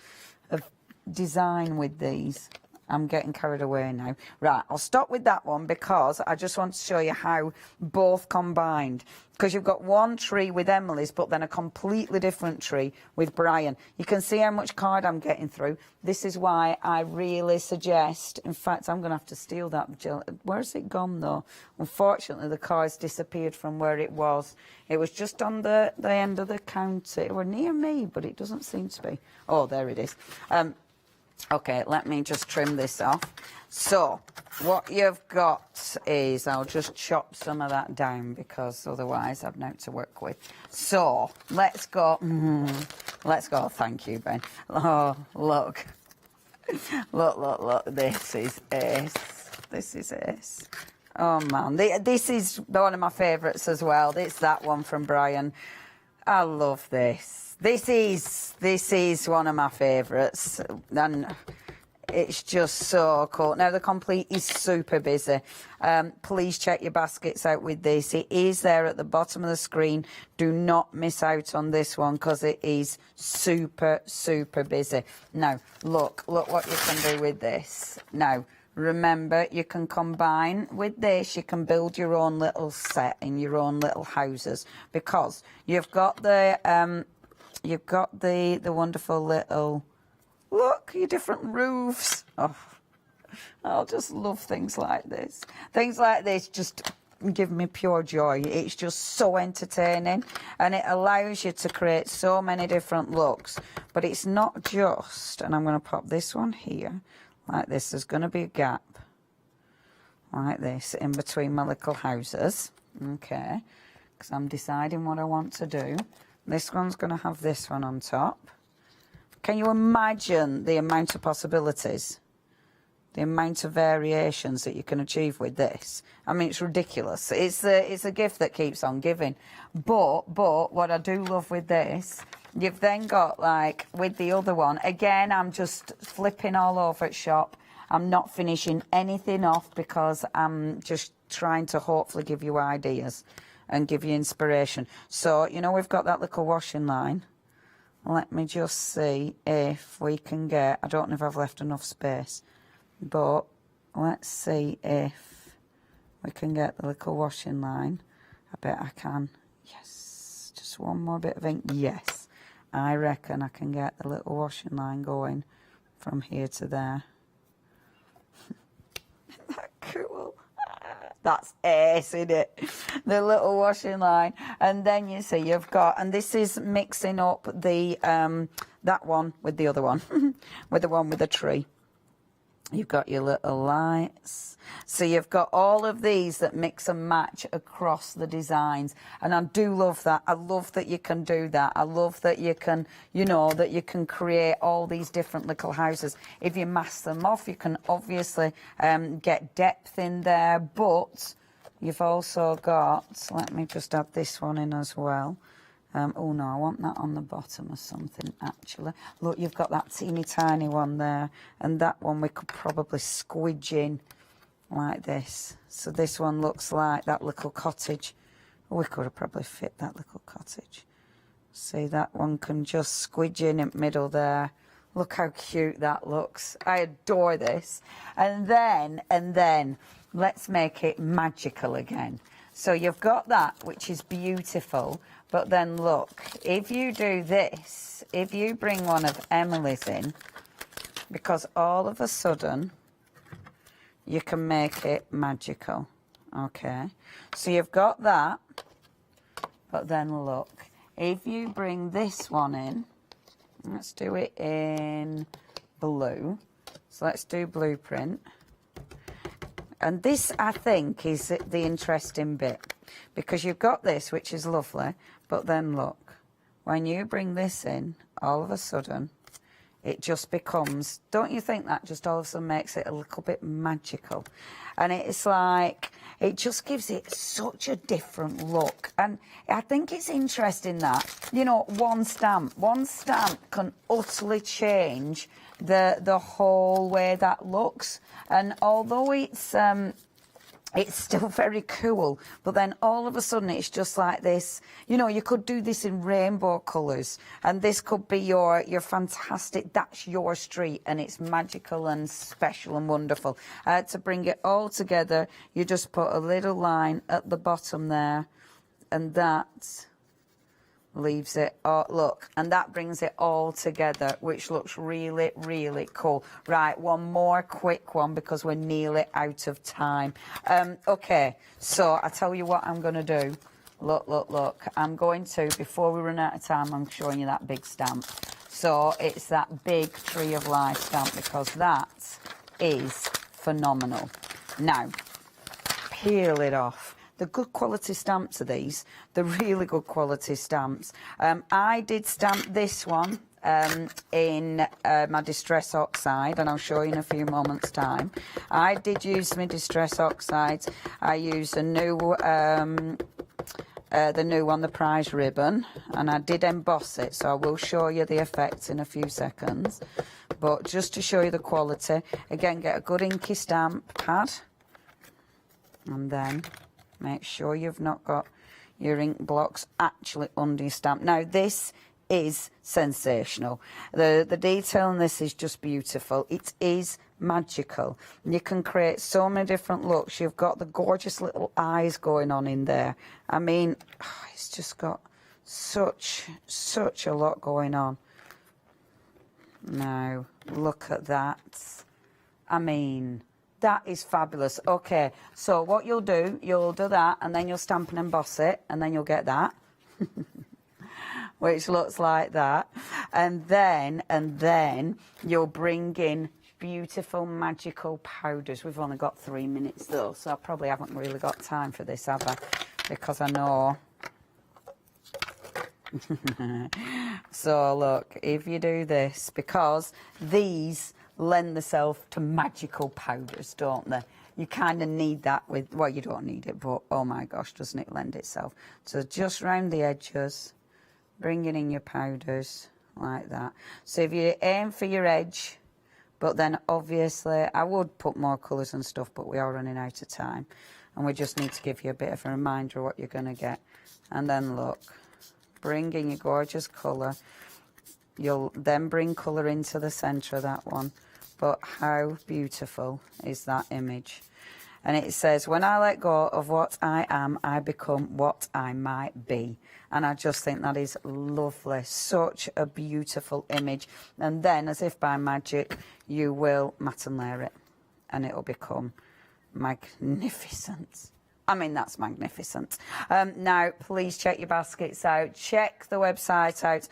of design with these. I'm getting carried away now. Right, I'll stop with that one because I just want to show you how both combined. Because you've got one tree with Emily's, but then a completely different tree with Brian. You can see how much card I'm getting through. This is why I really suggest, in fact, I'm going to have to steal that. Where's it gone, though? Unfortunately, the card's disappeared from where it was. It was just on the end of the counter. It were near me, but it doesn't seem to be. Oh, there it is. Okay, let me just trim this off. So, what you've got is, I'll just chop some of that down because otherwise I've no to work with. So, let's go. Let's go. Thank you, Ben. Oh, look. Look. This is ace. This is ace. Oh, man. This is one of my favourites as well. It's that one from Brian. I love this. This is one of my favourites, and it's just so cool. Now, the complete is super busy. Please check your baskets out with this. It is there at the bottom of the screen. Do not miss out on this one because it is super, super busy. Now, look what you can do with this. Now, remember, you can combine with this. You can build your own little set in your own little houses because you've got the wonderful little. Look, your different roofs. Oh, I just love things like this. Things like this just give me pure joy. It's just so entertaining and it allows you to create so many different looks. But it's not just, and I'm going to pop this one here like this. There's going to be a gap like this in between my little houses. Okay, because I'm deciding what I want to do. This one's going to have this one on top. Can you imagine the amount of possibilities, the amount of variations that you can achieve with this? I mean, it's ridiculous. It's a gift that keeps on giving. But what I do love with this, you've then got, like, with the other one, again, I'm just flipping all over at shop. I'm not finishing anything off because I'm just trying to hopefully give you ideas and give you inspiration. So, you know, we've got that little washing line. Let me just see if we can get, I don't know if I've left enough space, but let's see if we can get the little washing line. I bet I can. Yes, just one more bit of ink. Yes, I reckon I can get the little washing line going from here to there. Isn't that cool? That's ace, isn't it? The little washing line. And then you see you've got, and this is mixing up the that one with the other one, with the one with the tree. You've got your little lights. So you've got all of these that mix and match across the designs. And I do love that. I love that you can do that. I love that you can, you know, that you can create all these different little houses. If you mask them off, you can obviously get depth in there. But you've also got, let me just add this one in as well. Oh no, I want that on the bottom or something, actually. Look, you've got that teeny tiny one there, and that one we could probably squidge in like this. So this one looks like that little cottage. Oh, we could have probably fit that little cottage. See, that one can just squidge in the middle there. Look how cute that looks. I adore this. And then, let's make it magical again. So you've got that, which is beautiful. But then look, if you do this, if you bring one of Emily's in, because all of a sudden you can make it magical. Okay, so you've got that, but then look, if you bring this one in, let's do it in blue. So let's do blueprint. And this, I think, is the interesting bit, because you've got this, which is lovely, but then look, when you bring this in, all of a sudden, it just becomes, don't you think that just all of a sudden makes it a little bit magical? And it's like, it just gives it such a different look. And I think it's interesting that, you know, one stamp can utterly change the whole way that looks. And although it's still very cool, but then all of a sudden it's just like this. You know, you could do this in rainbow colours, and this could be your fantastic, that's your street, and it's magical and special and wonderful. To bring it all together, you just put a little line at the bottom there, and that leaves it, oh look, and that brings it all together, which looks really, really cool. Right, one more quick one because we're nearly out of time. Okay, so I tell you what I'm going to do. Look, I'm going to, before we run out of time, I'm showing you that big stamp. So it's that big Tree of Life stamp, because that is phenomenal. Now, peel it off. The good quality stamps are these, the really good quality stamps. I did stamp this one in my Distress Oxide, and I'll show you in a few moments' time. I did use my Distress Oxides. I used a new the new one, the prize ribbon, and I did emboss it, so I will show you the effect in a few seconds. But just to show you the quality, again, get a good inky stamp pad, and then make sure you've not got your ink blocks actually under your stamp. Now, this is sensational. The detail in this is just beautiful. It is magical. You can create so many different looks. You've got the gorgeous little eyes going on in there. I mean, it's just got such a lot going on. Now, look at that. I mean, that is fabulous. Okay, so what you'll do that, and then you'll stamp and emboss it, and then you'll get that. Which looks like that. And then you'll bring in beautiful magical powders. We've only got 3 minutes though, so I probably haven't really got time for this, have I? Because I know. So look, if you do this, because these lend themselves to magical powders, don't they? You kind of need that with, well, you don't need it, but oh my gosh, doesn't it lend itself? So just round the edges, bringing in your powders like that. So if you aim for your edge, but then obviously I would put more colours and stuff, but we are running out of time, and we just need to give you a bit of a reminder of what you're going to get. And then look, bring in your gorgeous colour. You'll then bring colour into the centre of that one. But how beautiful is that image? And it says, when I let go of what I am, I become what I might be. And I just think that is lovely. Such a beautiful image. And then, as if by magic, you will matte and layer it. And it'll become magnificent. I mean, that's magnificent. Now, please check your baskets out. Check the website out.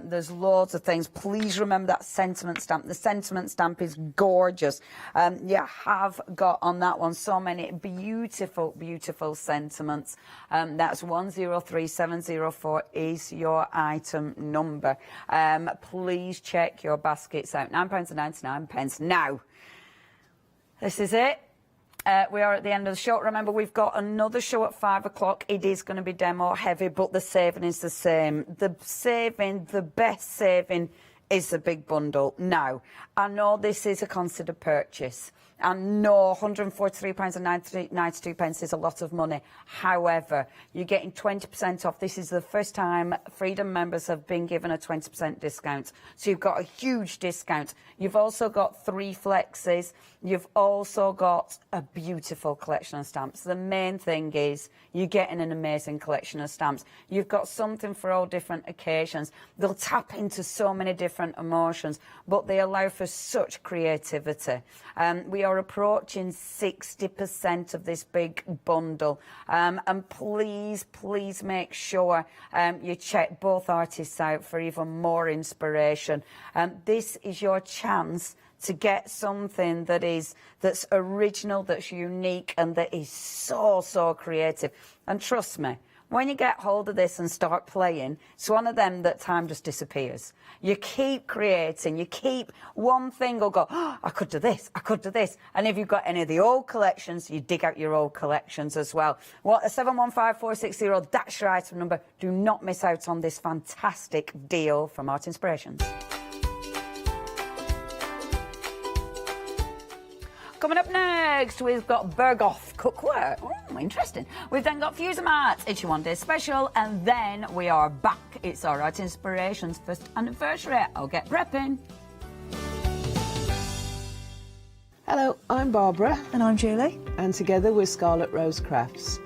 There's loads of things. Please remember that sentiment stamp. The sentiment stamp is gorgeous. You have got on that one so many beautiful, beautiful sentiments. That's 103704 is your item number. Please check your baskets out. £9.99. Now, this is it. We are at the end of the show. Remember, we've got another show at 5 o'clock. It is going to be demo heavy, but the saving is the same. The best saving is the big bundle. Now, I know this is a considered purchase. I know £143.92 is a lot of money. However, you're getting 20% off. This is the first time Freedom members have been given a 20% discount. So you've got a huge discount. You've also got 3 flexes. You've also got a beautiful collection of stamps. The main thing is you're getting an amazing collection of stamps. You've got something for all different occasions. They'll tap into so many different emotions, but they allow for such creativity. We are approaching 60% of this big bundle. And please make sure you check both artists out for even more inspiration. This is your chance to get something that's original, that's unique, and that is so creative. And trust me, when you get hold of this and start playing, it's one of them that time just disappears. You keep creating, you keep one thing will go, oh, I could do this, I could do this. And if you've got any of the old collections, you dig out your old collections as well. What, 715460, that's your item number. Do not miss out on this fantastic deal from Art Inspirations. Coming up next, we've got Berghoff cookware. Oh, interesting. We've then got Fusion Arts. It's your one-day special. And then we are back. It's our Art Inspirations first anniversary. I'll get prepping. Hello, I'm Barbara. And I'm Julie. And together we're Scarlet Rose Crafts.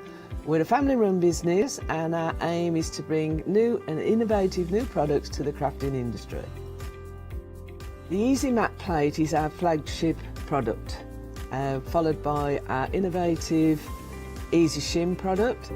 We're a family-run business, and our aim is to bring new and innovative new products to the crafting industry. The Easy Matte Plate is our flagship product. Followed by our innovative Easy Shim product.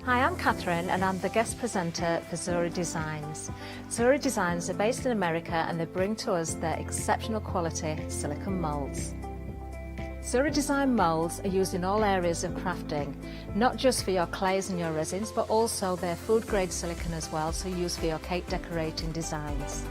Hi, I'm Catherine and I'm the guest presenter for Zuri Designs. Zuri Designs are based in America and they bring to us their exceptional quality silicone moulds. Zuri Design moulds are used in all areas of crafting, not just for your clays and your resins, but also their food grade silicone as well, so used for your cake decorating designs.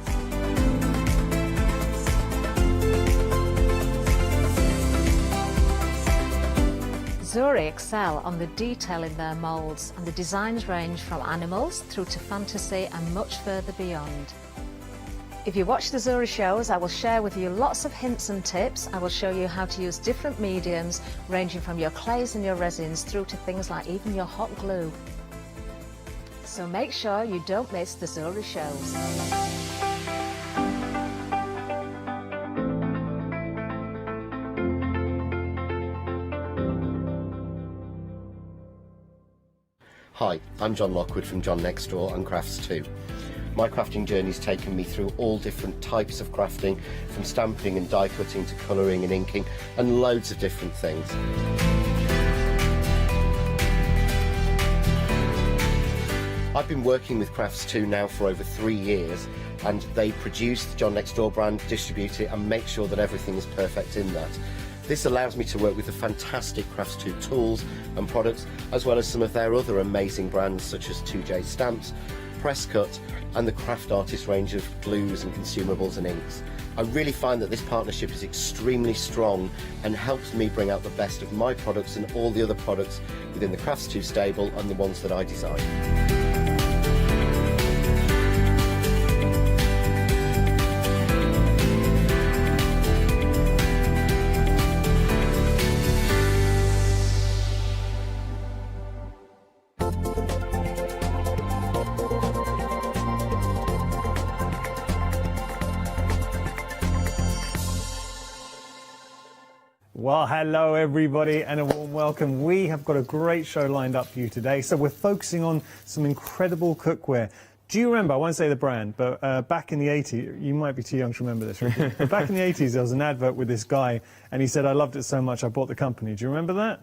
Zuri excel on the detail in their moulds, and the designs range from animals through to fantasy and much further beyond. If you watch the Zuri shows, I will share with you lots of hints and tips. I will show you how to use different mediums, ranging from your clays and your resins through to things like even your hot glue. So make sure you don't miss the Zuri shows. Hi, I'm John Lockwood from John Next Door and Crafts 2. My crafting journey's taken me through all different types of crafting, from stamping and die cutting to colouring and inking, and loads of different things. I've been working with Crafts 2 now for over 3 years, and they produce the John Next Door brand, distribute it, and make sure that everything is perfect in that. This allows me to work with the fantastic Crafts 2 tools and products, as well as some of their other amazing brands such as 2J Stamps, Presscut, and the Craft Artist range of glues and consumables and inks. I really find that this partnership is extremely strong and helps me bring out the best of my products and all the other products within the Crafts 2 stable and the ones that I design. Well, hello everybody and a warm welcome. We have got a great show lined up for you today. So we're focusing on some incredible cookware. Do you remember, I won't say the brand, but back in the 80s, you might be too young to remember this, Ricky, but back in the 80s there was an advert with this guy and he said, I loved it so much I bought the company. Do you remember that?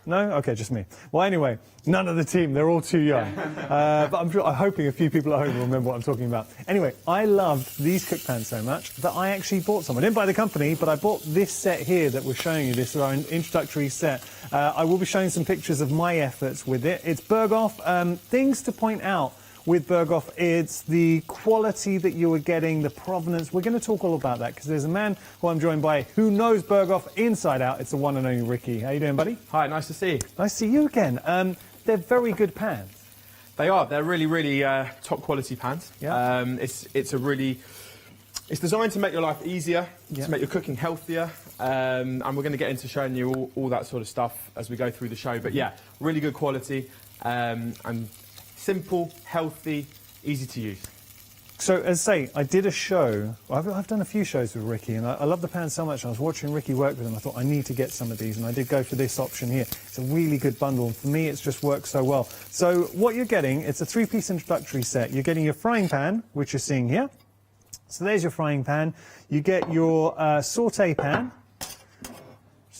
No? Okay, just me. Well, anyway, none of the team, they're all too young. But I'm hoping a few people at home will remember what I'm talking about. Anyway, I loved these cook pans so much that I actually bought some. I didn't buy the company, but I bought this set here that we're showing you. This is our introductory set. I will be showing some pictures of my efforts with it. It's Berghoff. Things to point out with Berghoff, it's the quality that you are getting, the provenance. We're going to talk all about that because there's a man who I'm joined by who knows Berghoff inside out. It's the one and only Ricky. How you doing, buddy? Hi, nice to see you. Nice to see you again. They're very good pans. They are. They're really, really top quality pans. Yeah. It's designed to make your life easier, to make your cooking healthier, and we're going to get into showing you all that sort of stuff as we go through the show. But yeah, really good quality and simple, healthy, easy to use. So, as I say, I did a show. I've done a few shows with Ricky, and I love the pans so much. I was watching Ricky work with them. I thought, I need to get some of these, and I did go for this option here. It's a really good bundle, and for me, it's just worked so well. So, what you're getting, it's a three-piece introductory set. You're getting your frying pan, which you're seeing here. So, there's your frying pan. You get your sauté pan,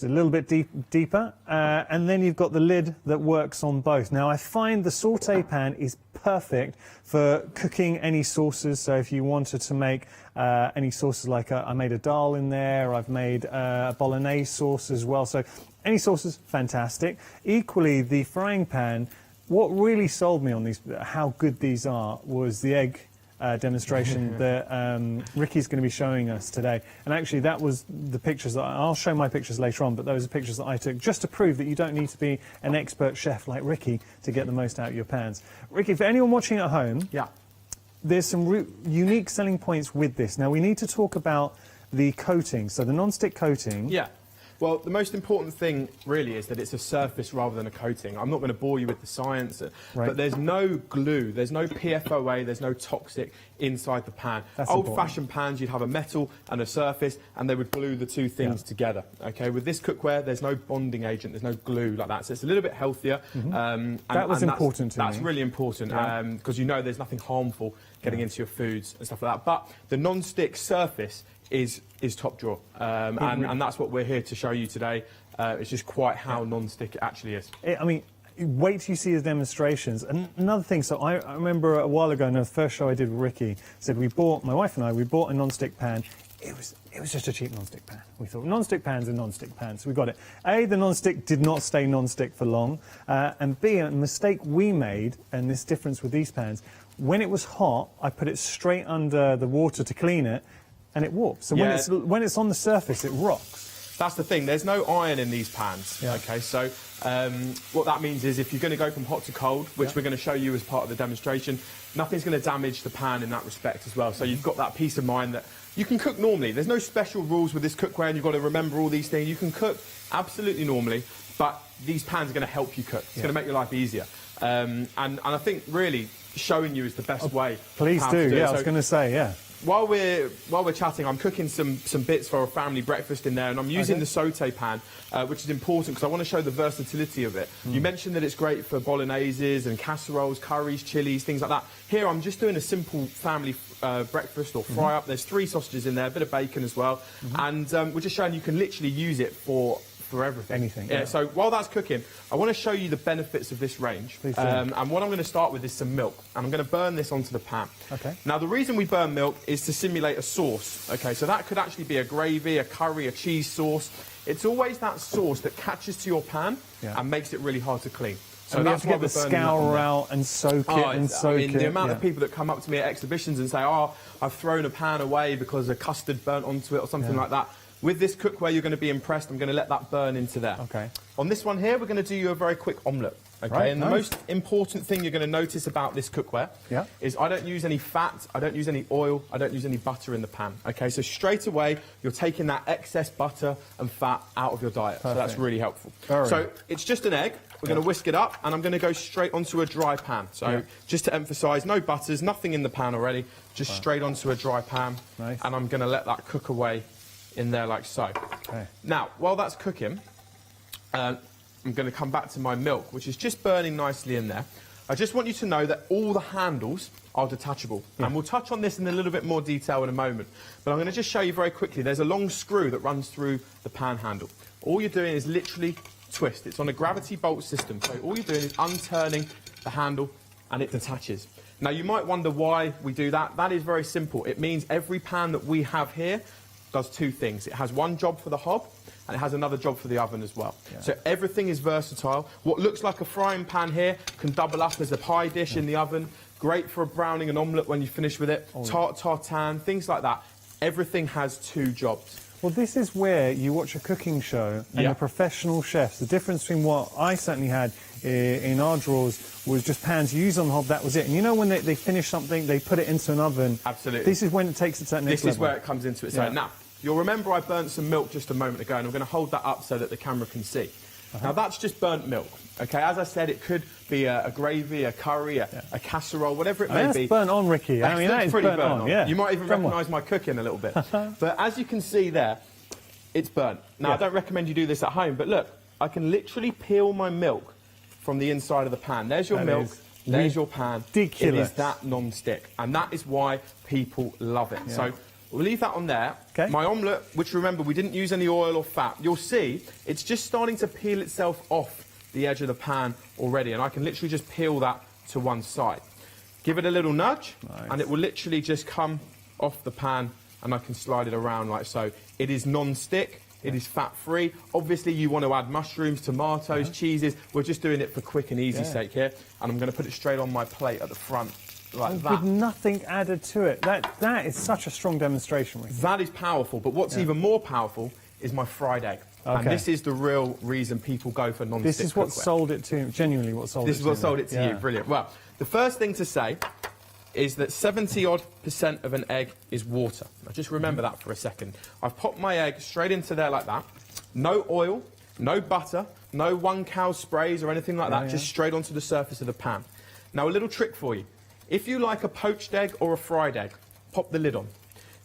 a little bit deeper, and then you've got the lid that works on both. Now I find the sauté pan is perfect for cooking any sauces. So if you wanted to make any sauces, like I made a dal in there, I've made a bolognese sauce as well. So any sauces, fantastic. Equally, the frying pan, what really sold me on these, how good these are, was the egg demonstration that Ricky's going to be showing us today. And actually that was the pictures that I'll show my pictures later on, but those are pictures that I took just to prove that you don't need to be an expert chef like Ricky to get the most out of your pans. Ricky, for anyone watching at home, there's some unique selling points with this. Now we need to talk about the coating, so the non-stick coating. Yeah. Well, the most important thing really is that it's a surface rather than a coating. I'm not going to bore you with the science, but there's no glue, there's no PFOA, there's no toxic inside the pan. Old-fashioned pans, you'd have a metal and a surface, and they would glue the two things together. Okay, with this cookware, there's no bonding agent, there's no glue like that, so it's a little bit healthier. That was important to me. That's really important because you know there's nothing harmful getting into your foods and stuff like that. But the non-stick surface is top drawer, and that's what we're here to show you today. It's just quite how non-stick it actually is. I mean, wait till you see the demonstrations. And another thing, so I remember a while ago in the first show I did with Ricky, said my wife and I, we bought a non-stick pan. It was just a cheap non-stick pan. We thought non-stick pans are non-stick pans, so we got it. A, the non-stick did not stay non-stick for long, and B, a mistake we made, and this difference with these pans, when it was hot, I put it straight under the water to clean it, and it warps. So when it's on the surface, it rocks. That's the thing, there's no iron in these pans, okay? So what that means is if you're going to go from hot to cold, which we're going to show you as part of the demonstration, nothing's going to damage the pan in that respect as well. So you've got that peace of mind that you can cook normally. There's no special rules with this cookware and you've got to remember all these things. You can cook absolutely normally, but these pans are going to help you cook. It's going to make your life easier. And I think really showing you is the best way. Please do, yeah, I was going to say, yeah. While we're chatting, I'm cooking some bits for a family breakfast in there, and I'm using the saute pan, which is important because I want to show the versatility of it. You mentioned that it's great for bologneses and casseroles, curries, chilies, things like that. Here, I'm just doing a simple family breakfast or fry-up. There's 3 sausages in there, a bit of bacon as well, and we're just showing you can literally use it for everything. Anything. Yeah. So while that's cooking, I want to show you the benefits of this range. Please do. And what I'm going to start with is some milk, and I'm going to burn this onto the pan. Okay. Now the reason we burn milk is to simulate a sauce. Okay, so that could actually be a gravy, a curry, a cheese sauce. It's always that sauce that catches to your pan and makes it really hard to clean. So and that's we have to get the scour out and soak it and soak it. The amount of people that come up to me at exhibitions and say, "Oh, I've thrown a pan away because a custard burnt onto it," or something like that. With this cookware, you're going to be impressed. I'm going to let that burn into there. Okay. On this one here, we're going to do you a very quick omelette. Okay. Right, and the most important thing you're going to notice about this cookware is I don't use any fat, I don't use any oil, I don't use any butter in the pan. Okay. So straight away, you're taking that excess butter and fat out of your diet. Perfect. So that's really helpful. Very. So it's just an egg. We're going to whisk it up, and I'm going to go straight onto a dry pan. So just to emphasise, no butters, nothing in the pan already. Just straight onto a dry pan. Nice. And I'm going to let that cook away in there like so. Okay. Now, while that's cooking, I'm going to come back to my milk, which is just burning nicely in there. I just want you to know that all the handles are detachable. And we'll touch on this in a little bit more detail in a moment. But I'm going to just show you very quickly. There's a long screw that runs through the pan handle. All you're doing is literally twist. It's on a gravity bolt system. So all you're doing is unturning the handle and it detaches. Now, you might wonder why we do that. That is very simple. It means every pan that we have here does 2 things. It has one job for the hob, and it has another job for the oven as well. So everything is versatile. What looks like a frying pan here can double up as a pie dish in the oven. Great for a browning and omelette when you finish with it. Tart tartine, things like that. Everything has 2 jobs. Well, this is where you watch a cooking show and the professional chefs. The difference between what I certainly had in our drawers was just pans you use on the hob, that was it. And you know when they finish something, they put it into an oven. Absolutely. This is when it takes it to that next level. This is where it comes into its own. Now, you'll remember I burnt some milk just a moment ago, and I'm going to hold that up so that the camera can see. Now, that's just burnt milk. Okay, as I said, it could be a gravy, a curry, a casserole, whatever it may that's be. burnt on, Ricky. I mean, that is pretty burnt on. Yeah. You might even recognise my cooking a little bit. But as you can see there, it's burnt. Now, I don't recommend you do this at home, but look, I can literally peel my milk from the inside of the pan. There's your milk, there's your pan. Ridiculous. It is that non-stick, and that is why people love it. So we'll leave that on there. Okay. My omelette, which remember, we didn't use any oil or fat. You'll see it's just starting to peel itself off the edge of the pan already, and I can literally just peel that to one side. Give it a little nudge, and it will literally just come off the pan, and I can slide it around like so. It is non-stick. It is fat-free. Obviously, you want to add mushrooms, tomatoes, cheeses. We're just doing it for quick and easy sake here. And I'm going to put it straight on my plate at the front, like that. With nothing added to it. That is such a strong demonstration, Ricky. That is powerful. But what's even more powerful is my fried egg. Okay. And this is the real reason people go for non-stick This is what cookware. sold it to, genuinely what sold it to This is what sold it to me. you. Brilliant. Well, the first thing to say is that 70-odd% of an egg is water. Now, just remember that for a second. I've popped my egg straight into there like that. No oil, no butter, no one cow sprays or anything like that, just straight onto the surface of the pan. Now, a little trick for you. If you like a poached egg or a fried egg, pop the lid on.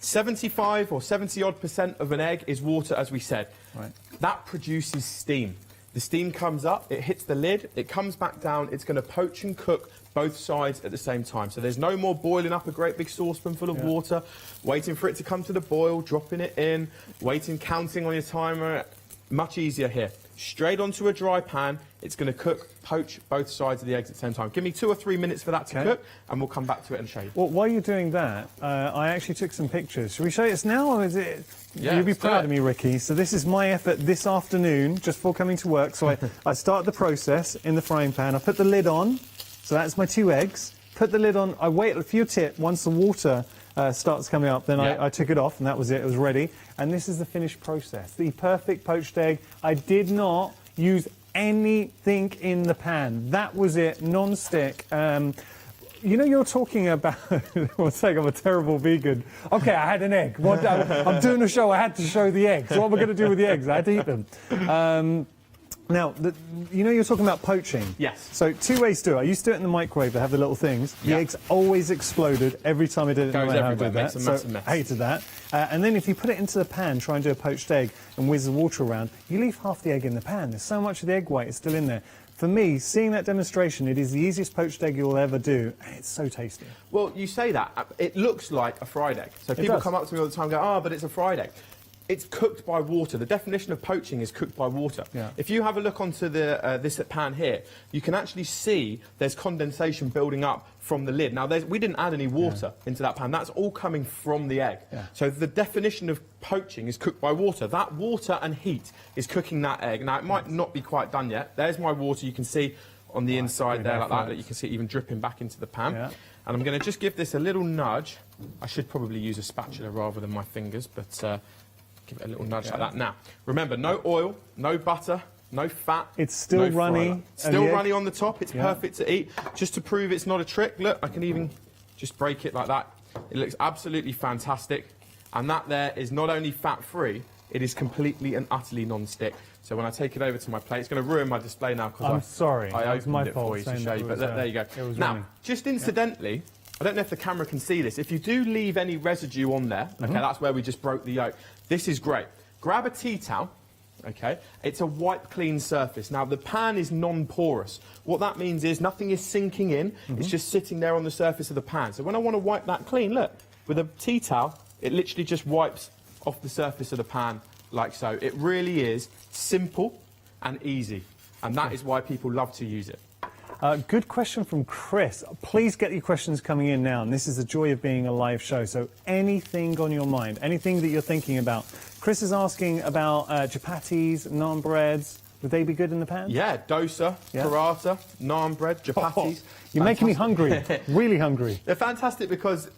75 or 70-odd% of an egg is water, as we said. Right. That produces steam. The steam comes up, it hits the lid, it comes back down, it's going to poach and cook both sides at the same time. So there's no more boiling up a great big saucepan full of water, waiting for it to come to the boil, dropping it in, waiting, counting on your timer. Much easier here. Straight onto a dry pan, it's going to cook, poach both sides of the eggs at the same time. Give me 2 or 3 minutes for that to cook, and we'll come back to it and show you. Well, while you're doing that, I actually took some pictures. Shall we show this now, or is it... Yeah, you'll be proud of me, Ricky. So this is my effort this afternoon, just before coming to work. So I start the process in the frying pan. I put the lid on, so that's my 2 eggs. Put the lid on, I wait for your tip once the water starts coming up, then I took it off, and that was it. It was ready. And this is the finished process. The perfect poached egg. I did not use anything in the pan. That was it, non-stick. You know, you're talking about, I'm saying I'm a terrible vegan. Okay, I had an egg. I'm doing a show, I had to show the eggs. What am I going to do with the eggs? I had to eat them. Now, you know you're talking about poaching? Yes. So 2 ways to do it. I used to do it in the microwave. They have the little things. The eggs always exploded every time I did it. Goes no everywhere, makes a massive mess. I hated that. And then if you put it into the pan, try and do a poached egg and whiz the water around, you leave half the egg in the pan. There's so much of the egg white is still in there. For me, seeing that demonstration, it is the easiest poached egg you'll ever do, and it's so tasty. Well, you say that. It looks like a fried egg. So people come up to me all the time and go, oh, but it's a fried egg. It's cooked by water. The definition of poaching is cooked by water. Yeah. If you have a look onto the this pan here, you can actually see there's condensation building up from the lid. Now, we didn't add any water into that pan. That's all coming from the egg. Yeah. So the definition of poaching is cooked by water. That water and heat is cooking that egg. Now, it might not be quite done yet. There's my water. You can see on the inside there like that. You can see it even dripping back into the pan. Yeah. And I'm going to just give this a little nudge. I should probably use a spatula rather than my fingers, but... give it a little nudge like that. Now, remember, no oil, no butter, no fat. It's still no runny. Still runny on the top. It's perfect to eat. Just to prove it's not a trick, look, I can even just break it like that. It looks absolutely fantastic. And that there is not only fat-free, it is completely and utterly non-stick. So when I take it over to my plate, it's going to ruin my display now because I'm sorry. I It's opened my it fault for you to saying show that you. it But was, there you go. it was Now, running. just incidentally, I don't know if the camera can see this. If you do leave any residue on there, okay, that's where we just broke the yolk. This is great. Grab a tea towel, okay? It's a wipe clean surface. Now, the pan is non-porous. What that means is nothing is sinking in. It's just sitting there on the surface of the pan. So when I want to wipe that clean, look, with a tea towel, it literally just wipes off the surface of the pan like so. It really is simple and easy. And that is why people love to use it. Good question from Chris. Please get your questions coming in now. And this is the joy of being a live show. So anything on your mind, anything that you're thinking about. Chris is asking about chapatis, naan breads. Would they be good in the pan? Yeah, dosa, paratha, naan bread, chapatis. You're making me hungry, really hungry. They're fantastic because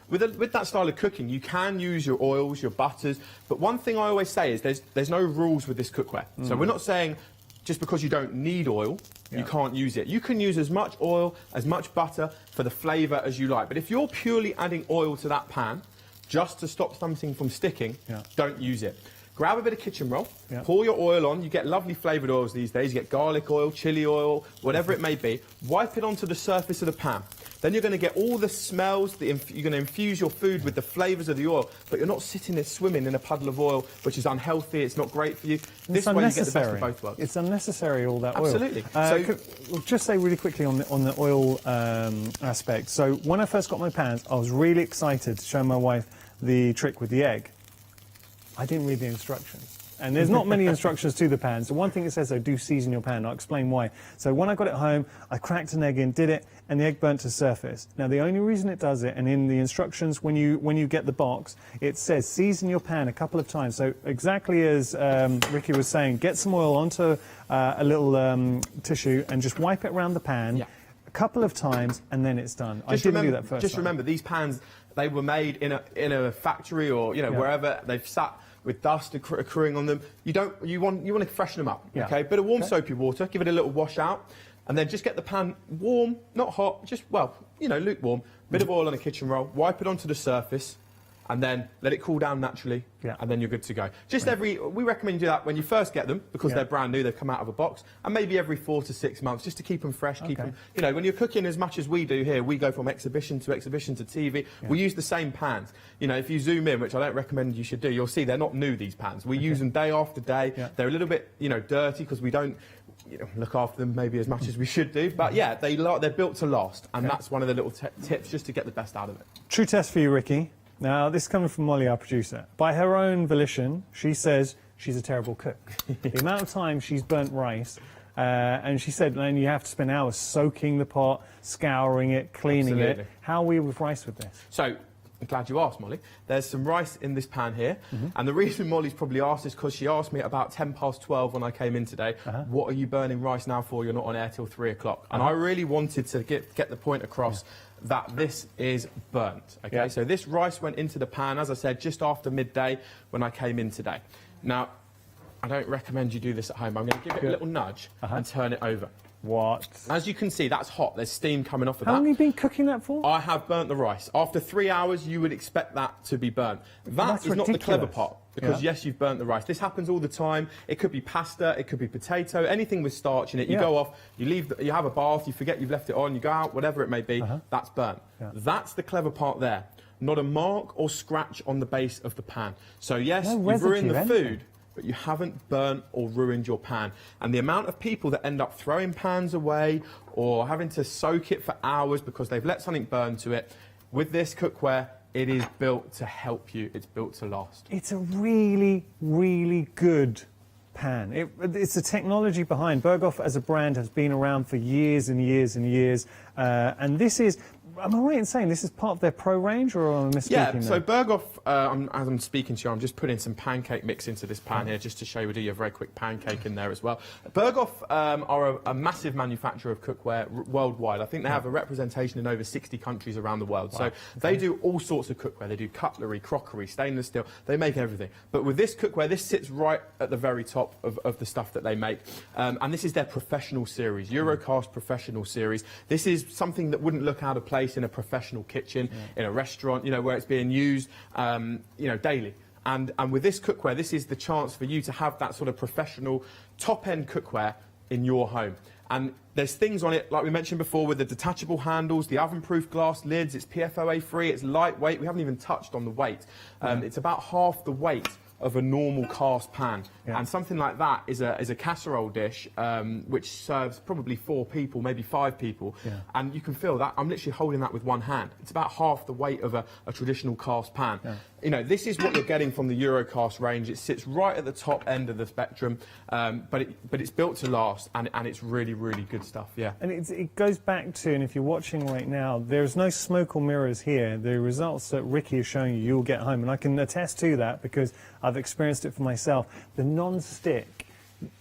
with that style of cooking, you can use your oils, your butters. But one thing I always say is there's no rules with this cookware. So we're not saying just because you don't need oil, you can't use it. You can use as much oil, as much butter for the flavour as you like. But if you're purely adding oil to that pan, just to stop something from sticking, don't use it. Grab a bit of kitchen roll, pour your oil on. You get lovely flavoured oils these days. You get garlic oil, chilli oil, whatever it may be. Wipe it onto the surface of the pan. Then you're going to get all the smells. You're going to infuse your food with the flavours of the oil, but you're not sitting there swimming in a puddle of oil, which is unhealthy. It's not great for you. This way you get the best of both worlds. It's unnecessary, all that oil. Absolutely. We'll just say really quickly on the oil aspect. So when I first got my pans, I was really excited to show my wife the trick with the egg. I didn't read the instructions. And there's not many instructions to the pan. So one thing it says, though, do season your pan. I'll explain why. So when I got it home, I cracked an egg in, did it, and the egg burnt to surface. Now, the only reason it does it, and in the instructions when you get the box, it says season your pan a couple of times. So exactly as Ricky was saying, get some oil onto a little tissue and just wipe it around the pan a couple of times, and then it's done. I didn't do that first Just time. remember, these pans, they were made in a factory or wherever they've sat with dust accruing on them. You want to freshen them up. Okay, bit of warm soapy water, give it a little wash out, and then just get the pan warm, not hot, just lukewarm. Bit of oil on a kitchen roll, wipe it onto the surface, and then let it cool down naturally, and then you're good to go. We recommend you do that when you first get them because they're brand new, they've come out of a box, and maybe every 4 to 6 months just to keep them fresh, keep them. When you're cooking as much as we do here, we go from exhibition to TV. We use the same pans. If you zoom in, which I don't recommend you should do, you'll see they're not new, these pans. We use them day after day. They're a little bit, dirty because we don't look after them maybe as much as we should do. But yeah, they're built to last, and that's one of the little tips just to get the best out of it. True test for you, Ricky. Now, this is coming from Molly, our producer. By her own volition, she says she's a terrible cook. The amount of time she's burnt rice, and she said, and you have to spend hours soaking the pot, scouring it, cleaning it. How are we with rice with this? So, I'm glad you asked, Molly. There's some rice in this pan here, and the reason Molly's probably asked is because she asked me at about 12:10 when I came in today, what are you burning rice now for? You're not on air till 3 o'clock. And I really wanted to get the point across that this is burnt. Okay, so this rice went into the pan, as I said, just after midday when I came in today. Now, I don't recommend you do this at home. I'm going to give it a little nudge and turn it over. What? As you can see, that's hot. There's steam coming off of that. How long have you been cooking that for? I have burnt the rice. After 3 hours, you would expect that to be burnt. That is not the clever part, because yes, you've burnt the rice. This happens all the time. It could be pasta, it could be potato, anything with starch in it. You go off, you leave, you have a bath, you forget you've left it on, you go out, whatever it may be, that's burnt. That's the clever part there. Not a mark or scratch on the base of the pan. So yes, you've ruined the food, but you haven't burnt or ruined your pan. And the amount of people that end up throwing pans away or having to soak it for hours because they've let something burn to it, with this cookware, it is built to help you. It's built to last. It's a really, really good pan. It's the technology behind. Berghoff as a brand has been around for years and years and years. And this is, am I right in saying this is part of their pro range, or am I misspeaking? Yeah, so Berghoff, as I'm speaking to you, I'm just putting some pancake mix into this pan here just to show you, we do a very quick pancake in there as well. Berghoff are a massive manufacturer of cookware worldwide. I think they have a representation in over 60 countries around the world. So they do all sorts of cookware. They do cutlery, crockery, stainless steel. They make everything. But with this cookware, this sits right at the very top of the stuff that they make. And this is their professional series, Eurocast Professional Series. This is something that wouldn't look out of place in a professional kitchen, in a restaurant, you know, where it's being used, you know, daily. And with this cookware, this is the chance for you to have that sort of professional, top-end cookware in your home. And there's things on it, like we mentioned before, with the detachable handles, the oven-proof glass lids, it's PFOA-free, it's lightweight. We haven't even touched on the weight. It's about half the weight of a normal cast pan. And something like that is a casserole dish which serves probably 4 people, maybe 5 people. And you can feel that. I'm literally holding that with one hand. It's about half the weight of a traditional cast pan. You know, this is what you're getting from the Eurocast range. It sits right at the top end of the spectrum, but it's built to last, and it's really, really good stuff, And it goes back to, and if you're watching right now, there's no smoke or mirrors here. The results that Ricky is showing you, you'll get home. And I can attest to that because I've experienced it for myself. The non-stick.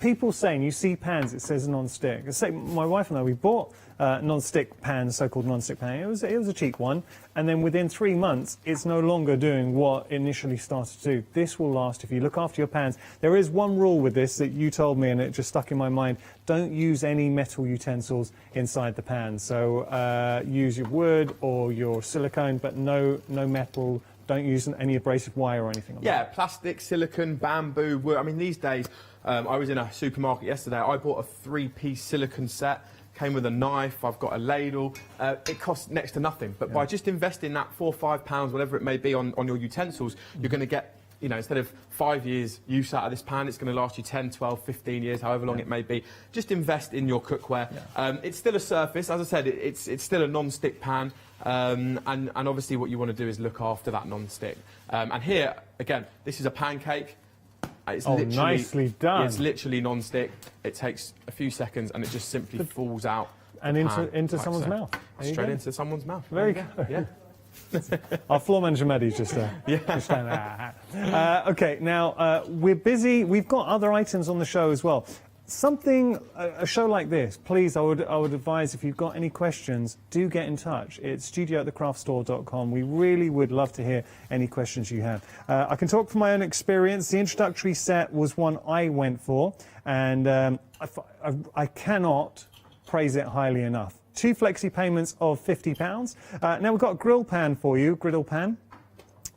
People saying, you see pans, it says non-stick. Say, my wife and I, we bought non-stick pans, so-called non-stick pan. It was a cheap one, and then within 3 months, it's no longer doing what it initially started to do. This will last if you look after your pans. There is one rule with this that you told me, and it just stuck in my mind. Don't use any metal utensils inside the pan. So use your wood or your silicone, but no metal. Don't use any abrasive wire or anything like that. Plastic, silicone, bamboo, wood. I mean, these days, I was in a supermarket yesterday. I bought a 3-piece silicone set. Came with a knife, I've got a ladle. It costs next to nothing. But by just investing that £4 or £5, whatever it may be, on your utensils, you're going to get, you know, instead of 5 years use out of this pan, it's going to last you 10, 12, 15 years, however long it may be. Just invest in your cookware. It's still a surface. As I said, it's still a non-stick pan. And obviously what you want to do is look after that non-stick. And here, again, this is a pancake. It's nicely done. It's literally non-stick. It takes a few seconds and it just simply falls out. And into someone's mouth. Straight into someone's mouth. Very good. Our floor manager Maddie's just there. Okay, now we're busy. We've got other items on the show as well. A show like this, please, I would advise, if you've got any questions, do get in touch. It's studio@thecraftstore.com. We really would love to hear any questions you have. I can talk from my own experience. The introductory set was one I went for, and I cannot praise it highly enough. 2 flexi payments of £50. Now we've got a grill pan for you, griddle pan.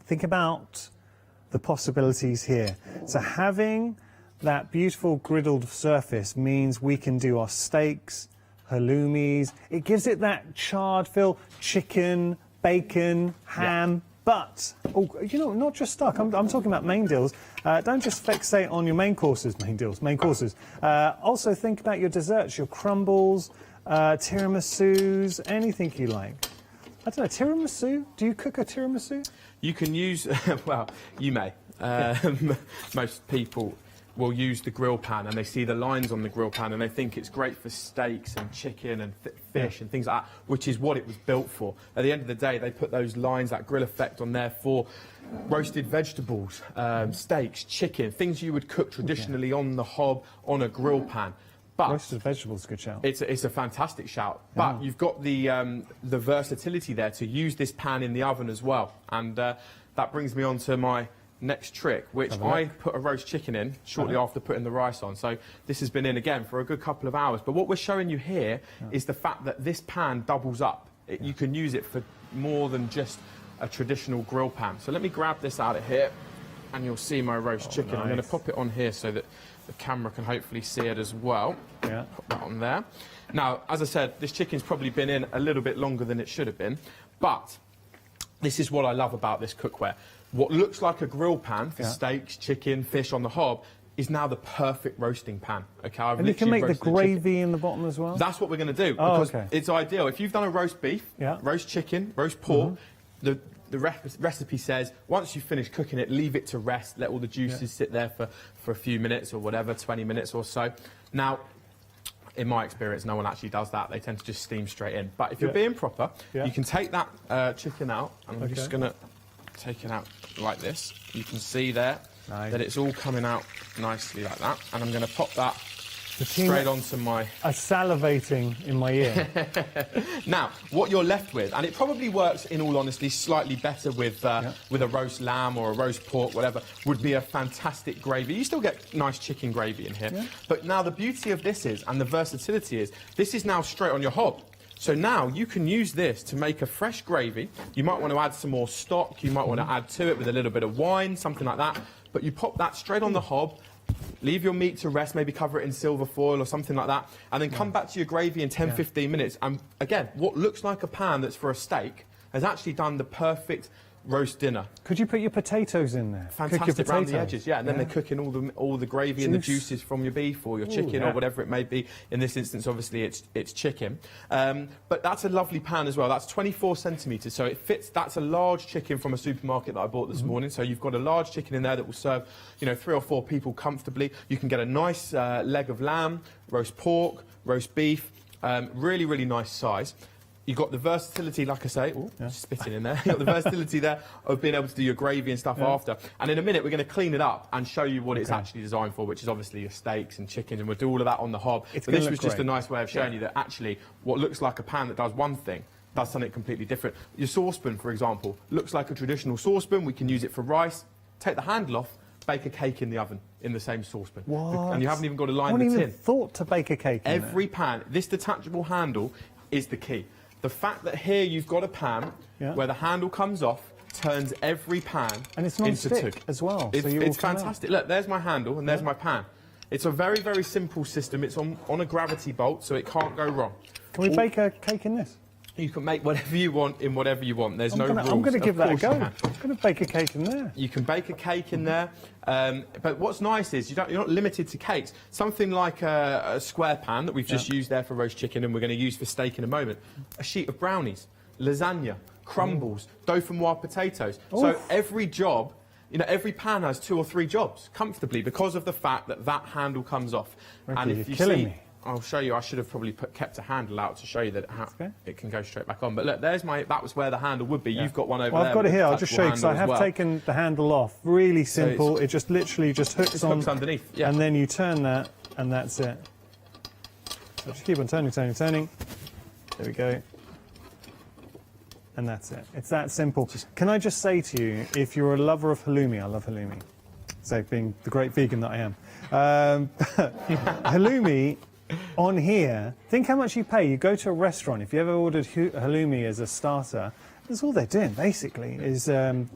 Think about the possibilities here. So having that beautiful griddled surface means we can do our steaks, halloumis. It gives it that charred feel, chicken, bacon, ham. But, you know, not just stuck. I'm talking about main deals. Don't just fixate on your main courses. Also think about your desserts, your crumbles, tiramisus, anything you like. I don't know, tiramisu? Do you cook a tiramisu? You can use, well, you may. Most people will use the grill pan and they see the lines on the grill pan and they think it's great for steaks and chicken and fish and things like that, which is what it was built for. At the end of the day, they put those lines, that grill effect on there for roasted vegetables, steaks, chicken, things you would cook traditionally on the hob, on a grill pan. But roasted vegetables is a good shout. It's a fantastic shout. Yeah. But you've got the versatility there to use this pan in the oven as well. And that brings me on to my next trick, which I put a roast chicken in shortly after putting the rice on. So this has been in again for a good couple of hours. But what we're showing you here is the fact that this pan doubles up. You can use it for more than just a traditional grill pan. So let me grab this out of here and you'll see my roast chicken. Nice. I'm going to pop it on here so that the camera can hopefully see it as well. Yeah. Put that on there. Now, as I said, this chicken's probably been in a little bit longer than it should have been, but this is what I love about this cookware. What looks like a grill pan for steaks, chicken, fish on the hob is now the perfect roasting pan. Okay, and you can make the gravy in the bottom as well? That's what we're going to do, because it's ideal. If you've done a roast beef, roast chicken, roast pork, the recipe says once you finish cooking it, leave it to rest, let all the juices sit there for a few minutes or whatever, 20 minutes or so. Now, in my experience, no one actually does that. They tend to just steam straight in. But if you're being proper, you can take that chicken out, and I'm just going to take it out like this. You can see there that it's all coming out nicely like that. And I'm going to pop that straight onto my... are salivating in my ear. Now, what you're left with, and it probably works, in all honesty, slightly better with a roast lamb or a roast pork, whatever, would be a fantastic gravy. You still get nice chicken gravy in here. But now the beauty of this is, and the versatility is, this is now straight on your hob. So now you can use this to make a fresh gravy. You might want to add some more stock. You might want to add to it with a little bit of wine, something like that. But you pop that straight on the hob, leave your meat to rest, maybe cover it in silver foil or something like that, and then come back to your gravy in 10, 15 minutes. And again, what looks like a pan that's for a steak has actually done the perfect roast dinner. Could you put your potatoes in there? Fantastic around the edges, and then they're cooking all the gravy and the juices from your beef or your chicken or whatever it may be. In this instance, obviously, it's chicken. But that's a lovely pan as well. That's 24 centimetres, so it fits. That's a large chicken from a supermarket that I bought this morning. So you've got a large chicken in there that will serve, 3 or 4 people comfortably. You can get a nice leg of lamb, roast pork, roast beef. Really, really nice size. You've got the versatility, like I say, spitting in there, you've got the versatility there of being able to do your gravy and stuff after. And in a minute, we're going to clean it up and show you what it's actually designed for, which is obviously your steaks and chickens, and we'll do all of that on the hob. But this was just a nice way of showing you that actually what looks like a pan that does one thing does something completely different. Your saucepan, for example, looks like a traditional saucepan. We can use it for rice. Take the handle off, bake a cake in the oven in the same saucepan. What? And you haven't even got to line the tin. I tin. wouldn't even thought to bake a cake in Every pan, this detachable handle is the key. The fact that here you've got a pan where the handle comes off turns every pan into two. As well. It's fantastic. Look, there's my handle and there's my pan. It's a very, very simple system. It's on a gravity bolt, so it can't go wrong. Can we bake a cake in this? You can make whatever you want in whatever you want. There's no rules. I'm going to give that a go. I'm going to bake a cake in there. You can bake a cake in there. But what's nice is you're not limited to cakes. Something like a square pan that we've just used there for roast chicken and we're going to use for steak in a moment. A sheet of brownies, lasagna, crumbles, dauphinoise potatoes. Oof. So every job, every pan has 2 or 3 jobs comfortably because of the fact that that handle comes off. Ricky, and if you killing see, me. I'll show you. I should have probably kept a handle out to show you that it can go straight back on. But look, that was where the handle would be. You've got one over there. I've got it here. I'll just show you because I have taken the handle off. Really simple. It just literally just hooks on. Hooks underneath. And then you turn that, and that's it. So just keep on turning. There we go. And that's it. It's that simple. Can I just say to you, if you're a lover of halloumi, I love halloumi. So being the great vegan that I am, halloumi. On here, think how much you pay. You go to a restaurant, if you ever ordered halloumi as a starter, that's all they're doing, basically, is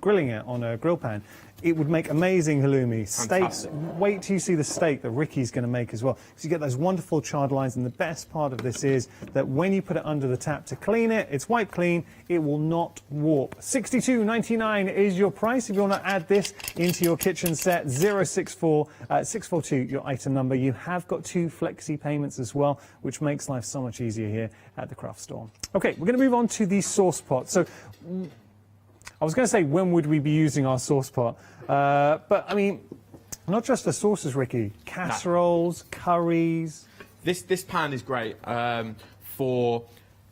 grilling it on a grill pan. It would make amazing halloumi. Steaks, wait till you see the steak that Ricky's going to make as well. Because you get those wonderful charred lines, and the best part of this is that when you put it under the tap to clean it, it's wipe clean, it will not warp. $62.99 is your price. If you want to add this into your kitchen set, 642, your item number. You have got 2 flexi payments as well, which makes life so much easier here at the craft store. Okay, we're going to move on to the sauce pot. So I was going to say, when would we be using our sauce pot? But, I mean, not just for sauces, Ricky. Casseroles, curries. This pan is great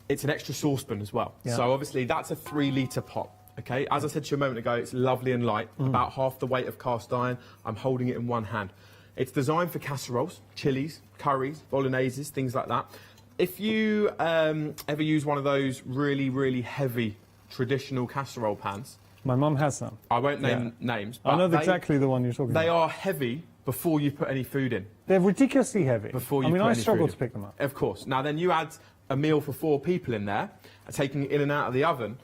it's an extra saucepan as well. So, obviously, that's a 3-litre pot. Okay, as I said to you a moment ago, it's lovely and light, about half the weight of cast iron. I'm holding it in one hand. It's designed for casseroles, chilies, curries, bologneses, things like that. If you ever use one of those really, really heavy traditional casserole pans... My mum has some. I won't name names. But I know exactly the one you're talking about. They are heavy before you put any food in. They're ridiculously heavy. Before you I struggle to pick them up. Of course. Now then you add a meal for 4 people in there, taking it in and out of the oven,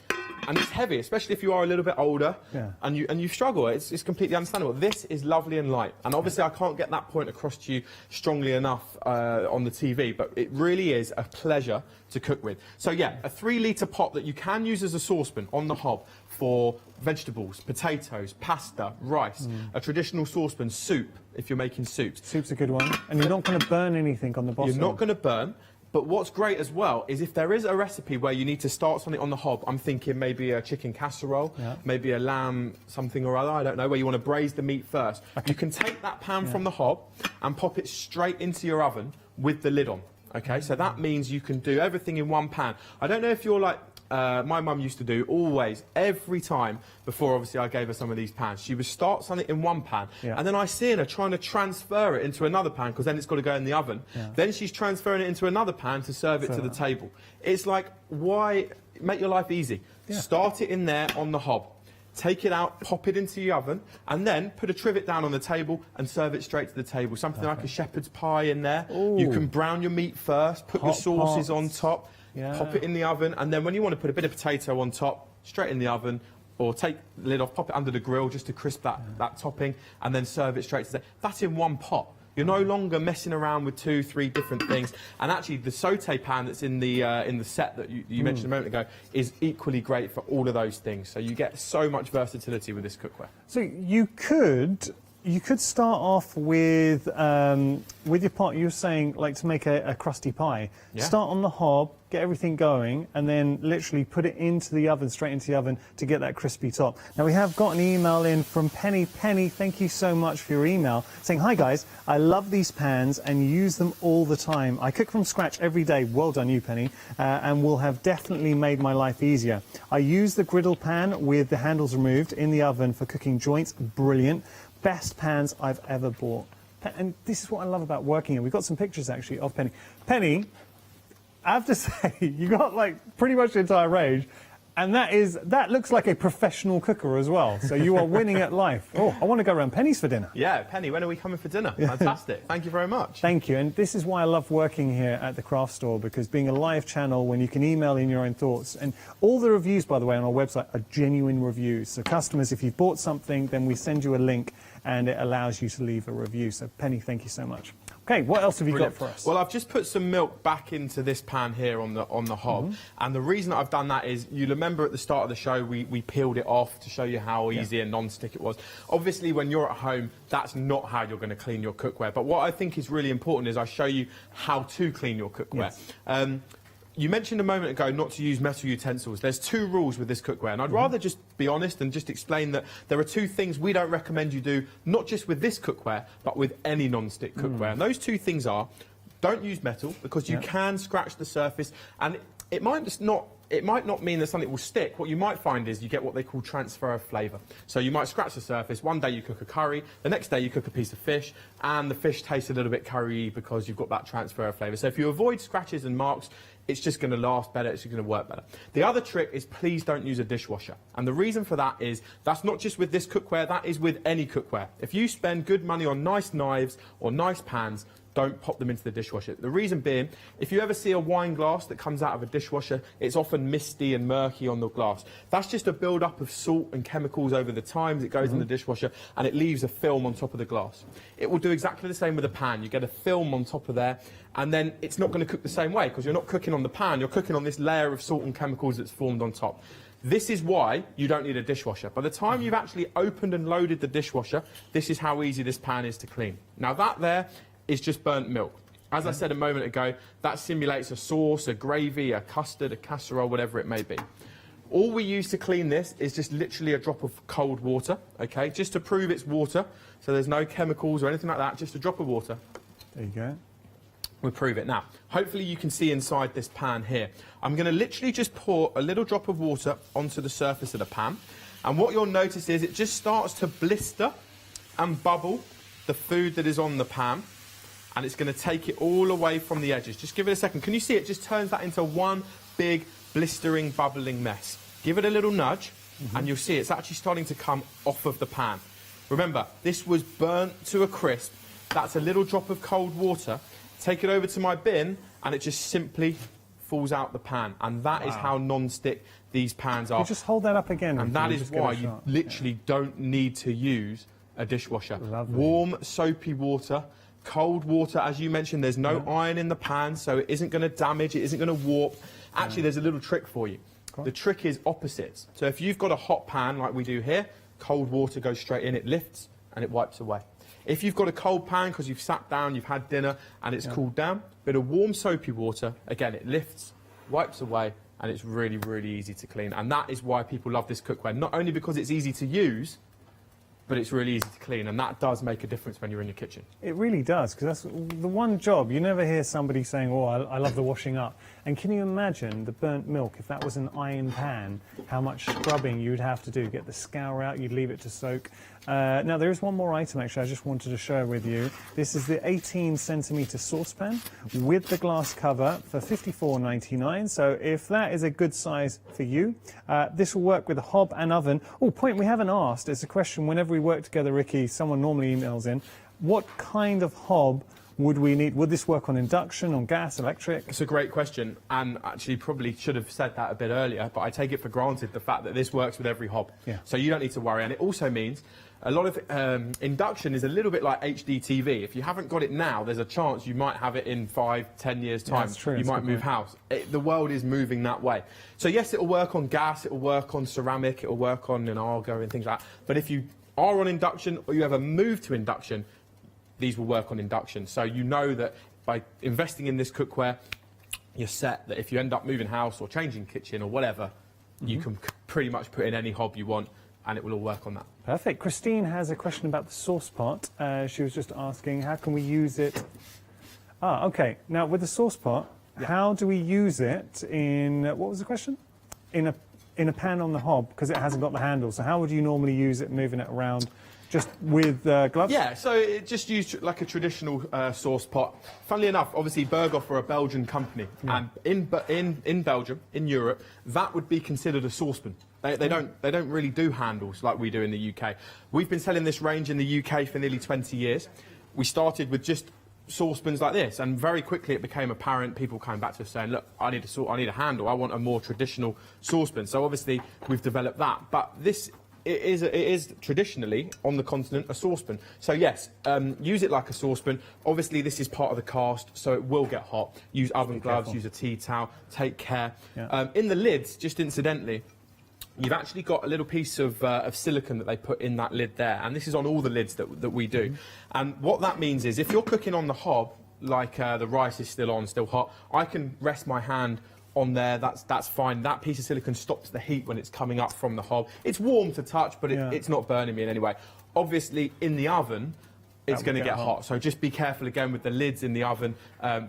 and it's heavy, especially if you are a little bit older and you struggle. It's completely understandable. This is lovely and light, and obviously I can't get that point across to you strongly enough on the TV, but it really is a pleasure to cook with. So yeah, a 3-litre pot that you can use as a saucepan on the hob for vegetables, potatoes, pasta, rice, a traditional saucepan, soup, if you're making soups. Soup's a good one, and you're not going to burn anything on the bottom. You're not going to burn. But what's great as well is if there is a recipe where you need to start something on the hob, I'm thinking maybe a chicken casserole, maybe a lamb something or other, I don't know, where you want to braise the meat first. You can take that pan from the hob and pop it straight into your oven with the lid on. Okay, so that means you can do everything in one pan. I don't know if you're like my mum used to do always, every time, before obviously I gave her some of these pans, she would start something in one pan, and then I see her trying to transfer it into another pan, because then it's got to go in the oven. Then she's transferring it into another pan to serve it to the table. It's like, why make your life easy? Start it in there on the hob. Take it out, pop it into the oven, and then put a trivet down on the table and serve it straight to the table. Something like a shepherd's pie in there. Ooh. You can brown your meat first, put your sauces on top, Yeah. pop it in the oven, and then when you want to put a bit of potato on top, straight in the oven, or take the lid off, pop it under the grill just to crisp that topping, and then serve it straight to the... That's in one pot. You're no longer messing around with 2, 3 different things. And actually, the sauté pan that's in the set that you mentioned a moment ago is equally great for all of those things. So you get so much versatility with this cookware. So you could start off with your pot. You were saying like to make a crusty pie. Yeah. Start on the hob, get everything going, and then literally put it into the oven, straight into the oven to get that crispy top. Now we have got an email in from Penny. Penny, thank you so much for your email, saying, "Hi guys, I love these pans and use them all the time. I cook from scratch every day." Well done you, Penny, and will have definitely made my life easier. I use the griddle pan with the handles removed in the oven for cooking joints. Brilliant. Best pans I've ever bought. And this is what I love about working here. We've got some pictures actually of Penny. Penny, I have to say, you got like pretty much the entire range, and that looks like a professional cooker as well. So you are winning at life. Oh, I want to go around Penny's for dinner. Yeah, Penny, when are we coming for dinner? Fantastic. Thank you very much. Thank you. And this is why I love working here at the craft store, because being a live channel when you can email in your own thoughts, and all the reviews, by the way, on our website are genuine reviews. So customers, if you've bought something, then we send you a link and it allows you to leave a review. So Penny, thank you so much. Okay, what else have you got for us? Well, I've just put some milk back into this pan here on the hob, and the reason that I've done that is, you remember at the start of the show we peeled it off to show you how easy and non-stick it was. Obviously, when you're at home, that's not how you're going to clean your cookware. But what I think is really important is I show you how to clean your cookware. Yes. You mentioned a moment ago not to use metal utensils. There's 2 rules with this cookware, and I'd rather just be honest and just explain that there are 2 things we don't recommend you do, not just with this cookware, but with any non-stick cookware. And those 2 things are, don't use metal, because you can scratch the surface, and it might not mean that something will stick. What you might find is you get what they call transfer of flavour. So you might scratch the surface, one day you cook a curry, the next day you cook a piece of fish, and the fish tastes a little bit curry because you've got that transfer of flavour. So if you avoid scratches and marks, it's just going to last better, it's going to work better. The other trick is, please don't use a dishwasher. And the reason for that is, that's not just with this cookware, that is with any cookware. If you spend good money on nice knives or nice pans, don't pop them into the dishwasher. The reason being, if you ever see a wine glass that comes out of a dishwasher, it's often misty and murky on the glass. That's just a build-up of salt and chemicals over the time it goes in the dishwasher, and it leaves a film on top of the glass. It will do exactly the same with a pan. You get a film on top of there, and then it's not going to cook the same way, because you're not cooking on the pan, you're cooking on this layer of salt and chemicals that's formed on top. This is why you don't need a dishwasher. By the time you've actually opened and loaded the dishwasher, this is how easy this pan is to clean. Now that there is just burnt milk. As I said a moment ago, that simulates a sauce, a gravy, a custard, a casserole, whatever it may be. All we use to clean this is just literally a drop of cold water, okay, just to prove it's water, so there's no chemicals or anything like that, just a drop of water. There you go. We'll prove it. Now, hopefully you can see inside this pan here. I'm going to literally just pour a little drop of water onto the surface of the pan, and what you'll notice is it just starts to blister and bubble the food that is on the pan, and it's going to take it all away from the edges. Just give it a second. Can you see it just turns that into one big blistering, bubbling mess? Give it a little nudge, and you'll see it's actually starting to come off of the pan. Remember, this was burnt to a crisp. That's a little drop of cold water. Take it over to my bin, and it just simply falls out the pan. And that is how non-stick these pans are. You just hold that up again. And that is why you literally don't need to use a dishwasher. Warm, soapy water, cold water. As you mentioned, there's no iron in the pan, so it isn't going to damage, it isn't going to warp. Actually, there's a little trick for you. The trick is opposites. So if you've got a hot pan like we do here, cold water goes straight in, it lifts and it wipes away. If you've got a cold pan because you've sat down, you've had dinner and it's cooled down, bit of warm soapy water, again, it lifts, wipes away, and it's really, really easy to clean. And that is why people love this cookware, not only because it's easy to use, but it's really easy to clean, and that does make a difference when you're in your kitchen. It really does, because that's the one job. You never hear somebody saying, oh, I love the washing up. And can you imagine the burnt milk, if that was an iron pan, how much scrubbing you'd have to do? Get the scour out, you'd leave it to soak. Now, there is one more item, actually, I just wanted to share with you. This is the 18cm saucepan with the glass cover for $54.99. So if that is a good size for you, this will work with a hob and oven. Oh, point we haven't asked, it's a question whenever we work together, Ricky, someone normally emails in, what kind of hob would we need? Would this work on induction, on gas, electric? It's a great question, and actually probably should have said that a bit earlier, but I take it for granted the fact that this works with every hob. Yeah. So you don't need to worry, and it also means a lot of induction is a little bit like HD TV. If you haven't got it now, there's a chance you might have it in 5-10 years' time. Yeah, that's true. You might move house. The world is moving that way. So yes, it'll work on gas, it'll work on ceramic, it'll work on an argo and things like that. But if you are on induction or you ever move to induction, these will work on induction. So you know that by investing in this cookware, you're set that if you end up moving house or changing kitchen or whatever, you can pretty much put in any hob you want and it will all work on that. Perfect. Christine has a question about the sauce pot. She was just asking, how can we use it? Okay. Now, with the sauce pot, how do we use it in, what was the question? In a pan on the hob, because it hasn't got the handle. So how would you normally use it, moving it around? Just with gloves? Yeah, so it just used like a traditional sauce pot. Funnily enough, obviously Berghoff are a Belgian company, and in Belgium, in Europe, that would be considered a saucepan. They don't really do handles like we do in the UK. We've been selling this range in the UK for nearly 20 years. We started with just saucepans like this, and very quickly it became apparent. People came back to us saying, look, I need a handle, I want a more traditional saucepan. So obviously we've developed that, but this it is traditionally on the continent a saucepan. So yes, use it like a saucepan. Obviously this is part of the cast, so it will get hot. Use oven gloves, use a tea towel, take care. In the lids, just incidentally, you've actually got a little piece of silicone that they put in that lid there, and this is on all the lids that we do. And what that means is if you're cooking on the hob, like the rice is still on, still hot, I can rest my hand on there, that's fine. That piece of silicone stops the heat when it's coming up from the hob. It's warm to touch, but it's not burning me in any way. Obviously, in the oven, it's going to get hot. So just be careful again with the lids in the oven.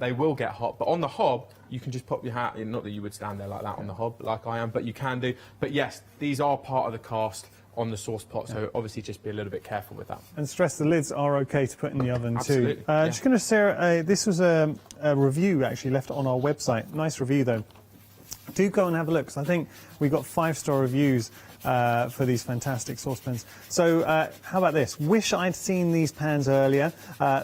They will get hot. But on the hob, you can just pop your hat in. Not that you would stand there like that on the hob, like I am, but you can do. But yes, these are part of the cast on the sauce pot, so obviously just be a little bit careful with that. And stress the lids are okay to put in the oven Absolutely, too. Just going to say, this was a review actually left on our website. Nice review though. Do go and have a look, because I think we got 5-star reviews for these fantastic saucepans. So how about this? Wish I'd seen these pans earlier.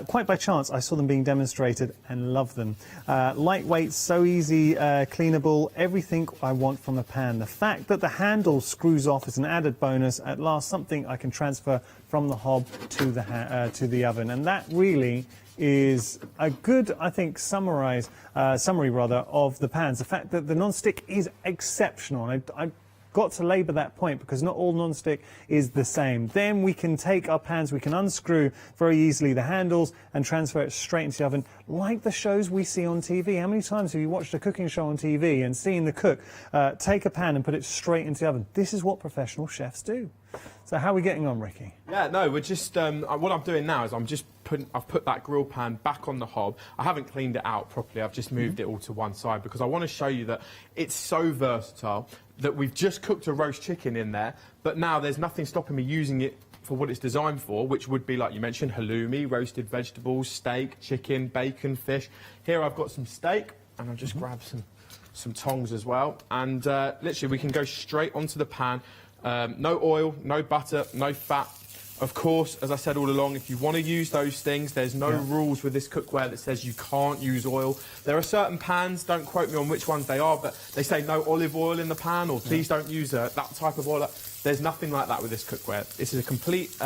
Quite by chance, I saw them being demonstrated and love them. Lightweight, so easy, cleanable, everything I want from a pan. The fact that the handle screws off is an added bonus. At last, something I can transfer from the hob to the oven. And that really is a good, I think, summary of the pans. The fact that the non-stick is exceptional. I got to labour that point because not all non-stick is the same. Then we can take our pans, we can unscrew very easily the handles and transfer it straight into the oven, like the shows we see on TV. How many times have you watched a cooking show on TV and seen the cook take a pan and put it straight into the oven? This is what professional chefs do. So how are we getting on, Ricky? Yeah, no, we're just, what I'm doing now is I've put that grill pan back on the hob. I haven't cleaned it out properly. I've just moved it all to one side because I want to show you that it's so versatile that we've just cooked a roast chicken in there, but now there's nothing stopping me using it for what it's designed for, which would be, like you mentioned, halloumi, roasted vegetables, steak, chicken, bacon, fish. Here I've got some steak, and I'll just grab some tongs as well. And literally, we can go straight onto the pan. No oil, no butter, no fat. Of course, as I said all along, if you want to use those things, there's no rules with this cookware that says you can't use oil. There are certain pans, don't quote me on which ones they are, but they say no olive oil in the pan, or please don't use that type of oil. There's nothing like that with this cookware. This is a complete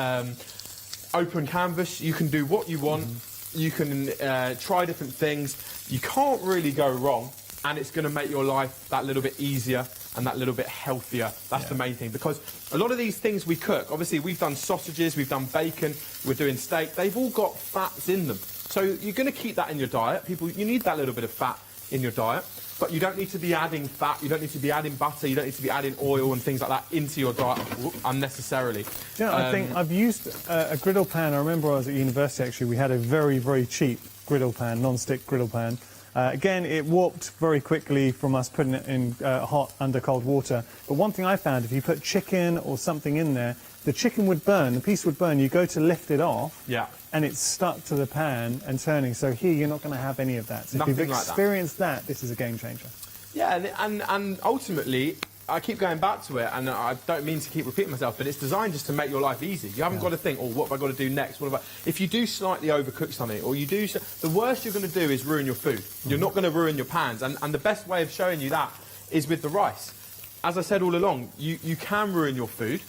open canvas. You can do what you want. You can try different things. You can't really go wrong, and it's going to make your life that little bit easier and that little bit healthier. That's the main thing, because a lot of these things we cook, obviously we've done sausages, we've done bacon, we're doing steak, they've all got fats in them. So you're going to keep that in your diet. You need that little bit of fat in your diet, but you don't need to be adding fat, you don't need to be adding butter, you don't need to be adding oil and things like that into your diet unnecessarily. Yeah, I think I've used a griddle pan. I remember I was at university, actually, we had a very, very cheap griddle pan, non-stick griddle pan. Again, it warped very quickly from us putting it in hot under cold water. But one thing I found, if you put chicken or something in there, the chicken would burn, the piece would burn. You go to lift it off, and it's stuck to the pan and turning. So here, you're not going to have any of that. So if you've experienced that, this is a game changer. Yeah, and ultimately, I keep going back to it, and I don't mean to keep repeating myself, but it's designed just to make your life easy. You haven't got to think, oh, what have I got to do next? If you do slightly overcook something, or you do, the worst you're going to do is ruin your food. You're not going to ruin your pans, and the best way of showing you that is with the rice. As I said all along, you can ruin your food,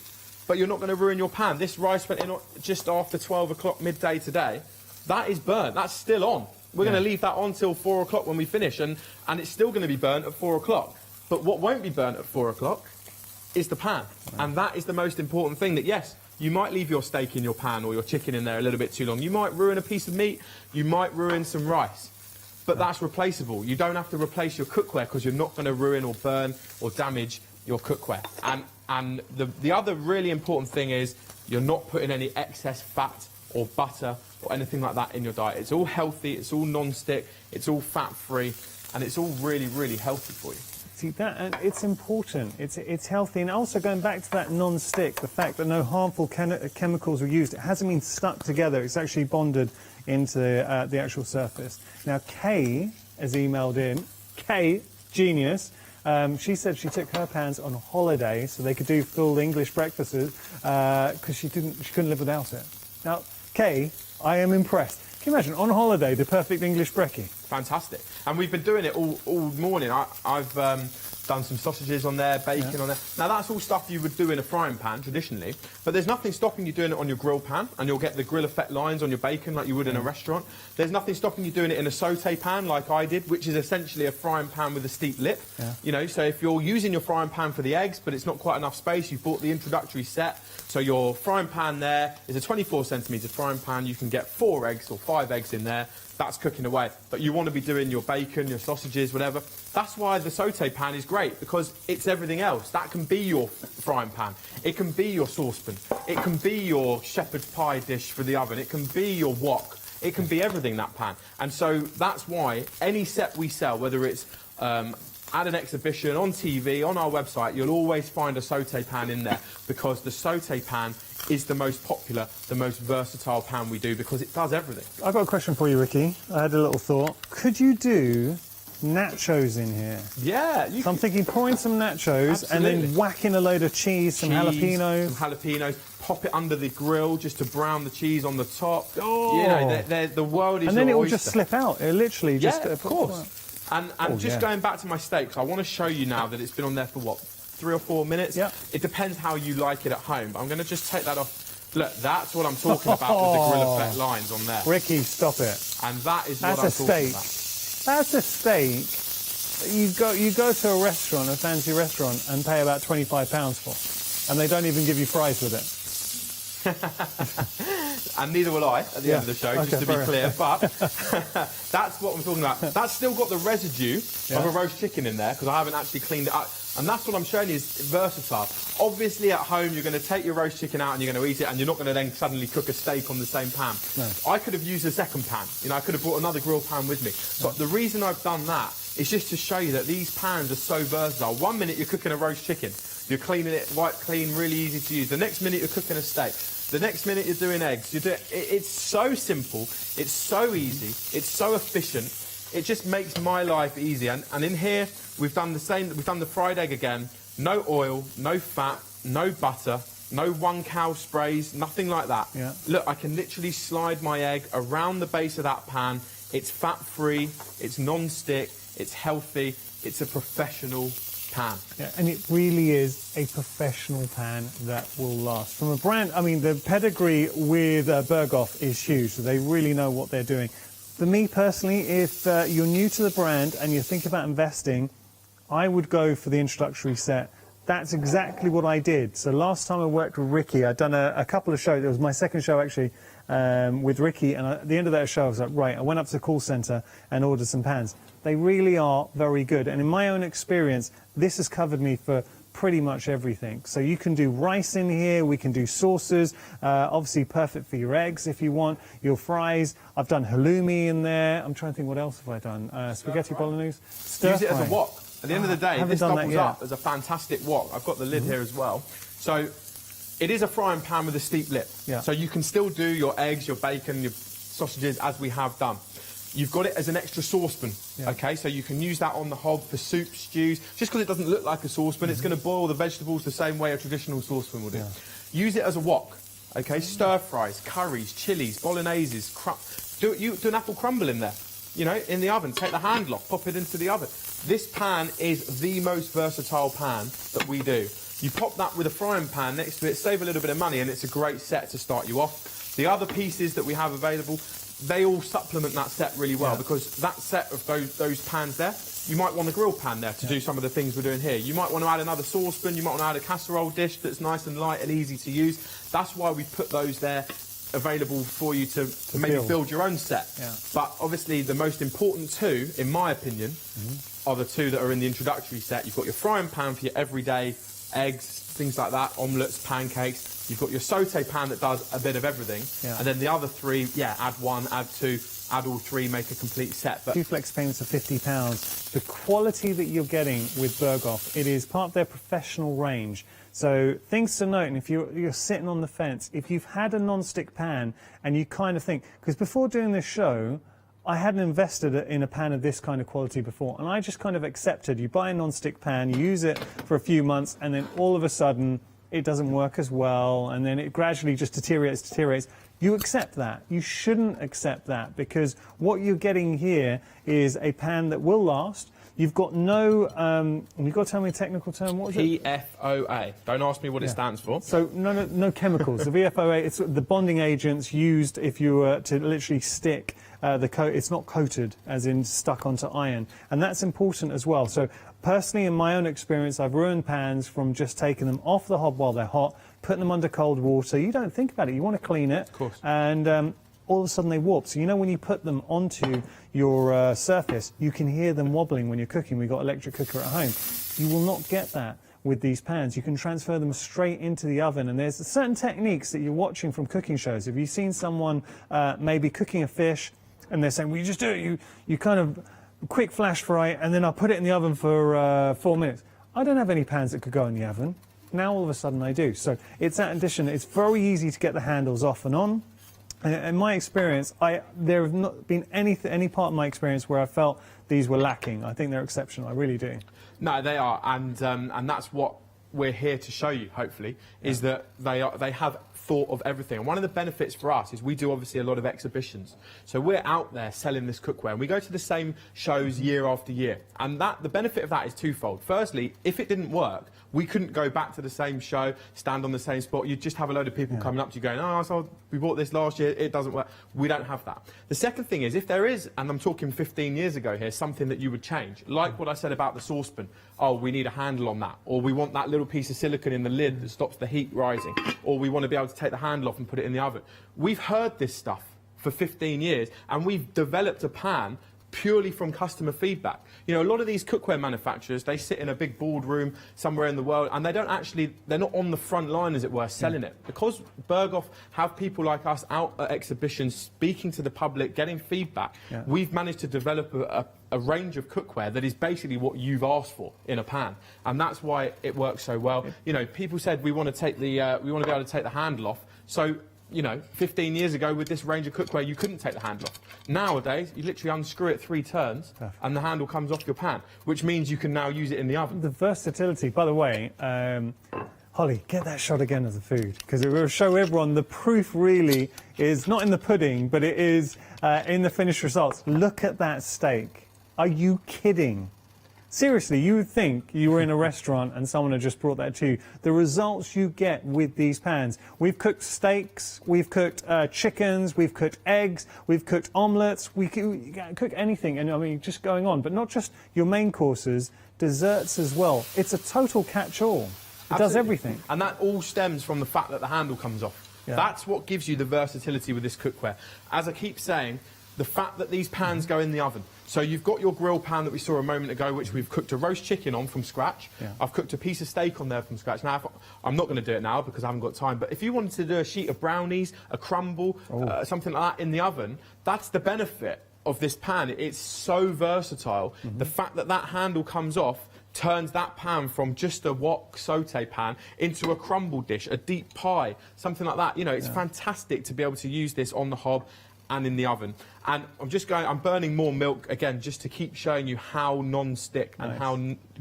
but you're not going to ruin your pan. This rice went in just after 12 o'clock midday today. That is burnt. That's still on. We're going to leave that on till 4 o'clock when we finish, and it's still going to be burnt at 4 o'clock. But what won't be burnt at 4 o'clock is the pan. And that is the most important thing, that yes, you might leave your steak in your pan or your chicken in there a little bit too long. You might ruin a piece of meat. You might ruin some rice. But that's replaceable. You don't have to replace your cookware, because you're not going to ruin or burn or damage your cookware. And the other really important thing is you're not putting any excess fat or butter or anything like that in your diet. It's all healthy, it's all non-stick, it's all fat-free, and it's all really, really healthy for you. See, and it's important, it's healthy, and also going back to that non-stick, the fact that no harmful chemicals were used, it hasn't been stuck together, it's actually bonded into the actual surface. Now, Kay has emailed in, Kay, genius, she said she took her pans on holiday so they could do full English breakfasts because she couldn't live without it. Now, Kay, I am impressed. Can you imagine, on holiday, the perfect English brekkie? Fantastic. And we've been doing it all morning. I've done some sausages on there, bacon on there. Now, that's all stuff you would do in a frying pan, traditionally, but there's nothing stopping you doing it on your grill pan, and you'll get the grill effect lines on your bacon like you would in a restaurant. There's nothing stopping you doing it in a sauté pan like I did, which is essentially a frying pan with a steep lip. You know, so if you're using your frying pan for the eggs, but it's not quite enough space, you've bought the introductory set. So your frying pan there is a 24cm frying pan. You can get 4 eggs or 5 eggs in there. That's cooking away. But you want to be doing your bacon, your sausages, whatever. That's why the sauté pan is great, because it's everything else. That can be your frying pan. It can be your saucepan. It can be your shepherd's pie dish for the oven. It can be your wok. It can be everything, that pan. And so that's why any set we sell, whether it's at an exhibition, on TV, on our website, you'll always find a sauté pan in there, because the sauté pan is the most popular, the most versatile pan we do, because it does everything. I've got a question for you, Ricky. I had a little thought. Could you do nachos in here? Yeah. So I'm thinking pouring some nachos and then whacking a load of cheese, some jalapenos. Some jalapenos. Pop it under the grill just to brown the cheese on the top. Oh. You know, the world is and then your it will oyster. just slip out. It literally just... Yeah, of course. And just going back to my steaks, I want to show you now that it's been on there for, what, 3 or 4 minutes? Yeah. It depends how you like it at home. But I'm going to just take that off. Look, that's what I'm talking about with the grill effect lines on there. Ricky, stop it. And that is what I'm talking about. That's a steak. You go to a restaurant, a fancy restaurant, and pay about £25 for, and they don't even give you fries with it. And neither will I at the end of the show, just to be clear. But that's what I'm talking about. That's still got the residue of a roast chicken in there, because I haven't actually cleaned it up. And that's what I'm showing you is versatile. Obviously, at home, you're going to take your roast chicken out and you're going to eat it, and you're not going to then suddenly cook a steak on the same pan. No. I could have used a second pan. You know, I could have brought another grill pan with me. But the reason I've done that is just to show you that these pans are so versatile. 1 minute, you're cooking a roast chicken. You're cleaning it, wipe clean, really easy to use. The next minute, you're cooking a steak. The next minute you're doing eggs. It's so simple, it's so easy, it's so efficient. It just makes my life easy. And in here, we've done the same. We've done the fried egg again. No oil, no fat, no butter, no one cow sprays, nothing like that. Yeah. Look, I can literally slide my egg around the base of that pan. It's fat-free, it's non-stick, it's healthy, it's a professional pan. Yeah, and it really is a professional pan that will last. From a brand, I mean, the pedigree with Berghoff is huge, so they really know what they're doing. For me personally, if you're new to the brand and you think about investing, I would go for the introductory set. That's exactly what I did. So last time I worked with Ricky, I'd done a couple of shows. It was my second show actually with Ricky, and at the end of that show I was like, right, I went up to the call centre and ordered some pans. They really are very good, and in my own experience, this has covered me for pretty much everything. So you can do rice in here, we can do sauces, obviously perfect for your eggs if you want, your fries. I've done halloumi in there. I'm trying to think, what else have I done? Spaghetti bolognese. Stir Use it fry. as a wok. At the end of the day, this done that doubles yet. up as a fantastic wok. I've got the lid here as well. So it is a frying pan with a steep lip. Yeah. So you can still do your eggs, your bacon, your sausages as we have done. You've got it as an extra saucepan, okay? So you can use that on the hob for soup, stews. Just because it doesn't look like a saucepan, it's going to boil the vegetables the same way a traditional saucepan would do. Use it as a wok, okay? Stir fries, curries, chilies, bologneses. Do an apple crumble in there, you know, in the oven. Take the handle off, pop it into the oven. This pan is the most versatile pan that we do. You pop that with a frying pan next to it, save a little bit of money, and it's a great set to start you off. The other pieces that we have available, they all supplement that set really well, because that set of those pans there, you might want a grill pan there to do some of the things we're doing here. You might want to add another saucepan, you might want to add a casserole dish that's nice and light and easy to use. That's why we put those there available for you to maybe build your own set. But obviously the most important two, in my opinion, are the two that are in the introductory set. You've got your frying pan for your everyday eggs, things like that, omelettes, pancakes. You've got your sauté pan that does a bit of everything. And then the other three, add one, add two, add all three, make a complete set. But 2 flex payments of £50. The quality that you're getting with Berghoff, it is part of their professional range. So things to note, and if you're sitting on the fence, if you've had a non-stick pan and you kind of think, because before doing this show, I hadn't invested in a pan of this kind of quality before, and I just kind of accepted, you buy a non-stick pan, you use it for a few months, and then all of a sudden it doesn't work as well, and then it gradually just deteriorates. You accept that. You shouldn't accept that, because what you're getting here is a pan that will last. You've got no, you've got to tell me a technical term, what was it? PFOA. Don't ask me what it stands for. So no chemicals. The VFOA, it's the bonding agents used if you were to literally stick the coat. It's not coated, as in stuck onto iron. And that's important as well. So personally, in my own experience, I've ruined pans from just taking them off the hob while they're hot, putting them under cold water. You don't think about it. You want to clean it. Of course. And all of a sudden they warp. So you know when you put them onto your surface, you can hear them wobbling when you're cooking. We've got an electric cooker at home. You will not get that with these pans. You can transfer them straight into the oven, and there's certain techniques that you're watching from cooking shows. If you've seen someone maybe cooking a fish and they're saying, well, you just do it, you kind of quick flash fry it, and then I'll put it in the oven for 4 minutes. I don't have any pans that could go in the oven. Now all of a sudden I do. So it's that addition. It's very easy to get the handles off and on. In my experience, there have not been any part of my experience where I felt these were lacking. I think they're exceptional. I really do. No, they are, and that's what we're here to show you. Hopefully, is that they have thought of everything. And one of the benefits for us is we do obviously a lot of exhibitions. So we're out there selling this cookware, and we go to the same shows year after year. And the benefit of that is twofold. Firstly, if it didn't work, we couldn't go back to the same show, stand on the same spot. You'd just have a load of people coming up to you going, oh, so we bought this last year, it doesn't work. We don't have that. The second thing is, if there is, and I'm talking 15 years ago here, something that you would change, like what I said about the saucepan, oh, we need a handle on that, or we want that little piece of silicone in the lid that stops the heat rising, or we want to be able to take the handle off and put it in the oven. We've heard this stuff for 15 years, and we've developed a pan purely from customer feedback. You know, a lot of these cookware manufacturers, they sit in a big boardroom somewhere in the world, and they're not on the front line, as it were, selling it. Because Berghoff have people like us out at exhibitions, speaking to the public, getting feedback, we've managed to develop a range of cookware that is basically what you've asked for in a pan, and that's why it works so well. You know, people said we want to take we want to be able to take the handle off. So, you know, 15 years ago with this range of cookware, you couldn't take the handle off. Nowadays, you literally unscrew it 3 turns and the handle comes off your pan, which means you can now use it in the oven. The versatility, by the way, Holly, get that shot again of the food, because it will show everyone the proof really is not in the pudding, but it is in the finished results. Look at that steak. Are you kidding? Seriously, you would think you were in a restaurant and someone had just brought that to you. The results you get with these pans. We've cooked steaks, we've cooked chickens, we've cooked eggs, we've cooked omelettes, we can cook anything, and I mean, just going on. But not just your main courses, desserts as well. It's a total catch-all. It does everything. And that all stems from the fact that the handle comes off. Yeah. That's what gives you the versatility with this cookware. As I keep saying, the fact that these pans go in the oven. So you've got your grill pan that we saw a moment ago, which we've cooked a roast chicken on from scratch. Yeah. I've cooked a piece of steak on there from scratch. Now, I'm not going to do it now because I haven't got time, but if you wanted to do a sheet of brownies, a crumble, something like that in the oven, that's the benefit of this pan. It's so versatile. The fact that that handle comes off turns that pan from just a wok saute pan into a crumble dish, a deep pie, something like that. You know, it's fantastic to be able to use this on the hob and in the oven. And I'm burning more milk again just to keep showing you how non-stick and how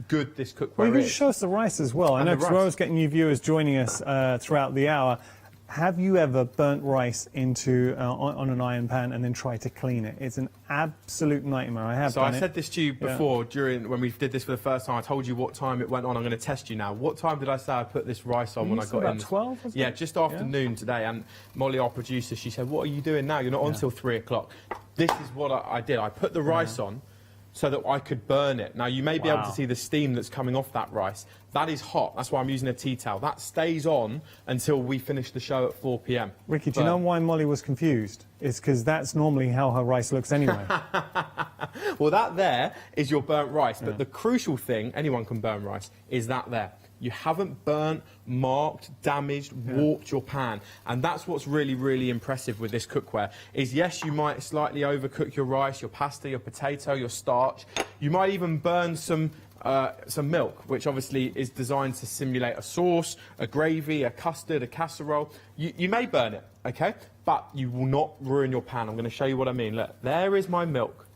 good this cookware Well, you can is. show us the rice as well. I And know the because rice. I was getting new viewers joining us throughout the hour. Have you ever burnt rice into on an iron pan and then tried to clean it? It's an absolute nightmare. I have So done I said this to you before when we did this for the first time. I told you what time it went on. I'm going to test you now. What time did I say I put this rice on when I got about in? 12, wasn't Yeah, it? just after noon today. And Molly, our producer, she said, "What are you doing now? You're not on till 3 o'clock." This is what I did. I put the rice on so that I could burn it. Now, you may be able to see the steam that's coming off that rice. That is hot. That's why I'm using a tea towel. That stays on until we finish the show at 4 p.m. Ricky, do you know why Molly was confused? It's because that's normally how her rice looks anyway. Well, that there is your burnt rice. But the crucial thing, anyone can burn rice, is that there. You haven't burnt, marked, damaged, warped your pan. And that's what's really, really impressive with this cookware, is yes, you might slightly overcook your rice, your pasta, your potato, your starch. You might even burn some milk, which obviously is designed to simulate a sauce, a gravy, a custard, a casserole. You may burn it, okay? But you will not ruin your pan. I'm going to show you what I mean. Look, there is my milk,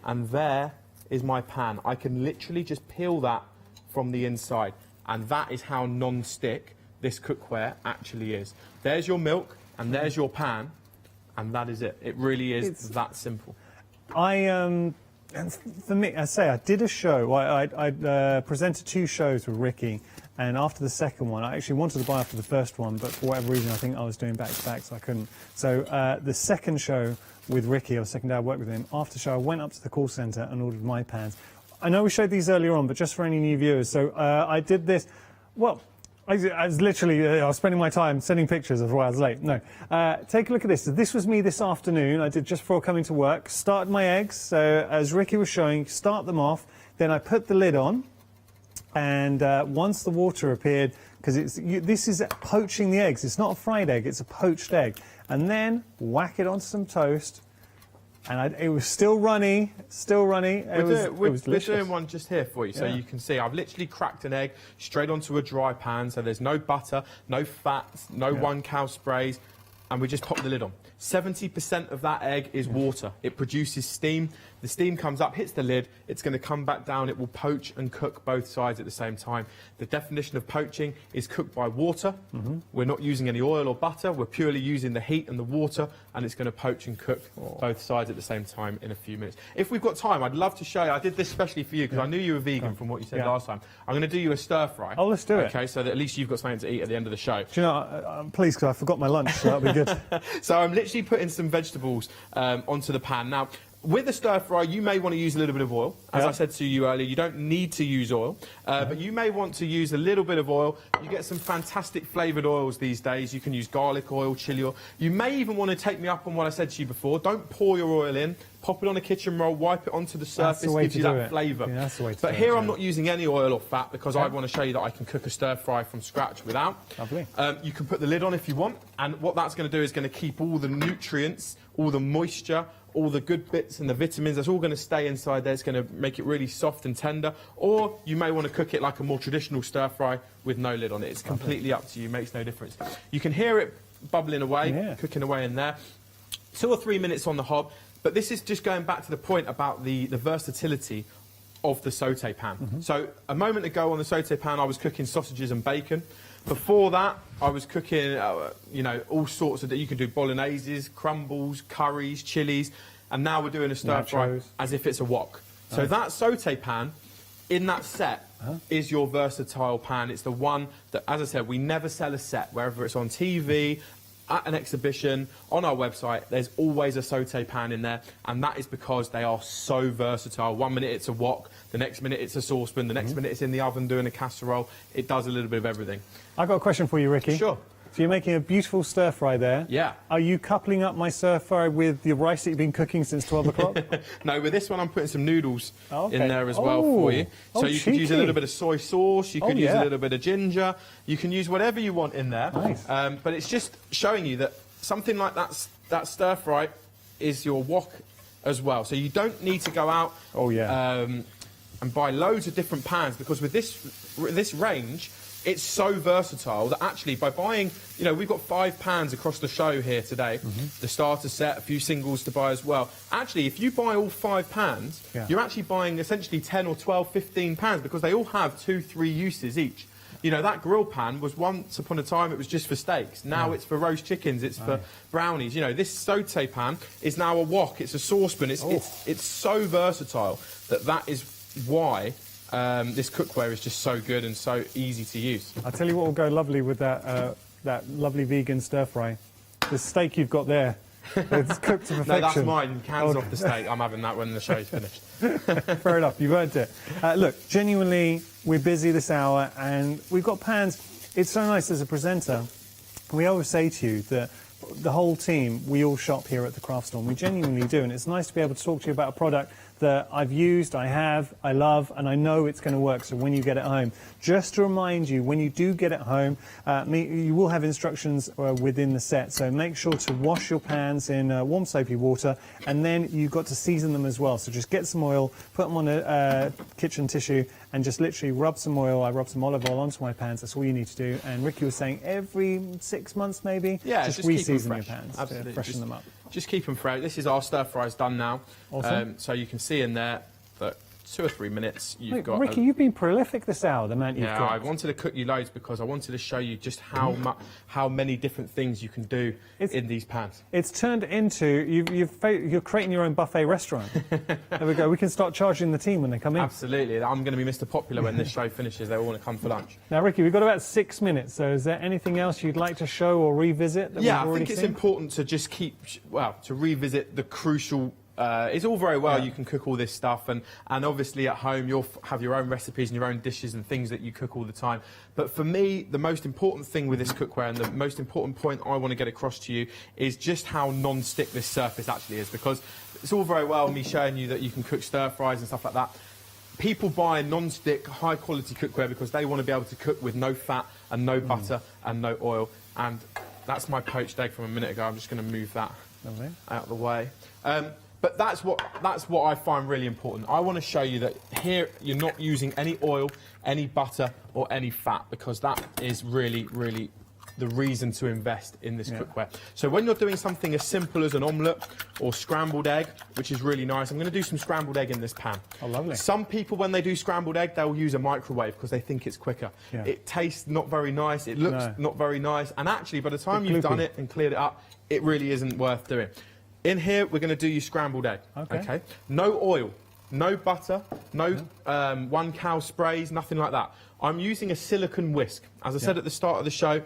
and there is my pan. I can literally just peel that from the inside. And that is how non-stick this cookware actually is. There's your milk, and there's your pan, and that is it. It really is that simple. And for me, I say, I did a show. I presented 2 shows with Ricky, and after the second one, I actually wanted to buy after the first one, but for whatever reason, I think I was doing back-to-back, so I couldn't. So the second show with Ricky, or the second day I worked with him, after the show, I went up to the call centre and ordered my pans. I know we showed these earlier on, but just for any new viewers. So I did this. Well, I was literally, I was spending my time sending pictures of why I was late. No. Take a look at this. So this was me this afternoon. I did just before coming to work. Started my eggs. So as Ricky was showing, start them off. Then I put the lid on. And once the water appeared, because this is poaching the eggs. It's not a fried egg, it's a poached egg. And then whack it onto some toast. And it was still runny, It was delicious. We're doing one just here for you, so you can see. I've literally cracked an egg straight onto a dry pan, so there's no butter, no fats, no one cow sprays, and we just pop the lid on. 70% of that egg is water. It produces steam. The steam comes up, hits the lid, it's going to come back down. It will poach and cook both sides at the same time. The definition of poaching is cooked by water. We're not using any oil or butter. We're purely using the heat and the water, and it's going to poach and cook both sides at the same time in a few minutes. If we've got time, I'd love to show you. I did this especially for you because I knew you were vegan from what you said last time. I'm going to do you a stir fry. Oh, let's do it. Okay, so that at least you've got something to eat at the end of the show. Do you know, please, because I forgot my lunch, so that'll be good. So I'm literally putting some vegetables onto the pan. Now, with a stir fry, you may want to use a little bit of oil. As I said to you earlier, you don't need to use oil, but you may want to use a little bit of oil. You get some fantastic flavoured oils these days. You can use garlic oil, chili oil. You may even want to take me up on what I said to you before. Don't pour your oil in. Pop it on a kitchen roll, wipe it onto the surface, gives you that flavour. Yeah, that's the way to but do here it, I'm not using any oil or fat because I want to show you that I can cook a stir fry from scratch without. Lovely. You can put the lid on if you want, and what that's going to do is going to keep all the nutrients, all the moisture, all the good bits and the vitamins, that's all going to stay inside there. It's going to make it really soft and tender. Or you may want to cook it like a more traditional stir fry with no lid on it. It's completely up to you, makes no difference. You can hear it bubbling away, cooking away in there. 2 or 3 minutes on the hob. But this is just going back to the point about the versatility of the sauté pan. So a moment ago on the sauté pan, I was cooking sausages and bacon. Before that, I was cooking, you know, all sorts of... You can do bologneses, crumbles, curries, chilies, and now we're doing a stir-fry as if it's a wok. So that sauté pan in that set is your versatile pan. It's the one that, as I said, we never sell a set, wherever it's on TV, at an exhibition, on our website, there's always a sauté pan in there, and that is because they are so versatile. 1 minute it's a wok, the next minute it's a saucepan, the next minute it's in the oven doing a casserole. It does a little bit of everything. I've got a question for you, Ricky. Sure. So you're making a beautiful stir-fry there. Yeah. Are you coupling up my stir-fry with the rice that you've been cooking since 12 o'clock? No, with this one I'm putting some noodles in there as well for you. So you could use a little bit of soy sauce, you could use a little bit of ginger, you can use whatever you want in there. Nice. But it's just showing you that something like that stir-fry is your wok as well. So you don't need to go out and buy loads of different pans, because with this range, it's so versatile that actually by buying, you know, we've got 5 pans across the show here today, the starter set, a few singles to buy as well. Actually, if you buy all 5 pans, you're actually buying essentially 10 or 12, 15 pans, because they all have 2, 3 uses each. You know, that grill pan was once upon a time, it was just for steaks. Now it's for roast chickens, it's for brownies. You know, this sauté pan is now a wok, it's a saucepan. It's so versatile that is why this cookware is just so good and so easy to use. I'll tell you what will go lovely with that lovely vegan stir-fry. The steak you've got there. It's cooked to perfection. No, that's mine. Cans off the steak. I'm having that when the show's finished. Fair enough. You've earned it. Look, genuinely, we're busy this hour and we've got pans. It's so nice as a presenter. We always say to you that the whole team, we all shop here at the craft store, and we genuinely do. And it's nice to be able to talk to you about a product that I've used, I love, and I know it's going to work. So when you get it home, just to remind you, when you do get it home, you will have instructions within the set. So make sure to wash your pans in warm soapy water, and then you've got to season them as well. So just get some oil, put them on a kitchen tissue, and just literally rub some oil. I rub some olive oil onto my pans. That's all you need to do. And Ricky was saying every 6 months maybe, just re-season your pans, absolutely, to freshen them up. Just keep them fresh. This is our stir fries done now. Awesome. So you can see in there that 2 or 3 minutes you've got. Ricky, you've been prolific this hour, the amount you've got. Yeah, I wanted to cook you loads because I wanted to show you just how many different things you can do in these pans. It's turned into, you're creating your own buffet restaurant. There we go. We can start charging the team when they come in. Absolutely. I'm going to be Mr. Popular when this show finishes. They all want to come for lunch. Now, Ricky, we've got about 6 minutes, so is there anything else you'd like to show or revisit that we've already seen? Yeah, I think it's important to just to revisit the crucial... it's all very well, you can cook all this stuff, and obviously at home you'll have your own recipes and your own dishes and things that you cook all the time. But for me, the most important thing with this cookware, and the most important point I want to get across to you, is just how non-stick this surface actually is. Because it's all very well me showing you that you can cook stir-fries and stuff like that. People buy non-stick, high-quality cookware because they want to be able to cook with no fat and no butter and no oil. And that's my poached egg from a minute ago. I'm just going to move that out of the way. But that's what I find really important. I want to show you that here you're not using any oil, any butter or any fat, because that is really, really the reason to invest in this cookware. So when you're doing something as simple as an omelette or scrambled egg, which is really nice, I'm going to do some scrambled egg in this pan. Oh, lovely. Some people, when they do scrambled egg, they'll use a microwave because they think it's quicker. Yeah. It tastes not very nice, it looks not very nice, and actually by the time you've done it and cleared it up, it really isn't worth doing. In here, we're going to do your scrambled egg. Okay. No oil, no butter, no 1 cow sprays, nothing like that. I'm using a silicone whisk. As I said at the start of the show,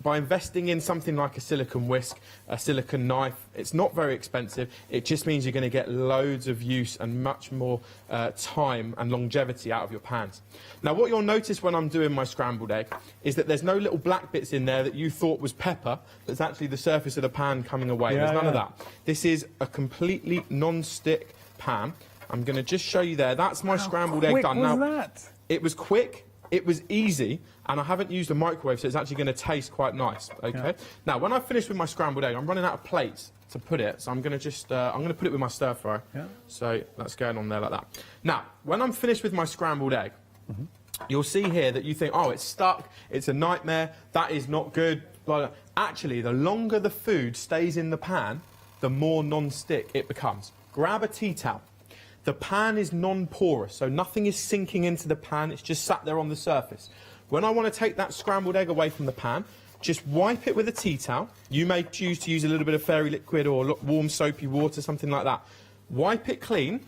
by investing in something like a silicone whisk, a silicone knife, it's not very expensive. It just means you're going to get loads of use and much more time and longevity out of your pans. Now, what you'll notice when I'm doing my scrambled egg is that there's no little black bits in there that you thought was pepper. That's actually the surface of the pan coming away. There's none of that. This is a completely non-stick pan. I'm going to just show you there. That's my scrambled egg done. How quick was now, that? It was quick. It was easy, and I haven't used a microwave, so it's actually going to taste quite nice. Okay. Now, when I finish with my scrambled egg, I'm running out of plates to put it, so I'm going to just I'm going to put it with my stir fry. So that's going on there like that. Now, when I'm finished with my scrambled egg, you'll see here that you think, oh, it's stuck, it's a nightmare, that is not good. Actually, the longer the food stays in the pan, the more non-stick it becomes. Grab a tea towel. The pan is non-porous, so nothing is sinking into the pan, it's just sat there on the surface. When I want to take that scrambled egg away from the pan, just wipe it with a tea towel. You may choose to use a little bit of fairy liquid or warm soapy water, something like that. Wipe it clean,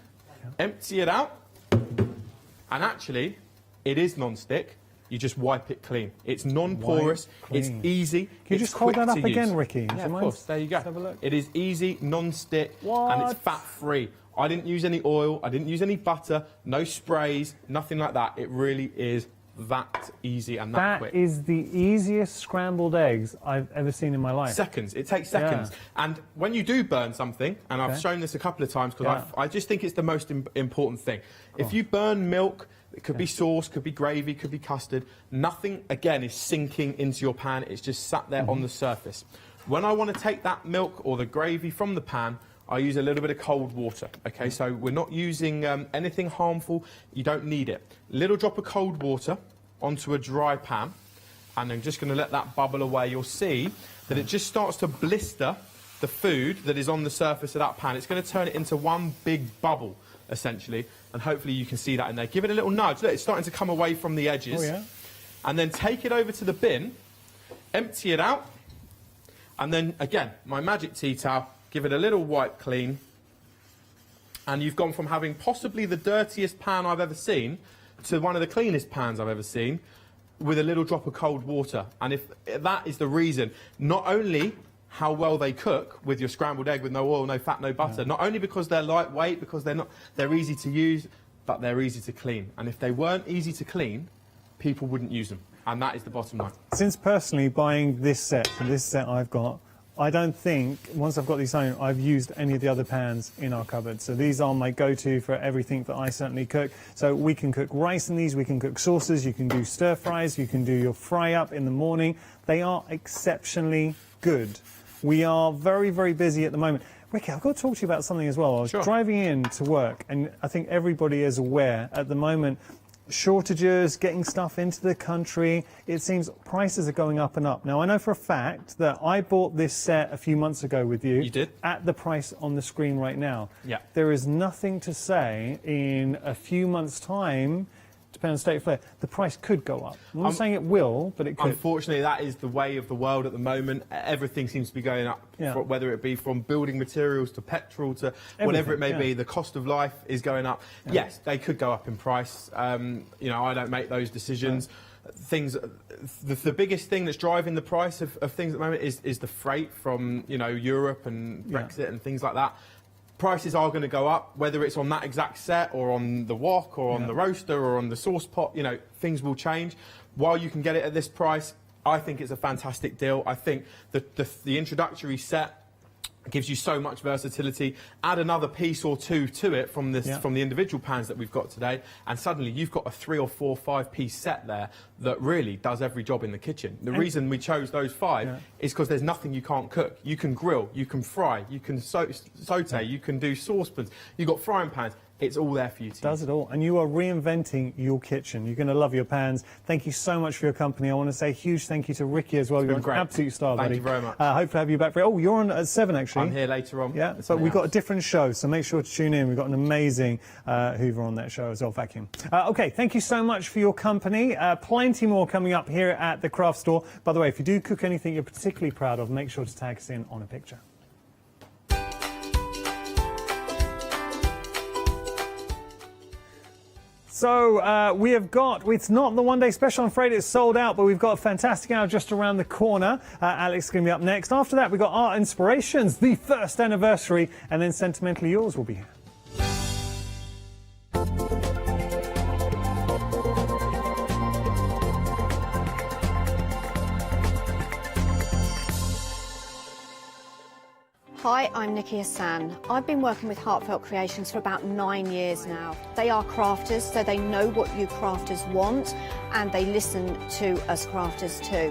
empty it out, and actually, it is non-stick. You just wipe it clean. It's non-porous, it's easy. Can you just hold that up again, Ricky? Yeah, of course, there you go. Have a look. It is easy, non-stick, and it's fat-free. I didn't use any oil, I didn't use any butter, no sprays, nothing like that. It really is that easy and that quick. That is the easiest scrambled eggs I've ever seen in my life. Seconds. It takes seconds. Yeah. And when you do burn something, and I've shown this a couple of times because I just think it's the most important thing. If you burn milk, it could be sauce, could be gravy, could be custard. Nothing, again, is sinking into your pan. It's just sat there on the surface. When I want to take that milk or the gravy from the pan, I use a little bit of cold water. Okay, so we're not using anything harmful. You don't need it. Little drop of cold water onto a dry pan, and I'm just going to let that bubble away. You'll see that it just starts to blister the food that is on the surface of that pan. It's going to turn it into one big bubble, essentially, and hopefully you can see that in there. Give it a little nudge. Look, it's starting to come away from the edges. Oh, yeah. And then take it over to the bin, empty it out, and then, again, my magic tea towel, give it a little wipe clean, and you've gone from having possibly the dirtiest pan I've ever seen to one of the cleanest pans I've ever seen with a little drop of cold water. And if that is the reason, not only how well they cook with your scrambled egg with no oil, no fat, no butter, not only because they're lightweight, because they're easy to use, but they're easy to clean. And if they weren't easy to clean, people wouldn't use them. And that is the bottom line. Since personally buying this set, and this set I've got, I don't think, once I've got these home, I've used any of the other pans in our cupboard. So these are my go-to for everything that I certainly cook. So we can cook rice in these, we can cook sauces, you can do stir-fries, you can do your fry-up in the morning. They are exceptionally good. We are very, very busy at the moment. Ricky, I've got to talk to you about something as well. I was driving in to work, and I think everybody is aware at the moment, shortages, getting stuff into the country, it seems prices are going up and up. Now, I know for a fact that I bought this set a few months ago with you. You did? At the price on the screen right now. Yeah. There is nothing to say in a few months' time, depending on the state of play, the price could go up. I'm not saying it will, but it could. Unfortunately, that is the way of the world at the moment. Everything seems to be going up, whether it be from building materials to petrol to whatever it may be. The cost of life is going up. Yes, they could go up in price. You know, I don't make those decisions. The biggest thing that's driving the price of things at the moment is the freight from, you know, Europe and Brexit and things like that. Prices are going to go up, whether it's on that exact set or on the wok or on the roaster or on the sauce pot. You know, things will change. While you can get it at this price, I think it's a fantastic deal. I think the introductory set gives you so much versatility. Add another piece or two to it from the individual pans that we've got today, and suddenly you've got a 3 or 4 5-piece set there that really does every job in the kitchen. The reason we chose those 5 is because there's nothing you can't cook. You can grill, you can fry, you can saute, you can do saucepans, you've got frying pans. It's all there for you to use. Does it all. And you are reinventing your kitchen. You're going to love your pans. Thank you so much for your company. I want to say a huge thank you to Ricky as well. You're an absolute star, buddy. Thank you very much. Hope to have you back for... Oh, you're on at 7, actually. I'm here later on. Yeah, but we've got a different show, so make sure to tune in. We've got an amazing Hoover on that show as well, vacuum. OK, thank you so much for your company. Plenty more coming up here at the Craft Store. By the way, if you do cook anything you're particularly proud of, make sure to tag us in on a picture. So we have got, it's not the one-day special, I'm afraid it's sold out, but we've got a fantastic hour just around the corner. Alex is going to be up next. After that, we've got Art Inspirations, the 1st anniversary, and then Sentimentally Yours will be here. Hi, I'm Nikki Hassan. I've been working with Heartfelt Creations for about 9 years now. They are crafters, so they know what you crafters want, and they listen to us crafters too.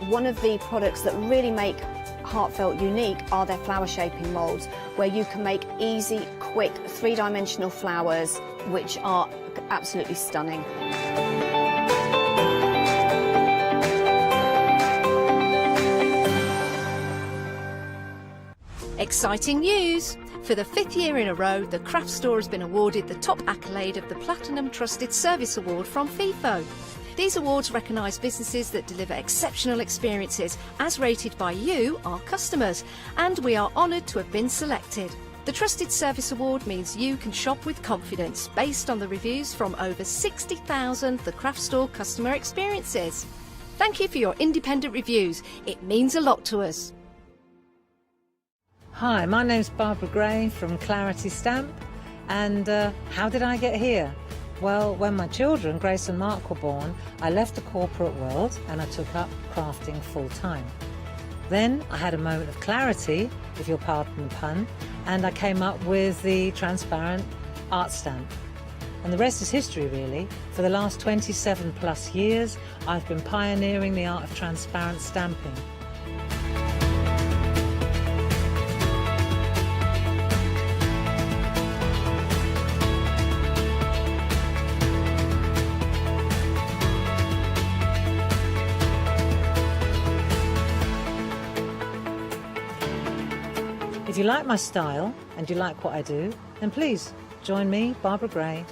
One of the products that really make Heartfelt unique are their flower shaping moulds, where you can make easy, quick, 3-dimensional flowers, which are absolutely stunning. Exciting news! For the 5th year in a row, the craft store has been awarded the top accolade of the Platinum Trusted Service Award from FIFO. These awards recognise businesses that deliver exceptional experiences as rated by you, our customers, and we are honoured to have been selected. The Trusted Service Award means you can shop with confidence based on the reviews from over 60,000 The Craft Store customer experiences. Thank you for your independent reviews. It means a lot to us. Hi, my name's Barbara Gray from Clarity Stamp, and how did I get here? Well, when my children, Grace and Mark, were born, I left the corporate world and I took up crafting full-time. Then I had a moment of clarity, if you'll pardon the pun, and I came up with the transparent art stamp. And the rest is history, really. For the last 27 plus years, I've been pioneering the art of transparent stamping. If you like my style and you like what I do, then please join me, Barbara Gray.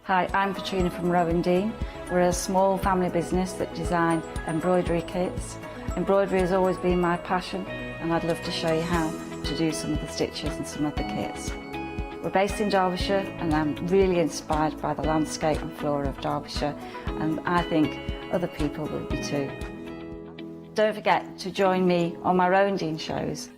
Hi, I'm Katrina from Rowan Dean. We're a small family business that design embroidery kits. Embroidery has always been my passion, and I'd love to show you how to do some of the stitches and some of the kits. We're based in Derbyshire, and I'm really inspired by the landscape and flora of Derbyshire, and I think other people will be too. Don't forget to join me on my Rowan Dean shows.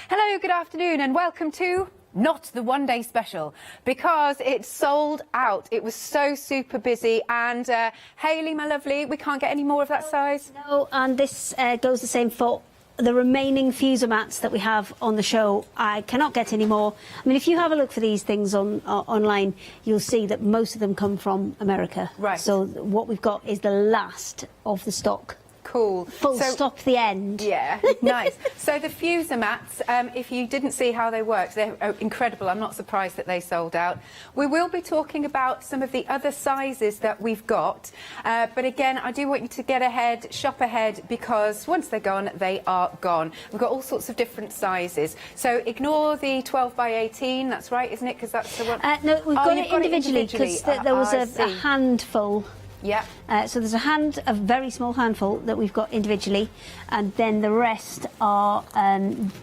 Hello, good afternoon, and welcome to not the one-day special, because it's sold out. It was so super busy, and Hayley, my lovely, we can't get any more of that size. No, and this goes the same for the remaining fuser mats that we have on the show. I cannot get any more. I mean, if you have a look for these things online, you'll see that most of them come from America. Right. So what we've got is the last of the stock. Cool. Full stop, the end. Yeah, nice. So the fuser mats, if you didn't see how they worked, they're incredible. I'm not surprised that they sold out. We will be talking about some of the other sizes that we've got. But again, I do want you to get ahead, shop ahead, because once they're gone, they are gone. We've got all sorts of different sizes. So ignore the 12 by 18, that's right, isn't it? Because that's the one. No, we've got it individually, because there was a handful. Yeah. So there's a very small handful that we've got individually, and then the rest are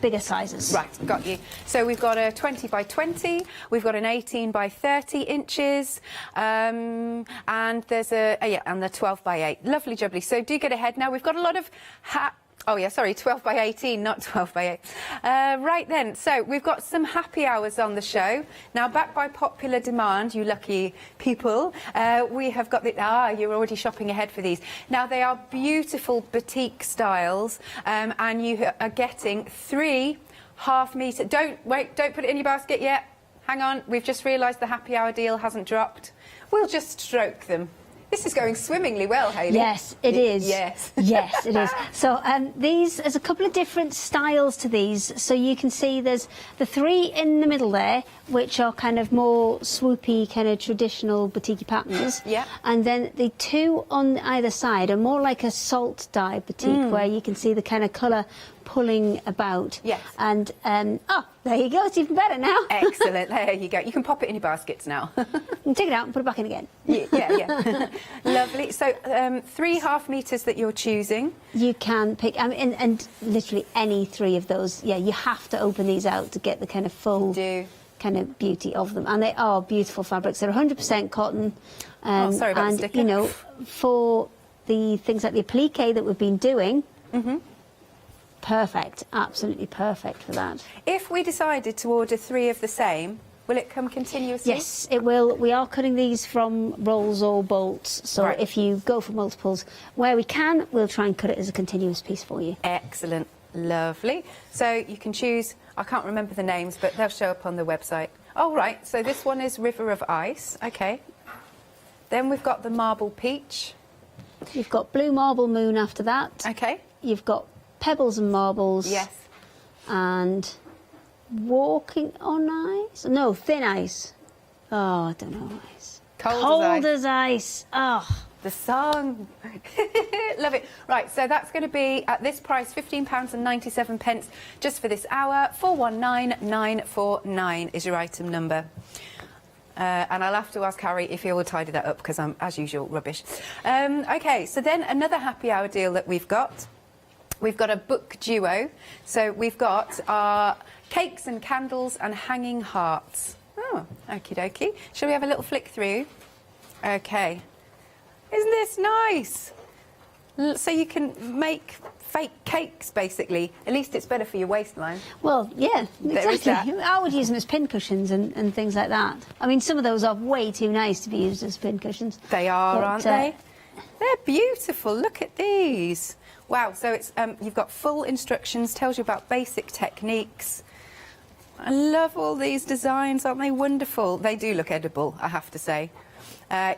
bigger sizes. Right, got you. So we've got a 20 by 20, we've got an 18 by 30 inches, and there's and the 12 by 8. Lovely jubbly. So do get ahead. Now we've got a lot of Oh, yeah, sorry, 12 by 18, not 12 by 8. Right then, so we've got some happy hours on the show. Now, back by popular demand, you lucky people, we have got you're already shopping ahead for these. Now, they are beautiful batik styles, and you are getting 3 half-metre... Don't put it in your basket yet. Hang on, we've just realised the happy hour deal hasn't dropped. We'll just stroke them. This is going swimmingly well, Hayley. Yes, it is. Yes. Yes, it is. So there's a couple of different styles to these. So you can see there's the 3 in the middle there, which are kind of more swoopy, kind of traditional batik patterns. Yeah. And then the 2 on either side are more like a salt dye batik, where you can see the kind of colour pulling about. Yes. And, there you go, it's even better now. Excellent, there you go. You can pop it in your baskets now. And take it out and put it back in again. Yeah. Lovely. So 3 half-metres that you're choosing. You can pick, and literally any 3 of those. Yeah, you have to open these out to get the kind of full kind of beauty of them. And they are beautiful fabrics. They're 100% cotton. Sorry about the sticker. You know, for the things like the applique that we've been doing, perfect, absolutely perfect for that. If we decided to order 3 of the same, will it come continuously? Yes, it will. We are cutting these from rolls or bolts, so if you go for multiples, where we can, we'll try and cut it as a continuous piece for you. Excellent, lovely. So you can choose, I can't remember the names, but they'll show up on the website. Oh, right, so this one is River of Ice, okay. Then we've got the Marble Peach. You've got Blue Marble Moon after that. Okay. You've got Pebbles and Marbles. Yes. And Walking on Ice? No, Thin Ice. Oh, I don't know ice. Cold as ice. Oh. The song. Love it. Right, so that's going to be at this price, £15.97 just for this hour. 419949 is your item number. And I'll have to ask Harry if he will tidy that up because I'm, as usual, rubbish. OK, so then another happy hour deal that we've got. We've got a book duo. So we've got our cakes and candles and hanging hearts. Oh, okie dokie. Shall we have a little flick through? OK. Isn't this nice? So you can make fake cakes, basically. At least it's better for your waistline. Well, yeah, exactly. I would use them as pin cushions and things like that. I mean, some of those are way too nice to be used as pin cushions. They are, aren't they? They're beautiful. Look at these. Wow, so it's you've got full instructions, tells you about basic techniques. I love all these designs, aren't they wonderful? They do look edible, I have to say.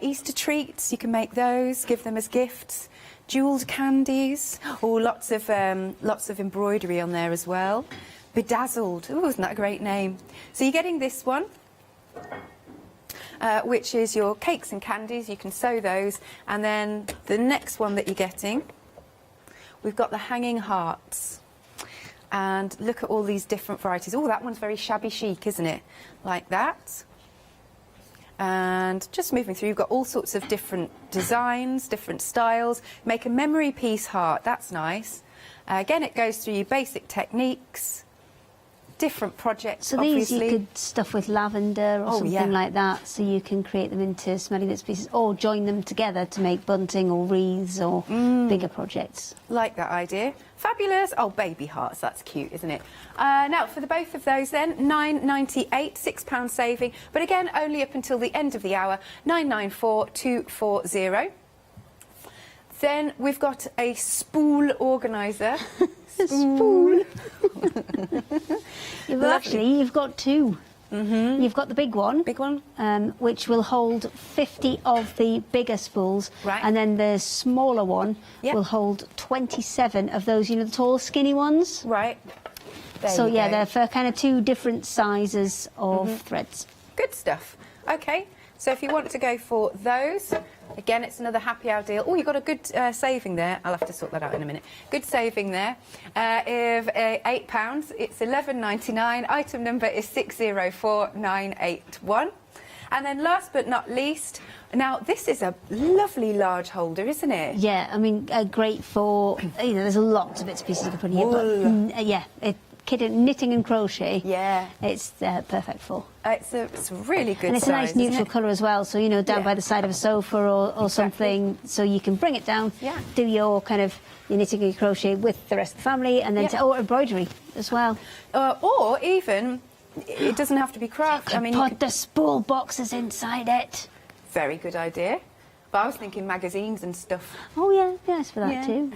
Easter treats, you can make those, give them as gifts. Jewelled candies, lots of embroidery on there as well. Bedazzled, oh, isn't that a great name? So you're getting this one, which is your cakes and candies. You can sew those, and then the next one that you're getting, we've got the hanging hearts. And look at all these different varieties. Oh, that one's very shabby chic, isn't it? Like that. And just moving through, you've got all sorts of different designs, different styles. Make a memory piece heart, that's nice. Again, it goes through your basic techniques, different projects, so obviously. These you could stuff with lavender or something like that, so you can create them into smelly bits pieces, or join them together to make bunting or wreaths or bigger projects. Like that idea. Fabulous. Oh, baby hearts, that's cute, isn't it? Now, for the both of those then, £9.98, £6 saving, but again, only up until the end of the hour, 994240. Then we've got a spool organiser. Spool. You've got two. You've got the big one, which will hold 50 of the bigger spools, and then the smaller one will hold 27 of those, you know, the tall, skinny ones. Right. So yeah, they're for kind of two different sizes of threads. Good stuff. Okay, so if you want to go for those, again, it's another happy hour deal. Oh, you've got a good saving there. I'll have to sort that out in a minute. Good saving there. Of £8, it's £11.99. Item number is 604981. And then last but not least, now this is a lovely large holder, isn't it? Yeah, I mean, great for, you know, there's lots of bits and pieces to put in here. But, yeah, knitting and crochet. Yeah. It's perfect for. It's a really good and it's size, a nice neutral colour as well, so, you know, down by the side of a sofa or something, so you can bring it down, do your kind of your knitting and crochet with the rest of the family, and then or embroidery as well. Or even, it doesn't have to be craft. You can put the spool boxes inside it. Very good idea. But I was thinking magazines and stuff. Oh yeah, yes, for that too.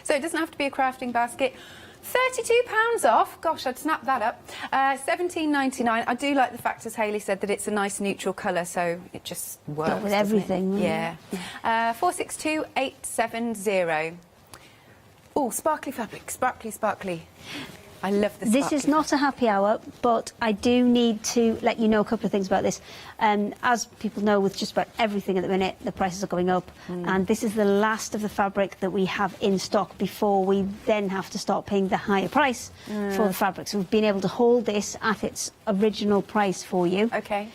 So it doesn't have to be a crafting basket. £32 off. Gosh, I'd snap that up. £17.99. I do like the fact, as Hayley said, that it's a nice neutral colour, so it just works. Got with everything. Yeah. 462870. Oh, sparkly fabric. Sparkly. I love the This is not a happy hour, but I do need to let you know a couple of things about this. As people know, with just about everything at the minute, the prices are going up, and this is the last of the fabric that we have in stock before we then have to start paying the higher price for the fabric. So we've been able to hold this at its original price for you. Okay.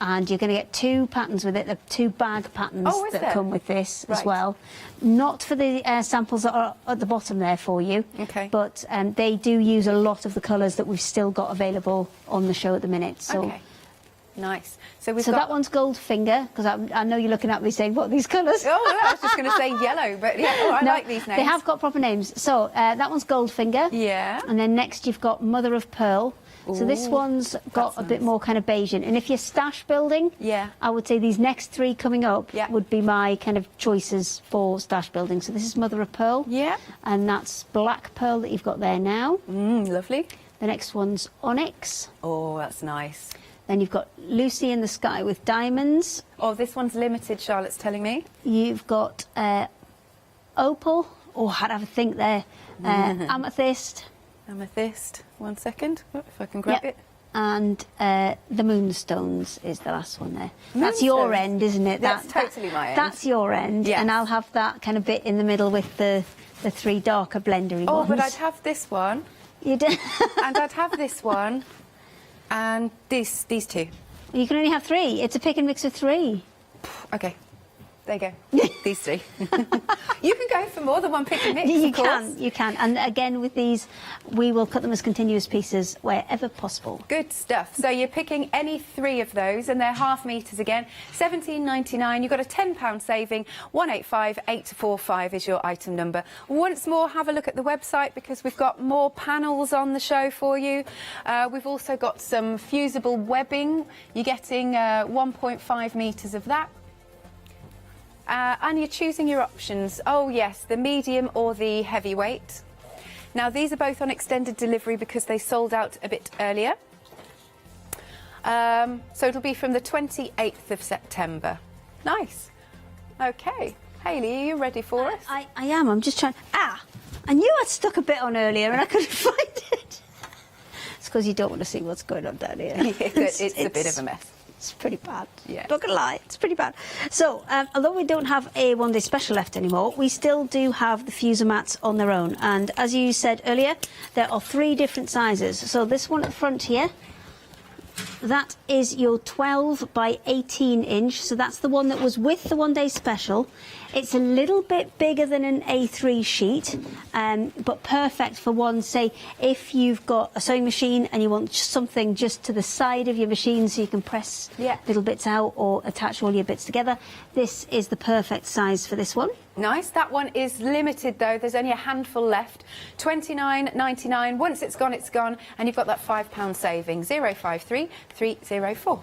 And you're going to get two patterns with it, the two bag patterns that come with this as well. Not for the samples that are at the bottom there for you, but they do use a lot of the colours that we've still got available on the show at the minute. So, nice. So that one's Goldfinger, because I know you're looking at me saying, what are these colours? Oh, I was just going to say yellow, but yeah, I like these names. They have got proper names. So that one's Goldfinger. Yeah. And then next you've got Mother of Pearl. So this one's got a bit more kind of beige in. And if you're stash building, I would say these next three coming up would be my kind of choices for stash building. So this is Mother of Pearl. Yeah. And that's Black Pearl that you've got there now. Lovely. The next one's Onyx. Oh, that's nice. Then you've got Lucy in the Sky with Diamonds. Oh, this one's limited, Charlotte's telling me. You've got Opal. Oh, I'd have a think there. Amethyst. Amethyst. 1 second, if I can grab it. And the Moonstones is the last one there. That's your end, isn't it? That's totally my end. That's your end. Yes. And I'll have that kind of bit in the middle with the 3 darker blendery ones. Oh, but I'd have this one. You do? And I'd have this one. And these 2. You can only have 3. It's a pick and mix of 3. Okay. There you go. These 3. You can go for more than one pick and mix, of course. You can. And again, with these, we will cut them as continuous pieces wherever possible. Good stuff. So you're picking any 3 of those, and they're half metres again. £17.99. You've got a £10 saving. 185845 is your item number. Once more, have a look at the website because we've got more panels on the show for you. We've also got some fusible webbing. You're getting 1.5 metres of that. And you're choosing your options. Oh yes, the medium or the heavyweight. Now these are both on extended delivery because they sold out a bit earlier. So it'll be from the 28th of September. Nice. Okay. Hayley, are you ready for us? I am. I'm just trying... I knew I'd stuck a bit on earlier and I couldn't find it. It's because you don't want to see what's going on down here. It's a bit of a mess. It's pretty bad. Yeah. Not gonna lie, it's pretty bad. So, although we don't have a one-day special left anymore, we still do have the fuser mats on their own. And as you said earlier, there are 3 different sizes. So this one at the front here, that is your 12 by 18 inch. So that's the one that was with the one-day special. It's a little bit bigger than an A3 sheet, but perfect for one, say, if you've got a sewing machine and you want something just to the side of your machine so you can press little bits out or attach all your bits together. This is the perfect size for this one. Nice. That one is limited, though. There's only a handful left. £29.99. Once it's gone, and you've got that £5 saving. 053 304.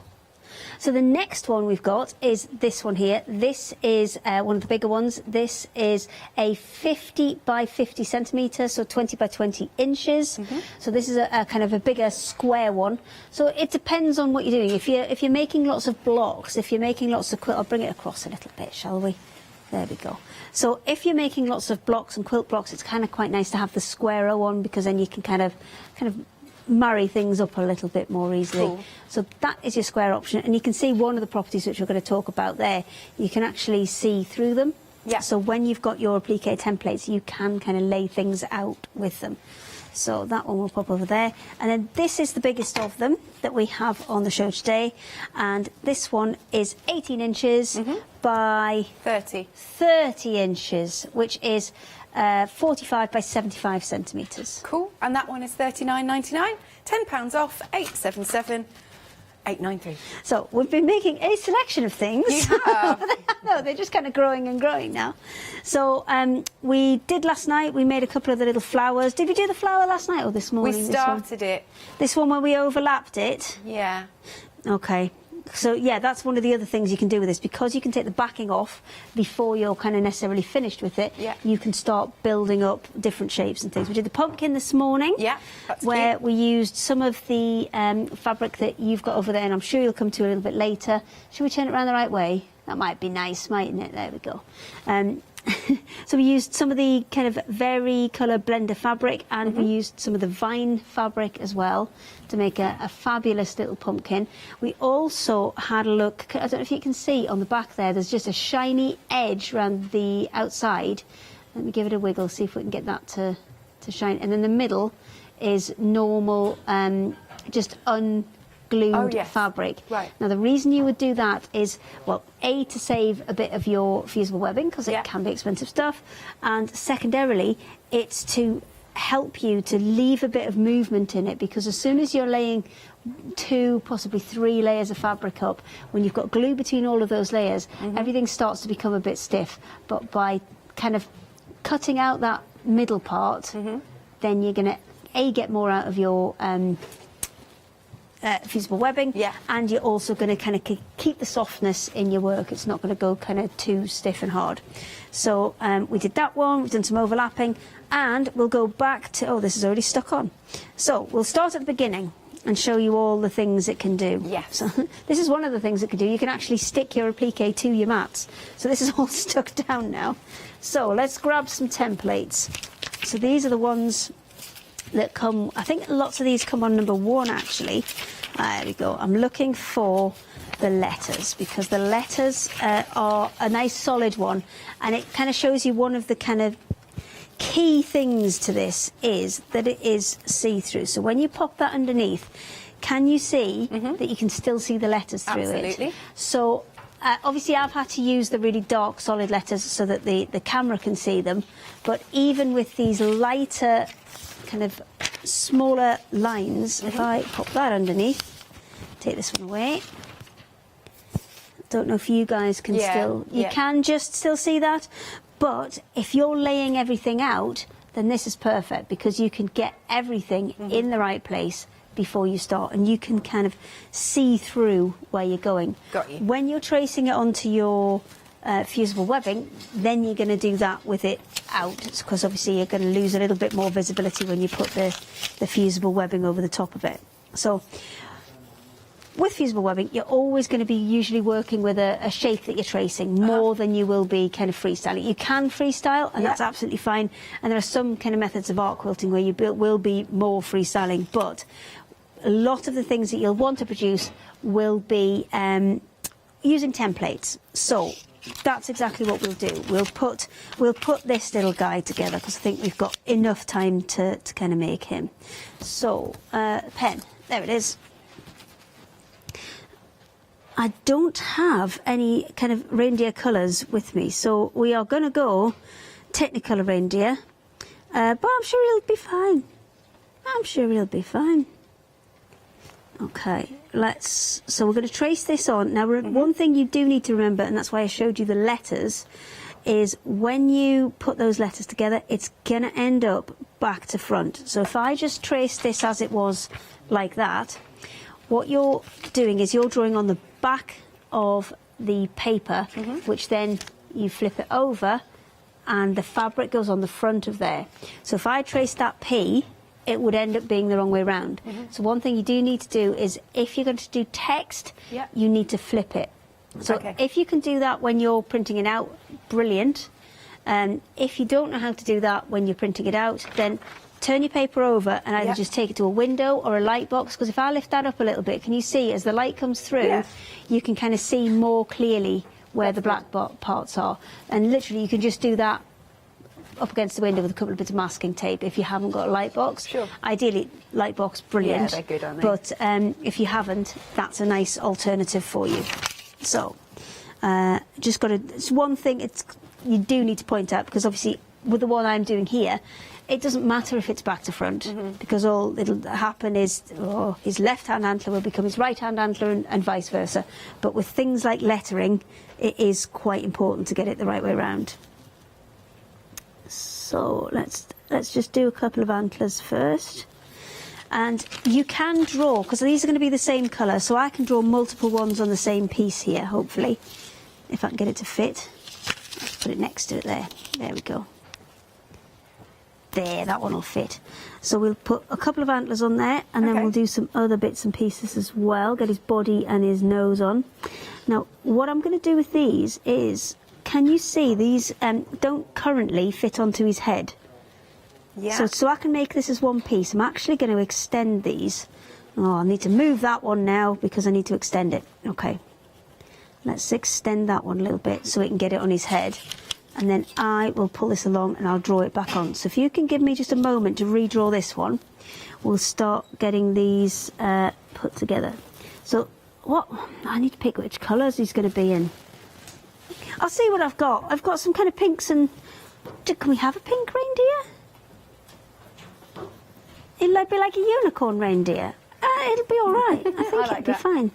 So the next one we've got is this one here. This is one of the bigger ones. This is a 50 by 50 centimetres, so 20 by 20 inches. So this is a kind of a bigger square one. So it depends on what you're doing. If you're making lots of blocks, if you're making lots of quilt, I'll bring it across a little bit, shall we? There we go. So if you're making lots of blocks and quilt blocks, it's kind of quite nice to have the squarer one because then you can kind of marry things up a little bit more easily. Cool. So that is your square option, and you can see one of the properties which we're going to talk about there. You can actually see through them. Yeah. So when you've got your applique templates, you can kind of lay things out with them. So that one will pop over there. And then this is the biggest of them that we have on the show today. And this one is 18 inches by 30 inches, which is 45 by 75 centimetres. Cool. And that one is £39.99. £10 off. 877 893. So we've been making a selection of things. You have. No, they're just kind of growing and growing now. So we did last night. We made a couple of the little flowers. Did we do the flower last night or this morning? We started it. This one where we overlapped it? Yeah. Okay. So, yeah, that's one of the other things you can do with this. Because you can take the backing off before you're kind of necessarily finished with it, you can start building up different shapes and things. We did the pumpkin this morning, where cute. we used some of the fabric that you've got over there, and I'm sure you'll come to a little bit later. Should we turn it around the right way? That might be nice, mightn't it? There we go. So we used some of the kind of vari-colour blender fabric, and we used some of the vine fabric as well to make a fabulous little pumpkin. We also had a look, I don't know if you can see on the back there, there's just a shiny edge around the outside. Let me give it a wiggle, see if we can get that to shine. And then the middle is normal, just unglued fabric. Right. Now the reason you would do that is, well, A, to save a bit of your fusible webbing because it can be expensive stuff, and secondarily it's to help you to leave a bit of movement in it, because as soon as you're laying 2, possibly 3 layers of fabric up, when you've got glue between all of those layers, everything starts to become a bit stiff. But by kind of cutting out that middle part, then you're going to, A, get more out of your fusible webbing, and you're also going to kind of keep the softness in your work. It's not going to go kind of too stiff and hard. So we did that one, we've done some overlapping, and we'll go back to, oh, this is already stuck on. So we'll start at the beginning and show you all the things it can do. Yeah. So this is one of the things it can do. You can actually stick your applique to your mats. So this is all stuck down now. So let's grab some templates. So these are the ones that come, I think lots of these come on number 1 actually. There we go. I'm looking for the letters, because the letters are a nice solid one, and it kind of shows you one of the kind of key things to this is that it is see-through. So when you pop that underneath, can you see that you can still see the letters through it? Absolutely. So obviously I've had to use the really dark solid letters so that the camera can see them, but even with these lighter kind of smaller lines, if I pop that underneath, take this one away, don't know if you guys can you can just still see that, but if you're laying everything out, then this is perfect, because you can get everything in the right place before you start, and you can kind of see through where you're going. Got you. When you're tracing it onto your fusible webbing, then you're going to do that with it out, because obviously you're going to lose a little bit more visibility when you put the fusible webbing over the top of it. So with fusible webbing, you're always going to be usually working with a shape that you're tracing more than you will be kind of freestyling. You can freestyle, and that's absolutely fine, and there are some kind of methods of art quilting where you will be more freestyling, but a lot of the things that you'll want to produce will be using templates. So that's exactly what we'll do. We'll put this little guide together, because I think we've got enough time to kind of make him. So pen, there it is. I don't have any kind of reindeer colours with me, so we are going to go Technicolor reindeer, but I'm sure he'll be fine. I'm sure he'll be fine. Okay, so we're going to trace this on. Now, one thing you do need to remember, and that's why I showed you the letters, is when you put those letters together, it's going to end up back to front. So if I just trace this as it was like that, what you're doing is you're drawing on the back of the paper, which then you flip it over, and the fabric goes on the front of there. So if I trace that P, it would end up being the wrong way round. So one thing you do need to do is, if you're going to do text, you need to flip it. So if you can do that when you're printing it out, brilliant. If you don't know how to do that when you're printing it out, then turn your paper over and either just take it to a window or a light box, because if I lift that up a little bit, can you see as the light comes through, you can kind of see more clearly where the black parts are. And literally you can just do that up against the window with a couple of bits of masking tape if you haven't got a light box. Sure. Ideally, light box, brilliant. Yeah, they're good, aren't they? But if you haven't, that's a nice alternative for you. So, just got to, it's one thing you do need to point out, because obviously with the one I'm doing here, it doesn't matter if it's back to front, because all it'll happen is his left-hand antler will become his right-hand antler, and vice versa. But with things like lettering, it is quite important to get it the right way around. So let's just do a couple of antlers first. And you can draw, because these are going to be the same colour, so I can draw multiple ones on the same piece here, hopefully, if I can get it to fit. Let's put it next to it there. There we go. There, that one will fit. So we'll put a couple of antlers on there, and then we'll do some other bits and pieces as well, get his body and his nose on. Now, what I'm going to do with these is, can you see these don't currently fit onto his head? Yeah. So I can make this as one piece. I'm actually going to extend these. Oh, I need to move that one now because I need to extend it. Okay. Let's extend that one a little bit so we can get it on his head. And then I will pull this along and I'll draw it back on. So if you can give me just a moment to redraw this one, we'll start getting these put together. So what, I need to pick which colours he's going to be in. I'll see what I've got. I've got some kind of pinks and... Can we have a pink reindeer? It'll be like a unicorn reindeer. It'll be all right. I think it'll be fine.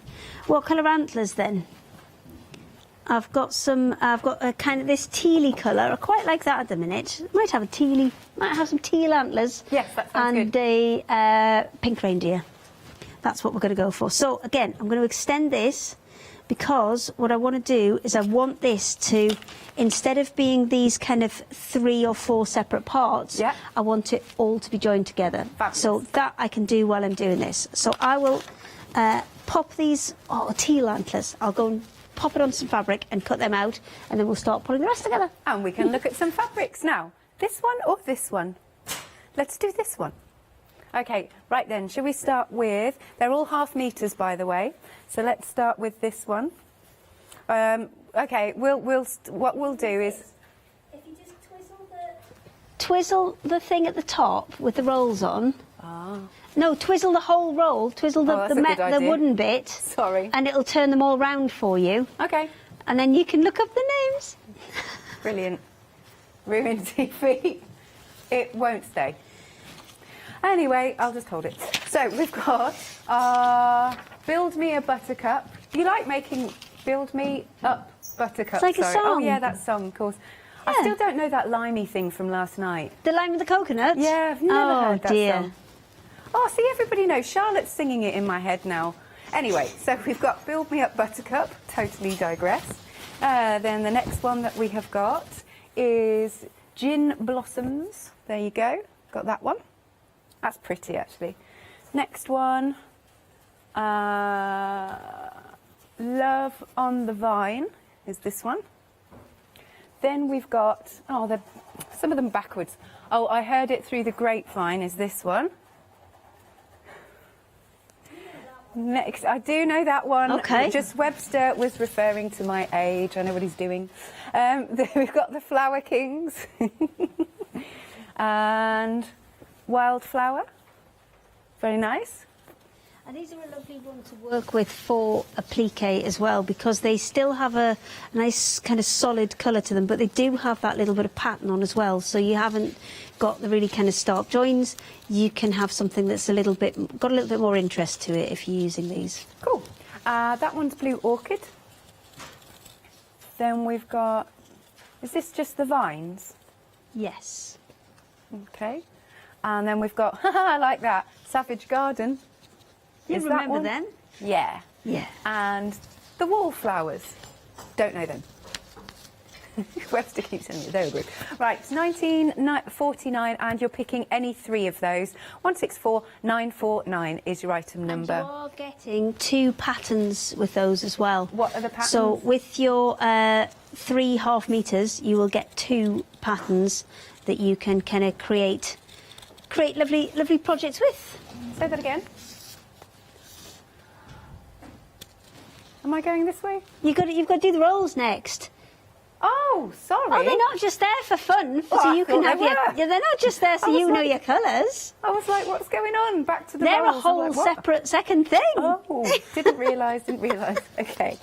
What colour antlers then? I've got a kind of this tealy colour. I quite like that at the minute. Might have some teal antlers. Yes, that sounds good. And a pink reindeer. That's what we're going to go for. So again, I'm going to extend this because what I want to do is I want this to, instead of being these kind of 3 or 4 separate parts, I want it all to be joined together. Fabulous. So that I can do while I'm doing this. So I will pop these teal antlers. I'll go and pop it on some fabric and cut them out, and then we'll start putting the rest together. And we can look at some fabrics now. This one or this one? Let's do this one. Okay, right then, shall we start with, they're all half meters, by the way, so let's start with this one. Okay, what we'll do is... If you just twizzle the thing at the top with the rolls on. No, twizzle the whole roll, twizzle the wooden bit. Sorry. And it'll turn them all round for you. Okay. And then you can look up the names. Brilliant. Ruined TV. It won't stay. Anyway, I'll just hold it. So we've got Build Me a Buttercup. Do you like making Build Me Up Buttercup? It's like a song. Oh yeah, that song, of course. Yeah. I still don't know that limey thing from last night. The lime with the coconut? Yeah, I've never heard that dear. song. Oh, see, everybody knows. Charlotte's singing it in my head now. Anyway, so we've got Build Me Up Buttercup. Totally digress. Then the next one that we have got is Gin Blossoms. There you go. Got that one. That's pretty, actually. Next one, Love on the Vine is this one. Then we've got, some of them backwards. Oh, I Heard It Through the Grapevine is this one. Next, I do know that one. Okay. Just Webster was referring to my age. I know what he's doing. Then we've got the Flower Kings. And Wildflower. Very nice. And these are a lovely one to work with for applique as well, because they still have a nice kind of solid colour to them, but they do have that little bit of pattern on as well. So you haven't got the really kind of stark joins. You can have something that's got a little bit more interest to it if you're using these. Cool. That one's Blue Orchid. Then we've got, is this just the vines? Yes. Okay. And then we've got, I like that, Savage Garden. You Is that remember one? them? Yeah. Yeah. And the Wallflowers. Don't know them. Webster keeps sending it. They're good. Right, it's 1949, and you're picking any 3 of those. 164949 is your item number. And you are getting 2 patterns with those as well. What are the patterns? So with your 3 half meters, you will get 2 patterns that you can kind of create lovely projects with. Say that again. Am I going this way? You've got to do the rolls next. Oh, sorry. Oh, they're not just there for fun, so you can have your. Yeah, they're not just there so you know your colours. I was like, what's going on? Back to the They're rolls. a whole separate second thing. Oh, didn't realise. Okay,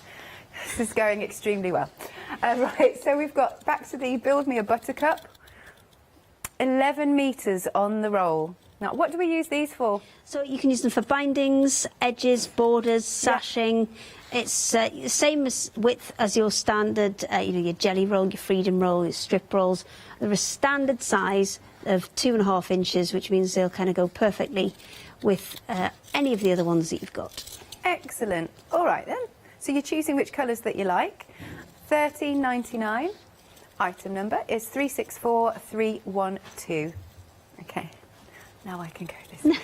this is going extremely well. Right, so we've got back to the Build Me a Buttercup. 11 metres on the roll. Now, what do we use these for? So you can use them for bindings, edges, borders, sashing. It's the same width as your standard, your jelly roll, your freedom roll, your strip rolls. They're a standard size of 2.5 inches, which means they'll kind of go perfectly with any of the other ones that you've got. Excellent. All right then. So you're choosing which colours that you like. $13.99. Item number is 364312. Okay. Now I can go this way.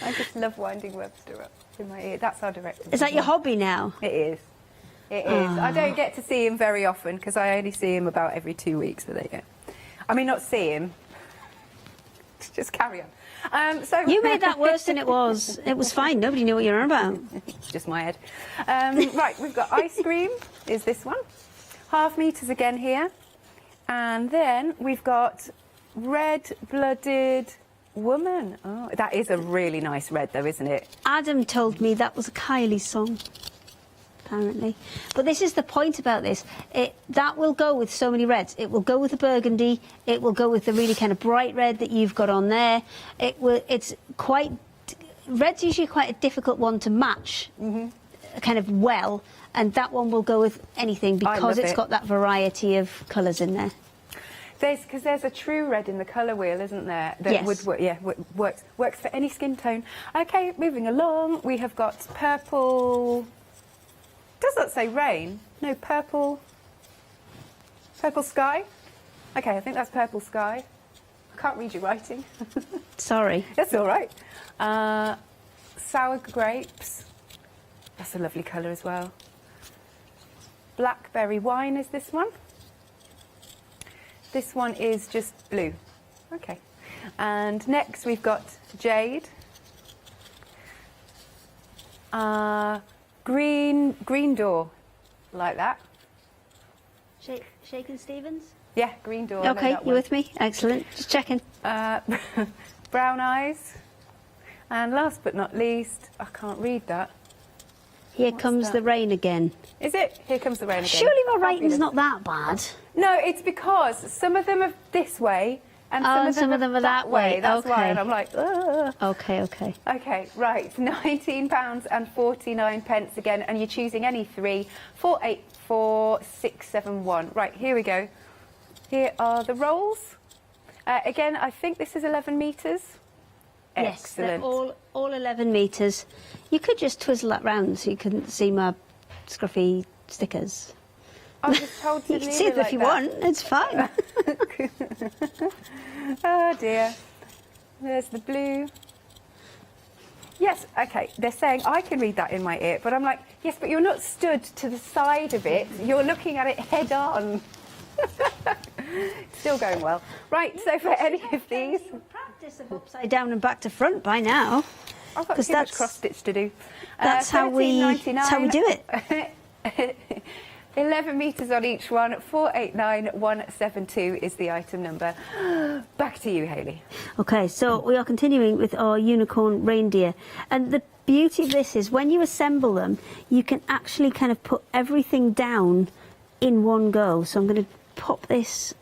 I just love winding Webster up in my ear. That's our director. Is that your hobby now? It is. It is. I don't get to see him very often because I only see him about every 2 weeks. So there you go. I mean, not see him. Just carry on. So you made that worse than it was. It was fine. Nobody knew what you were on about. It's just my head. Right, we've got Ice Cream. Is this one? Half meters again here. And then we've got Red-Blooded Woman. Oh, that is a really nice red, though, isn't it? Adam told me that was a Kylie song, apparently. But this is the point about this. That will go with so many reds. It will go with the burgundy. It will go with the really kind of bright red that you've got on there. It's quite... Red's usually quite a difficult one to match, kind of well. And that one will go with anything because it's got that variety of colours in there. Because there's a true red in the colour wheel, isn't there? That Yes. would work. Yeah, works for any skin tone. Okay, moving along, we have got purple. Does that say rain? No, purple. Purple sky. Okay, I think that's purple sky. I can't read your writing. Sorry. That's all right. Sour grapes. That's a lovely colour as well. Blackberry wine is this one. This one is just blue. Okay. And next we've got jade. Green door, like that. Shaken Stevens? Yeah, green door. I know Okay, that you one. with me? Excellent. Just checking. Brown eyes. And last but not least, I can't read that. Here comes the rain again. Is it? Here comes the rain again. Surely my writing's not that bad. No, it's because some of them are this way and some of them are that way. That's why. And I'm like, ugh. Okay. Okay, right. £19.49 again, and you're choosing any three. 484671. Right, here we go. Here are the rolls. Again, I think this is 11 metres. Yes, they're Excellent. all 11 metres. You could just twizzle that round so you couldn't see my scruffy stickers. I was just told to You can leave see it them if like you that. want, it's fine. Oh dear. There's the blue. Yes, okay, they're saying I can read that in my ear, but I'm like, yes, but you're not stood to the side of it, you're looking at it head on. Still going well. Right, so for any of these... Practice of upside down and back to front by now. I've got 'Cause too much that's- cross stitch to do. That's how we do it. 11 metres on each one. 489172 is the item number. Back to you, Hayley. Okay, so we are continuing with our unicorn reindeer. And the beauty of this is when you assemble them, you can actually kind of put everything down in one go. So I'm going to pop this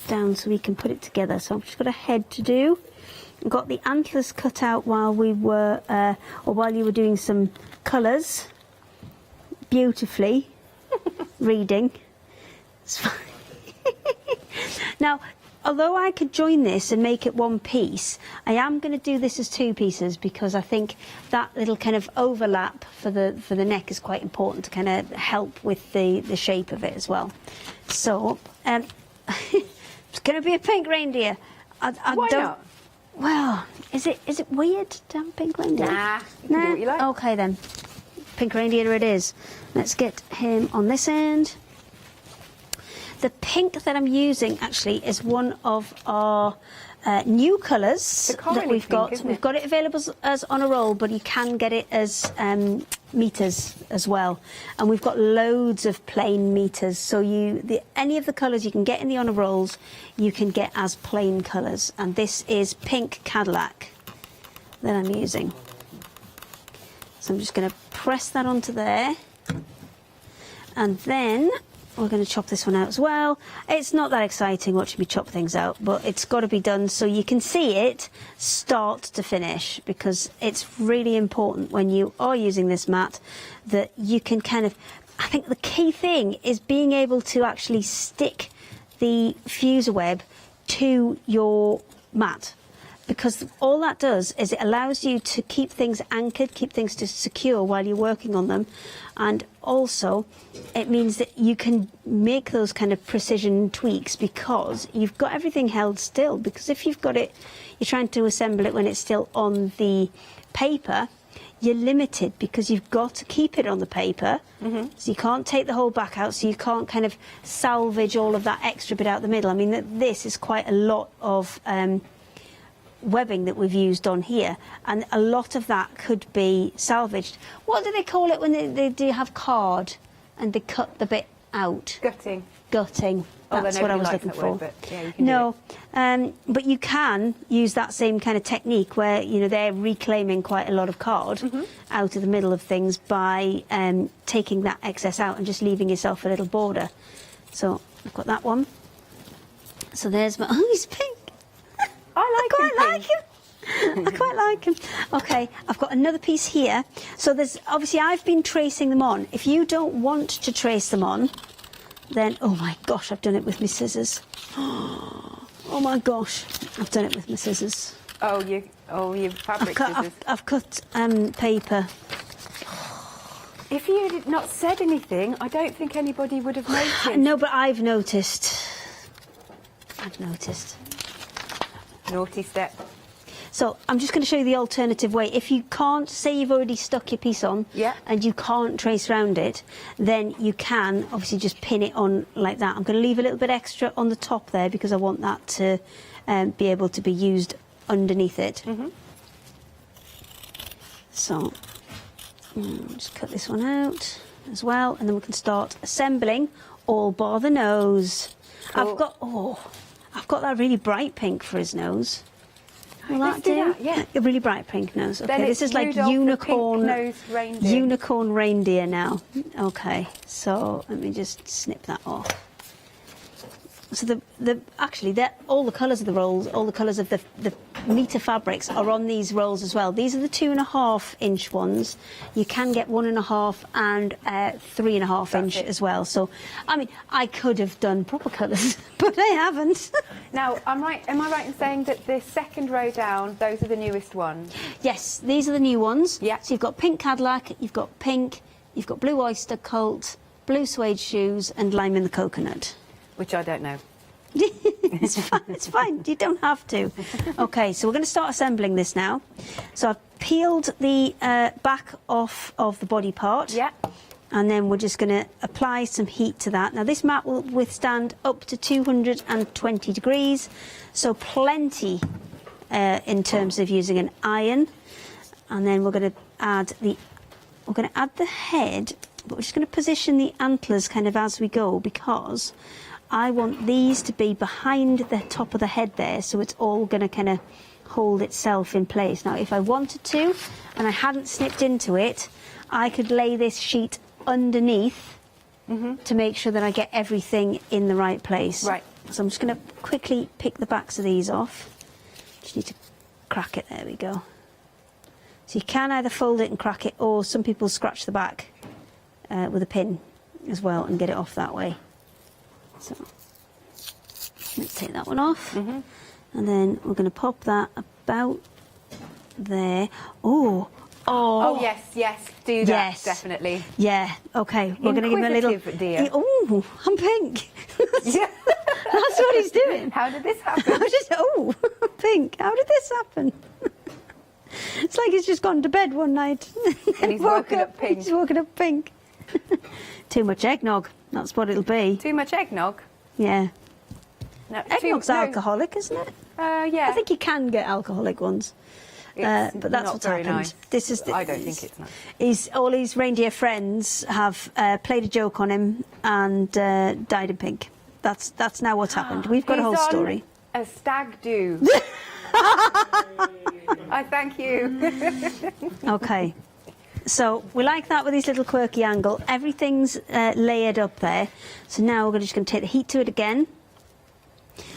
down so we can put it together. So I've just got a head to do. I've got the antlers cut out while we were, or while you were doing some colours. Beautifully. Reading. It's fine. Now, although I could join this and make it one piece, I am going to do this as two pieces because I think that little kind of overlap for the neck is quite important to kind of help with the shape of it as well. So, it's going to be a pink reindeer. Why don't, not? Well, is it weird to have a pink reindeer? Nah, you can do what you like. Okay then. Pink reindeer it is. Let's get him on this end. The pink that I'm using actually is one of our new colours that we've got. We've got it available as on a roll, but you can get it as meters as well. And we've got loads of plain meters. So any of the colours you can get in the honor rolls, you can get as plain colours. And this is pink Cadillac that I'm using. So I'm just going to press that onto there. And then we're going to chop this one out as well. It's not that exciting watching me chop things out, but it's got to be done so you can see it start to finish, because it's really important when you are using this mat that you can kind of... I think the key thing is being able to actually stick the fuser web to your mat. Because all that does is it allows you to keep things anchored, keep things secure while you're working on them. And also, it means that you can make those kind of precision tweaks because you've got everything held still. Because if you've got it, you're trying to assemble it when it's still on the paper, you're limited because you've got to keep it on the paper. So you can't take the whole back out, so you can't kind of salvage all of that extra bit out the middle. I mean, this is quite a lot of... webbing that we've used on here, and a lot of that could be salvaged. What do they call it when they do have card and they cut the bit out? Gutting. Gutting. That's what I was looking for. Word, but yeah, you can no, do it. But you can use that same kind of technique where they're reclaiming quite a lot of card out of the middle of things by taking that excess out and just leaving yourself a little border. So I've got that one. So there's my... Oh, he's pink. I quite like him. Okay, I've got another piece here. So there's obviously I've been tracing them on. If you don't want to trace them on, then oh my gosh, I've done it with my scissors. Oh my gosh, I've done it with my scissors. Oh, you fabric scissors. I've cut paper. If you had not said anything, I don't think anybody would have noticed. No, but I've noticed. I've noticed. Naughty step. So I'm just going to show you the alternative way. If you can't, say you've already stuck your piece on, and you can't trace round it, then you can obviously just pin it on like that. I'm going to leave a little bit extra on the top there because I want that to be able to be used underneath it. So just cut this one out as well, and then we can start assembling all bar the nose. Cool. I've got that really bright pink for his nose. Will Let's that do do? that, yeah. A really bright pink nose. Okay, Then this it's is like Rudolph the unicorn pink-nosed reindeer. unicorn reindeer now. Okay, so let me just snip that off. So actually all the colours of the rolls, all the colours of the metre fabrics are on these rolls as well. These are the 2.5 inch ones. You can get 1.5 and 3.5 inch as well. So, I mean, I could have done proper colours, but I haven't. Now, am I right in saying that the second row down, those are the newest ones? Yes, these are the new ones. Yeah. So you've got pink Cadillac, you've got pink, you've got blue oyster colt, blue suede shoes, and lime in the coconut. Which I don't know. It's fine, it's fine, you don't have to. Okay, so we're going to start assembling this now. So I've peeled the back off of the body part. Yeah. And then we're just going to apply some heat to that. Now this mat will withstand up to 220 degrees, so plenty in terms of using an iron. And then we're going to add the head, but we're just going to position the antlers kind of as we go, because I want these to be behind the top of the head there, so it's all going to kind of hold itself in place. Now, if I wanted to, and I hadn't snipped into it, I could lay this sheet underneath to make sure that I get everything in the right place. Right. So I'm just going to quickly pick the backs of these off. Just need to crack it. There we go. So you can either fold it and crack it, or some people scratch the back with a pin as well and get it off that way. So let's take that one off, and then we're going to pop that about there. Oh, yes, do that, definitely. Yeah, okay, we're going to give him a little. Dear. Oh, I'm pink. Yeah. That's what he's doing. How did this happen? Pink. How did this happen? It's like he's just gone to bed one night and he's woken up pink. He's woken up pink. Too much eggnog. That's what it'll be. Too much eggnog? Yeah. No, Eggnog's alcoholic, isn't it? Yeah. I think you can get alcoholic ones. But that's not what's very happened. nice. This is I don't think it's nice. All his reindeer friends have played a joke on him and dyed in pink. That's now what's happened. We've got a whole story. A stag do. I thank you. Okay. So we like that with this little quirky angle. Everything's layered up there. So now we're just going to take the heat to it again.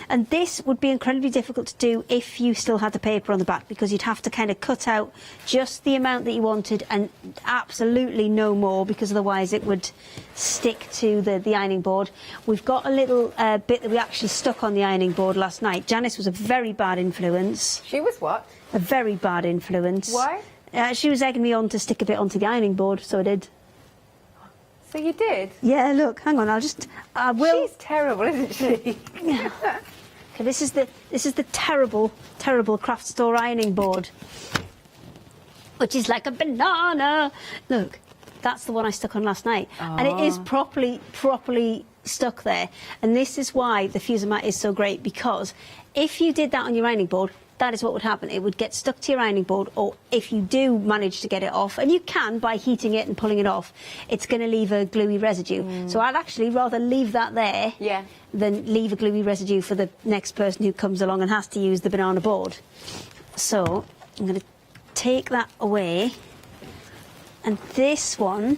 And this would be incredibly difficult to do if you still had the paper on the back, because you'd have to kind of cut out just the amount that you wanted and absolutely no more, because otherwise it would stick to the ironing board. We've got a little bit that we actually stuck on the ironing board last night. Janice was a very bad influence. She was what? A very bad influence. Why? She was egging me on to stick a bit onto the ironing board, so I did. So you did? Yeah, look, hang on, I will. She's terrible, isn't she? Yeah. Okay, this is the terrible craft store ironing board, which is like a banana. Look, that's the one I stuck on last night, and it is properly stuck there. And this is why the fuser mat is so great, because if you did that on your ironing board, that is what would happen. It would get stuck to your ironing board, or if you do manage to get it off, and you can by heating it and pulling it off, it's going to leave a gluey residue. So I'd actually rather leave that there than leave a gluey residue for the next person who comes along and has to use the banana board. So I'm going to take that away, and this one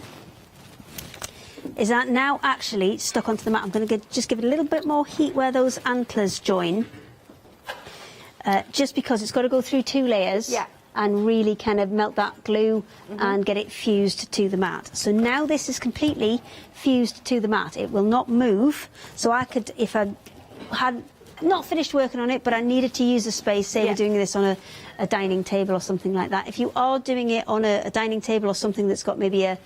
is that now actually stuck onto the mat. I'm going to just give it a little bit more heat where those antlers join. Just because it's got to go through 2 layers and really kind of melt that glue and get it fused to the mat. So now this is completely fused to the mat. It will not move. So I could, if I had not finished working on it, but I needed to use the space, say we're doing this on a dining table or something like that. If you are doing it on a dining table or something that's got maybe a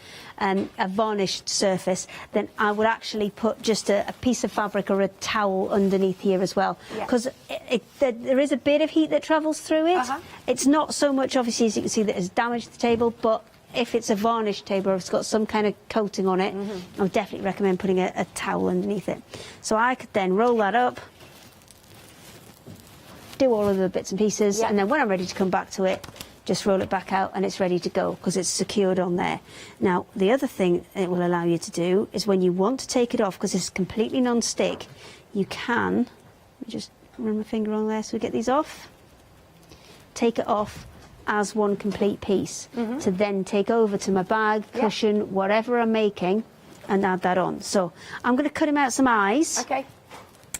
varnished surface, then I would actually put just a piece of fabric or a towel underneath here as well, because there is a bit of heat that travels through it. It's not so much, obviously, as you can see, that has damaged the table, but if it's a varnished table or it's got some kind of coating on it, I would definitely recommend putting a towel underneath it. So I could then roll that up, do all of the bits and pieces, and then when I'm ready to come back to it, just roll it back out and it's ready to go because it's secured on there. Now, the other thing it will allow you to do is when you want to take it off, because it's completely non-stick, you can, let me just run my finger on there so we get these off, take it off as one complete piece to then take over to my bag, cushion, whatever I'm making, and add that on. So I'm going to cut him out some eyes. Okay.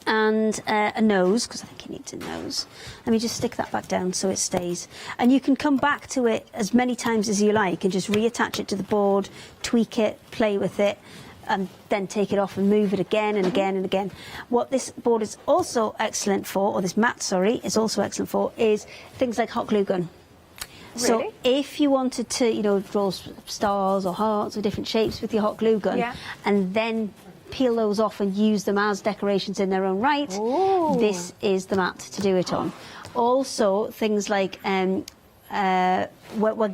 And a nose, because I think he needs a nose. Let me just stick that back down so it stays. And you can come back to it as many times as you like and just reattach it to the board, tweak it, play with it, and then take it off and move it again and again and again. What this board is also excellent for, or this mat, sorry, is also excellent for, is things like hot glue gun. Really? So if you wanted to, you know, draw stars or hearts or different shapes with your hot glue gun, and then peel those off and use them as decorations in their own right, this is the mat to do it on. Also, things like, we're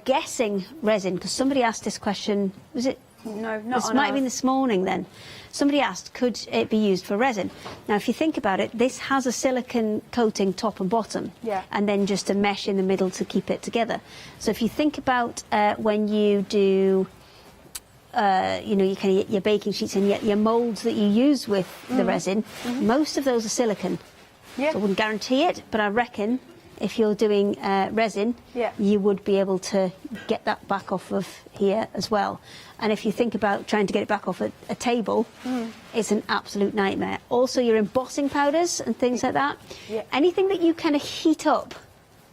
guessing resin, because somebody asked this question, was it? No, not This on might have been ours. this morning then. Somebody asked, could it be used for resin? Now, if you think about it, this has a silicone coating top and bottom, and then just a mesh in the middle to keep it together. So if you think about when you do you know, your baking sheets and your moulds that you use with the resin, most of those are silicone. So I wouldn't guarantee it, but I reckon if you're doing resin, you would be able to get that back off of here as well. And if you think about trying to get it back off a table, it's an absolute nightmare. Also, your embossing powders and things like that, anything that you kind of heat up,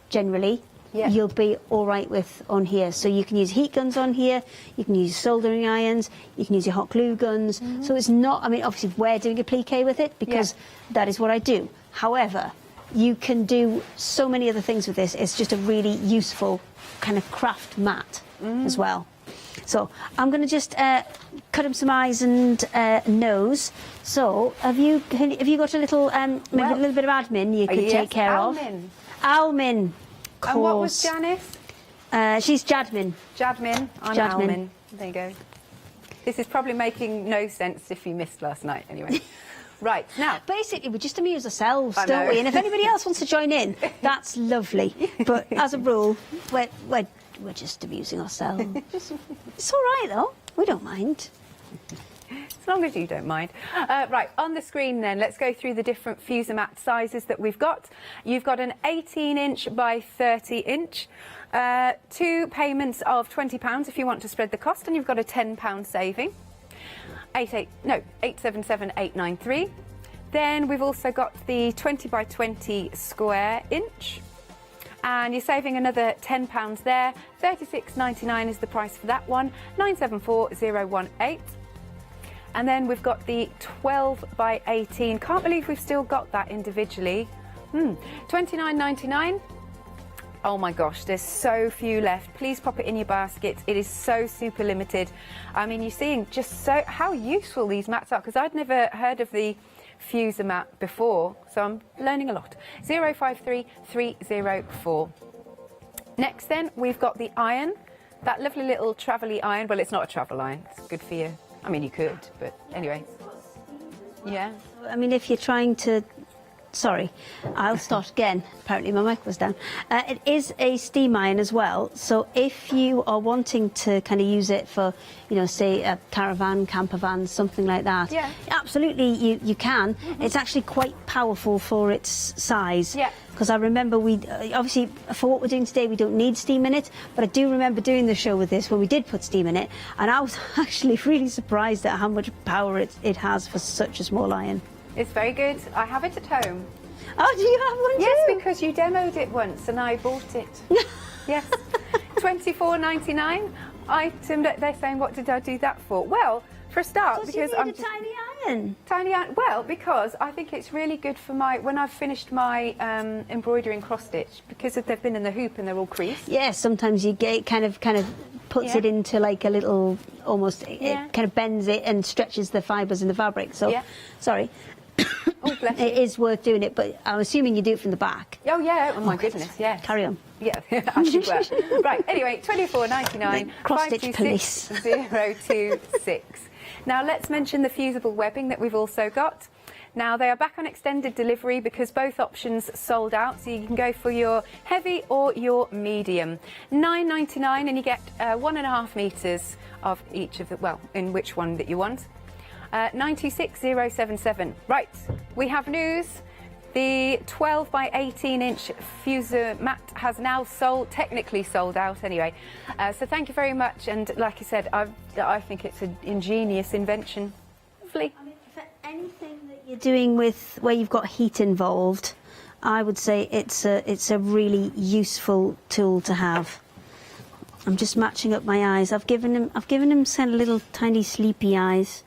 generally, you'll be all right with on here. So you can use heat guns on here, you can use soldering irons, you can use your hot glue guns. So it's not, I mean, obviously we're doing applique with it because that is what I do. However, you can do so many other things with this. It's just a really useful kind of craft mat as well. So I'm going to just cut him some eyes and nose. So have you got a little maybe a little bit of admin you could take care of? Almin. And what was Janice? She's Jadmin. Jadmin. I'm Jadmin. Almin. There you go. This is probably making no sense if you missed last night, anyway. Right, now. Basically, we just amuse ourselves, I don't know. we? And if anybody else wants to join in, that's lovely. But as a rule, we're just amusing ourselves. It's all right, though. We don't mind. As long as you don't mind. Right, on the screen then, let's go through the different fuser mat sizes that we've got. You've got an 18-inch by 30-inch, 2 payments of £20 if you want to spread the cost, and you've got a £10 saving. 877-893. Then we've also got the 20 by 20 square inch, and you're saving another £10 there. £36.99 is the price for that one. 974018. And then we've got the 12 by 18. Can't believe we've still got that individually. £29.99. Oh my gosh, there's so few left. Please pop it in your basket. It is so super limited. I mean, you're seeing just so how useful these mats are, because I'd never heard of the fuser mat before, so I'm learning a lot. 053304. Next then, we've got the iron, that lovely little travel-y iron. Well, it's not a travel iron, it's good for you. I mean, you could, but anyway. Yeah. I mean, if you're trying to... Sorry, I'll start again. Apparently my mic was down. It is a steam iron as well, so if you are wanting to kind of use it for, you know, say a caravan, camper van, something like that, absolutely you can. It's actually quite powerful for its size. Because I remember we, obviously for what we're doing today, we don't need steam in it, but I do remember doing the show with this when we did put steam in it, and I was actually really surprised at how much power it has for such a small iron. It's very good. I have it at home. Oh, do you have one Yes, too? because you demoed it once and I bought it. Yes. £24.99. item that they're saying, what did I do that for? Well, for a start, because I'm just... tiny iron. Tiny iron. Well, because I think it's really good for when I've finished my embroidery and cross stitch, because if they've been in the hoop and they're all creased. Yeah, sometimes you get kind of puts it into like a little, almost, it kind of bends it and stretches the fibres in the fabric. So, sorry. Oh, bless you. It is worth doing it, but I'm assuming you do it from the back. Oh, yeah. Oh, my goodness, yeah. Carry on. Yeah, as you were. Right, anyway, $24.99. Cross-stitch police. 526. Now, let's mention the fusible webbing that we've also got. Now, they are back on extended delivery because both options sold out, so you can go for your heavy or your medium. $9.99, and you get 1.5 metres of each of the, well, in which one that you want. 926,077. Right, we have news. The 12 by 18 inch fuser mat has now technically sold out anyway. So thank you very much. And like I said, I think it's an ingenious invention. Lovely. I mean, for anything that you're doing with where you've got heat involved, I would say it's a really useful tool to have. I'm just matching up my eyes. I've given him kind of little tiny sleepy eyes.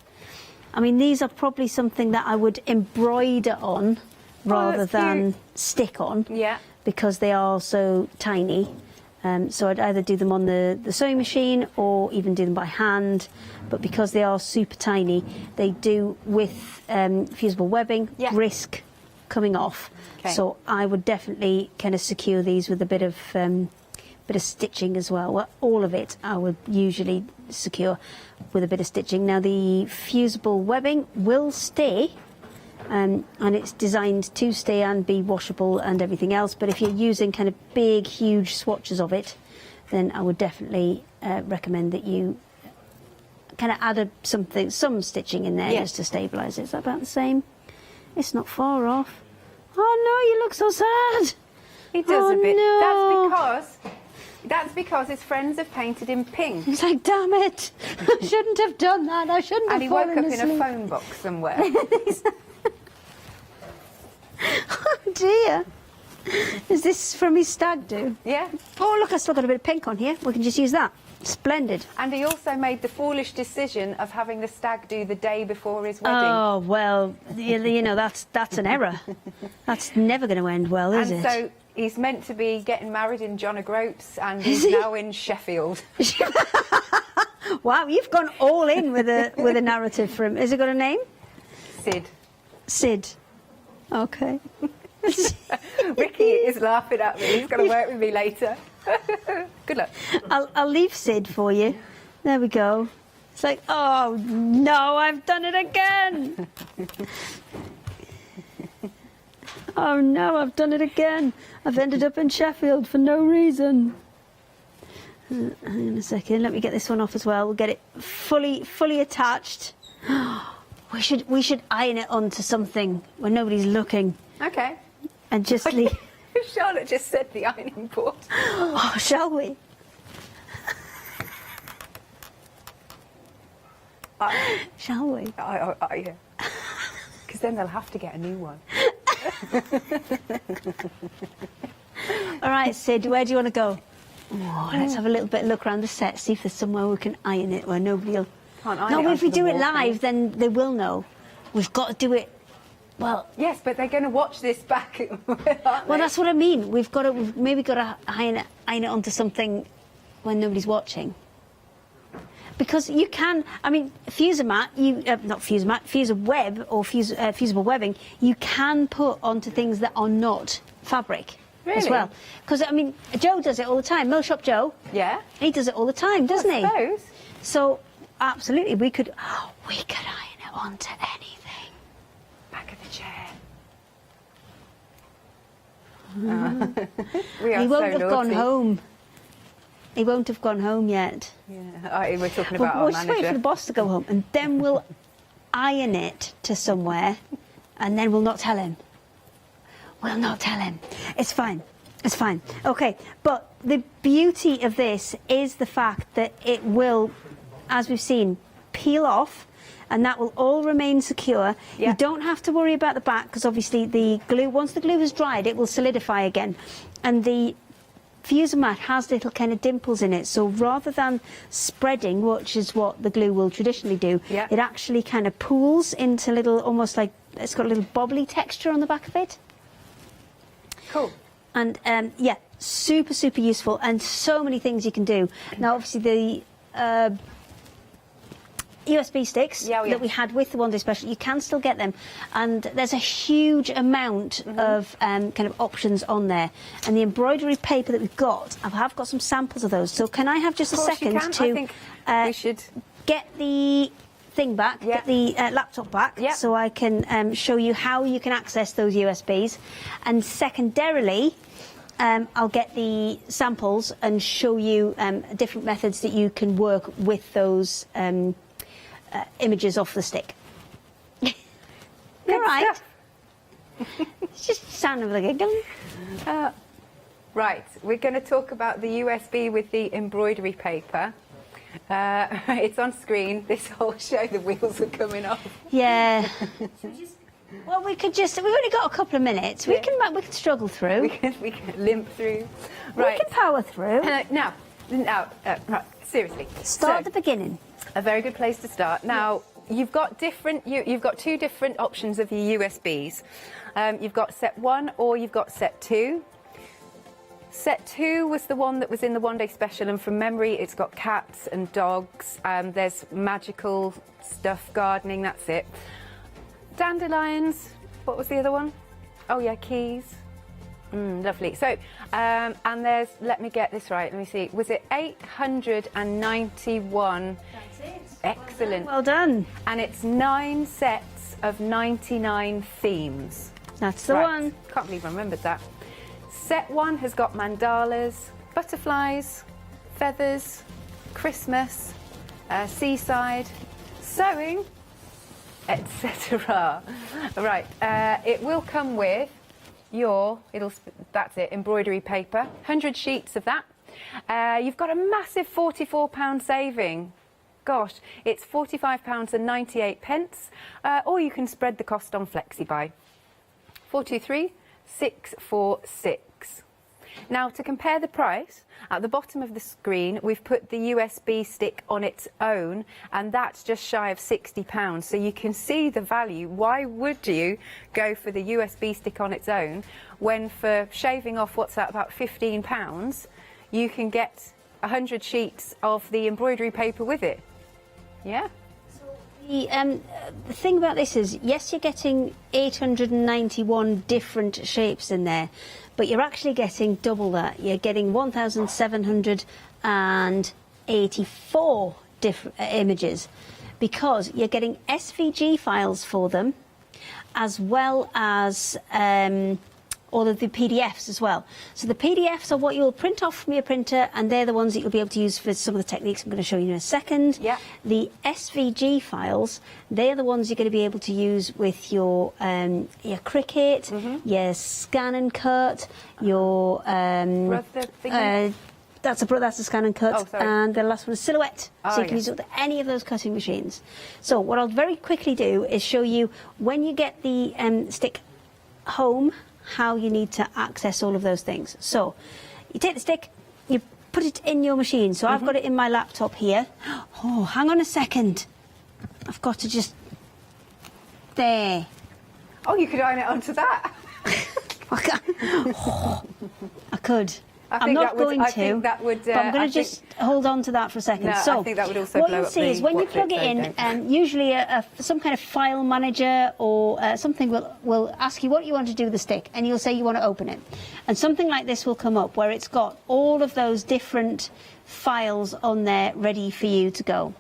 I mean, these are probably something that I would embroider on rather than stick on, because they are so tiny. So I'd either do them on the sewing machine or even do them by hand. But because they are super tiny, they do, with fusible webbing, risk coming off. Okay. So I would definitely kind of secure these with a bit of stitching as well. Well, all of it I would usually secure with a bit of stitching. Now, the fusible webbing will stay. And it's designed to stay and be washable and everything else. But if you're using kind of big, huge swatches of it, then I would definitely recommend that you kind of add some stitching in there just to stabilise it. Is that about the same? It's not far off. Oh no, you look so sad. He does a bit. No. That's because his friends have painted him pink. He's like, damn it, I shouldn't have done that. I shouldn't have fallen asleep. And he woke up in a phone box somewhere. Oh dear. Is this from his stag do? Yeah. Oh look, I still got a bit of pink on here. We can just use that. Splendid. And he also made the foolish decision of having the stag do the day before his wedding. Oh well, you know, that's an error. That's never going to end well, is it? And so he's meant to be getting married in John O'Groats, and he's now in Sheffield. Wow, you've gone all in with a narrative for him. Has it got a name? Sid. Sid. Okay. Ricky is laughing at me. He's going to work with me later. Good luck. I'll leave Sid for you. There we go. It's like, oh no, I've done it again. Oh no, I've done it again. I've ended up in Sheffield for no reason. Hang on a second. Let me get this one off as well. We'll get it fully attached. We should iron it onto something when nobody's looking. Okay. And just leave. Charlotte just said the ironing board. Oh, shall we? Shall we? Yeah. Because then they'll have to get a new one. All right, Sid, where do you want to go? Oh, let's have a little bit of look around the set, see if there's somewhere we can iron it where nobody will... No, if we do it live, then they will know. We've got to do it... Well... Yes, but they're going to watch this back, Well, that's what I mean. We've maybe got to iron it onto something when nobody's watching. Because you can... I mean, fusible web or fusible webbing, you can put onto things that are not fabric. Really? As well. Because, I mean, Joe does it all the time. Mill Shop Joe. Yeah. He does it all the time, doesn't he? I suppose. So, absolutely, we could iron it onto anything. Back of the chair. He won't have gone home. He won't have gone home yet. Yeah, we're talking about our we're just waiting manager. for the boss to go home, and then we'll iron it to somewhere, and then we'll not tell him. We'll not tell him. It's fine. It's fine. Okay, but the beauty of this is the fact that it will, as we've seen, peel off, and that will all remain secure. Yeah. You don't have to worry about the back, because obviously the glue, once the glue has dried, it will solidify again. And the Fuser mat has little kind of dimples in it, so rather than spreading, which is what the glue will traditionally do, it actually kind of pools into little, almost like, it's got a little bobbly texture on the back of it. Cool. And yeah, super, super useful, and so many things you can do. Now, obviously, the USB sticks that we had with the One Day Special, you can still get them, and there's a huge amount of kind of options on there. And the embroidery paper that we've got, I have got some samples of those. So can I have just a second to I think we should get the thing back, get the laptop back, so I can show you how you can access those USBs. And secondarily, I'll get the samples and show you different methods that you can work with those images off the stick. All right. It's just sound of like a giggle. Right, we're going to talk about the USB with the embroidery paper. It's on screen. This whole show, the wheels are coming off. Yeah. Well, we've only got a couple of minutes. We can struggle through. We can limp through. Right. We can power through. Now, right, seriously. Start at the beginning. A very good place to start. Now, you've got two different options of your USBs. You've got set 1 or you've got set 2. Set 2 was the one that was in the One Day Special, and from memory it's got cats and dogs, there's magical stuff, gardening, that's it. Dandelions, what was the other one? Oh yeah, keys. Lovely. So, and there's, let me get this right, let me see, was it 891? That's it. Excellent. Well done. And it's 9 sets of 99 themes. That's the one. Can't believe I remembered that. Set 1 has got mandalas, butterflies, feathers, Christmas, seaside, sewing, etc. Right, it will come with that's it, embroidery paper, 100 sheets of that. You've got a massive £44 saving. Gosh, it's £45.98, or you can spread the cost on FlexiBuy. 423-646. Now, to compare the price, at the bottom of the screen, we've put the USB stick on its own, and that's just shy of £60. So you can see the value. Why would you go for the USB stick on its own when for shaving off, what's that, about £15, you can get 100 sheets of the embroidery paper with it? Yeah. The thing about this is, yes, you're getting 891 different shapes in there, but you're actually getting double that. You're getting 1,784 different images, because you're getting SVG files for them, as well as all of the PDFs as well. So the PDFs are what you'll print off from your printer, and they're the ones that you'll be able to use for some of the techniques I'm going to show you in a second. Yeah. The SVG files, they're the ones you're going to be able to use with your Cricut, your Scan and Cut, your that's a Scan and Cut, and the last one is Silhouette. So you can use it with any of those cutting machines. So what I'll very quickly do is show you, when you get the stick home, how you need to access all of those things. So you take the stick, you put it in your machine. So I've got it in my laptop here. Oh, hang on a second. I've got to just... There. Oh, you could iron it onto that. I could. I'm not going to. But I'm going to just hold on to that for a second. No, so I think that would also what blow you'll up see is when you plug it in, usually some kind of file manager or something will ask you what you want to do with the stick, and you'll say you want to open it. And something like this will come up where it's got all of those different files on there ready for you to go.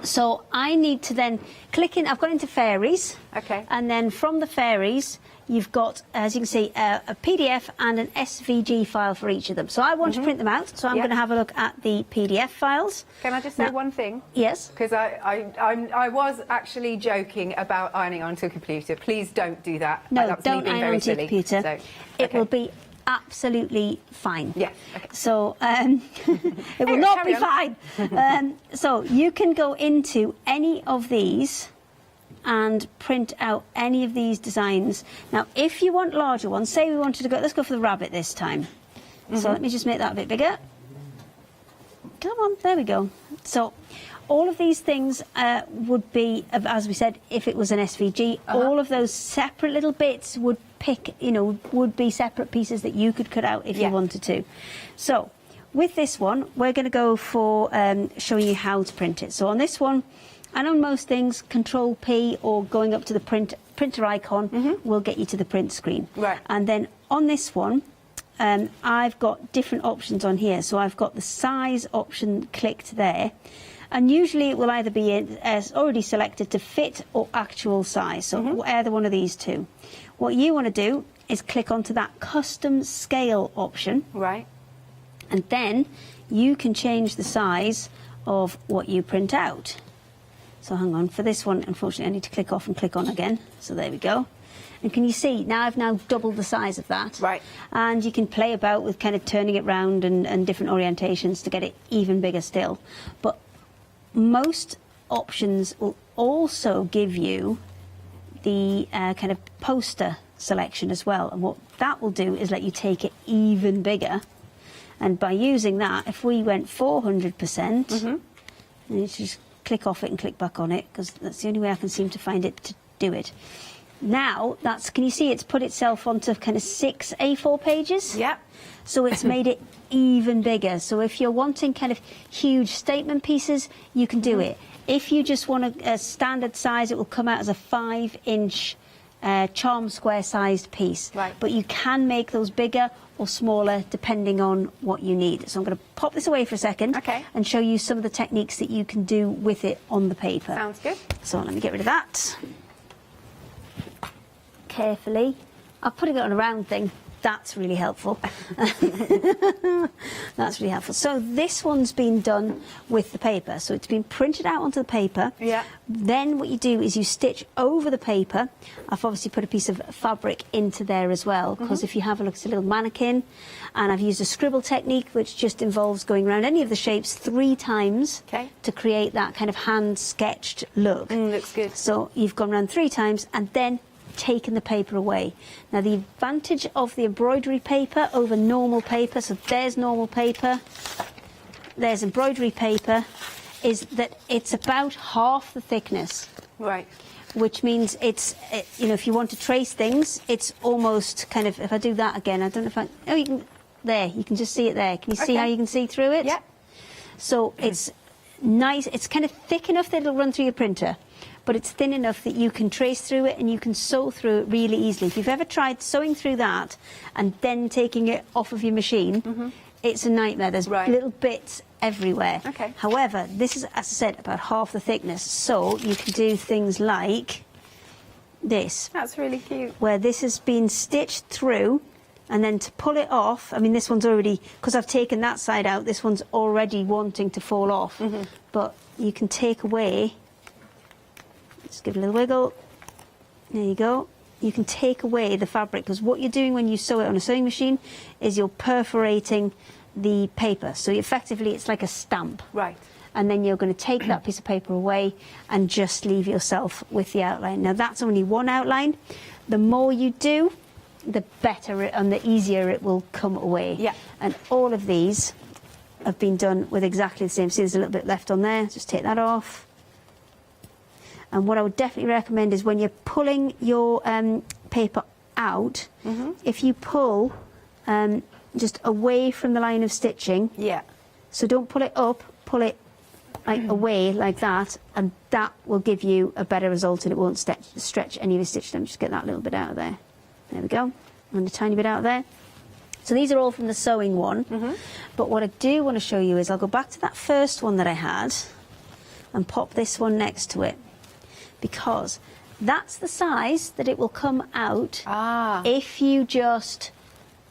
So I need to then click in. I've gone into fairies. Okay. And then from the fairies, you've got, as you can see, a PDF and an SVG file for each of them. So I want to print them out, so I'm going to have a look at the PDF files. Can I just say one thing? Yes. Because I was actually joking about ironing onto a computer. Please don't do that. No, don't iron onto a computer. So, it will be absolutely fine. Yeah. Okay. So it will not be fine. So you can go into any of these and print out any of these designs. Now, if you want larger ones, say we wanted to go, let's go for the rabbit this time. So let me just make that a bit bigger. Come on, there we go. So all of these things would be, as we said, if it was an SVG, all of those separate little bits would would be separate pieces that you could cut out if you wanted to. So with this one, we're going to go for showing you how to print it. So on this one, and on most things, Control P or going up to the printer icon will get you to the print screen. Right. And then on this one, I've got different options on here. So I've got the size option clicked there. And usually it will either be as already selected to fit or actual size. So either one of these two. What you want to do is click onto that custom scale option. Right. And then you can change the size of what you print out. So hang on, for this one, unfortunately, I need to click off and click on again. So there we go. And can you see, now I've now doubled the size of that. Right. And you can play about with kind of turning it round and different orientations to get it even bigger still. But most options will also give you the kind of poster selection as well. And what that will do is let you take it even bigger. And by using that, if we went 400%, and you just click off it and click back on it, because that's the only way I can seem to find it to do it. Now, can you see it's put itself onto kind of 6 A4 pages? Yeah. So it's made it even bigger. So if you're wanting kind of huge statement pieces, you can do it. If you just want a standard size, it will come out as a 5-inch charm square sized piece. Right. But you can make those bigger or smaller depending on what you need. So I'm going to pop this away for a second and show you some of the techniques that you can do with it on the paper. Sounds good. So let me get rid of that. Carefully. I'm putting it on a round thing. That's really helpful. That's really helpful. So this one's been done with the paper. So it's been printed out onto the paper. Yeah. Then what you do is you stitch over the paper. I've obviously put a piece of fabric into there as well, because if you have a look, it's a little mannequin. And I've used a scribble technique, which just involves going around any of the shapes 3 times to create that kind of hand-sketched look. Looks good. So you've gone around 3 times and then taken the paper away. Now the advantage of the embroidery paper over normal paper, so there's normal paper, there's embroidery paper, is that it's about half the thickness. Right. Which means if you want to trace things, it's almost kind of, if I do that again, I don't know if you can just see it there. Can you see how you can see through it? Yeah. So it's nice, it's kind of thick enough that it'll run through your printer, but it's thin enough that you can trace through it and you can sew through it really easily. If you've ever tried sewing through that and then taking it off of your machine, it's a nightmare. There's little bits everywhere. Okay. However, this is, as I said, about half the thickness, so you can do things like this. That's really cute. Where this has been stitched through, and then to pull it off, I mean, this one's already, because I've taken that side out, this one's already wanting to fall off. But you can take away, just give it a little wiggle, there you go. You can take away the fabric, because what you're doing when you sew it on a sewing machine is you're perforating the paper. So effectively it's like a stamp. Right. And then you're going to take that piece of paper away and just leave yourself with the outline. Now that's only one outline. The more you do, the better and the easier it will come away. Yeah. And all of these have been done with exactly the same. See, there's a little bit left on there. Just take that off. And what I would definitely recommend is when you're pulling your paper out, if you pull just away from the line of stitching. Yeah. So don't pull it up, pull it like away like that, and that will give you a better result and it won't stretch any of your stitch. Let me just get that little bit out of there. There we go. And a tiny bit out of there. So these are all from the sewing one. But what I do want to show you is I'll go back to that first one that I had and pop this one next to it, because that's the size that it will come out if you just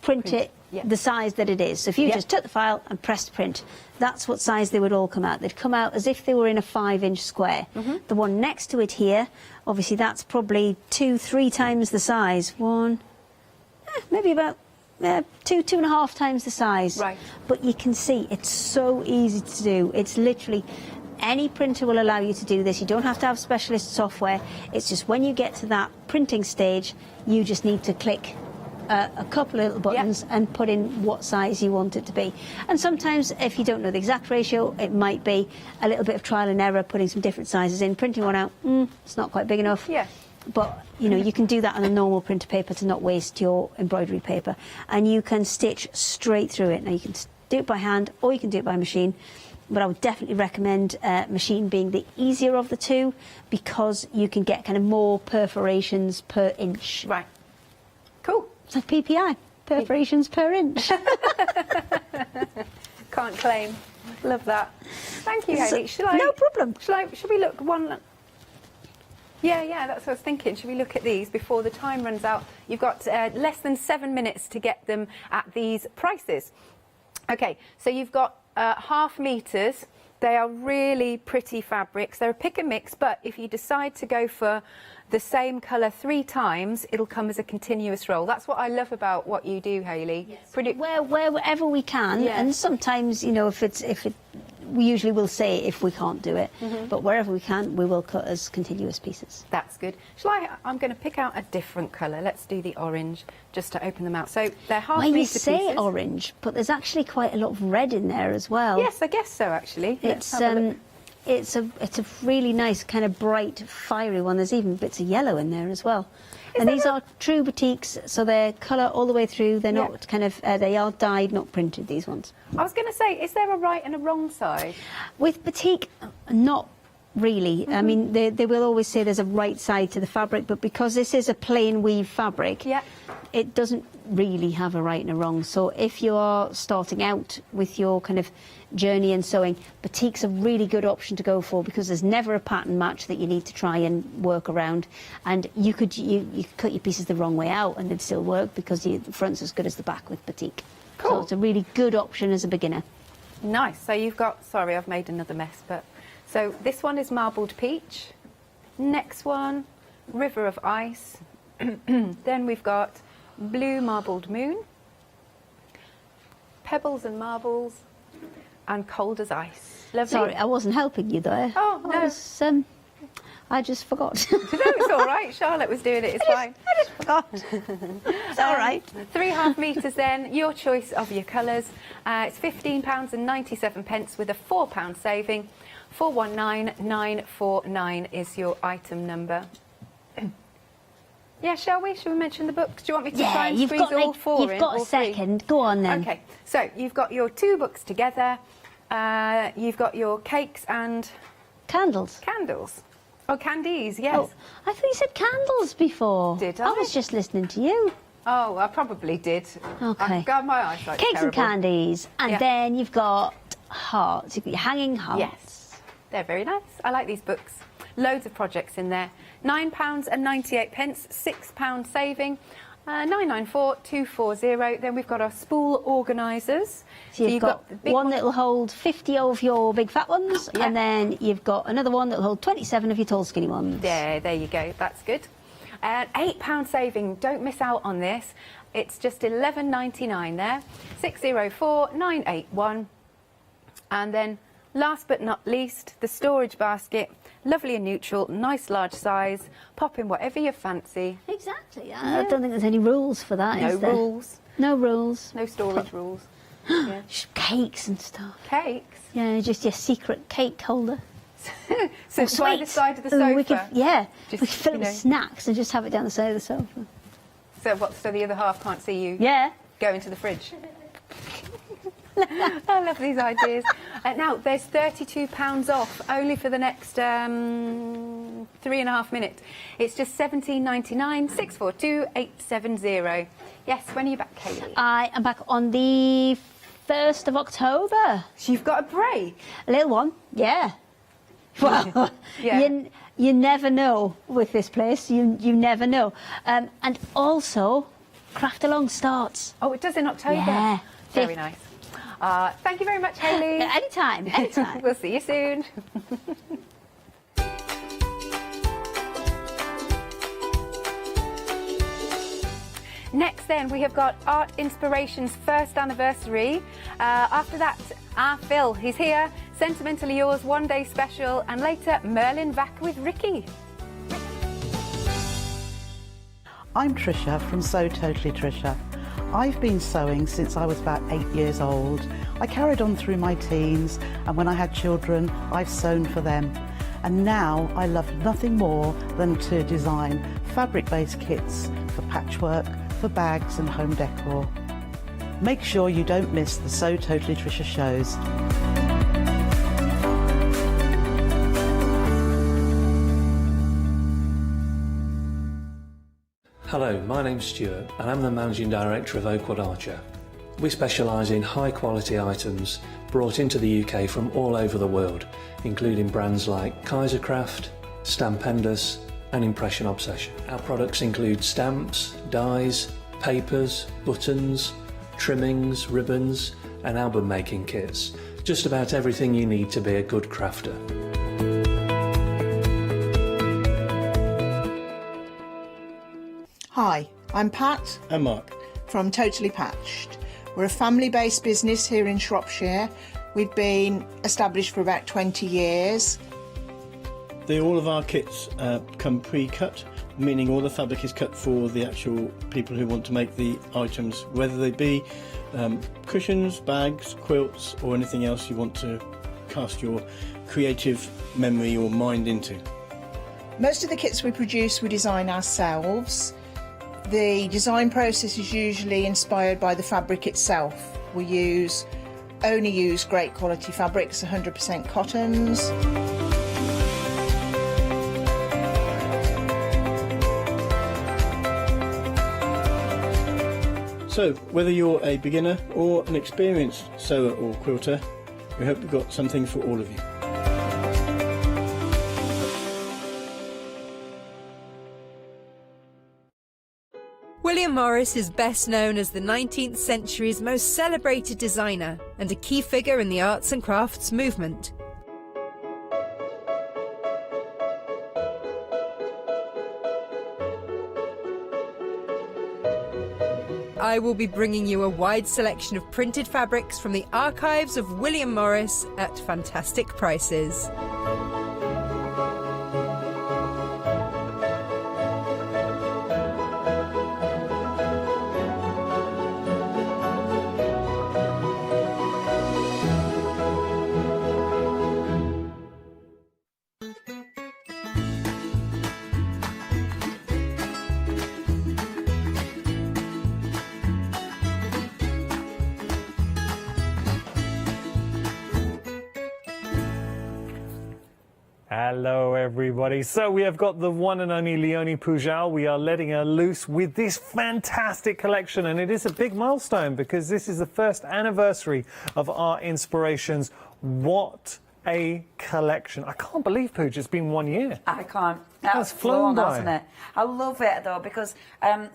print it the size that it is. So if you just took the file and pressed print, that's what size they would all come out. They'd come out as if they were in a 5-inch square. The one next to it here, obviously that's probably 2-3 times the size. Maybe about 2.5 times the size. Right. But you can see it's so easy to do. It's literally, any printer will allow you to do this. You don't have to have specialist software. It's just when you get to that printing stage, you just need to click a couple of little buttons and put in what size you want it to be. And sometimes, if you don't know the exact ratio, it might be a little bit of trial and error, putting some different sizes in, printing one out, it's not quite big enough. Yeah. But, you know, you can do that on a normal printer paper to not waste your embroidery paper. And you can stitch straight through it. Now, you can do it by hand or you can do it by machine. But I would definitely recommend machine being the easier of the two, because you can get kind of more perforations per inch. Right. Cool. It's like PPI, perforations per inch. Can't claim. Love that. Thank you, Hayley. No problem. Should we look one? Yeah, that's what I was thinking. Should we look at these before the time runs out? You've got less than 7 minutes to get them at these prices. Okay, so you've got 1/2 meters. They are really pretty fabrics. They're a pick and mix, but if you decide to go for the same colour 3 times, it'll come as a continuous roll. That's what I love about what you do, Hayley. Yes. Wherever we can, and sometimes, you know, we usually will say if we can't do it, but wherever we can, we will cut as continuous pieces. That's good. I'm going to pick out a different colour. Let's do the orange just to open them out. So they're 1/2 metre pieces. Well, you say orange, but there's actually quite a lot of red in there as well. Yes, I guess so, actually. It's a really nice kind of bright, fiery one. There's even bits of yellow in there as well. And these are true batiks, so they're colour all the way through. They're not kind of, they are dyed, not printed, these ones. I was going to say, is there a right and a wrong side? With batik, not really. I mean, they will always say there's a right side to the fabric, but because this is a plain weave fabric, it doesn't really have a right and a wrong. So if you are starting out with your kind of journey in sewing, batik's a really good option to go for, because there's never a pattern match that you need to try and work around, and you could cut your pieces the wrong way out and it'd still work, because the front's as good as the back with batik. Cool. So it's a really good option as a beginner. Nice. So you've got, sorry, I've made another mess, but so this one is marbled peach. Next one, river of ice. Then we've got blue marbled moon, pebbles and marbles, and cold as ice. Lovely. Sorry, I wasn't helping you there. Oh, no. I just forgot. No, it's all right. Charlotte was doing it. It's fine. I just forgot. It's all right. 3.5 metres then. Your choice of your colours. It's £15.97 with a £4 saving. 419949 is your item number. Yeah, shall we? Shall we mention the books? Do you want me to try and squeeze all 4 in? You've got a second. Go on then. Okay, so you've got your 2 books together. You've got your cakes and... Candles. Candles. Oh, candies, yes. Oh, I thought you said candles before. Did I? I was just listening to you. Oh, I probably did. Okay. My eyesight. Cakes and candies. And then you've got hearts. You've got your hanging hearts. Yes. They're very nice. I like these books. Loads of projects in there. £9.98, £6 saving. 994240. Then we've got our spool organisers. So you've got one that'll hold 50 of your big fat ones, and then you've got another one that'll hold 27 of your tall skinny ones. There you go. That's good. £8 saving. Don't miss out on this. It's just £11.99 there. 604981. And then last but not least, the storage basket. Lovely and neutral, nice large size. Pop in whatever you fancy. Exactly. I don't think there's any rules for that, is there? No rules. No rules. No storage rules. Just cakes and stuff. Cakes? Yeah, just your secret cake holder. So by the side of the sofa? We could fill it with snacks and just have it down the side of the sofa. So the other half can't see you go into the fridge? I love these ideas. Now, there's £32 off, only for the next 3.5 minutes. It's just £17.99, 642870. Yes, when are you back, Kaylee? I am back on the 1st of October. So you've got a break? A little one, yeah. Well, you never know with this place. You never know. And also, Craft Along starts. Oh, it does in October? Yeah. Very nice. Thank you very much, Hayley. Anytime. We'll see you soon. Next then, we have got Art Inspiration's first anniversary. After that, Phil, he's here. Sentimentally Yours, one day special. And later, Merlin Vac with Ricky. I'm Trisha from Sew Totally Trisha. I've been sewing since I was about 8 years old. I carried on through my teens, and when I had children, I've sewn for them. And now I love nothing more than to design fabric-based kits for patchwork, for bags and home decor. Make sure you don't miss the Sew Totally Trisha shows. Hello, my name's Stuart and I'm the Managing Director of Oakwood Archer. We specialise in high quality items brought into the UK from all over the world, including brands like Kaisercraft, Stampendous and Impression Obsession. Our products include stamps, dies, papers, buttons, trimmings, ribbons and album making kits. Just about everything you need to be a good crafter. Hi, I'm Pat and Mark from Totally Patched. We're a family-based business here in Shropshire. We've been established for about 20 years. All of our kits come pre-cut, meaning all the fabric is cut for the actual people who want to make the items, whether they be cushions, bags, quilts or anything else you want to cast your creative memory or mind into. Most of the kits we produce we design ourselves. The design process is usually inspired by the fabric itself. We only use great quality fabrics, 100% cottons. So, whether you're a beginner or an experienced sewer or quilter, we hope we've got something for all of you. William Morris is best known as the 19th century's most celebrated designer and a key figure in the arts and crafts movement. I will be bringing you a wide selection of printed fabrics from the archives of William Morris at fantastic prices. Hello everybody. So we have got the one and only Leonie Pujal. We are letting her loose with this fantastic collection, and it is a big milestone because this is the first anniversary of Art Inspirations. What a collection. I can't believe, Pooja, it's been 1 year. I can't. That's flown by. Hasn't it? I love it though because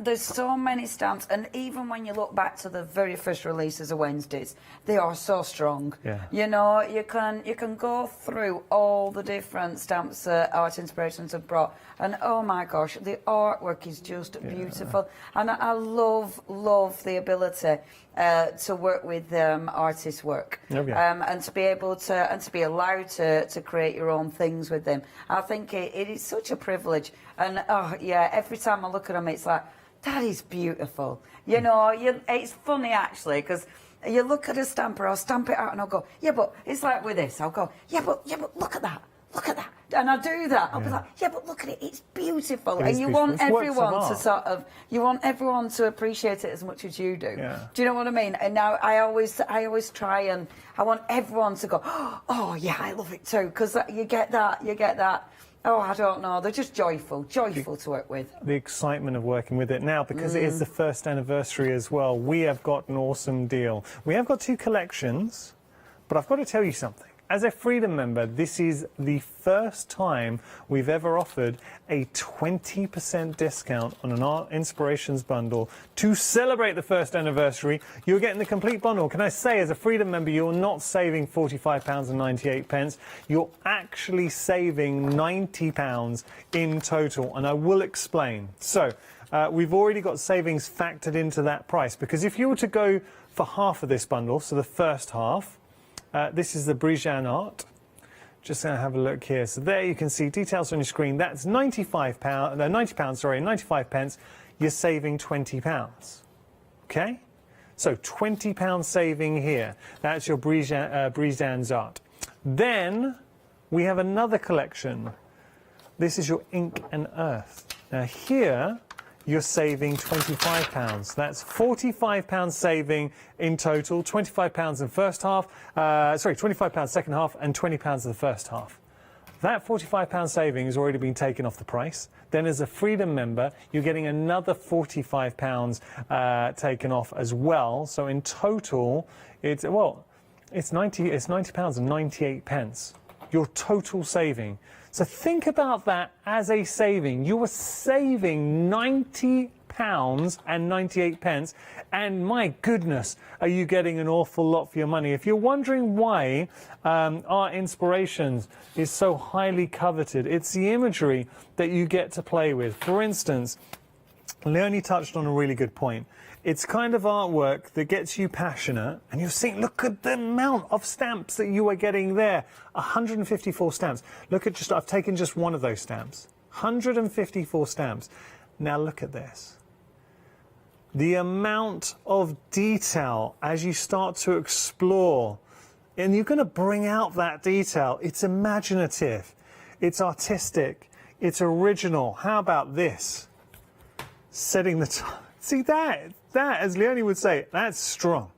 there's so many stamps, and even when you look back to the very first releases of Wednesdays, they are so strong. Yeah. You know, you can go through all the different stamps that Art Inspirations have brought, and oh my gosh, the artwork is just beautiful, and I love the ability to work with artists' work, and to be able to and to be allowed to create your own things with them. I think it is such a privilege, and oh yeah, every time I look at them, it's like, that is beautiful. You know, it's funny actually because you look at a stamper, I'll stamp it out and I'll go, yeah, but it's like with this, I'll go, yeah, but look at that. And I do that. I'll be like, yeah, but look at it. It's beautiful. And you want everyone to sort of, you want everyone to appreciate it as much as you do. Yeah. Do you know what I mean? And now I always try and I want everyone to go, oh yeah, I love it too, because you get that. Oh, I don't know. They're just joyful to work with. The excitement of working with it now, because it is the first anniversary as well. We have got an awesome deal. We have got 2 collections, but I've got to tell you something. As a Freedom member, this is the first time we've ever offered a 20% discount on an Art Inspirations bundle to celebrate the first anniversary. You're getting the complete bundle. Can I say, as a Freedom member, you're not saving £45.98. You're actually saving £90 in total, and I will explain. So, we've already got savings factored into that price, because if you were to go for half of this bundle, so the first half, this is the Brijan art. Just going to have a look here. So there you can see details on your screen. That's £90, 95 pence. you're saving £20. Okay? So £20 saving here. That's your Brise art. Then we have another collection. This is your ink and earth. Now here you're saving £25. That's £45 saving in total. £25 in first half. £25 second half and £20 in the first half. That £45 saving has already been taken off the price. Then as a Freedom member, you're getting another £45 taken off as well. So in total, it's £90 and 98 pence. Your total saving. So think about that as a saving. You are saving £90 and 98 pence, and my goodness, are you getting an awful lot for your money. If you're wondering why Art Inspirations is so highly coveted, it's the imagery that you get to play with. For instance, Leonie touched on a really good point. It's kind of artwork that gets you passionate, and you're seeing, look at the amount of stamps that you are getting there. 154 stamps. Look at I've taken just one of those stamps. 154 stamps. Now look at this. The amount of detail as you start to explore, and you're going to bring out that detail. It's imaginative, it's artistic, it's original. How about this? Setting the time. See that, as Leonie would say, that's strong.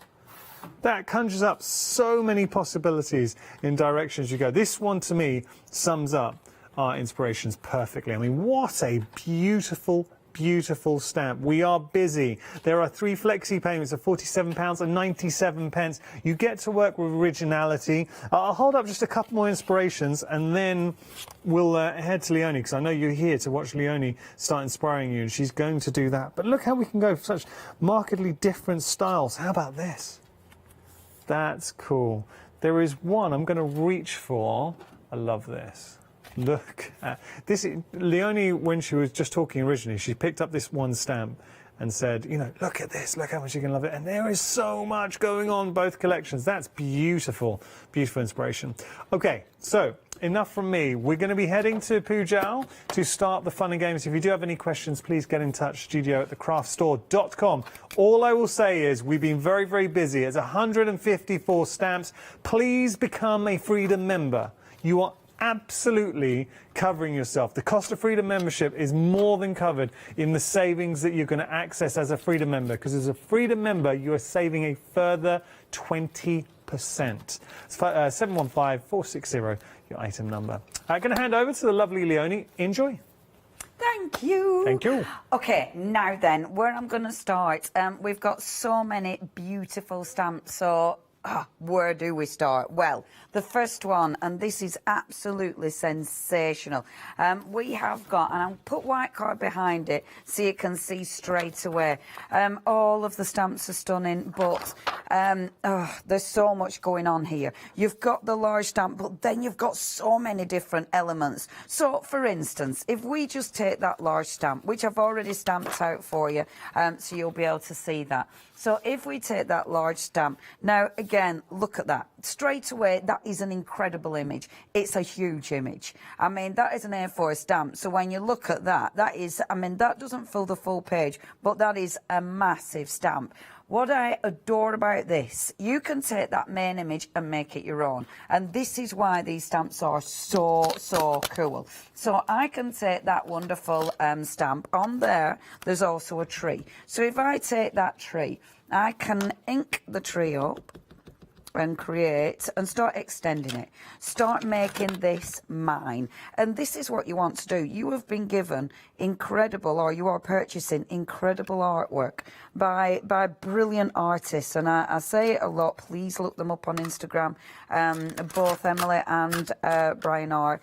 That conjures up so many possibilities in directions you go. This one, to me, sums up Art Inspirations perfectly. I mean, what a beautiful, beautiful stamp. We are busy. There are 3 flexi payments of £47 and 97 pence. You get to work with originality. I'll hold up just a couple more inspirations, and then we'll head to Leonie, because I know you're here to watch Leonie start inspiring you, and she's going to do that. But look how we can go for such markedly different styles. How about this? That's cool. There is one I'm going to reach for. I love this. Look at this. Leonie, when she was just talking originally, she picked up this one stamp and said, you know, look at this, look how much you can love it. And there is so much going on both collections. That's beautiful, beautiful inspiration. Okay, so enough from me. We're going to be heading to Pujal to start the fun and games. If you do have any questions, please get in touch, studio@thecraftstore.com. All I will say is we've been very, very busy. It's 154 stamps. Please become a Freedom member. You are absolutely covering yourself. The cost of Freedom membership is more than covered in the savings that you're going to access as a Freedom member, because as a Freedom member you are saving a further 20%. It's 715-460, your item number. I'm going to hand over to the lovely Leonie. Enjoy. Thank you. Thank you. Okay, now then, where I'm going to start, we've got so many beautiful stamps, so where do we start? Well, the first one, and this is absolutely sensational. We have got, and I'll put white card behind it so you can see straight away. All of the stamps are stunning, but there's so much going on here. You've got the large stamp, but then you've got so many different elements. So, for instance, if we just take that large stamp, which I've already stamped out for you, so you'll be able to see that. So if we take that large stamp, now again, look at that. Straight away, that is an incredible image. It's a huge image. I mean, that is an A4 stamp. So when you look at that, that is, I mean, that doesn't fill the full page, but that is a massive stamp. What I adore about this, you can take that main image and make it your own. And this is why these stamps are so, so cool. So I can take that wonderful stamp. On there, there's also a tree. So if I take that tree, I can ink the tree up and create and start extending it. Start making this mine. And this is what you want to do. You have been given incredible, or you are purchasing incredible artwork by brilliant artists. And I say it a lot, please look them up on Instagram. Both Emily and Brian are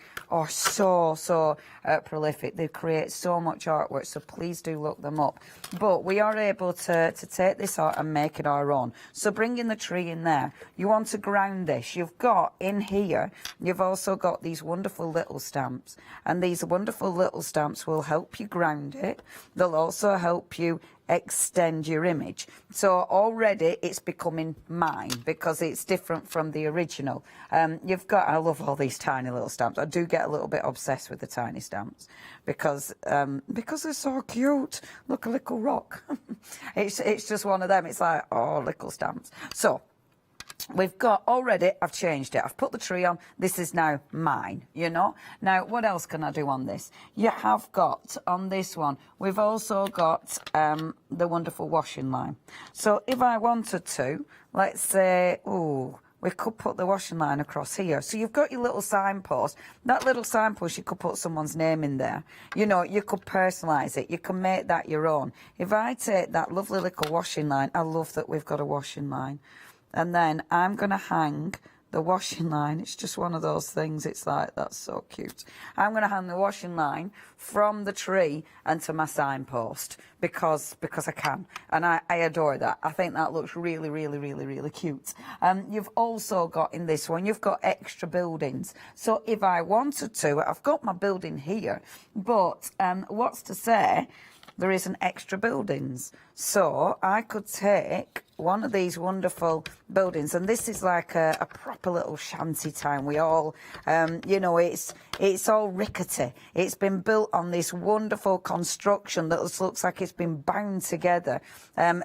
so prolific. They create so much artwork, so please do look them up. But we are able to take this art and make it our own. So bringing the tree in there, you want to ground this. You've got in here, you've also got these wonderful little stamps, and these wonderful little stamps will help you ground it. They'll also help you extend your image. So already it's becoming mine because it's different from the original. You've got, I love all these tiny little stamps. I do get a little bit obsessed with the tiny stamps because they're so cute. Look, a little rock. it's just one of them. It's like, oh, little stamps. So we've got already, I've changed it. I've put the tree on. This is now mine, you know. Now, what else can I do on this? You have got, on this one, we've also got the wonderful washing line. So if I wanted to, let's say, ooh, we could put the washing line across here. So you've got your little signpost. That little signpost, you could put someone's name in there. You know, you could personalise it. You can make that your own. If I take that lovely little washing line, I love that we've got a washing line. And then I'm going to hang the washing line. It's just one of those things. It's like, that's so cute. I'm going to hang the washing line from the tree and to my signpost because I can. And I adore that. I think that looks really, really, really, really cute. You've also got in this one, you've got extra buildings. So if I wanted to, I've got my building here, but what's to say there isn't extra buildings? So I could take one of these wonderful buildings, and this is like a proper little shanty town. We all, you know, it's all rickety. It's been built on this wonderful construction that looks like it's been bound together.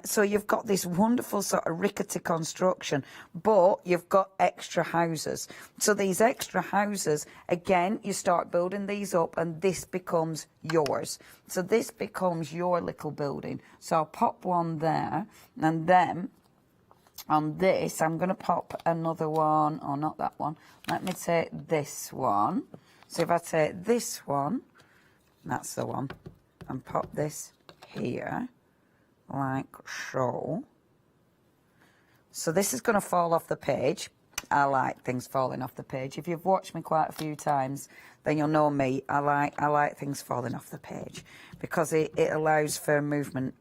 So you've got this wonderful sort of rickety construction, but you've got extra houses. So these extra houses, again, you start building these up, and this becomes yours. So this becomes your little building. So I'll pop one there, and then on this, I'm going to pop another one, or not that one. Let me take this one. So if I take this one, that's the one, and pop this here, like so. So this is going to fall off the page. I like things falling off the page. If you've watched me quite a few times, then you'll know me. I like things falling off the page because it allows for movement,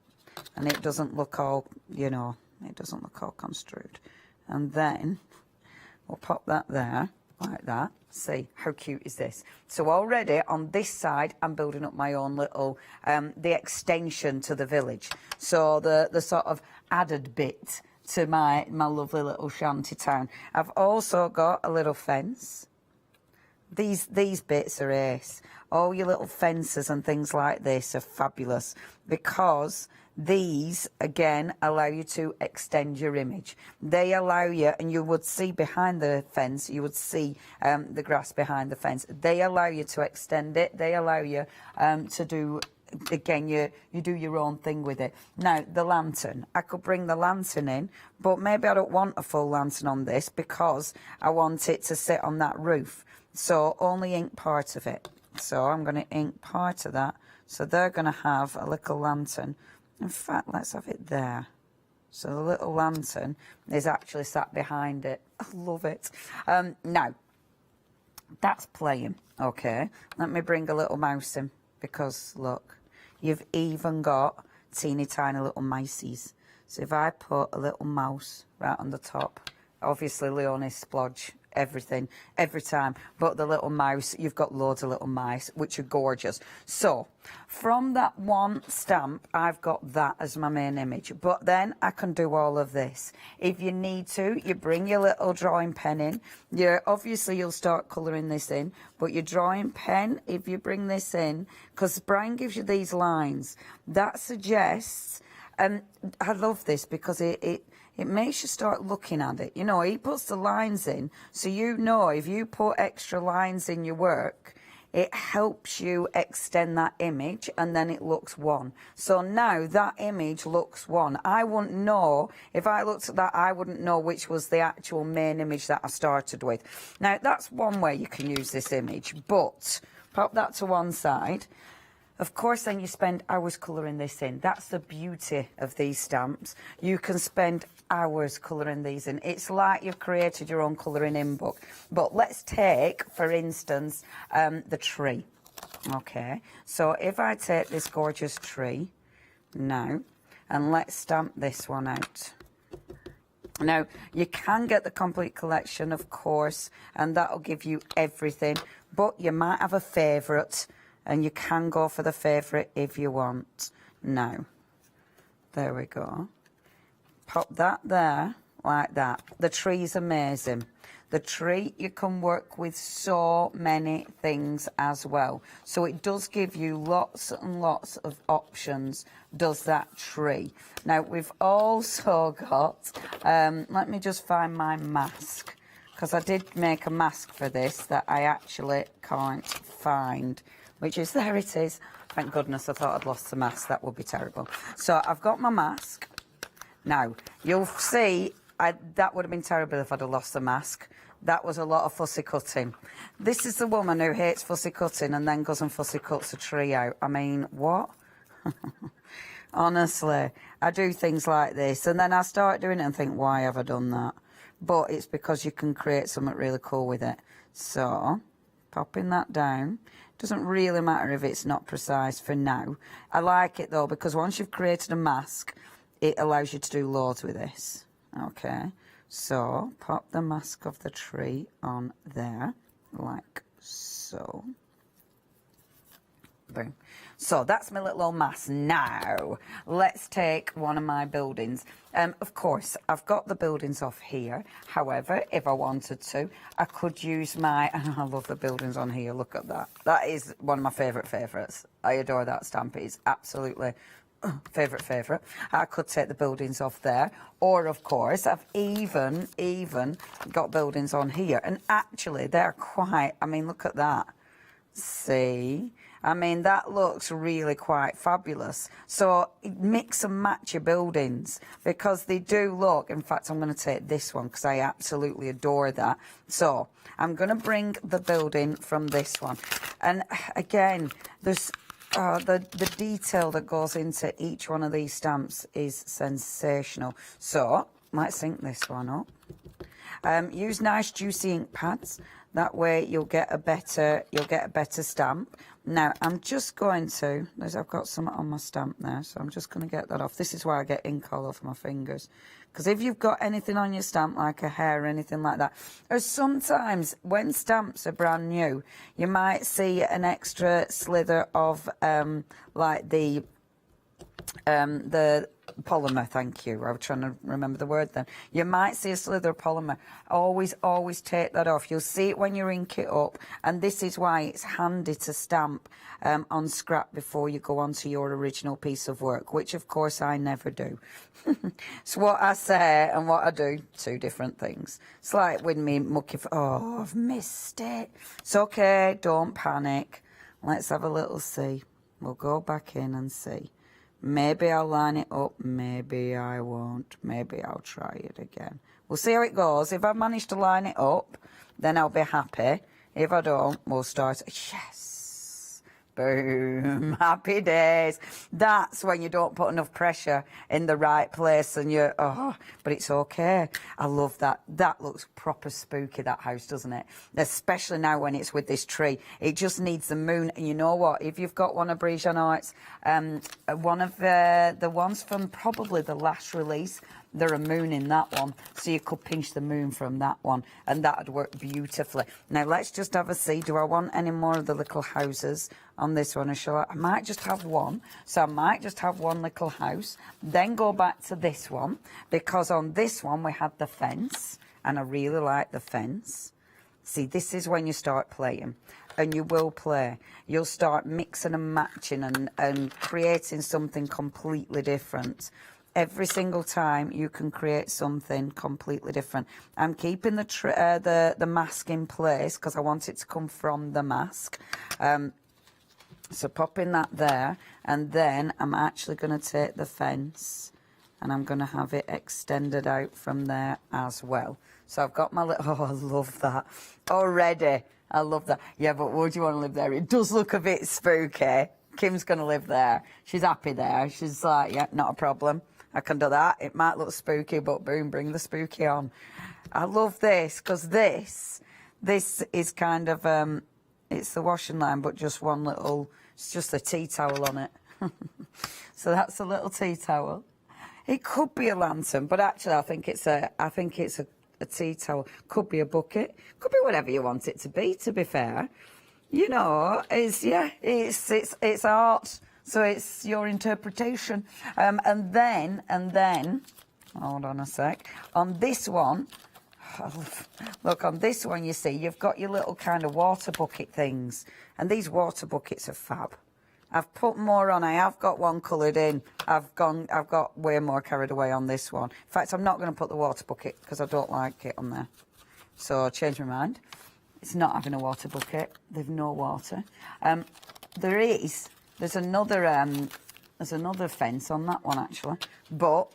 and it doesn't look all, you know, it doesn't look all construed. And then we'll pop that there, like that. See, how cute is this? So already on this side, I'm building up my own little, the extension to the village. So the sort of added bit to my lovely little shanty town. I've also got a little fence. These bits are ace. All your little fences and things like this are fabulous because these, again, allow you to extend your image. They allow you, and you would see behind the fence, you would see the grass behind the fence. They allow you to extend it. They allow you to do, again, you do your own thing with it. Now, the lantern. I could bring the lantern in, but maybe I don't want a full lantern on this because I want it to sit on that roof. So only ink part of it. So I'm going to ink part of that. So they're going to have a little lantern. In fact, let's have it there. So the little lantern is actually sat behind it. I love it. Now, that's playing, okay? Let me bring a little mouse in because, look, you've even got teeny tiny little mices. So if I put a little mouse right on the top, obviously Leonie splodge everything every time, but the little mouse, you've got loads of little mice, which are gorgeous. So from that one stamp, I've got that as my main image, but then I can do all of this. If you need to, you bring your little drawing pen in. Obviously you'll start colouring this in, but your drawing pen, if you bring this in, because Brian gives you these lines, that suggests, I love this because it makes you start looking at it. You know, he puts the lines in, so you know if you put extra lines in your work, it helps you extend that image, and then it looks one. So now that image looks one. I wouldn't know, if I looked at that, I wouldn't know which was the actual main image that I started with. Now, that's one way you can use this image, but pop that to one side. Of course, then you spend hours colouring this in. That's the beauty of these stamps. You can spend hours colouring these in. It's like you've created your own colouring in book. But let's take, for instance, the tree. Okay, so if I take this gorgeous tree now, and let's stamp this one out. Now, you can get the complete collection, of course, and that'll give you everything, but you might have a favourite, and you can go for the favourite if you want. Now, there we go. Pop that there, like that. The tree's amazing. The tree, you can work with so many things as well. So it does give you lots and lots of options, does that tree. Now, we've also got, let me just find my mask, because I did make a mask for this that I actually can't find, which is, there it is. Thank goodness, I thought I'd lost the mask. That would be terrible. So I've got my mask. Now, you'll see, that would have been terrible if I'd have lost the mask. That was a lot of fussy cutting. This is the woman who hates fussy cutting and then goes and fussy cuts a tree out. I mean, what? Honestly, I do things like this and then I start doing it and think, why have I done that? But it's because you can create something really cool with it. So, popping that down. Doesn't really matter if it's not precise for now. I like it though, because once you've created a mask, it allows you to do loads with this. Okay, so pop the mask of the tree on there, like so. Boom. So that's my little old mask. Now, let's take one of my buildings. Of course, I've got the buildings off here. However, if I wanted to, I could use my... I love the buildings on here. Look at that. That is one of my favourites. I adore that stamp. It is absolutely... favourite. I could take the buildings off there, or of course I've even got buildings on here, and actually they're quite, I mean, look at that. See, I mean, that looks really quite fabulous. So mix and match your buildings, because they do look, in fact I'm going to take this one because I absolutely adore that. So I'm going to bring the building from this one, and again, there's the detail that goes into each one of these stamps is sensational. So let's ink this one up. Use nice juicy ink pads. That way you'll get a better stamp. Now I'm just going to, I've got some on my stamp there, so I'm just going to get that off. This is why I get ink all over my fingers. Because if you've got anything on your stamp, like a hair or anything like that, or sometimes when stamps are brand new, you might see an extra slither of like the polymer, thank you. I was trying to remember the word then. You might see a slither of polymer. Always take that off. You'll see it when you ink it up, and this is why it's handy to stamp on scrap before you go on to your original piece of work, which of course I never do. It's what I say and what I do, two different things. It's like with me mucky, oh, I've missed it. It's okay, don't panic. Let's have a little see. We'll go back in and see. Maybe I'll line it up, maybe I won't, maybe I'll try it again. We'll see how it goes. If I manage to line it up, then I'll be happy. If I don't, we'll start. Yes! Boom! Happy days. That's when you don't put enough pressure in the right place and you're, oh, but it's okay. I love that. That looks proper spooky, that house, doesn't it? Especially now when it's with this tree. It just needs the moon. And you know what? If you've got one of Hobbies and Arts, one of the ones from probably the last release, there's a moon in that one, so you could pinch the moon from that one, and that would work beautifully. Now let's just have a see. Do I want any more of the little houses on this one? Or shall I might just have one. So I might just have one little house, then go back to this one, because on this one we had the fence, and I really like the fence. See, this is when you start playing, and you will play. You'll start mixing and matching and creating something completely different. Every single time you can create something completely different. I'm keeping the mask in place because I want it to come from the mask. So popping that there, and then I'm actually going to take the fence and I'm going to have it extended out from there as well. So I've got my little, oh, I love that already. I love that. Yeah, but would you want to live there? It does look a bit spooky. Kim's going to live there. She's happy there. She's like, yeah, not a problem. I can do that. It might look spooky, but boom, bring the spooky on. I love this because this is kind of, it's the washing line, but just one little, it's just a tea towel on it. So that's a little tea towel. It could be a lantern, but actually I think it's a tea towel. Could be a bucket. Could be whatever you want it to be. To be fair, you know, it's art. So it's your interpretation. And then, hold on a sec. On this one, look, on this one, you see, you've got your little kind of water bucket things, and these water buckets are fab. I've put more on. I have got one coloured in. I've got way more carried away on this one. In fact, I'm not going to put the water bucket because I don't like it on there. So I changed my mind. It's not having a water bucket. They've no water. There's another fence on that one actually. But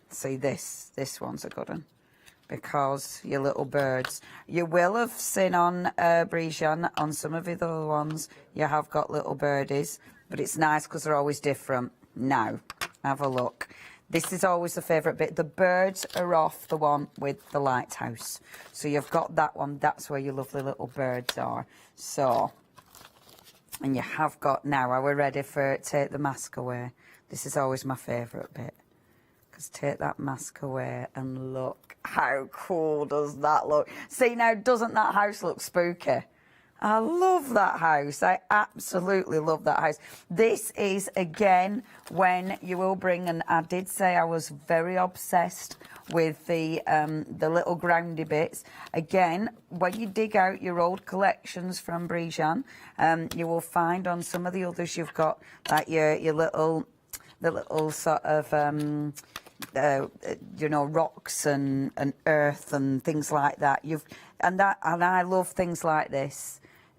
see this one's a good one. Because your little birds. You will have seen on Brijan, on some of the other ones, you have got little birdies, but it's nice because they're always different. Now, have a look. This is always the favourite bit. The birds are off the one with the lighthouse. So you've got that one. That's where your lovely little birds are. So, and you have got, now are we ready for take the mask away? This is always my favourite bit. Because take that mask away and look. How cool does that look? See, now, doesn't that house look spooky? I love that house. I absolutely love that house. This is, again, when you will bring, and I did say I was very obsessed with the little groundy bits. Again, when you dig out your old collections from Brijan, you will find on some of the others you've got like your little sort of you know, rocks and earth and things like that. And I love things like this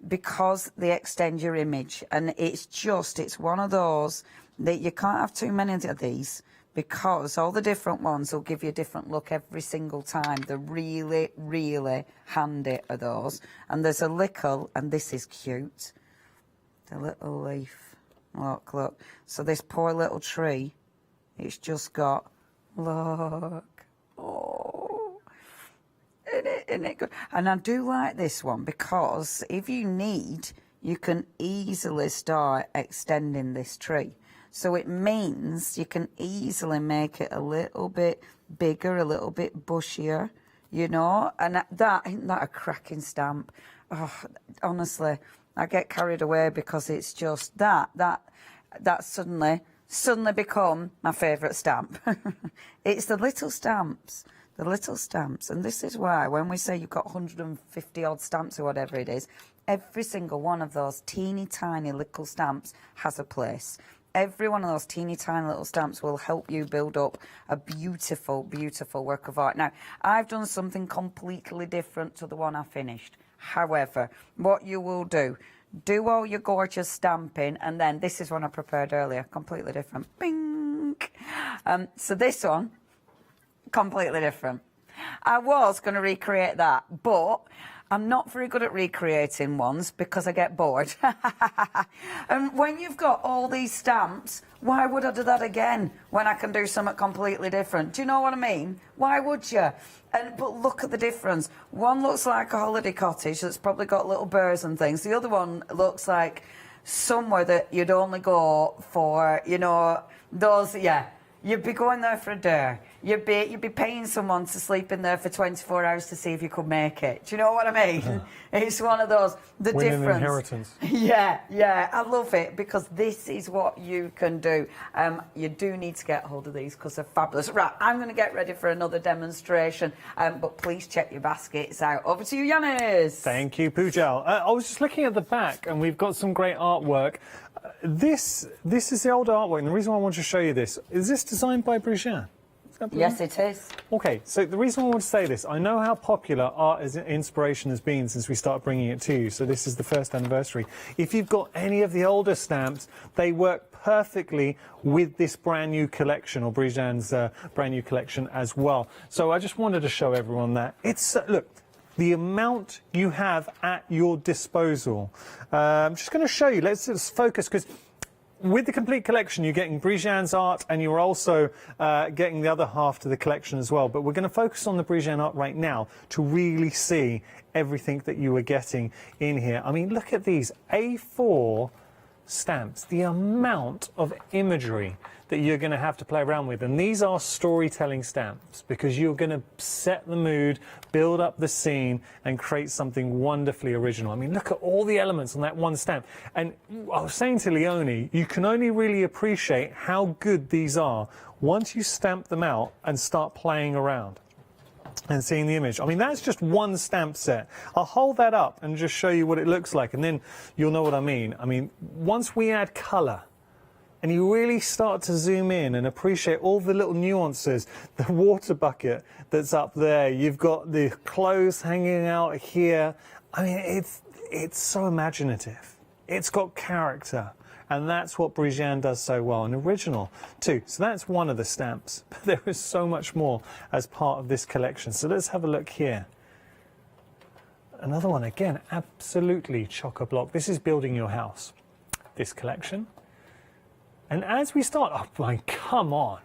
because they extend your image, and it's one of those that you can't have too many of these because all the different ones will give you a different look every single time. They're really, really handy are those. And there's a little, and this is cute, the little leaf. Look. So this poor little tree, it's just got, look, oh, isn't it good? And I do like this one because if you need, you can easily start extending this tree. So it means you can easily make it a little bit bigger, a little bit bushier, you know. And isn't that a cracking stamp? Oh, honestly, I get carried away because it's just that suddenly become my favourite stamp. It's the little stamps. And this is why when we say you've got 150 odd stamps or whatever it is, every single one of those teeny tiny little stamps has a place. Every one of those teeny tiny little stamps will help you build up a beautiful, beautiful work of art. Now, I've done something completely different to the one I finished. However, what you will do all your gorgeous stamping, and then this is one I prepared earlier, completely different. Bing! So this one, completely different. I was going to recreate that, but I'm not very good at recreating ones because I get bored. And when you've got all these stamps, why would I do that again when I can do something completely different? Do you know what I mean? Why would you? But look at the difference. One looks like a holiday cottage that's probably got little birds and things. The other one looks like somewhere that you'd only go for, you know, those, yeah. You'd be going there for a day. You'd be paying someone to sleep in there for 24 hours to see if you could make it. Do you know what I mean? It's one of those. The Winning difference. Inheritance. Yeah. I love it because this is what you can do. You do need to get hold of these because they're fabulous. Right, I'm going to get ready for another demonstration. But please check your baskets out. Over to you, Yanis. Thank you, Pujal. I was just looking at the back, and we've got some great artwork. This is the old artwork, and the reason why I want to show you this is this designed by Brijan? Yes, it is. Okay, so the reason I want to say this, I know how popular art as inspiration has been since we started bringing it to you, so this is the first anniversary. If you've got any of the older stamps, they work perfectly with this brand new collection, or Brijan's brand new collection as well. So I just wanted to show everyone that. It's, look, the amount you have at your disposal. I'm just going to show you, let's just focus, because with the complete collection, you're getting Brijan's art, and you're also getting the other half to the collection as well. But we're going to focus on the Brijan art right now to really see everything that you are getting in here. I mean, look at these A4 stamps, the amount of imagery that you're going to have to play around with. And these are storytelling stamps because you're going to set the mood, build up the scene and create something wonderfully original. I mean, look at all the elements on that one stamp. And I was saying to Leonie, you can only really appreciate how good these are once you stamp them out and start playing around and seeing the image. I mean, that's just one stamp set. I'll hold that up and just show you what it looks like, and then you'll know what I mean. I mean, once we add colour, and you really start to zoom in and appreciate all the little nuances, the water bucket that's up there, you've got the clothes hanging out here. I mean, it's so imaginative. It's got character. And that's what Brigitte does so well, and original too. So that's one of the stamps. But there is so much more as part of this collection. So let's have a look here. Another one, again, absolutely chock-a-block. This is building your house, this collection. And as we start, oh my, come on.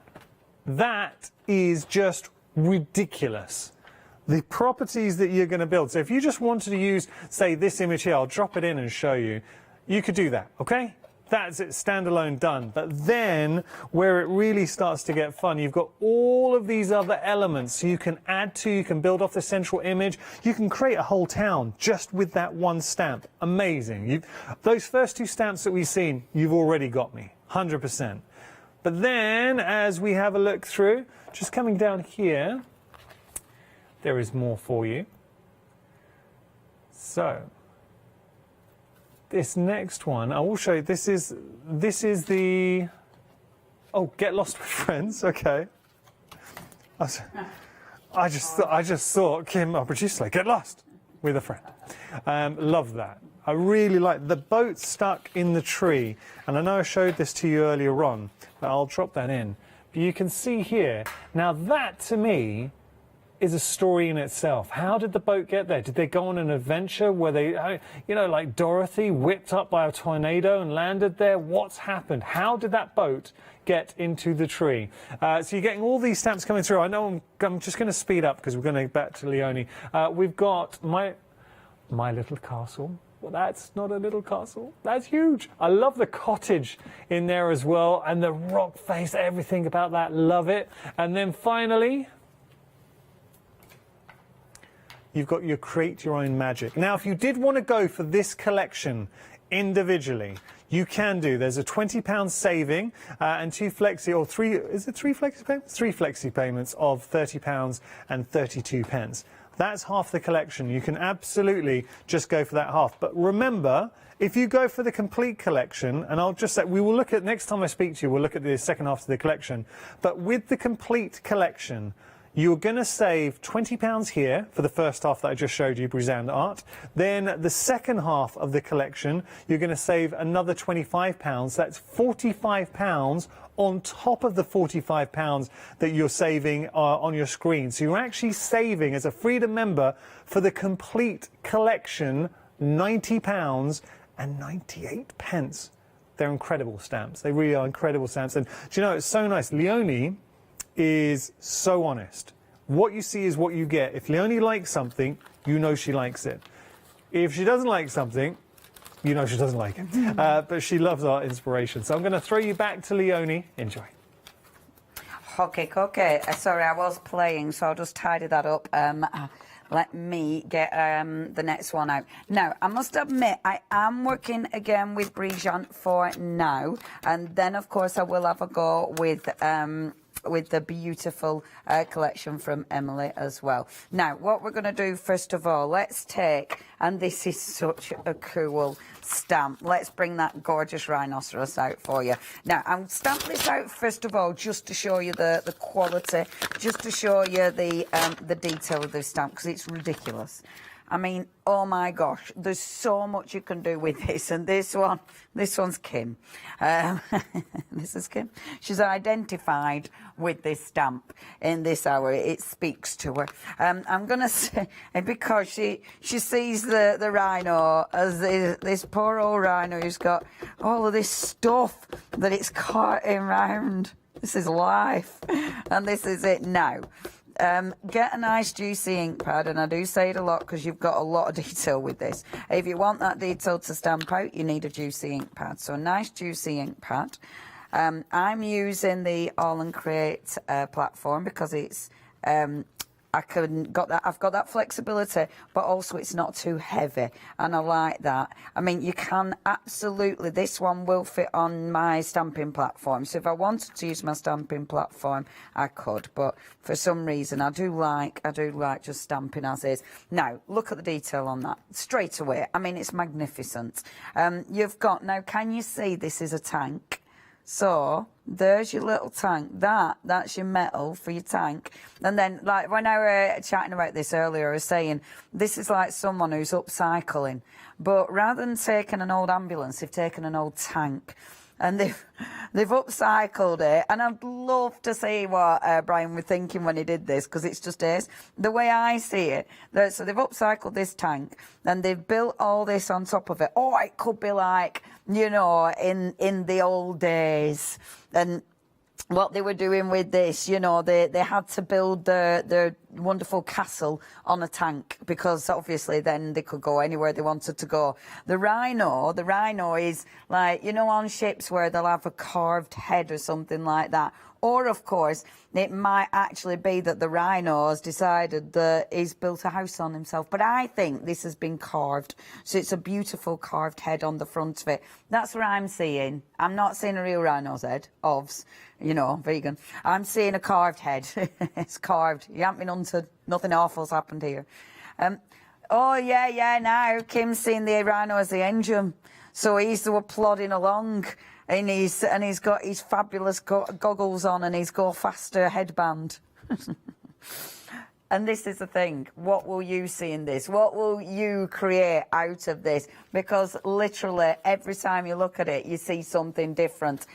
That is just ridiculous. The properties that you're going to build. So if you just wanted to use, say, this image here, I'll drop it in and show you. You could do that, okay? That's it, standalone, done. But then, where it really starts to get fun, you've got all of these other elements so you can add to, you can build off the central image. You can create a whole town just with that one stamp. Amazing. Those first two stamps that we've seen, you've already got me, 100%. But then, as we have a look through, just coming down here, there is more for you. So, this next one, I will show you. This is the, oh, Get Lost with Friends. Okay. I just thought Kim, our producer, like, get lost with a friend. Love that. I really like the boat stuck in the tree, and I know I showed this to you earlier on, but I'll drop that in. But you can see here now that to me is a story in itself. How did the boat get there? Did they go on an adventure? Were they, you know, like Dorothy, whipped up by a tornado and landed there? What's happened? How did that boat get into the tree? So you're getting all these stamps coming through. I know I'm just going to speed up because we're going to go back to Leonie. We've got my little castle. Well, that's not a little castle. That's huge. I love the cottage in there as well, and the rock face, everything about that. Love it. And then finally, you've got your Create Your Own Magic. Now, if you did want to go for this collection individually, you can do. There's a £20 saving and three flexi payments? Three flexi payments of £30 and 32 pence. That's half the collection. You can absolutely just go for that half. But remember, if you go for the complete collection, and I'll just say, we will look at, next time I speak to you, we'll look at the second half of the collection. But with the complete collection, you're going to save £20 here for the first half that I just showed you, Brigitte Art. Then the second half of the collection, you're going to save another £25. That's £45 on top of the £45 that you're saving on your screen. So you're actually saving, as a Freedom member, for the complete collection, £90 and 98 pence. They're incredible stamps. They really are incredible stamps. And do you know, it's so nice. Leonie is so honest. What you see is what you get. If Leonie likes something, you know she likes it. If she doesn't like something, you know she doesn't like it. But she loves art inspiration. So I'm going to throw you back to Leonie. Enjoy. Okay. Sorry, I was playing, so I'll just tidy that up. Let me get the next one out. Now, I must admit, I am working again with Brigitte for now. And then, of course, I will have a go with the beautiful collection from Emily as well. Now, what we're going to do, first of all, let's take, and this is such a cool stamp. Let's bring that gorgeous rhinoceros out for you. Now, I'll stamp this out, first of all, just to show you the quality, just to show you the detail of this stamp, because it's ridiculous. I mean, oh my gosh, there's so much you can do with this. And this one's Kim. This is Kim. She's identified with this stamp in this hour. It speaks to her. I'm going to say, because she sees the rhino as this poor old rhino who's got all of this stuff that it's carting round. This is life. And this is it now. get a nice juicy ink pad, and I do say it a lot because you've got a lot of detail with this. If you want that detail to stamp out, you need a juicy ink pad. So a nice juicy ink pad. I'm using the AALL Create platform because it's I've got that flexibility, but also it's not too heavy, and I like that. I mean, you can absolutely, this one will fit on my stamping platform, so if I wanted to use my stamping platform, I could, but for some reason I do like just stamping as is. Now look at the detail on that straight away. I mean, it's magnificent. You've got, now can you see this is a tank? So there's your little tank. That's your metal for your tank. And then, like when I were chatting about this earlier, I was saying this is like someone who's upcycling. But rather than taking an old ambulance, they've taken an old tank. And they've upcycled it, and I'd love to see what Brian was thinking when he did this, because it's just ace. The way I see it, so they've upcycled this tank, and they've built all this on top of it. Oh, it could be like, you know, in the old days, and what they were doing with this, you know, they had to build their wonderful castle on a tank, because obviously then they could go anywhere they wanted to go. The rhino is like, you know, on ships where they'll have a carved head or something like that. Or, of course, it might actually be that the rhino has decided that he's built a house on himself. But I think this has been carved. So it's a beautiful carved head on the front of it. That's what I'm seeing. I'm not seeing a real rhino's head, OVS, you know, vegan. I'm seeing a carved head. It's carved. You haven't been hunted. Nothing awful's happened here. Oh, yeah, now Kim's seen the rhino as the engine. So he's the one plodding along. And he's got his fabulous goggles on, and his Go Faster headband. And this is the thing. What will you see in this? What will you create out of this? Because literally every time you look at it, you see something different.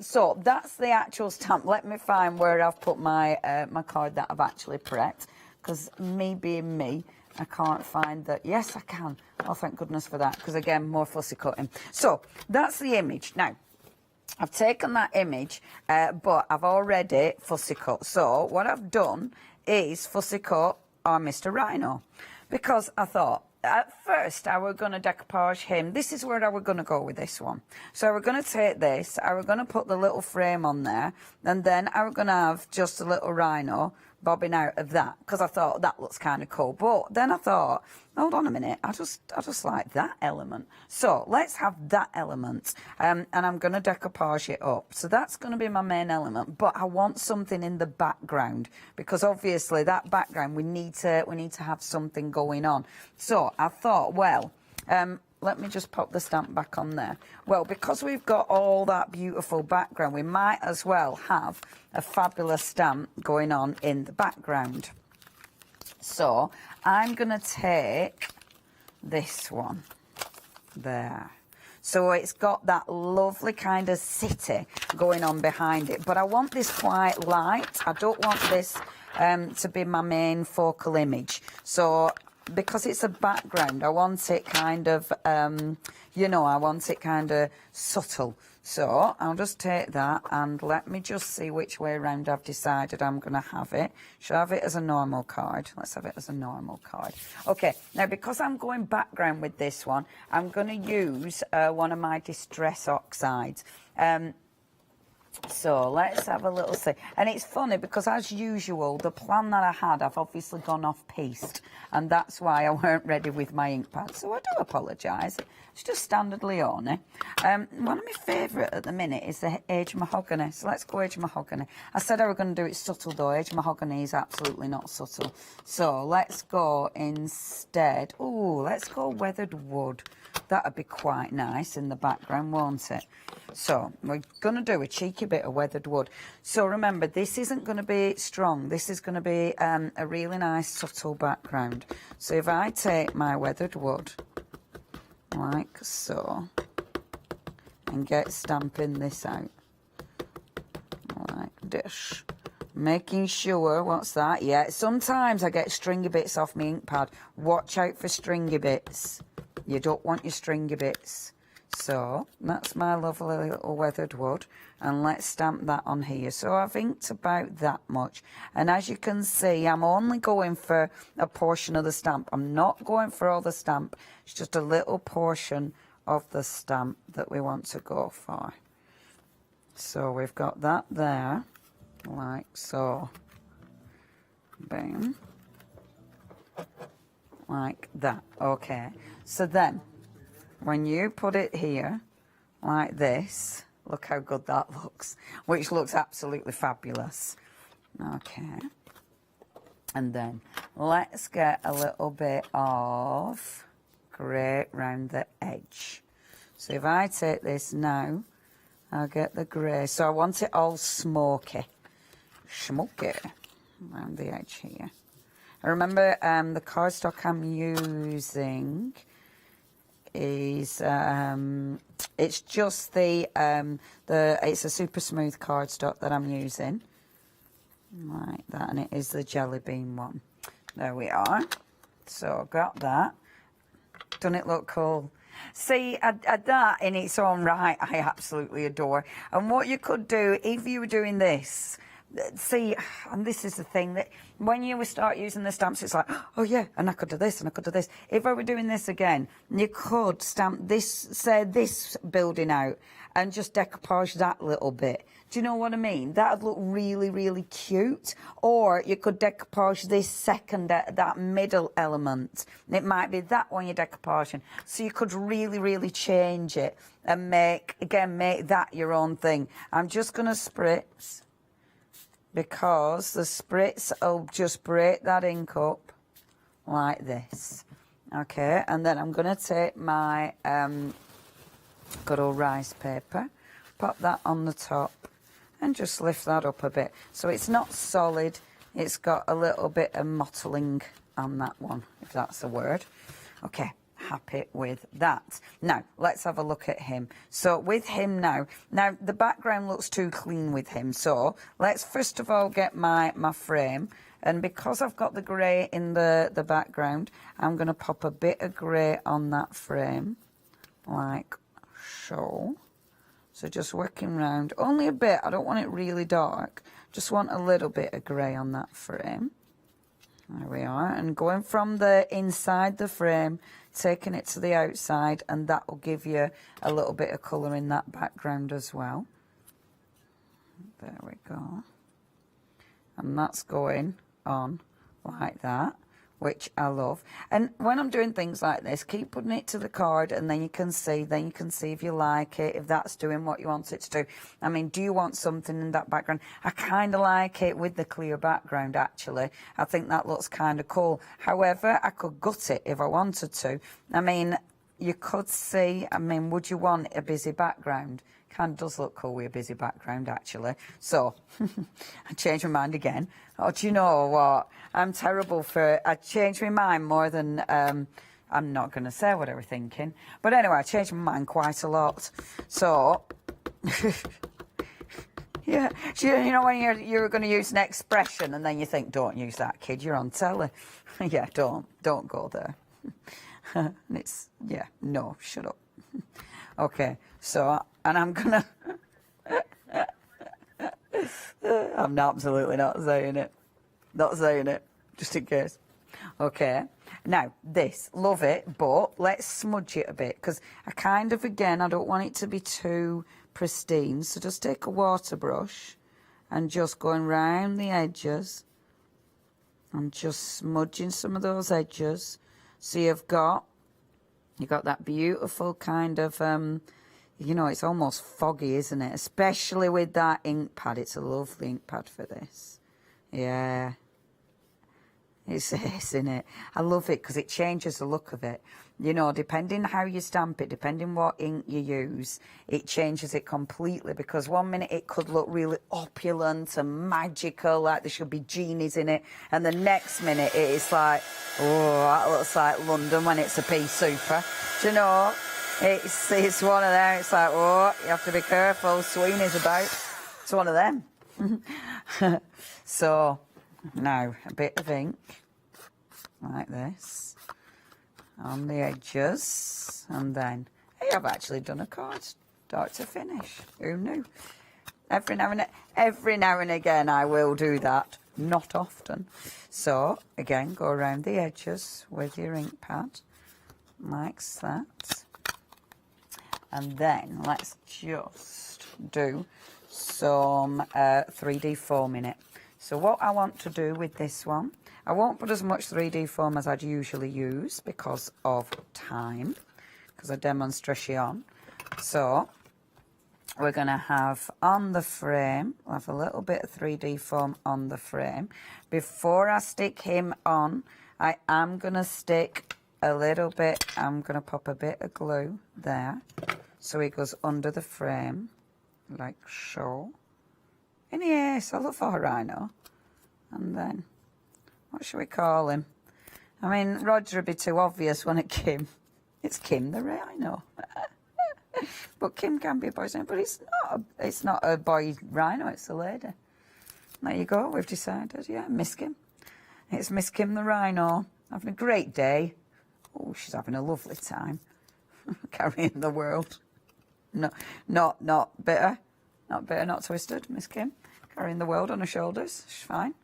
So that's the actual stamp. Let me find where I've put my my card that I've actually prepped. Because me being me, I can't find that. Yes, I can. Oh, thank goodness for that. Because again, more fussy cutting. So that's the image. Now, I've taken that image, but I've already fussy cut. So what I've done is fussy cut on Mr. Rhino, because I thought at first I were going to decoupage him. This is where I were going to go with this one. So we're going to take this, I were going to put the little frame on there, and then I were going to have just a little rhino bobbing out of that, because I thought that looks kind of cool. But then I thought, hold on a minute, I just like that element. So let's have that element, and I'm going to decoupage it up. So that's going to be my main element, but I want something in the background, because obviously that background we need to have something going on. So I thought, well, let me just pop the stamp back on there. Well, because we've got all that beautiful background, we might as well have a fabulous stamp going on in the background. So I'm going to take this one there. So it's got that lovely kind of city going on behind it. But I want this quite light. I don't want this to be my main focal image. So because it's a background, I want it kind of, you know, I want it kind of subtle. So I'll just take that, and let me just see which way around I've decided I'm going to have it. Should I have it as a normal card? Let's have it as a normal card. Okay, now because I'm going background with this one, I'm going to use one of my Distress Oxides. So let's have a little see. And it's funny because, as usual, the plan that I had, I've obviously gone off-piste, and that's why I weren't ready with my ink pad. So I do apologise. It's just standard Leone. One of my favourite at the minute is the Age Mahogany. So let's go Age Mahogany. I said I was going to do it subtle, though. Age Mahogany is absolutely not subtle. So let's go instead. Oh, let's go Weathered Wood. That'd be quite nice in the background, won't it? So we're going to do a cheeky bit of Weathered Wood. So remember, this isn't going to be strong. This is going to be a really nice subtle background. So if I take my Weathered Wood, like so, and get stamping this out, like this. Making sure, what's that? Yeah, sometimes I get stringy bits off my ink pad. Watch out for stringy bits. You don't want your stringy bits. So that's my lovely little weathered wood, and let's stamp that on here. So I've inked about that much, and as you can see, I'm only going for a portion of the stamp. I'm not going for all the stamp. It's just a little portion of the stamp that we want to go for. So we've got that there, like so. Boom. Like that. Okay. So then, when you put it here, like this, look how good that looks, which looks absolutely fabulous. Okay. And then, let's get a little bit of grey round the edge. So if I take this now, I'll get the grey. So I want it all smoky. Smoky around the edge here. I remember the cardstock I'm using is it's just it's a super smooth cardstock that I'm using, like that, and it is the Jelly Bean one. There we are. So I've got that. Doesn't it look cool? See, that in its own right, I absolutely adore. And what you could do if you were doing this, see, and this is the thing, that when you start using the stamps, it's like, oh yeah, and I could do this, and I could do this. If I were doing this again, you could stamp this, say this building out, and just decoupage that little bit. Do you know what I mean? That would look really, really cute. Or you could decoupage this second, that middle element. It might be that one you're decoupaging. So you could really, really change it and make that your own thing. I'm just going to spritz, because the spritz will just break that ink up like this. Okay, and then I'm going to take my good old rice paper, pop that on the top, and just lift that up a bit. So it's not solid, it's got a little bit of mottling on that one, if that's a word. Okay, happy with that. Now, let's have a look at him. So with him now the background looks too clean with him, so let's first of all get my frame. And because I've got the grey in the background, I'm going to pop a bit of grey on that frame, like so. So just working round, only a bit, I don't want it really dark, just want a little bit of grey on that frame. There we are, and going from the inside the frame, taking it to the outside, and that will give you a little bit of colour in that background as well. There we go. And that's going on like that, which I love. And when I'm doing things like this, keep putting it to the card, and then you can see if you like it, if that's doing what you want it to do. I mean, do you want something in that background? I kind of like it with the clear background, actually. I think that looks kind of cool. However, I could gut it if I wanted to. I mean, you could see, I mean, would you want a busy background? Kind of does look cool with a busy background, actually. So, I changed my mind again. Oh, do you know what? I'm terrible for... I changed my mind more than... I'm not going to say what I was thinking. But anyway, I changed my mind quite a lot. So... yeah, you know when you're going to use an expression and then you think, don't use that, kid, you're on telly. Yeah, don't go there. And it's... yeah, no, shut up. Okay, so... and I'm gonna... I'm absolutely not saying it. Not saying it, just in case. Okay, now this, love it, but let's smudge it a bit, because I kind of, again, I don't want it to be too pristine. So just take a water brush and just going round the edges and just smudging some of those edges. So you've got that beautiful kind of... you know, it's almost foggy, isn't it? Especially with that ink pad. It's a lovely ink pad for this. Yeah. It's isn't it? I love it because it changes the look of it. You know, depending how you stamp it, depending what ink you use, it changes it completely. Because one minute it could look really opulent and magical, like there should be genies in it. And the next minute it is like, oh, that looks like London when it's a pea super. Do you know? It's one of them. It's like, oh, you have to be careful. Sweeney's about. It's one of them. So, now, a bit of ink, like this, on the edges, and then, have actually done a card start to finish. Who knew? Every now and again I will do that. Not often. So, again, go around the edges with your ink pad, like that. And then let's just do some 3D foam in it. So what I want to do with this one, I won't put as much 3D foam as I'd usually use because of time, because I demonstration. So we're going to have on the frame, we'll have a little bit of 3D foam on the frame. Before I stick him on, I am going to stick a little bit, I'm going to pop a bit of glue there, so he goes under the frame, like so. And yes, I look for a rhino. And then, what should we call him? I mean, Roger would be too obvious, wouldn't it, Kim? It's Kim the rhino. But Kim can be a boy's name, but it's not a boy rhino, it's a lady. There you go, we've decided, yeah, Miss Kim. It's Miss Kim the rhino, having a great day. Oh, she's having a lovely time. Carrying the world. No, not bitter. Not bitter, not twisted, Miss Kim. Carrying the world on her shoulders. She's fine.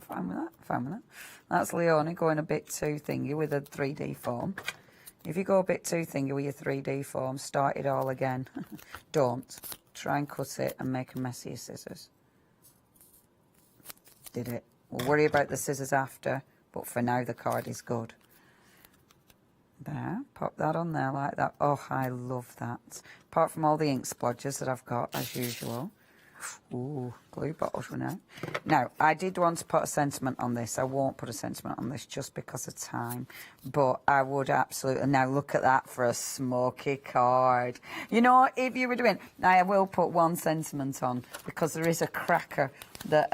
Fine with that, fine with that. That's Leonie going a bit too thingy with a 3D foam. If you go a bit too thingy with your 3D foam, start it all again. Don't. Try and cut it and make a mess of your scissors. Did it. We'll worry about the scissors after, but for now the card is good. There, pop that on there like that. Oh, I love that. Apart from all the ink splodges that I've got, as usual. Ooh, glue bottles run out. Now, I did want to put a sentiment on this. I won't put a sentiment on this just because of time. But I would absolutely... Now, look at that for a smoky card. You know, if you were doing... Now, I will put one sentiment on because there is a cracker that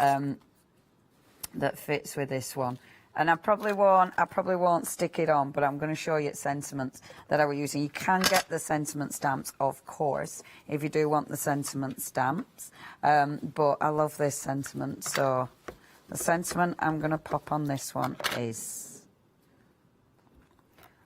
that fits with this one. And I probably won't stick it on, but I'm going to show you sentiments that I was using. You can get the sentiment stamps, of course, if you do want the sentiment stamps. But I love this sentiment. So the sentiment I'm going to pop on this one is,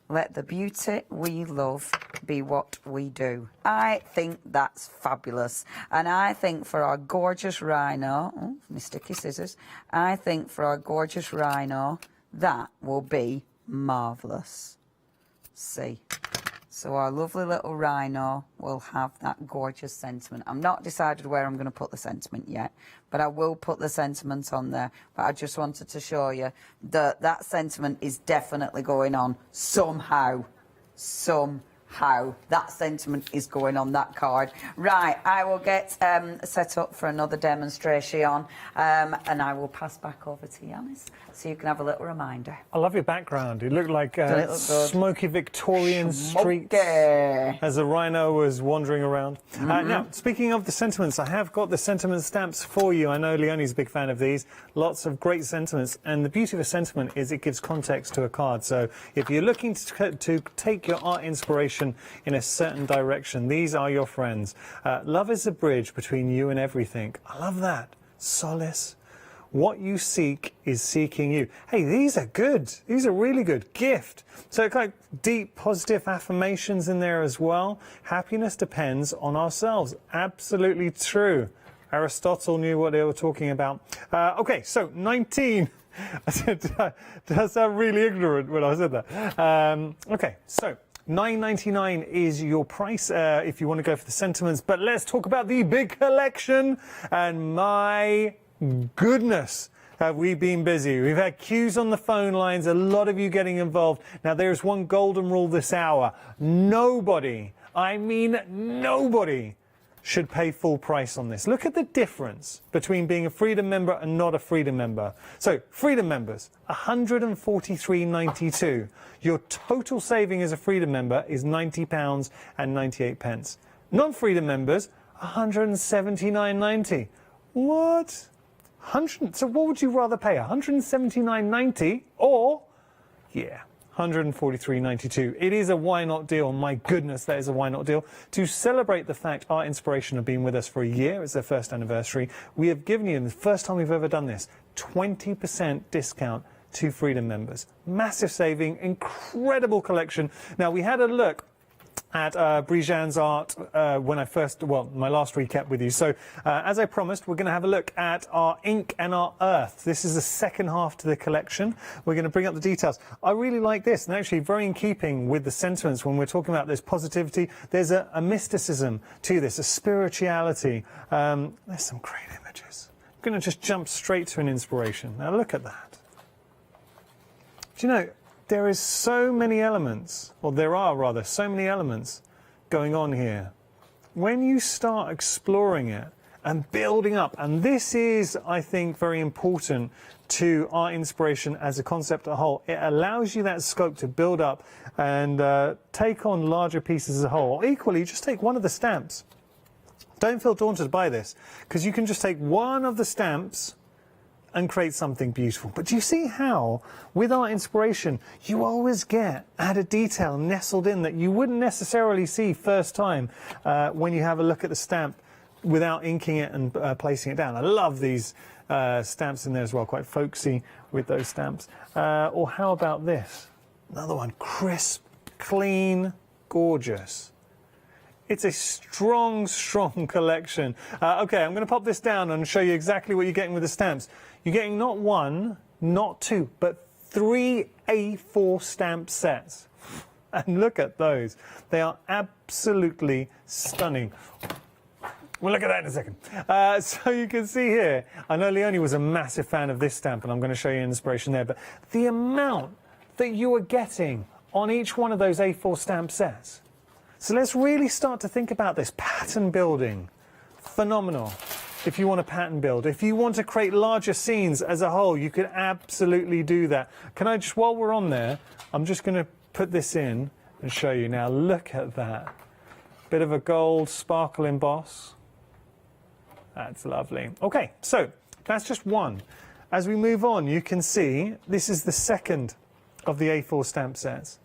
let the beauty we love be what we do. I think that's fabulous. And I think for our gorgeous rhino, oh, my sticky scissors, I think for our gorgeous rhino, that will be marvellous. See? So our lovely little rhino will have that gorgeous sentiment. I'm not decided where I'm going to put the sentiment yet, but I will put the sentiment on there. But I just wanted to show you that that sentiment is definitely going on somehow. Somehow. That sentiment is going on that card. Right, I will get set up for another demonstration, and I will pass back over to Yanis so you can have a little reminder. I love your background. It looked like smoky Victorian streets as the rhino was wandering around. Now, speaking of the sentiments, I have got the sentiment stamps for you. I know Leonie's a big fan of these. Lots of great sentiments. And the beauty of a sentiment is it gives context to a card. So if you're looking to take your art inspiration in a certain direction, these are your friends. Love is a bridge between you and everything. I love that. Solace. What you seek is seeking you. Hey, these are good. These are really good. Gift. So kind of deep, positive affirmations in there as well. Happiness depends on ourselves. Absolutely true. Aristotle knew what they were talking about. Okay, so 19. I said, does that really ignorant when I said that? Okay, so $9.99 is your price if you want to go for the sentiments. But let's talk about the big collection. And my goodness, have we been busy. We've had queues on the phone lines, a lot of you getting involved. Now, there's one golden rule this hour. Nobody, I mean nobody, should pay full price on this. Look at the difference between being a Freedom member and not a Freedom member. So, Freedom members, $143.92. Your total saving as a Freedom member is £90.98. Non-Freedom members, $179.90. What? So what would you rather pay, $179.90 or, yeah, $143.92. It is a why not deal. My goodness, that is a why not deal. To celebrate the fact Art Inspiration have been with us for a year, it's their first anniversary, we have given you, the first time we've ever done this, 20% discount to Freedom members. Massive saving, incredible collection. Now, we had a look at Brijan's Art when I first, well, my last recap with you. So, as I promised, we're going to have a look at our ink and our earth. This is the second half to the collection. We're going to bring up the details. I really like this, and actually very in keeping with the sentiments when we're talking about this positivity. There's a mysticism to this, a spirituality. There's some great images. I'm going to just jump straight to an inspiration. Now, look at that. Do you know, there is so many elements, or there are rather so many elements going on here. When you start exploring it and building up, and this is, I think, very important to art inspiration as a concept as a whole, it allows you that scope to build up and take on larger pieces as a whole. Or equally, just take one of the stamps. Don't feel daunted by this, because you can just take one of the stamps and create something beautiful. But do you see how, with art inspiration, you always get added detail nestled in that you wouldn't necessarily see first time when you have a look at the stamp without inking it and placing it down. I love these stamps in there as well, quite folksy with those stamps. Or how about this? Another one, crisp, clean, gorgeous. It's a strong, strong collection. Okay, I'm going to pop this down and show you exactly what you're getting with the stamps. You're getting not one, not two, but 3 A4 stamp sets. And look at those. They are absolutely stunning. We'll look at that in a second. So you can see here, I know Leonie was a massive fan of this stamp, and I'm going to show you an inspiration there, but the amount that you are getting on each one of those A4 stamp sets. So let's really start to think about this. Pattern building, phenomenal. If you want to pattern build, if you want to create larger scenes as a whole, you could absolutely do that. Can I just, while we're on there, I'm just going to put this in and show you now. Look at that. Bit of a gold sparkle emboss. That's lovely. Okay, so that's just one. As we move on, you can see this is the second of the A4 stamp sets.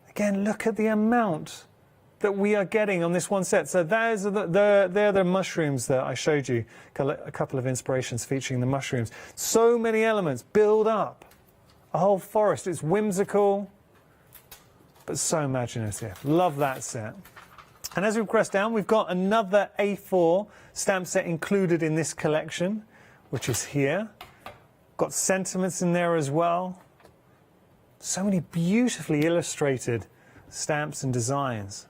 Again, look at the amount that we are getting on this one set. So they're the mushrooms that I showed you, a couple of inspirations featuring the mushrooms. So many elements build up a whole forest. It's whimsical, but so imaginative. Love that set. And as we press down, we've got another A4 stamp set included in this collection, which is here. Got sentiments in there as well. So many beautifully illustrated stamps and designs.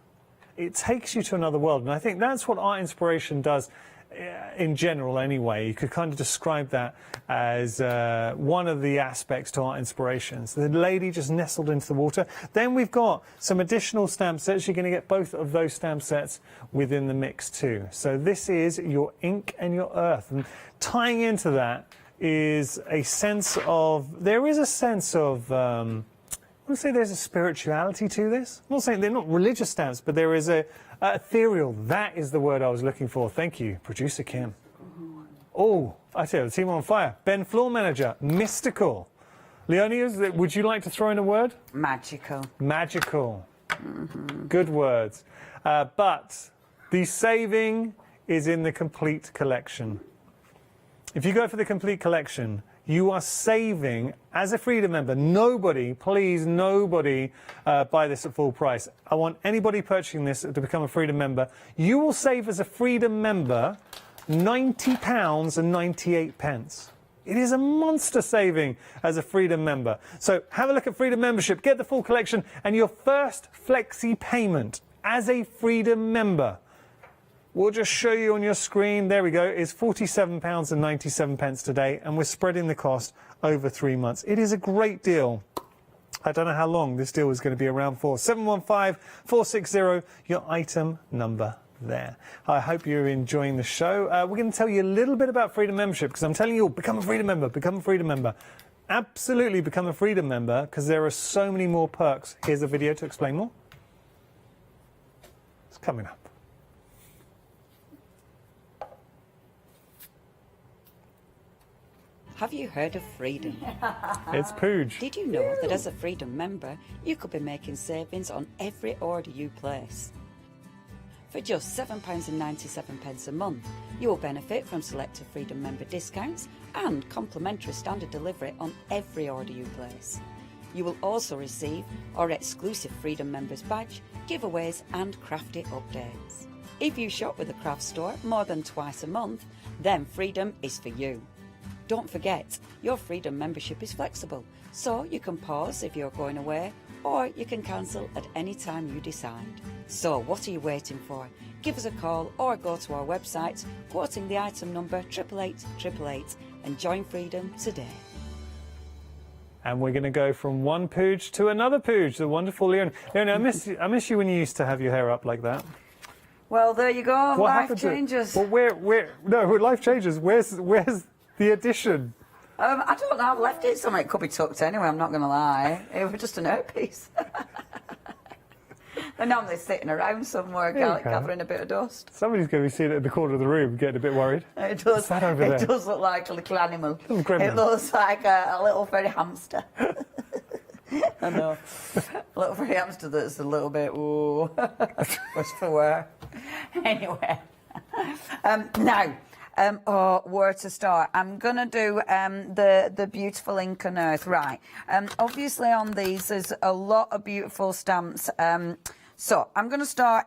It takes you to another world, and I think that's what art inspiration does in general anyway. You could kind of describe that as one of the aspects to art inspirations. The lady just nestled into the water. Then we've got some additional stamp sets. You're going to get both of those stamp sets within the mix too. So this is your ink and your earth, and tying into that is a sense of, there is a sense of, I would say there's a spirituality to this. I'm not saying they're not religious stamps, but there is a ethereal. That is the word I was looking for. Thank you, producer Kim. Oh, I tell you, the team on fire. Ben, floor manager, mystical. Leonie, would you like to throw in a word? Magical. Magical. Good words. But the saving is in the complete collection. If you go for the complete collection, you are saving, as a Freedom member, nobody, please nobody, buy this at full price. I want anybody purchasing this to become a Freedom member. You will save as a Freedom member £90.98. It is a monster saving as a Freedom member. So have a look at Freedom membership, get the full collection, and your first flexi payment as a Freedom member, we'll just show you on your screen, there we go, is £47.97 today, and we're spreading the cost over 3 months. It is a great deal. I don't know how long this deal is going to be around for. 715-460, your item number there. I hope you're enjoying the show. We're going to tell you a little bit about Freedom membership, because I'm telling you all, become a Freedom member, become a Freedom member. Absolutely become a Freedom member, because there are so many more perks. Here's a video to explain more. It's coming up. Have you heard of Freedom? It's Pooge. Did you know that as a Freedom member, you could be making savings on every order you place? For just £7.97 a month, you will benefit from selected Freedom member discounts and complimentary standard delivery on every order you place. You will also receive our exclusive Freedom Members badge, giveaways and crafty updates. If you shop with the craft store more than twice a month, then Freedom is for you. Don't forget, your Freedom membership is flexible, so you can pause if you're going away, or you can cancel at any time you decide. So what are you waiting for? Give us a call or go to our website, quoting the item number 88888, and join Freedom today. And we're going to go from one pooch to another pooch, the wonderful Leonie. Leonie, I miss you when you used to have your hair up like that. Well, there you go. What Life happened to it? changes. Well, no, life changes. Where's the addition? I don't know. I've left it somewhere. It could be tucked anyway. I'm not going to lie. It was just an earpiece. They're normally sitting around somewhere, gathering a bit of dust. Somebody's going to be seeing it in the corner of the room, getting a bit worried. It does. What's that over there? It does look like a little animal. Little gremlin. It looks like a little furry hamster. I know. A little furry hamster that's a little bit, ooh, was for where. Anyway. Now, where to start? I'm going to do the beautiful ink and earth. Right. Obviously on these there's a lot of beautiful stamps. So I'm going to start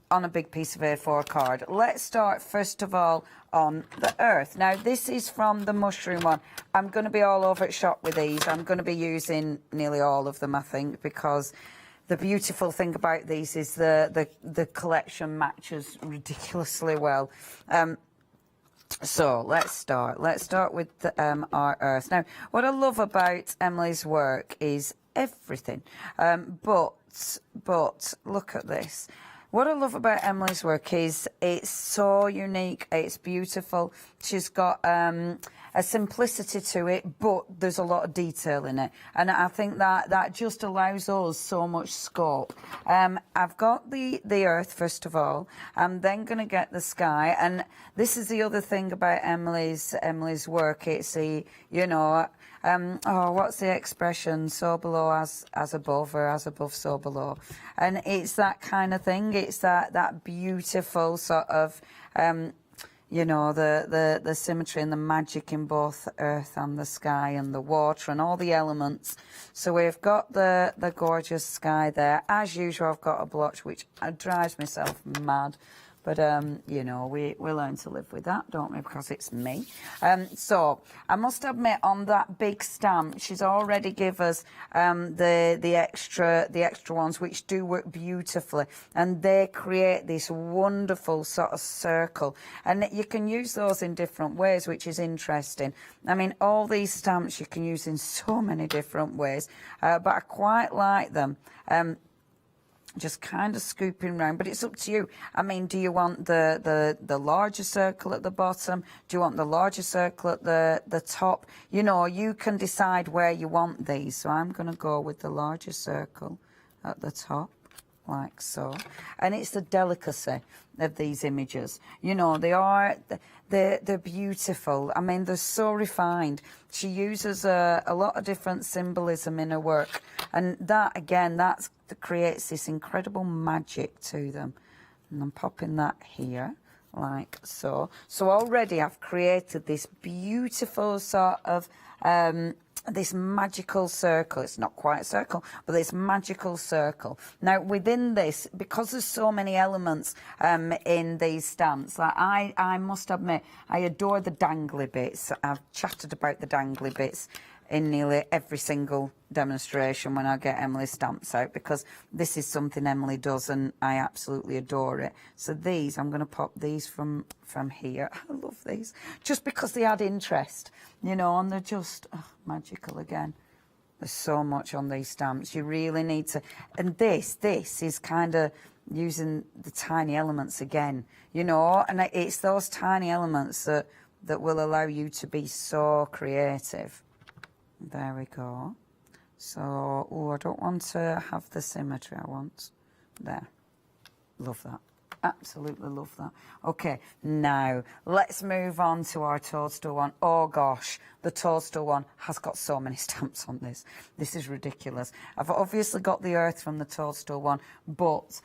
on a big piece of A4 card. Let's start first of all on the earth. Now this is from the mushroom one. I'm going to be all over at shop with these. I'm going to be using nearly all of them, I think, because the beautiful thing about these is the collection matches ridiculously well. So let's start. Let's start with our earth. Now, what I love about Emily's work is everything. But look at this. What I love about Emily's work is it's so unique, it's beautiful. She's got a simplicity to it, but there's a lot of detail in it. And I think that just allows us so much scope. I've got the earth, first of all. I'm then going to get the sky. And this is the other thing about Emily's work. It's the, you know, what's the expression? So below as above, or as above, so below. And it's that kind of thing. It's that beautiful sort of, you know, the symmetry and the magic in both earth and the sky and the water and all the elements. So we've got the gorgeous sky there. As usual, I've got a blotch, which drives myself mad. But, you know, we learn to live with that, don't we, because it's me. So I must admit, on that big stamp, she's already given us the extra ones, which do work beautifully. And they create this wonderful sort of circle. And you can use those in different ways, which is interesting. I mean, all these stamps you can use in so many different ways. But I quite like them. Just kind of scooping round, but it's up to you. I mean, do you want the larger circle at the bottom? Do you want the larger circle at the top? You know, you can decide where you want these. So I'm going to go with the larger circle at the top, like so. And it's the delicacy of these images. You know, they're beautiful. I mean, they're so refined. She uses a lot of different symbolism in her work, and that again, that creates this incredible magic to them. And I'm popping that here, like so. So already I've created this beautiful sort of this magical circle. It's not quite a circle, but this magical circle. Now within this, because there's so many elements in these stamps, like I must admit, I adore the dangly bits. I've chatted about the dangly bits in nearly every single demonstration when I get Emily's stamps out, because this is something Emily does and I absolutely adore it. So these, I'm going to pop these from here. I love these just because they add interest, you know, and they're just magical again. There's so much on these stamps. You really need to, and this is kind of using the tiny elements again, you know, and it's those tiny elements that will allow you to be so creative. There we go. So, I don't want to have the symmetry I want. There. Love that. Absolutely love that. Okay, now let's move on to our toadstool one. Oh gosh, the toadstool one has got so many stamps on this. This is ridiculous. I've obviously got the earth from the toadstool one, but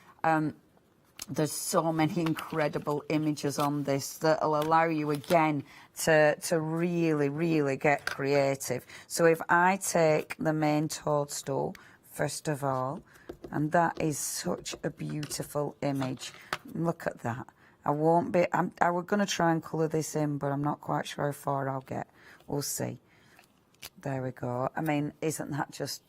there's so many incredible images on this that'll allow you again to really get creative. So if I take the main toadstool first of all, and that is such a beautiful image. Look at that. I was going to try and colour this in, but I'm not quite sure how far I'll get. We'll see. There we go. I mean, isn't that just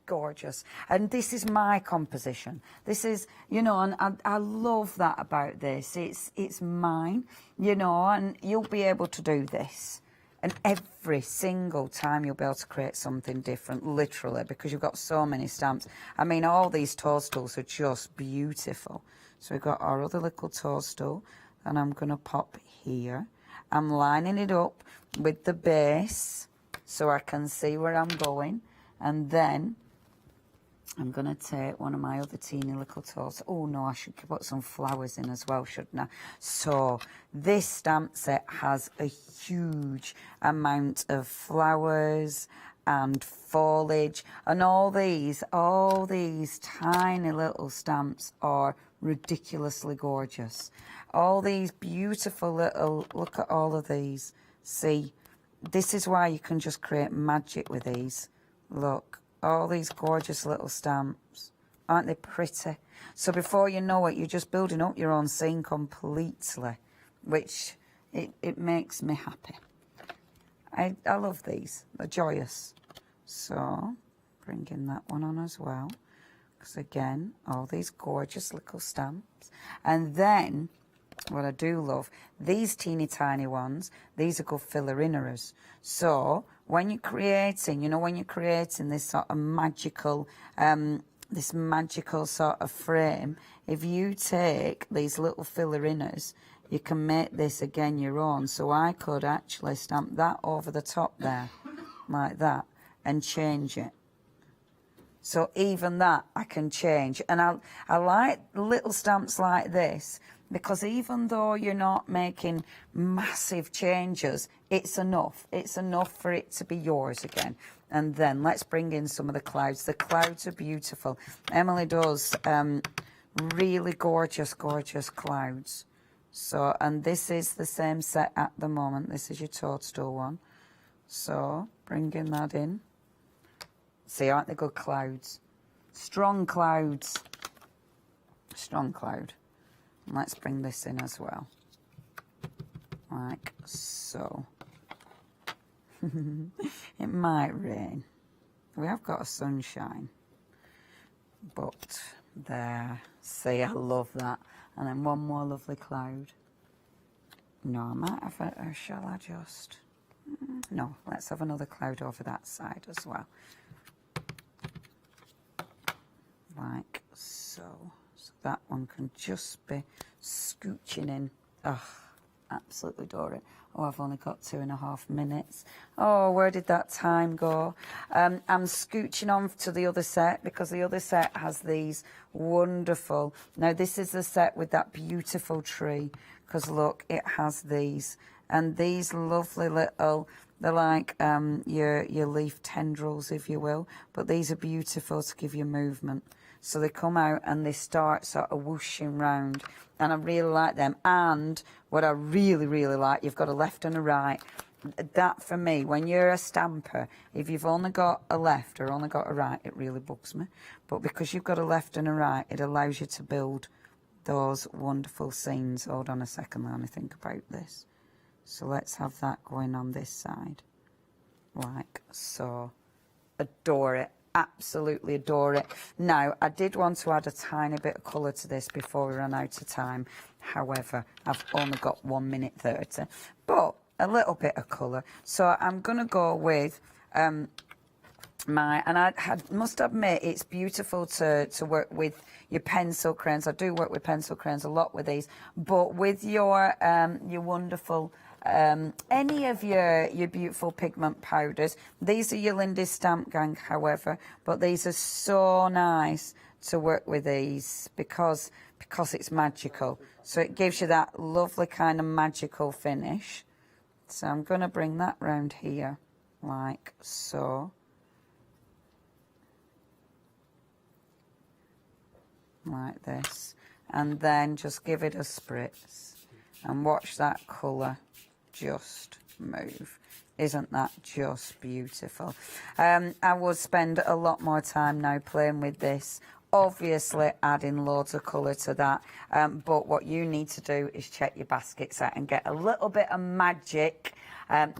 gorgeous? And this is my composition. This is, you know, and I love that about this. It's mine, you know, and you'll be able to do this. And every single time you'll be able to create something different, literally, because you've got so many stamps. I mean, all these toadstools are just beautiful. So we've got our other little toadstool, and I'm going to pop here. I'm lining it up with the base, so I can see where I'm going, and then I'm going to take one of my other teeny little toes. Oh no, I should put some flowers in as well, shouldn't I? So this stamp set has a huge amount of flowers and foliage, and all these tiny little stamps are ridiculously gorgeous. All these beautiful little, look at all of these. See, this is why you can just create magic with these. Look, all these gorgeous little stamps. Aren't they pretty? So before you know it, you're just building up your own scene completely, which it makes me happy. I love these. They're joyous. So, bringing that one on as well. Because again, all these gorgeous little stamps. And then, what I do love, these teeny tiny ones, these are good filler inners. So when you're creating, you know, when you're creating this sort of magical, sort of frame, if you take these little filler inners, you can make this again your own. So I could actually stamp that over the top there, like that, and change it. So even that I can change. And I like little stamps like this, because even though you're not making massive changes, it's enough. It's enough for it to be yours again. And then let's bring in some of the clouds. The clouds are beautiful. Emily does really gorgeous, gorgeous clouds. So, and this is the same set at the moment. This is your toadstool one. So, bringing that in. See, aren't they good clouds? Strong clouds. Strong cloud. And let's bring this in as well. Like so. It might rain. We have got a sunshine. But there. See, I love that. And then one more lovely cloud. No, I might have it, or shall I just... No, let's have another cloud over that side as well. Like so. So that one can just be scooching in. Oh, absolutely adore it. Oh, I've only got 2.5 minutes. Oh, where did that time go? I'm scooching on to the other set, because the other set has these wonderful... Now, this is the set with that beautiful tree, because look, it has these. And these lovely little... They're like your leaf tendrils, if you will, but these are beautiful to give you movement. So they come out and they start sort of whooshing round, and I really like them. And what I really, really like, you've got a left and a right. That, for me, when you're a stamper, if you've only got a left or only got a right, it really bugs me. But because you've got a left and a right, it allows you to build those wonderful scenes. Hold on a second, let me think about this. So let's have that going on this side, like so. Adore it. Absolutely adore it. Now, I did want to add a tiny bit of colour to this before we run out of time. However, I've only got 1 minute 30, but a little bit of colour. So I'm going to go with and I must admit, it's beautiful to work with your pencil crayons. I do work with pencil crayons a lot with these, but with your wonderful... any of your beautiful pigment powders. These are your Lindy's Stamp Gang, however, but these are so nice to work with these because it's magical. So it gives you that lovely kind of magical finish. So I'm going to bring that round here, like so. Like this. and then just give it a spritz and watch that colour just move. Isn't that just beautiful? I would spend a lot more time now playing with this, obviously adding loads of colour to that, but what you need to do is check your baskets out and get a little bit of magic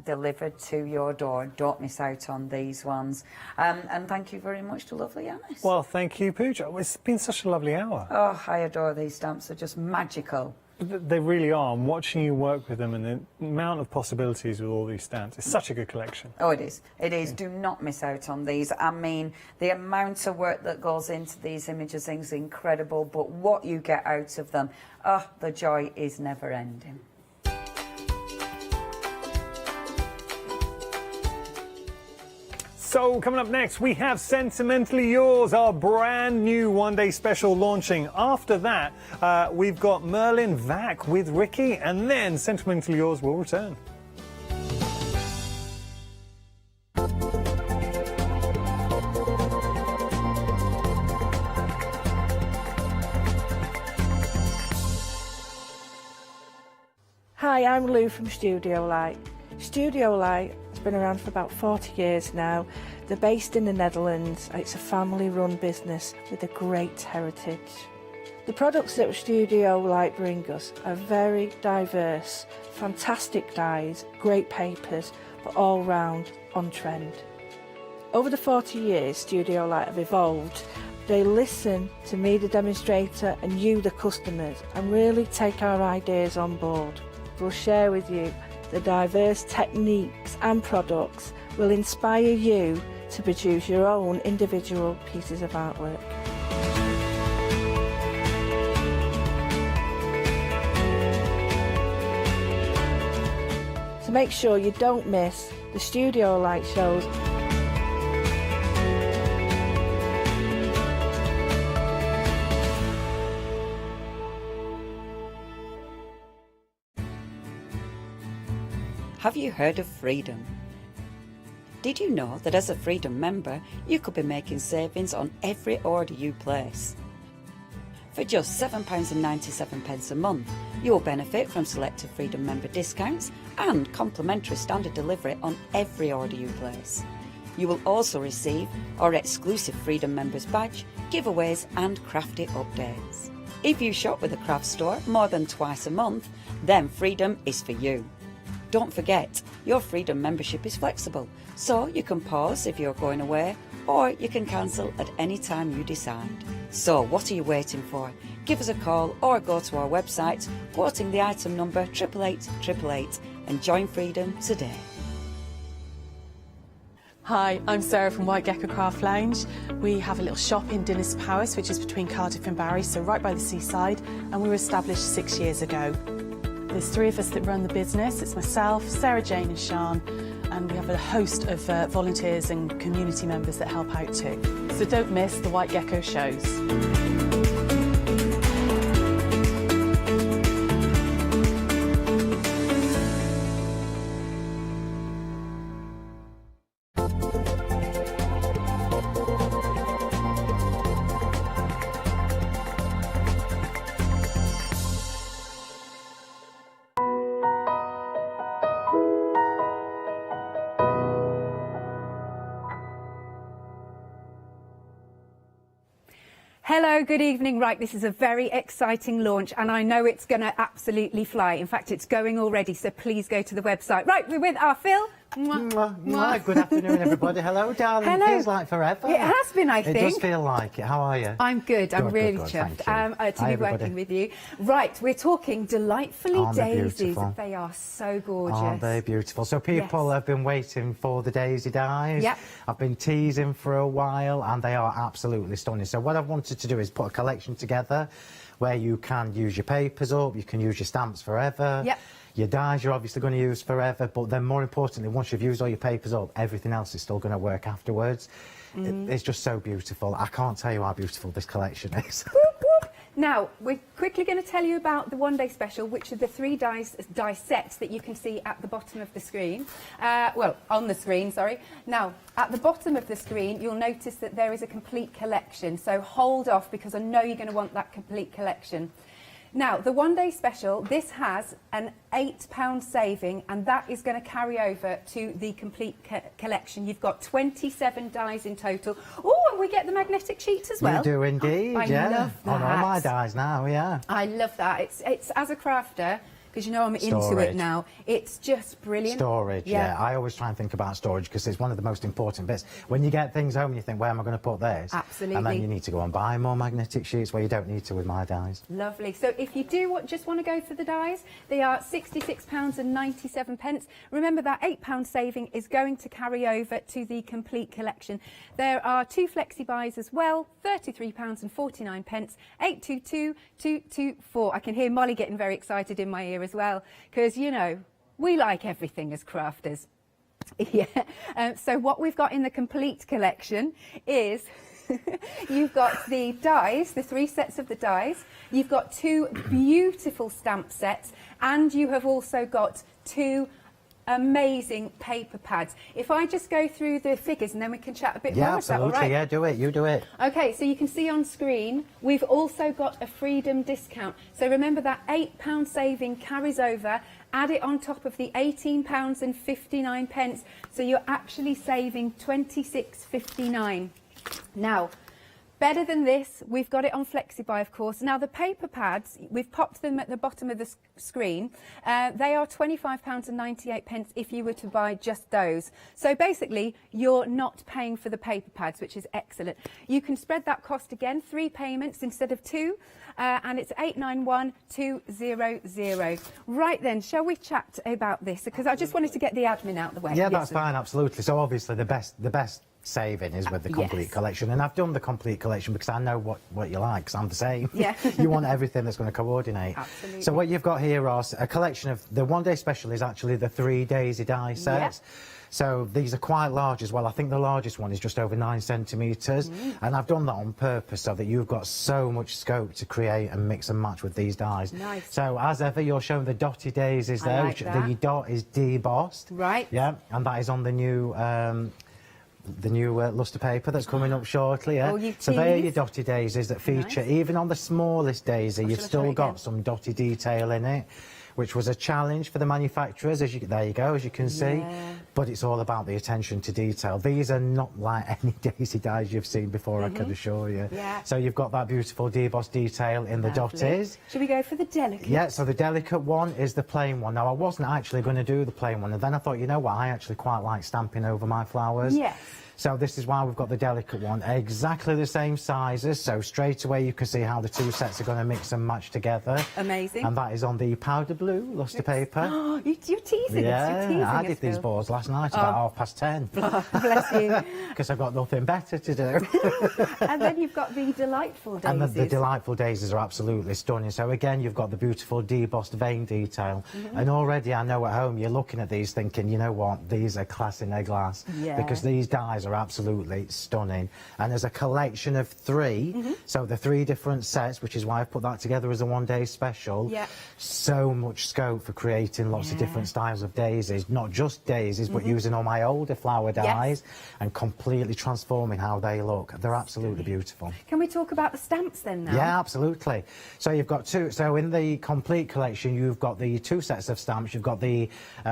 delivered to your door. Don't miss out on these ones. And thank you very much to lovely Alice. Well, thank you, Pooja. It's been such a lovely hour. Oh, I adore these stamps. They're just magical. They really are. I'm watching you work with them and the amount of possibilities with all these stamps. It's such a good collection. Oh, it is. It is. Do not miss out on these. I mean, the amount of work that goes into these images is incredible, but what you get out of them, oh, the joy is never ending. So, coming up next, we have Sentimentally Yours, our brand new one-day special launching. After that, we've got Merlin Vac with Ricky, and then Sentimentally Yours will return. Hi, I'm Lou from Studio Light. Studio Light has been around for about 40 years now. They're based in the Netherlands. It's a family-run business with a great heritage. The products that Studio Light bring us are very diverse, fantastic dyes, great papers, but all round on trend. Over the 40 years Studio Light have evolved. They listen to me, the demonstrator, and you, the customers, and really take our ideas on board. We'll share with you the diverse techniques and products will inspire you to produce your own individual pieces of artwork. So make sure you don't miss the Studio Light shows. Have you heard of Freedom? Did you know that as a Freedom member, you could be making savings on every order you place? For just £7.97 a month, you will benefit from selected Freedom member discounts and complimentary standard delivery on every order you place. You will also receive our exclusive Freedom members badge, giveaways and crafty updates. If you shop with a craft store more than twice a month, then Freedom is for you. Don't forget, your Freedom membership is flexible, so you can pause if you're going away, or you can cancel at any time you decide. So what are you waiting for? Give us a call or go to our website, quoting the item number 88888, and join Freedom today. Hi, I'm Sarah from White Gecko Craft Lounge. We have a little shop in Dinas Powys, which is between Cardiff and Barry, so right by the seaside, and we were established 6 years ago. There's 3 of us that run the business. It's myself, Sarah Jane and Sian, and we have a host of volunteers and community members that help out too. So don't miss the White Gecko shows. Hello, good evening. Right, this is a very exciting launch and I know it's going to absolutely fly. In fact, it's going already, so please go to the website. Right, we're with our Phil. Good afternoon, everybody. Hello, darling. Hello. It feels like forever. It has been, I think. It does feel like it. How are you? I'm good. I'm really good. chuffed Thank to you. be working with you. Right, we're talking Delightfully Aren't they Daisies. beautiful? They are so gorgeous. Aren't they beautiful? So people have been waiting for the daisy dies. Yep. I've been teasing for a while and they are absolutely stunning. So what I've wanted to do is put a collection together where you can use your papers up, you can use your stamps forever. Yep. Your dies you're obviously going to use forever, but then more importantly, once you've used all your papers up, everything else is still going to work afterwards. It's just so beautiful. I can't tell you how beautiful this collection is. Now, we're quickly going to tell you about the one-day special, which are the 3 die sets that you can see at the bottom of the screen. Well, on the screen, sorry. Now, at the bottom of the screen, you'll notice that there is a complete collection. So hold off, because I know you're going to want that complete collection. Now, the one-day special, this has an £8 saving, and that is going to carry over to the complete collection. You've got 27 dies in total. Oh, and we get the magnetic sheets as well. You do indeed, I love that. On all my dies now, yeah. I love that. It's as a crafter, because you know I'm into it now, it's just brilliant. Storage, yeah. I always try and think about storage because it's one of the most important bits. When you get things home, you think, where am I going to put this? Absolutely. And then you need to go and buy more magnetic sheets where you don't need to with my dies. Lovely. So if you do just want to go for the dies, they are £66.97. Remember that £8 saving is going to carry over to the complete collection. There are 2 flexi buys as well, £33.49, 822224. I can hear Molly getting very excited in my ear as well, because, you know, we like everything as crafters. Yeah. So what we've got in the complete collection is you've got the dies, the 3 sets of the dies, you've got 2 beautiful stamp sets, and you have also got 2 amazing paper pads. If I just go through the figures and then we can chat a bit more. Is that all right? Yeah, do it. You do it. Okay, so you can see on screen we've also got a freedom discount. So remember that £8 saving carries over. Add it on top of the £18.59, so you're actually saving £26.59. Now, better than this, we've got it on FlexiBuy, of course. Now, the paper pads, we've popped them at the bottom of the screen. They are £25.98 if you were to buy just those. So basically, you're not paying for the paper pads, which is excellent. You can spread that cost again, 3 payments instead of 2, and it's 891200. Right then, shall we chat about this? Because I just wanted to get the admin out of the way. Yeah, that's fine, absolutely. So obviously the best saving is with the complete collection, and I've done the complete collection because I know what you like, because I'm the same. Yeah. You want everything that's going to coordinate. Absolutely. So what you've got here are a collection of the one-day special is actually the 3 daisy die sets. Yeah. So these are quite large as well. I think the largest one is just over 9 centimetres, and I've done that on purpose so that you've got so much scope to create and mix and match with these dies. Nice. So as ever, you're showing the dotted daisies there, like which that. the dot is debossed. Right. Yeah, and that is on the new lustre paper that's coming up shortly. Yeah. Oh, you so they are tease. your dotted daisies that feature, even on the smallest daisy, you've still got some dotted detail in it, which was a challenge for the manufacturers. There you go, as you can see. But it's all about the attention to detail. These are not like any daisy dies you've seen before, I can assure you. Yeah. So you've got that beautiful debossed detail in the dotties. Should we go for the delicate? Yeah, so the delicate one is the plain one. Now, I wasn't actually going to do the plain one, and then I thought, you know what, I actually quite like stamping over my flowers. Yes. So this is why we've got the delicate one, exactly the same sizes, so straight away you can see how the 2 sets are going to mix and match together. Amazing. And that is on the powder blue lustre paper. Oh, you're teasing Yeah, us. You're teasing I did us, these Phil. boards last night about 10:30. Bless you. Because I've got nothing better to do. And then you've got the delightful daisies. And the delightful daisies are absolutely stunning. So again, you've got the beautiful debossed vein detail. And already I know at home you're looking at these thinking, you know what, these are class in their glass. Yeah. Because these dies are absolutely stunning. And there's a collection of 3, so the 3 different sets, which is why I've put that together as a one-day special. Yeah. So much scope for creating lots of different styles of daisies, not just daisies, but using all my older flower dies and completely transforming how they look. They're absolutely beautiful. Can we talk about the stamps then now? Yeah, absolutely. So you've got 2. So in the complete collection, you've got the 2 sets of stamps. You've got the,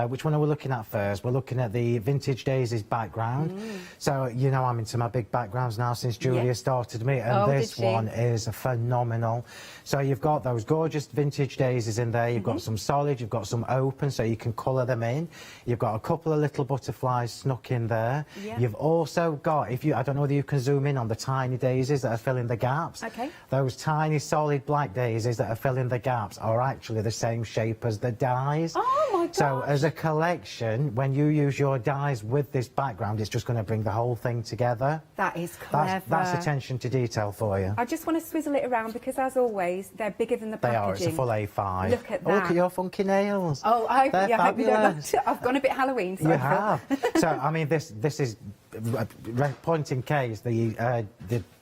which one are we looking at first? We're looking at the Vintage Daisies background. So, you know, I'm into my big backgrounds now since Julia started me, and this one is phenomenal. So you've got those gorgeous vintage daisies in there. You've got some solid, you've got some open, so you can colour them in. You've got a couple of little butterflies snuck in there. You've also got, I don't know whether you can zoom in on the tiny daisies that are filling the gaps. Okay. Those tiny solid black daisies that are filling the gaps are actually the same shape as the dies. Oh my God. So as a collection, when you use your dies with this background, it's just going to bring the whole thing together. That is clever. That's attention to detail for you. I just want to swizzle it around because, as always, they're bigger than the They packaging. are. It's a full A5. Look at that. Oh, look at your funky nails. Oh, I hope, They're yeah, I hope you don't fabulous. like I've gone a bit Halloween. So You have. So, I mean, this is point in case the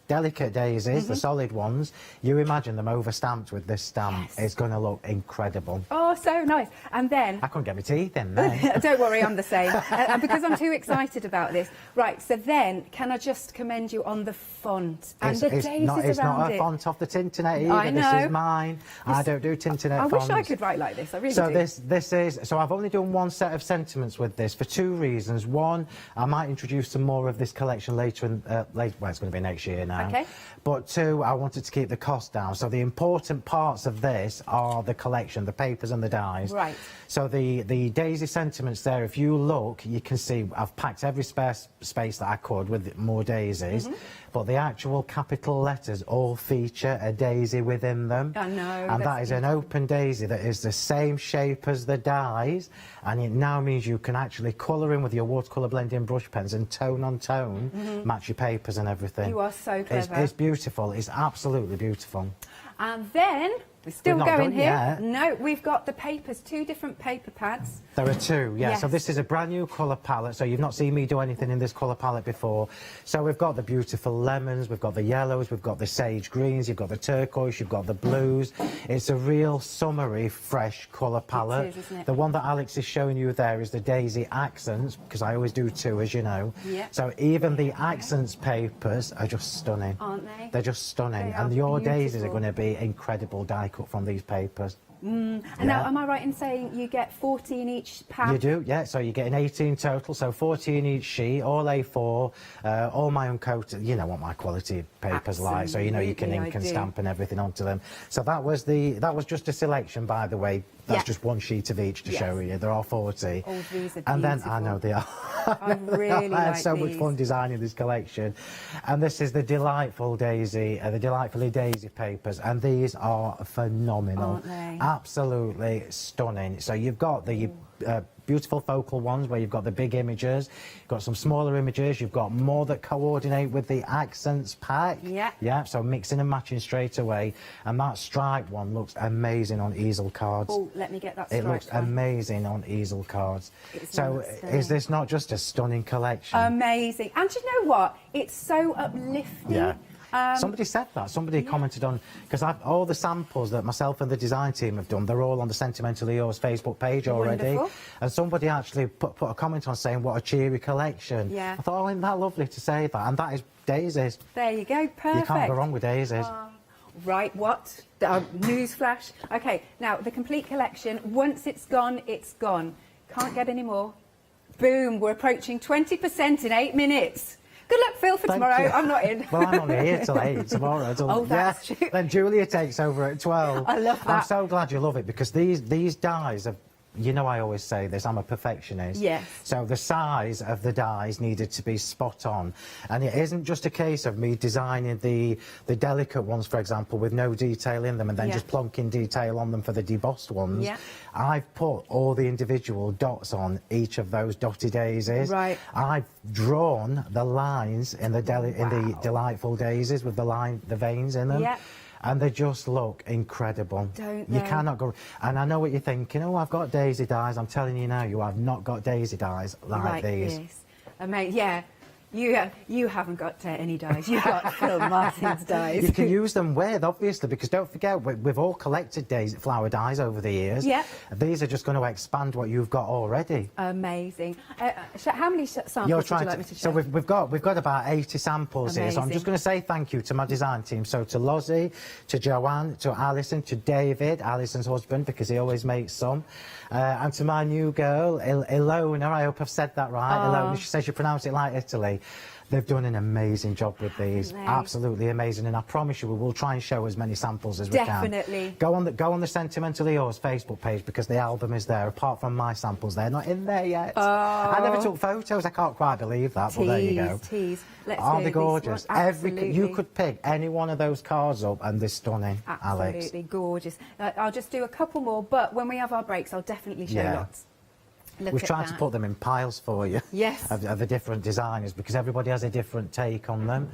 delicate daisies, the solid ones, you imagine them over-stamped with this stamp. It's going to look incredible. Oh, so nice. And then... I couldn't get my teeth in there. Don't worry, I'm the same. And because I'm too excited about this. Right, so then, can I just commend you on the font and the daisies around it? It's not a font off the Tintinet either. I know. This is mine. I don't do Tintinet fonts. I wish I could write like this, I really so do. this is... So I've only done one set of sentiments with this for two reasons. One, I might introduce some more of this collection later in... well, it's going to be next year now. Okay. But two, I wanted to keep the cost down. So the important parts of this are the collection, the papers and the dies. Right. So the daisy sentiments there, if you look, you can see I've packed every spare space that I could with more daisies. But the actual capital letters all feature a daisy within them. I know. And that is an open daisy that is the same shape as the dies. And it now means you can actually colour in with your watercolour blending brush pens and tone on tone match your papers and everything. You are so clever. It's beautiful. It's absolutely beautiful. And then, we're still We're not going done here. yet. No, we've got the papers, 2 different paper pads. There are 2, yeah. Yes. So this is a brand new colour palette, so you've not seen me do anything in this colour palette before. So we've got the beautiful lemons, we've got the yellows, we've got the sage greens, you've got the turquoise, you've got the blues. It's a real summery, fresh colour palette. It is, isn't it? The one that Alex is showing you there is the daisy accents, because I always do 2, as you know. Yeah. So even the accents papers are just stunning. Aren't they? They're just stunning. They are And your daisies are beautiful. going to be incredible die cut from these papers. And now, am I right in saying you get 40 in each pack? You do, yeah. So you get an 18 total, so 40 in each sheet, all A4, all my uncoated. You know what my quality papers like, so you know you can Absolutely, ink and I do. stamp and everything onto them. So that was just a selection, by the way. That's just one sheet of each to show you. There are 40. Oh, these are And then beautiful. I know they are. I really I had like so much these. fun designing this collection. And this is the delightful daisy, the delightfully daisy papers, and these are phenomenal. Aren't they? Absolutely stunning. So you've got the beautiful focal ones where you've got the big images, you've got some smaller images, you've got more that coordinate with the accents pack. Yeah. Yeah, so mixing and matching straight away. And that striped one looks amazing on easel cards. Oh, let me get that It striped looks one. amazing on easel cards. It's So not stunning. is this not just a stunning collection? Amazing. And you know what? It's so uplifting. Yeah. Somebody said that. Somebody commented on, because all the samples that myself and the design team have done, they're all on the Sentimentally Yours Facebook page already. Wonderful. And somebody actually put a comment on saying, what a cheery collection. Yeah. I thought, oh, isn't that lovely to say that? And that is daisies. There you go. Perfect. You can't go wrong with daisies. Right, what? Newsflash. OK, now, the complete collection, once it's gone, it's gone. Can't get any more. Boom, we're approaching 20% in 8 minutes. Good luck, Phil, for Thank tomorrow. you. I'm not in. Well, I'm only here till 8 tomorrow. Oh, that's true. Then Julia takes over at 12. I love that. I'm so glad you love it, because these dies have... You know, I always say this, I'm a perfectionist. Yes. So the size of the dies needed to be spot on. And it isn't just a case of me designing the delicate ones, for example, with no detail in them and then just plonking detail on them for the debossed ones. Yeah. I've put all the individual dots on each of those dotty daisies. Right. I've drawn the lines in the delightful daisies with the veins in them. Yeah. And they just look incredible. Don't You they? cannot go... And I know what you're thinking, oh, I've got daisy dies. I'm telling you now, you have not got daisy dies like these. This. Yeah. You haven't got any dies. You've got Phil Martin's dies. You can use them with, obviously, because don't forget, we've all collected flower dies over the years. Yeah. These are just going to expand what you've got already. Amazing. How many samples You're would you trying like to, me to so show? we've got about 80 samples here. So I'm Amazing. just going to say thank you to my design team. So to Lozzie, to Joanne, to Alison, to David, Alison's husband, because he always makes some, and to my new girl, Ilona. I hope I've said that right. Ilona. She says you pronounce it like Italy. They've done an amazing job with these. they? Absolutely amazing. And I promise you, we will try and show as many samples as we can. Definitely. Go on the Sentimentally Yours Facebook page, because the album is there. Apart from my samples, they're not in there yet. I never took photos. I can't quite believe that. But there you go. Tease. Let's Aren't do they this gorgeous? one. Absolutely. You could pick any one of those cards up and they're stunning, Alex. Absolutely gorgeous. I'll just do a couple more, but when we have our breaks, I'll definitely show lots. We've tried to put them in piles for you. Yes. Of the different designers, because everybody has a different take on them.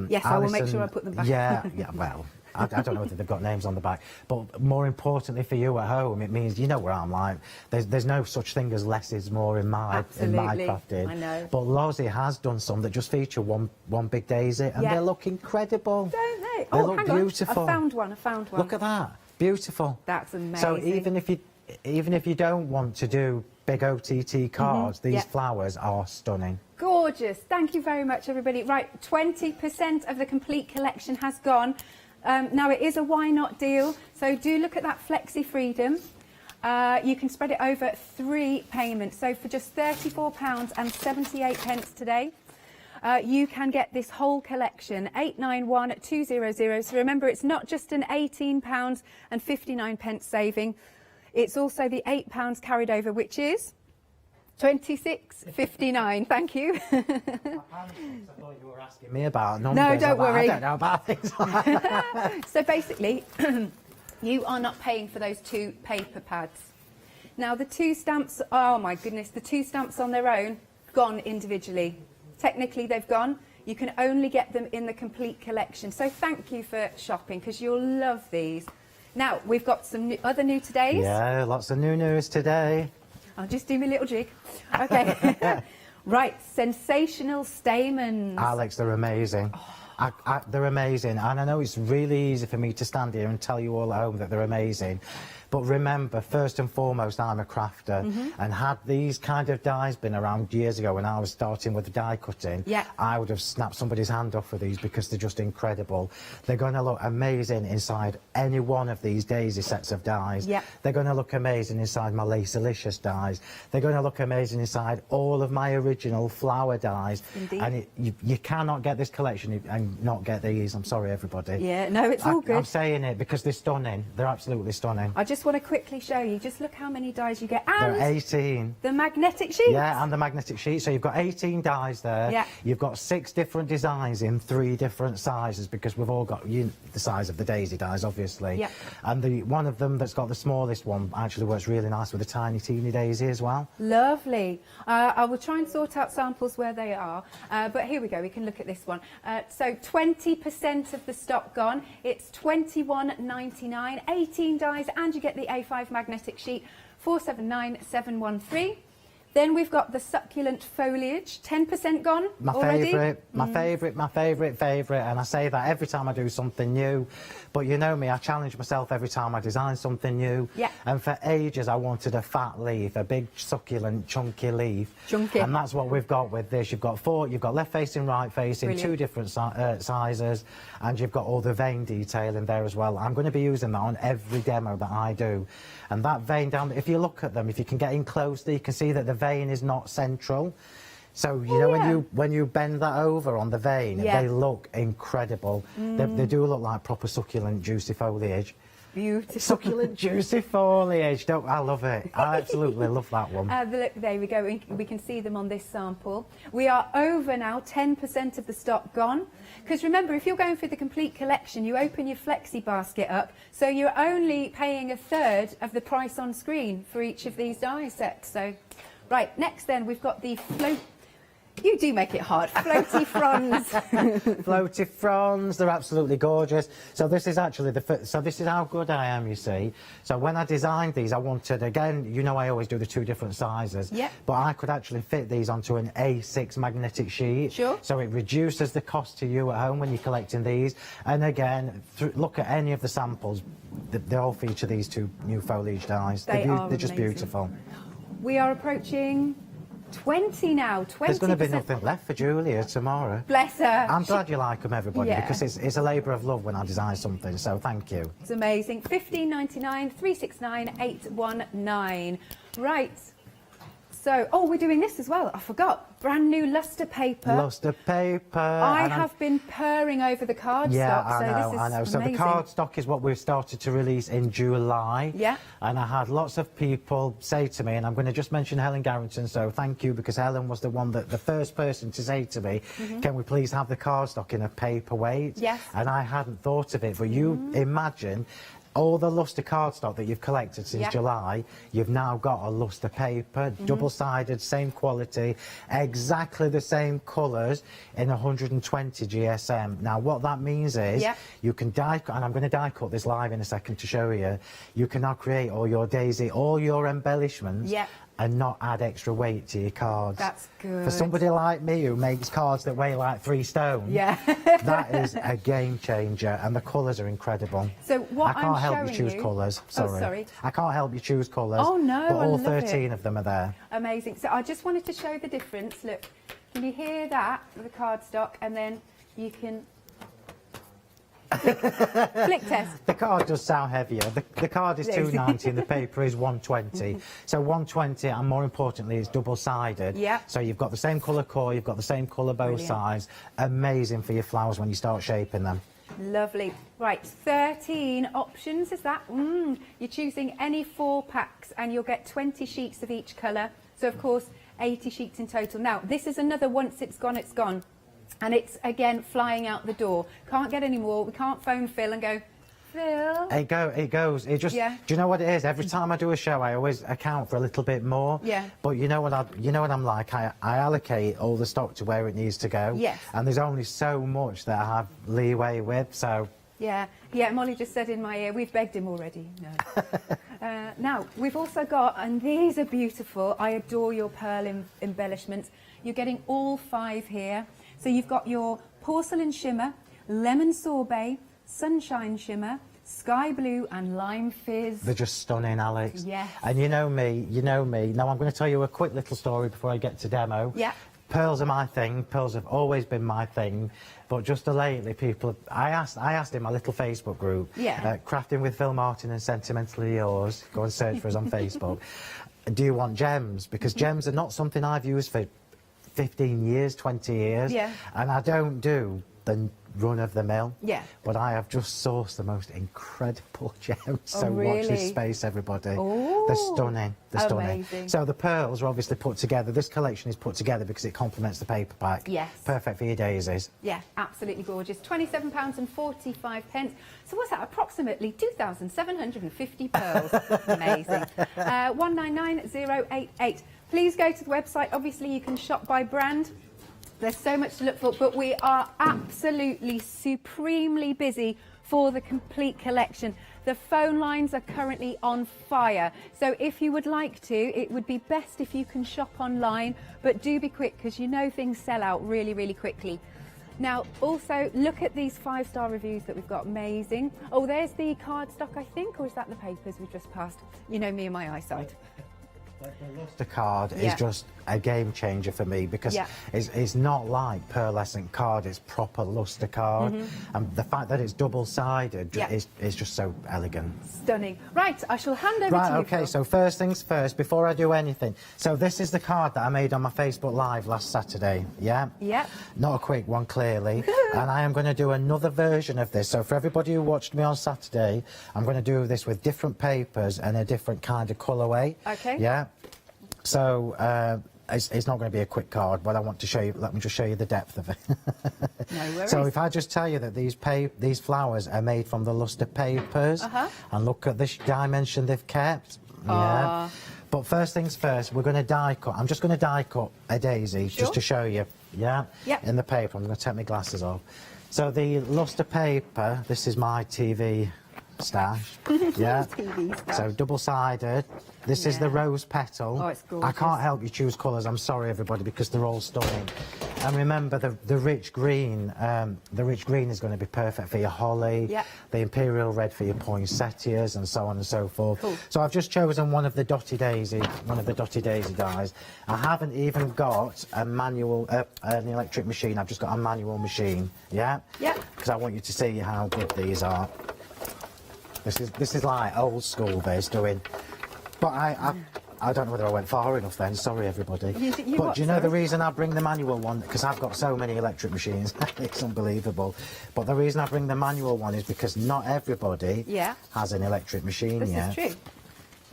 Yes, I will make sure I put them back. Yeah, well, I don't know whether they've got names on the back, but more importantly for you at home, it means, you know where I'm like, there's no such thing as less is more in my crafting. I know. But Lozzie has done some that just feature one big daisy, and they look incredible. Don't they? They look hang beautiful. On. I found one. Look at that, beautiful. That's amazing. So even if you don't want to do big OTT cards, these flowers are stunning. Gorgeous. Thank you very much, everybody. Right, 20% of the complete collection has gone. Now, it is a why not deal, so do look at that Flexi Freedom. You can spread it over 3 payments. So for just £34.78 today, you can get this whole collection, 891200. So remember, it's not just an £18.59 saving. It's also the £8 carried over, which is £26.59. Thank you. I thought you were asking me about numbers. No, don't worry. I don't know about things like that. So basically, you are not paying for those 2 paper pads. Now, the 2 stamps, oh my goodness, the 2 stamps on their own, gone individually. Technically, they've gone. You can only get them in the complete collection. So thank you for shopping, because you'll love these. Now, we've got some other new todays. Yeah, lots of new news today. I'll just do my little jig. Okay. Right, sensational stamens. Alex, they're amazing. They're amazing. And I know it's really easy for me to stand here and tell you all at home that they're amazing. But remember, first and foremost, I'm a crafter, and had these kind of dies been around years ago when I was starting with the die cutting, I would have snapped somebody's hand off for these, because they're just incredible. They're going to look amazing inside any one of these daisy sets of dies. They're going to look amazing inside my Lacelicious dies. They're going to look amazing inside all of my original flower dies. Indeed. And you cannot get this collection and not get these. I'm sorry, everybody. Yeah, no, it's all good. I'm saying it because they're stunning. They're absolutely stunning. I just want to quickly show you, just look how many dies you get. And there are 18. The magnetic sheet. Yeah, and the magnetic sheet. So you've got 18 dies there. Yeah. You've got 6 different designs in 3 different sizes, because we've all got the size of the daisy dies, obviously. Yeah. And the one of them that's got the smallest one actually works really nice with a tiny, teeny daisy as well. Lovely. I will try and sort out samples where they are. But here we go. We can look at this one. So 20% of the stock gone. It's £21.99, 18 dies, and you get the A5 magnetic sheet, 479,713. Then we've got the succulent foliage, 10% gone already. My favourite, and I say that every time I do something new. But you know me, I challenge myself every time I design something new. Yeah. And for ages I wanted a fat leaf, a big succulent chunky leaf. Chunky. And that's what we've got with this. You've got left facing, right facing, Brilliant. 2 different sizes, and you've got all the vein detail in there as well. I'm going to be using that on every demo that I do. And that vein down, if you look at them, if you can get in closely, you can see that the vein is not central. So you know, when you bend that over on the vein, they look incredible. They do look like proper succulent juicy foliage. Beautiful. Succulent juicy foliage. I love it. I absolutely love that one. Look, there we go. We can see them on this sample. We are over now, 10% of the stock gone. Because remember, if you're going for the complete collection, you open your flexi basket up, so you're only paying 1/3 of the price on screen for each of these die sets. So, right, next then we've got the float. You do make it hard. Floaty fronds. Floaty fronds, they're absolutely gorgeous. So this is actually so this is how good I am, you see. So when I designed these, I wanted, again, you know I always do the 2 different sizes. Yeah. But I could actually fit these onto an A6 magnetic sheet. Sure. So it reduces the cost to you at home when you're collecting these. And again, look at any of the samples. They all feature these 2 new foliage dies. They're just amazing. beautiful. We are approaching 20 now. 20%. There's going to be nothing left for Julia tomorrow. Bless her. I'm glad you like them, everybody, Yeah. because it's a labour of love when I design something, so thank you. It's amazing. £15.99, 369 819. Right. So, we're doing this as well. I forgot. Brand new luster paper. Luster paper. I have been purring over the card stock. I know. So the card stock is what we've started to release in July. Yeah. And I had lots of people say to me, and I'm going to just mention Helen Garrington, so thank you, because Helen was the first person to say to me, can we please have the card stock in a paperweight? Yes. And I hadn't thought of it, but you imagine all the luster cardstock that you've collected since July, you've now got a luster paper, double-sided, same quality, exactly the same colours in 120 GSM. Now, what that means is you can die cut, and I'm going to die cut this live in a second to show you. You can now create all your daisy, all your embellishments, and not add extra weight to your cards. That's good. For somebody like me who makes cards that weigh like 3 stone, that is a game changer, and the colours are incredible. So what I can't I'm help showing you choose you- colours. Oh, Sorry. sorry. I can't help you choose colours. Oh, no, but I all love 13 it. of them are there. Amazing. So I just wanted to show the difference. Look, can you hear that with the cardstock? And then you can flick test. The card does sound heavier. The card is Yes. $2.90 and the paper is $1.20. So $1.20, and more importantly, it's double-sided. Yeah. So you've got the same colour core, you've got the same colour both Brilliant. sides. Amazing for your flowers when you start shaping them. Lovely. Right, 13 options, is that? You're choosing any 4 packs and you'll get 20 sheets of each colour. So, of course, 80 sheets in total. Now, this is another once it's gone, it's gone. And it's, again, flying out the door. Can't get any more. We can't phone Phil and go, Phil. It goes. It just. Yeah. Do you know what it is? Every time I do a show, I always account for a little bit more. Yeah. But you know what I'm like. I allocate all the stock to where it needs to go. Yes. And there's only so much that I have leeway with. So. Yeah, Molly just said in my ear, we've begged him already. No. Now, we've also got, and these are beautiful, I adore your pearl embellishments. You're getting all 5 here. So you've got your porcelain shimmer, lemon sorbet, sunshine shimmer, sky blue and lime fizz. They're just stunning, Alex. Yes. And you know me. Now I'm going to tell you a quick little story before I get to demo. Yeah. Pearls are my thing. Pearls have always been my thing. But just lately, I asked in my little Facebook group, Crafting with Phil Martin and Sentimentally Yours, go and search for us on Facebook, do you want gems? Because gems are not something I've used for 15 years, 20 years. Yeah. And I don't do the run-of-the-mill. Yeah. But I have just sourced the most incredible gems. Oh, So watch this really? space, everybody. Oh, they're stunning. They're stunning. amazing. So the pearls are obviously put together. This collection is put together because it complements the paper pack. Yes. Perfect for your daisies. Yeah, absolutely gorgeous. £27.45. So what's that? Approximately 2,750 pearls. Amazing. 199088. Please go to the website. Obviously, you can shop by brand. There's so much to look for, but we are absolutely supremely busy for the complete collection. The phone lines are currently on fire. So if you would like to, it would be best if you can shop online, but do be quick because you know things sell out really, really quickly. Now, also, look at these 5-star reviews that we've got. Amazing. Oh, there's the cardstock, I think, or is that the papers we just passed? You know me and my eyesight. The card is just a game changer for me because it's not like pearlescent card, it's proper luster card. And the fact that it's double-sided is just so elegant. Stunning. Right, I shall hand over to you. Okay, Phil. so first things first, before I do anything. So this is the card that I made on my Facebook Live last Saturday, yeah? Yep. Not a quick one, clearly. And I am going to do another version of this. So for everybody who watched me on Saturday, I'm going to do this with different papers and a different kind of colourway. Okay. Yeah? So it's not going to be a quick card, but I want to show you, let me just show you the depth of it. No worries. So if I just tell you that these flowers are made from the luster papers, and look at this dimension they've kept. Yeah. But first things first, we're going to die cut. I'm just going to die cut a daisy just to show you, in the paper. I'm going to take my glasses off. So the luster paper, this is my TV stash, TV stash. So double-sided. This is the rose petal. Oh, it's gorgeous. I can't help you choose colours. I'm sorry, everybody, because they're all stunning. And remember, the rich green. The rich green is going to be perfect for your holly. Yeah. The imperial red for your poinsettias, and so on and so forth. Cool. So I've just chosen one of the dotty daisy dies. I haven't even got a manual, an electric machine. I've just got a manual machine. Yeah. Yeah. Because I want you to see how good these are. This is like old school. This doing. But I don't know whether I went far enough then. Sorry, everybody. But do you know the reason I bring the manual one? Because I've got so many electric machines. It's unbelievable. But the reason I bring the manual one is because not everybody has an electric machine yet. This is true.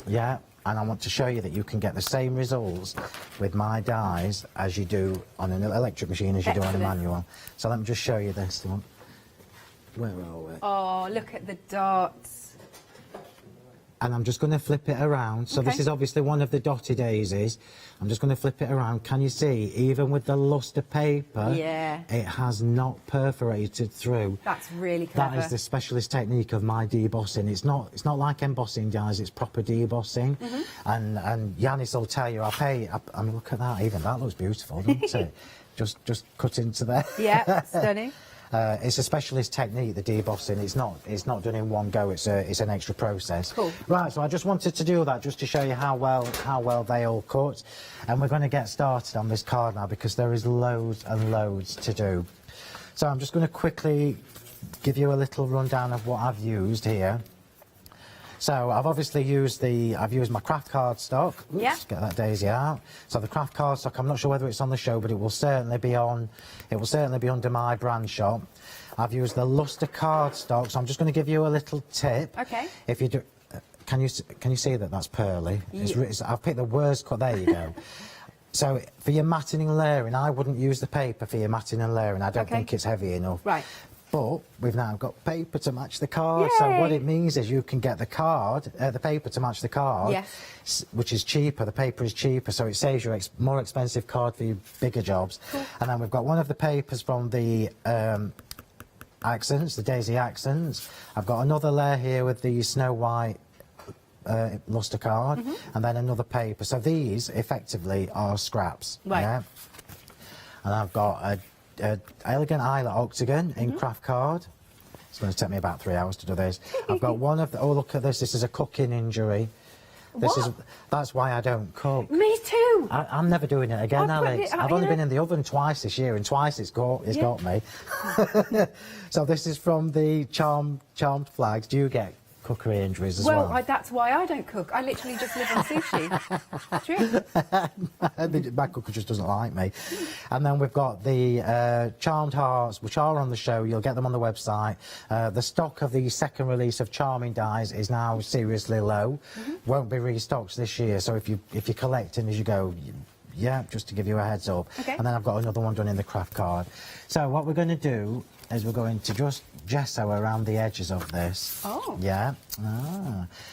Yeah. And I want to show you that you can get the same results with my dies as you do on an electric machine as you do on a manual. So let me just show you this one. Where are we? Oh, look at the dots. and I'm just going to flip it around. So this is obviously one of the dotted daisies. I'm just going to flip it around. Can you see, even with the luster paper, it has not perforated through. That's really clever. That is the specialist technique of my debossing. It's not like embossing dyes, it's proper debossing. And Yanis will tell you, I mean, look at that, even that looks beautiful, doesn't it? Just cut into there. Yeah, stunning. It's a specialist technique, the debossing. It's not done in one go. It's an extra process. Cool. Right. So I just wanted to do that just to show you how well they all cut, and we're going to get started on this card now because there is loads and loads to do. So I'm just going to quickly give you a little rundown of what I've used here. So I've obviously used my craft cardstock. Let's get that daisy out. So the craft cardstock, I'm not sure whether it's on the show, but it will certainly be under my brand shop. I've used the luster cardstock, so I'm just going to give you a little tip. Okay. If you do, can you see that that's pearly? I've picked the worst cut. There you go. So for your matting and layering, I wouldn't use the paper for your matting and layering. I don't think it's heavy enough. Right. But we've now got paper to match the card. Yay! So what it means is you can get the paper to match the card, which is cheaper. The paper is cheaper, so it saves you more expensive card for your bigger jobs. Cool. And then we've got one of the papers from the accents, the daisy accents. I've got another layer here with the Snow White luster card, and then another paper. So these effectively are scraps. Right. Yeah? And I've got a elegant eyelet octagon in craft card. It's going to take me about 3 hours to do this. I've got one of the, oh look at this, this is a cooking injury. That's why I don't cook. Me too. I'm never doing it again, Alex. I've only been in the oven twice this year, and twice it's got me. So this is from the Charmed Flags. Do you get cookery injuries as well? Well, that's why I don't cook. I literally just live on sushi. True. My cooker just doesn't like me. And then we've got the Charmed Hearts, which are on the show. You'll get them on the website. The stock of the second release of Charming Dies is now seriously low. Won't be restocked this year. So if you're collecting as you go, just to give you a heads up. And then I've got another one done in the craft card. So what we're going to do is we're going to just gesso around the edges of this. Oh. Yeah.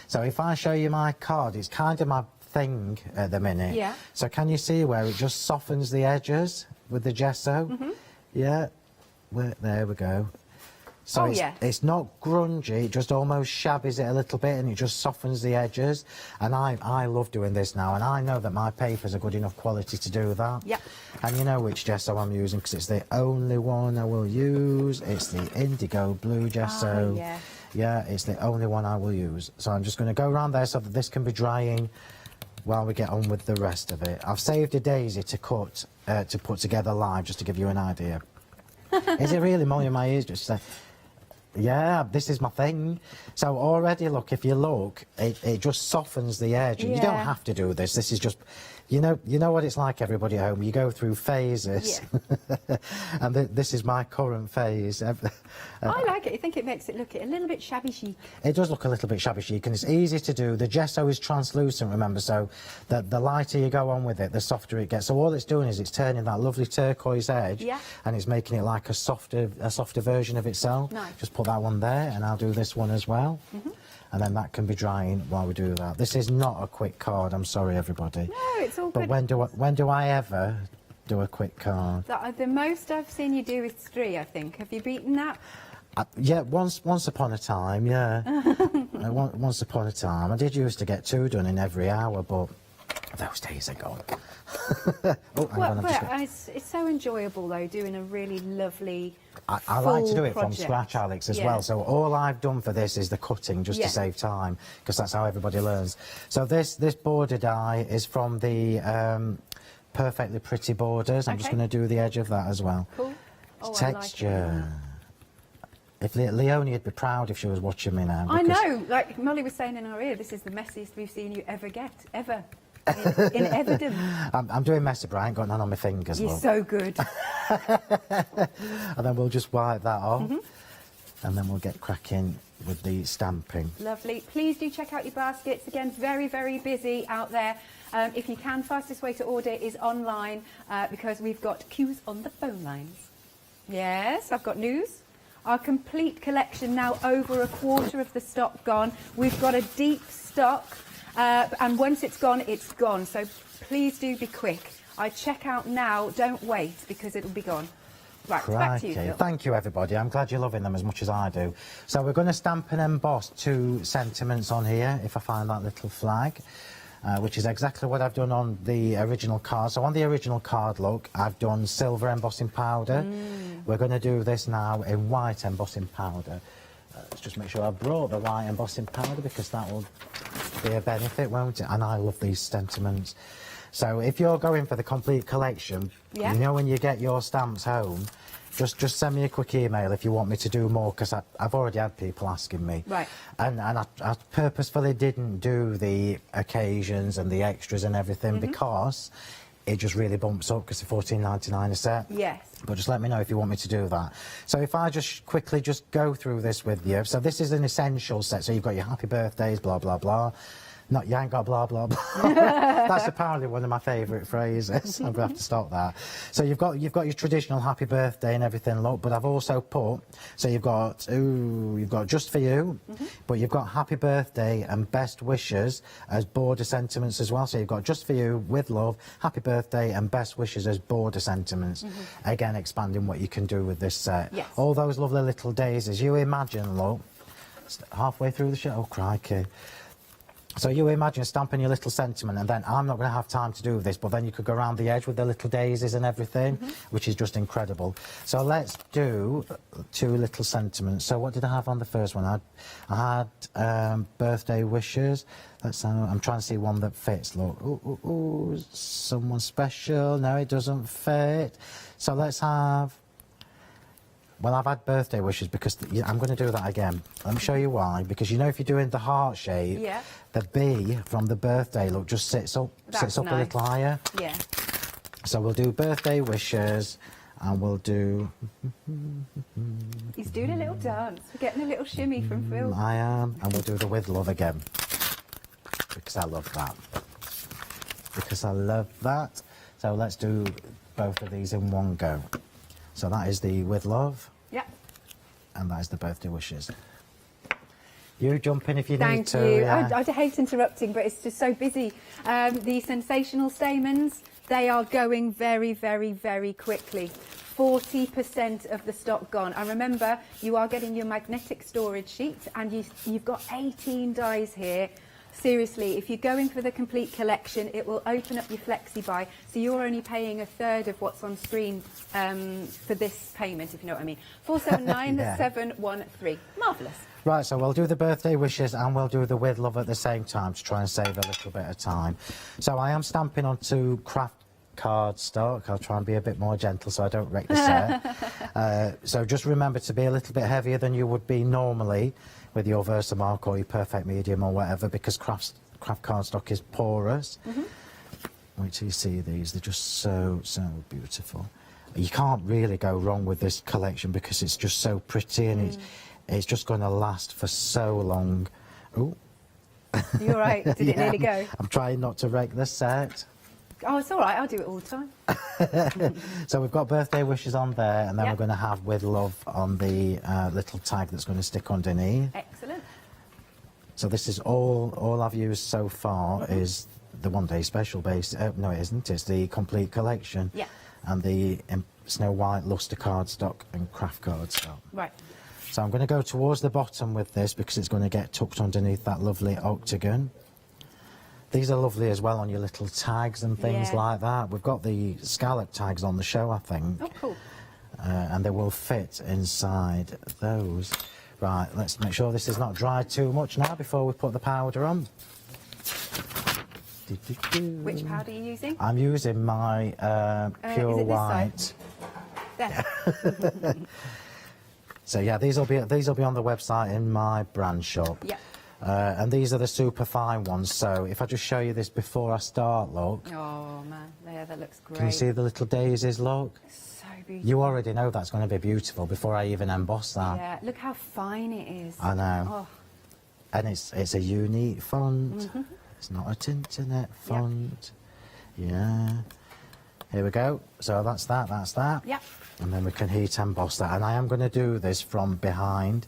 So if I show you my card, it's kind of my thing at the minute. Yeah. So can you see where it just softens the edges with the gesso? Yeah. There we go. So it's not grungy, it just almost shabbies it a little bit and it just softens the edges. And I love doing this now, and I know that my papers are good enough quality to do that. Yeah. And you know which gesso I'm using because it's the only one I will use. It's the indigo blue gesso. Yeah, it's the only one I will use. So I'm just going to go around there so that this can be drying while we get on with the rest of it. I've saved a daisy to cut, to put together live, just to give you an idea. Is it really, Molly, in my ears? Just yeah, this is my thing. So already, look, if you look, it just softens the edge. And you don't have to do this. This is just, you know what it's like, everybody at home. You go through phases. And this is my current phase. I like it. I think it makes it look a little bit shabby chic. It does look a little bit shabby chic, and it's easy to do. The gesso is translucent, remember, so the lighter you go on with it, the softer it gets. So all it's doing is it's turning that lovely turquoise edge, and it's making it like a softer version of itself. Nice. Just put that one there, and I'll do this one as well. And then that can be drying while we do that. This is not a quick card, I'm sorry, everybody. No, it's all good. But when do I ever do a quick card? The most I've seen you do is 3, I think. Have you beaten that? Yeah, once upon a time, yeah. Once upon a time. I did used to get 2 done in every hour, but those days are gone. It's so enjoyable, though, doing a really lovely I like to do it from scratch, Alex, as well. So all I've done for this is the cutting, just to save time, because that's how everybody learns. So this border die is from the Perfectly Pretty Borders. I'm just going to do the edge of that as well. Cool. Texture. If Leonie would be proud if she was watching me now. I know, like Molly was saying in our ear, this is the messiest we've seen you ever get, ever. In evidence. I'm doing messy, but I ain't got none on my fingers. You're so good. And then we'll just wipe that off. And then we'll get cracking with the stamping. Lovely. Please do check out your baskets. Again, very, very busy out there. If you can, fastest way to order is online because we've got queues on the phone lines. Yes, I've got news. Our complete collection now over a quarter of the stock gone. We've got a deep stock, and once it's gone, it's gone. So please do be quick. I check out now, don't wait, because it'll be gone. Right, back to you, Phil. Thank you, everybody. I'm glad you're loving them as much as I do. So we're going to stamp and emboss 2 sentiments on here, if I find that little flag, which is exactly what I've done on the original card. So on the original card, look, I've done silver embossing powder. We're going to do this now in white embossing powder. Let's just make sure I brought the white embossing powder, because that will be a benefit, won't it? And I love these sentiments. So if you're going for the complete collection, you know, when you get your stamps home, just send me a quick email if you want me to do more, because I've already had people asking me. Right. And I purposefully didn't do the occasions and the extras and everything, because it just really bumps up, because they're $14.99 a set. Yes. But just let me know if you want me to do that. So if I just quickly just go through this with you. So this is an essential set. So you've got your happy birthdays, blah, blah, blah. Not, you ain't got blah, blah, blah. That's apparently one of my favourite phrases. I'm going to have to stop that. So you've got your traditional happy birthday and everything, look, but I've also put, so you've got just for you, but you've got happy birthday and best wishes as border sentiments as well. So you've got just for you, with love, happy birthday and best wishes as border sentiments. Again, expanding what you can do with this set. Yes. All those lovely little daisies. You imagine, look, halfway through the show, oh crikey. So you imagine stamping your little sentiment, and then I'm not going to have time to do this, but then you could go around the edge with the little daisies and everything, which is just incredible. So let's do 2 little sentiments. So what did I have on the first one? I had birthday wishes. I'm trying to see one that fits. Look, ooh, someone special. No, it doesn't fit. So let's have. Well, I've had birthday wishes, because I'm going to do that again. Let me show you why. Because, you know, if you're doing the heart shape, the B from the birthday, look, just sits up That's a little higher. Yeah. So we'll do birthday wishes, and we'll do... He's doing a little dance. We're getting a little shimmy from Phil. I am. And we'll do the with love again, because I love that. Because I love that. So let's do both of these in one go. So that is the with love. Yeah. And that is the birthday wishes. You jump in if you Thank need to. you. I hate interrupting, but it's just so busy. The sensational stamens, they are going very, very, very quickly. 40% of the stock gone. And remember, you are getting your magnetic storage sheet, and you've got 18 dies here. Seriously, if you're going for the complete collection, it will open up your flexi buy, so you're only paying a third of what's on screen for this payment, if you know what I mean. 479713. Marvellous. Right, so we'll do the birthday wishes and we'll do the with love at the same time to try and save a little bit of time. So I am stamping onto craft card stock. I'll try and be a bit more gentle so I don't wreck the set. So just remember to be a little bit heavier than you would be normally with your Versamark or your Perfect Medium or whatever, because craft cardstock is porous. Wait till you see these. They're just so beautiful. You can't really go wrong with this collection because it's just so pretty, and it's just going to last for so long. Ooh. You're right. Did it nearly go? I'm trying not to wreck the set. Oh, it's all right. I'll do it all the time. So we've got birthday wishes on there, and then we're going to have with love on the little tag that's going to stick underneath. Excellent. So this is all I've used so far is the one day special base. No, it isn't. It's the complete collection. Yeah. And the Snow White luster cardstock and craft cardstock. Right. So I'm going to go towards the bottom with this because it's going to get tucked underneath that lovely octagon. These are lovely as well on your little tags and things like that. We've got the scallop tags on the show, I think. Oh, cool. And they will fit inside those. Right, let's make sure this is not dried too much now before we put the powder on. Which powder are you using? I'm using my pure is it white. There. So yeah, these will be on the website in my brand shop. Yeah. And these are the super fine ones. So if I just show you this before I start, look. Oh man, there, that looks great. Can you see the little daisies, look? So beautiful. You already know that's going to be beautiful before I even emboss that. Yeah, look how fine it is. I know. Oh. And it's a unique font. It's not a Tinternet font. Yeah. Here we go. So that's that. Yep. And then we can heat emboss that. And I am going to do this from behind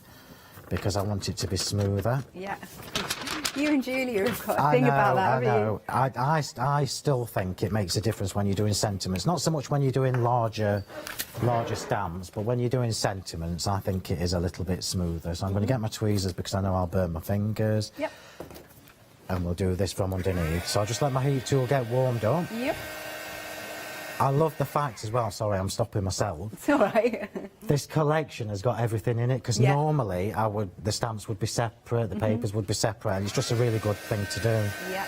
because I want it to be smoother. Yeah. You and Julia have got a thing about that, haven't you? I still think it makes a difference when you're doing sentiments. Not so much when you're doing larger stamps, but when you're doing sentiments, I think it is a little bit smoother. So I'm going to get my tweezers because I know I'll burn my fingers. Yep. And we'll do this from underneath. So I'll just let my heat tool get warmed up. Yep. I love the fact as well, sorry, I'm stopping myself. It's all right. This collection has got everything in it, because normally the stamps would be separate, the papers would be separate, and it's just a really good thing to do. Yeah.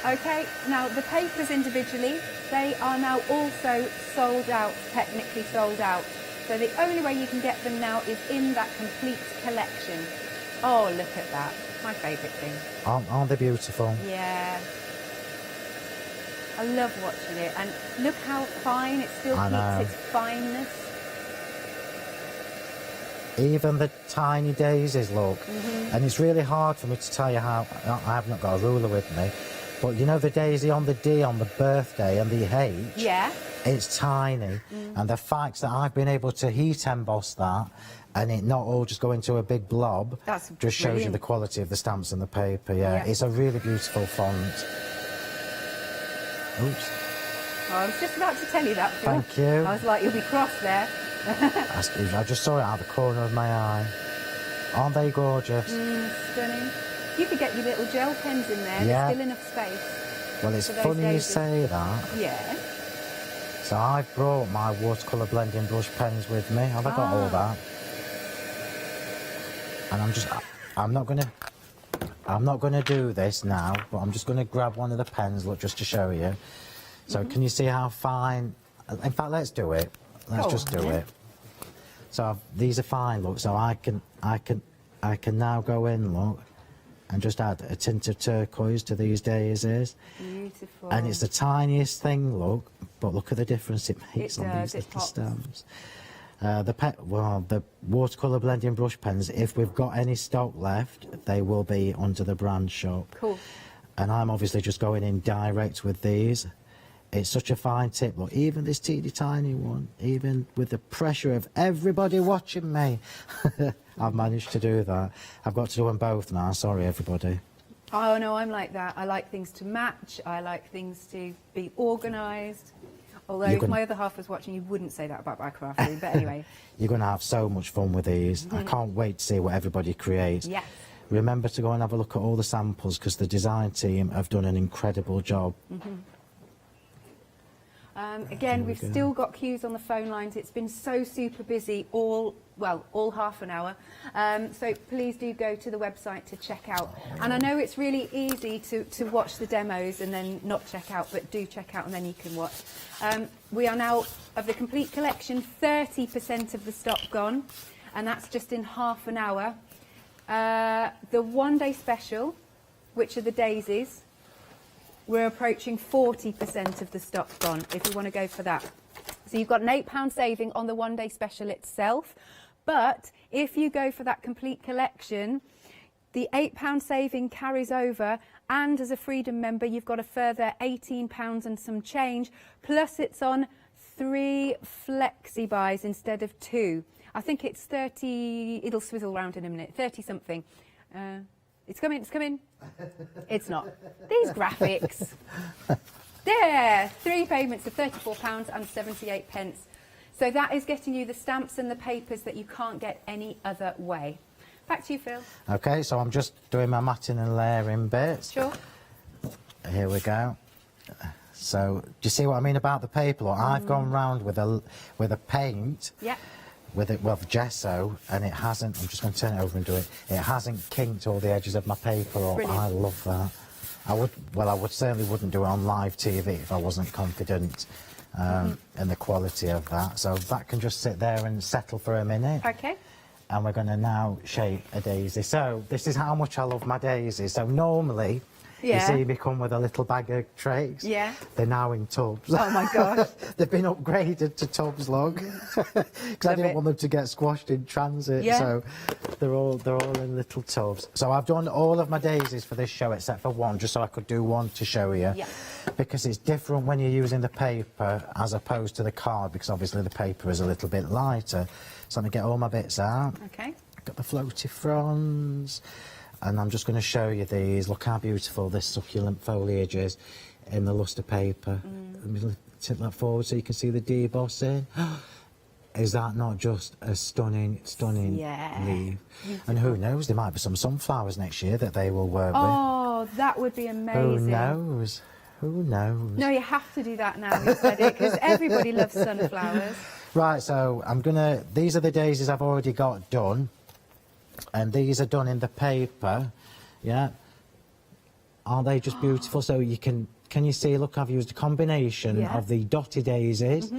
Okay, now the papers individually, they are now also sold out, technically sold out. So the only way you can get them now is in that complete collection. Oh, look at that. My favourite thing. Aren't they beautiful? Yeah. I love watching it, and look how fine it still keeps its fineness. Even the tiny daisies, look. And it's really hard for me to tell you how, I have not got a ruler with me, but you know the daisy on the D on the birthday and the H? Yeah. It's tiny. And the fact that I've been able to heat emboss that and it not all just go into a big blob just shows you the quality of the stamps and the paper, yeah. It's a really beautiful font. Oops. Oh, I was just about to tell you that, Phil. Thank you. I was like, you'll be cross there. I just saw it out of the corner of my eye. Aren't they gorgeous? Stunning. You could get your little gel pens in there. Yeah. There's still enough space. Well, it's funny you say that. Yeah. So I've brought my watercolour blending brush pens with me. Have I got all that? And I'm not gonna do this now, but I'm just gonna grab one of the pens, look, just to show you. So can you see how fine? In fact, let's do it. Let's just do it. So these are fine, look. So I can now go in, look, and just add a tint of turquoise to these daisies. Beautiful. And it's the tiniest thing, look, but look at the difference it makes on these little stamps. The watercolour blending brush pens, if we've got any stock left, they will be under the brand shop. Cool. And I'm obviously just going in direct with these. It's such a fine tip. Look, even this teeny tiny one, even with the pressure of everybody watching me, I've managed to do that. I've got to do them both now. Sorry, everybody. Oh, no, I'm like that. I like things to match. I like things to be organised. Although if my other half was watching, you wouldn't say that about my craft room. But anyway. You're going to have so much fun with these. I can't wait to see what everybody creates. Yes. Remember to go and have a look at all the samples, because the design team have done an incredible job. Again, we've still got queues on the phone lines. It's been so super busy all half an hour. So please do go to the website to check out. And I know it's really easy to watch the demos and then not check out, but do check out and then you can watch. We are now, of the complete collection, 30% of the stock gone, and that's just in half an hour. The one-day special, which are the daisies, we're approaching 40% of the stock gone, if you want to go for that. So you've got an £8 saving on the one-day special itself, but if you go for that complete collection, the £8 saving carries over, and as a Freedom member, you've got a further £18 and some change, plus it's on 3 flexi buys instead of 2. I think it's 30, it'll swizzle round in a minute, 30 something. It's coming, it's coming. It's not. These graphics. There, 3 payments of £34 and 78 pence. So that is getting you the stamps and the papers that you can't get any other way. Back to you, Phil. Okay, so I'm just doing my matting and layering bits. Sure. Here we go. So, do you see what I mean about the paper? Look, I've gone round with a paint. Yeah. With it, well, gesso, and it hasn't. I'm just going to turn it over and do it. It hasn't kinked all the edges of my paper up. Brilliant. I love that. I certainly wouldn't do it on live TV if I wasn't confident in the quality of that. So that can just sit there and settle for a minute. Okay. And we're going to now shape a daisy. So this is how much I love my daisy. So normally Yeah. You see me come with a little bag of trays. Yeah. They're now in tubs. Oh my gosh. They've been upgraded to tubs, look. Because I didn't want them to get squashed in transit. Yeah. So they're all in little tubs. So I've done all of my daisies for this show except for one, just so I could do one to show you. Yeah. Because it's different when you're using the paper as opposed to the card, because obviously the paper is a little bit lighter. So let me get all my bits out. Okay. Got the floaty fronds, and I'm just going to show you these. Look how beautiful this succulent foliage is in the lustre paper. Let me tip that forward so you can see the debossing. Is that not just a stunning leaf? And who knows, there might be some sunflowers next year that they will work with. Oh, that would be amazing. Who knows? Who knows? No, you have to do that now, you said it, because everybody loves sunflowers. Right, so these are the daisies I've already got done. And these are done in the paper, yeah. Aren't they just beautiful? So you can you see, look, I've used a combination of the dotty daisies,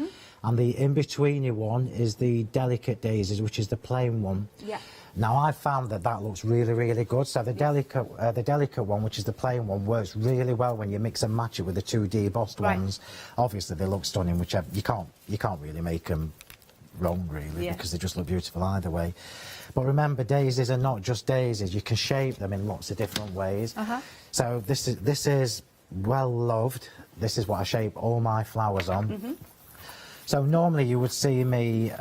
and the in-betweeny one is the delicate daisies, which is the plain one. Yeah. Now, I've found that looks really, really good. So the delicate one, which is the plain one, works really well when you mix and match it with the two debossed ones. Obviously, they look stunning, which you can't really make them wrong, really, because they just look beautiful either way. But remember, daisies are not just daisies. You can shape them in lots of different ways. So this is well loved. This is what I shape all my flowers on. So normally you would see me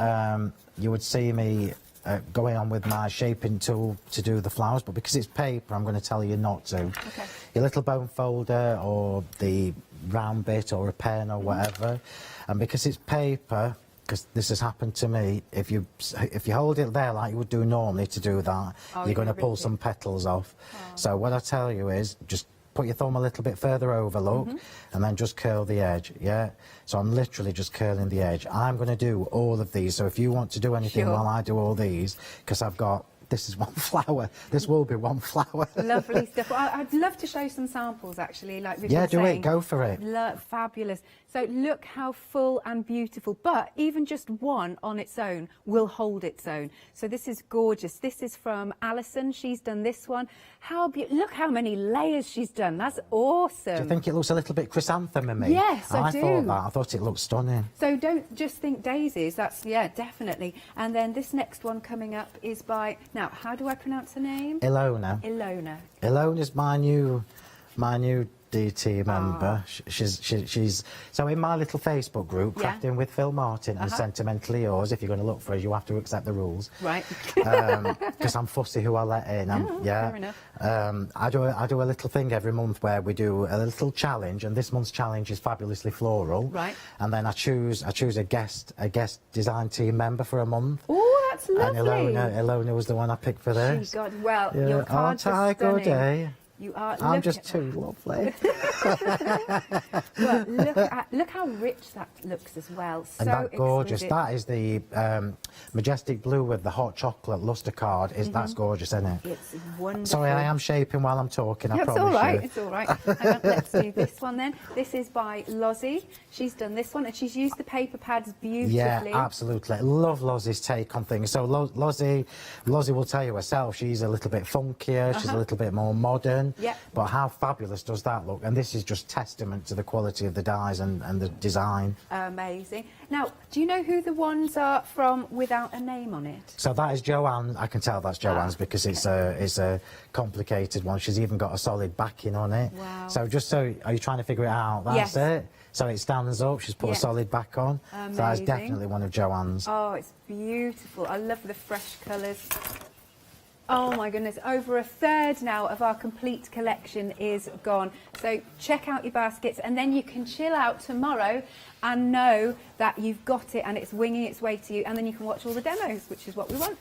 going on with my shaping tool to do the flowers, but because it's paper, I'm going to tell you not to. Your little bone folder or the round bit or a pen or whatever, and because it's paper, because this has happened to me, if you hold it there like you would do normally to do that, you're going to pull some petals off. So what I tell you is just put your thumb a little bit further over, look, and then just curl the edge, yeah? So I'm literally just curling the edge. I'm going to do all of these, so if you want to do anything while I do all these, because this is one flower. This will be one flower. Lovely stuff. I'd love to show some samples, actually, like Richard's do saying. it. Go for it. Fabulous. So look how full and beautiful. But even just one on its own will hold its own. So this is gorgeous. This is from Alison. She's done this one. Look how many layers she's done. That's awesome. Do you think it looks a little bit chrysanthemum-y? Yes, I do. thought that. I thought it looked stunning. So don't just think daisies. That's, definitely. And then this next one coming up is by, now, how do I pronounce her name? Ilona. Ilona. Ilona's my new DT member. She's so in my little Facebook group, Crafting with Phil Martin and Sentimentally Yours. If you're going to look for us, you have to accept the rules. Right. Because I'm fussy who I let in. Fair enough. I do a little thing every month where we do a little challenge, and this month's challenge is Fabulously Floral. Right. And then I choose a guest design team member for a month. Oh, that's lovely. And Ilona was the one I picked for this. Your cards are stunning. Good day. You are. I'm just too lovely. Well, look how rich that looks as well. So and that gorgeous. exquisite. That is the majestic blue with the hot chocolate lustre card. That's gorgeous, isn't it? It's wonderful. Sorry, I am shaping while I'm talking. I promise all right. you. It's all right. Hang on, let's do this one then. This is by Lozzie. She's done this one, and she's used the paper pads beautifully. Yeah, absolutely. Love Lozzie's take on things. So Lozzie will tell you herself. She's a little bit funkier. She's a little bit more modern. Yeah. But how fabulous does that look? And this is just testament to the quality of the dyes and the design. Amazing. Now, do you know who the ones are from without a name on it? So that is Joanne. I can tell that's Joanne's because it's a complicated one. She's even got a solid backing on it. Wow. So are you trying to figure it out? That's it. So it stands up. She's put a solid back on. Amazing. So that's definitely one of Joanne's. Oh, it's beautiful. I love the fresh colours. Oh my goodness, over a third now of our complete collection is gone. So check out your baskets and then you can chill out tomorrow and know that you've got it and it's winging its way to you, and then you can watch all the demos, which is what we want.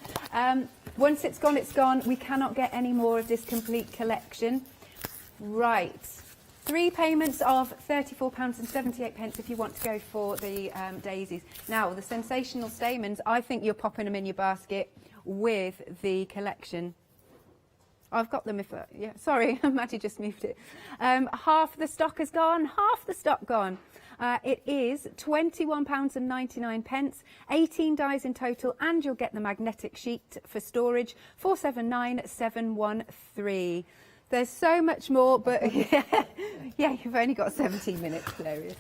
Once it's gone, it's gone. We cannot get any more of this complete collection. Right. 3 payments of £34.78 if you want to go for the daisies. Now, the sensational stamens, I think you're popping them in your basket with the collection. I've got them sorry, Matty just moved it. Half the stock has gone, half the stock gone. It is £21.99, 18 dies in total, and you'll get the magnetic sheet for storage, 479713. There's so much more, but yeah, you've only got 17 minutes, hilarious.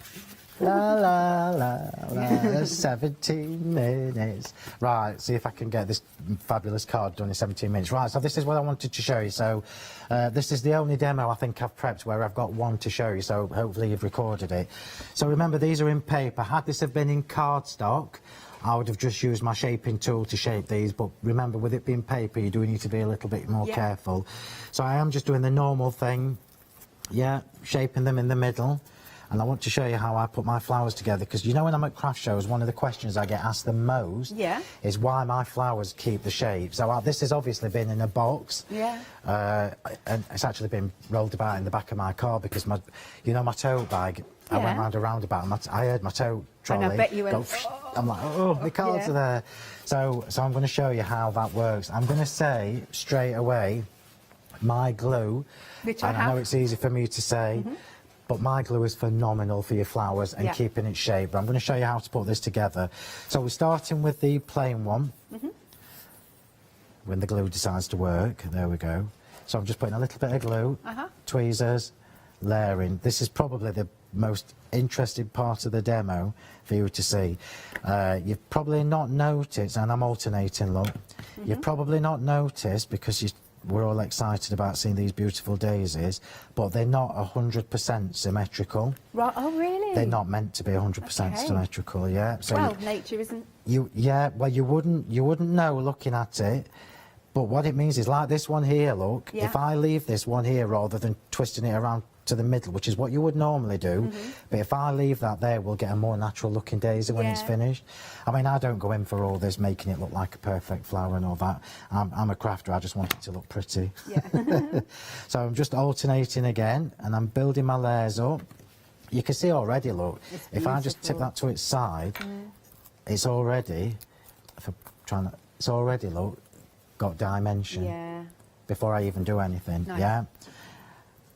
La la la la, 17 minutes. Right, see if I can get this fabulous card done in 17 minutes. Right, so this is what I wanted to show you. So this is the only demo I think I've prepped where I've got one to show you, so hopefully you've recorded it. So remember, these are in paper. Had this have been in cardstock, I would have just used my shaping tool to shape these, but remember, with it being paper, you do need to be a little bit more careful. So I am just doing the normal thing, shaping them in the middle. And I want to show you how I put my flowers together, because you know when I'm at craft shows, one of the questions I get asked the most is why my flowers keep the shape. So this has obviously been in a box, and it's actually been rolled about in the back of my car because my tote bag, I went round a roundabout and I heard my tote trolley and I bet you go, went, I'm like, oh, the cards are there. So I'm going to show you how that works. I'm going to say straight away, my glue, which and I know it's easy for me to say, but my glue is phenomenal for your flowers and keeping its shape. But I'm going to show you how to put this together. So we're starting with the plain one. When the glue decides to work, there we go. So I'm just putting a little bit of glue, tweezers, layering. This is probably the most interesting part of the demo for you to see. You've probably not noticed, and I'm alternating, look. You've probably not noticed, because we're all excited about seeing these beautiful daisies, but they're not 100% symmetrical. Right, oh really? They're not meant to be 100% symmetrical, So well, nature isn't. Well, you wouldn't know looking at it, but what it means is, like this one here, look, if I leave this one here rather than twisting it around to the middle, which is what you would normally do, but if I leave that there, we'll get a more natural looking daisy when it's finished. I mean, I don't go in for all this making it look like a perfect flower and all that. I'm a crafter, I just want it to look pretty. So I'm just alternating again, and I'm building my layers up. You can see already, look, if I just tip that to its side, it's already, it's already, look, got dimension before I even do anything.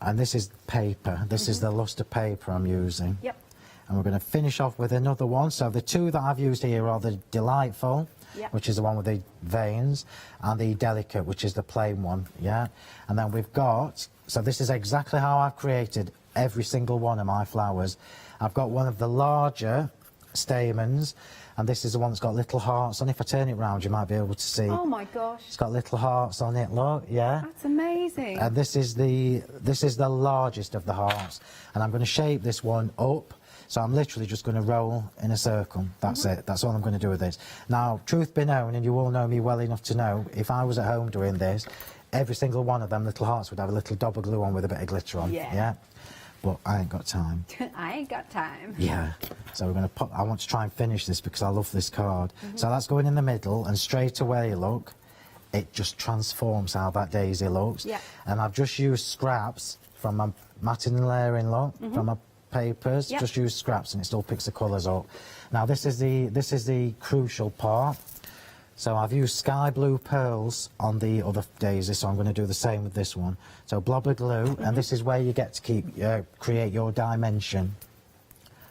And this is paper. This is the luster paper I'm using. And we're going to finish off with another one. So the two that I've used here are the Delightful, which is the one with the veins, and the Delicate, which is the plain one. And then we've got, so this is exactly how I've created every single one of my flowers. I've got one of the larger stamens, and this is the one that's got little hearts on. If I turn it round, you might be able to see. Oh my gosh! It's got little hearts on it. Look, That's amazing. And this is the largest of the hearts, and I'm going to shape this one up. So I'm literally just going to roll in a circle. That's it. That's all I'm going to do with this. Now, truth be known, and you all know me well enough to know, if I was at home doing this, every single one of them little hearts would have a little dab of glue on with a bit of glitter on. But I ain't got time. I ain't got time. So we're going to I want to try and finish this because I love this card. So that's going in the middle, and straight away, look, it just transforms how that daisy looks. And I've just used scraps from my matting and layering, look, from my papers. Just used scraps, and it still picks the colours up. Now this is the crucial part. So I've used sky blue pearls on the other daisy, so I'm going to do the same with this one. So blob of glue, and this is where you get to create your dimension.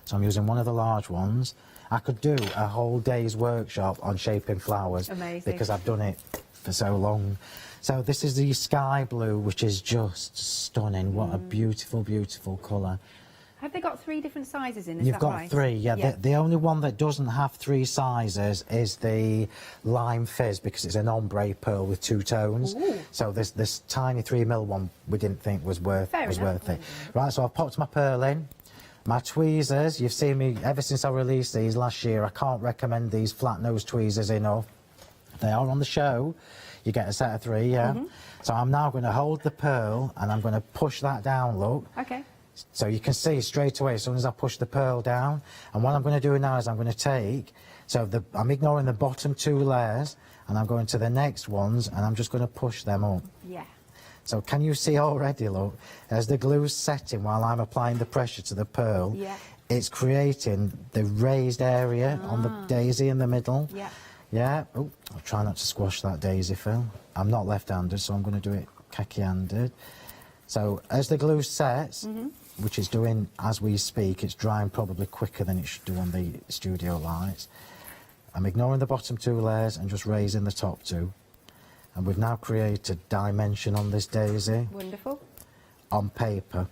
So I'm using one of the large ones. I could do a whole day's workshop on shaping flowers. Amazing. Because I've done it for so long. So this is the sky blue, which is just stunning. What a beautiful, beautiful colour. Have they got 3 different sizes in? You've got 3, The only one that doesn't have 3 sizes is the Lime Fizz, because it's an ombre pearl with 2 tones. So this tiny 3mm one we didn't think was worth it. Right, so I've popped my pearl in. My tweezers, you've seen me ever since I released these last year. I can't recommend these flat nose tweezers enough. They are on the show. You get a set of 3, So I'm now going to hold the pearl, and I'm going to push that down, look. So you can see straight away as soon as I push the pearl down. And what I'm going to do now is I'm going to take, I'm ignoring the bottom 2 layers, and I'm going to the next ones, and I'm just going to push them up. So can you see already, look, as the glue's setting while I'm applying the pressure to the pearl, it's creating the raised area on the daisy in the middle. Oh, I'll try not to squash that daisy, Phil. I'm not left-handed, so I'm going to do it khaki-handed. So as the glue sets, which it's doing as we speak, it's drying probably quicker than it should do on the studio lights. I'm ignoring the bottom 2 layers and just raising the top 2. And we've now created dimension on this daisy. Wonderful. on paper.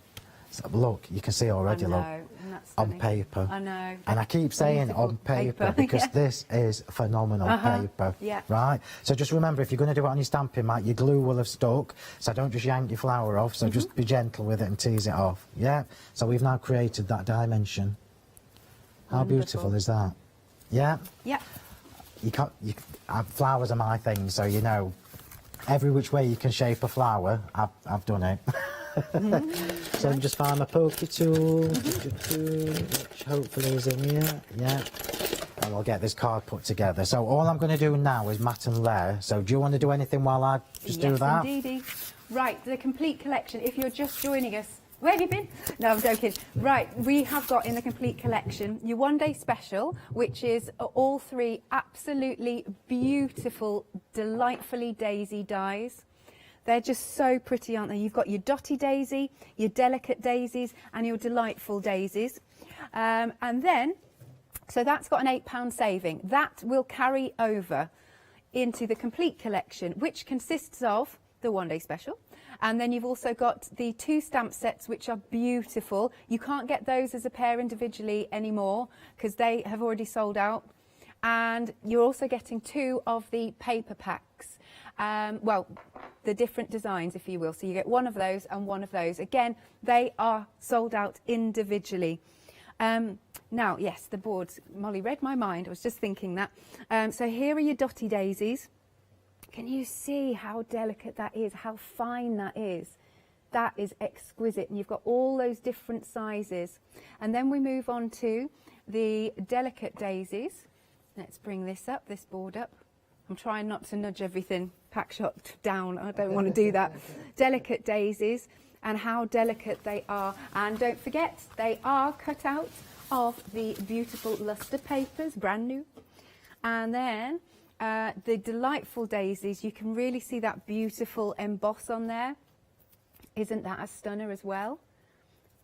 So look, you can see already, I know, look, and that's on stunning. paper. I know. And I keep saying on paper because yeah. this is phenomenal paper, yeah. right? So just remember, if you're going to do it on your stamping mat, your glue will have stuck, so don't just yank your flower off, so just be gentle with it and tease it off, yeah? So we've now created that dimension. How beautiful is that? Yeah? Yeah. You can't, flowers are my thing, so you know, every which way you can shape a flower, I've done it. So I'm just find my pokey tool, which hopefully is in here, yeah. And we'll get this card put together. So all I'm going to do now is mat and layer. So do you want to do anything while I just do that? Yes, indeedy. Right, the complete collection. If you're just joining us, where have you been? No, I'm joking. Right, we have got in the complete collection your one-day special, which is all 3 absolutely beautiful, delightfully daisy dies. They're just so pretty, aren't they? You've got your dotty daisy, your delicate daisies, and your delightful daisies. And then, so that's got an £8 saving. That will carry over into the complete collection, which consists of the one-day special. And then you've also got the 2 stamp sets, which are beautiful. You can't get those as a pair individually anymore because they have already sold out. And you're also getting 2 of the paper packs. Well, the different designs, if you will. So you get 1 of those and 1 of those. Again, they are sold out individually. Now, yes, the boards. Molly read my mind. I was just thinking that. So here are your dotty daisies. Can you see how delicate that is, how fine that is? That is exquisite. And you've got all those different sizes. And then we move on to the delicate daisies. Let's bring this up, this board up. I'm trying not to nudge everything pack shot down. I don't want to do that. Delicate daisies and how delicate they are. And don't forget, they are cut out of the beautiful luster papers, brand new. And then the delightful daisies, you can really see that beautiful emboss on there. Isn't that a stunner as well?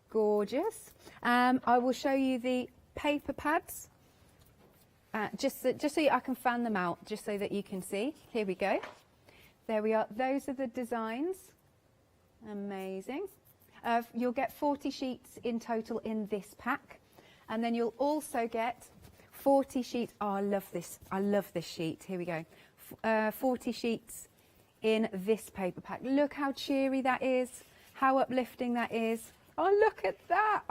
Gorgeous. I will show you the paper pads. Just so I can fan them out, just so that you can see. Here we go. There we are. Those are the designs. Amazing. You'll get 40 sheets in total in this pack. And then you'll also get 40 sheets. Oh, I love this. I love this sheet. Here we go. 40 sheets in this paper pack. Look how cheery that is. How uplifting that is. Oh, look at that.